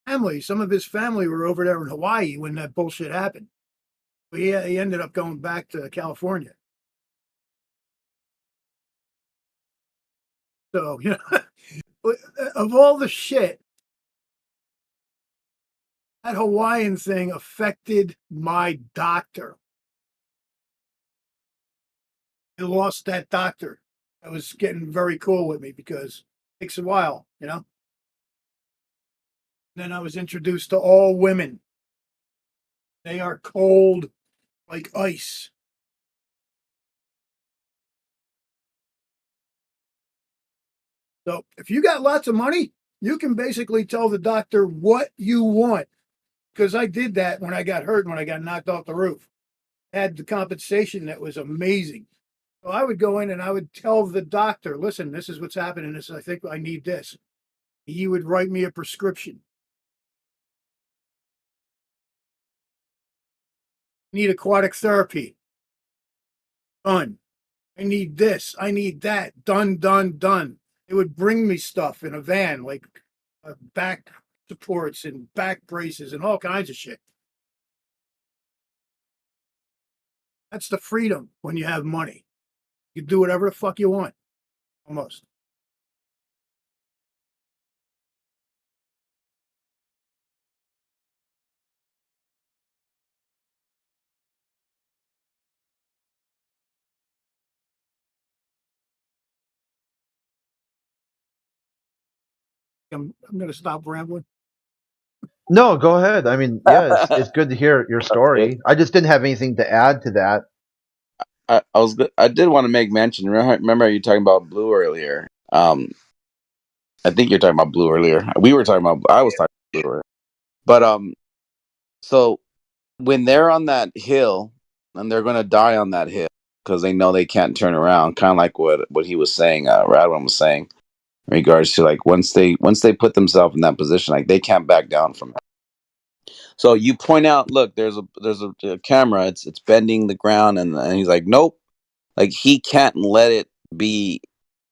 family, some of his family were over there in Hawaii when that bullshit happened. But he ended up going back to California. So, of all the shit, that Hawaiian thing affected my doctor. I lost that doctor. I was getting very cool with me because it takes a while, Then I was introduced to all women. They are cold like ice. So if you got lots of money, you can basically tell the doctor what you want. Because I did that when I got hurt, when I got knocked off the roof. I had the compensation that was amazing. So I would go in and I would tell the doctor, listen, this is what's happening. I think I need this. He would write me a prescription. Need aquatic therapy. Done. I need this. I need that. Done, done, done. They would bring me stuff in a van, like back supports and back braces and all kinds of shit. That's the freedom when you have money. You do whatever the fuck you want, almost. I'm going to stop rambling. No, go ahead. I mean, yeah, it's good to hear your story. I just didn't have anything to add to that. I did want to make mention. Remember you talking about Blue earlier? I think you're talking about Blue earlier. We were talking about. I was talking about Blue earlier. But so when they're on that hill and they're going to die on that hill because they know they can't turn around, kind of like what he was saying, Radwin was saying, in regards to like once they put themselves in that position, like they can't back down from it. So you point out, look, there's a camera, it's bending the ground, and he's like, nope, like he can't let it be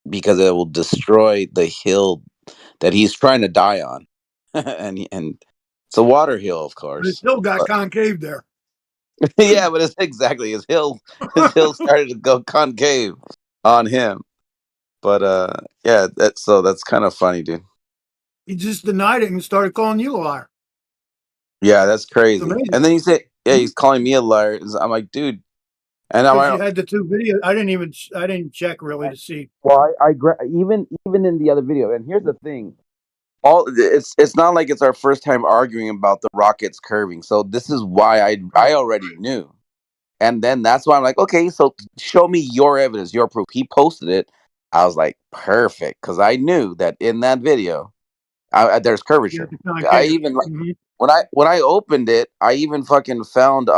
because it will destroy the hill that he's trying to die on, and it's a water hill, of course. It still got concave there. Yeah, but it's exactly his hill started to go concave on him. But yeah, that's kind of funny, dude. He just denied it and started calling you a liar. Yeah, that's crazy. Amazing. And then he said, "Yeah, he's calling me a liar." I'm like, dude. And I'm Because like, you had the two videos. I didn't check really to see. well, even in the other video. And here's the thing: it's not like it's our first time arguing about the rockets curving. So this is why I already knew, and then that's why I'm like, okay, so show me your evidence, your proof. He posted it. I was like, perfect, because I knew that in that video, there's curvature. I even like when I opened it, I even fucking found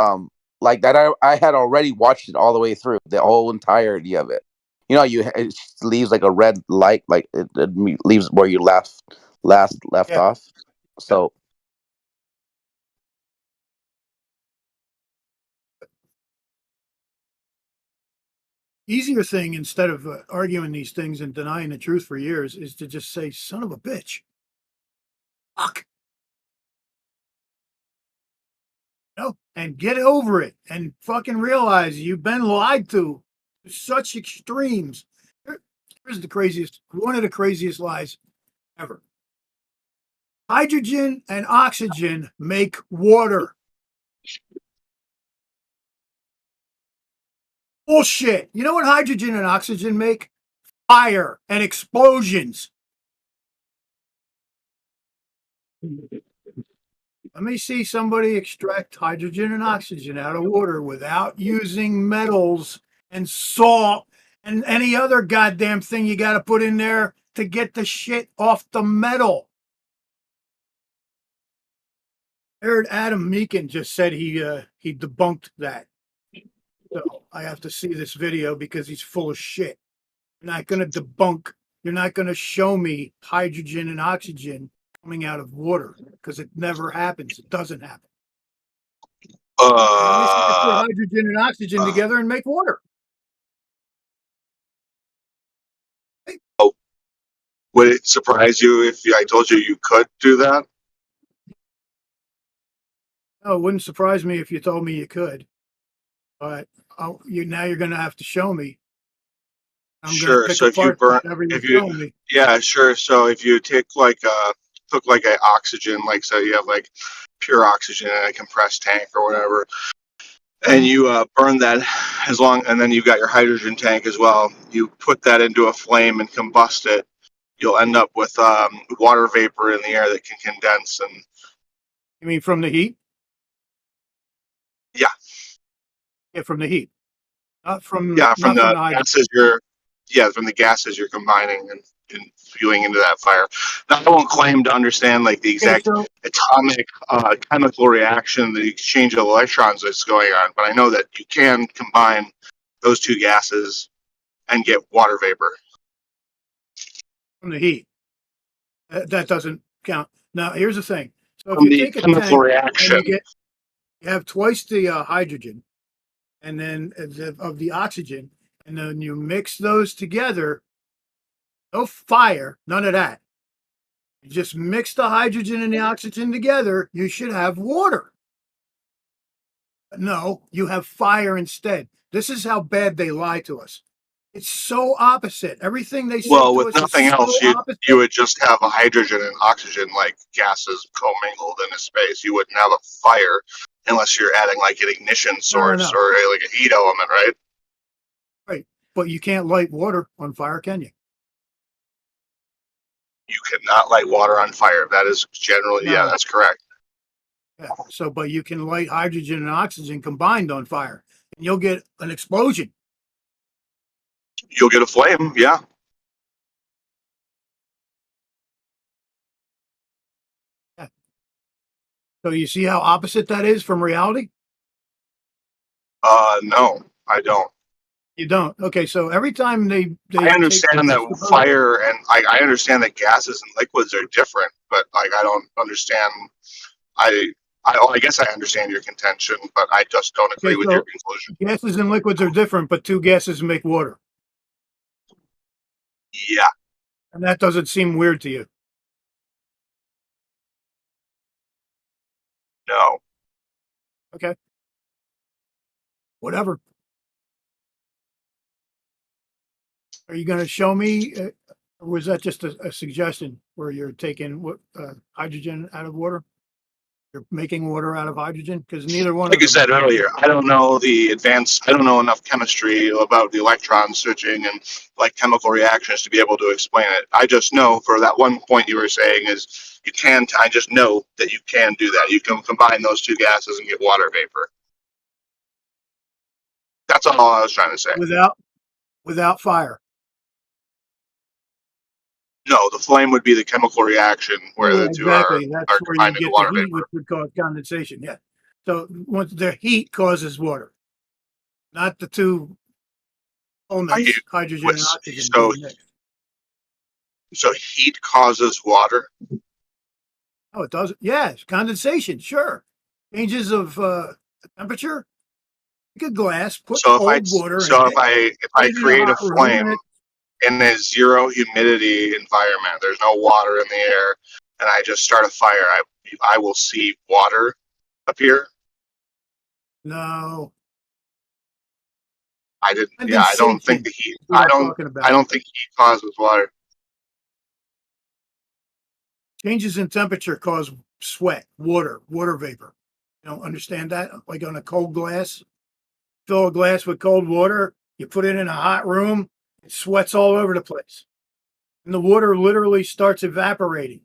like that. I had already watched it all the way through, the whole entirety of it. You know, it leaves like a red light, like it leaves where you left off. So easier thing instead of arguing these things and denying the truth for years is to just say, "Son of a bitch, fuck," and get over it and fucking realize you've been lied to such extremes. Here's one of the craziest lies ever. Hydrogen and oxygen make water. Bullshit. You know what hydrogen and oxygen make? Fire and explosions. Let me see somebody extract hydrogen and oxygen out of water without using metals and salt and any other goddamn thing you got to put in there to get the shit off the metal. I heard Adam Meakin just said he debunked that. So I have to see this video because he's full of shit. You're not going to debunk. You're not going to show me hydrogen and oxygen coming out of water because it never happens. It doesn't happen. Put hydrogen and oxygen together and make water. Would it surprise you if I told you you could do that? No, it wouldn't surprise me if you told me you could. But now you're going to have to show me. Sure. So if you burn, yeah, sure. So if you take took like a oxygen, like so you have like pure oxygen in a compressed tank or whatever, and you burn that and then you've got your hydrogen tank as well. You put that into a flame and combust it. You'll end up with water vapor in the air that can condense. And you mean from the heat? Yeah. Yeah, from the heat. Not from the gases from the gases you're combining and spewing into that fire. Now, I won't claim to understand like the exact atomic chemical reaction, the exchange of electrons that's going on, but I know that you can combine those two gases and get water vapor from the heat. That doesn't count. Now, here's the thing. So if from you the take a chemical tank reaction. and you have twice the hydrogen and then of the oxygen, and then you mix those together, no fire, none of that. You just mix the hydrogen and the oxygen together, you should have water. No, you have fire instead. This is how bad they lie to us. It's so opposite. Everything they say Well, to with us nothing is else, so opposite. you would just have a hydrogen and oxygen like gases commingled in a space. You wouldn't have a fire unless you're adding like an ignition source or like a heat element, right? Right, but you can't light water on fire, can you? You cannot light water on fire. That is generally, yeah, No. that's correct. Yeah. So, but you can light hydrogen and oxygen combined on fire, and you'll get an explosion. You'll get a flame, yeah. Yeah. So you see how opposite that is from reality? No, I don't. You don't. Okay, so every time they I understand that fire and I understand that gases and liquids are different, but like I don't understand. I guess I understand your contention, but I just don't agree Okay, with your conclusion. gases and liquids are different, but two gases make water. Yeah. And that doesn't seem weird to you. No. Okay. Whatever. Are you going to show me, or was that just a suggestion where you're taking what hydrogen out of water? You're making water out of hydrogen? Because neither one Like of I them. said earlier, I don't know I don't know enough chemistry about the electron switching and like chemical reactions to be able to explain it. I just know for that one point you were saying is I just know that you can do that. You can combine those two gases and get water vapor. That's all I was trying to say. Without fire. No, the flame would be the chemical reaction where Yeah, the two exactly. are That's where you combined into get water the heat, vapor. which would cause condensation. Yeah. So once the heat causes water, not the two elements, hydrogen and oxygen. So, being mixed. so heat causes water. Oh, it doesn't. Yes, condensation. Sure, changes of temperature. Take a glass, put So cold water. so in it, if I put it in create a hot room, flame and it- in a zero humidity environment, there's no water in the air, and I just start a fire, I will see water appear. No, I didn't. Yeah, I don't think the heat. what I'm talking about. I don't think heat causes water. Changes in temperature cause sweat, water vapor. You don't understand that? Like on a cold glass, fill a glass with cold water, you put it in a hot room, it sweats all over the place. And the water literally starts evaporating.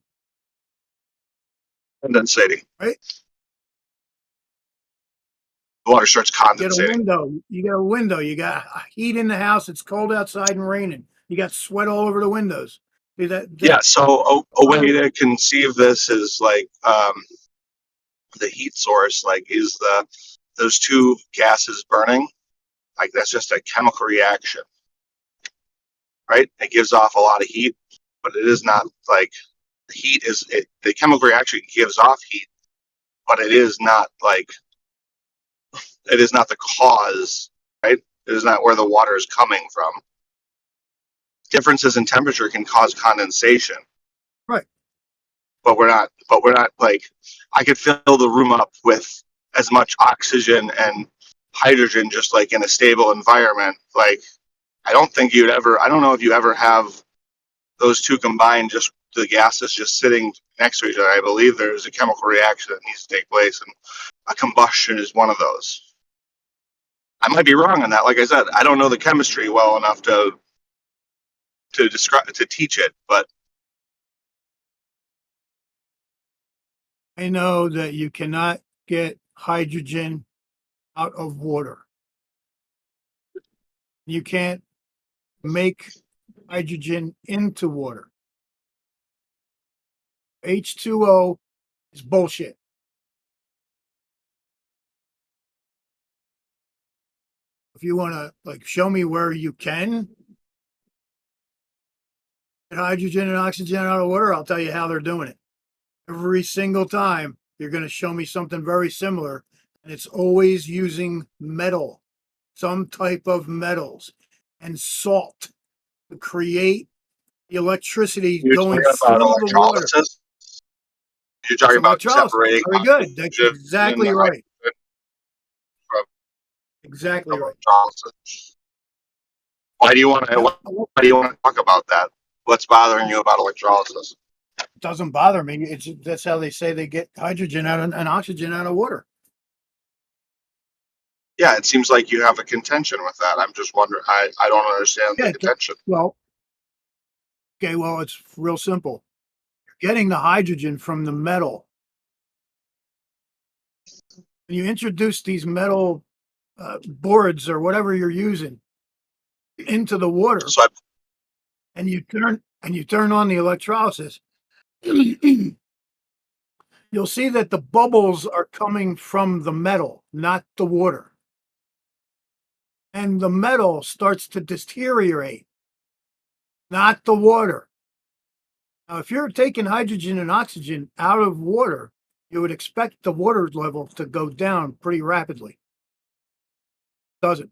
Condensating. Right? The water starts condensating. You got a window. You got heat in the house. It's cold outside and raining. You got sweat all over the windows. See that? Yeah. So a way to conceive this is like the heat source. Like, is those two gases burning? Like that's just a chemical reaction, right? It gives off a lot of heat, but it is not like the heat is it. The chemical reaction gives off heat, but it is not like it is not the cause, right? It is not where the water is coming from. Differences in temperature can cause condensation. Right. But we're not like, I could fill the room up with as much oxygen and hydrogen just like in a stable environment. Like, I don't know if you ever have those two combined, just the gases just sitting next to each other. I believe there's a chemical reaction that needs to take place, and a combustion is one of those. I might be wrong on that. Like I said, I don't know the chemistry well enough to teach it, but I know that you cannot get hydrogen out of water. You can't make hydrogen into water. H2O is bullshit. If you want to like show me where you can get hydrogen and oxygen out of water, I'll tell you how they're doing it. Every single time you're going to show me something very similar, and it's always using metal, some type of metals and salt to create the electricity going through the water. You're talking about separating. Very good. That's exactly right. Exactly right. Why do you want to talk about that? What's bothering you about electrolysis? It doesn't bother me. That's how they say they get hydrogen out and oxygen out of water. Yeah, it seems like you have a contention with that. I'm just wondering. I don't understand the contention. Well, it's real simple. getting the hydrogen from the metal. When you introduce these metal boards or whatever you're using into the water, and you turn on the electrolysis, you'll see that the bubbles are coming from the metal, not the water. And the metal starts to deteriorate, not the water. Now, if you're taking hydrogen and oxygen out of water, you would expect the water level to go down pretty rapidly. It doesn't.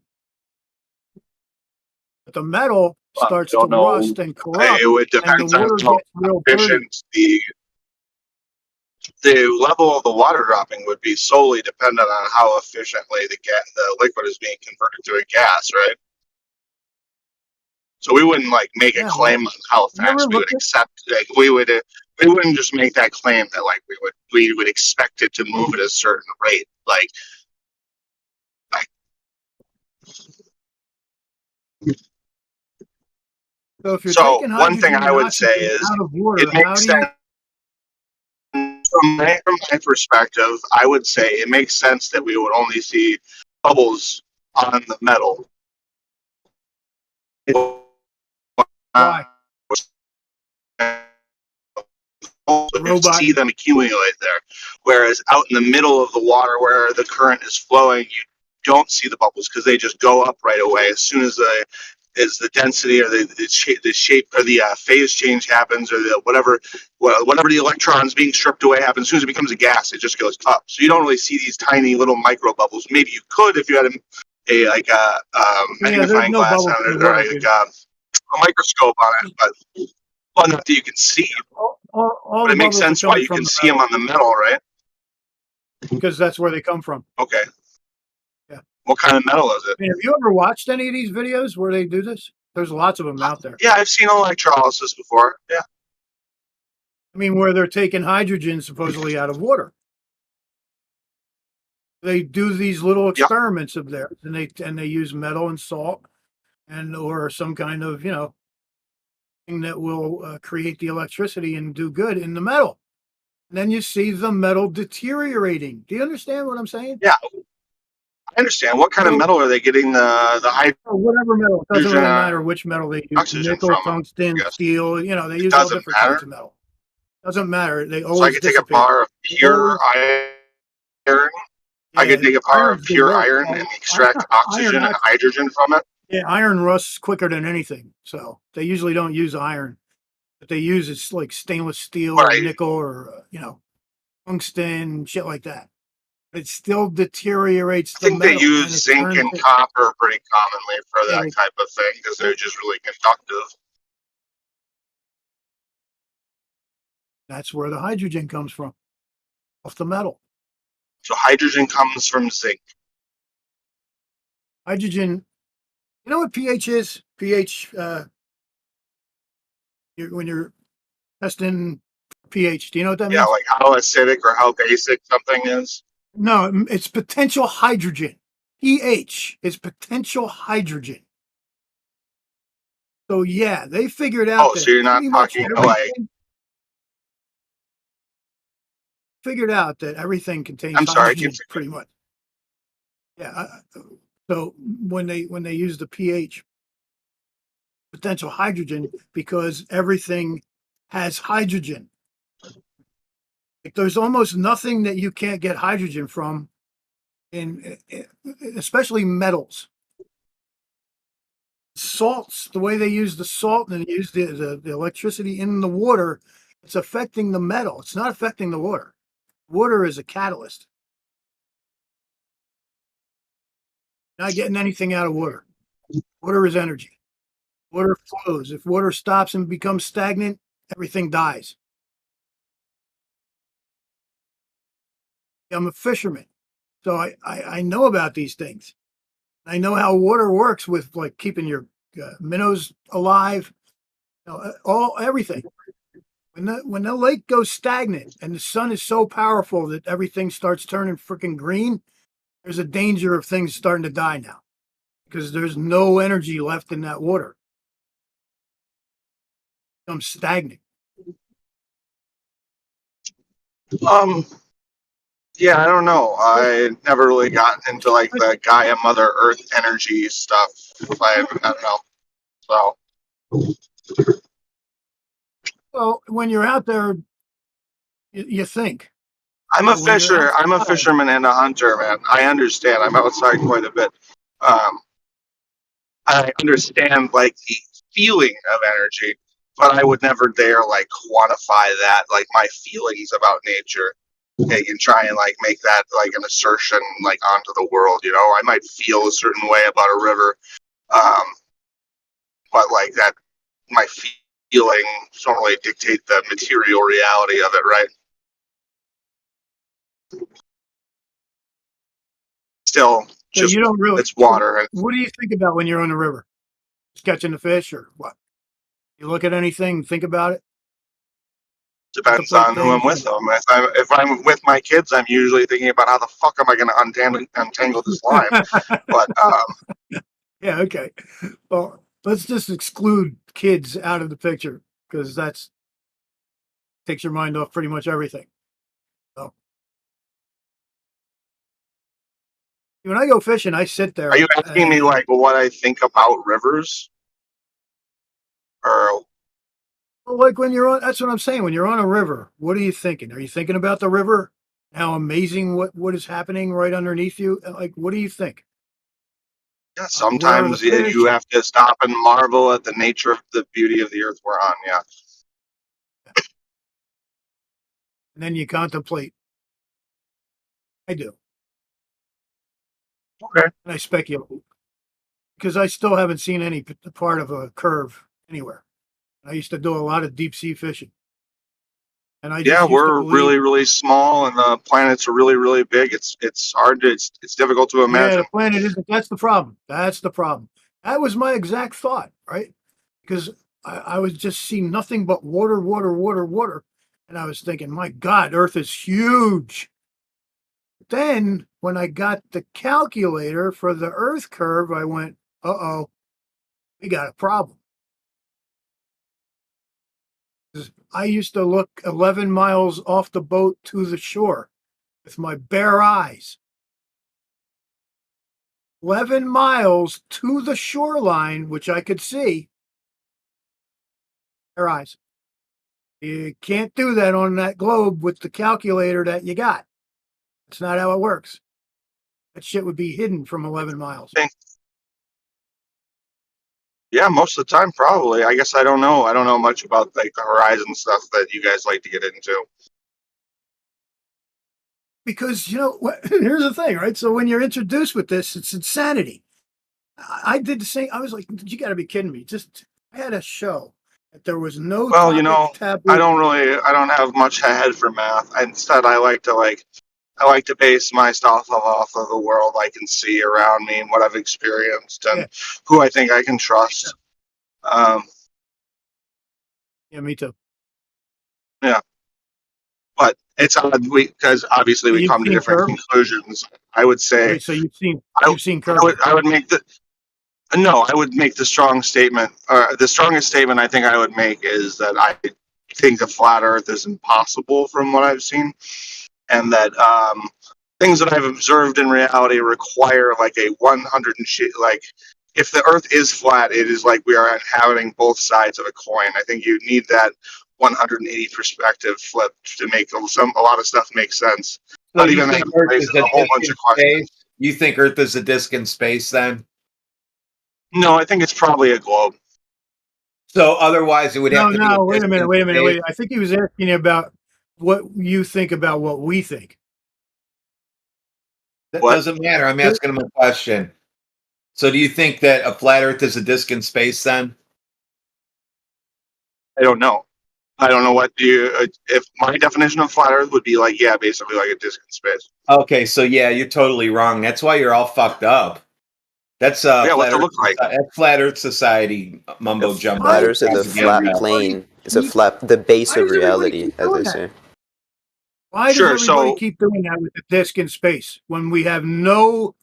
But the metal starts to rust and corrupt, It would and depend the on water how gets real dirty. efficient the level of the water dropping would be solely dependent on how efficiently the liquid is being converted to a gas, right? So we wouldn't like make a claim on how fast we would accept. Like we wouldn't just make that claim that like we would expect it to move at a certain rate. Like So if you're so taking one thing hydrogen I and would say oxygen is out of water, it makes sense from my perspective. I would say it makes sense that we would only see bubbles on the metal. Why? See them accumulate there, whereas out in the middle of the water where the current is flowing, you don't see the bubbles because they just go up right away as soon as the density or the shape or the phase change happens, or the whatever the electrons being stripped away happens. As soon as it becomes a gas, it just goes up. So you don't really see these tiny little micro bubbles. Maybe you could if you had a magnifying glass on it, or a microscope on it, but well, not that you can see. All But it makes sense why you can see them on the metal, right? Because that's where they come from. Okay. Yeah. What kind of metal is it? I mean, have you ever watched any of these videos where they do this? There's lots of them out there. Yeah, I've seen electrolysis before. Yeah. I mean, where they're taking hydrogen supposedly out of water. They do these little experiments of theirs, and they use metal and salt, or some kind of thing that will create the electricity and do good in the metal. And then you see the metal deteriorating. Do you understand what I'm saying? Yeah, I understand. What kind of metal are they getting the hydrogen? Whatever metal. It doesn't really matter which metal they use. Oxygen Nickel, from, tungsten, steel. They use all different types of metal. Doesn't matter. They always so I could take a bar of pure iron. I could take a bar of pure iron and extract oxygen and hydrogen from it. Yeah, iron rusts quicker than anything. So they usually don't use iron. What they use is like stainless steel or nickel or tungsten, shit like that. It still deteriorates the metal. I think they use zinc and copper pretty commonly for that type of thing because they're just really conductive. That's where the hydrogen comes from, off the metal. So hydrogen comes from zinc. Hydrogen, you know what pH is? pH, when you're testing pH, do you know what that means? Yeah, like how acidic or how basic something is. No, it's potential hydrogen. pH is potential hydrogen. So yeah, they figured out. Oh, so you're not talking like. Figured out that everything contains hydrogen pretty much. Yeah. So when they use the pH, potential hydrogen, because everything has hydrogen. Like there's almost nothing that you can't get hydrogen from, especially metals. Salts, the way they use the salt and they use the electricity in the water, it's affecting the metal. It's not affecting the water. Water is a catalyst. Not getting anything out of water. Water is energy. Water flows. If water stops and becomes stagnant, everything dies. I'm a fisherman, so I know about these things. I know how water works with like keeping your minnows alive, everything. When the lake goes stagnant and the sun is so powerful that everything starts turning freaking green, there's a danger of things starting to die now because there's no energy left in that water. It becomes stagnant. Yeah, I don't know. I never really got into like the Gaia Mother Earth energy stuff. I don't know. So Well, when you're out there, you think. I'm a But when you're fisher. I'm a outside, fisherman and a hunter, man. I understand. I'm outside quite a bit. Um, I understand like the feeling of energy, but I would never dare like quantify that, like my feelings about nature. Okay, and try and like make that like an assertion like onto the world. You know, I might feel a certain way about a river, um, but like that, my feelings don't really dictate the material reality of it, right? Still, so just you don't really. it's water. And What do you think about when you're on the river? Just catching the fish or what? You look at anything, think about it, depends contemplate on who I'm things. with. If I'm with my kids, I'm usually thinking about how the fuck am I going to untangle this line. But Yeah, okay. Well, let's just exclude kids out of the picture because that's takes your mind off pretty much everything. So when I go fishing, I sit are you there asking me and like what I think about rivers, or well, like when you're on, that's what I'm saying. When you're on a river, what are you thinking? Are you thinking about the river? How amazing what is happening right underneath you? Like, what do you think? yeah, Where are the sometimes fish? you have to stop and marvel at the nature of the beauty of the earth we're on. Yeah. And then you contemplate. I do. Okay. And I speculate because I still haven't seen any part of a curve anywhere. I used to do a lot of deep sea fishing. And I Yeah, just used to we're believe. really, really small, and the planets are really, really big. It's hard to it's difficult to Yeah, imagine. the planet isn't. That's the problem. That's the problem. That was my exact thought, right? Because I was just seeing nothing but water, water, water, water. And I was thinking, my God, Earth is huge. Then when I got the calculator for the Earth curve, I went, uh-oh, we got a problem. 'Cause I used to look 11 miles off the boat to the shore with my bare eyes. 11 miles to the shoreline, which I could see. Bare eyes. You can't do that on that globe with the calculator that you got. That's not how it works. That shit would be hidden from 11 miles. Yeah, most of the time, probably. I guess I don't know. I don't know much about like the horizon stuff that you guys like to get into. Because, you know, here's the thing, right? So when you're introduced with this, it's insanity. I did the same. I was like, you got to be kidding me. Just I had a show that there was no Well, you topic know, taboo. I don't have much head for math. Instead, I like to base my stuff off of the world I can see around me and what I've experienced and who I think I can trust. Yeah, me too. Yeah, but it's odd because obviously So we you've come to seen different Curve? conclusions. I would say Wait, so you've seen I Curve? would make the no. I would make the strong statement. The strongest statement I think I would make is that I think the flat Earth is impossible from what I've seen, and that things that I've observed in reality require like a 100 and shit. Like if the Earth is flat, it is like we are inhabiting both sides of a coin. I think you need that 180 perspective flip to make a lot of stuff make sense. So Not you even that think Earth raises is a a whole disc bunch in of questions. space? You think Earth is a disc in space then? No, I think it's probably a globe. So otherwise, it would have to be a Wait disc a minute, in wait a minute, space. wait. I think he was asking you about what you think about what we think. That doesn't matter. I'm asking him a question. So do you think that a flat Earth is a disc in space then? I don't know. I don't know what you. If my definition of flat Earth would be like, yeah, basically like a disc in space. Okay, so yeah, you're totally wrong. That's why you're all fucked up. That's Yeah, what's it look like? That's Flat Earth Society mumbo jumbo. Flat Earth is a flat plane. It's the base of reality, as they say. Why does everybody keep doing that with the disc in space when we have nothing?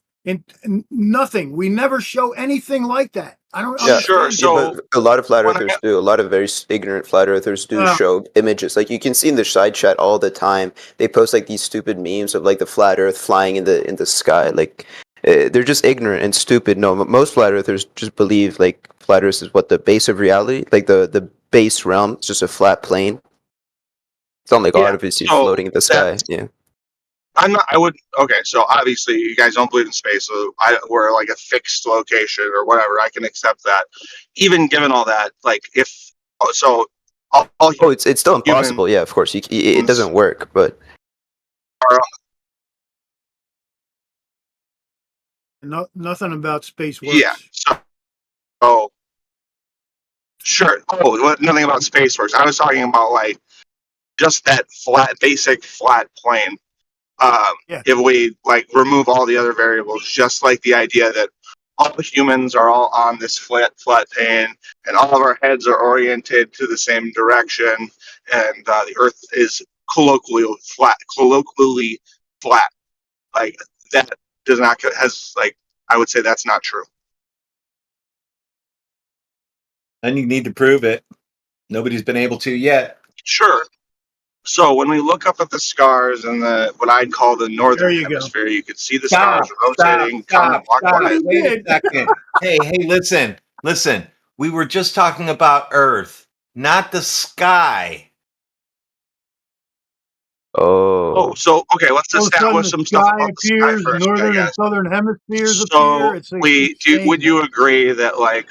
We never show anything like that. I don't Yeah, understand. yeah, but a lot of flat earthers do. A lot of very ignorant flat earthers do show images. Like you can see in the side chat all the time. They post like these stupid memes of like the flat Earth flying in the sky. Like they're just ignorant and stupid. No, most flat earthers just believe like flat Earth is what the base of reality. Like the base realm is just a flat plane. It's not like obviously floating in the sky. Yeah. I'm not. I would. Okay, so obviously you guys don't believe in space, so we're like a fixed location or whatever. I can accept that. Even given all that, like if so, It's still impossible. Yeah, of course. It doesn't work, but Nothing about space works. Yeah. So sure. Oh, nothing about space works. I was talking about like just that basic flat plane. If we like remove all the other variables, just like the idea that all humans are all on this flat plane, and all of our heads are oriented to the same direction, and the Earth is colloquially flat. Like that does not I would say that's not true. Then you need to prove it. Nobody's been able to yet. Sure. So when we look up at the stars in what I'd call the northern hemisphere, you could see the stars rotating. Stop. Wait a second. Hey, listen. We were just talking about Earth, not the sky. Oh, so okay, let's establish some stuff about the sky first. Northern and southern hemispheres So appear. would you agree that like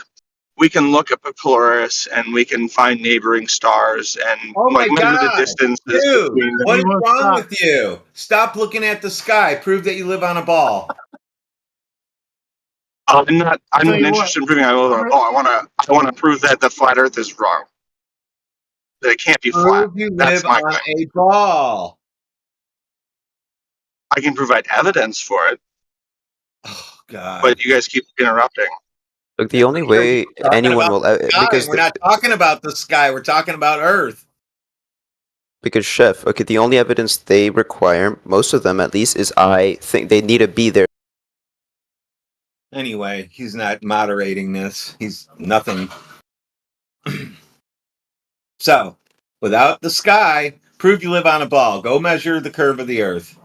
we can look up at Polaris and we can find neighboring stars and like measure the distances between them? What is wrong with you? Stop looking at the sky. Prove that you live on a ball. I'm interested in proving I live on a ball. I want to prove that the flat Earth is wrong. That it can't be flat. You That's live on a ball. I can provide evidence for it. Oh God! But you guys keep interrupting. Look, the only way anyone will because we're not talking about the sky, we're talking about Earth. Because Chef, okay, the only evidence they require, most of them at least, is I think they need to be there. Anyway, he's not moderating this. He's nothing. So, without the sky, prove you live on a ball. Go measure the curve of the Earth.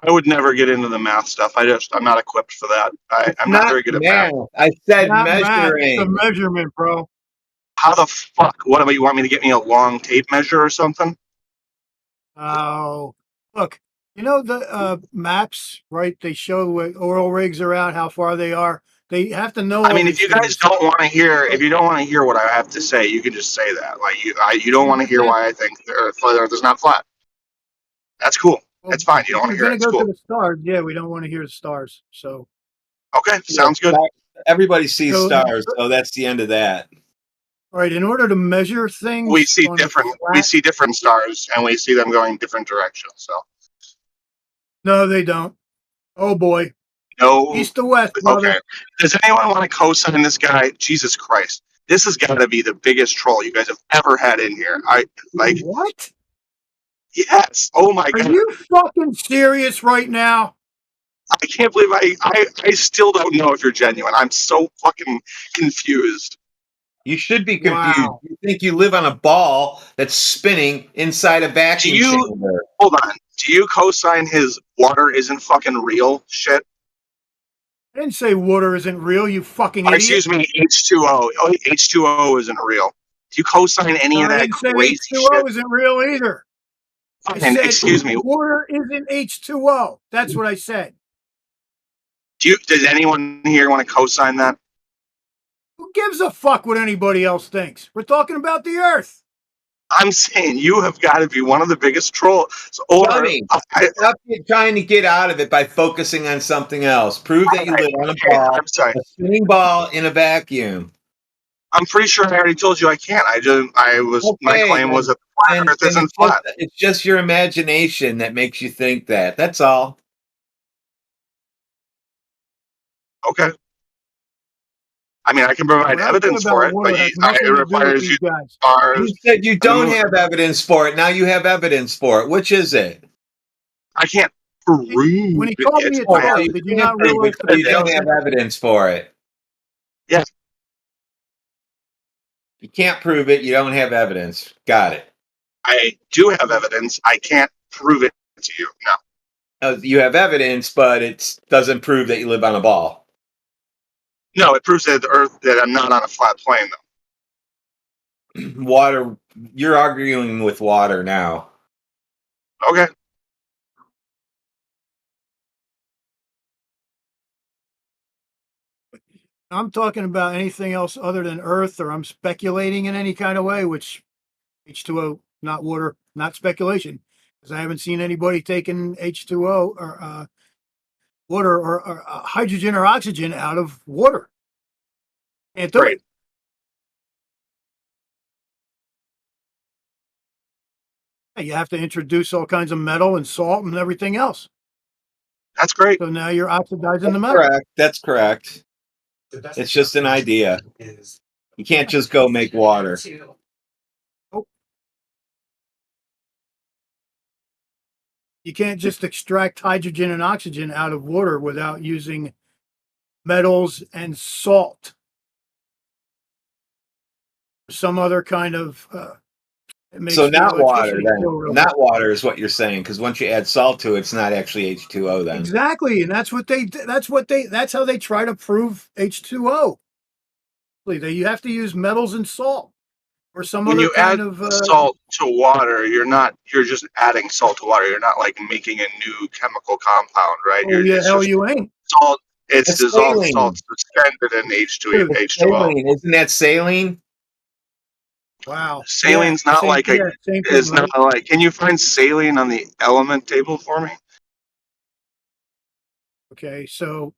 I would never get into the math stuff. I'm not equipped for that. I'm not very good at math. I said It's measuring. a measurement, bro. How the fuck? What about you want me to get me a long tape measure or something? Oh, look, you know the maps, right? They show where oil rigs are out, how far they are. They have to know. I mean, if you guys don't want to hear, what I have to say, you can just say that. Like you don't want to hear why I think the Earth is not flat. That's cool. That's fine. You don't want to hear it. It's cool. To the stars. Yeah, we don't want to hear the stars. So. Okay, sounds good. Everybody sees stars, so that's the end of that. All right. In order to measure things, we see different stars, and we see them going different directions. So. No, they don't. Oh boy. No. East to west, brother. Okay. Does anyone want to co-sign this guy? Jesus Christ. This has got to be the biggest troll you guys have ever had in here. What? Yes. Oh my God. Are you fucking serious right now? I can't believe I still don't know if you're genuine. I'm so fucking confused. You should be confused. Wow. You think you live on a ball that's spinning inside a vacuum chamber. Hold on. Do you co-sign his water isn't fucking real shit? I didn't say water isn't real, you fucking idiot. Excuse me, H2O. Oh, H2O isn't real. Do you co-sign any of that crazy shit? H2O isn't real either. I said, excuse me. Water isn't H2O. That's what I said. Does anyone here want to co-sign that? Who gives a fuck what anybody else thinks? We're talking about the Earth. I'm saying you have got to be one of the biggest trolls. Stop trying to get out of it by focusing on something else. Prove that you live on a ball, a spinning ball in a vacuum. I'm pretty sure I already told you I can't. My claim was that the planet Earth isn't flat. It's just your imagination that makes you think that. That's all. Okay. I mean, I can provide evidence for it, but it requires you stars. You said you don't have evidence for it. Now you have evidence for it. Which is it? I can't prove when he called me a troll, did you not realize you don't have evidence for it? Yeah. You can't prove it. You don't have evidence. Got it. I do have evidence. I can't prove it to you. No. You have evidence, but it doesn't prove that you live on a ball. No, it proves that the Earth that I'm not on a flat plane though. Water. You're arguing with water now. Okay. I'm talking about anything else other than Earth, or I'm speculating in any kind of way, which H2O, not water, not speculation, because I haven't seen anybody taking H2O or water or hydrogen or oxygen out of water. Can't do it. You have to introduce all kinds of metal and salt and everything else. That's great. So now you're oxidizing the metal. Correct. That's correct. It's just an idea. You can't just go make water. You can't just extract hydrogen and oxygen out of water without using metals and salt. Some other kind of So not water then. Not water is what you're saying, because once you add salt to it, it's not actually H2O then. Exactly, and that's how they try to prove H2O. You have to use metals and salt or some When other you kind add of salt to water, you're just adding salt to water. You're not like making a new chemical compound, right? Oh yeah, hell you ain't. Salt. It's That's dissolved saline. salt suspended in H2O. Saline. Isn't that saline? Wow. Saline's Yeah, not same- like yeah, same thing, it's not right? like. Can you find saline on the element table for me? Okay, so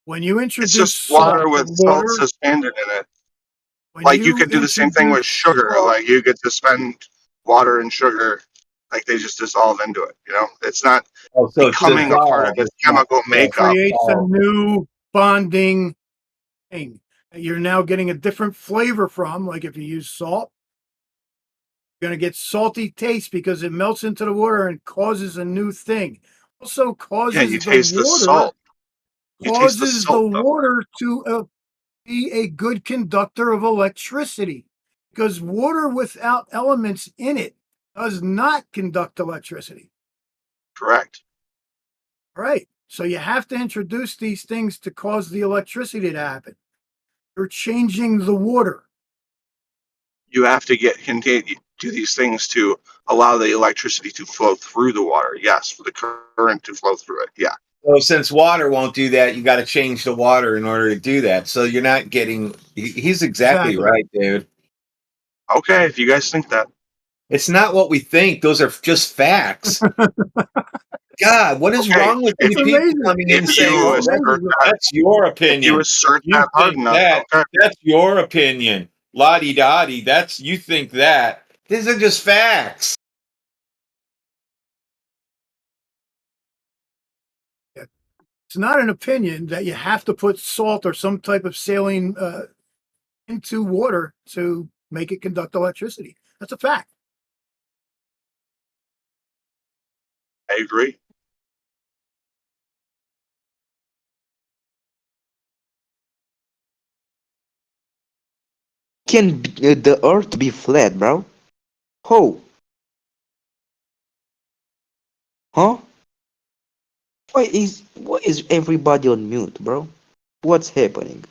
when you introduce It's just water salt with to salt water, suspended in it. when Like you could do the same thing with introduce sugar. salt- Like you could suspend water and sugar, like they just dissolve into it. You know, it's not so it's becoming a part of its chemical it makeup. creates a new bonding thing that you're now getting a different flavor from. Like if you use salt, you're going to get salty taste because it melts into the water and causes a new thing. Also causes Yeah, you the taste the water salt. You taste the causes salt, the though. water to be a good conductor of electricity, because water without elements in it does not conduct electricity. Correct. Right. So you have to introduce these things to cause the electricity to happen. You're changing the water. You have to do these things to allow the electricity to flow through the water. Yes, for the current to flow through it. Yeah. So since water won't do that, you got to change the water in order to do that. So you're not getting. He's exactly right, dude. Okay, if you guys think that. It's not what we think. Those are just facts. God, what is wrong with you people coming in and saying, "Oh, that's your opinion"? You assert You that hard think enough. that. Okay. That's your opinion. La-di-da-di. That's you think that. These are just facts. It's not an opinion that you have to put salt or some type of saline into water to make it conduct electricity. That's a fact. I agree. Can the Earth be flat, bro? How? Huh? Why is everybody on mute, bro? What's happening?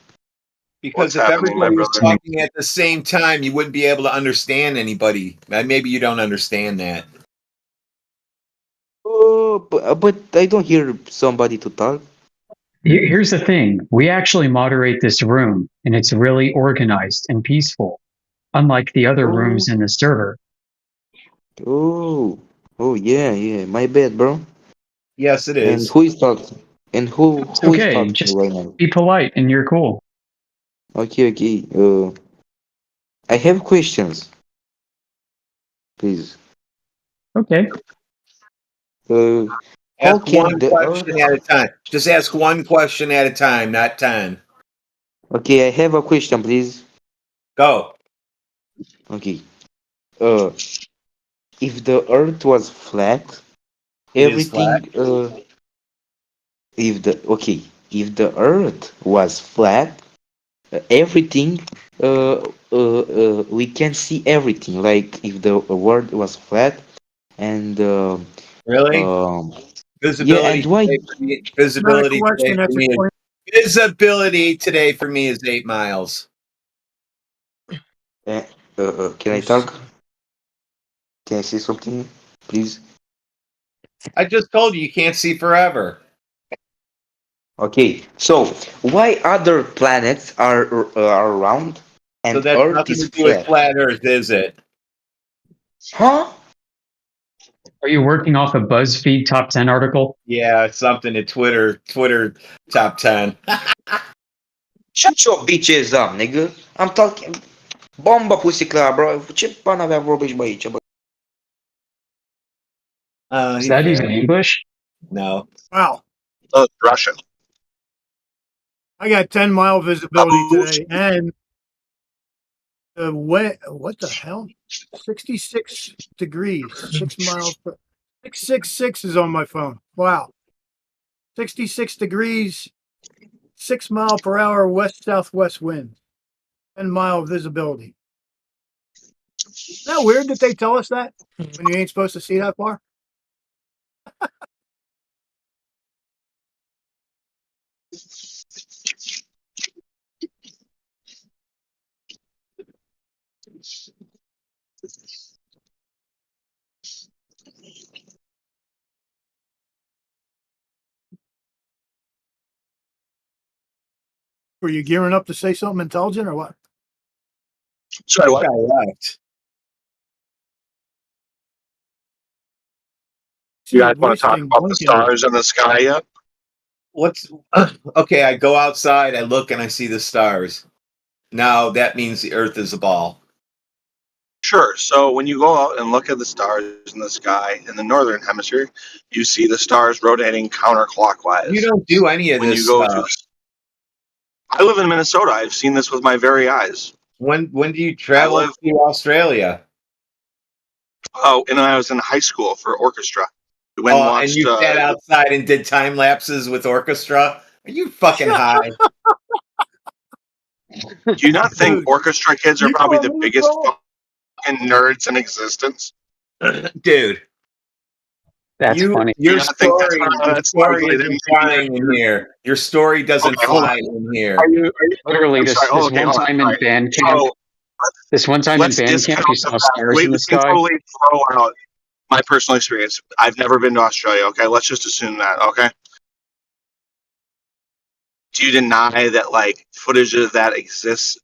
Because if everybody was talking at the same time, you wouldn't be able to understand anybody. Maybe you don't understand that. Oh, but I don't hear somebody to talk. Here's the thing. We actually moderate this room, and it's really organized and peaceful, unlike the other rooms in the server. Oh, yeah. My bad, bro. Yes, it And is. who is talking? And who is Okay, talking just right now? be polite, and you're cool. Okay. I have questions. Please. Okay. How Ask can one the question Earth? at a time. Just ask one question at a time, not 10. Okay, I have a question, please. Go. Okay. If the Earth was flat, It is flat. If the Earth was flat, everything. We can see everything. Like if the world was flat, and Really? yeah, and why? Not a Visibility question. today for That's a me. question. Visibility today for me is 8 miles. Can I talk? Can I say something, please? I just told you can't see forever. Okay, so why other planets are round and So that's Earth nothing is to do with flat? flat Earth, is it? Huh? Are you working off a BuzzFeed top 10 article? Yeah, it's something to Twitter top 10. Shut your bitches up, nigga. I'm talking. Bomba pussy club, bro. Ce bani avea vorbești bă aici, bă? Is that even English? No. Wow. Oh, Russian. I got 10-mile visibility today, and what the hell? 66 degrees, 6 miles per 666 is on my phone. Wow. 66 degrees, 6 mile per hour west southwest wind, 10-mile visibility. Isn't that weird that they tell us that when you ain't supposed to see that far? Were you gearing up to say something intelligent or what? Sorry, what? I left. You guys want to talk about the stars in the sky yet? What's okay? I go outside, I look, and I see the stars. Now that means the Earth is a ball. Sure. So when you go out and look at the stars in the sky in the northern hemisphere, you see the stars rotating counterclockwise. You don't do any of when this you go stuff. to. I live in Minnesota. I've seen this with my very eyes. When do you travel to Australia? Oh, and I was in high school for orchestra. We went and watched. And you sat outside and did time lapses with orchestra? Are you fucking high? Do you not think orchestra kids are probably the biggest fucking nerds in existence? Dude. That's funny. Your I think story, that's largely isn't them flying in here. Your story doesn't Okay, hold fly on. in here. Are you Literally, I'm this, sorry. this Okay, one hold on. time in All right. band camp, So this one time in let's band discount camp, you the saw fact. stars in the We can sky. totally throw out my personal experience. I've never been to Australia. Okay, let's just assume that. Okay. Do you deny that like footage of that exists?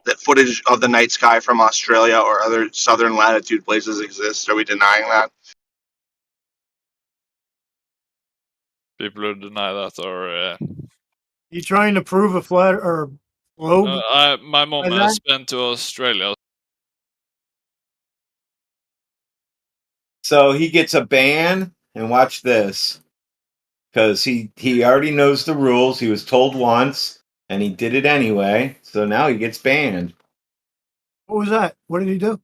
That footage of the night sky from Australia or other southern latitude places exists? Are we denying that? People who deny that are. You trying to prove a flat or globe? My mom has been to Australia. So he gets a ban, and watch this. Because he already knows the rules. He was told once, and he did it anyway. So now he gets banned. What was that? What did he do?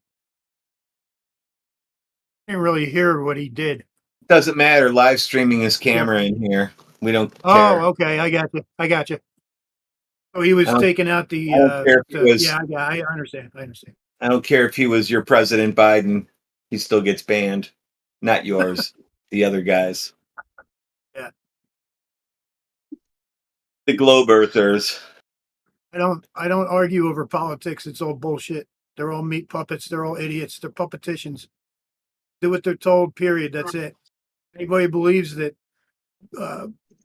I didn't really hear what he did. Doesn't matter. Live streaming his camera in here. We don't care. Oh, okay. I got you. So he was I don't- taking out the. I don't care if he was- yeah, I understand. I don't care if he was your President Biden. He still gets banned. Not yours. The other guys. Yeah. The globe earthers. I don't argue over politics. It's all bullshit. They're all meat puppets. They're all idiots. They're puppeticians. Do what they're told. Period. That's it. Anybody believes that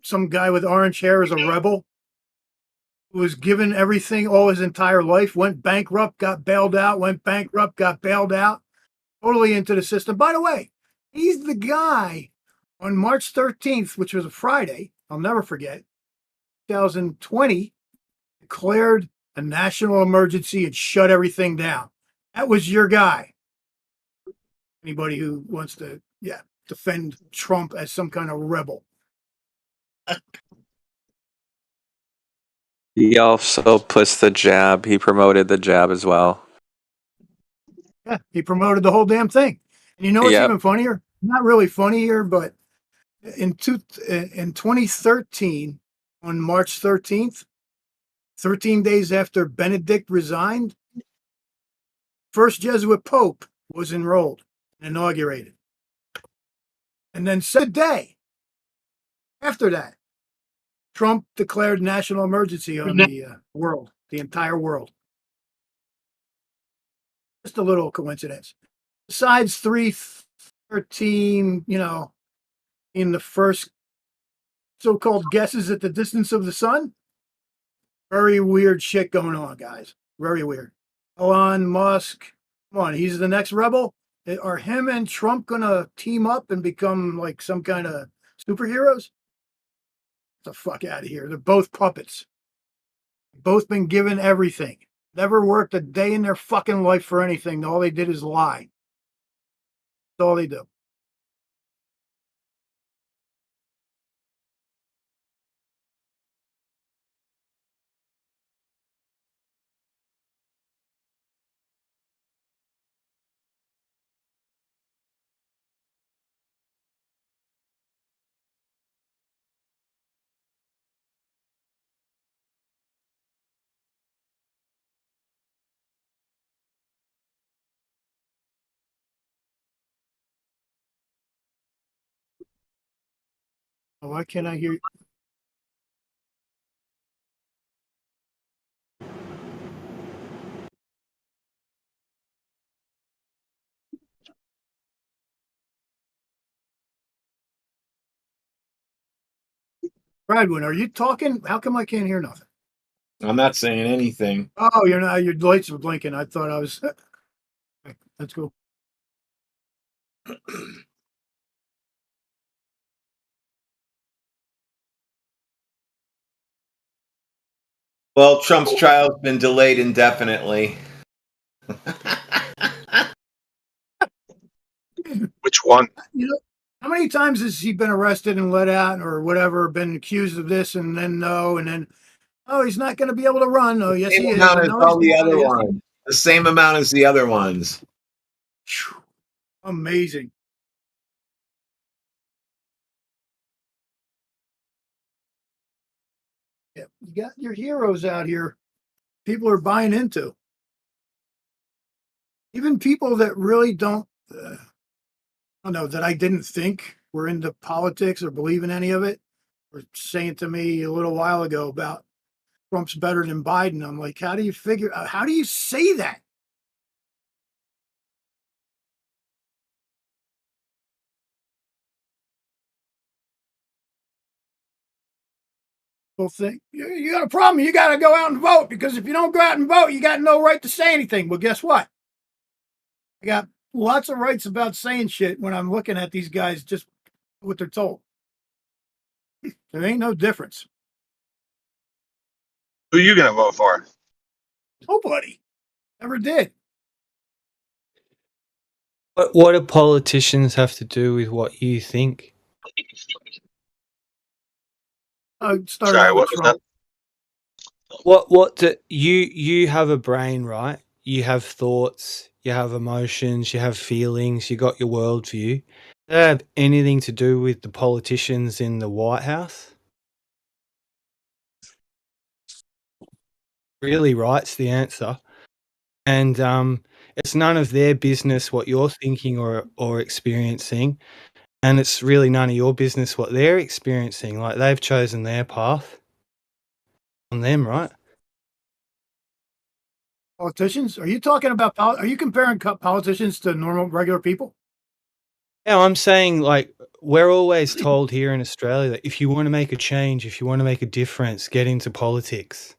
some guy with orange hair is a rebel who was given everything all his entire life, went bankrupt, got bailed out, went bankrupt, got bailed out, totally into the system. By the way, he's the guy on March 13th, which was a Friday. I'll never forget. 2020 declared a national emergency and shut everything down. That was your guy. Anybody who wants to, defend Trump as some kind of rebel. He also puts the jab. He promoted the jab as well. Yeah, he promoted the whole damn thing. And you know what's even funnier? Not really funnier, but in 2013, on March 13th, 13 days after Benedict resigned, first Jesuit Pope was enrolled and inaugurated. And then said day after that, Trump declared national emergency on the world, the entire world. Just a little coincidence. Besides 313, in the first so-called guesses at the distance of the sun, very weird shit going on, guys. Very weird. Elon Musk, come on, he's the next rebel. Are him and Trump gonna team up and become like some kind of superheroes? Get the fuck out of here. They're both puppets. Both been given everything. Never worked a day in their fucking life for anything. All they did is lie. That's all they do. Why can't I hear you? Bradwin, are you talking? How come I can't hear nothing? I'm not saying anything. Oh, you're not. Your lights were blinking. I thought I was. That's cool. Well, Trump's trial's been delayed indefinitely. Which one? How many times has he been arrested and let out or whatever, been accused of this and then no, and then, oh, he's not going to be able to run. Oh, yes, he is. Amount as No, all he's the not. other Yes, ones. The same amount as the other ones. amazing. Yeah, you got your heroes out here. People are buying into. Even people that really don't, I don't know, that I didn't think were into politics or believe in any of it, were saying to me a little while ago about Trump's better than Biden. I'm like, how do you say that? People think you got a problem. You got to go out and vote because if you don't go out and vote, you got no right to say anything. Well, guess what? I got lots of rights about saying shit when I'm looking at these guys just what they're told. There ain't no difference. Who are you gonna vote for? Nobody ever did. What do politicians have to do with what you think? Sorry, what was that? What do you have a brain, right? You have thoughts, you have emotions, you have feelings, you got your worldview. Does that have anything to do with the politicians in the White House? Really, right's the answer. And it's none of their business what you're thinking or experiencing. And it's really none of your business what they're experiencing. Like, they've chosen their path on them, right? Politicians? Are you talking about, are you comparing politicians to normal, regular people? Yeah, I'm saying, like, we're always told here in Australia that if you want to make a change, if you want to make a difference, get into politics.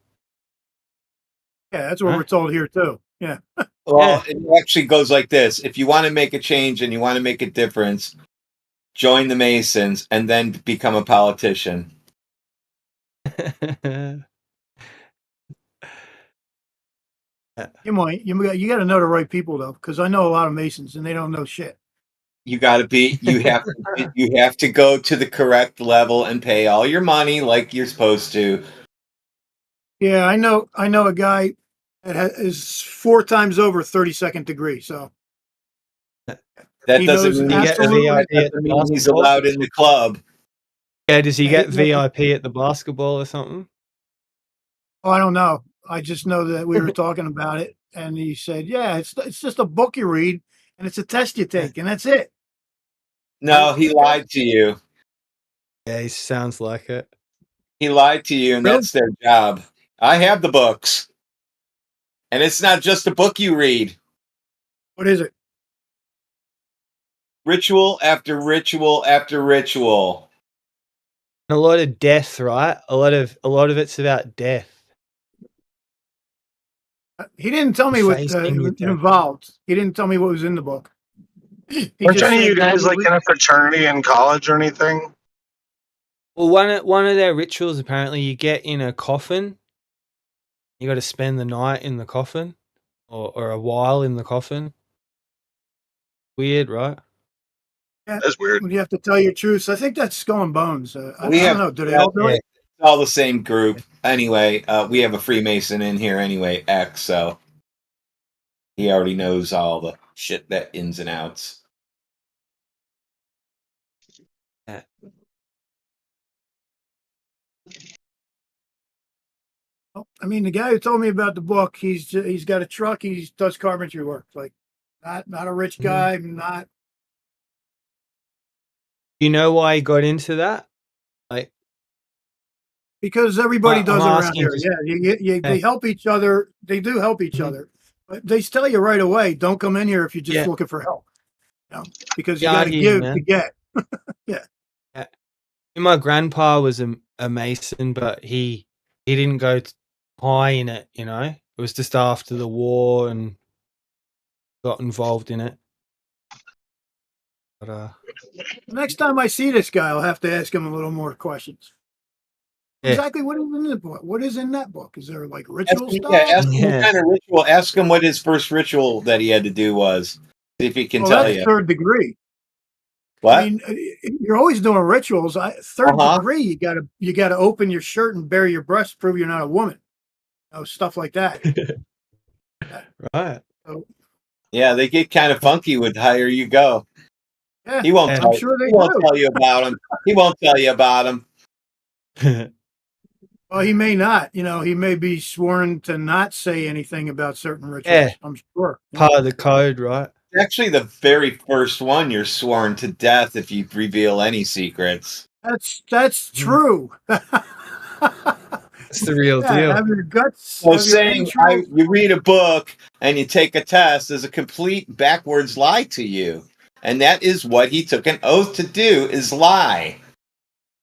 Yeah, that's what we're told here too. Yeah. Well, it actually goes like this. If you want to make a change and you want to make a difference, join the Masons and then become a politician. You might. You got to know the right people though, because I know a lot of Masons and they don't know shit. You got to be. You have to go to the correct level and pay all your money like you're supposed to. Yeah, I know a guy that is 4 times over 32nd degree. So that doesn't mean he's allowed in the club. Yeah, does he get VIP at the basketball or something? Oh, I don't know. I just know that we were talking about it, and he said, "Yeah, it's just a book you read, and it's a test you take, and that's it." No, he lied to you. Yeah, he sounds like it. He lied to you, and Really? that's their job. I have the books. And it's not just a book you read. What is it? Ritual after ritual after ritual. A lot of death, right? A lot of it's about death. He didn't tell me what Facing your death. involved. He didn't tell me what was in the book. He Weren't just any of said, you guys like in a fraternity in college or anything? Well, one of their rituals apparently you get in a coffin. You got to spend the night in the coffin, or a while in the coffin. Weird, right? Yeah, That's weird. You have to tell your truth. I think that's Skull and Bones. I We don't have know. Do they all do it? it's all the same group. Anyway, we have a Freemason in here anyway, X, so he already knows all the shit, that ins and outs. Yeah. I mean, the guy who told me about the book, he's got a truck. He does carpentry work. Like, not a rich guy. Not. You know why he got into that? Like, Because everybody does it I'm around asking here. just- Yeah, they help each other. They do help each other, but they tell you right away, don't come in here if you're just Yeah. looking for help. You know, because you Yeah, got I to hear give you, to man. get. Yeah. My grandpa was a mason, but he didn't go high in it. You know, it was just after the war and got involved in it. But Next time I see this guy, I'll have to ask him a little more questions. Yeah. Exactly what is in the book? What is in that book? Is there like ritual stuff? Ask him what kind of ritual. Ask him what his first ritual that he had to do was. See if he can Well, tell that's you. third degree. What? I mean, you're always doing rituals. Third Uh-huh. degree, you gotta open your shirt and bare your breasts, to prove you're not a woman. You know, stuff like that. Right. So, Yeah, they get kind of funky with higher you go. yeah, He won't. I'm sure they he won't do. tell you about him. He won't tell you about him. Well, he may not. You know, he may be sworn to not say anything about certain rituals. Yeah. I'm sure. Part of the code, right? Actually, the very first one, you're sworn to death if you reveal any secrets. That's true. It's the real deal. Have your guts. So have your saying entrails. you read a book and you take a test is a complete backwards lie to you, and that is what he took an oath to do: is lie.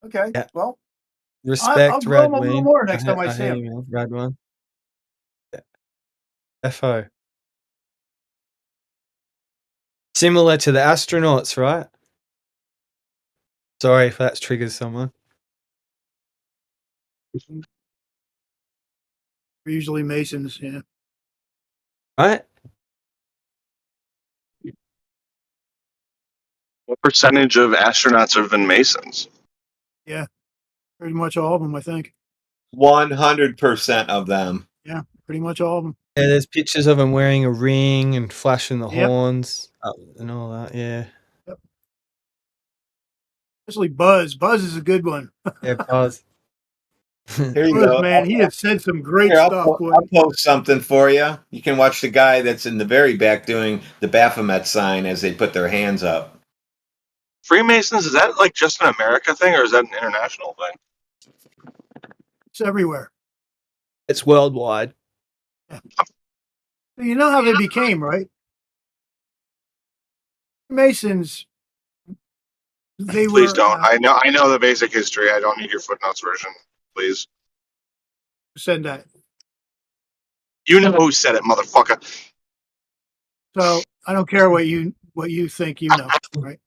Okay. Yeah. Well, Respect, I'll grow him a little Radween. more next time I see hear him. you, man. Radwin. Yeah. FO. Similar to the astronauts, right? Sorry if that triggers someone. We're usually Masons, yeah. Right? What percentage of astronauts have been Masons? Yeah. Pretty much all of them, I think. 100% of them. Yeah, pretty much all of them. Yeah, there's pictures of him wearing a ring and flashing the Yep. horns and all that. Yeah. Especially Buzz. Buzz is a good one. Yeah, Buzz. Here you Buzz, go. man, he has said some great Here, stuff. I'll post something for you. You can watch the guy that's in the very back doing the Baphomet sign as they put their hands up. Freemasons, is that like just an America thing or is that an international thing? It's everywhere. It's worldwide. You know how they became, right? Masons. They Please were. don't. I know the basic history. I don't need your footnotes version. Please. Who said that? You know who said it, motherfucker. So I don't care what you think you know, right?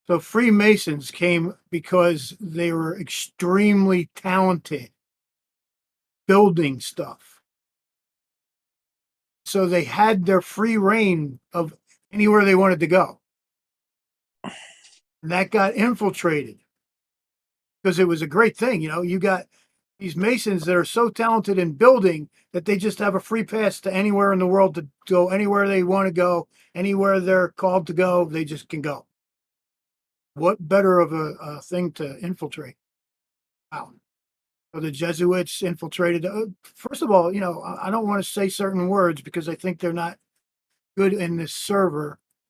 So Freemasons came because they were extremely talented building stuff. So they had their free reign of anywhere they wanted to go. And that got infiltrated because it was a great thing. You know, you got these Masons that are so talented in building that they just have a free pass to anywhere in the world to go anywhere they want to go, anywhere they're called to go, they just can go. What better of a thing to infiltrate? Wow. The Jesuits infiltrated. First of all, I don't want to say certain words because I think they're not good in this server.